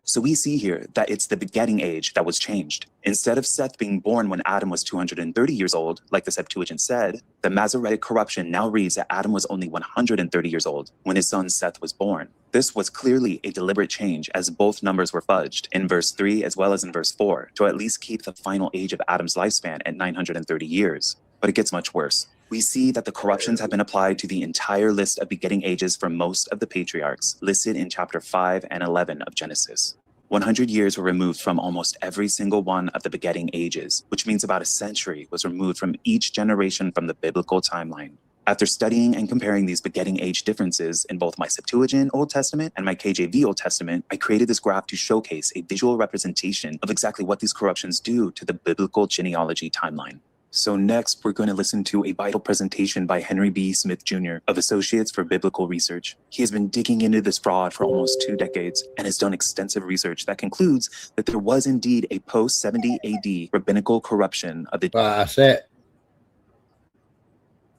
So we see here that it's the begetting age that was changed. Instead of Seth being born when Adam was 230 years old, like the Septuagint said, the Masoretic corruption now reads that Adam was only 130 years old when his son Seth was born. This was clearly a deliberate change, as both numbers were fudged in verse 3 as well as in verse 4 to at least keep the final age of Adam's lifespan at 930 years. But it gets much worse. We see that the corruptions have been applied to the entire list of begetting ages for most of the patriarchs listed in chapter 5 and 11 of Genesis. 100 years were removed from almost every single one of the begetting ages, which means about a century was removed from each generation from the biblical timeline. After studying and comparing these begetting age differences in both my Septuagint Old Testament and my KJV Old Testament, I created this graph to showcase a visual representation of exactly what these corruptions do to the biblical genealogy timeline. So next, we're going to listen to a Bible presentation by Henry B. Smith Jr. of Associates for Biblical Research. He has been digging into this fraud for almost 2 decades and has done extensive research that concludes that there was indeed a post-70 AD rabbinical corruption of the... That's it.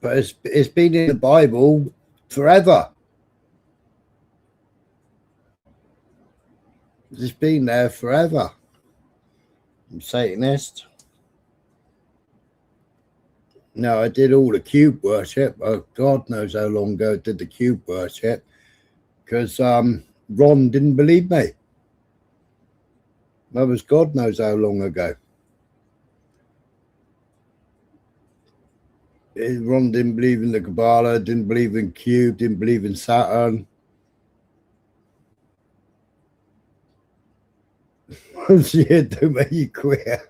But it's been in the Bible forever. It's been there forever. I'm Satanist. No, I did all the cube worship. Oh, God knows how long ago I did the cube worship, because Ron didn't believe me. That was God knows how long ago. Ron didn't believe in the Kabbalah, didn't believe in cube, didn't believe in Saturn. Yeah, don't make you queer.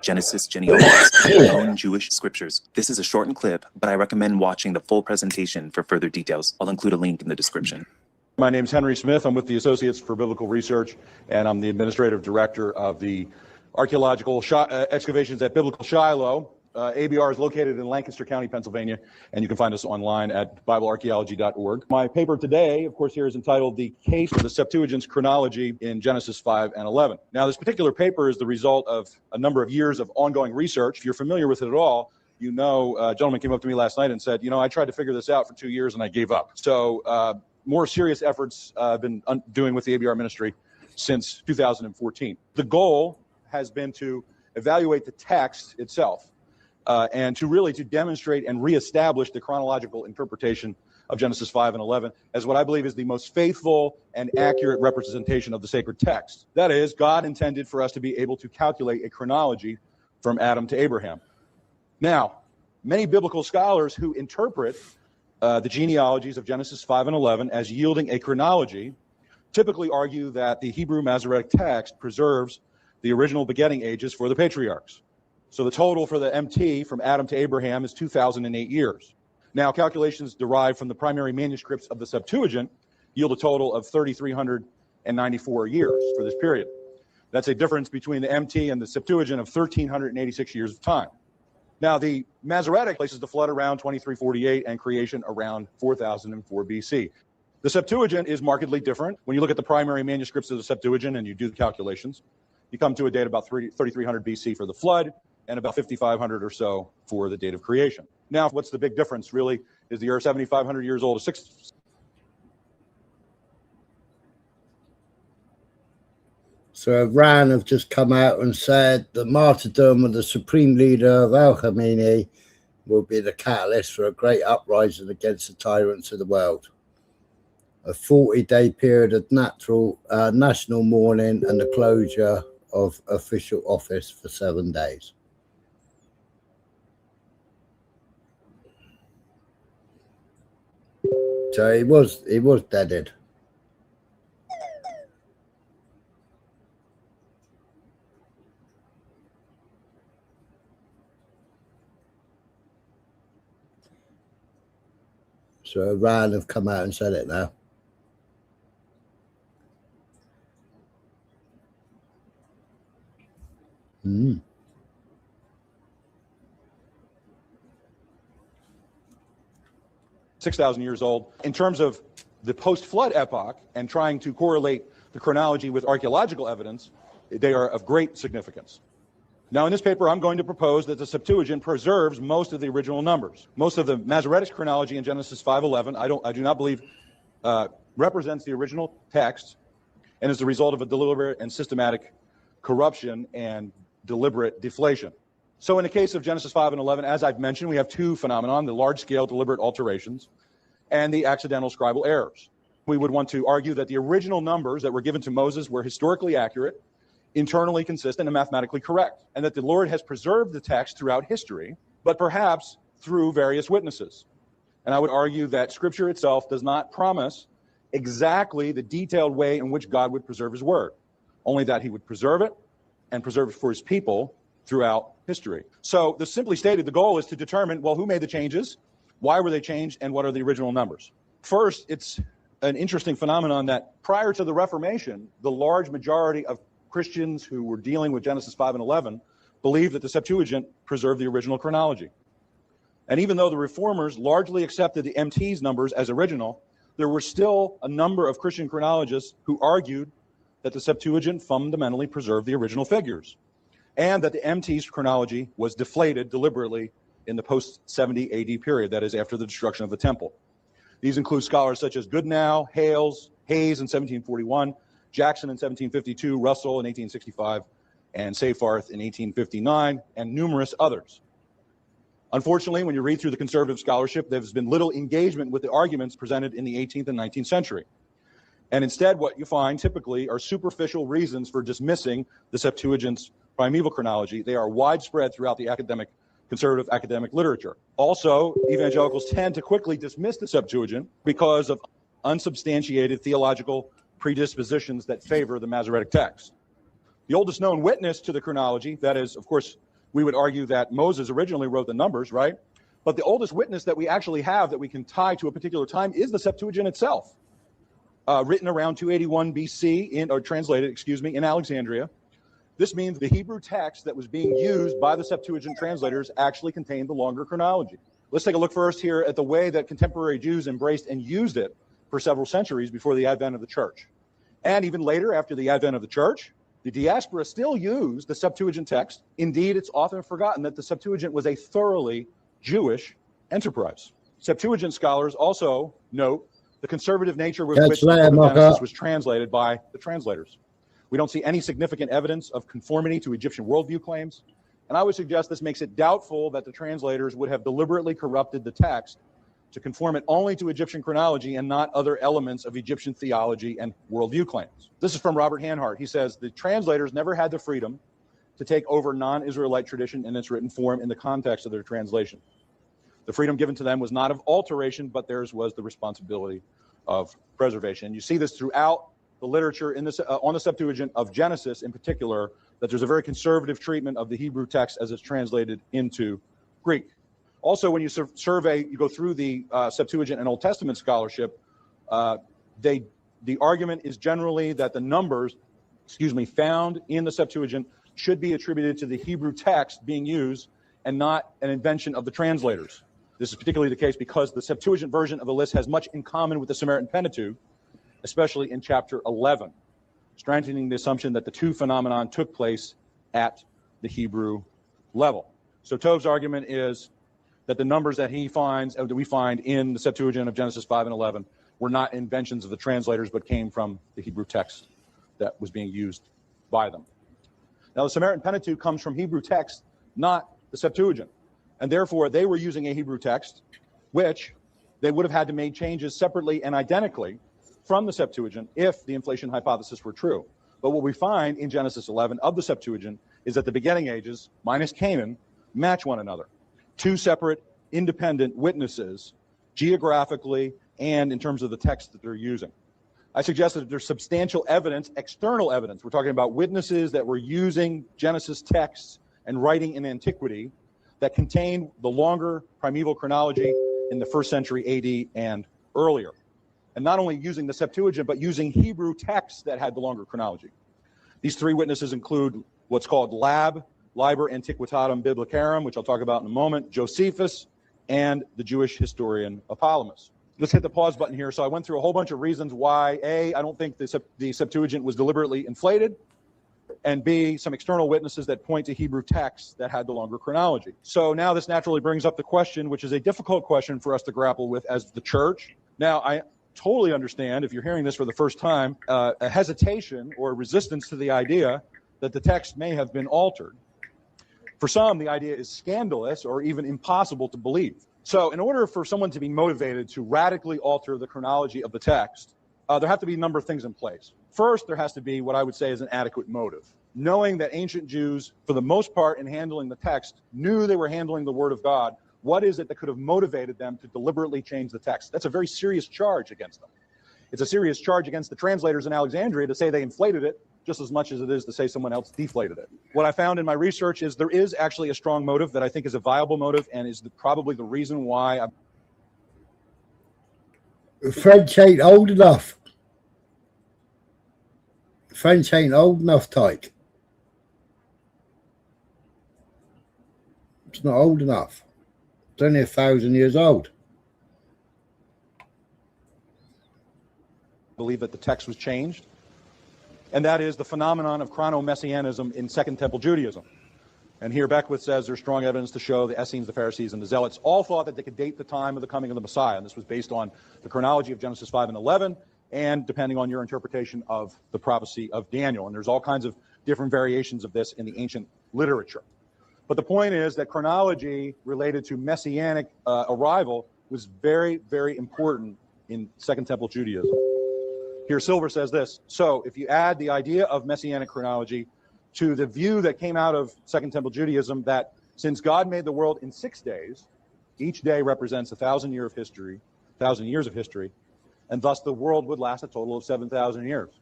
Genesis, genealogies, and own Jewish scriptures. This is a shortened clip, but I recommend watching the full presentation for further details. I'll include a link in the description. My name is Henry Smith. I'm with the Associates for Biblical Research, and I'm the administrative director of the archaeological excavations at Biblical Shiloh. ABR is located in Lancaster County, Pennsylvania, and you can find us online at BibleArchaeology.org. My paper today, of course, here is entitled "The Case for the Septuagint's Chronology in Genesis 5 and 11. Now, this particular paper is the result of a number of years of ongoing research. If you're familiar with it at all, you know, a gentleman came up to me last night and said, you know, I tried to figure this out for 2 years and I gave up. So more serious efforts I've been doing with the ABR ministry since 2014. The goal has been to evaluate the text itself, and to demonstrate and reestablish the chronological interpretation of Genesis 5 and 11 as what I believe is the most faithful and accurate representation of the sacred text. That is, God intended for us to be able to calculate a chronology from Adam to Abraham. Now, many biblical scholars who interpret the genealogies of Genesis 5 and 11 as yielding a chronology typically argue that the Hebrew Masoretic text preserves the original begetting ages for the patriarchs. So the total for the MT from Adam to Abraham is 2,008 years. Now, calculations derived from the primary manuscripts of the Septuagint yield a total of 3,394 years for this period. That's a difference between the MT and the Septuagint of 1,386 years of time. Now, the Masoretic places the flood around 2348 and creation around 4004 BC. The Septuagint is markedly different. When you look at the primary manuscripts of the Septuagint and you do the calculations, you come to a date about 3,300 BC for the flood, and about 5,500 or so for the date of creation. Now, what's the big difference really Is the earth 7,500 years old? So Iran have just come out and said the martyrdom of the supreme leader of Al Khamenei will be the catalyst for a great uprising against the tyrants of the world. A 40-day period of national mourning and the closure of official office for 7 days. So he was deaded. So Iran have come out and said it now. Mm. 6,000 years old. In terms of the post-flood epoch and trying to correlate the chronology with archaeological evidence, they are of great significance. Now, in this paper, I'm going to propose that the Septuagint preserves most of the original numbers. Most of the Masoretic chronology in Genesis 5:11, I do not believe represents the original text and is the result of a deliberate and systematic corruption and deliberate deflation. So in the case of Genesis 5 and 11, as I've mentioned, we have two phenomena, the large-scale deliberate alterations and the accidental scribal errors. We would want to argue that the original numbers that were given to Moses were historically accurate, internally consistent, and mathematically correct, and that the Lord has preserved the text throughout history, but perhaps through various witnesses. And I would argue that Scripture itself does not promise exactly the detailed way in which God would preserve his word, only that he would preserve it and preserve it for his people throughout history. So, simply stated, the goal is to determine, well, who made the changes, why were they changed, and what are the original numbers? First, it's an interesting phenomenon that prior to the Reformation, the large majority of Christians who were dealing with Genesis 5 and 11 believed that the Septuagint preserved the original chronology. And even though the Reformers largely accepted the MT's numbers as original, there were still a number of Christian chronologists who argued that the Septuagint fundamentally preserved the original figures, and that the MT's chronology was deflated deliberately in the post-70 AD period, that is, after the destruction of the temple. These include scholars such as Goodnow, Hayes in 1741, Jackson in 1752, Russell in 1865, and Seyfarth in 1859, and numerous others. Unfortunately, when you read through the conservative scholarship, there's been little engagement with the arguments presented in the 18th and 19th century. And instead, what you find typically are superficial reasons for dismissing the Septuagint's primeval chronology. They are widespread throughout the conservative academic literature. Also, evangelicals tend to quickly dismiss the Septuagint because of unsubstantiated theological predispositions that favor the Masoretic text. The oldest known witness to the chronology, that is, of course, we would argue that Moses originally wrote the numbers, right? But the oldest witness that we actually have that we can tie to a particular time is the Septuagint itself, written around 281 BC, or translated, in Alexandria. This means the Hebrew text that was being used by the Septuagint translators actually contained the longer chronology. Let's take a look first here at the way that contemporary Jews embraced and used it for several centuries before the advent of the church. And even later, after the advent of the church, the diaspora still used the Septuagint text. Indeed, it's often forgotten that the Septuagint was a thoroughly Jewish enterprise. Septuagint scholars also note the conservative nature with which the book of Genesis was translated by the translators. We don't see any significant evidence of conformity to Egyptian worldview claims, and I would suggest this makes it doubtful that the translators would have deliberately corrupted the text to conform it only to Egyptian chronology and not other elements of Egyptian theology and worldview claims. This is from Robert Hanhart. He says, the translators never had the freedom to take over non-Israelite tradition in its written form in the context of their translation. The freedom given to them was not of alteration, but theirs was the responsibility of preservation. You see this throughout the literature in this, on the Septuagint of Genesis in particular, that there's a very conservative treatment of the Hebrew text as it's translated into Greek. Also, when you you go through the Septuagint and Old Testament scholarship, the argument is generally that the numbers, found in the Septuagint should be attributed to the Hebrew text being used and not an invention of the translators. This is particularly the case because the Septuagint version of the list has much in common with the Samaritan Pentateuch, especially in chapter 11, strengthening the assumption that the two phenomenon took place at the Hebrew level. So Tov's argument is that the numbers that he finds, that we find in the Septuagint of Genesis 5 and 11 were not inventions of the translators, but came from the Hebrew text that was being used by them. Now, the Samaritan Pentateuch comes from Hebrew text, not the Septuagint. And therefore, they were using a Hebrew text, which they would have had to make changes separately and identically from the Septuagint if the inflation hypothesis were true. But what we find in Genesis 11 of the Septuagint is that the beginning ages, minus Canaan, match one another. Two separate, independent witnesses, geographically and in terms of the text that they're using. I suggest that there's substantial evidence, external evidence. We're talking about witnesses that were using Genesis texts and writing in antiquity that contain the longer primeval chronology in the 1st century AD and earlier. And not only using the Septuagint, but using Hebrew texts that had the longer chronology. These three witnesses include what's called Liber Antiquitatum Biblicarum, which I'll talk about in a moment, Josephus, and the Jewish historian Apollomus. Let's hit the pause button here. So I went through a whole bunch of reasons why, A, I don't think the Septuagint was deliberately inflated, and B, some external witnesses that point to Hebrew texts that had the longer chronology. So now this naturally brings up the question, which is a difficult question for us to grapple with as the church. Now, I totally understand, if you're hearing this for the first time, a hesitation or resistance to the idea that the text may have been altered. For some, the idea is scandalous or even impossible to believe. So in order for someone to be motivated to radically alter the chronology of the text, there have to be a number of things in place. First, there has to be what I would say is an adequate motive. Knowing that ancient Jews, for the most part in handling the text, knew they were handling the Word of God, what is it that could have motivated them to deliberately change the text? That's a very serious charge against them. It's a serious charge against the translators in Alexandria to say they inflated it just as much as it is to say someone else deflated it. What I found in my research is there is actually a strong motive that I think is a viable motive and is probably the reason why French ain't old enough. French ain't old enough, Tyke. It's not old enough. It's only 1,000 years old. believe that the text was changed, and that is the phenomenon of chrono-messianism in Second Temple Judaism. And here Beckwith says there's strong evidence to show the Essenes, the Pharisees, and the Zealots all thought that they could date the time of the coming of the Messiah. And this was based on the chronology of Genesis 5 and 11, and depending on your interpretation of the prophecy of Daniel. And there's all kinds of different variations of this in the ancient literature. But the point is that chronology related to messianic arrival was very, very important in Second Temple Judaism. Here Silver says this: so if you add the idea of messianic chronology to the view that came out of Second Temple Judaism, that since God made the world in 6 days, each day represents 1,000 years of history, and thus the world would last a total of 7,000 years.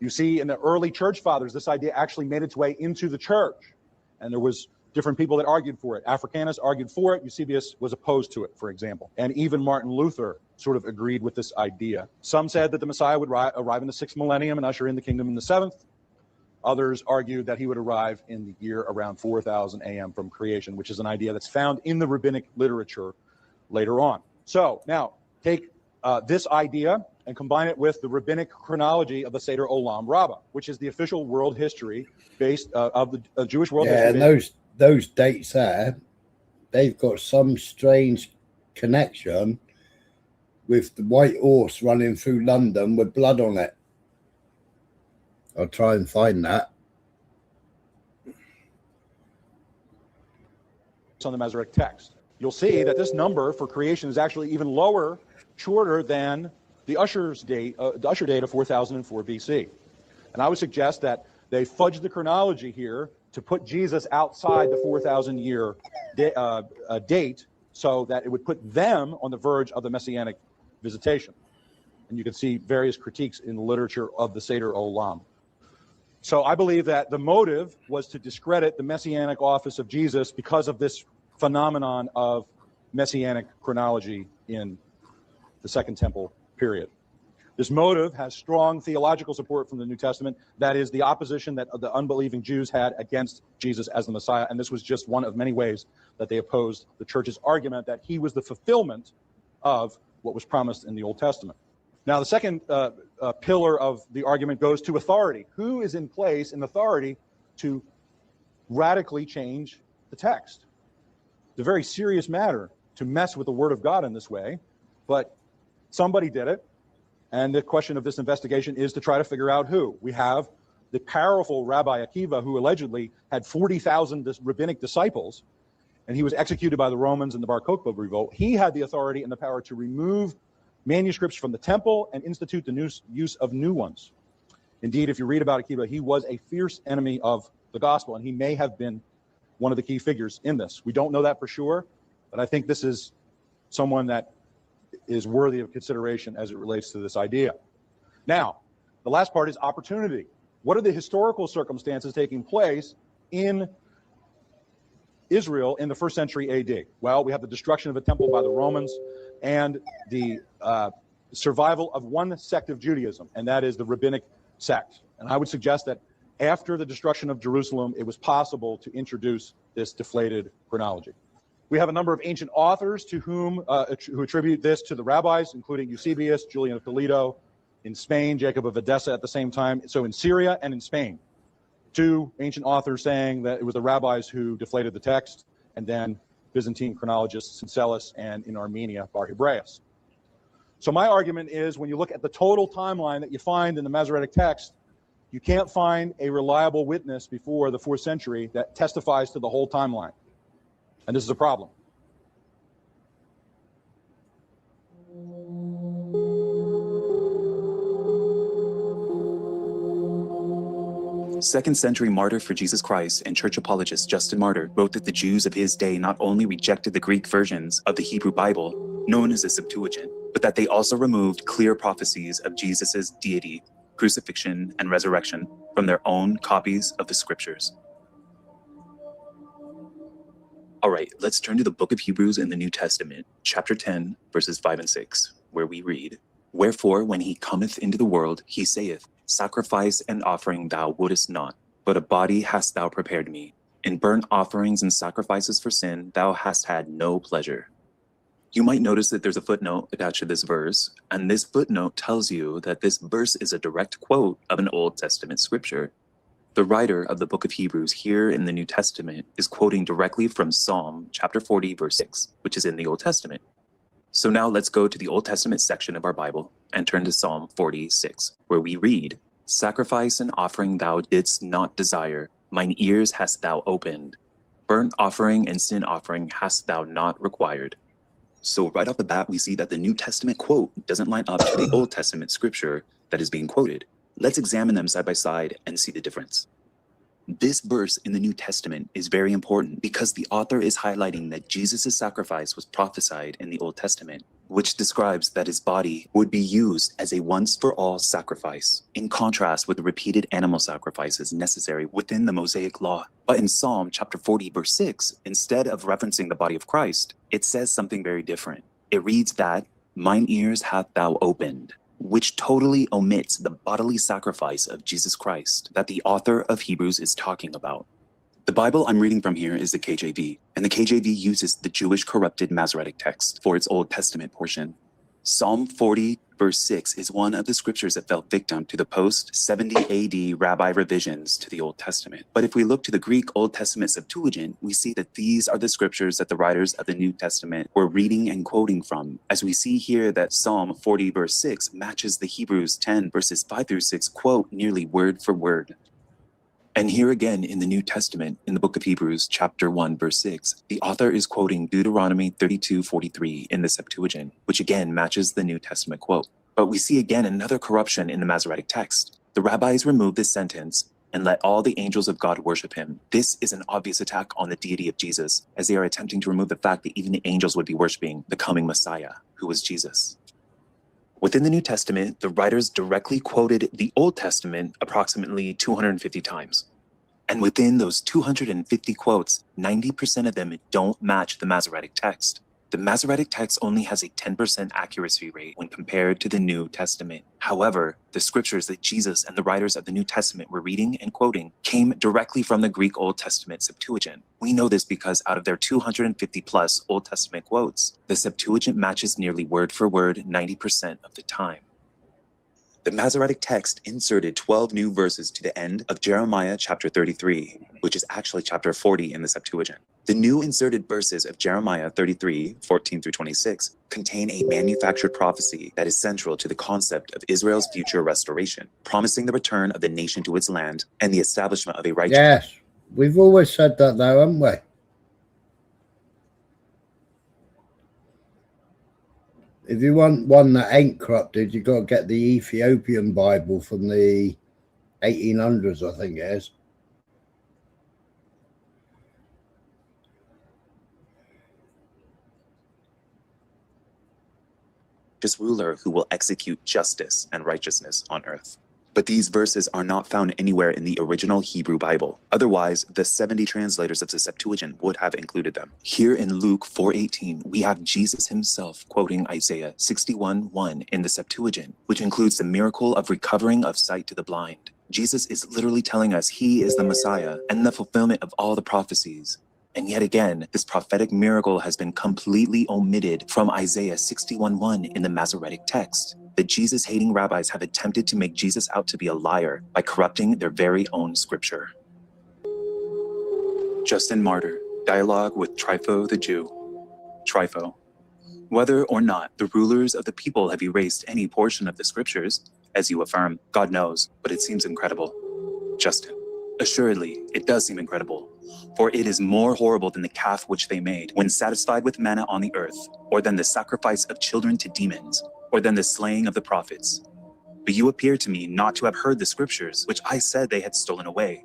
You see, in the early church fathers, this idea actually made its way into the church, and there was different people that argued for it. Africanus argued for it. Eusebius was opposed to it, for example. And even Martin Luther sort of agreed with this idea. Some said that the Messiah would arrive in the 6th millennium and usher in the kingdom in the 7th. Others argued that he would arrive in the year around 4000 AM from creation, which is an idea that's found in the rabbinic literature later on. So now take this idea and combine it with the rabbinic chronology of the Seder Olam Rabbah, which is the official world history based of the Jewish world history. Yeah, and those dates there, they've got some strange connection with the white horse running through London with blood on it. I'll try and find that. It's on the Masoretic text. You'll see that this number for creation is actually even lower, shorter than the Usher date of 4004 BC. And I would suggest that they fudged the chronology here to put Jesus outside the 4,000 year date so that it would put them on the verge of the Messianic visitation. And you can see various critiques in the literature of the Seder Olam. So I believe that the motive was to discredit the Messianic office of Jesus because of this phenomenon of Messianic chronology in the Second Temple period. This motive has strong theological support from the New Testament. That is the opposition that the unbelieving Jews had against Jesus as the Messiah. And this was just one of many ways that they opposed the church's argument that he was the fulfillment of what was promised in the Old Testament. Now, the second pillar of the argument goes to authority. Who is in place in authority to radically change the text? a very serious matter to mess with the Word of God in this way, but somebody did it. And the question of this investigation is to try to figure out who. We have the powerful Rabbi Akiva, who allegedly had 40,000 rabbinic disciples, and he was executed by the Romans in the Bar Kokhba revolt. He had the authority and the power to remove manuscripts from the temple and institute the use of new ones. Indeed, if you read about Akiva, he was a fierce enemy of the gospel, and he may have been one of the key figures in this. We don't know that for sure, but I think this is someone that is worthy of consideration as it relates to this idea. Now, the last part is opportunity. What are the historical circumstances taking place in Israel in the 1st century AD? Well, we have the destruction of a temple by the Romans and the survival of one sect of Judaism, and that is the rabbinic sect. And I would suggest that after the destruction of Jerusalem, it was possible to introduce this deflated chronology. We have a number of ancient authors to whom who attribute this to the rabbis, including Eusebius, Julian of Toledo, in Spain, Jacob of Edessa at the same time. So in Syria and in Spain, 2 ancient authors saying that it was the rabbis who deflated the text, and then Byzantine chronologists in Celis and in Armenia, Bar Hebraeus. So my argument is, when you look at the total timeline that you find in the Masoretic text, you can't find a reliable witness before the 4th century that testifies to the whole timeline. And this is a problem. Second-century martyr for Jesus Christ and church apologist Justin Martyr wrote that the Jews of his day not only rejected the Greek versions of the Hebrew Bible, known as the Septuagint, but that they also removed clear prophecies of Jesus's deity, crucifixion, and resurrection from their own copies of the scriptures. All right, let's turn to the book of Hebrews in the New Testament, chapter 10, verses 5 and 6, where we read, "Wherefore, when he cometh into the world, he saith, Sacrifice and offering thou wouldest not, but a body hast thou prepared me. In burnt offerings and sacrifices for sin thou hast had no pleasure." You might notice that there's a footnote attached to this verse, and this footnote tells you that this verse is a direct quote of an Old Testament scripture. The writer of the book of Hebrews here in the New Testament is quoting directly from Psalm chapter 40, verse 6, which is in the Old Testament. So now let's go to the Old Testament section of our Bible and turn to Psalm 46, where we read, "Sacrifice and offering thou didst not desire, mine ears hast thou opened. Burnt offering and sin offering hast thou not required." So right off the bat, we see that the New Testament quote doesn't line up to the Old Testament scripture that is being quoted. Let's examine them side by side and see the difference. This verse in the New Testament is very important because the author is highlighting that Jesus' sacrifice was prophesied in the Old Testament, which describes that his body would be used as a once-for-all sacrifice, in contrast with the repeated animal sacrifices necessary within the Mosaic law. But in Psalm chapter 40, verse 6, instead of referencing the body of Christ, it says something very different. It reads that, "Mine ears hath thou opened," which totally omits the bodily sacrifice of Jesus Christ that the author of Hebrews is talking about. The Bible I'm reading from here is the KJV, and the KJV uses the Jewish corrupted Masoretic text for its Old Testament portion. Psalm 40, verse 6 is one of the scriptures that fell victim to the post-70 AD rabbi revisions to the Old Testament. But if we look to the Greek Old Testament Septuagint, we see that these are the scriptures that the writers of the New Testament were reading and quoting from, as we see here that Psalm 40, verse 6 matches the Hebrews 10, verses 5 through 6 quote nearly word for word. And here again in the New Testament, in the book of Hebrews, chapter 1, verse 6, the author is quoting Deuteronomy 32:43 in the Septuagint, which again matches the New Testament quote. But we see again another corruption in the Masoretic text. The rabbis remove this sentence, "and let all the angels of God worship him." This is an obvious attack on the deity of Jesus, as they are attempting to remove the fact that even the angels would be worshiping the coming Messiah, who was Jesus. Within the New Testament, the writers directly quoted the Old Testament approximately 250 times. And within those 250 quotes, 90% of them don't match the Masoretic text. The Masoretic text only has a 10% accuracy rate when compared to the New Testament. However, the scriptures that Jesus and the writers of the New Testament were reading and quoting came directly from the Greek Old Testament Septuagint. We know this because out of their 250 plus Old Testament quotes, the Septuagint matches nearly word for word 90% of the time. The Masoretic text inserted 12 new verses to the end of Jeremiah chapter 33, which is actually chapter 40 in the Septuagint. The new inserted verses of Jeremiah 33:14-26 contain a manufactured prophecy that is central to the concept of Israel's future restoration, promising the return of the nation to its land and the establishment of a righteous... Yes, we've always said that though, haven't we? If you want one that ain't corrupted, you've got to get the Ethiopian Bible from the 1800s, I think it is. ruler who will execute justice and righteousness on earth. But these verses are not found anywhere in the original Hebrew Bible. Otherwise, the 70 translators of the Septuagint would have included them. Here in Luke 4:18, we have Jesus himself quoting Isaiah 61:1 in the Septuagint, which includes the miracle of recovering of sight to the blind. Jesus is literally telling us he is the Messiah and the fulfillment of all the prophecies. And yet again, this prophetic miracle has been completely omitted from Isaiah 61:1 in the Masoretic text. The Jesus-hating rabbis have attempted to make Jesus out to be a liar by corrupting their very own scripture. Justin Martyr, dialogue with Trypho the Jew. Trypho: whether or not the rulers of the people have erased any portion of the scriptures, as you affirm, God knows, but it seems incredible. Justin: assuredly, it does seem incredible, for it is more horrible than the calf which they made when satisfied with manna on the earth, or than the sacrifice of children to demons, or than the slaying of the prophets. But you appear to me not to have heard the scriptures, which I said they had stolen away.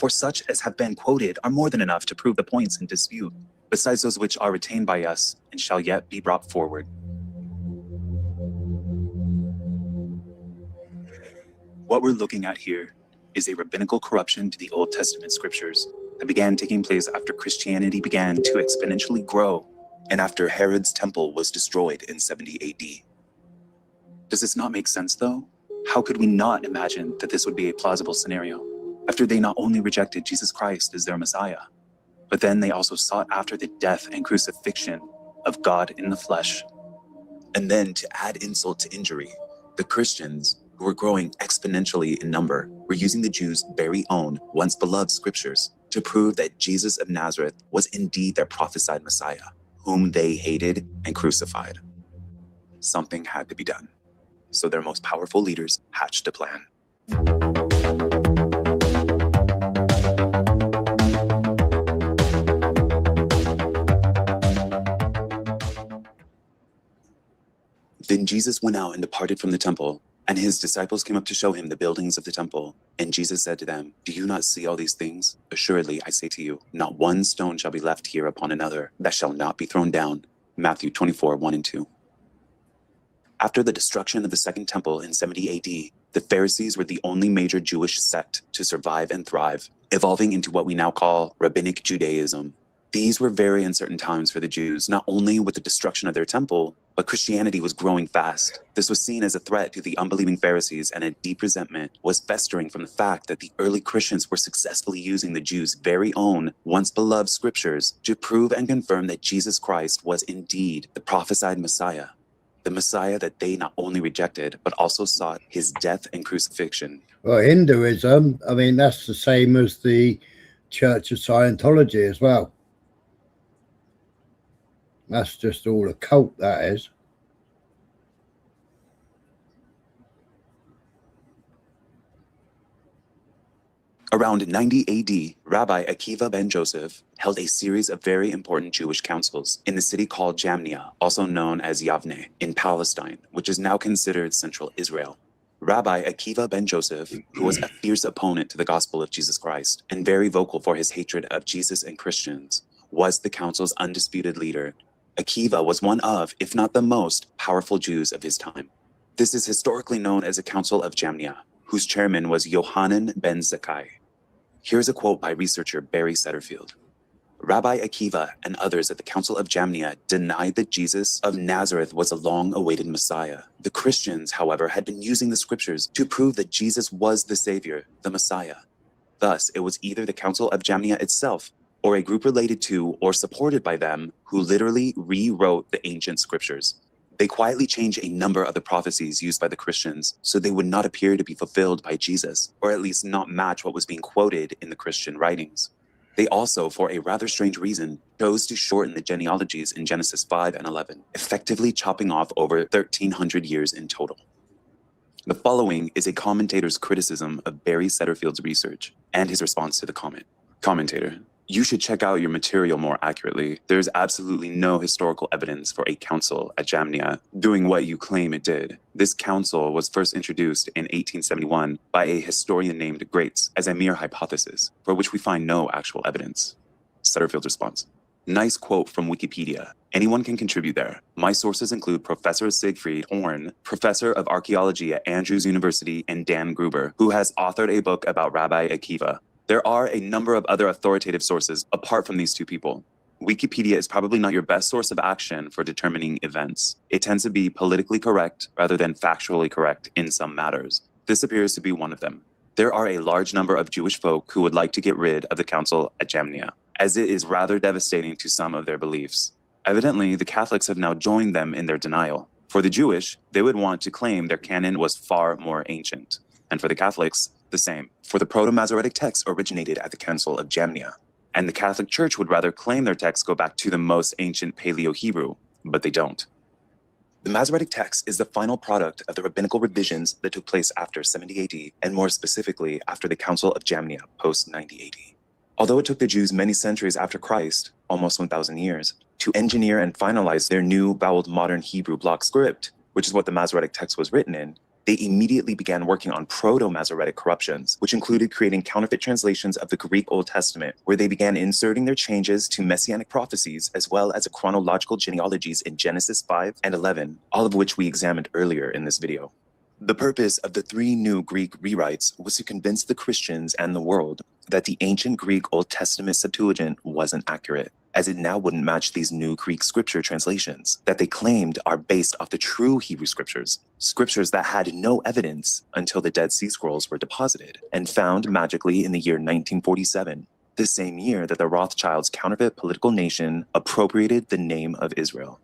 For such as have been quoted are more than enough to prove the points in dispute, besides those which are retained by us and shall yet be brought forward. What we're looking at here is a rabbinical corruption to the Old Testament scriptures that began taking place after Christianity began to exponentially grow and after Herod's temple was destroyed in 70 AD. Does this not make sense, though? How could we not imagine that this would be a plausible scenario, after they not only rejected Jesus Christ as their Messiah, but then they also sought after the death and crucifixion of God in the flesh? And then, to add insult to injury, the Christians, who were growing exponentially in number, were using the Jews' very own, once beloved scriptures to prove that Jesus of Nazareth was indeed their prophesied Messiah, whom they hated and crucified. Something had to be done. So their most powerful leaders hatched a plan. Then Jesus went out and departed from the temple, and his disciples came up to show him the buildings of the temple. And Jesus said to them, "Do you not see all these things? Assuredly, I say to you, not one stone shall be left here upon another that shall not be thrown down." Matthew 24:1-2. After the destruction of the Second Temple in 70 AD, the Pharisees were the only major Jewish sect to survive and thrive, evolving into what we now call Rabbinic Judaism. These were very uncertain times for the Jews, not only with the destruction of their temple, but Christianity was growing fast. This was seen as a threat to the unbelieving Pharisees, and a deep resentment was festering from the fact that the early Christians were successfully using the Jews' very own, once beloved scriptures to prove and confirm that Jesus Christ was indeed the prophesied Messiah. The Messiah that they not only rejected, but also sought his death and crucifixion. Well, Hinduism, I mean, that's the same as the Church of Scientology as well. That's just all a cult, that is. Around 90 AD, Rabbi Akiva ben Joseph held a series of very important Jewish councils in the city called Jamnia, also known as Yavne, in Palestine, which is now considered central Israel. Rabbi Akiva ben Joseph, who was a fierce opponent to the gospel of Jesus Christ and very vocal for his hatred of Jesus and Christians, was the council's undisputed leader. Akiva was one of, if not the most, powerful Jews of his time. This is historically known as the Council of Jamnia, whose chairman was Yohanan ben Zakkai. Here's a quote by researcher Barry Setterfield. Rabbi Akiva and others at the Council of Jamnia denied that Jesus of Nazareth was a long-awaited Messiah. The Christians, however, had been using the scriptures to prove that Jesus was the Savior, the Messiah. Thus, it was either the Council of Jamnia itself, or a group related to or supported by them, who literally rewrote the ancient scriptures. They quietly changed a number of the prophecies used by the Christians so they would not appear to be fulfilled by Jesus, or at least not match what was being quoted in the Christian writings. They also, for a rather strange reason, chose to shorten the genealogies in Genesis 5 and 11, effectively chopping off over 1,300 years in total. The following is a commentator's criticism of Barry Setterfield's research and his response to the comment. Commentator: you should check out your material more accurately. There's absolutely no historical evidence for a council at Jamnia doing what you claim it did. This council was first introduced in 1871 by a historian named Grates as a mere hypothesis, for which we find no actual evidence. Setterfield's response: nice quote from Wikipedia. Anyone can contribute there. My sources include Professor Siegfried Horn, Professor of Archaeology at Andrews University, and Dan Gruber, who has authored a book about Rabbi Akiva. There are a number of other authoritative sources apart from these two people. Wikipedia is probably not your best source of action for determining events. It tends to be politically correct rather than factually correct in some matters. This appears to be one of them. There are a large number of Jewish folk who would like to get rid of the council at Jamnia, as it is rather devastating to some of their beliefs. Evidently, the Catholics have now joined them in their denial. For the Jewish, they would want to claim their canon was far more ancient. And for the Catholics, the same. For the Proto-Masoretic text originated at the Council of Jamnia, and the Catholic Church would rather claim their texts go back to the most ancient Paleo-Hebrew, but they don't. The Masoretic text is the final product of the rabbinical revisions that took place after 70 AD, and more specifically after the Council of Jamnia post-90 AD. Although it took the Jews many centuries after Christ, almost 1,000 years, to engineer and finalize their new voweled modern Hebrew block script, which is what the Masoretic text was written in, they immediately began working on Proto-Masoretic corruptions, which included creating counterfeit translations of the Greek Old Testament, where they began inserting their changes to messianic prophecies as well as chronological genealogies in Genesis 5 and 11, all of which we examined earlier in this video. The purpose of the 3 new Greek rewrites was to convince the Christians and the world that the ancient Greek Old Testament Septuagint wasn't accurate, as it now wouldn't match these new Greek scripture translations that they claimed are based off the true Hebrew scriptures, scriptures that had no evidence until the Dead Sea Scrolls were deposited and found magically in the year 1947, the same year that the Rothschilds' counterfeit political nation appropriated the name of Israel.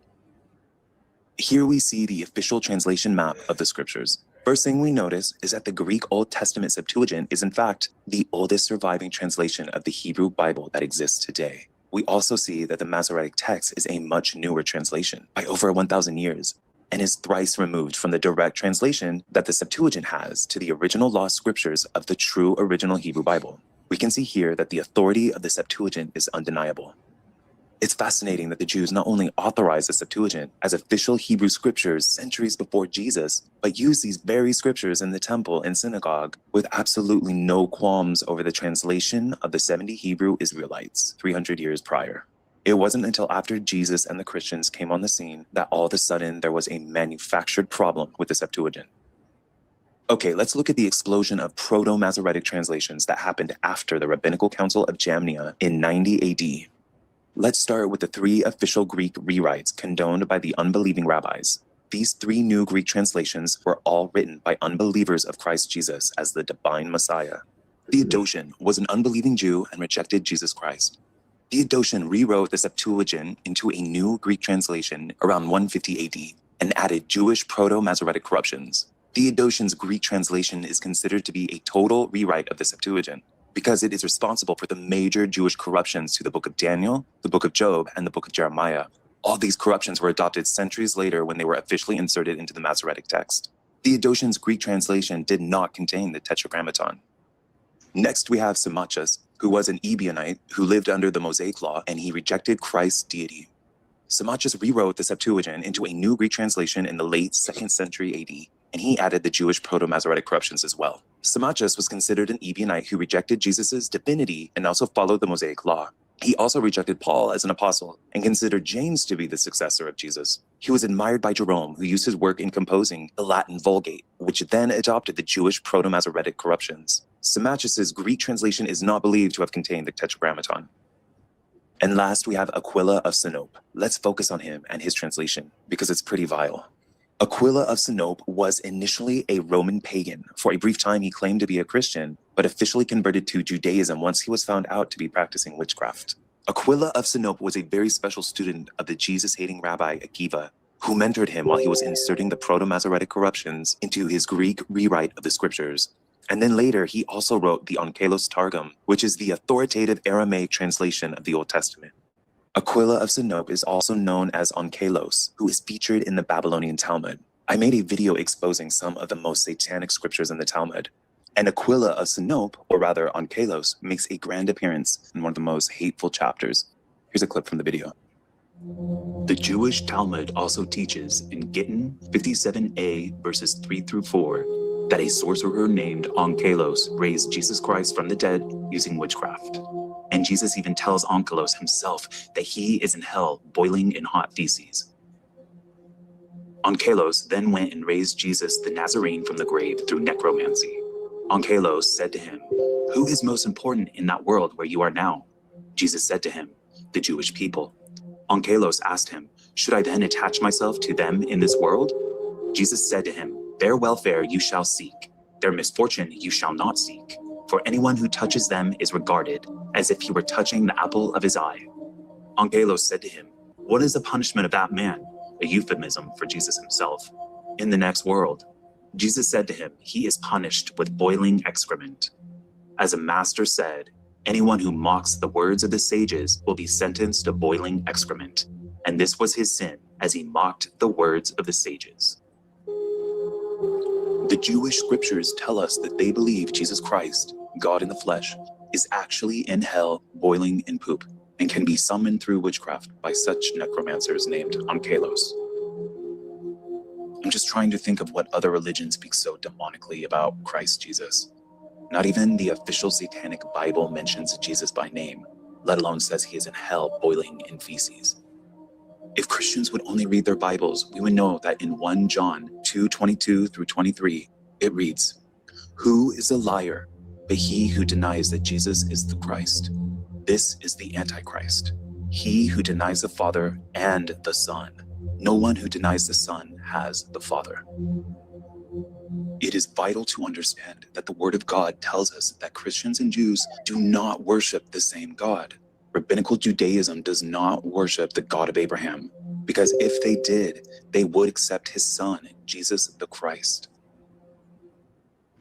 Here we see the official translation map of the scriptures. First thing we notice is that the Greek Old Testament Septuagint is in fact the oldest surviving translation of the Hebrew Bible that exists today. We also see that the Masoretic text is a much newer translation by over 1,000 years and is thrice removed from the direct translation that the Septuagint has to the original lost scriptures of the true original Hebrew Bible. We can see here that the authority of the Septuagint is undeniable. It's fascinating that the Jews not only authorized the Septuagint as official Hebrew scriptures centuries before Jesus, but used these very scriptures in the temple and synagogue with absolutely no qualms over the translation of the 70 Hebrew Israelites 300 years prior. It wasn't until after Jesus and the Christians came on the scene that all of a sudden there was a manufactured problem with the Septuagint. Okay, let's look at the explosion of Proto-Masoretic translations that happened after the Rabbinical Council of Jamnia in 90 AD. Let's start with the 3 official Greek rewrites condoned by the unbelieving rabbis. These 3 new Greek translations were all written by unbelievers of Christ Jesus as the divine Messiah. Theodotion was an unbelieving Jew and rejected Jesus Christ. Theodotion rewrote the Septuagint into a new Greek translation around 150 AD and added Jewish Proto-Masoretic corruptions. Theodotion's Greek translation is considered to be a total rewrite of the Septuagint, because it is responsible for the major Jewish corruptions to the book of Daniel, the book of Job, and the book of Jeremiah. All these corruptions were adopted centuries later when they were officially inserted into the Masoretic text. Theodotion's Greek translation did not contain the Tetragrammaton. Next, we have Symmachus, who was an Ebionite who lived under the Mosaic law, and he rejected Christ's deity. Symmachus rewrote the Septuagint into a new Greek translation in the late 2nd century AD, and he added the Jewish Proto-Masoretic corruptions as well. Symmachus was considered an Ebionite who rejected Jesus' divinity and also followed the Mosaic law. He also rejected Paul as an apostle and considered James to be the successor of Jesus. He was admired by Jerome, who used his work in composing the Latin Vulgate, which then adopted the Jewish Proto-Masoretic corruptions. Symmachus' Greek translation is not believed to have contained the Tetragrammaton. And last, we have Aquila of Sinope. Let's focus on him and his translation, because it's pretty vile. Aquila of Sinope was initially a Roman pagan. For a brief time, he claimed to be a Christian, but officially converted to Judaism once he was found out to be practicing witchcraft. Aquila of Sinope was a very special student of the Jesus-hating Rabbi Akiva, who mentored him while he was inserting the Proto-Masoretic corruptions into his Greek rewrite of the scriptures. And then later, he also wrote the Onkelos Targum, which is the authoritative Aramaic translation of the Old Testament. Aquila of Sinope is also known as Onkelos, who is featured in the Babylonian Talmud. I made a video exposing some of the most satanic scriptures in the Talmud. And Aquila of Sinope, or rather Onkelos, makes a grand appearance in one of the most hateful chapters. Here's a clip from the video. The Jewish Talmud also teaches in Gittin 57a verses 3 through 4 that a sorcerer named Onkelos raised Jesus Christ from the dead using witchcraft. And Jesus even tells Onkelos himself that he is in hell boiling in hot feces. Onkelos then went and raised Jesus the Nazarene from the grave through necromancy. Onkelos said to him, "Who is most important in that world where you are now?" Jesus said to him, "The Jewish people." Onkelos asked him, "Should I then attach myself to them in this world?" Jesus said to him, "Their welfare you shall seek, their misfortune you shall not seek. For anyone who touches them is regarded as if he were touching the apple of his eye." Onkelos said to him, "What is the punishment of that man?" A euphemism for Jesus himself. "In the next world." Jesus said to him, "He is punished with boiling excrement." As a master said, anyone who mocks the words of the sages will be sentenced to boiling excrement. And this was his sin, as he mocked the words of the sages. The Jewish scriptures tell us that they believe Jesus Christ, God in the flesh, is actually in hell boiling in poop and can be summoned through witchcraft by such necromancers named Onkelos. I'm just trying to think of what other religion speaks so demonically about Christ Jesus. Not even the official satanic Bible mentions Jesus by name, let alone says he is in hell boiling in feces. If Christians would only read their Bibles, we would know that in 1 John 2:22 through 23, it reads, "Who is a liar but he who denies that Jesus is the Christ? This is the Antichrist, he who denies the Father and the Son. No one who denies the Son has the Father." It is vital to understand that the Word of God tells us that Christians and Jews do not worship the same God. Rabbinical Judaism does not worship the God of Abraham, because if they did, they would accept his son, Jesus the Christ.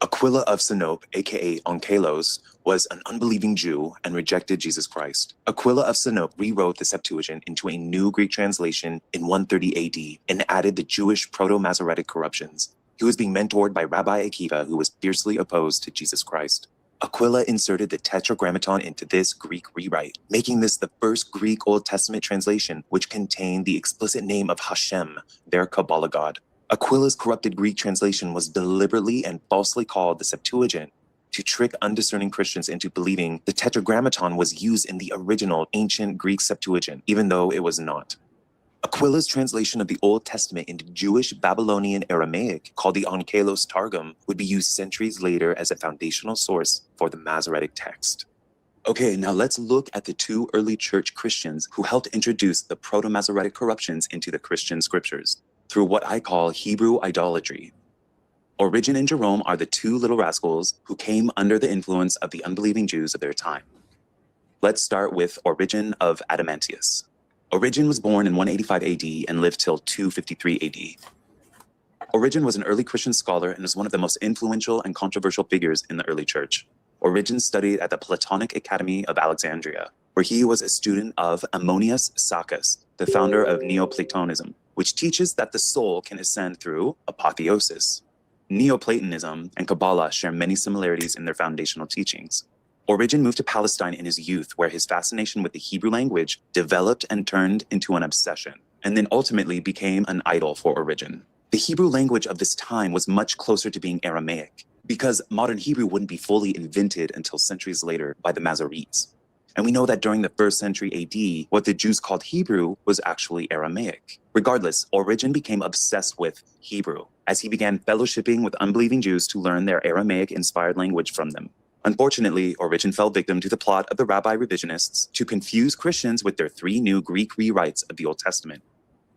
Aquila of Sinope, aka Onkelos, was an unbelieving Jew and rejected Jesus Christ. Aquila of Sinope rewrote the Septuagint into a new Greek translation in 130 AD and added the Jewish Proto-Masoretic corruptions. He was being mentored by Rabbi Akiva, who was fiercely opposed to Jesus Christ. Aquila inserted the Tetragrammaton into this Greek rewrite, making this the first Greek Old Testament translation which contained the explicit name of Hashem, their Kabbalah god. Aquila's corrupted Greek translation was deliberately and falsely called the Septuagint to trick undiscerning Christians into believing the Tetragrammaton was used in the original ancient Greek Septuagint, even though it was not. Aquila's translation of the Old Testament into Jewish Babylonian Aramaic, called the Onkelos Targum, would be used centuries later as a foundational source for the Masoretic text. Okay, now let's look at the two early church Christians who helped introduce the Proto-Masoretic corruptions into the Christian scriptures through what I call Hebrew idolatry. Origen and Jerome are the two little rascals who came under the influence of the unbelieving Jews of their time. Let's start with Origen of Adamantius. Origen was born in 185 AD and lived till 253 AD. Origen was an early Christian scholar and was one of the most influential and controversial figures in the early church. Origen studied at the Platonic Academy of Alexandria, where he was a student of Ammonius Saccas, the founder of Neoplatonism, which teaches that the soul can ascend through apotheosis. Neoplatonism and Kabbalah share many similarities in their foundational teachings. Origen moved to Palestine in his youth, where his fascination with the Hebrew language developed and turned into an obsession, and then ultimately became an idol for Origen. The Hebrew language of this time was much closer to being Aramaic, because modern Hebrew wouldn't be fully invented until centuries later by the Masoretes. And we know that during the 1st century AD, what the Jews called Hebrew was actually Aramaic. Regardless, Origen became obsessed with Hebrew, as he began fellowshipping with unbelieving Jews to learn their Aramaic-inspired language from them. Unfortunately, Origen fell victim to the plot of the rabbi revisionists to confuse Christians with their 3 new Greek rewrites of the Old Testament.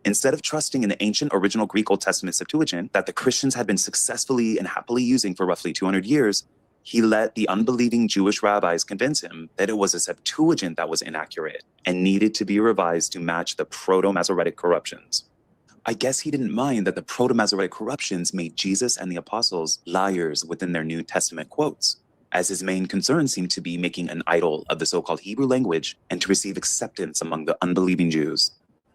Instead of trusting in the ancient original Greek Old Testament Septuagint that the Christians had been successfully and happily using for roughly 200 years, he let the unbelieving Jewish rabbis convince him that it was a Septuagint that was inaccurate and needed to be revised to match the Proto-Masoretic corruptions. I guess he didn't mind that the Proto-Masoretic corruptions made Jesus and the apostles liars within their New Testament quotes, as his main concern seemed to be making an idol of the so-called Hebrew language and to receive acceptance among the unbelieving Jews.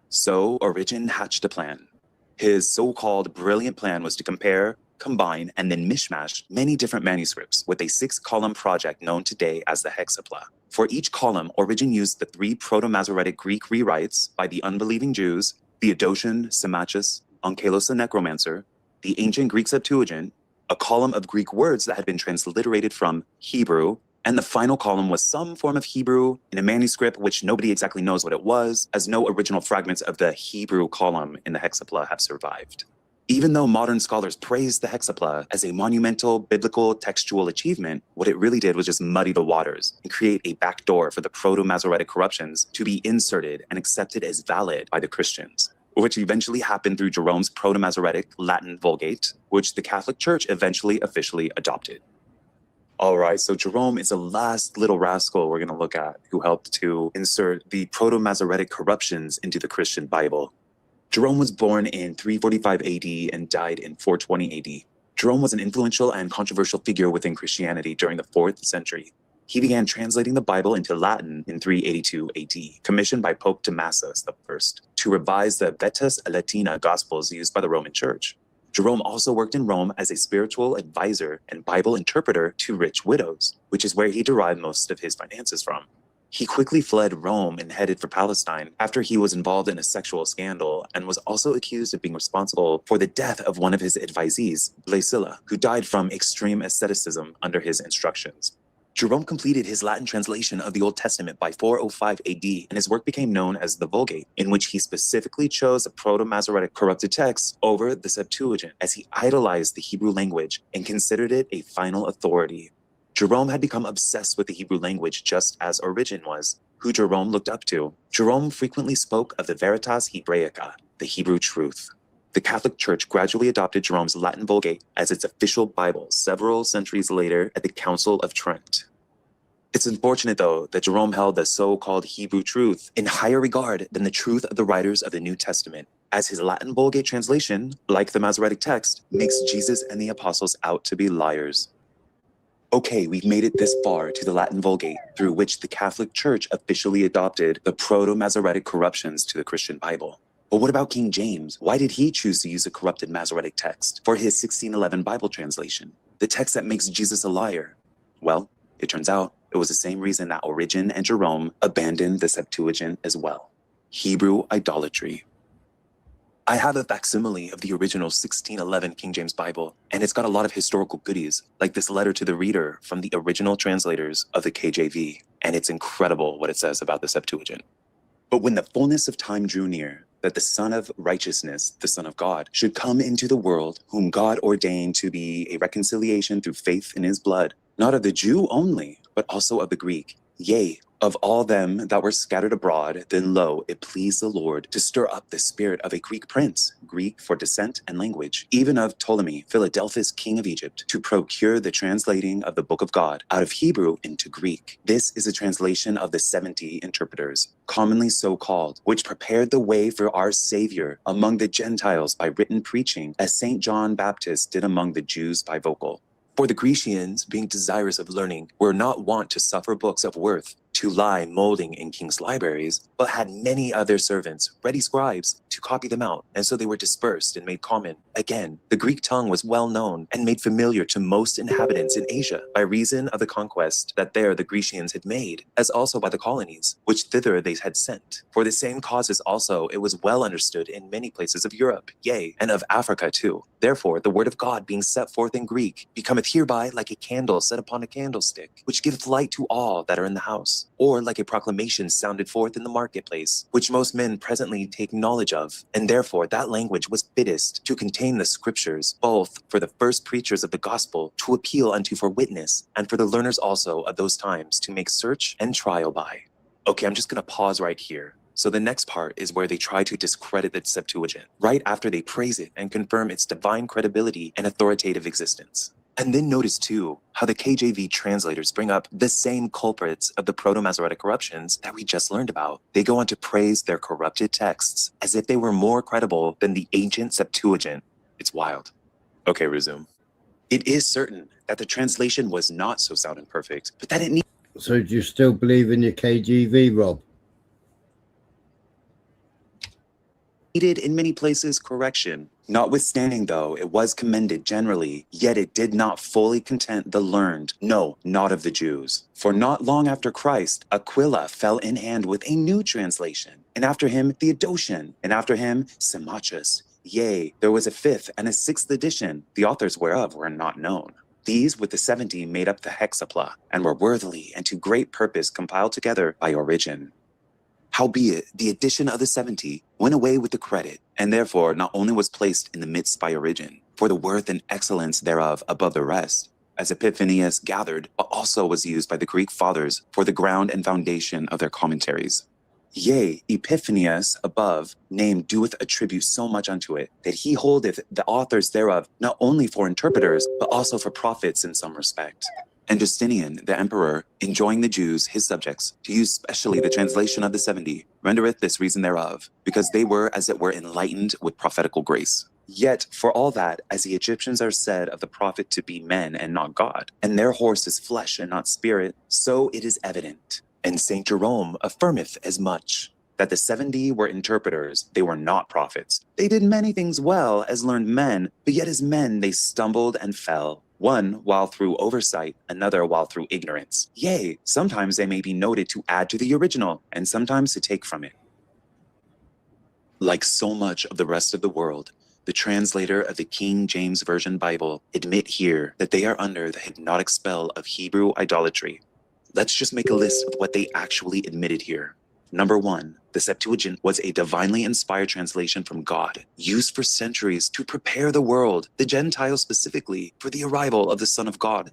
So Origen hatched a plan. His so-called brilliant plan was to compare, combine, and then mishmash many different manuscripts with a 6-column project known today as the Hexapla. For each column, Origen used the 3 Proto-Masoretic Greek rewrites by the unbelieving Jews, Theodotion, Symmachus, Onkelos the Necromancer, the ancient Greek Septuagint, a column of Greek words that had been transliterated from Hebrew, and the final column was some form of Hebrew in a manuscript which nobody exactly knows what it was, as no original fragments of the Hebrew column in the Hexapla have survived. Even though modern scholars praise the Hexapla as a monumental biblical textual achievement, what it really did was just muddy the waters and create a backdoor for the Proto-Masoretic corruptions to be inserted and accepted as valid by the Christians, which eventually happened through Jerome's Proto-Masoretic Latin Vulgate, which the Catholic Church eventually officially adopted. All right, so Jerome is the last little rascal we're going to look at who helped to insert the Proto-Masoretic corruptions into the Christian Bible. Jerome was born in 345 AD and died in 420 AD. Jerome was an influential and controversial figure within Christianity during the 4th century. He began translating the Bible into Latin in 382 AD, commissioned by Pope Damasus I to revise the Vetus Latina Gospels used by the Roman Church. Jerome also worked in Rome as a spiritual advisor and Bible interpreter to rich widows, which is where he derived most of his finances from. He quickly fled Rome and headed for Palestine after he was involved in a sexual scandal and was also accused of being responsible for the death of one of his advisees, Blasilla, who died from extreme asceticism under his instructions. Jerome completed his Latin translation of the Old Testament by 405 AD, and his work became known as the Vulgate, in which he specifically chose the Proto-Masoretic corrupted text over the Septuagint, as he idolized the Hebrew language and considered it a final authority. Jerome had become obsessed with the Hebrew language just as Origen was, who Jerome looked up to. Jerome frequently spoke of the Veritas Hebraica, the Hebrew truth. The Catholic Church gradually adopted Jerome's Latin Vulgate as its official Bible several centuries later at the Council of Trent. It's unfortunate, though, that Jerome held the so-called Hebrew truth in higher regard than the truth of the writers of the New Testament, as his Latin Vulgate translation, like the Masoretic text, makes Jesus and the apostles out to be liars. Okay, we've made it this far to the Latin Vulgate, through which the Catholic Church officially adopted the Proto-Masoretic corruptions to the Christian Bible. But what about King James? Why did he choose to use a corrupted Masoretic text for his 1611 Bible translation, the text that makes Jesus a liar? Well, it turns out it was the same reason that Origen and Jerome abandoned the Septuagint as well: Hebrew idolatry. I have a facsimile of the original 1611 King James Bible, and it's got a lot of historical goodies, like this letter to the reader from the original translators of the KJV, and it's incredible what it says about the Septuagint. But when the fullness of time drew near, that the Son of Righteousness, the Son of God, should come into the world, whom God ordained to be a reconciliation through faith in his blood, not of the Jew only, but also of the Greek, yea, of all them that were scattered abroad, then lo, it pleased the Lord to stir up the spirit of a Greek prince, Greek for descent and language, even of Ptolemy, Philadelphus, king of Egypt, to procure the translating of the book of God out of Hebrew into Greek. This is a translation of the 70 interpreters, commonly so called, which prepared the way for our Savior among the Gentiles by written preaching, as St. John Baptist did among the Jews by vocal. For the Grecians, being desirous of learning, were not wont to suffer books of worth to lie molding in king's libraries, but had many other servants, ready scribes, to copy them out, and so they were dispersed and made common. Again, the Greek tongue was well known and made familiar to most inhabitants in Asia by reason of the conquest that there the Grecians had made, as also by the colonies, which thither they had sent. For the same causes also it was well understood in many places of Europe, yea, and of Africa too. Therefore, the word of God being set forth in Greek becometh hereby like a candle set upon a candlestick, which giveth light to all that are in the house, or like a proclamation sounded forth in the marketplace, which most men presently take knowledge of. And therefore that language was fittest to contain the scriptures, both for the first preachers of the gospel to appeal unto for witness, and for the learners also of those times to make search and trial by. Okay, I'm just gonna pause right here. So the next part is where they try to discredit the Septuagint, right after they praise it and confirm its divine credibility and authoritative existence. And then notice too how the KJV translators bring up the same culprits of the Proto-Masoretic corruptions that we just learned about. They go on to praise their corrupted texts as if they were more credible than the ancient Septuagint. It's wild. Okay, resume. It is certain that the translation was not so sound and perfect, but that it needed. So do you still believe in your KGV, Rob? Needed in many places correction. Notwithstanding, though, it was commended generally, yet it did not fully content the learned, no, not of the Jews. For not long after Christ, Aquila fell in hand with a new translation, and after him Theodotion, and after him Symmachus. Yea, there was a fifth and a sixth edition, the authors whereof were not known. These with the 70 made up the hexapla, and were worthily and to great purpose compiled together by Origen. Howbeit, the addition of the 70 went away with the credit, and therefore not only was placed in the midst by Origen, for the worth and excellence thereof above the rest, as Epiphanius gathered, but also was used by the Greek fathers for the ground and foundation of their commentaries. Yea, Epiphanius above named doeth attribute so much unto it, that he holdeth the authors thereof not only for interpreters, but also for prophets in some respect. And Justinian, the emperor, enjoining the Jews, his subjects, to use specially the translation of the 70, rendereth this reason thereof, because they were as it were enlightened with prophetical grace. Yet, for all that, as the Egyptians are said of the prophet to be men and not God, and their horse is flesh and not spirit, so it is evident, and Saint Jerome affirmeth as much, that the 70 were interpreters, they were not prophets. They did many things well as learned men, but yet as men they stumbled and fell. One while through oversight, another while through ignorance. Yea, sometimes they may be noted to add to the original, and sometimes to take from it. Like so much of the rest of the world, the translator of the King James Version Bible admit here that they are under the hypnotic spell of Hebrew idolatry. Let's just make a list of what they actually admitted here. Number 1, the Septuagint was a divinely inspired translation from God, used for centuries to prepare the world, the Gentiles specifically, for the arrival of the Son of God.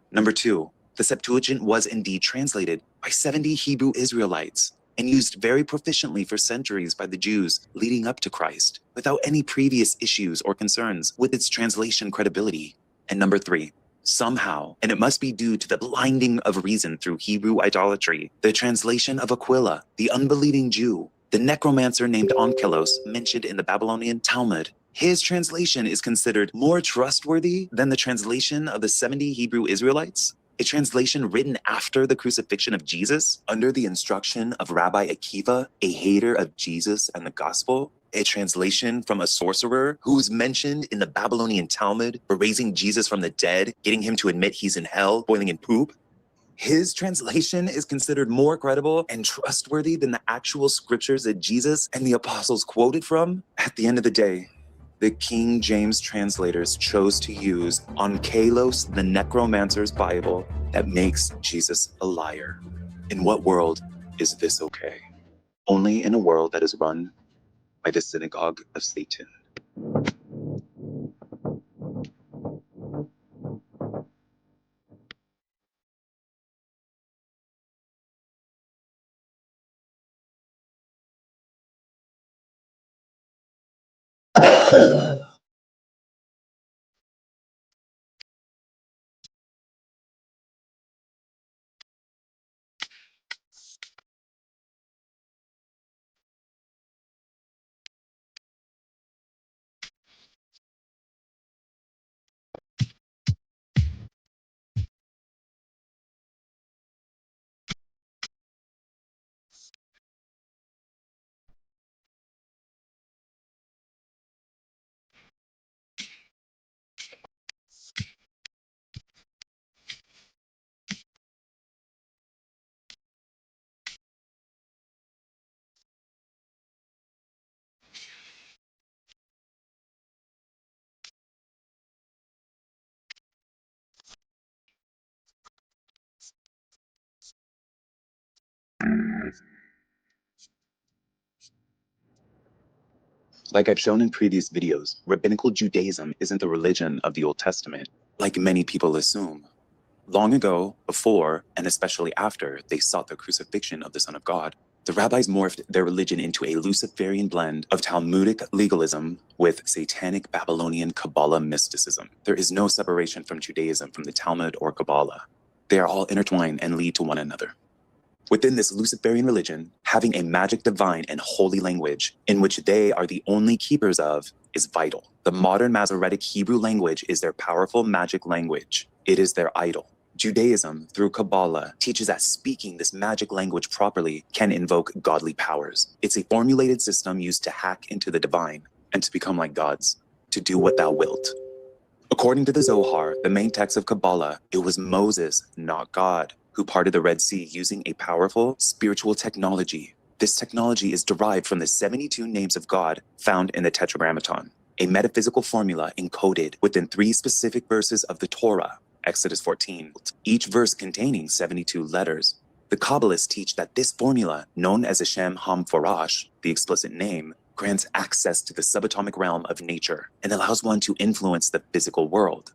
Number 2, the Septuagint was indeed translated by 70 Hebrew Israelites and used very proficiently for centuries by the Jews leading up to Christ, without any previous issues or concerns with its translation credibility. And number 3, somehow, and it must be due to the blinding of reason through Hebrew idolatry, the translation of Aquila, the unbelieving Jew, the necromancer named Onkelos mentioned in the Babylonian Talmud, his translation is considered more trustworthy than the translation of the 70 Hebrew Israelites, a translation written after the crucifixion of Jesus, under the instruction of Rabbi Akiva, a hater of Jesus and the gospel. A translation from a sorcerer who was mentioned in the Babylonian Talmud for raising Jesus from the dead, getting him to admit he's in hell, boiling in poop. His translation is considered more credible and trustworthy than the actual scriptures that Jesus and the apostles quoted from. At the end of the day, the King James translators chose to use Onkelos, the necromancer's Bible that makes Jesus a liar. In what world is this okay? Only in a world that is run by the synagogue of Satan. Like I've shown in previous videos, rabbinical Judaism isn't the religion of the Old Testament, like many people assume. Long ago, before, and especially after they sought the crucifixion of the Son of God, The rabbis morphed their religion into a Luciferian blend of Talmudic legalism with satanic Babylonian Kabbalah mysticism. There is no separation from Judaism from the Talmud or Kabbalah. They are all intertwined and lead to one another. Within this Luciferian religion, having a magic divine and holy language in which they are the only keepers of is vital. The modern Masoretic Hebrew language is their powerful magic language. It is their idol. Judaism, through Kabbalah, teaches that speaking this magic language properly can invoke godly powers. It's a formulated system used to hack into the divine and to become like gods, to do what thou wilt. According to the Zohar, the main text of Kabbalah, it was Moses, not God, who parted the Red Sea using a powerful spiritual technology. This technology is derived from the 72 names of God found in the Tetragrammaton, a metaphysical formula encoded within 3 specific verses of the Torah, Exodus 14, each verse containing 72 letters. The Kabbalists teach that this formula, known as Hashem HaMforash, the explicit name, grants access to the subatomic realm of nature and allows one to influence the physical world.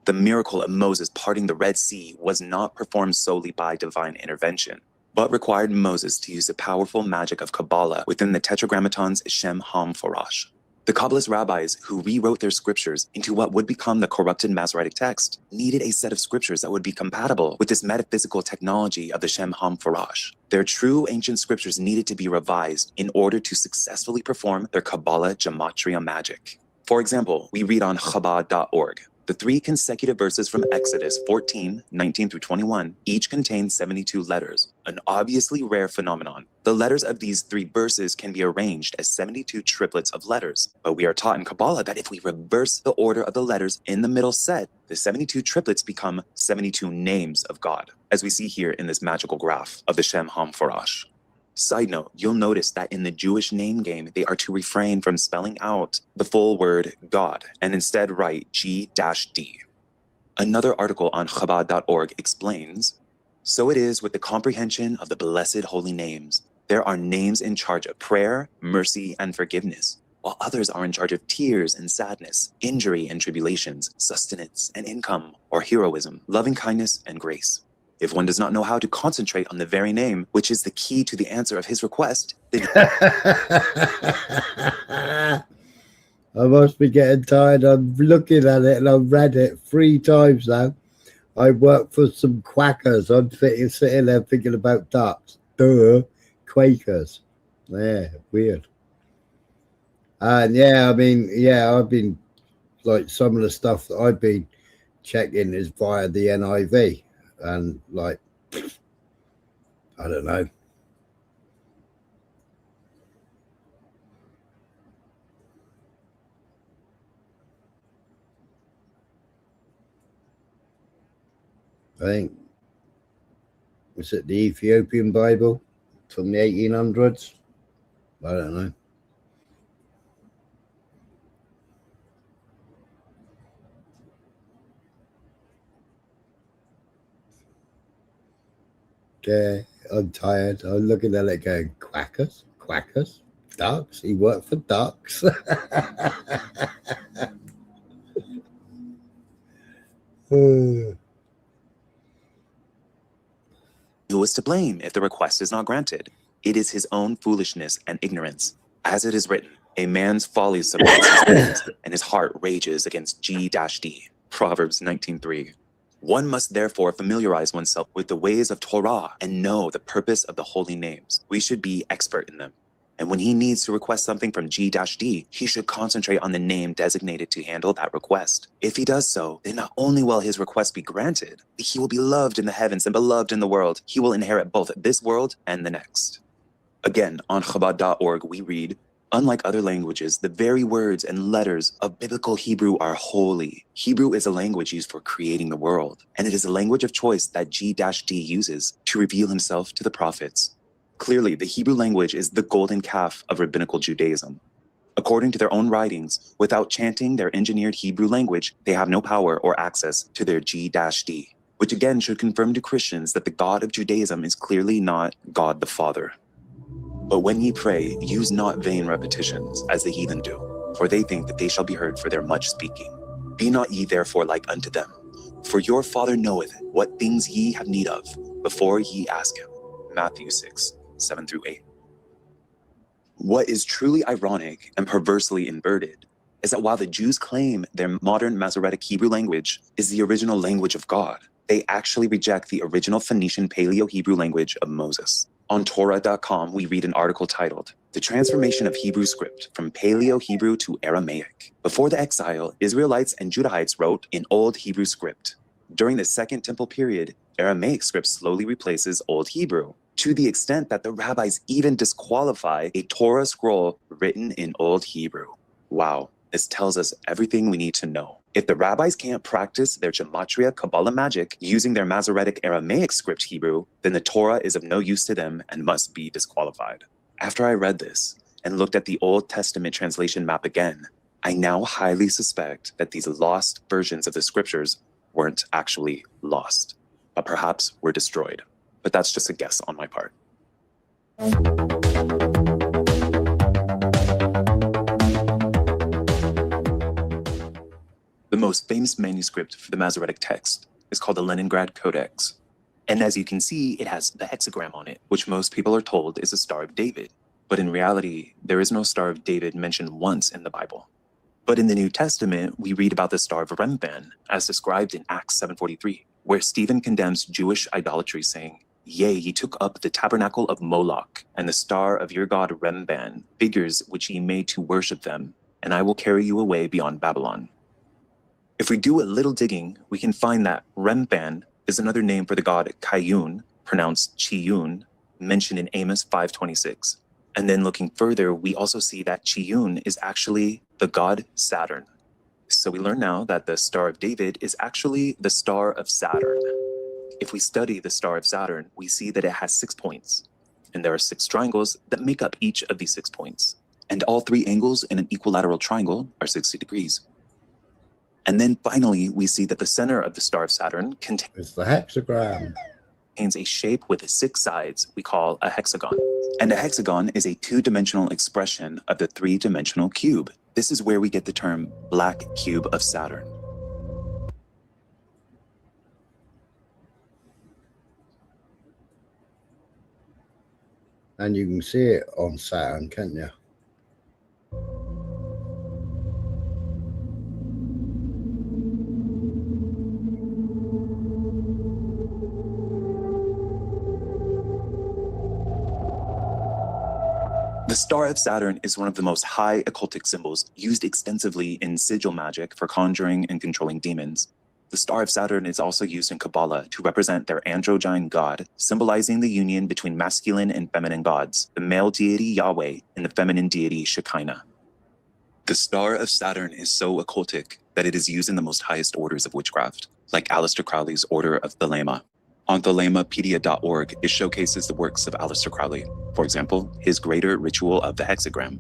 The miracle of Moses parting the Red Sea was not performed solely by divine intervention, but required Moses to use the powerful magic of Kabbalah within the Tetragrammaton's Shem HaMforash. The Kabbalist rabbis who rewrote their scriptures into what would become the corrupted Masoretic text needed a set of scriptures that would be compatible with this metaphysical technology of the Shem HaMforash. Their true ancient scriptures needed to be revised in order to successfully perform their Kabbalah gematria magic. For example, we read on Chabad.org. The 3 consecutive verses from Exodus 14, 19 through 21, each contain 72 letters, an obviously rare phenomenon. The letters of these 3 verses can be arranged as 72 triplets of letters, but we are taught in Kabbalah that if we reverse the order of the letters in the middle set, the 72 triplets become 72 names of God, as we see here in this magical graph of the Shem HaMforash. Side note, you'll notice that in the Jewish name game, they are to refrain from spelling out the full word God and instead write G-D. Another article on Chabad.org explains, so it is with the comprehension of the blessed holy names. There are names in charge of prayer, mercy, and forgiveness, while others are in charge of tears and sadness, injury and tribulations, sustenance and income, or heroism, loving kindness and grace. If one does not know how to concentrate on the very name, which is the key to the answer of his request, then I must be getting tired. I'm looking at it and I've read it 3 times now. I work for some quackers. I'm sitting there thinking about ducks. Duh, Quakers. Yeah, weird. And yeah, I mean, yeah, I've been like some of the stuff that I've been checking is via the NIV. And like, I don't know. I think, was it the Ethiopian Bible from the 1800s? I don't know. Yeah, I'm tired. I'm looking at it going, quackers, ducks. He worked for ducks. who is to blame if the request is not granted? It is his own foolishness and ignorance. As it is written, a man's folly subverts his ways, and his heart rages against G-D. Proverbs 19:3. One must therefore familiarize oneself with the ways of Torah and know the purpose of the holy names. We should be expert in them. And when he needs to request something from G-D, he should concentrate on the name designated to handle that request. If he does so, then not only will his request be granted, but he will be loved in the heavens and beloved in the world. He will inherit both this world and the next. Again, on Chabad.org, we read, unlike other languages, the very words and letters of biblical Hebrew are holy. Hebrew is a language used for creating the world, and it is a language of choice that G-D uses to reveal himself to the prophets. Clearly, the Hebrew language is the golden calf of rabbinical Judaism. According to their own writings, without chanting their engineered Hebrew language, they have no power or access to their G-D, which again should confirm to Christians that the God of Judaism is clearly not God the Father. But when ye pray, use not vain repetitions, as the heathen do, for they think that they shall be heard for their much speaking. Be not ye therefore like unto them, for your Father knoweth what things ye have need of, before ye ask him. Matthew 6. 7 through 8. What is truly ironic and perversely inverted is that while the Jews claim their modern Masoretic Hebrew language is the original language of God, they actually reject the original Phoenician Paleo-Hebrew language of Moses. On Torah.com, we read an article titled, "The Transformation of Hebrew Script from Paleo-Hebrew to Aramaic." Before the exile, Israelites and Judahites wrote in Old Hebrew script. During the Second Temple period, Aramaic script slowly replaces Old Hebrew, to the extent that the rabbis even disqualify a Torah scroll written in Old Hebrew. Wow, this tells us everything we need to know. If the rabbis can't practice their gematria Kabbalah magic using their Masoretic Aramaic script Hebrew, then the Torah is of no use to them and must be disqualified. After I read this and looked at the Old Testament translation map again, I now highly suspect that these lost versions of the scriptures weren't actually lost, but perhaps were destroyed. But that's just a guess on my part. The most famous manuscript for the Masoretic text is called the Leningrad Codex. And as you can see, it has the hexagram on it, which most people are told is a Star of David. But in reality, there is no Star of David mentioned once in the Bible. But in the New Testament, we read about the Star of Rembrandt, as described in Acts 7:43, where Stephen condemns Jewish idolatry, saying, "Yea, ye took up the tabernacle of Moloch, and the star of your god Rembrandt, figures which ye made to worship them, and I will carry you away beyond Babylon." If we do a little digging, we can find that Rembrandt is another name for the god Kayun, pronounced Chiyun, mentioned in Amos 5:26. And then looking further, we also see that Chiyun is actually the god Saturn. So we learn now that the Star of David is actually the Star of Saturn. If we study the Star of Saturn, we see that it has 6 points. And there are 6 triangles that make up each of these 6 points. And all 3 angles in an equilateral triangle are 60 degrees. And then finally, we see that the center of the Star of Saturn contains the hexagram. A shape with 6 sides we call a hexagon. And a hexagon is a 2-dimensional expression of the 3-dimensional cube. This is where we get the term black cube of Saturn. And you can see it on Saturn, can't you? The Star of Saturn is one of the most high occultic symbols used extensively in sigil magic for conjuring and controlling demons. The Star of Saturn is also used in Kabbalah to represent their androgyne god, symbolizing the union between masculine and feminine gods, the male deity Yahweh and the feminine deity Shekinah. The Star of Saturn is so occultic that it is used in the most highest orders of witchcraft, like Aleister Crowley's Order of Thelema. On thelemapedia.org, it showcases the works of Aleister Crowley. For example, his greater ritual of the hexagram.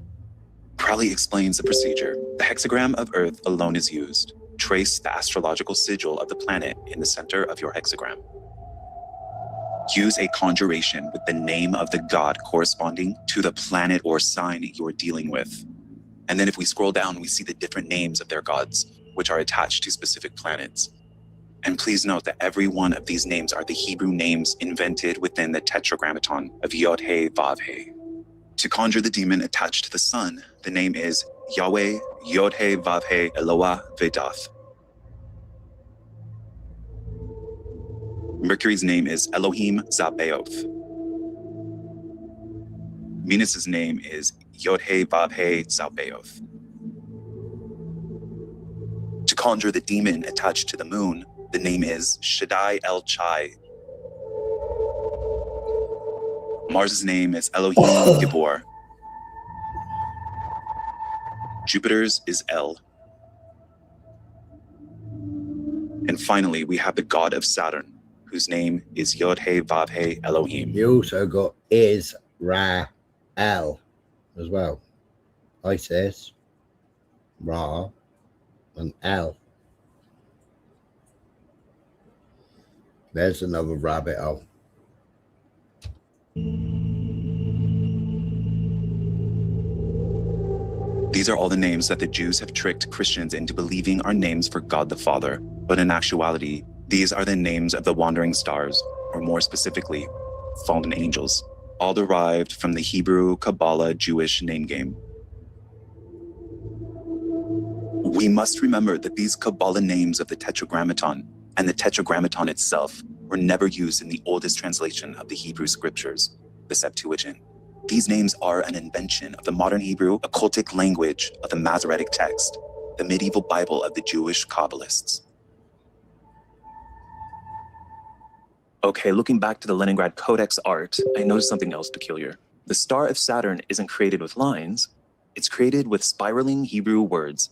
Crowley explains the procedure. The hexagram of Earth alone is used. Trace the astrological sigil of the planet in the center of your hexagram. Use a conjuration with the name of the god corresponding to the planet or sign you're dealing with. And then if we scroll down, we see the different names of their gods, which are attached to specific planets. And please note that every one of these names are the Hebrew names invented within the tetragrammaton of Yod-He Vav-He. To conjure the demon attached to the sun, the name is Yahweh Yod-He Vav-He Eloah Vedath. Mercury's name is Elohim Zabaoth. Venus's name is Yod-He Vav-He Zabaoth. To conjure the demon attached to the moon, the name is Shaddai El Chai. Mars's name is Elohim Gibor. Jupiter's is El. And finally, we have the god of Saturn, whose name is Yod-He Vav-He Elohim. You also got Israel as well. Isis, Ra, and El. There's another rabbit hole. These are all the names that the Jews have tricked Christians into believing are names for God the Father. But in actuality, these are the names of the wandering stars, or more specifically, fallen angels. all derived from the Hebrew Kabbalah Jewish name game. We must remember that these Kabbalah names of the Tetragrammaton and the Tetragrammaton itself were never used in the oldest translation of the Hebrew scriptures, the Septuagint. These names are an invention of the modern Hebrew occultic language of the Masoretic text, the medieval Bible of the Jewish Kabbalists. Okay, looking back to the Leningrad Codex art, I noticed something else peculiar. The Star of Saturn isn't created with lines, it's created with spiraling Hebrew words.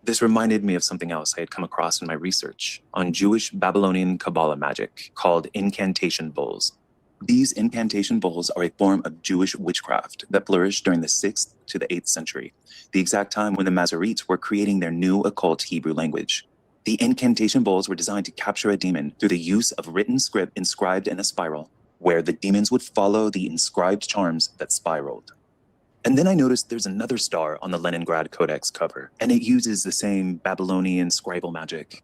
This reminded me of something else I had come across in my research on Jewish Babylonian Kabbalah magic called incantation bowls. These incantation bowls are a form of Jewish witchcraft that flourished during the 6th to the 8th century, the exact time when the Masoretes were creating their new occult Hebrew language. The incantation bowls were designed to capture a demon through the use of written script inscribed in a spiral, where the demons would follow the inscribed charms that spiraled. And then I noticed there's another star on the Leningrad Codex cover, and it uses the same Babylonian scribal magic.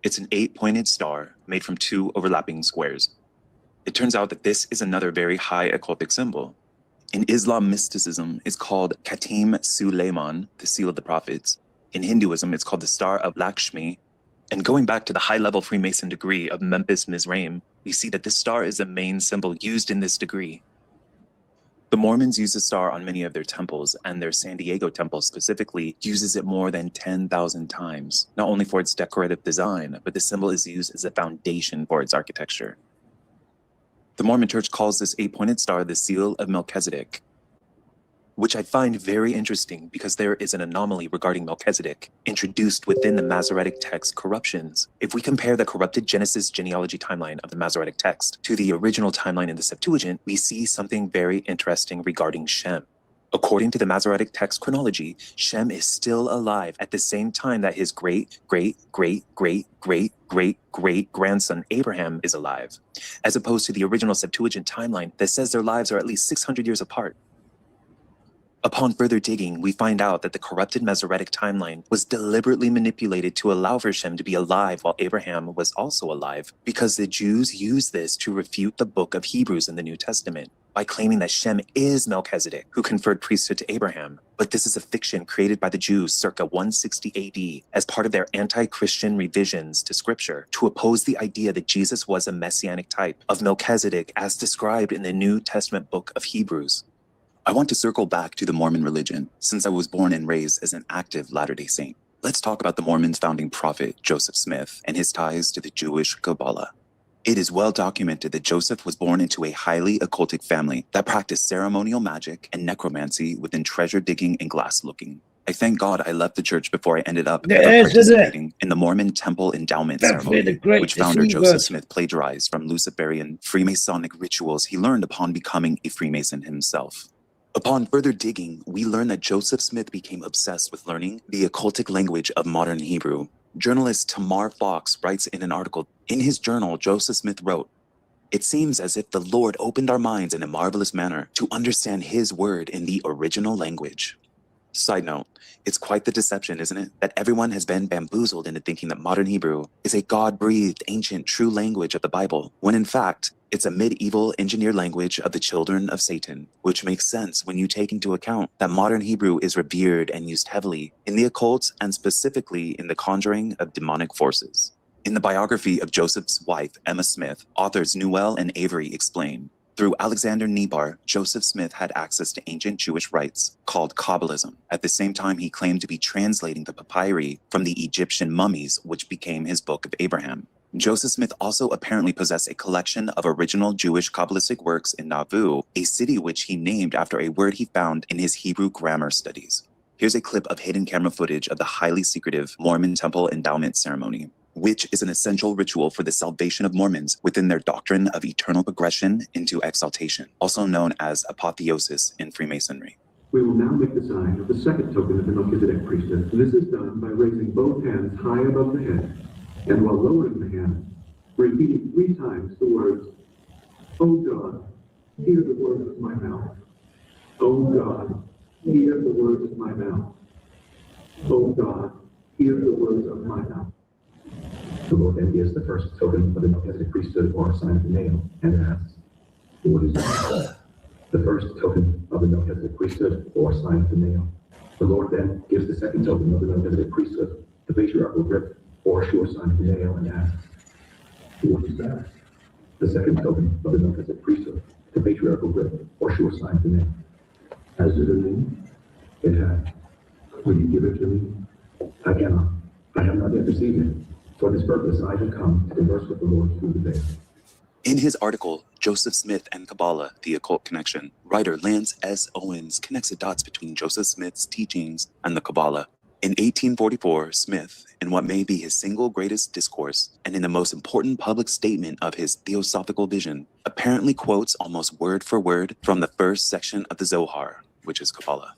It's an 8-pointed star made from 2 overlapping squares. It turns out that this is another very high occultic symbol. In Islam mysticism, it's called Khatim Suleiman, the seal of the prophets. In Hinduism, it's called the Star of Lakshmi. And going back to the high-level Freemason degree of Memphis Mizraim, we see that this star is the main symbol used in this degree. The Mormons use the star on many of their temples, and their San Diego temple specifically uses it more than 10,000 times, not only for its decorative design, but the symbol is used as a foundation for its architecture. The Mormon Church calls this 8-pointed star the seal of Melchizedek, which I find very interesting because there is an anomaly regarding Melchizedek introduced within the Masoretic text corruptions. If we compare the corrupted Genesis genealogy timeline of the Masoretic text to the original timeline in the Septuagint, we see something very interesting regarding Shem. According to the Masoretic text chronology, Shem is still alive at the same time that his great-great-great-great-great-great-grandson Abraham is alive, as opposed to the original Septuagint timeline that says their lives are at least 600 years apart. Upon further digging, we find out that the corrupted Masoretic timeline was deliberately manipulated to allow for Shem to be alive while Abraham was also alive, because the Jews used this to refute the book of Hebrews in the New Testament by claiming that Shem is Melchizedek, who conferred priesthood to Abraham. But this is a fiction created by the Jews circa 160 AD as part of their anti-Christian revisions to scripture to oppose the idea that Jesus was a messianic type of Melchizedek as described in the New Testament book of Hebrews. I want to circle back to the Mormon religion, since I was born and raised as an active Latter-day Saint. Let's talk about the Mormons' founding prophet, Joseph Smith, and his ties to the Jewish Kabbalah. It is well documented that Joseph was born into a highly occultic family that practiced ceremonial magic and necromancy within treasure digging and glass looking. I thank God I left the church before I ended up participating in the Mormon Temple Endowment Ceremony, which founder Joseph Smith plagiarized from Luciferian Freemasonic rituals he learned upon becoming a Freemason himself. Upon further digging, we learn that Joseph Smith became obsessed with learning the occultic language of modern Hebrew. Journalist Tamar Fox writes in an article, in his journal, Joseph Smith wrote, "It seems as if the Lord opened our minds in a marvelous manner to understand his word in the original language." Side note, it's quite the deception, isn't it? That everyone has been bamboozled into thinking that modern Hebrew is a God-breathed, ancient, true language of the Bible, when in fact, it's a medieval engineered language of the children of Satan, which makes sense when you take into account that modern Hebrew is revered and used heavily in the occult and specifically in the conjuring of demonic forces. In the biography of Joseph's wife, Emma Smith, authors Newell and Avery explain, through Alexander Nebar, Joseph Smith had access to ancient Jewish rites called Kabbalism. At the same time, he claimed to be translating the papyri from the Egyptian mummies, which became his Book of Abraham. Joseph Smith also apparently possessed a collection of original Jewish Kabbalistic works in Naval, a city which he named after a word he found in his Hebrew grammar studies. Here's a clip of hidden camera footage of the highly secretive Mormon Temple Endowment Ceremony, which is an essential ritual for the salvation of Mormons within their doctrine of eternal progression into exaltation, also known as apotheosis in Freemasonry. We will now make the sign of the second token of the Melchizedek priesthood. This is done by raising both hands high above the head, and while lowering the hands, repeating 3 times the words, "O God, hear the words of my mouth. O God, hear the words of my mouth. O God, hear the words of my mouth." The Lord then gives the first token of the Melchizedek priesthood or sign of the nail and asks, "What is it?" the first token of the Melchizedek priesthood, or sign of the nail. The Lord then gives the second token of the Melchizedek priesthood, the patriarchal grip, or sure sign of the nail, and asks, what is that? The second token of the Melchizedek priesthood, the patriarchal grip, or sure sign of the nail. As to the name, it had. Will you give it to me? I cannot. I have not yet received it. For this purpose I have come to converse with the Lord through the veil. In his article, Joseph Smith and Kabbalah, the Occult Connection, writer Lance S. Owens connects the dots between Joseph Smith's teachings and the Kabbalah. In 1844, Smith, in what may be his single greatest discourse, and in the most important public statement of his theosophical vision, apparently quotes almost word for word from the first section of the Zohar, which is Kabbalah.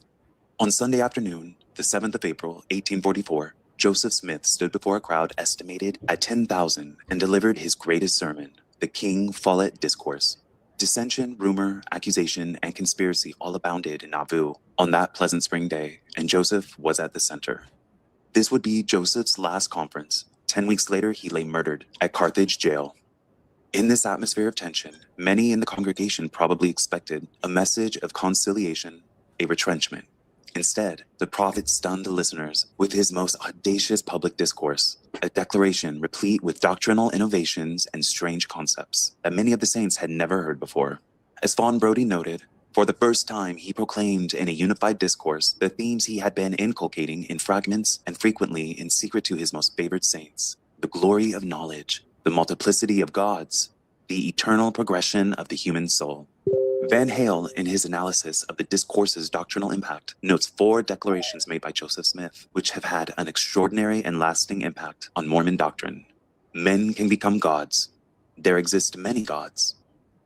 On Sunday afternoon, the 7th of April, 1844, Joseph Smith stood before a crowd estimated at 10,000 and delivered his greatest sermon, the King Follett Discourse. Dissension, rumor, accusation, and conspiracy all abounded in Nauvoo on that pleasant spring day, and Joseph was at the center. This would be Joseph's last conference. 10 weeks later, he lay murdered at Carthage jail. In this atmosphere of tension, many in the congregation probably expected a message of conciliation, a retrenchment. Instead, the prophet stunned the listeners with his most audacious public discourse, a declaration replete with doctrinal innovations and strange concepts that many of the saints had never heard before. As Fawn Brodie noted, for the first time he proclaimed in a unified discourse the themes he had been inculcating in fragments and frequently in secret to his most favored saints: the glory of knowledge, the multiplicity of gods, the eternal progression of the human soul. Van Hale, in his analysis of the discourse's doctrinal impact, notes 4 declarations made by Joseph Smith, which have had an extraordinary and lasting impact on Mormon doctrine. Men can become gods. There exist many gods.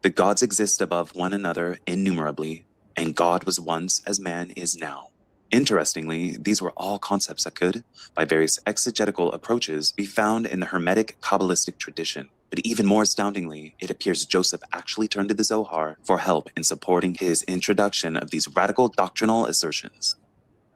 The gods exist above one another innumerably, and God was once as man is now. Interestingly, these were all concepts that could, by various exegetical approaches, be found in the Hermetic Kabbalistic tradition. But even more astoundingly, it appears Joseph actually turned to the Zohar for help in supporting his introduction of these radical doctrinal assertions.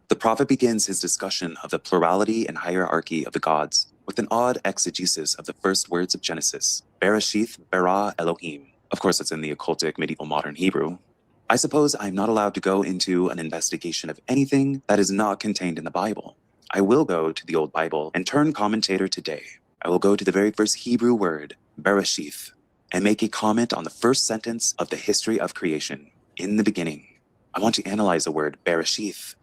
The prophet begins his discussion of the plurality and hierarchy of the gods with an odd exegesis of the first words of Genesis, Bereshith bara Elohim. Of course, it's in the occultic medieval modern Hebrew. I suppose I'm not allowed to go into an investigation of anything that is not contained in the Bible. I will go to the Old Bible and turn commentator today. I will go to the very first Hebrew word, Bereshith, and make a comment on the first sentence of the history of creation, in the beginning. I want to analyze the word Bereshith,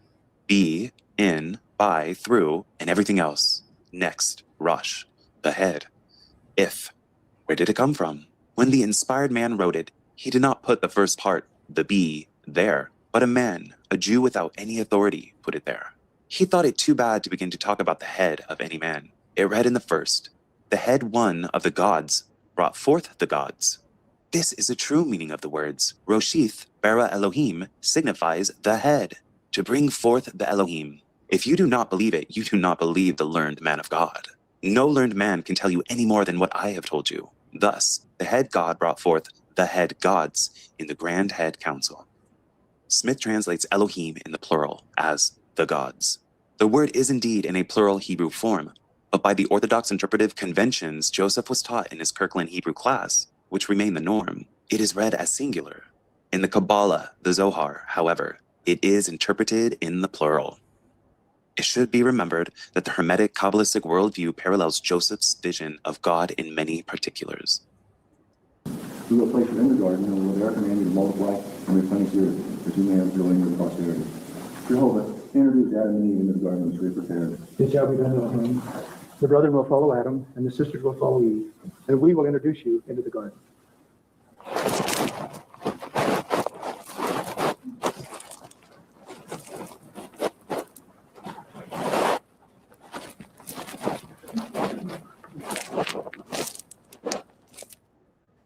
be, in, by, through, and everything else. Next, Rosh, the head. If, where did it come from? When the inspired man wrote it, he did not put the first part, the be, there, but a man, a Jew without any authority, put it there. He thought it too bad to begin to talk about the head of any man. It read in the first, the head one of the gods brought forth the gods. This is a true meaning of the words. Roshith bara Elohim signifies the head, to bring forth the Elohim. If you do not believe it, you do not believe the learned man of God. No learned man can tell you any more than what I have told you. Thus, the head God brought forth the head gods in the Grand Head Council. Smith translates Elohim in the plural as the gods. The word is indeed in a plural Hebrew form, but by the Orthodox interpretive conventions Joseph was taught in his Kirkland Hebrew class, which remain the norm, it is read as singular. In the Kabbalah, the Zohar, however, it is interpreted in the plural. It should be remembered that the Hermetic Kabbalistic worldview parallels Joseph's vision of God in many particulars. We will place you in the garden, and we will there command you to multiply and replenish the earth, that you may have dwelling with posterity. Jehovah introduced Adam and Eve into the garden which we prepared. It shall be done to him. The brethren will follow Adam, and the sisters will follow Eve, and we will introduce you into the garden.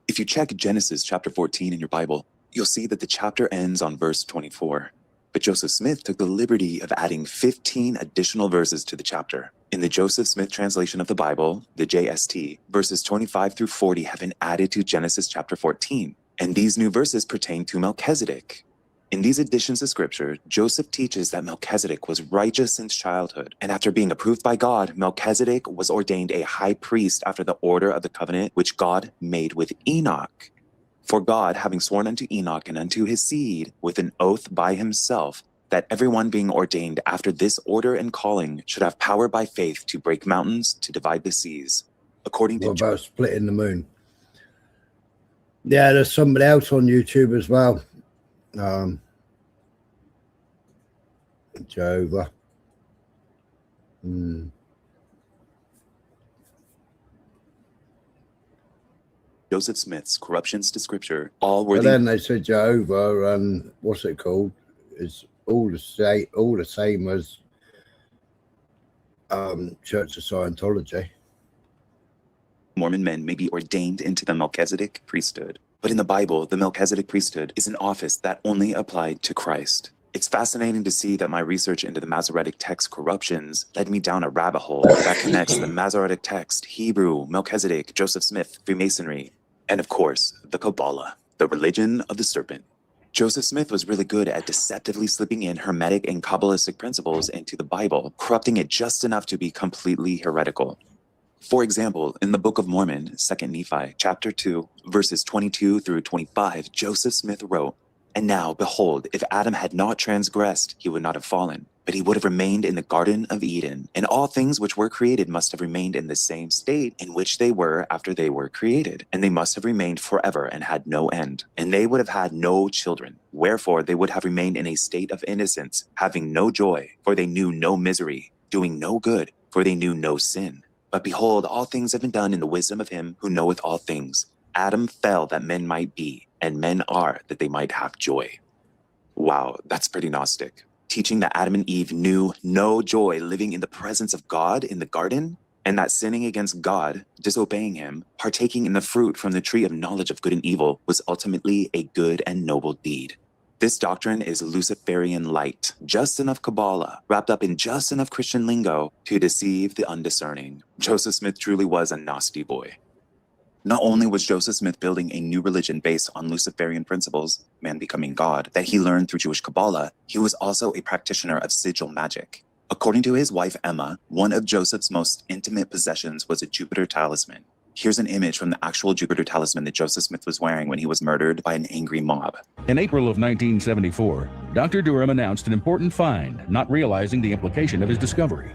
If you check Genesis chapter 14 in your Bible, you'll see that the chapter ends on verse 24. But Joseph Smith took the liberty of adding 15 additional verses to the chapter. In the Joseph Smith translation of the Bible, the JST, verses 25 through 40 have been added to Genesis chapter 14, and these new verses pertain to Melchizedek. In these additions of scripture, Joseph teaches that Melchizedek was righteous since childhood, and after being approved by God, Melchizedek was ordained a high priest after the order of the covenant which God made with Enoch. For God, having sworn unto Enoch and unto his seed with an oath by himself, that everyone being ordained after this order and calling should have power by faith to break mountains, to divide the seas. According to what about splitting the moon? Yeah, there's somebody else on YouTube as well. Jehovah. Joseph Smith's corruptions to scripture, all were And then they said Jehovah, and what's it called? It's all the same as Church of Scientology. Mormon men may be ordained into the Melchizedek priesthood. But in the Bible, the Melchizedek priesthood is an office that only applied to Christ. It's fascinating to see that my research into the Masoretic text corruptions led me down a rabbit hole that connects the Masoretic text, Hebrew, Melchizedek, Joseph Smith, Freemasonry, and of course, the Kabbalah, the religion of the serpent. Joseph Smith was really good at deceptively slipping in Hermetic and Kabbalistic principles into the Bible, corrupting it just enough to be completely heretical. For example, in the Book of Mormon, 2 Nephi, chapter 2, verses 22 through 25, Joseph Smith wrote, "And now, behold, if Adam had not transgressed, he would not have fallen, but he would have remained in the Garden of Eden, and all things which were created must have remained in the same state in which they were after they were created, and they must have remained forever and had no end. And they would have had no children, wherefore they would have remained in a state of innocence, having no joy, for they knew no misery, doing no good, for they knew no sin. But behold, all things have been done in the wisdom of him who knoweth all things. Adam fell that men might be, and men are that they might have joy." Wow, that's pretty Gnostic. Teaching that Adam and Eve knew no joy living in the presence of God in the garden, and that sinning against God, disobeying him, partaking in the fruit from the tree of knowledge of good and evil was ultimately a good and noble deed. This doctrine is Luciferian light, just enough Kabbalah, wrapped up in just enough Christian lingo to deceive the undiscerning. Joseph Smith truly was a nasty boy. Not only was Joseph Smith building a new religion based on Luciferian principles, man becoming God, that he learned through Jewish Kabbalah, he was also a practitioner of sigil magic. According to his wife Emma, one of Joseph's most intimate possessions was a Jupiter talisman. Here's an image from the actual Jupiter talisman that Joseph Smith was wearing when he was murdered by an angry mob. In April of 1974, Dr. Durham announced an important find, not realizing the implication of his discovery.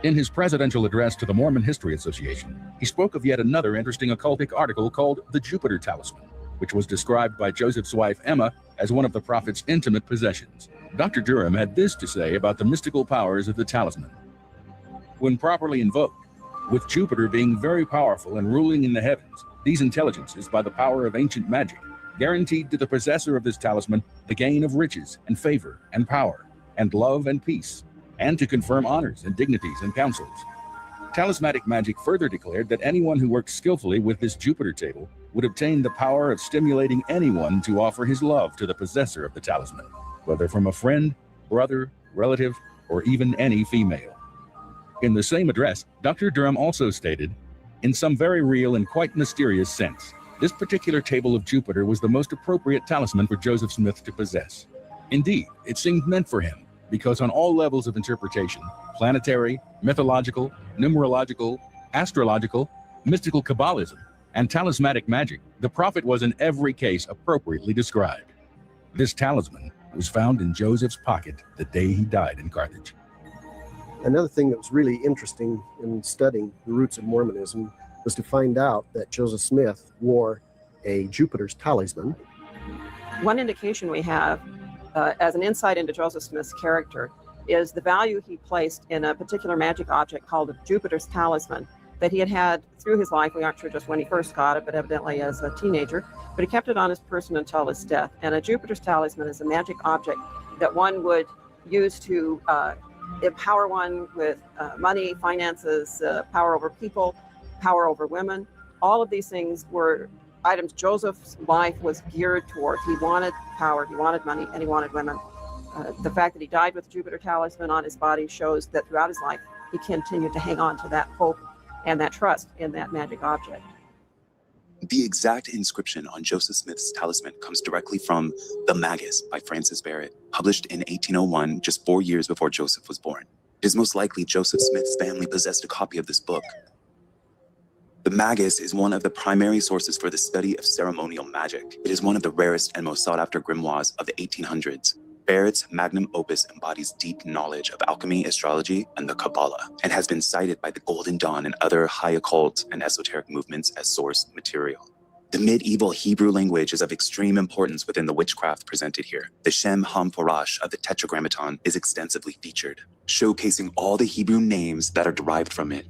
In his presidential address to the Mormon History Association, he spoke of yet another interesting occultic article called the Jupiter Talisman, which was described by Joseph's wife Emma as one of the prophet's intimate possessions. Dr. Durham had this to say about the mystical powers of the talisman. When properly invoked, with Jupiter being very powerful and ruling in the heavens, these intelligences, by the power of ancient magic, guaranteed to the possessor of this talisman the gain of riches and favor and power and love and peace, and to confirm honors and dignities and councils. Talismanic magic further declared that anyone who worked skillfully with this Jupiter table would obtain the power of stimulating anyone to offer his love to the possessor of the talisman, whether from a friend, brother, relative, or even any female. In the same address, Dr. Durham also stated, in some very real and quite mysterious sense, this particular table of Jupiter was the most appropriate talisman for Joseph Smith to possess. Indeed, it seemed meant for him, because on all levels of interpretation, planetary, mythological, numerological, astrological, mystical Kabbalism, and talismanic magic, the prophet was in every case appropriately described. This talisman was found in Joseph's pocket the day he died in Carthage. Another thing that was really interesting in studying the roots of Mormonism was to find out that Joseph Smith wore a Jupiter's talisman. One indication we have as an insight into Joseph Smith's character is the value he placed in a particular magic object called Jupiter's talisman that he had had through his life. We aren't sure just when he first got it, but evidently as a teenager, but he kept it on his person until his death. And a Jupiter's talisman is a magic object that one would use to empower one with money, finances, power over people, power over women. All of these things were items Joseph's life was geared toward. He wanted power, he wanted money, and he wanted women. The fact that he died with Jupiter talisman on his body shows that throughout his life, he continued to hang on to that hope and that trust in that magic object. The exact inscription on Joseph Smith's talisman comes directly from The Magus by Francis Barrett, published in 1801, just 4 years before Joseph was born. It is most likely Joseph Smith's family possessed a copy of this book. The Magus is one of the primary sources for the study of ceremonial magic. It is one of the rarest and most sought-after grimoires of the 1800s. Barrett's magnum opus embodies deep knowledge of alchemy, astrology, and the Kabbalah, and has been cited by the Golden Dawn and other high occult and esoteric movements as source material. The medieval Hebrew language is of extreme importance within the witchcraft presented here. The Shem HaMephorash of the Tetragrammaton is extensively featured, showcasing all the Hebrew names that are derived from it.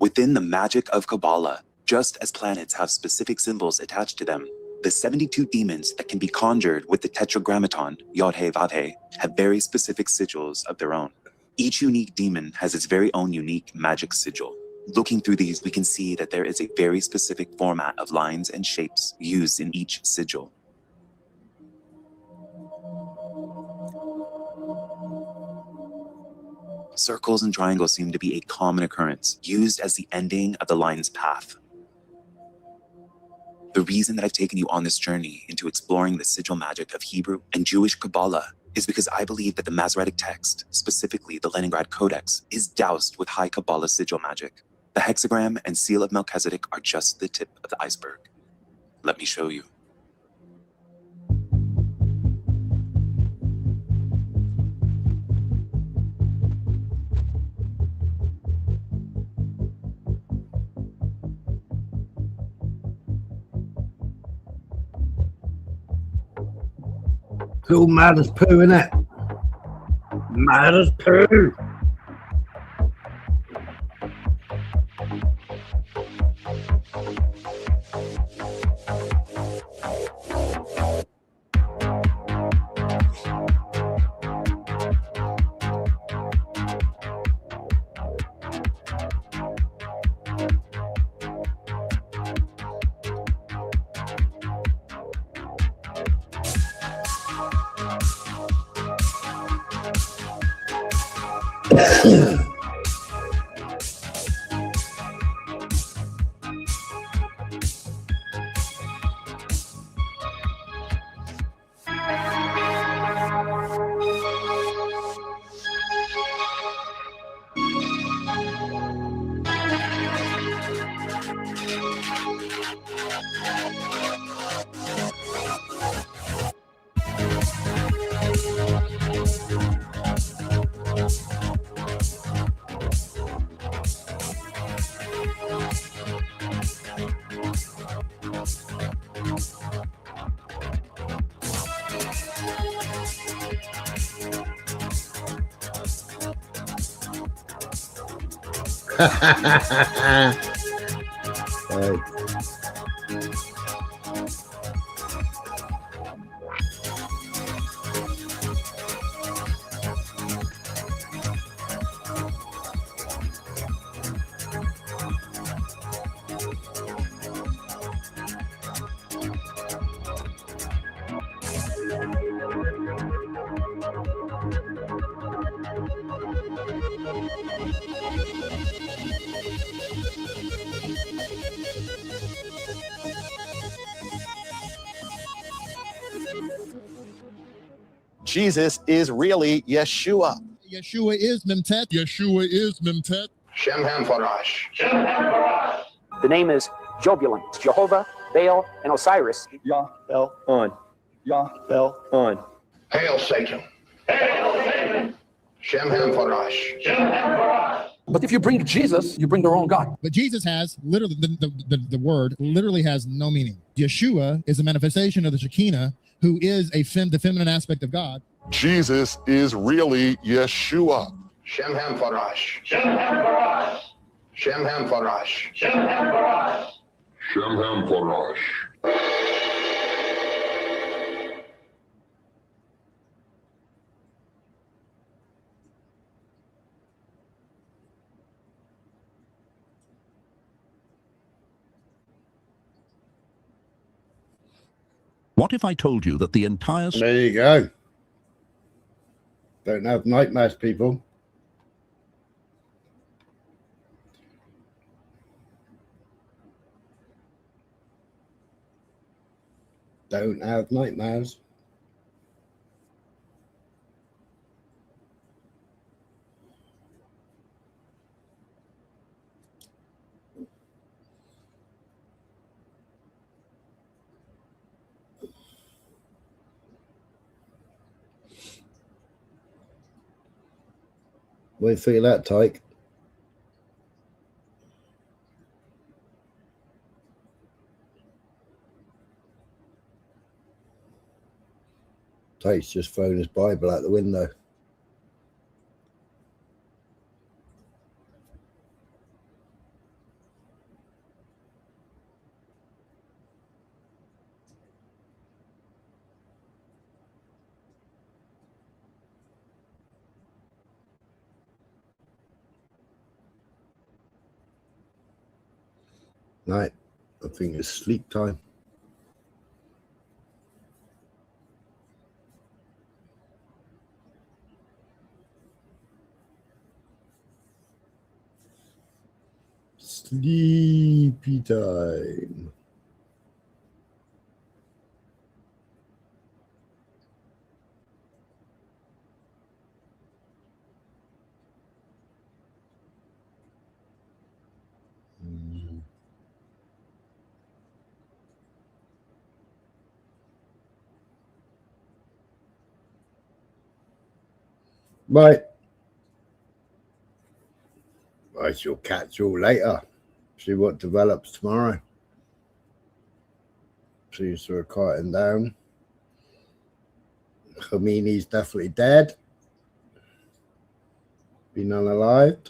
Within the magic of Kabbalah, just as planets have specific symbols attached to them, the 72 demons that can be conjured with the Tetragrammaton, Yod-He Vav-He, have very specific sigils of their own. Each unique demon has its very own unique magic sigil. Looking through these, we can see that there is a very specific format of lines and shapes used in each sigil. Circles and triangles seem to be a common occurrence, used as the ending of the line's path. The reason that I've taken you on this journey into exploring the sigil magic of Hebrew and Jewish Kabbalah is because I believe that the Masoretic text, specifically the Leningrad Codex, is doused with high Kabbalah sigil magic. The hexagram and seal of Melchizedek are just the tip of the iceberg. Let me show you. It's all mad as poo, innit? Mad as poo. Right. Jesus is really Yeshua. Yeshua is Memtet. Yeshua is Memtet. Shem HaMephorash. The name is Jobulon, Jehovah, Baal, and Osiris. Yah, Bel, on. Yah, Bel, on. Hail Satan. Hail Satan. Shem HaMephorash. But if you bring Jesus, you bring the wrong God. But Jesus has literally, the word literally has no meaning. Yeshua is a manifestation of the Shekinah, who is the feminine aspect of God. Jesus is really Yeshua. Shem HaMephorash. Shem HaMephorash. Shem HaMephorash. Shem HaMephorash. Shem HaMephorash. What if I told you that the entire... There you go. Don't have nightmares, people. Don't have nightmares. What do you think of that, Tyke? Tyke's just thrown his Bible out the window. Right, I think it's sleep time. Sleepy time. Right. I shall catch you later. See what develops tomorrow. Seems to have quieted down. Khomeini's definitely dead. Been unalived.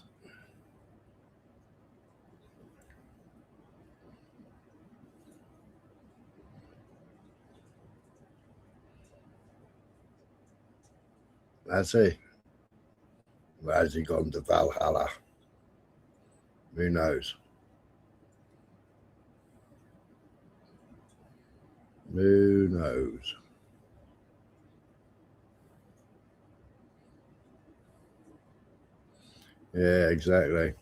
Has he? Or has he gone to Valhalla? Who knows? Who knows? Yeah, exactly.